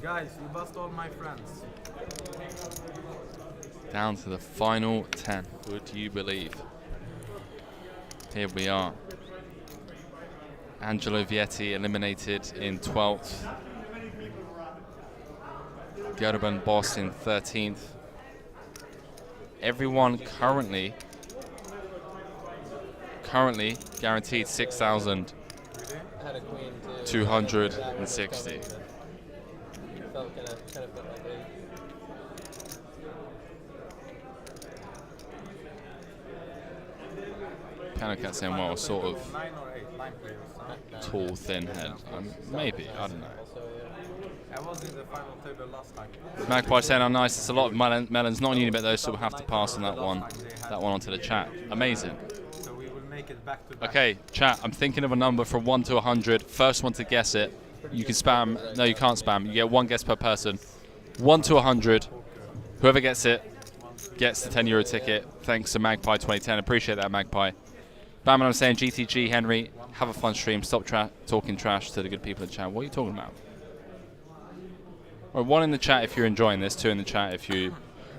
Guys, you bust all my friends. Down to the final 10. Would you believe? Here we are. Angelo Vietti eliminated in 12th. Gerben Boss in 13th. Everyone currently guaranteed 6,260. Panacat saying, well, sort of tall, thin head. Maybe, I don't know. I was in the final table last time. Magpie saying, oh nice, it's a lot of melons, not on Unibet though, so we'll have to pass on that one onto the chat. Amazing. So we will make it back to back. Okay, chat, I'm thinking of a number from 1 to 100. First one to guess it. You can spam, no you can't spam, you get one guess per person. 1 to 100. Whoever gets it gets the 10 euro ticket. Thanks to Magpie 2010, appreciate that Magpie. Bam, I'm saying GTG, Henry, have a fun stream, stop talking trash to the good people in the chat. What are you talking about? Well, 1 in the chat if you're enjoying this, 2 in the chat if you...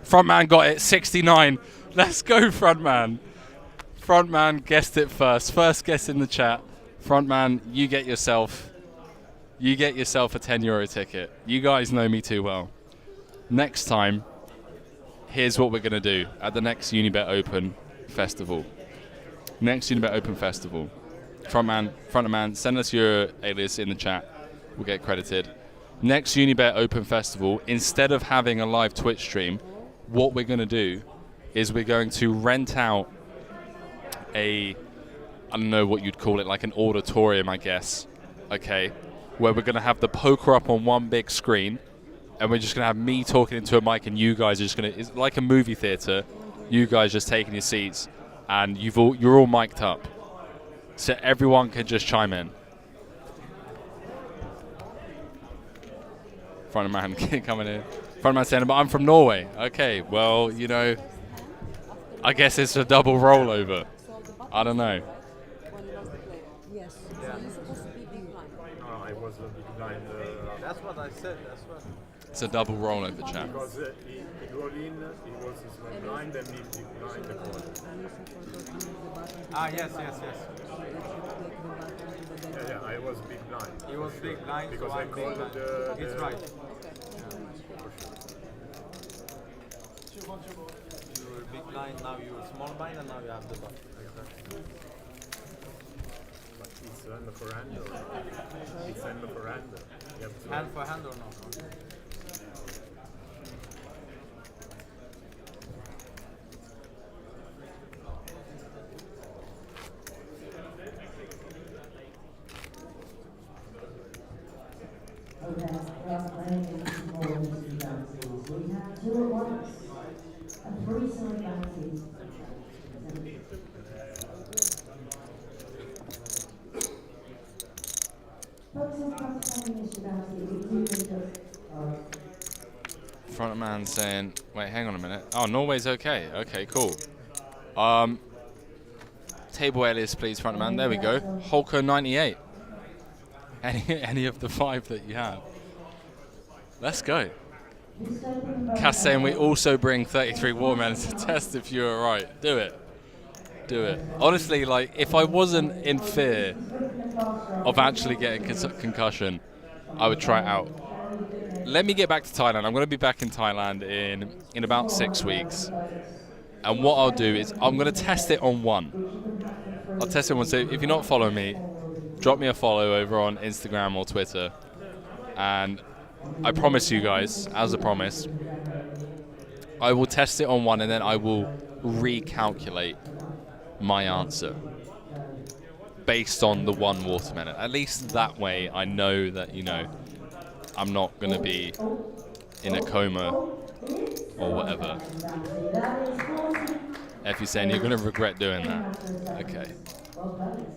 Frontman got it, 69. Let's go, Frontman. Frontman guessed it first. First guess in the chat. Frontman, you get yourself a 10 euro ticket. You guys know me too well. next time, here's what we're going to do at the next Unibet Open Festival. Next Unibet Open Festival. Front of man, send us your alias in the chat. We'll get credited. Next Unibet Open Festival, instead of having a live Twitch stream, what we're going to do is we're going to rent out I don't know what you'd call it, like an auditorium, I guess, okay, where we're going to have the poker up on one big screen, and we're just going to have me talking into a mic, and you guys are just going to, it's like a movie theater, you guys just taking your seats, and you're all mic'd up, so everyone can just chime in. Front of man coming in. Front of man saying, but I'm from Norway. Okay, well, you know, I guess it's a double rollover. I don't know. Yes. So you're supposed to be big blind. No, I was a big blind. That's what I said. That's what. It's a double rollover, chat. Because he rolled in, he was a small blind, and he big blind the call. Ah, yes, yes, yes. Yeah, I was big blind. He was big blind, because so I I'm big called blind. the. It's right. You were big blind, now you were small blind, and now you have the button. But it's hand for hand, or it's hand for hand. You have to Hand for hand or not? Okay, we are playing in more mystery bounties. We have 2 at once and 3 side bounties. Focusing on playing mystery bounty, we do need just Front of man saying, wait, hang on a minute. Oh, Norway's okay. Okay, cool. Table alias, please, front of man. There we go. Holker 98. Any of the 5 that you have. Let's go. Cass saying we also bring 33 watermelons to test if you're alright. Do it. Do it. Honestly, like, if I wasn't in fear of actually getting concussion, I would try it out. Let me get back to Thailand. I'm going to be back in Thailand in about 6 weeks. And what I'll do is I'm going to test it on 1. I'll test it on 1. So if you're not following me, drop me a follow over on Instagram or Twitter. And I promise you guys, as a promise, I will test it on 1 and then I will recalculate my answer based on the 1 watermelon. At least that way I know that, you know, I'm not going to be in a coma or whatever. If you're saying you're going to regret doing that. Okay.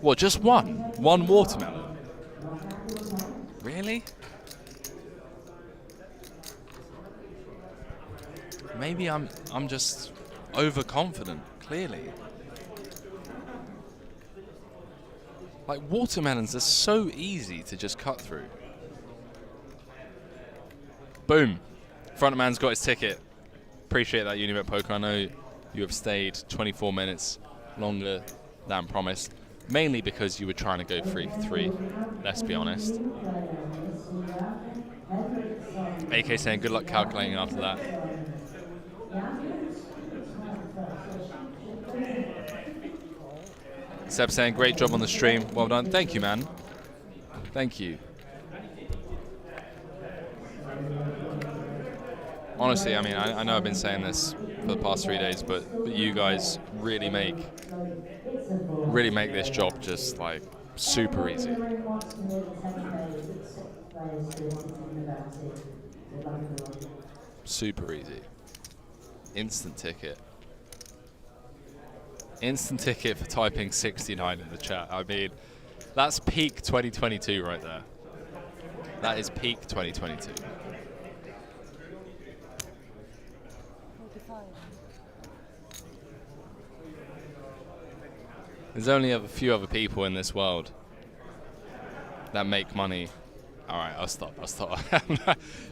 What, just 1? 1 watermelon? Really? Maybe I'm just overconfident, clearly. Like, watermelons are so easy to just cut through. Boom. Front man's got his ticket. Appreciate that, Unibet Poker. I know you have stayed 24 minutes longer than promised. Mainly because you were trying to go 3 for 3. Let's be honest. AK saying good luck calculating after that. Seb saying great job on the stream. Well done. Thank you, man. Thank you. Honestly, I mean, I know I've been saying this for the past 3 days, but you guys really make this job just like super easy. Super easy. Instant ticket. Instant ticket for typing 69 in the chat. I mean, that's peak 2022 right there. That is peak 2022. There's only a few other people in this world that make money. Alright, I'll stop.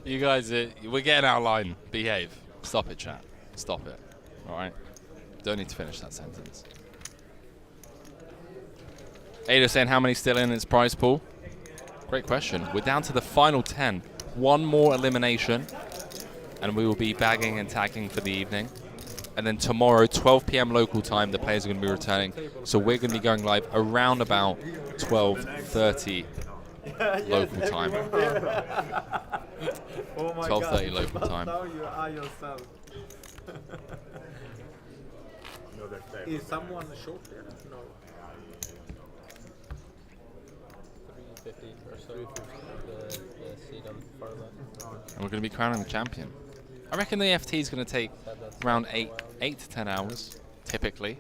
You guys, we're getting out of line. Behave. Stop it, chat. Stop it. Alright? Don't need to finish that sentence. Ada saying how many still in its prize pool? Great question. We're down to the final 10. 1 more elimination. and we will be bagging and tagging for the evening. And then tomorrow, 12 p.m. local time, the players are going to be returning. So we're going to be going live around about 12:30 local time. Oh my 12:30 God, local that's time. how you are yourself. Is someone short there? No. 350 or so. The seat on the far left. And we're going to be crowning the champion. I reckon the FT is going to take around 8 to 10 hours, typically.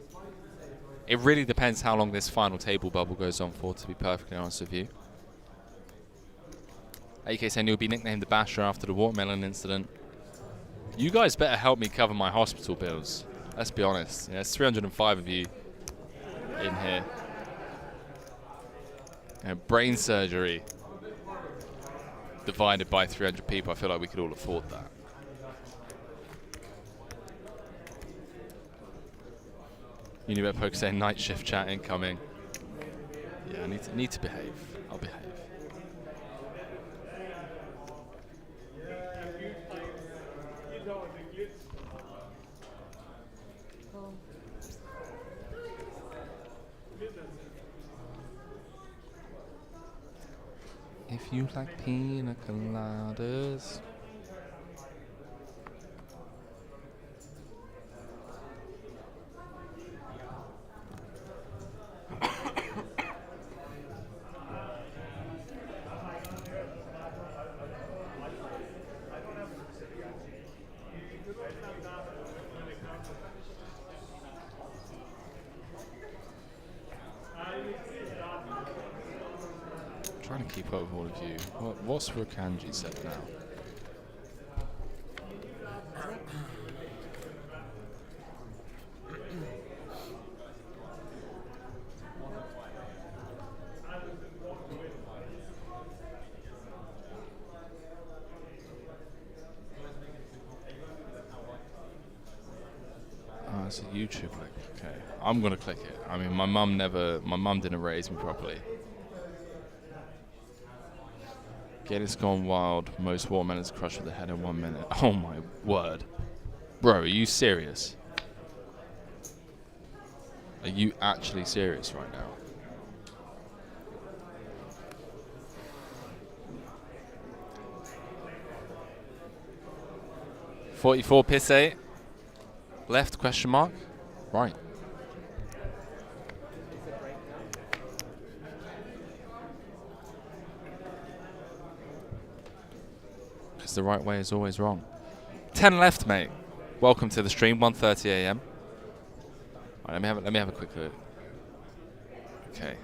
It really depends how long this final table bubble goes on for, to be perfectly honest with you. AK saying you'll be nicknamed the Basher after the watermelon incident. You guys better help me cover my hospital bills. Let's be honest. Yeah, it's 305 of you in here. And brain surgery divided by 300 people. I feel like we could all afford that. Unibet Poke saying night shift chat incoming. Yeah, I need to behave. I'll behave. If you like pina coladas. Trying to keep up with all of you. What's Rakanji said now? Oh, it's a YouTube link. Okay, I'm gonna click it. I mean, my mum didn't raise me properly. Gator's gone wild. Most watermelons crushed with the head in 1 minute. Oh my word. Bro, are you serious? Are you actually serious right now? $44 pisse. Left question mark? Right. The right way is always wrong. 10 left, mate. Welcome to the stream. 1:30 a.m. Right, let me have a quick look. Okay.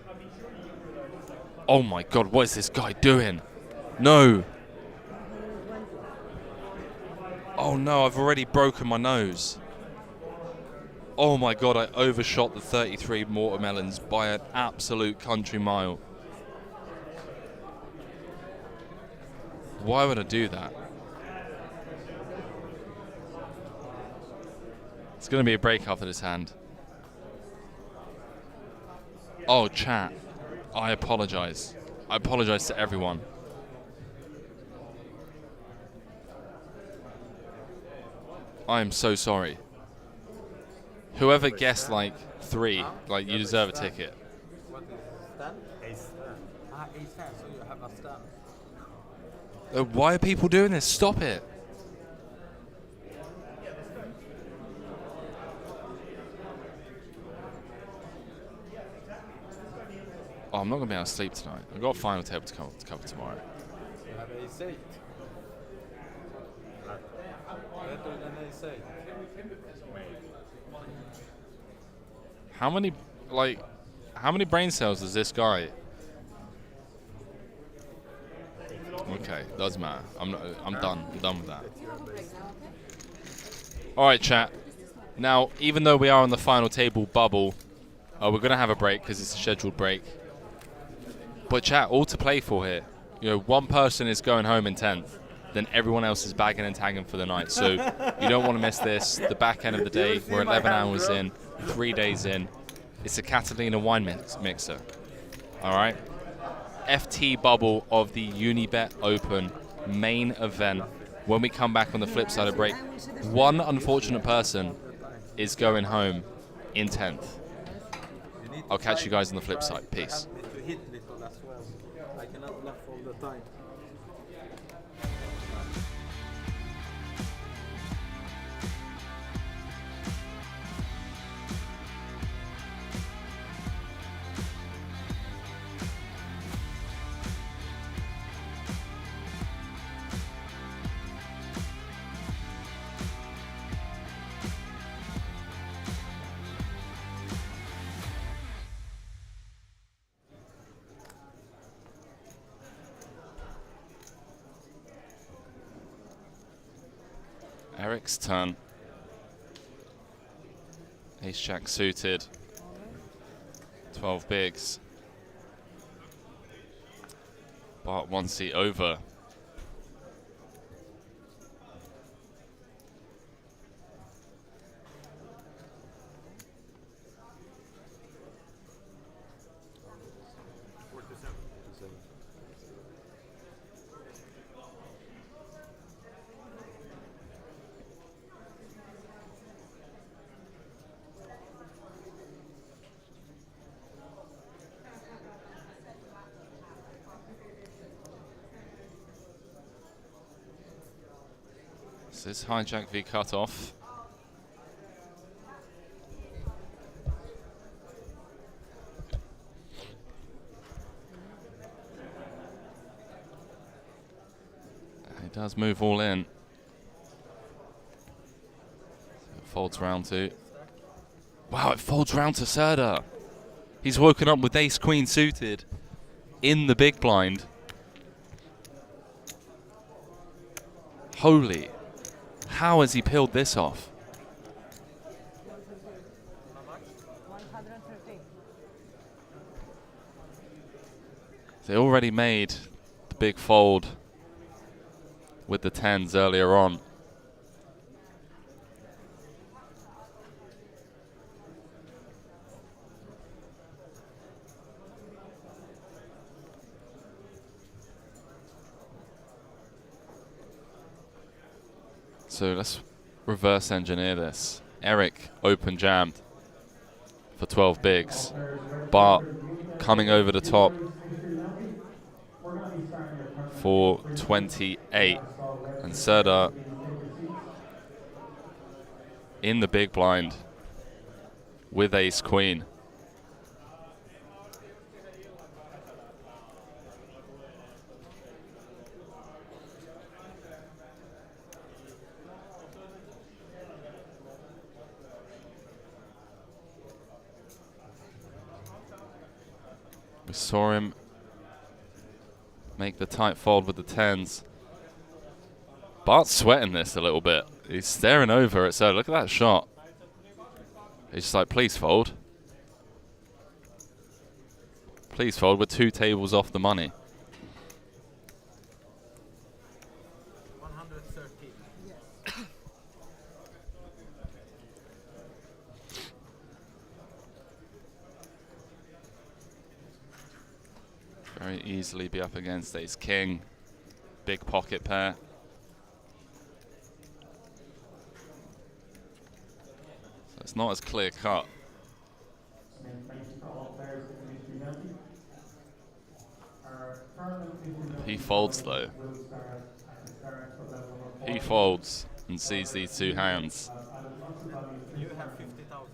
Oh my God, what is this guy doing? No. Oh no, I've already broken my nose. Oh my God, I overshot the 33 watermelons by an absolute country mile. Why would I do that? It's going to be a break after this hand. Oh, chat. I apologize. I apologize to everyone. I am so sorry. Whoever guessed like 3, like you deserve a ticket. What is stand? Ace stand. Ace stand, so you have a stand. Why are people doing this? Stop it. Oh, I'm not going to be able to sleep tonight. I've got a final table to cover tomorrow. You have ace 8. Better than ace 8. How many brain cells does this guy? Okay, doesn't matter. I'm done. I'm done with that. All right, chat. Now, even though we are on the final table bubble, we're gonna have a break because it's a scheduled break. But chat, all to play for here. You know, one person is going home in 10th, then everyone else is bagging and tagging for the night. So you don't want to miss this. The back end of the day, we're 11 hours in, 3 days in. It's a Catalina wine mixer. All right. FT bubble of the Unibet Open main event when we come back on the flip side of break, one unfortunate person is going home in 10th. I'll catch you guys on the flip side. Peace. To hit little as well. I cannot bluff all the time. Eric's turn. Ace Jack suited. 12 bigs. Bart 1 seat over. This is hijack v cutoff. He does move all in. So it folds round to. Wow, it folds round to Serda. He's woken up with ace queen suited in the big blind. Holy. How has he peeled this off? They already made the big fold with the 10s earlier on. So let's reverse engineer this. Eric open jammed for 12 bigs. Bart coming over the top for 28. And Serda in the big blind with ace queen. We saw him make the tight fold with the 10s. Bart's sweating this a little bit. He's staring over at Serda. Look at that shot. He's just like, please fold. Please fold. We're 2 tables off the money. 113. Very easily be up against ace king. Big pocket pair. So it's not as clear cut. He folds though. He folds and sees these 2 hands. You have 50,000.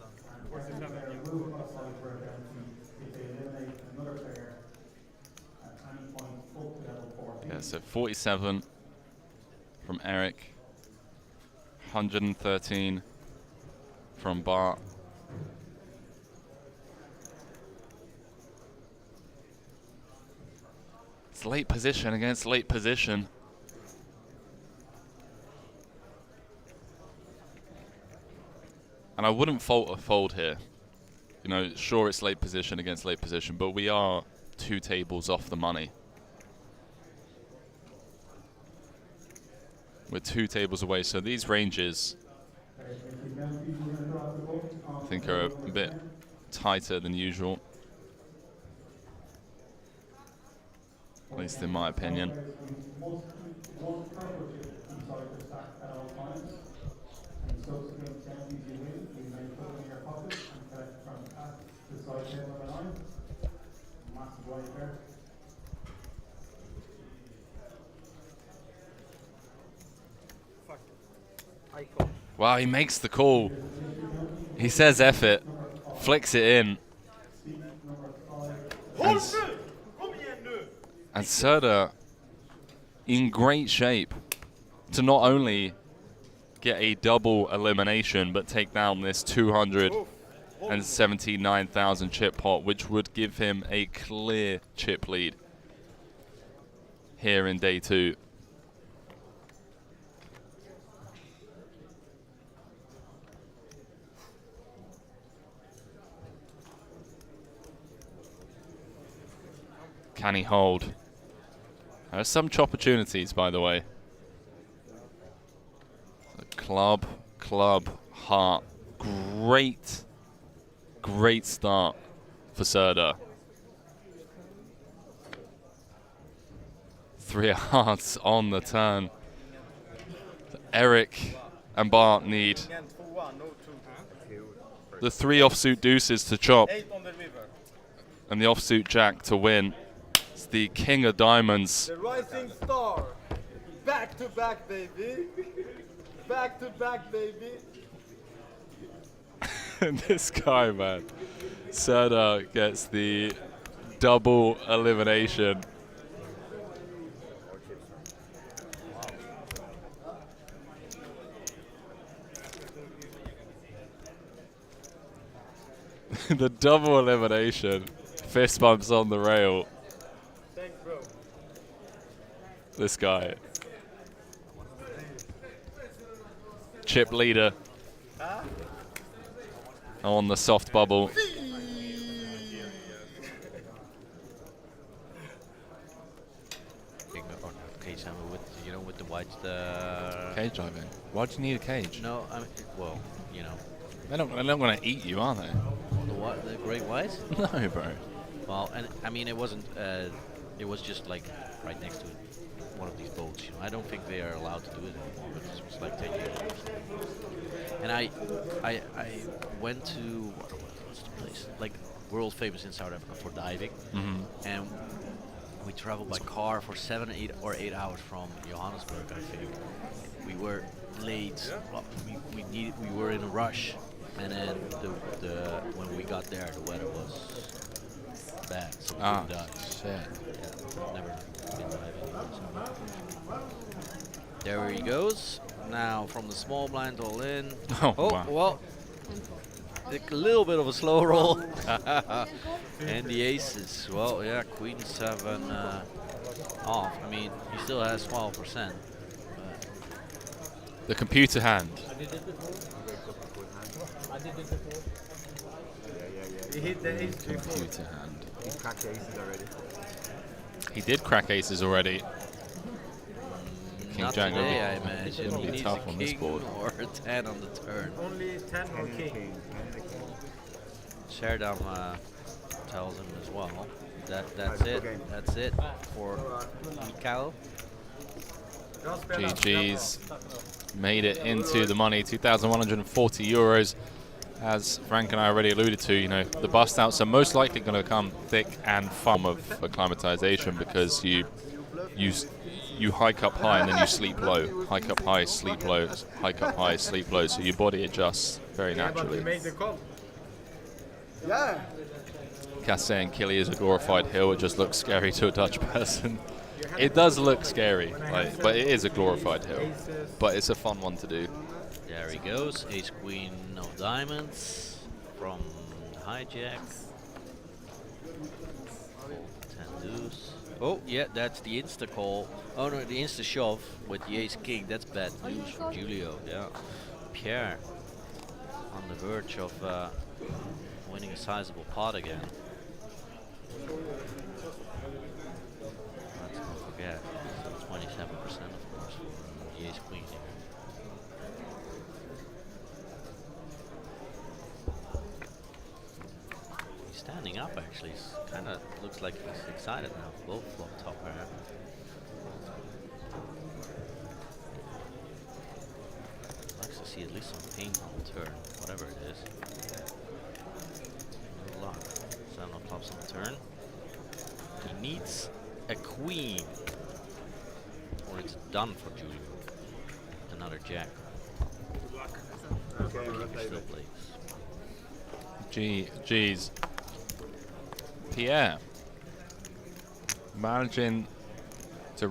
Yeah, so 47 from Eric, 113 from Bart. It's late position against late position. And I wouldn't fault a fold here. You know, sure it's late position against late position, but we are 2 tables off the money. We're 2 tables away, so these ranges I think are a bit tighter than usual. At least in my opinion. Wow, he makes the call. He says F it, flicks it in. And Serda in great shape to not only get a double elimination, but take down this 279,000 chip pot, which would give him a clear chip lead here in day 2. Can he hold? There are some opportunities, by the way. Club, heart. Great start for Serda. 3 hearts on the turn. Eric and Bart need the 3 offsuit deuces to chop and the offsuit jack to win. It's the king of diamonds. The rising star. Back to back, baby. Back to back, baby. This guy, man. Serda gets the double elimination. The double elimination. Fist bumps on the rail. Thanks, bro. This guy. Chip leader. On the soft bubble. Cage hammer with, with the white. Cage diving. Why do you need a cage? No, I mean, well, They're not going to eat you, are they? The what? The great white? No, bro. Well, and I mean, it wasn't. It was just like right next to one of these boats. I don't think they are allowed to do it anymore. But this was like 10 years ago. And I went to what's the place? Like world famous in South Africa for diving. And we traveled by car for 7, 8 hours from Johannesburg. I think we were late. Well, we were in a rush, and then when we got there, the weather was bad. So we couldn't dive. Shit. Yeah, never been diving. So. There he goes. Now from the small blind all in. Oh, wow. Well. A little bit of a slow roll. And the aces. Well, yeah, queen 7 off. I mean, he still has 12%. The computer hand. He hit the ace before. Computer hand. He cracked the aces already. He did crack aces already. King Not Jack today, I imagine. It'll He be needs tough a on this king board. or a 10 on the turn. Only 10 or king. Sherdam tells him as well. That's it. That's it for Mikhail. GG's made it into the money, 2,140 euros. As Frank and I already alluded to, the bust outs are most likely going to come thick and fun of acclimatization because you hike up high and then you sleep low. Hike up high, sleep low, hike up high, sleep low. So your body adjusts very naturally. But we made the call. Yeah. Cass saying Killy is a glorified hill. It just looks scary to a Dutch person. It does look scary, but it is a glorified hill. But it's a fun one to do. There he goes. Ace queen of diamonds from hijack. 10 deuce. Oh, yeah, that's the insta call. Oh no, the insta shove with the ace king. That's bad news for Julio. Yeah, Pierre on the verge of winning a sizable pot again. Let's not forget, 27% of course for the ace queen here. He's standing up actually. Kind of looks like he's excited now. Both flop top pair. Likes to see at least some paint on the turn, whatever it is. Good luck. 7 of clubs on the turn. needs a queen, or it's done for Julio. Another jack. Okay, He still plays. Geez. Pierre managing to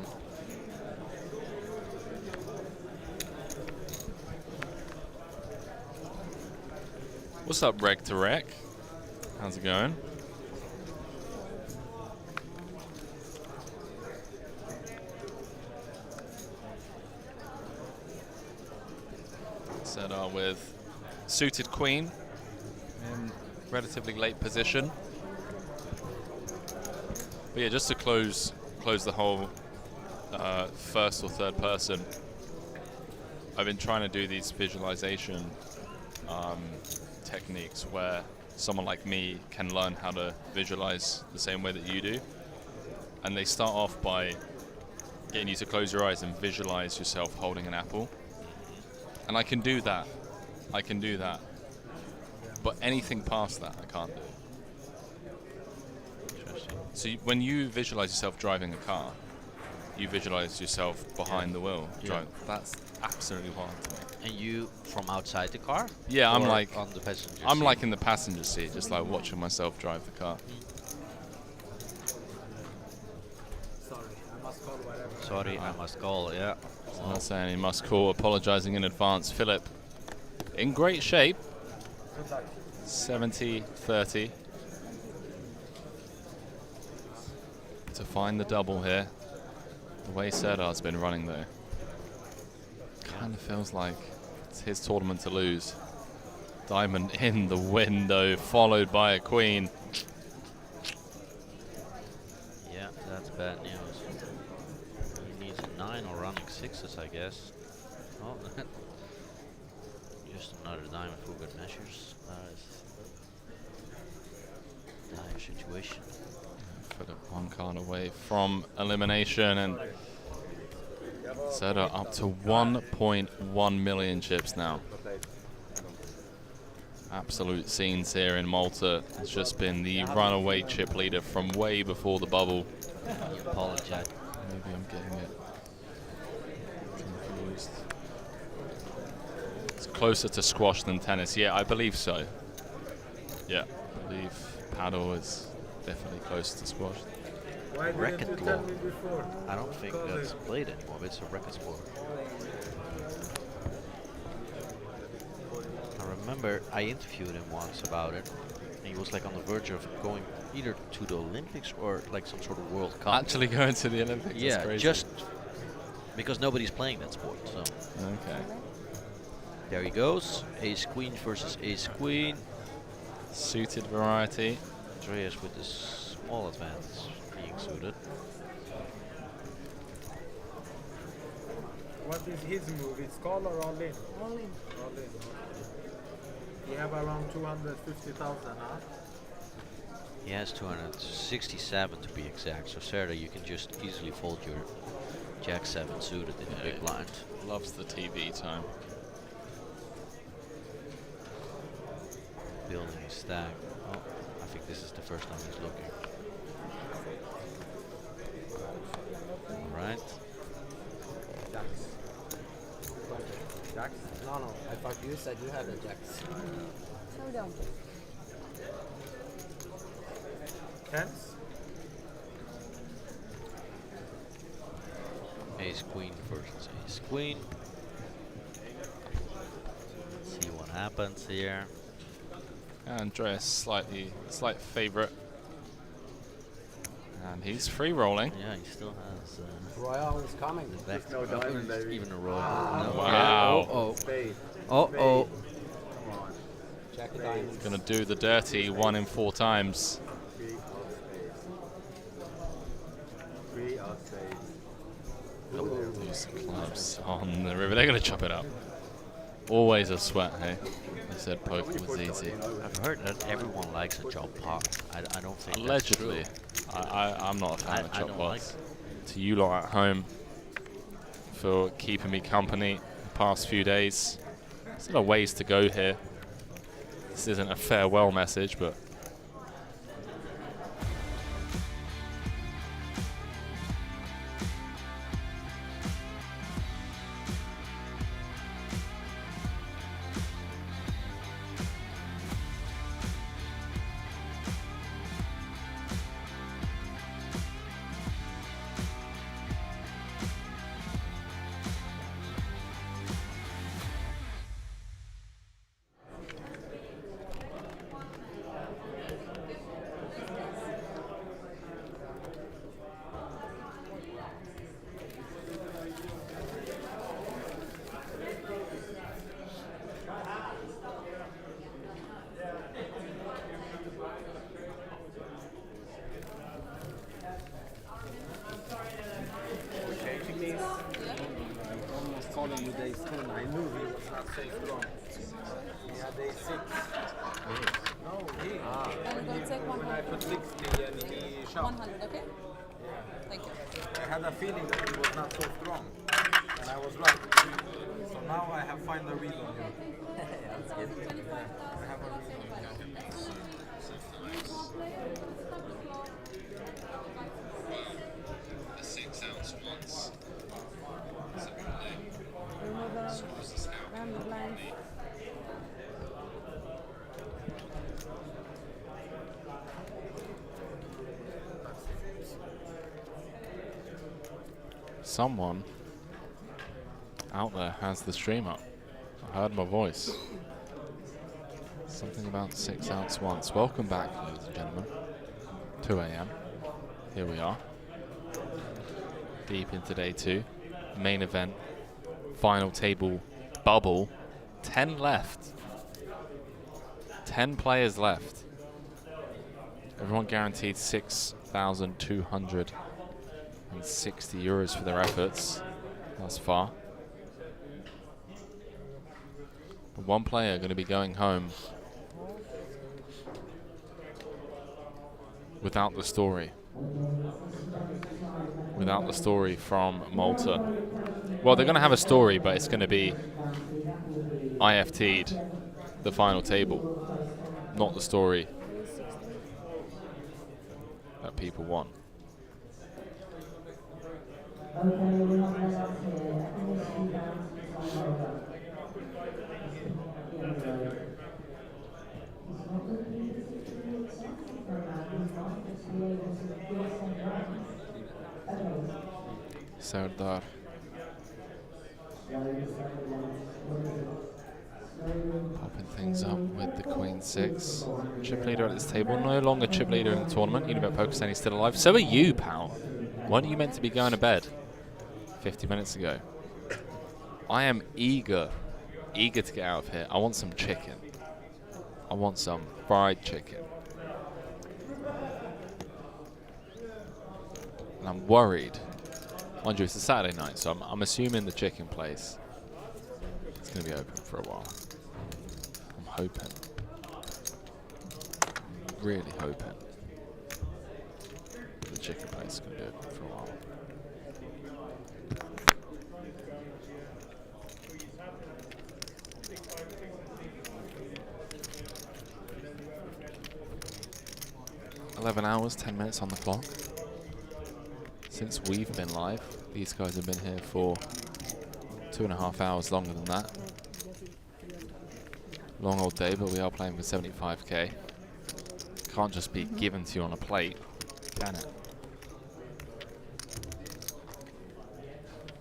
what's up, Rec to Rec? How's it going? Set up with suited queen in relatively late position. But yeah, just to close the whole first or third person, I've been trying to do these visualization techniques where someone like me can learn how to visualize the same way that you do. And they start off by getting you to close your eyes and visualize yourself holding an apple. And I can do that. But anything past that, I can't do. So when you visualize yourself driving a car, you visualize yourself behind the wheel. That's absolutely wild to me. And you from outside the car? Yeah, I'm Or like on the passenger seat? I'm like in the passenger seat, just like watching myself drive the car. Sorry, I must call. Yeah. I'm not saying he must call. Apologizing in advance. Philip, in great shape. 70-30. To find the double here. The way Serdar's been running though. Kind of feels like it's his tournament to lose. Diamond in the window, followed by a queen. Yeah, that's bad news. He needs a 9 or running 6s, I guess. Oh, just another diamond for good measures. That is a dire situation. Philip one card away from elimination, and Serdar up to 1.1 million chips now. Absolute scenes here in Malta. It's just been the runaway chip leader from way before the bubble. Apologize. Maybe I'm getting it confused. It's closer to squash than tennis. Yeah, I believe so. Yeah, I believe paddle is definitely close to squash. Why didn't Racket you law. tell me before? I don't think that's played anymore, but it's a racket sport. I remember I interviewed him once about it, and he was like on the verge of going either to the Olympics or like some sort of World Cup. Actually going to the Olympics? Yeah, That's crazy. just because nobody's playing that sport. So Okay. there he goes. Ace Queen versus Ace Queen. Suited variety. Andreas with the small advance being suited. What is his move? It's call or all in? All in. All in. We have around 250,000, huh? He has 267 to be exact. So Serdar, you can just easily fold your Jack 7 suited in a big blind. Loves the TV time. Building his stack. Oh, I think this is the first time he's looking. Alright. Jacks. Jacks? No, I thought you said you had a jacks. Slow down. Tens? Ace Queen versus Ace Queen. See what happens here. Andreas slight favorite. And he's free rolling. Yeah, he still has. Royale is coming. Back no diamond, baby. even a royal. Wow. Oh, Spade. oh, oh. Come on. Jack of diamonds. Gonna do the dirty 1 in 4 times. 3 of spades. 3 of spades. These clubs on the river. They're gonna chop it up. Always a sweat, hey? They said poker was easy. I've heard that everyone likes a chop pot. I don't think Allegedly. that's true. I'm not a fan of I chop don't pots. like To you lot at home for keeping me company the past few days. There's a lot of ways to go here. This isn't a farewell message, but ace 10. I knew he was not so strong. He had ace 6. No, he. I'm going to take When I 100. put 60 and he shot. 100, okay? Thank you. I had a feeling that he was not so strong. And I was right. So now I have found a read on him. That's good. I have a read on him. The 6 ounce ones. Round the blind. Someone out there has the stream up. I heard my voice. Something about 6 ounce ones. Welcome back, ladies and gentlemen. 2 a.m. Here we are. Deep into day 2. Main event. Final table bubble. 10 left. 10 players left. Everyone guaranteed 6,260 euros for their efforts thus far. But one player going to be going home without the story. Without the story from Malta. Well, they're going to have a story, but it's going to be IFT'd the final table. Not the story that people want. Serdar. Popping things up with the Queen 6. Chip leader at this table. No longer chip leader in the tournament. Unibet Pakistan is still alive. So are you, pal. Weren't you meant to be going to bed 50 minutes ago? I am eager to get out of here. I want some chicken. I want some fried chicken. And I'm worried. Mind you, it's a Saturday night, so I'm assuming the chicken place is going to be open for a while. I'm hoping. Really hoping the chicken place is going to be open for a while. $11 hours, 10 minutes on the clock. Since we've been live, these guys have been here for 2.5 hours longer than that. Long old day, but we are playing for 75k. Can't just be given to you on a plate, can it?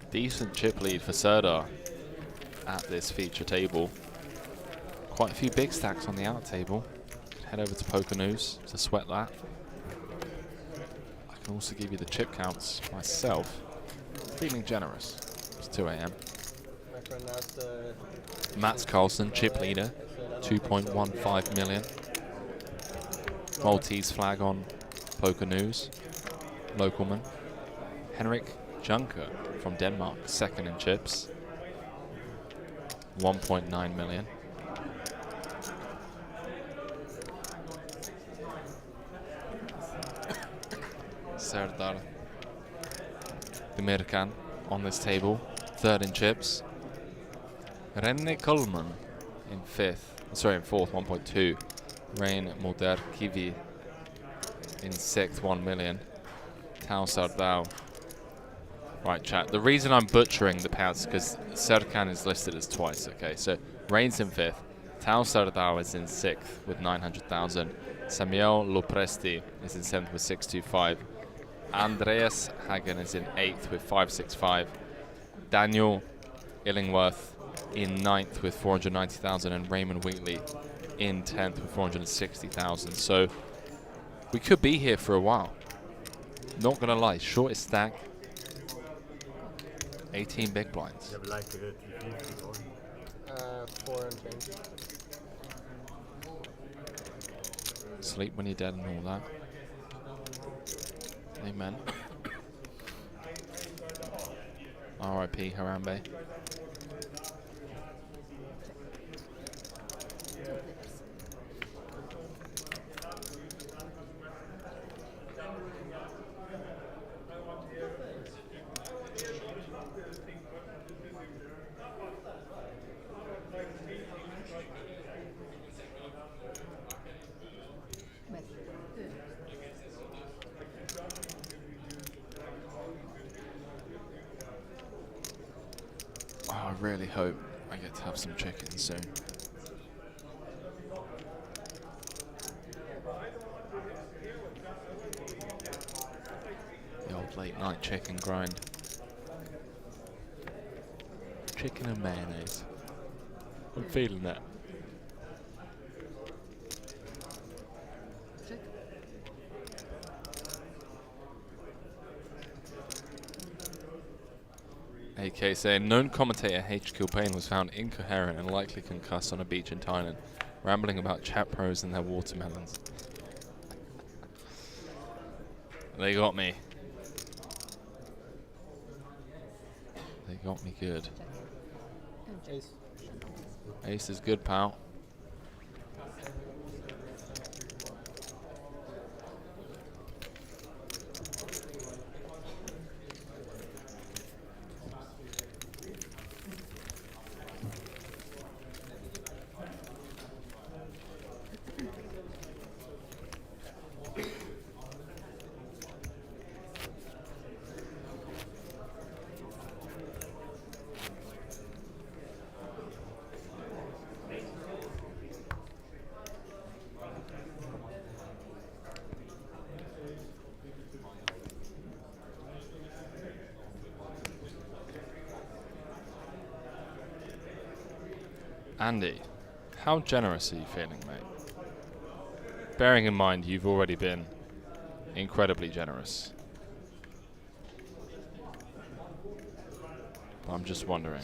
Decent chip lead for Serdar at this feature table. Quite a few big stacks on the out table. Head over to Poker News to sweat that. I can also give you the chip counts myself. Feeling generous. It's 2 a.m. My friend asked, Mats Carlsen, chip leader, 2.15 million. Maltese flag on Poker News. Localman. Henrik Junker from Denmark, second in chips. 1.9 million. Serdar Demirkan on this table, third in chips. Renne Kullman in fourth, 1.2. Rain Moder Kivi in sixth, 1 million. Tao Sardau. Right, chat. The reason I'm butchering the payouts is because Serkan is listed as twice, okay? So Rain's in fifth. Tao Sardau is in sixth with 900,000. Samuel Lopresti is in seventh with 625. Andreas Hagen is in 8th with 565. Daniel Illingworth in 9th with 490,000, and Raymond Wheatley in 10th with 460,000. So we could be here for a while. Not gonna lie, shortest stack, 18 big blinds. 4 and change. Sleep when you're dead and all that. Amen. R.I.P. Harambe. really hope I get to have some chicken soon. The old late night chicken grind. Chicken and mayonnaise. I'm feeling that. AK saying, known commentator H. Kilbane was found incoherent and likely concussed on a beach in Thailand, rambling about chat pros and their watermelons. They got me. They got me good. Ace. Ace is good, pal. Andy, how generous are you feeling, mate? Bearing in mind you've already been incredibly generous. But I'm just wondering.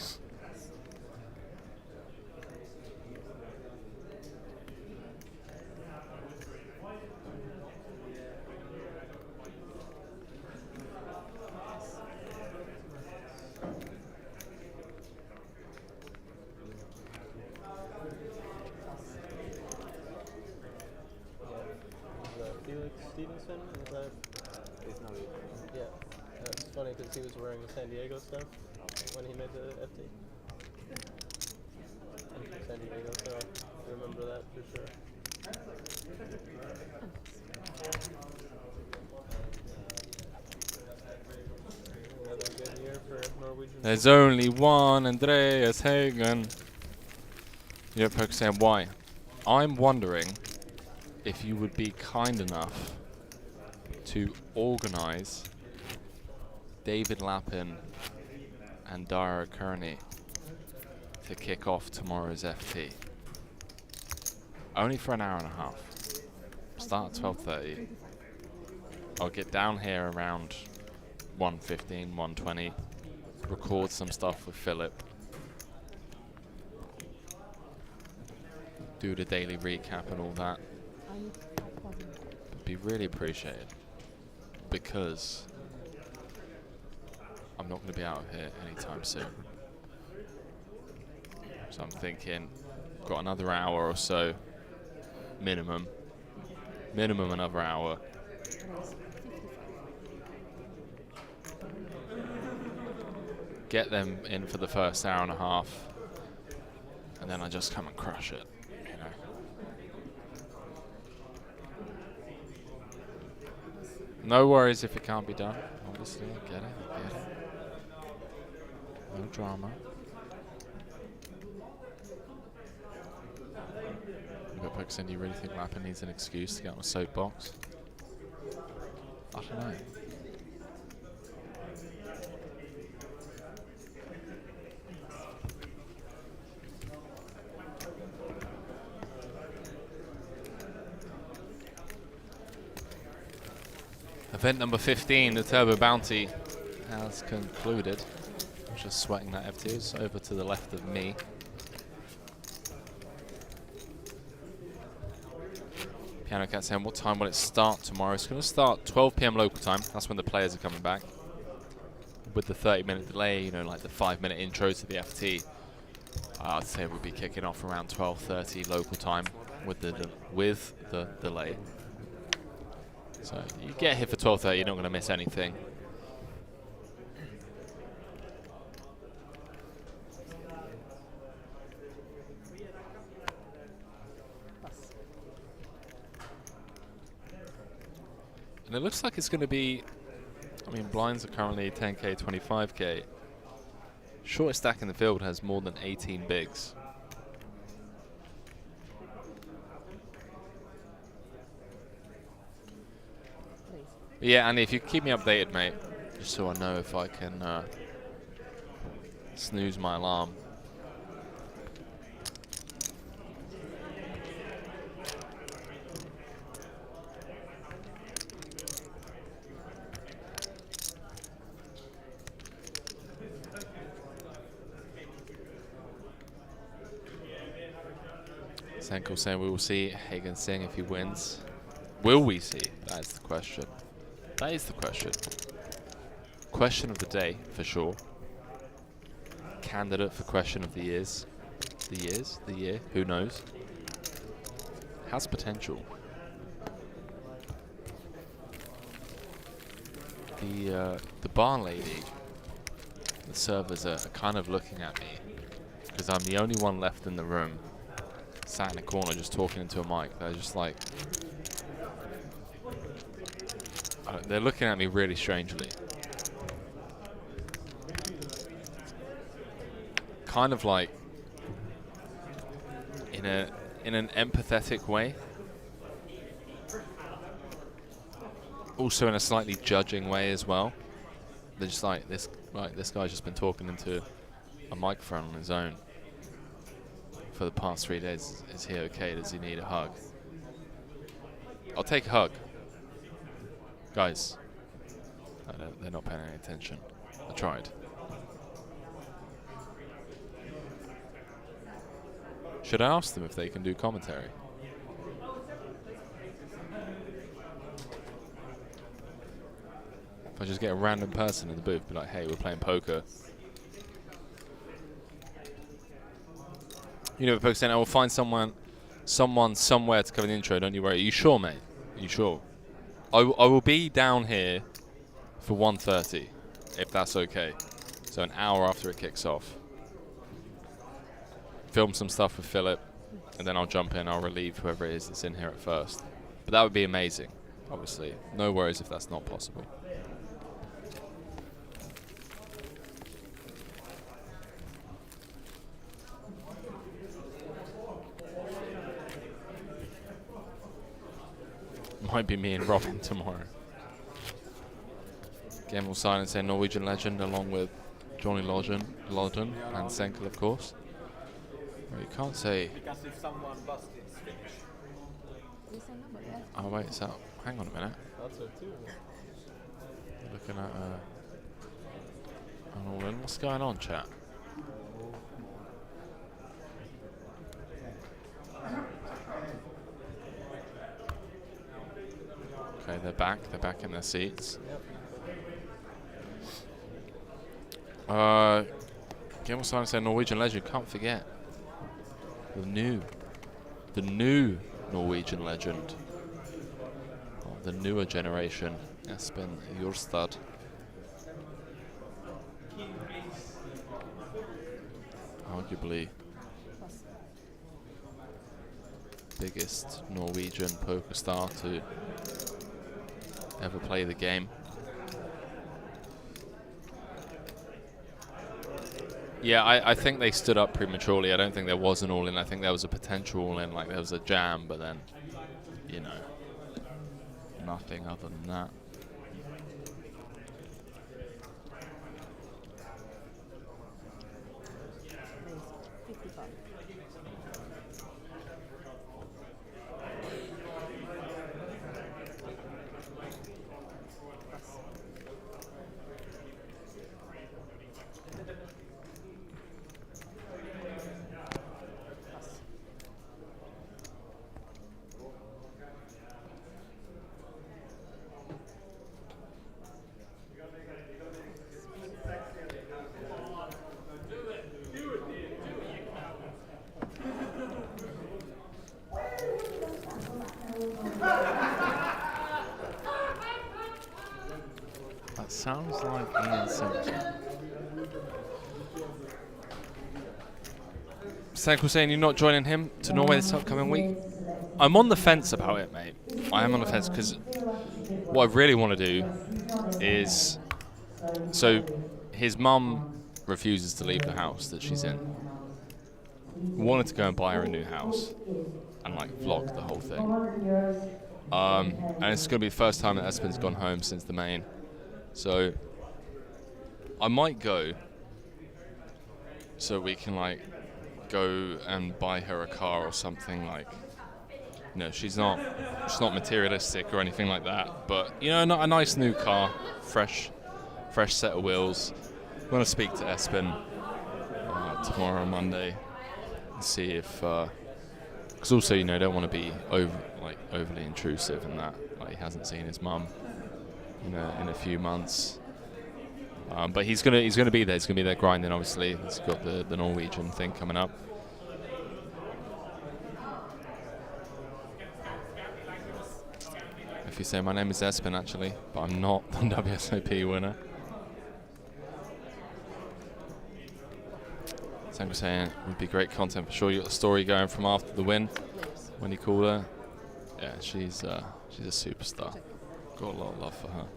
Stevenson, is that? He's not even. Yeah, it's funny because he was wearing the San Diego stuff when he made the FT. And San Diego, so I remember that for sure. Another good year for Norwegian. There's only one Andreas Hagen. You know, Poker saying why? I'm wondering if you would be kind enough to organize David Lappin and Dara Kearney to kick off tomorrow's FT. Only for an hour and a half. Start at 12:30. I'll get down here around 1:15, 1:20. Record some stuff with Philip. Do the daily recap and all that. Be really appreciated, because I'm not going to be out here anytime soon. So I'm thinking, got another hour or so, minimum another hour. Get them in for the first hour and a half, and then I just come and crush it. No worries if it can't be done. Obviously, I get it. No drama. But Pokesen, do you really think Lappin needs an excuse to get on a soapbox? I don't know. Event number 15, the Turbo Bounty, has concluded. I'm just sweating that FT. It's over to the left of me. Piano Cat saying, what time will it start tomorrow? It's going to start 12 PM local time. That's when the players are coming back. With the 30-minute delay, you know, like the 5-minute intro to the FT, I'd say we'll be kicking off around 12:30 local time with the delay. So you get here for 12:30, you're not going to miss anything. And it looks like it's going to be, I mean, blinds are currently 10K, 25K. Shortest stack in the field has more than 18 bigs. But yeah, Andy, if you keep me updated, mate, just so I know if I can snooze my alarm. Senko saying we will see Hagen Singh if he wins. Will we see? That is the question. That is the question. Question of the day, for sure. Candidate for question of the years. The year, who knows? Has potential. The bar lady, the servers are kind of looking at me because I'm the only one left in the room, sat in a corner just talking into a mic. They're just like, they're looking at me really strangely. Kind of like in an empathetic way. Also in a slightly judging way as well. They're just like, this guy's just been talking into a microphone on his own for the past 3 days. Is he okay? Does he need a hug? I'll take a hug. Guys, they're not paying any attention. I tried. Should I ask them if they can do commentary? If I just get a random person in the booth, be like, hey, we're playing poker. You know, poker saying, I will find someone somewhere to cover the intro, don't you worry. Are you sure, mate? Are you sure? I will be down here for 1:30, if that's okay. So an hour after it kicks off. Film some stuff with Philip, and then I'll jump in. I'll relieve whoever it is that's in here at first. But that would be amazing, obviously. No worries if that's not possible. Might be me and Robin tomorrow. Gamble Silence saying Norwegian legend along with Johnny Lodgen and Senkel, of course. Well, you can't say. Because if someone busts it's finished. Oh wait, is that? Hang on a minute. That's it too. Looking at an all-in. What's going on, chat? Okay, they're back. They're back in their seats. Game of Silence saying Norwegian legend. Can't forget the new Norwegian legend. The newer generation, Espen Jorstad. Arguably biggest Norwegian poker star to ever play the game. Yeah, I think they stood up prematurely. I don't think there was an all-in. I think there was a potential all-in, like there was a jam, but then, you know, nothing other than that. Sounds like Ian Simpson. Senko saying you're not joining him to Norway this upcoming week. I'm on the fence about it, mate. I am on the fence because what I really want to do is, so his mum refuses to leave the house that she's in. Wanted to go and buy her a new house and like vlog the whole thing. And it's going to be the first time that Espen's gone home since the main. So I might go so we can like go and buy her a car or something. Like, you know, she's not materialistic or anything like that, but you know, not a nice new car, fresh set of wheels. I'm going to speak to Espen tomorrow on Monday and see if because also, you know, don't want to be overly intrusive in that. Like, he hasn't seen his mum in a few months. But he's gonna be there. He's gonna be there grinding. Obviously, he's got the Norwegian thing coming up. If you say my name is Espen, actually, but I'm not the WSOP winner. Sam was saying it would be great content for sure. You got a story going from after the win when you called her. Yeah, she's a superstar. Got a lot of love for her.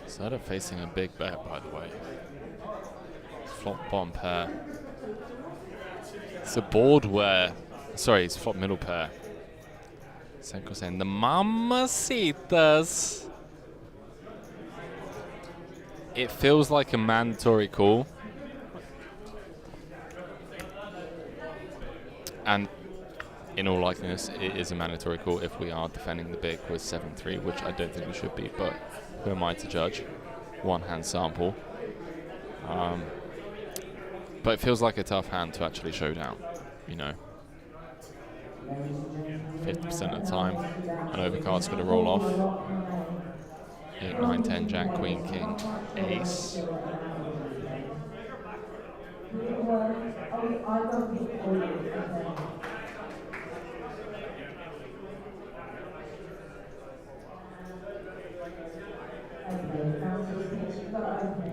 Serta facing a big bet, by the way. Flop bottom pair. It's a board where... Sorry, it's flop middle pair. Senko saying, the mamacitas. It feels like a mandatory call. And in all likeliness, it is a mandatory call if we are defending the big with 7-3, which I don't think we should be, but who am I to judge? One hand sample. But it feels like a tough hand to actually show down, you know. 50% of the time, an overcard's going to roll off. 8, 9, 10, Jack, Queen, King, Ace.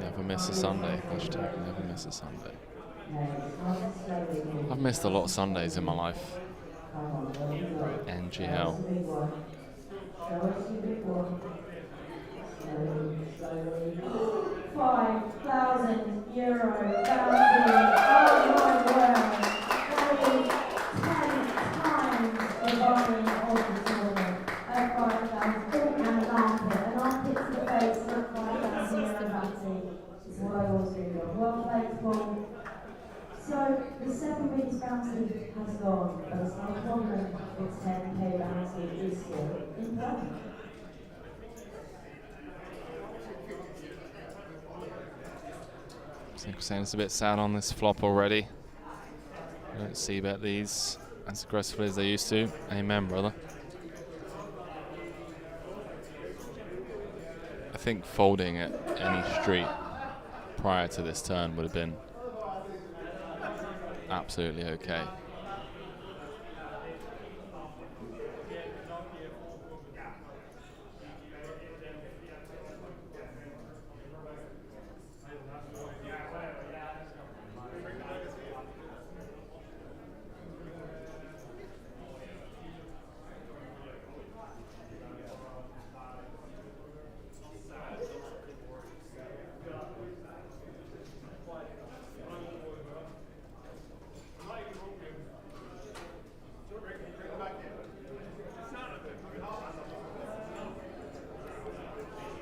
Never miss a Sunday. Hashtag never miss a Sunday. I've missed a lot of Sundays in my life. NGL. 5,000 euro bounty. Oh my word. That is 10 times the volume of the tournament at 5,000. Oh, and an armpit. An armpit to the face, not 5,000 euro bounty. It's what I always do. Well played, Paul. So, the 7 weeks bounty has gone, but it's not a problem. The 10k bounty is still in play. Saying it's a bit sad on this flop already. I don't see bet these as aggressively as they used to. Amen, brother. I think folding at any street prior to this turn would have been absolutely okay.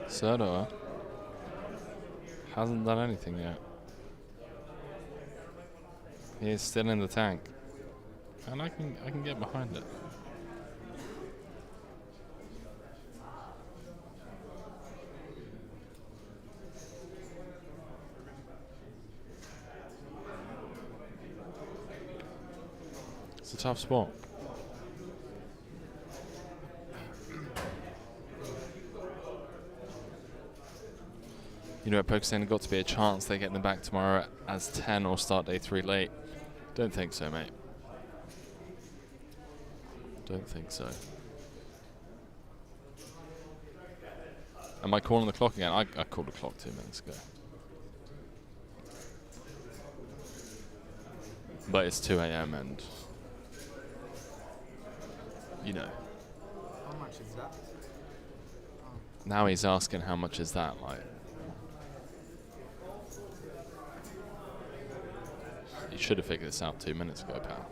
Serta hasn't done anything yet. He is still in the tank, and I can get behind it. It's a tough spot. You know, at Pokestone got to be a chance they get them back tomorrow as 10 or start day 3 late. Don't think so, mate. Don't think so. Am I calling the clock again? I called the clock 2 minutes ago. But it's 2 a.m. and, you know. How much is that? Now he's asking how much is that, like. You should have figured this out 2 minutes ago, pal.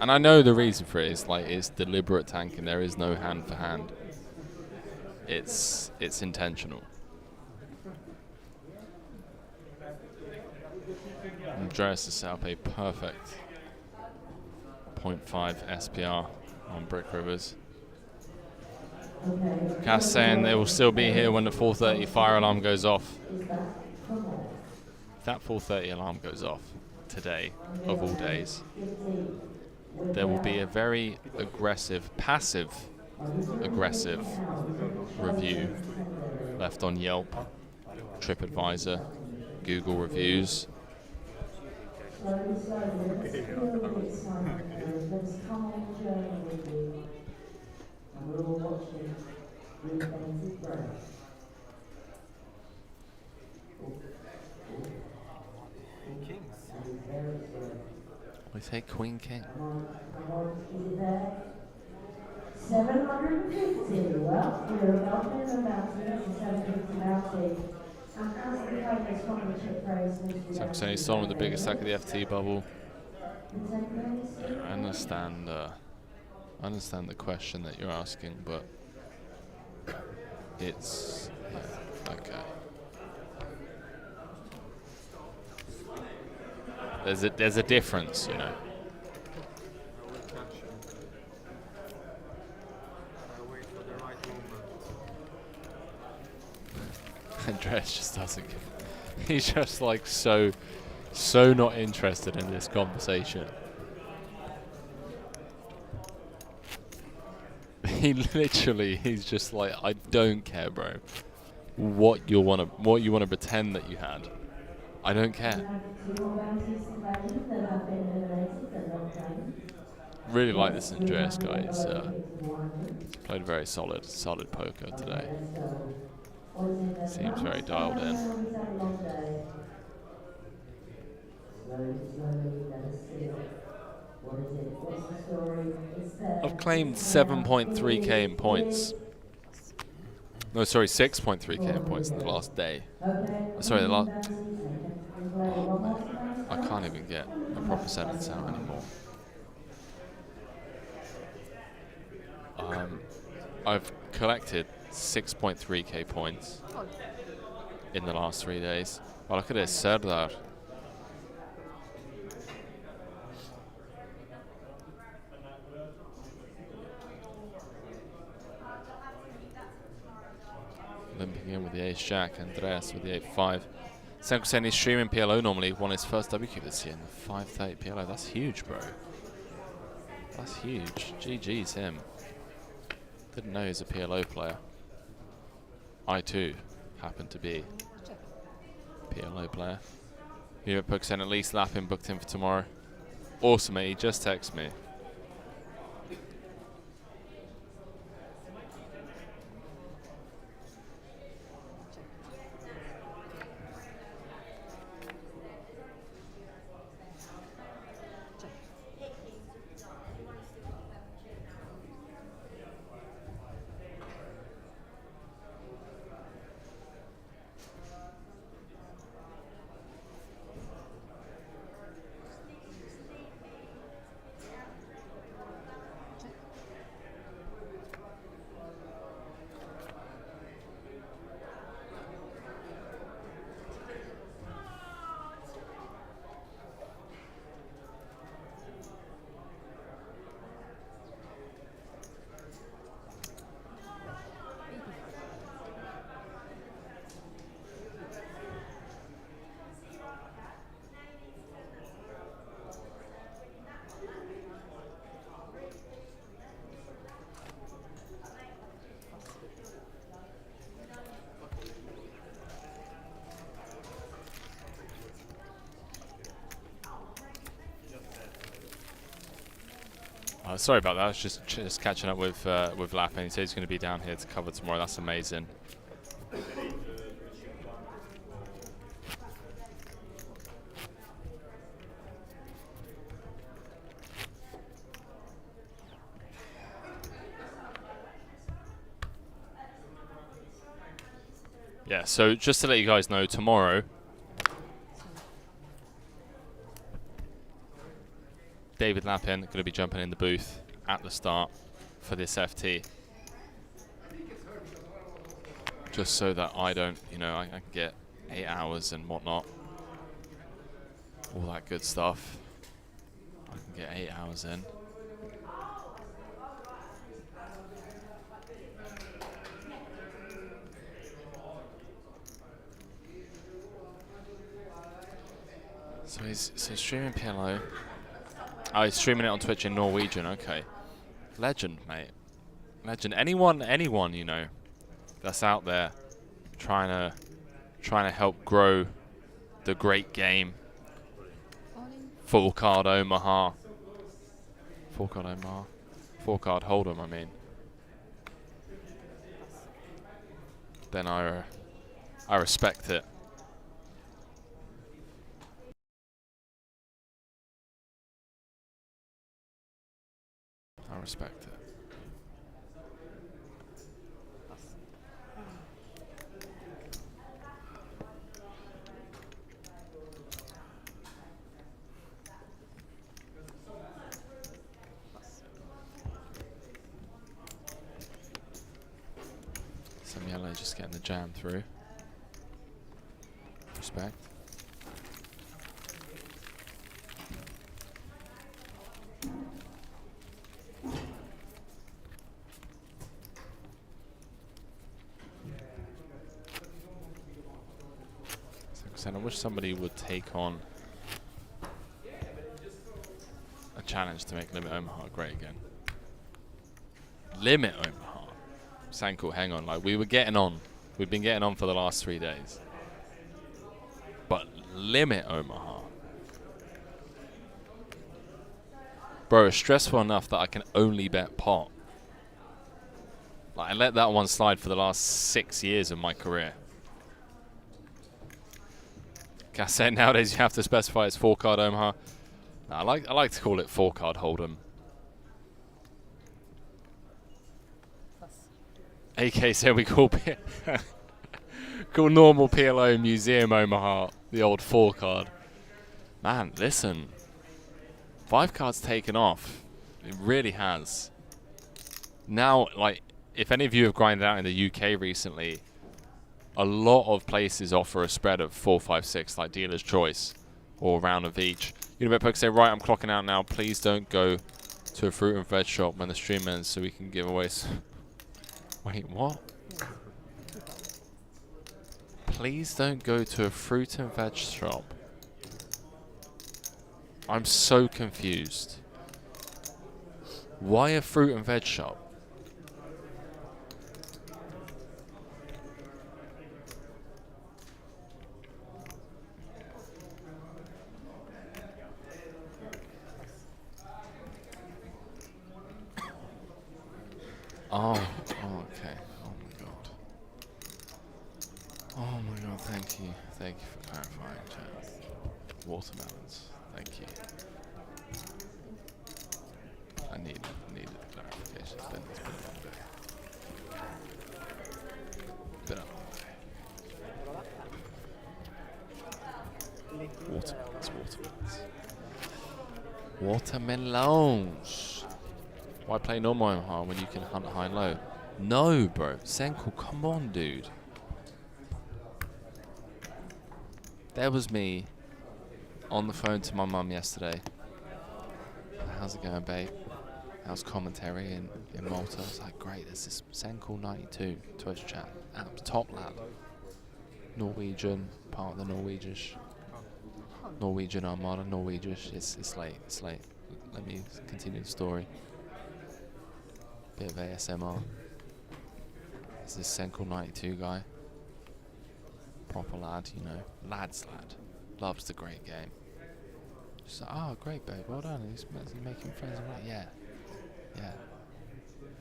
And I know the reason for it is like it's deliberate tanking. There is no hand for hand. It's intentional. Andreas has set up a perfect 0.5 SPR on Brick Rivers. Cass saying they will still be here when the 4:30 fire alarm goes off. If that 4:30 alarm goes off today, of all days, there will be a very aggressive, passive-aggressive review left on Yelp, TripAdvisor, Google reviews. We take Queen King. 750. Well, we're about in the mountain. That's a 750 mountain. And as the fighters from the chip race, Saxony Storm with the biggest stack of the FT bubble. I understand the question that you're asking, but it's okay. There's a difference, you know. Andreas just doesn't give. He's just like so not interested in this conversation. He's just like, I don't care, bro. What you wanna pretend that you had. I don't care. Really like this Andreas guy. He's played very solid poker today. Seems very dialed in. I've claimed 7.3k in points. No, sorry, 6.3k in points in the last day. Sorry, the last. Oh, man. I can't even get a proper sentence out anymore. I've collected 6.3k points in the last 3 days. Well, look at this, Serdar. Limping in with the ace-jack, Andreas with the 8-5. Senko is streaming PLO normally, won his first WQ this year in the 5:30 PLO. That's huge, bro. That's huge. GG's him. Didn't know he was a PLO player. I too happen to be a PLO player. Here at Pokestone at least lapping booked in for tomorrow. Awesome, mate. He just texted me. Sorry about that. I was just catching up with Lap, and he said he's going to be down here to cover tomorrow. That's amazing. Yeah, so just to let you guys know, tomorrow David Lappin going to be jumping in the booth at the start for this FT. Just so that I don't, I can get 8 hours and whatnot. All that good stuff. I can get 8 hours in. So he's streaming PLO. Oh, he's streaming it on Twitch in Norwegian. Okay, legend, mate. Legend. Anyone, that's out there trying to help grow the great game. Full card Omaha. Full card Omaha. Full card Hold'em. I mean. Then I respect it. I respect it. Some yellow just getting the jam through. Respect. I wish somebody would take on a challenge to make Limit Omaha great again. Limit Omaha. Sanko, hang on. Like, we've been getting on for the last 3 days. But Limit Omaha. Bro, it's stressful enough that I can only bet pot. Like, I let that one slide for the last 6 years of my career. Cassette, nowadays you have to specify it's 4-card Omaha. No, I like to call it 4-card Hold'em. AK said we call normal PLO Museum Omaha the old 4-card. Man, listen. 5 cards taken off. It really has. Now, like, if any of you have grinded out in the UK recently, a lot of places offer a spread of 4, 5, 6, like dealer's choice, or a round of each. Unibet Poker say, right, I'm clocking out now. Please don't go to a fruit and veg shop when the stream ends so we can give away. Wait, what? Please don't go to a fruit and veg shop. I'm so confused. Why a fruit and veg shop? Oh, okay. Oh my god. Oh my god, thank you. Thank you for clarifying, chat. Watermelons. Thank you. I needed clarification. It's been a long day. Been a long day. Watermelons. Watermelons. Why play normal Omaha when you can hunt high and low? No, bro. Senko, come on, dude. There was me on the phone to my mum yesterday. How's it going, babe? How's commentary in Malta? I was like, great, there's this Senko 92 Twitch chat. Top lad. Norwegian, part of the Norwegian Armada, Norwegish. It's late. Let me continue the story. Bit of ASMR. This is Senko 92 guy. Proper lad, Lad's lad. Loves the great game. Just like, oh, great, babe. Well done. He's making friends. I'm like, yeah. Yeah.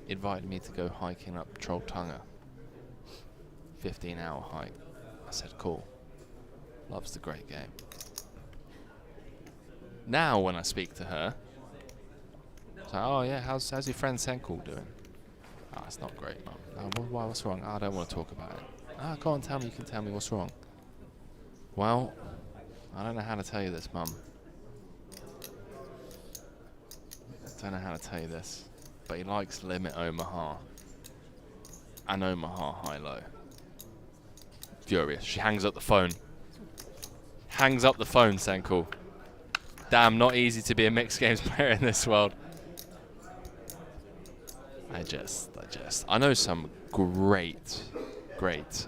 Invited me to go hiking up Trolltunga. 15-hour hike. I said, cool. Loves the great game. Now when I speak to her, it's like, oh yeah, how's your friend Senkul doing? Oh, it's not great, Mum. Oh, what's wrong? Oh, I don't want to talk about it. Ah, go on, tell me. You can tell me what's wrong. Well, I don't know how to tell you this, Mum. I don't know how to tell you this, but he likes Limit Omaha and Omaha High-Low. Furious. She hangs up the phone. Hangs up the phone, Senkul. Damn, not easy to be a mixed games player in this world. I know some great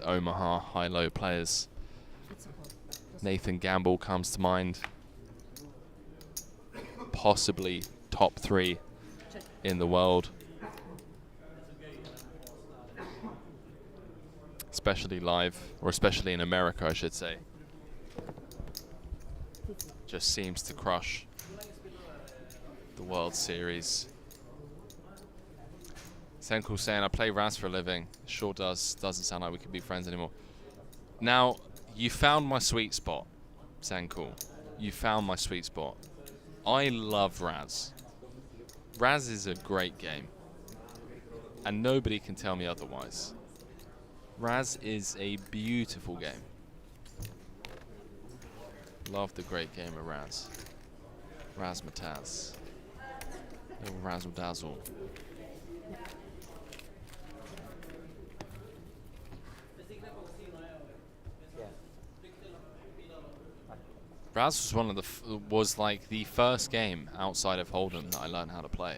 Omaha high-low players. Nathan Gamble comes to mind. Possibly top 3 in the world. Especially live, or especially in America, I should say. Just seems to crush the World Series. Senkul saying, I play Raz for a living. Sure does. Doesn't sound like we could be friends anymore. Now, you found my sweet spot, Senkul. You found my sweet spot. I love Raz. Raz is a great game. And nobody can tell me otherwise. Raz is a beautiful game. Love the great game of Raz. Razzmatazz. Little razzle dazzle. Raz was was like the first game outside of Hold'em that I learned how to play.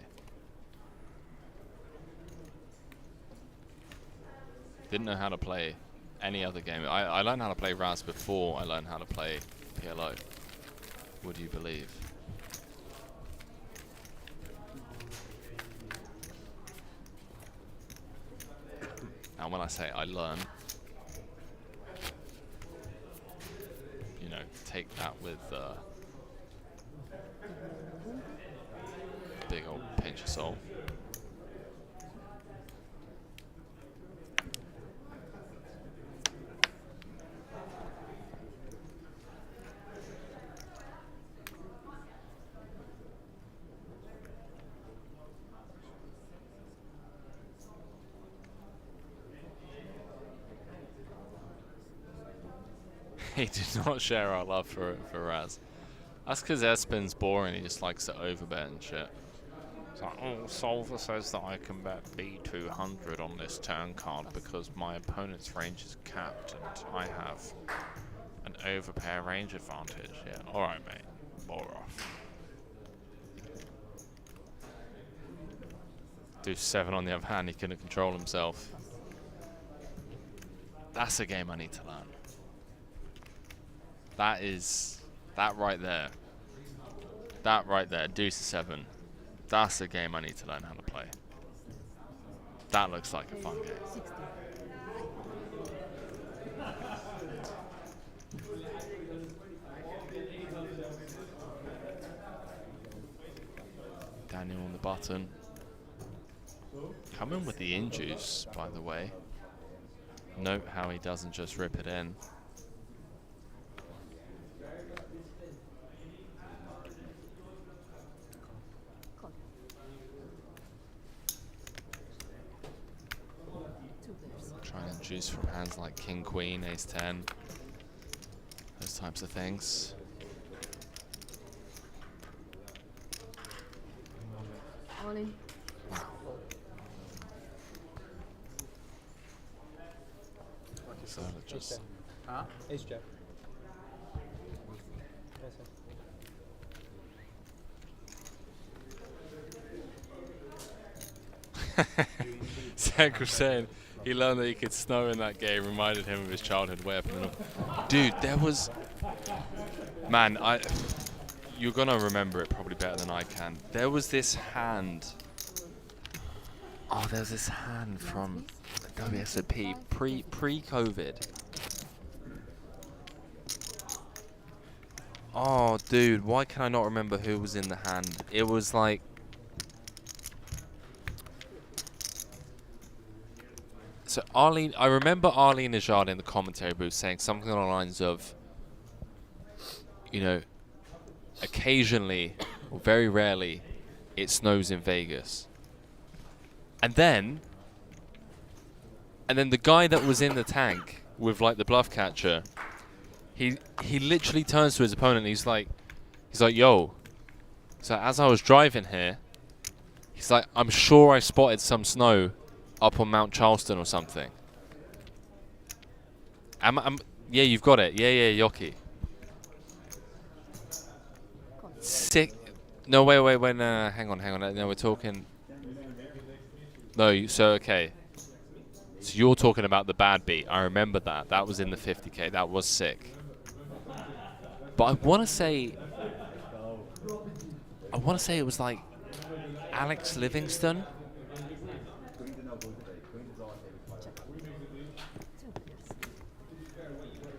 Didn't know how to play any other game. I learned how to play Raz before I learned how to play PLO. Would you believe? And when I say I learn, you know, take that with big old pinch of salt. He did not share our love for Raz. That's because Espen's boring. He just likes to overbet and shit. It's like, oh, Solver says that I can bet B200 on this turn card because my opponent's range is capped and I have an overpair range advantage. Yeah, alright, mate. Bore off. Deuce 7 on the other hand, he couldn't control himself. That's a game I need to learn. That right there. That right there, Deuce 7. That's a game I need to learn how to play. That looks like a fun game. Daniel on the button. Coming with the in-juice, by the way. Note how he doesn't just rip it in. Trying to juice from hands like King, Queen, Ace 10. Those types of things. All in. Wow. So just... Huh? Ace Jack. Senkul saying he learned that he could snow in that game, reminded him of his childhood way up in the north. Dude, there was... Man, you're going to remember it probably better than I can. There was this hand... Oh, there's this hand from WSOP pre-COVID. Oh, dude, why can I not remember who was in the hand? It was like... So Arlene, I remember Arlene Najad in the commentary booth saying something along the lines of, you know, occasionally or very rarely it snows in Vegas. And then the guy that was in the tank with like the bluff catcher, he literally turns to his opponent and he's like, yo. So as I was driving here, he's like, I'm sure I spotted some snow up on Mount Charleston or something. Yeah, you've got it. Yeah, Yoki. Sick. No, wait. Hang on. No, we're talking. No, okay. So you're talking about the bad beat. I remember that. That was in the 50K. That was sick. But I want to say it was like Alex Livingston.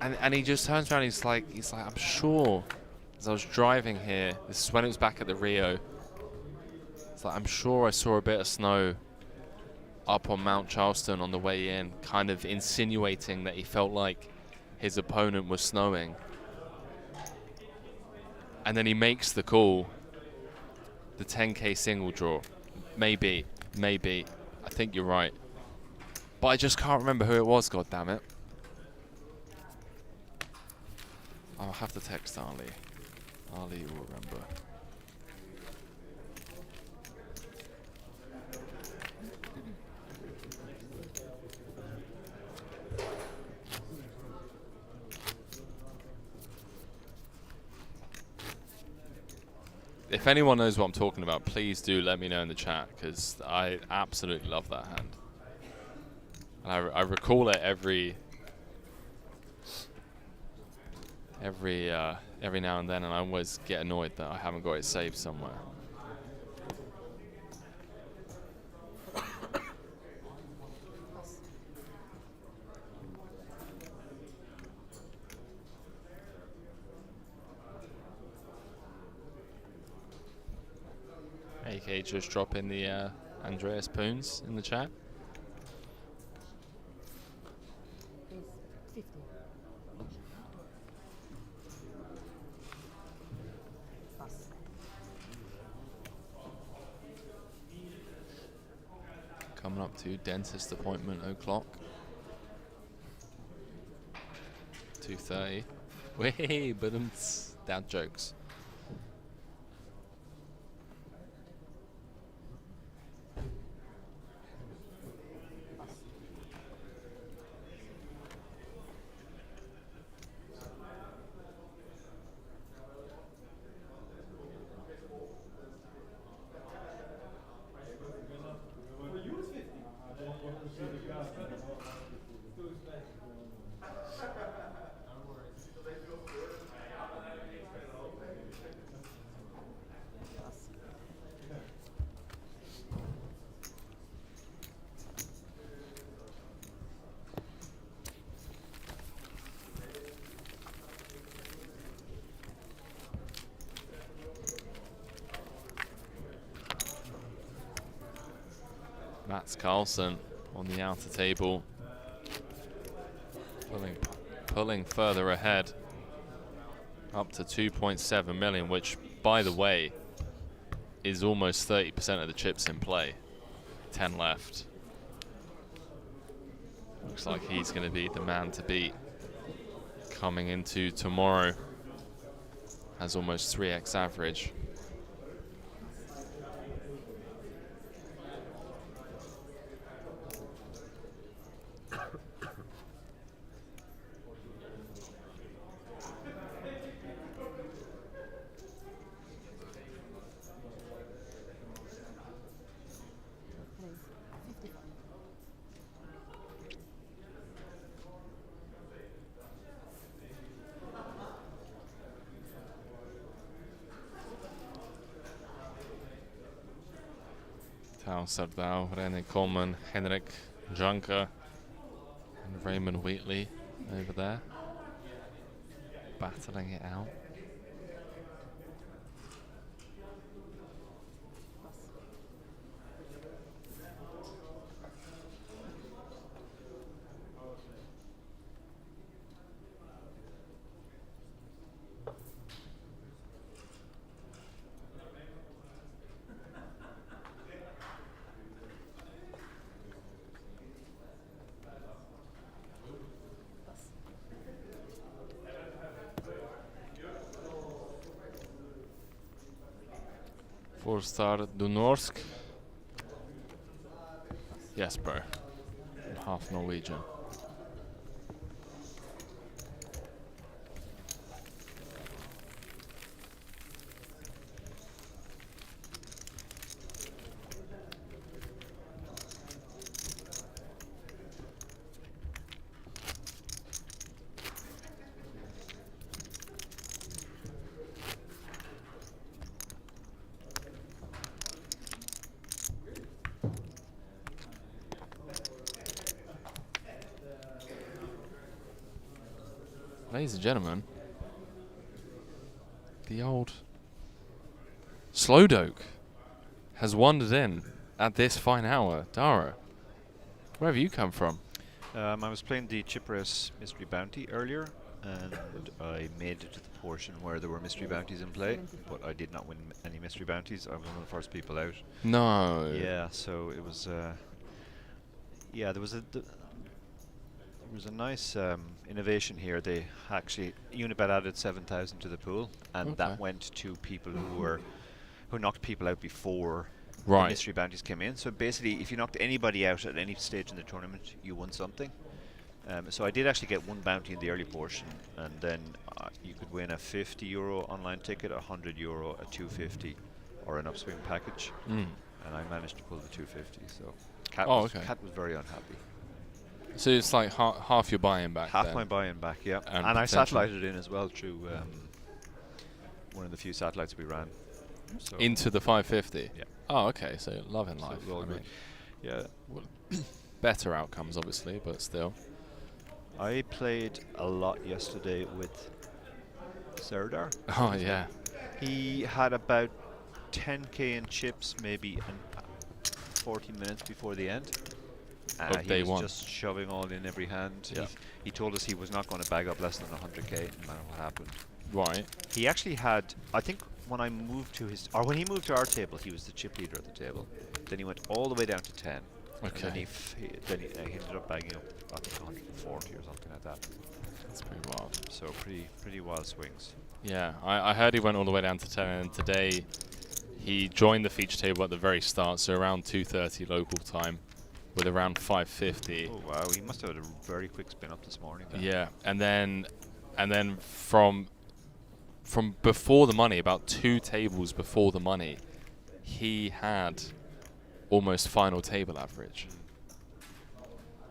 And he just turns around and he's like, I'm sure, as I was driving here, this is when it was back at the Rio, it's like, I'm sure I saw a bit of snow up on Mount Charleston on the way in, kind of insinuating that he felt like his opponent was snowing. And then he makes the call, the 10K single draw. Maybe. I think you're right. But I just can't remember who it was, goddammit. I'll have to text Ali. Ali will remember. If anyone knows what I'm talking about, please do let me know in the chat, because I absolutely love that hand. And I recall it every now and then, and I always get annoyed that I haven't got it saved somewhere. AK just dropping the Andreas Poons in the chat. Coming up to dentist appointment o'clock. 2:30. Way, but dad jokes. Mats Carlsen on the outer table, pulling further ahead, up to 2.7 million, which, by the way, is almost 30% of the chips in play. 10 left. Looks like he's going to be the man to beat coming into tomorrow. Has almost 3x average. Sardau, René Coleman, Henrik Janka, and Raymond Wheatley over there, battling it out. 4-star du Norsk. Yes, bro. Half Norwegian. Ladies and gentlemen, the old Slowdoke has wandered in at this fine hour. Dara, where have you come from? I was playing the Chip Race Mystery Bounty earlier, and I made it to the portion where there were mystery bounties in play, but I did not win any mystery bounties. I was one of the first people out. No. Yeah, so it was. Yeah, there was a. There was a nice innovation here. They actually Unibet added 7,000 to the pool, and that went to people who knocked people out before the mystery bounties came in. So basically, if you knocked anybody out at any stage in the tournament, you won something. So I did actually get one bounty in the early portion, and then you could win a €50 online ticket, a €100, a 250, or an upswing package. And I managed to pull the 250. So Cat was very unhappy. So it's like half your buy-in back. Half my buy-in back, yeah. And I satellited in as well through one of the few satellites we ran. So into the 550? Yeah. Oh, okay. So loving life. So I mean, yeah. Well, better outcomes, obviously, but still. I played a lot yesterday with Serdar. Oh, yeah. He had about 10k in chips, maybe 40 minutes before the end. He was just shoving all in every hand. Yeah. He told us he was not going to bag up less than 100k, no matter what happened. Right. He actually had, I think, when I moved to his, or when he moved to our table, he was the chip leader at the table. Then he went all the way down to 10. Okay. And then he ended up bagging up, I think, 140 or something like that. That's pretty wild. So pretty wild swings. Yeah, I heard he went all the way down to 10, and today he joined the feature table at the very start, so around 2:30 local time, with around 550. Oh wow, he must have had a very quick spin up this morning. Then. Yeah, and then from before the money, about 2 tables before the money, he had almost final table average.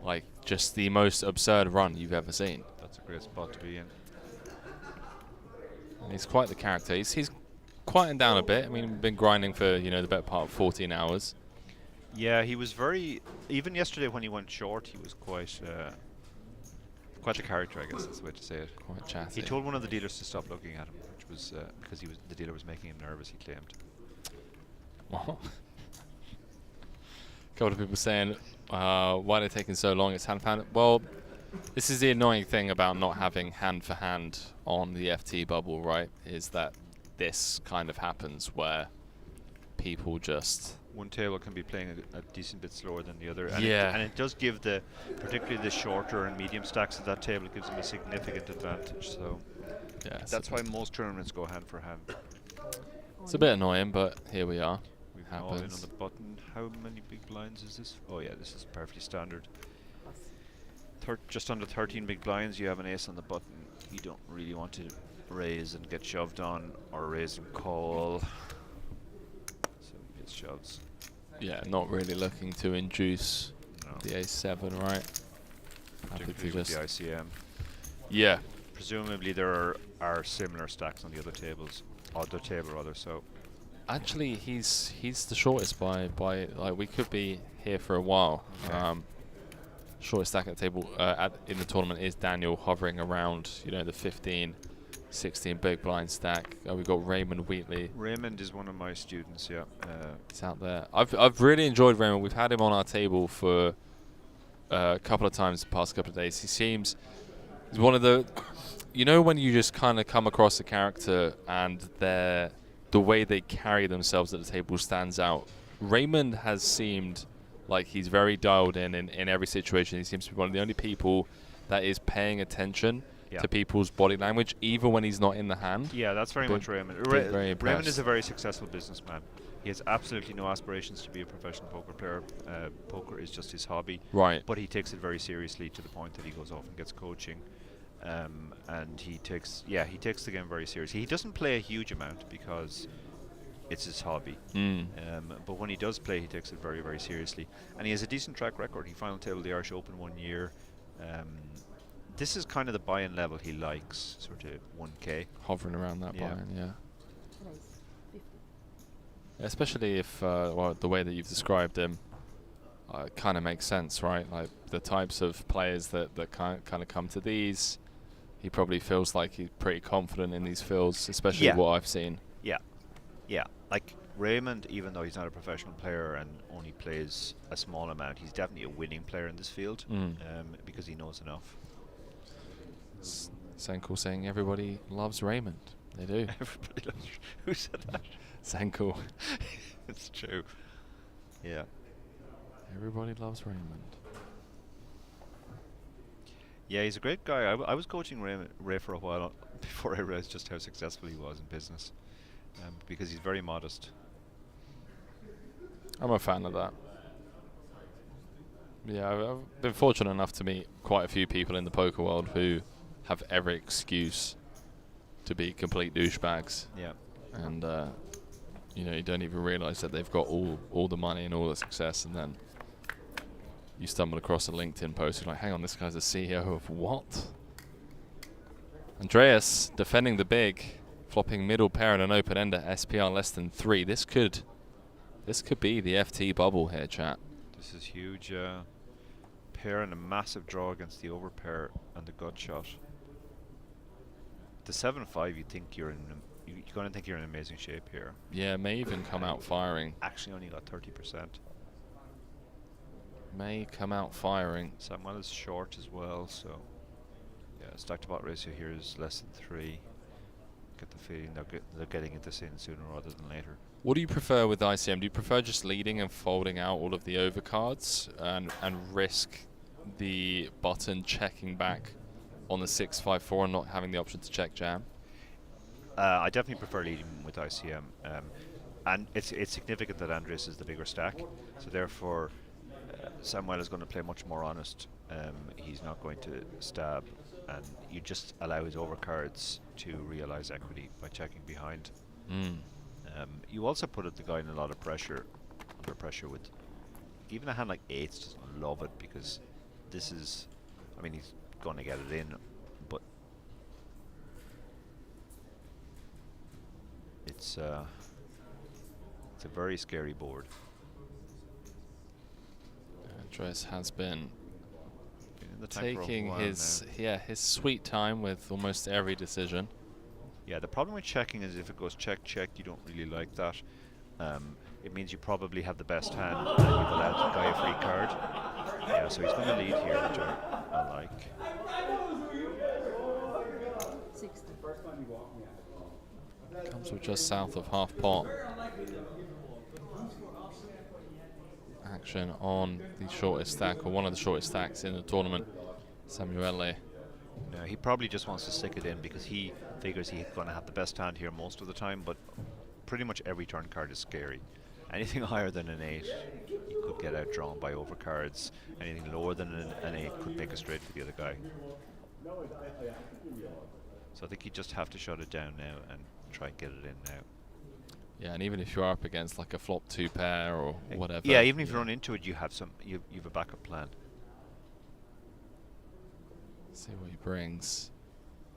Like, just the most absurd run you've ever seen. That's a great spot to be in. And he's quite the character. He's quieting down a bit. I mean, been grinding for the better part of 14 hours. Yeah, he was very. Even yesterday when he went short, he was quite the character, I guess that's the way to say it. Quite chatty. He told one of the dealers to stop looking at him, which was because the dealer was making him nervous. He claimed. A couple of people saying, why are they taking so long? It's hand for hand. Well, this is the annoying thing about not having hand for hand on the FT bubble, right? Is that this kind of happens where people just... One table can be playing a decent bit slower than the other. And yeah. And it does give particularly the shorter and medium stacks of that table, it gives them a significant advantage. So yeah, that's why most tournaments go hand for hand. It's a bit annoying, but here we are. We've all in on the button. How many big blinds is this? Oh yeah, this is perfectly standard. Just under 13 big blinds, you have an ace on the button. You don't really want to raise and get shoved on, or raise and call. So he just shoves. Yeah, not really looking to induce the ace-7, right? Particularly with the ICM. Yeah. Presumably there are similar stacks on the other tables, other table rather. So actually, he's the shortest by like we could be here for a while. Okay. Shortest stack at the table in the tournament is Daniel, hovering around the 15, 16 big blind stack. We've got Raymond Wheatley. Raymond is one of my students. Yeah, he's out there. I've really enjoyed Raymond. We've had him on our table for a couple of times the past couple of days. He's one of the, when you just kind of come across a character and the way they carry themselves at the table stands out. Raymond has seemed like he's very dialed in every situation. He seems to be one of the only people that is paying attention to people's body language, even when he's not in the hand. Yeah, that's very much Raymond. Raymond is a very successful businessman. He has absolutely no aspirations to be a professional poker player. Poker is just his hobby. Right. But he takes it very seriously to the point that he goes off and gets coaching. And he takes the game very seriously. He doesn't play a huge amount because it's his hobby. But when he does play, he takes it very, very seriously. And he has a decent track record. He final tabled the Irish Open one year. This is kind of the buy-in level he likes, sort of 1K. Hovering around that Yeah. buy-in, yeah. Especially if, well, the way that you've described him kind of makes sense, right? Like the types of players that kind of come to these, he probably feels like he's pretty confident in these fields, especially what I've seen. Yeah. Like Raymond, even though he's not a professional player and only plays a small amount, he's definitely a winning player in this field because he knows enough. Senko saying everybody loves Raymond. They do. Everybody loves. Who said that? Senko. It's true. Yeah. Everybody loves Raymond. Yeah, he's a great guy. I was coaching Ray for a while before I realized just how successful he was in business, because he's very modest. I'm a fan of that. Yeah, I've been fortunate enough to meet quite a few people in the poker world who have every excuse to be complete douchebags. Yeah. And you don't even realize that they've got all the money and all the success, and then you stumble across a LinkedIn post, you're like, hang on, this guy's a CEO of what? Andreas defending the big, flopping middle pair and an open ender, SPR less than 3. This could be the FT bubble here, chat. This is huge. Pair and a massive draw against the overpair and the gut shot. The 7-5, you're going to think you're in amazing shape here. Yeah, may even come out firing. Actually only got 30%. May come out firing. Samuel is short as well, so yeah, stack to bot ratio here is less than 3. Get the feeling they're getting it this in sooner rather than later. What do you prefer with ICM? Do you prefer just leading and folding out all of the overcards and risk the button checking back on the 6-5-4 and not having the option to check jam? I definitely prefer leading with ICM, and it's significant that Andres is the bigger stack, so therefore Samuel is going to play much more honest. He's not going to stab, and you just allow his overcards to realize equity by checking behind. You also put the guy in a lot of pressure, under pressure with even a hand like 8s doesn't love it because this is, I mean, he's going to get it in, but it's a very scary board. Andres has been in the tank for a taking while his now. his sweet time with almost every decision. Yeah, the problem with checking is if it goes check, check, you don't really like that. It means you probably have the best hand and you've allowed the guy a free card. Yeah, so he's going to lead here, which I like. 60. Comes with just south of half pot. Action on the shortest stack, or one of the shortest stacks in the tournament, Samuele. No, he probably just wants to stick it in because he figures he's going to have the best hand here most of the time, but pretty much every turn card is scary. Anything higher than an 8, you could get outdrawn by overcards. Anything lower than an 8 could make a straight for the other guy. So I think you just have to shut it down now and try and get it in now. Yeah, and even if you're up against like a flop 2 pair or whatever. Yeah, even if you run into it, you have you've a backup plan. See what he brings.